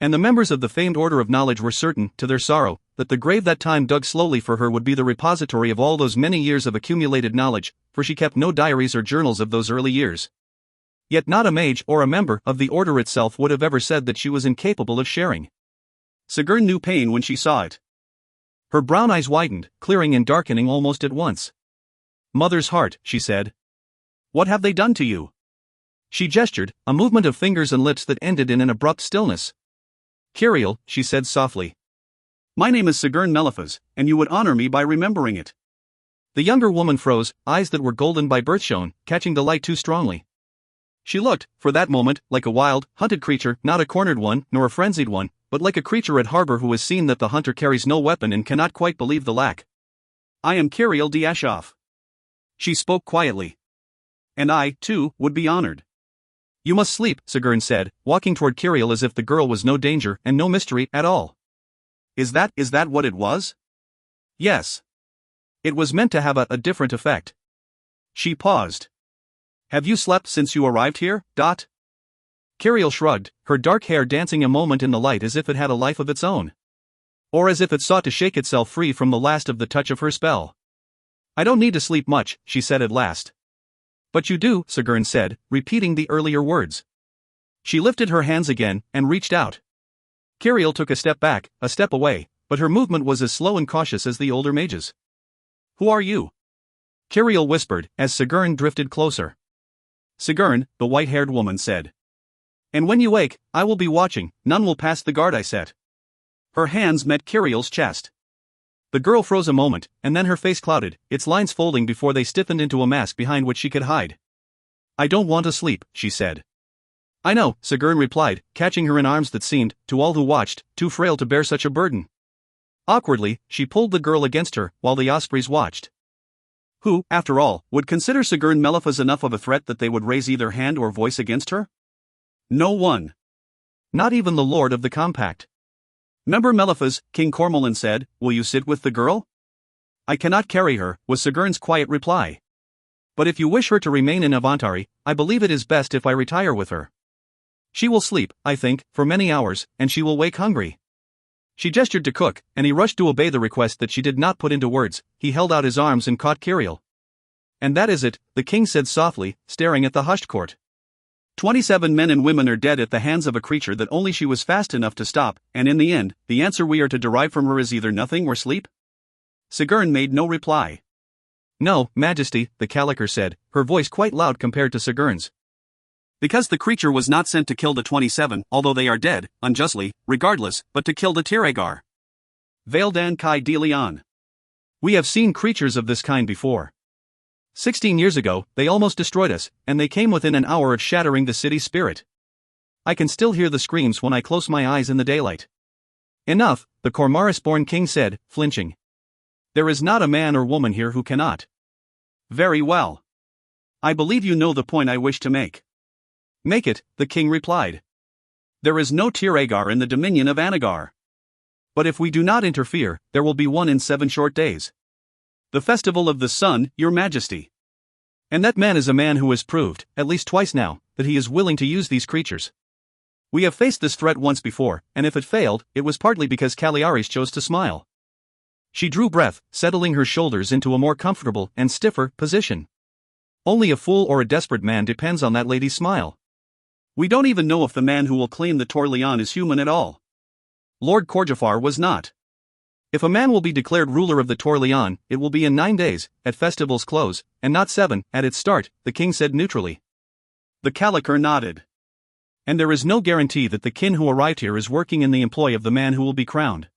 And the members of the famed Order of Knowledge were certain, to their sorrow, that the grave that time dug slowly for her would be the repository of all those many years of accumulated knowledge, for she kept no diaries or journals of those early years. Yet not a mage or a member of the Order itself would have ever said that she was incapable of sharing. Sigrun knew pain when she saw it. Her brown eyes widened, clearing and darkening almost at once. "Mother's heart," she said. "What have they done to you?" She gestured, a movement of fingers and lips that ended in an abrupt stillness. "Kiriel," she said softly. "My name is Sigrun Melifas, and you would honor me by remembering it." The younger woman froze, eyes that were golden by birth shone, catching the light too strongly. She looked, for that moment, like a wild, hunted creature, not a cornered one, nor a frenzied one, but like a creature at harbor who has seen that the hunter carries no weapon and cannot quite believe the lack. "I am Kiriel Diashov." She spoke quietly. "And I, too, would be honored." "You must sleep," Sigrun said, walking toward Kiriel as if the girl was no danger and no mystery at all. Is that what it was?" "Yes. It was meant to have a different effect." She paused. "Have you slept since you arrived here, Dot?" Kiriel shrugged, her dark hair dancing a moment in the light as if it had a life of its own. Or as if it sought to shake itself free from the last of the touch of her spell. "I don't need to sleep much," she said at last. "But you do," Sigrun said, repeating the earlier words. She lifted her hands again, and reached out. Kiriel took a step back, a step away, but her movement was as slow and cautious as the older mage's. "Who are you?" Kiriel whispered, as Sigrun drifted closer. "Sigrun," the white-haired woman said. "And when you wake, I will be watching, none will pass the guard I set." Her hands met Kiriel's chest. The girl froze a moment, and then her face clouded, its lines folding before they stiffened into a mask behind which she could hide. "I don't want to sleep," she said. "I know," Sigrun replied, catching her in arms that seemed, to all who watched, too frail to bear such a burden. Awkwardly, she pulled the girl against her, while the ospreys watched. Who, after all, would consider Sigrun Melifas enough of a threat that they would raise either hand or voice against her? No one. Not even the Lord of the Compact. "Member Melifas," King Cormoran said, "will you sit with the girl?" "I cannot carry her," was Sigrun's quiet reply. "But if you wish her to remain in Avantari, I believe it is best if I retire with her. She will sleep, I think, for many hours, and she will wake hungry." She gestured to Cook, and he rushed to obey the request that she did not put into words. He held out his arms and caught Kiriel. "And that is it," the king said softly, staring at the hushed court. 27 men and women are dead at the hands of a creature that only she was fast enough to stop, and in the end, the answer we are to derive from her is either nothing or sleep?" Sigrun made no reply. "No, Majesty," the Caliker said, her voice quite loud compared to Sigrun's. "Because the creature was not sent to kill the 27, although they are dead, unjustly, regardless, but to kill the Tiragar. Vaildan Kai de Leon. We have seen creatures of this kind before. 16 years ago, they almost destroyed us, and they came within an hour of shattering the city's spirit. I can still hear the screams when I close my eyes in the daylight. Enough, the Cormaris-born king said, flinching. There is not a man or woman here who cannot. Very well. I believe you know the point I wish to make. Make it, the king replied. There is no Tir-Agar in the dominion of Anagar. But if we do not interfere, there will be one in 7 short days. The festival of the sun, your majesty. And that man is a man who has proved, at least twice now, that he is willing to use these creatures. We have faced this threat once before, and if it failed, it was partly because Cagliaris chose to smile. She drew breath, settling her shoulders into a more comfortable and stiffer position. Only a fool or a desperate man depends on that lady's smile. We don't even know if the man who will claim the Tor-Leon is human at all. Lord Corjafar was not. If a man will be declared ruler of the Tor-Leon, it will be in 9 days, at festival's close, and not 7, at its start, the king said neutrally. The Calicur nodded. And there is no guarantee that the kin who arrived here is working in the employ of the man who will be crowned.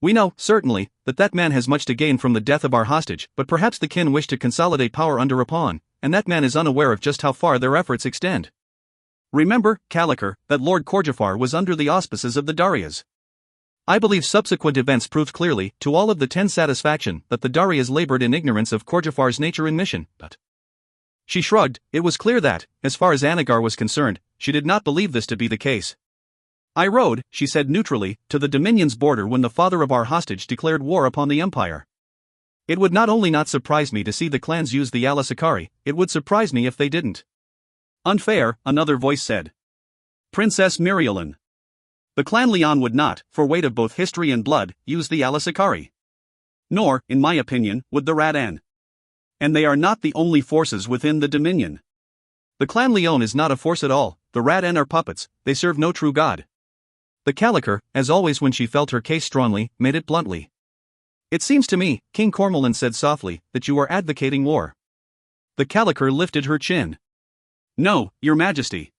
We know, certainly, that that man has much to gain from the death of our hostage, but perhaps the kin wish to consolidate power under a pawn, and that man is unaware of just how far their efforts extend. Remember, Calicur, that Lord Corjafar was under the auspices of the Darias. I believe subsequent events proved clearly, to all of the 10's satisfaction, that the Darias labored in ignorance of Corjafar's nature and mission, but... She shrugged. It was clear that, as far as Anagar was concerned, she did not believe this to be the case. I rode, she said neutrally, to the Dominion's border when the father of our hostage declared war upon the Empire. It would not only not surprise me to see the clans use the Alasakari, it would surprise me if they didn't. Unfair, another voice said. Princess Mirialan. The clan Leon would not, for weight of both history and blood, use the Alasakari. Nor, in my opinion, would the Radan. And they are not the only forces within the Dominion. The clan Leon is not a force at all, the Radan are puppets, they serve no true god. The Calicur, as always when she felt her case strongly, made it bluntly. It seems to me, King Cormoran said softly, that you are advocating war. The Calicur lifted her chin. No, your majesty.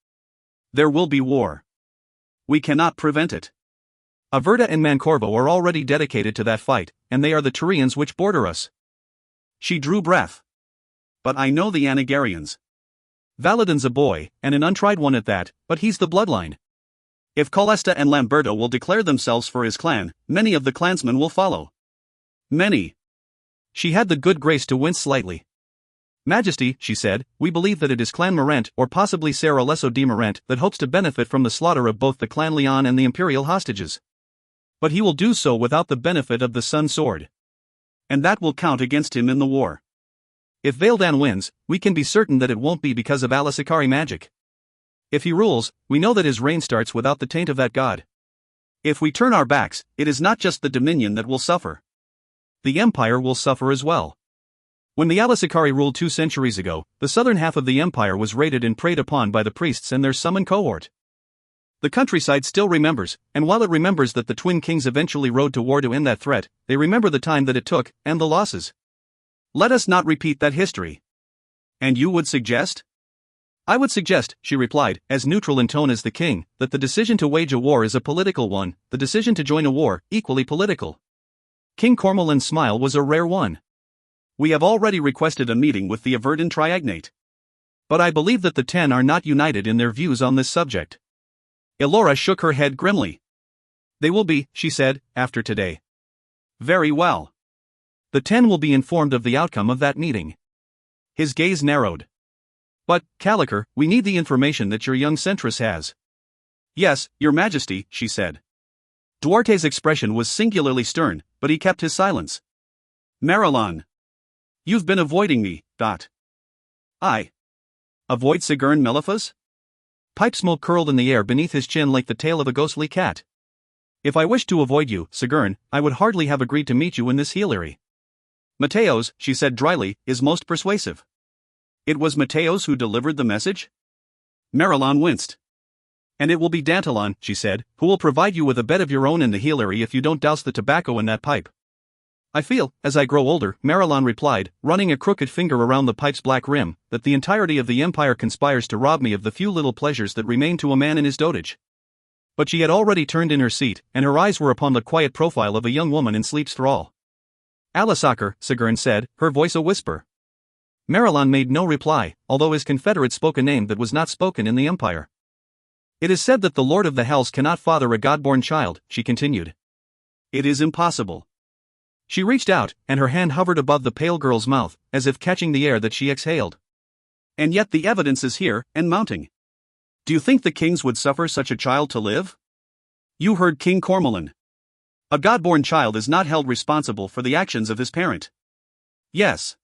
There will be war. We cannot prevent it. Averta and Mancorvo are already dedicated to that fight, and they are the Turians which border us. She drew breath. But I know the Anagarians. Valadin's a boy, and an untried one at that, but he's the bloodline. If Colesta and Lamberto will declare themselves for his clan, many of the clansmen will follow. Many. She had the good grace to wince slightly. Majesty, she said, we believe that it is Clan Morant or possibly Ser Alesso de Morant that hopes to benefit from the slaughter of both the Clan Leon and the Imperial hostages. But he will do so without the benefit of the Sun Sword. And that will count against him in the war. If Vaildan wins, we can be certain that it won't be because of Alasakari magic. If he rules, we know that his reign starts without the taint of that god. If we turn our backs, it is not just the Dominion that will suffer. The Empire will suffer as well. When the Alasakari ruled 2 centuries ago, the southern half of the Empire was raided and preyed upon by the priests and their summoned cohort. The countryside still remembers, and while it remembers that the twin kings eventually rode to war to end that threat, they remember the time that it took, and the losses. Let us not repeat that history. And you would suggest? I would suggest, she replied, as neutral in tone as the king, that the decision to wage a war is a political one, the decision to join a war, equally political. King Cormoran's smile was a rare one. We have already requested a meeting with the Averdan Triagnate. But I believe that the 10 are not united in their views on this subject. Elora shook her head grimly. They will be, she said, after today. Very well. The 10 will be informed of the outcome of that meeting. His gaze narrowed. But, Calicur, we need the information that your young centress has. Yes, your majesty, she said. Duarte's expression was singularly stern, but he kept his silence. Marilyn. You've been avoiding me, Dot. I. Avoid Sigurn Melifas? Pipe smoke curled in the air beneath his chin like the tail of a ghostly cat. If I wished to avoid you, Sigurn, I would hardly have agreed to meet you in this Healery. Mateos, she said dryly, is most persuasive. It was Mateos who delivered the message? Marilyn winced. And it will be Dantalon, she said, who will provide you with a bed of your own in the Healery if you don't douse the tobacco in that pipe. I feel, as I grow older, Marilyn replied, running a crooked finger around the pipe's black rim, that the entirety of the Empire conspires to rob me of the few little pleasures that remain to a man in his dotage. But she had already turned in her seat, and her eyes were upon the quiet profile of a young woman in sleep's thrall. Alasakar, Sigurn said, her voice a whisper. Marilyn made no reply, although his confederate spoke a name that was not spoken in the Empire. It is said that the Lord of the Hells cannot father a God-born child, she continued. It is impossible. She reached out, and her hand hovered above the pale girl's mouth, as if catching the air that she exhaled. And yet the evidence is here, and mounting. Do you think the kings would suffer such a child to live? You heard King Cormoran. A God-born child is not held responsible for the actions of his parent. Yes.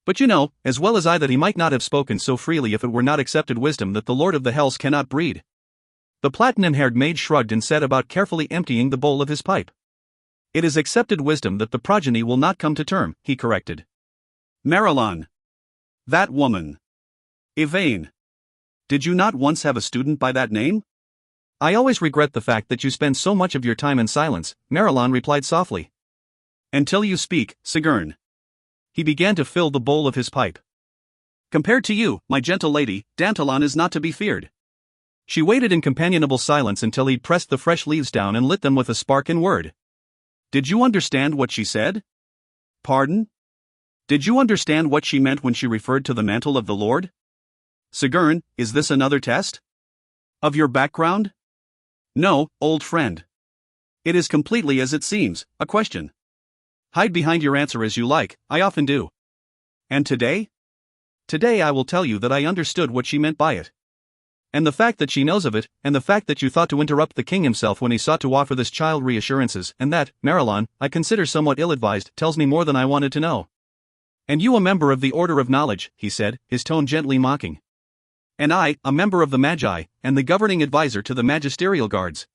But you know, as well as I, that he might not have spoken so freely if it were not accepted wisdom that the Lord of the Hells cannot breed. The platinum-haired mage shrugged and set about carefully emptying the bowl of his pipe. It is accepted wisdom that the progeny will not come to term, he corrected. Marilyn. That woman. Yvain. Did you not once have a student by that name? I always regret the fact that you spend so much of your time in silence, Marilyn replied softly. Until you speak, Sigourney. He began to fill the bowl of his pipe. Compared to you, my gentle lady, Dantalon is not to be feared. She waited in companionable silence until he'd pressed the fresh leaves down and lit them with a spark and word. Did you understand what she said? Pardon? Did you understand what she meant when she referred to the mantle of the Lord? Sigourney, is this another test? Of your background? No, old friend. It is completely as it seems, a question. Hide behind your answer as you like, I often do. And today? Today I will tell you that I understood what she meant by it. And the fact that she knows of it, and the fact that you thought to interrupt the king himself when he sought to offer this child reassurances, and that, Marilyn, I consider somewhat ill-advised, tells me more than I wanted to know. And you a member of the Order of Knowledge, he said, his tone gently mocking. And I, a member of the Magi, and the governing advisor to the magisterial guards.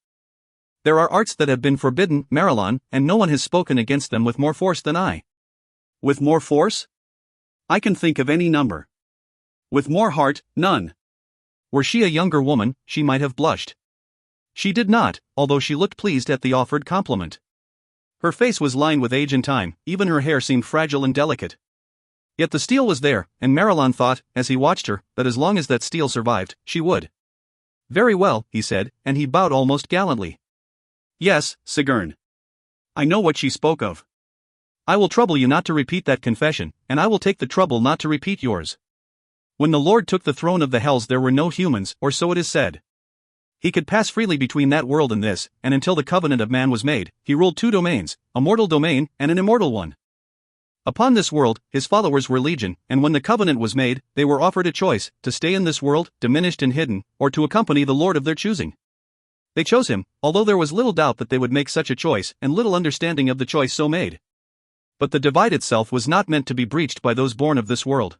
There are arts that have been forbidden, Marilyn, and no one has spoken against them with more force than I. With more force? I can think of any number. With more heart, none. Were she a younger woman, she might have blushed. She did not, although she looked pleased at the offered compliment. Her face was lined with age and time, even her hair seemed fragile and delicate. Yet the steel was there, and Marilyn thought, as he watched her, that as long as that steel survived, she would. Very well, he said, and he bowed almost gallantly. Yes, Sigourney. I know what she spoke of. I will trouble you not to repeat that confession, and I will take the trouble not to repeat yours. When the Lord took the throne of the Hells there were no humans, or so it is said. He could pass freely between that world and this, and until the covenant of man was made, he ruled two domains, a mortal domain and an immortal one. Upon this world, his followers were legion, and when the covenant was made, they were offered a choice, to stay in this world, diminished and hidden, or to accompany the Lord of their choosing. They chose him, although there was little doubt that they would make such a choice, and little understanding of the choice so made. But the divide itself was not meant to be breached by those born of this world.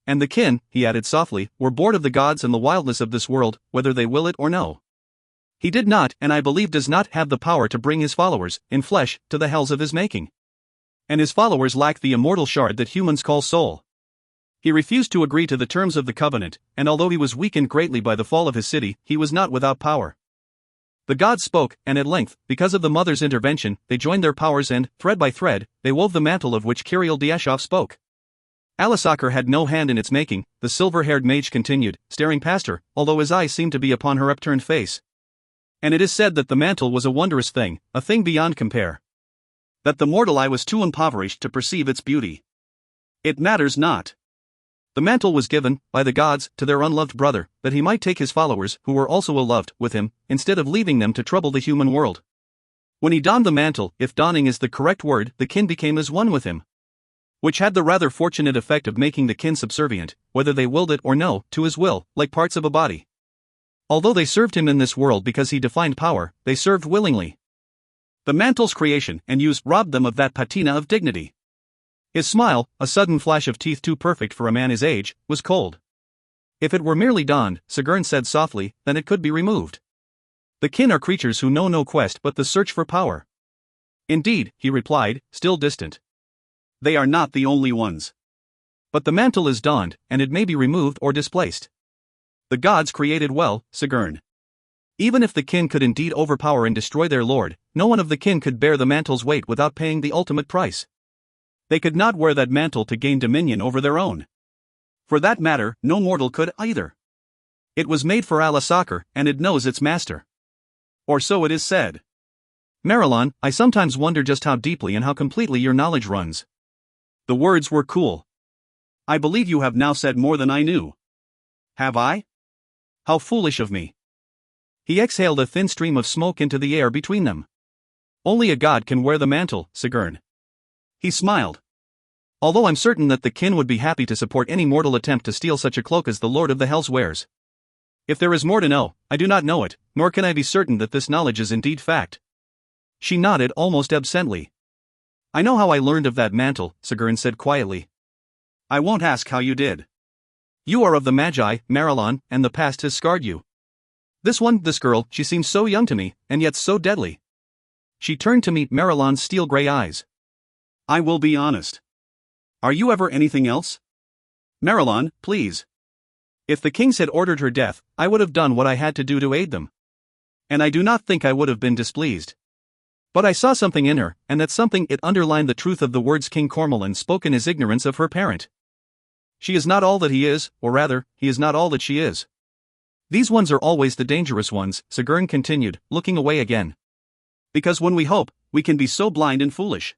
And the kin, he added softly, were born of the gods and the wildness of this world, whether they will it or no. He did not, and I believe does not have the power to bring his followers, in flesh, to the hells of his making. And his followers lack the immortal shard that humans call soul. He refused to agree to the terms of the covenant, and although he was weakened greatly by the fall of his city, he was not without power. The gods spoke, and at length, because of the mother's intervention, they joined their powers and, thread by thread, they wove the mantle of which Kirill Diashov spoke. Alisakar had no hand in its making, the silver-haired mage continued, staring past her, although his eyes seemed to be upon her upturned face. And it is said that the mantle was a wondrous thing, a thing beyond compare. That the mortal eye was too impoverished to perceive its beauty. It matters not. The mantle was given, by the gods, to their unloved brother, that he might take his followers, who were also unloved, with him, instead of leaving them to trouble the human world. When he donned the mantle, if donning is the correct word, the kin became as one with him. Which had the rather fortunate effect of making the kin subservient, whether they willed it or no, to his will, like parts of a body. Although they served him in this world because he defined power, they served willingly. The mantle's creation and use robbed them of that patina of dignity. His smile, a sudden flash of teeth too perfect for a man his age, was cold. If it were merely donned, Sigourney said softly, then it could be removed. The kin are creatures who know no quest but the search for power. Indeed, he replied, still distant. They are not the only ones. But the mantle is donned, and it may be removed or displaced. The gods created well, Sigourney. Even if the kin could indeed overpower and destroy their lord, no one of the kin could bear the mantle's weight without paying the ultimate price. They could not wear that mantle to gain dominion over their own. For that matter, no mortal could either. It was made for Alisakar, and it knows its master. Or so it is said. Marilyn, I sometimes wonder just how deeply and how completely your knowledge runs. The words were cool. I believe you have now said more than I knew. Have I? How foolish of me. He exhaled a thin stream of smoke into the air between them. Only a god can wear the mantle, Sigurn. He smiled. Although I'm certain that the kin would be happy to support any mortal attempt to steal such a cloak as the Lord of the Hells wears. If there is more to know, I do not know it, nor can I be certain that this knowledge is indeed fact. She nodded almost absently. I know how I learned of that mantle, Sigurn said quietly. I won't ask how you did. You are of the Magi, Marilyn, and the past has scarred you. This girl, she seems so young to me, and yet so deadly. She turned to meet Marilyn's steel-gray eyes. I will be honest. Are you ever anything else? Marilyn, please. If the kings had ordered her death, I would have done what I had to do to aid them. And I do not think I would have been displeased. But I saw something in her, and that something it underlined the truth of the words King Cormoran spoke in his ignorance of her parent. She is not all that he is, or rather, he is not all that she is. These ones are always the dangerous ones, Sigurn continued, looking away again. Because when we hope, we can be so blind and foolish.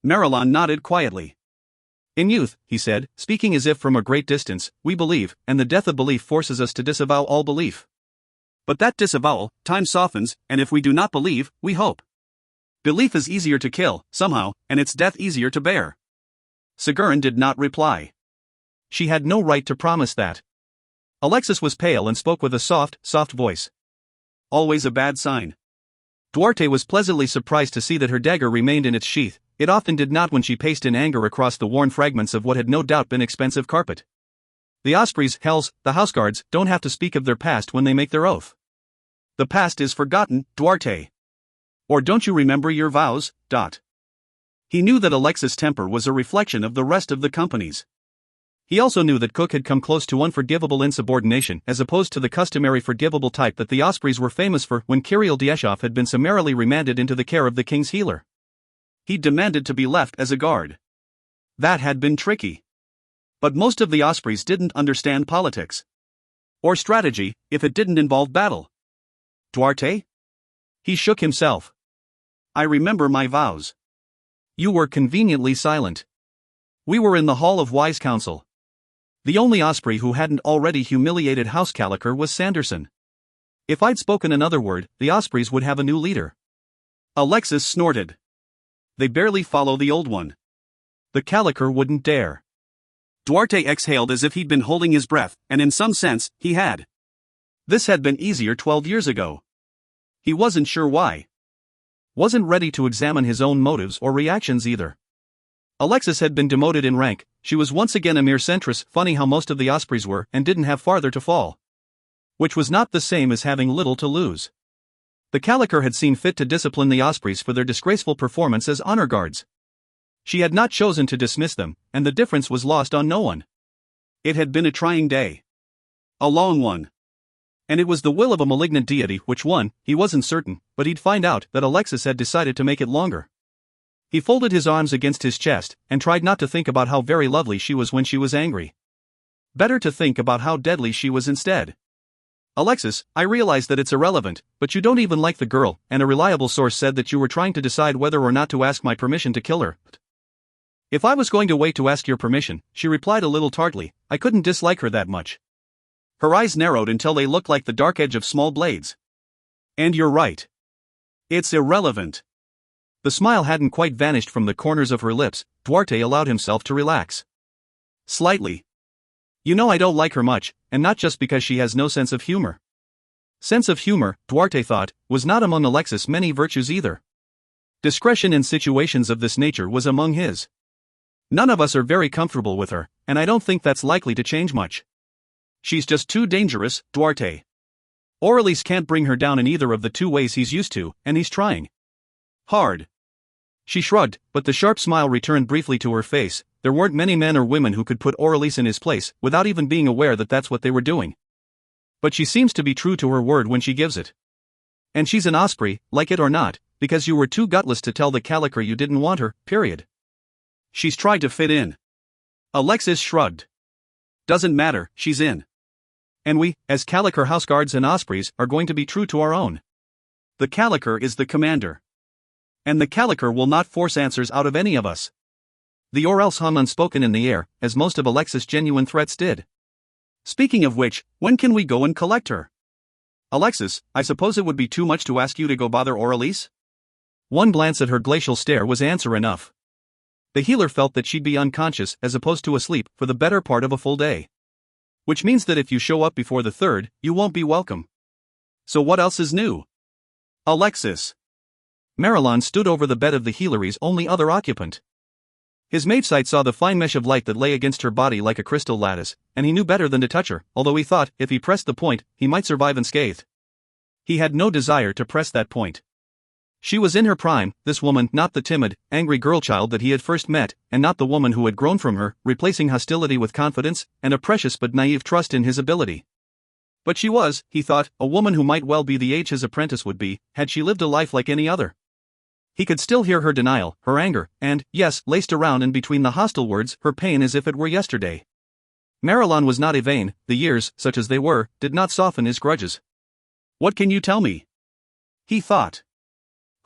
Marilyn nodded quietly. In youth, he said, speaking as if from a great distance, we believe, and the death of belief forces us to disavow all belief. But that disavowal, time softens, and if we do not believe, we hope. Belief is easier to kill, somehow, and its death easier to bear. Sigurn did not reply. She had no right to promise that. Alexis was pale and spoke with a soft voice. Always a bad sign. Duarte was pleasantly surprised to see that her dagger remained in its sheath. It often did not when she paced in anger across the worn fragments of what had no doubt been expensive carpet. The Ospreys, Hells, the houseguards, don't have to speak of their past when they make their oath. The past is forgotten, Duarte. Or don't you remember your vows? He knew that Alexis' temper was a reflection of the rest of the company's. He also knew that Cook had come close to unforgivable insubordination as opposed to the customary forgivable type that the Ospreys were famous for when Kirill Dieshov had been summarily remanded into the care of the king's healer. He demanded to be left as a guard. That had been tricky. But most of the Ospreys didn't understand politics. Or strategy, if it didn't involve battle. Duarte? He shook himself. I remember my vows. You were conveniently silent. We were in the Hall of Wise Counsel. The only Osprey who hadn't already humiliated House Caliker was Sanderson. If I'd spoken another word, the Ospreys would have a new leader. Alexis snorted. They barely follow the old one. The Caliker wouldn't dare. Duarte exhaled as if he'd been holding his breath, and in some sense, he had. This had been easier 12 years ago. He wasn't sure why. Wasn't ready to examine his own motives or reactions either. Alexis had been demoted in rank, she was once again a mere centress, funny how most of the Ospreys were, and didn't have farther to fall. Which was not the same as having little to lose. The Caliker had seen fit to discipline the Ospreys for their disgraceful performance as honor guards. She had not chosen to dismiss them, and the difference was lost on no one. It had been a trying day. A long one. And it was the will of a malignant deity which one, he wasn't certain, but he'd find out that Alexis had decided to make it longer. He folded his arms against his chest, and tried not to think about how very lovely she was when she was angry. Better to think about how deadly she was instead. Alexis, I realize that it's irrelevant, but you don't even like the girl, and a reliable source said that you were trying to decide whether or not to ask my permission to kill her. If I was going to wait to ask your permission, she replied a little tartly, I couldn't dislike her that much. Her eyes narrowed until they looked like the dark edge of small blades. And you're right. It's irrelevant. The smile hadn't quite vanished from the corners of her lips. Duarte allowed himself to relax. Slightly. You know I don't like her much, and not just because she has no sense of humor. Sense of humor, Duarte thought, was not among Alexis' many virtues either. Discretion in situations of this nature was among his. None of us are very comfortable with her, and I don't think that's likely to change much. She's just too dangerous, Duarte. Aurelius can't bring her down in either of the two ways he's used to, and he's trying hard. She shrugged, but the sharp smile returned briefly to her face. There weren't many men or women who could put Aurelius in his place, without even being aware that that's what they were doing. But she seems to be true to her word when she gives it. And she's an Osprey, like it or not, because you were too gutless to tell the Caliker you didn't want her, period. She's tried to fit in. Alexis shrugged. Doesn't matter, she's in. And we, as Caliker houseguards and Ospreys, are going to be true to our own. The Caliker is the commander. And the Caliker will not force answers out of any of us. The or else hung unspoken in the air, as most of Alexis' genuine threats did. Speaking of which, when can we go and collect her? Alexis, I suppose it would be too much to ask you to go bother Aurelise? One glance at her glacial stare was answer enough. The healer felt that she'd be unconscious as opposed to asleep for the better part of a full day. Which means that if you show up before the 3rd, you won't be welcome. So what else is new? Alexis. Marilyn stood over the bed of the healery's only other occupant. His mage sight saw the fine mesh of light that lay against her body like a crystal lattice, and he knew better than to touch her, although he thought, if he pressed the point, he might survive unscathed. He had no desire to press that point. She was in her prime, this woman, not the timid, angry girl-child that he had first met, and not the woman who had grown from her, replacing hostility with confidence, and a precious but naive trust in his ability. But she was, he thought, a woman who might well be the age his apprentice would be, had she lived a life like any other. He could still hear her denial, her anger, and, yes, laced around and between the hostile words, her pain as if it were yesterday. Marilyn was not Yvain, the years, such as they were, did not soften his grudges. What can you tell me? He thought.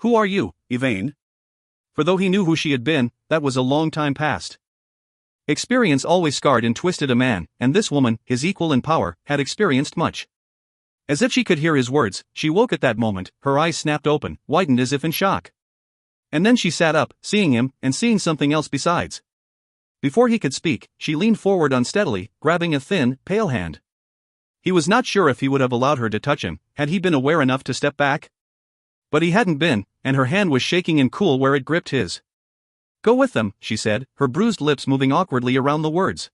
Who are you, Yvain? For though he knew who she had been, that was a long time past. Experience always scarred and twisted a man, and this woman, his equal in power, had experienced much. As if she could hear his words, she woke at that moment, her eyes snapped open, widened as if in shock. And then she sat up, seeing him, and seeing something else besides. Before he could speak, she leaned forward unsteadily, grabbing a thin, pale hand. He was not sure if he would have allowed her to touch him, had he been aware enough to step back. But he hadn't been, and her hand was shaking and cool where it gripped his. Go with them, she said, her bruised lips moving awkwardly around the words.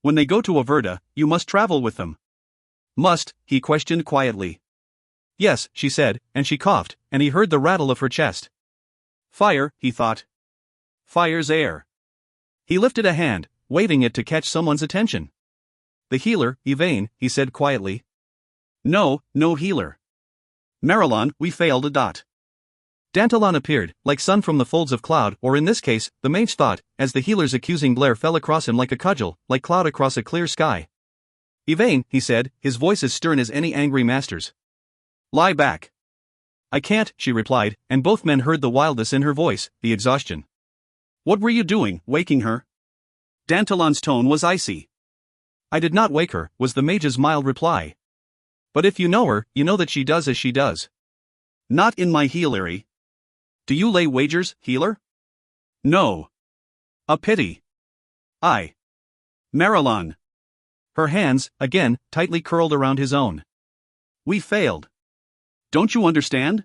When they go to Averda, you must travel with them. Must, he questioned quietly. Yes, she said, and she coughed, and he heard the rattle of her chest. Fire, he thought. Fire's air. He lifted a hand, waving it to catch someone's attention. The healer, Yvain, he said quietly. No healer. Marilyn, we failed a dot. Dantalon appeared, like sun from the folds of cloud, or in this case, the mage thought, as the healer's accusing glare fell across him like a cudgel, like cloud across a clear sky. Yvain, he said, his voice as stern as any angry master's. Lie back. I can't, she replied, and both men heard the wildness in her voice, the exhaustion. What were you doing, waking her? Dantalon's tone was icy. I did not wake her, was the mage's mild reply. But if you know her, you know that she does as she does. Not in my healery. Do you lay wagers, healer? No. A pity. Marilyn. Her hands, again, tightly curled around his own. We failed. Don't you understand?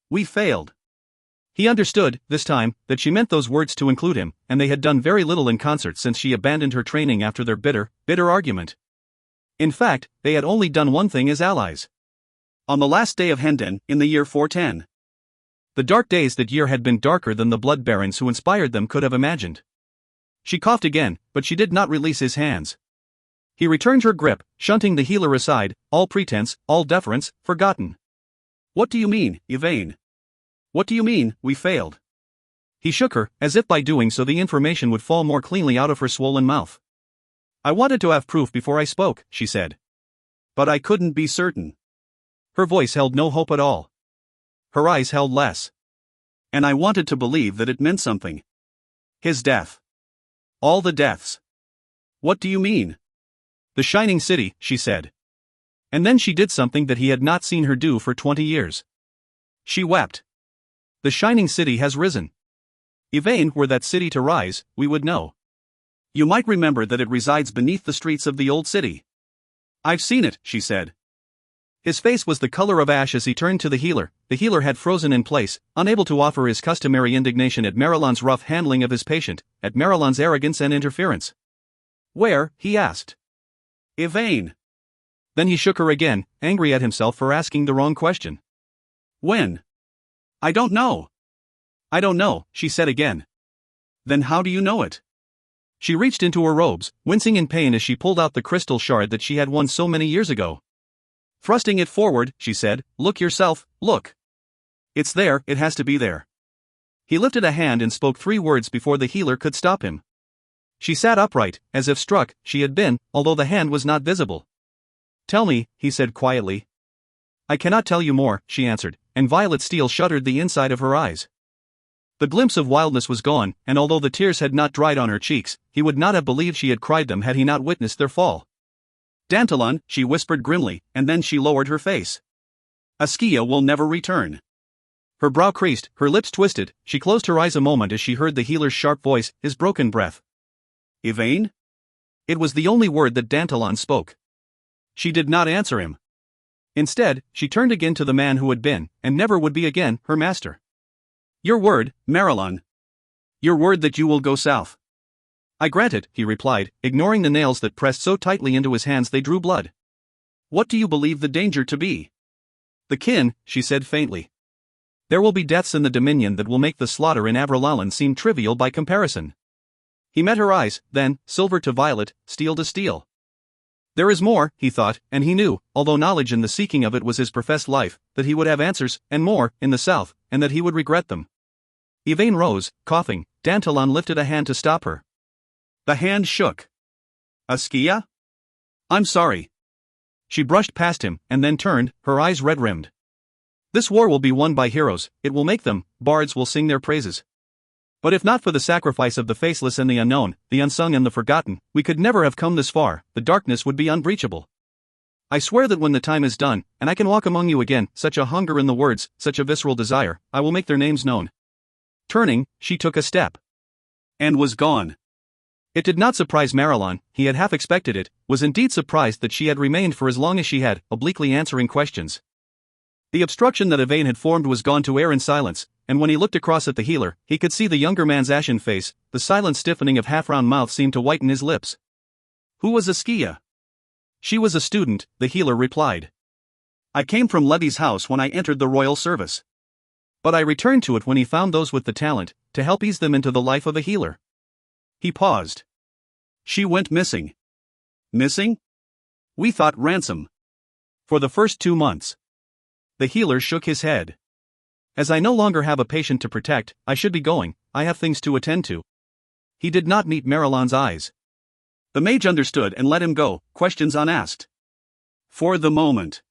We failed. He understood, this time, that she meant those words to include him, and they had done very little in concert since she abandoned her training after their bitter argument. In fact, they had only done one thing as allies. On the last day of Hendon, in the year 410. The dark days that year had been darker than the blood barons who inspired them could have imagined. She coughed again, but she did not release his hands. He returned her grip, shunting the healer aside, all pretense, all deference, forgotten. What do you mean, Yvain? What do you mean, we failed? He shook her, as if by doing so the information would fall more cleanly out of her swollen mouth. I wanted to have proof before I spoke, she said. But I couldn't be certain. Her voice held no hope at all. Her eyes held less. And I wanted to believe that it meant something. His death. All the deaths. What do you mean? The shining city, she said. And then she did something that he had not seen her do for 20 years. She wept. The shining city has risen. Yvain, were that city to rise, we would know. You might remember that it resides beneath the streets of the old city. I've seen it, she said. His face was the color of ash as he turned to the healer. The healer had frozen in place, unable to offer his customary indignation at Marilyn's rough handling of his patient, at Marilyn's arrogance and interference. Where? He asked. Yvain. Then he shook her again, angry at himself for asking the wrong question. When? I don't know. I don't know, she said again. Then how do you know it? She reached into her robes, wincing in pain as she pulled out the crystal shard that she had won so many years ago. Thrusting it forward, she said, look yourself, look. It's there, it has to be there. He lifted a hand and spoke 3 words before the healer could stop him. She sat upright, as if struck, she had been, although the hand was not visible. Tell me, he said quietly. I cannot tell you more, she answered, and violet steel shuddered the inside of her eyes. The glimpse of wildness was gone, and although the tears had not dried on her cheeks, he would not have believed she had cried them had he not witnessed their fall. Dantalon, she whispered grimly, and then she lowered her face. Askia will never return. Her brow creased, her lips twisted, she closed her eyes a moment as she heard the healer's sharp voice, his broken breath. Yvain? It was the only word that Dantalon spoke. She did not answer him. Instead, she turned again to the man who had been, and never would be again, her master. Your word, Marilyn. Your word that you will go south. I grant it, he replied, ignoring the nails that pressed so tightly into his hands they drew blood. What do you believe the danger to be? The kin, she said faintly. There will be deaths in the Dominion that will make the slaughter in Avralalan seem trivial by comparison. He met her eyes, then, silver to violet, steel to steel. There is more, he thought, and he knew, although knowledge and the seeking of it was his professed life, that he would have answers, and more, in the south, and that he would regret them. Yvain rose, coughing. Dantalon lifted a hand to stop her. The hand shook. Askia? I'm sorry. She brushed past him, and then turned, her eyes red-rimmed. This war will be won by heroes, it will make them, bards will sing their praises. But if not for the sacrifice of the faceless and the unknown, the unsung and the forgotten, we could never have come this far, the darkness would be unbreachable. I swear that when the time is done, and I can walk among you again, such a hunger in the words, such a visceral desire, I will make their names known. Turning, she took a step. And was gone. It did not surprise Marilyn, he had half expected it, was indeed surprised that she had remained for as long as she had, obliquely answering questions. The obstruction that Yvain had formed was gone to air in silence, and when he looked across at the healer, he could see the younger man's ashen face, the silent stiffening of half-round mouth seemed to whiten his lips. Who was Askia? She was a student, the healer replied. I came from Levy's house when I entered the royal service. But I returned to it when he found those with the talent, to help ease them into the life of a healer. He paused. She went missing. Missing? We thought ransom. For the first 2 months. The healer shook his head. As I no longer have a patient to protect, I should be going, I have things to attend to. He did not meet Marilyn's eyes. The mage understood and let him go, questions unasked. For the moment.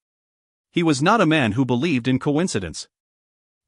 He was not a man who believed in coincidence. ****.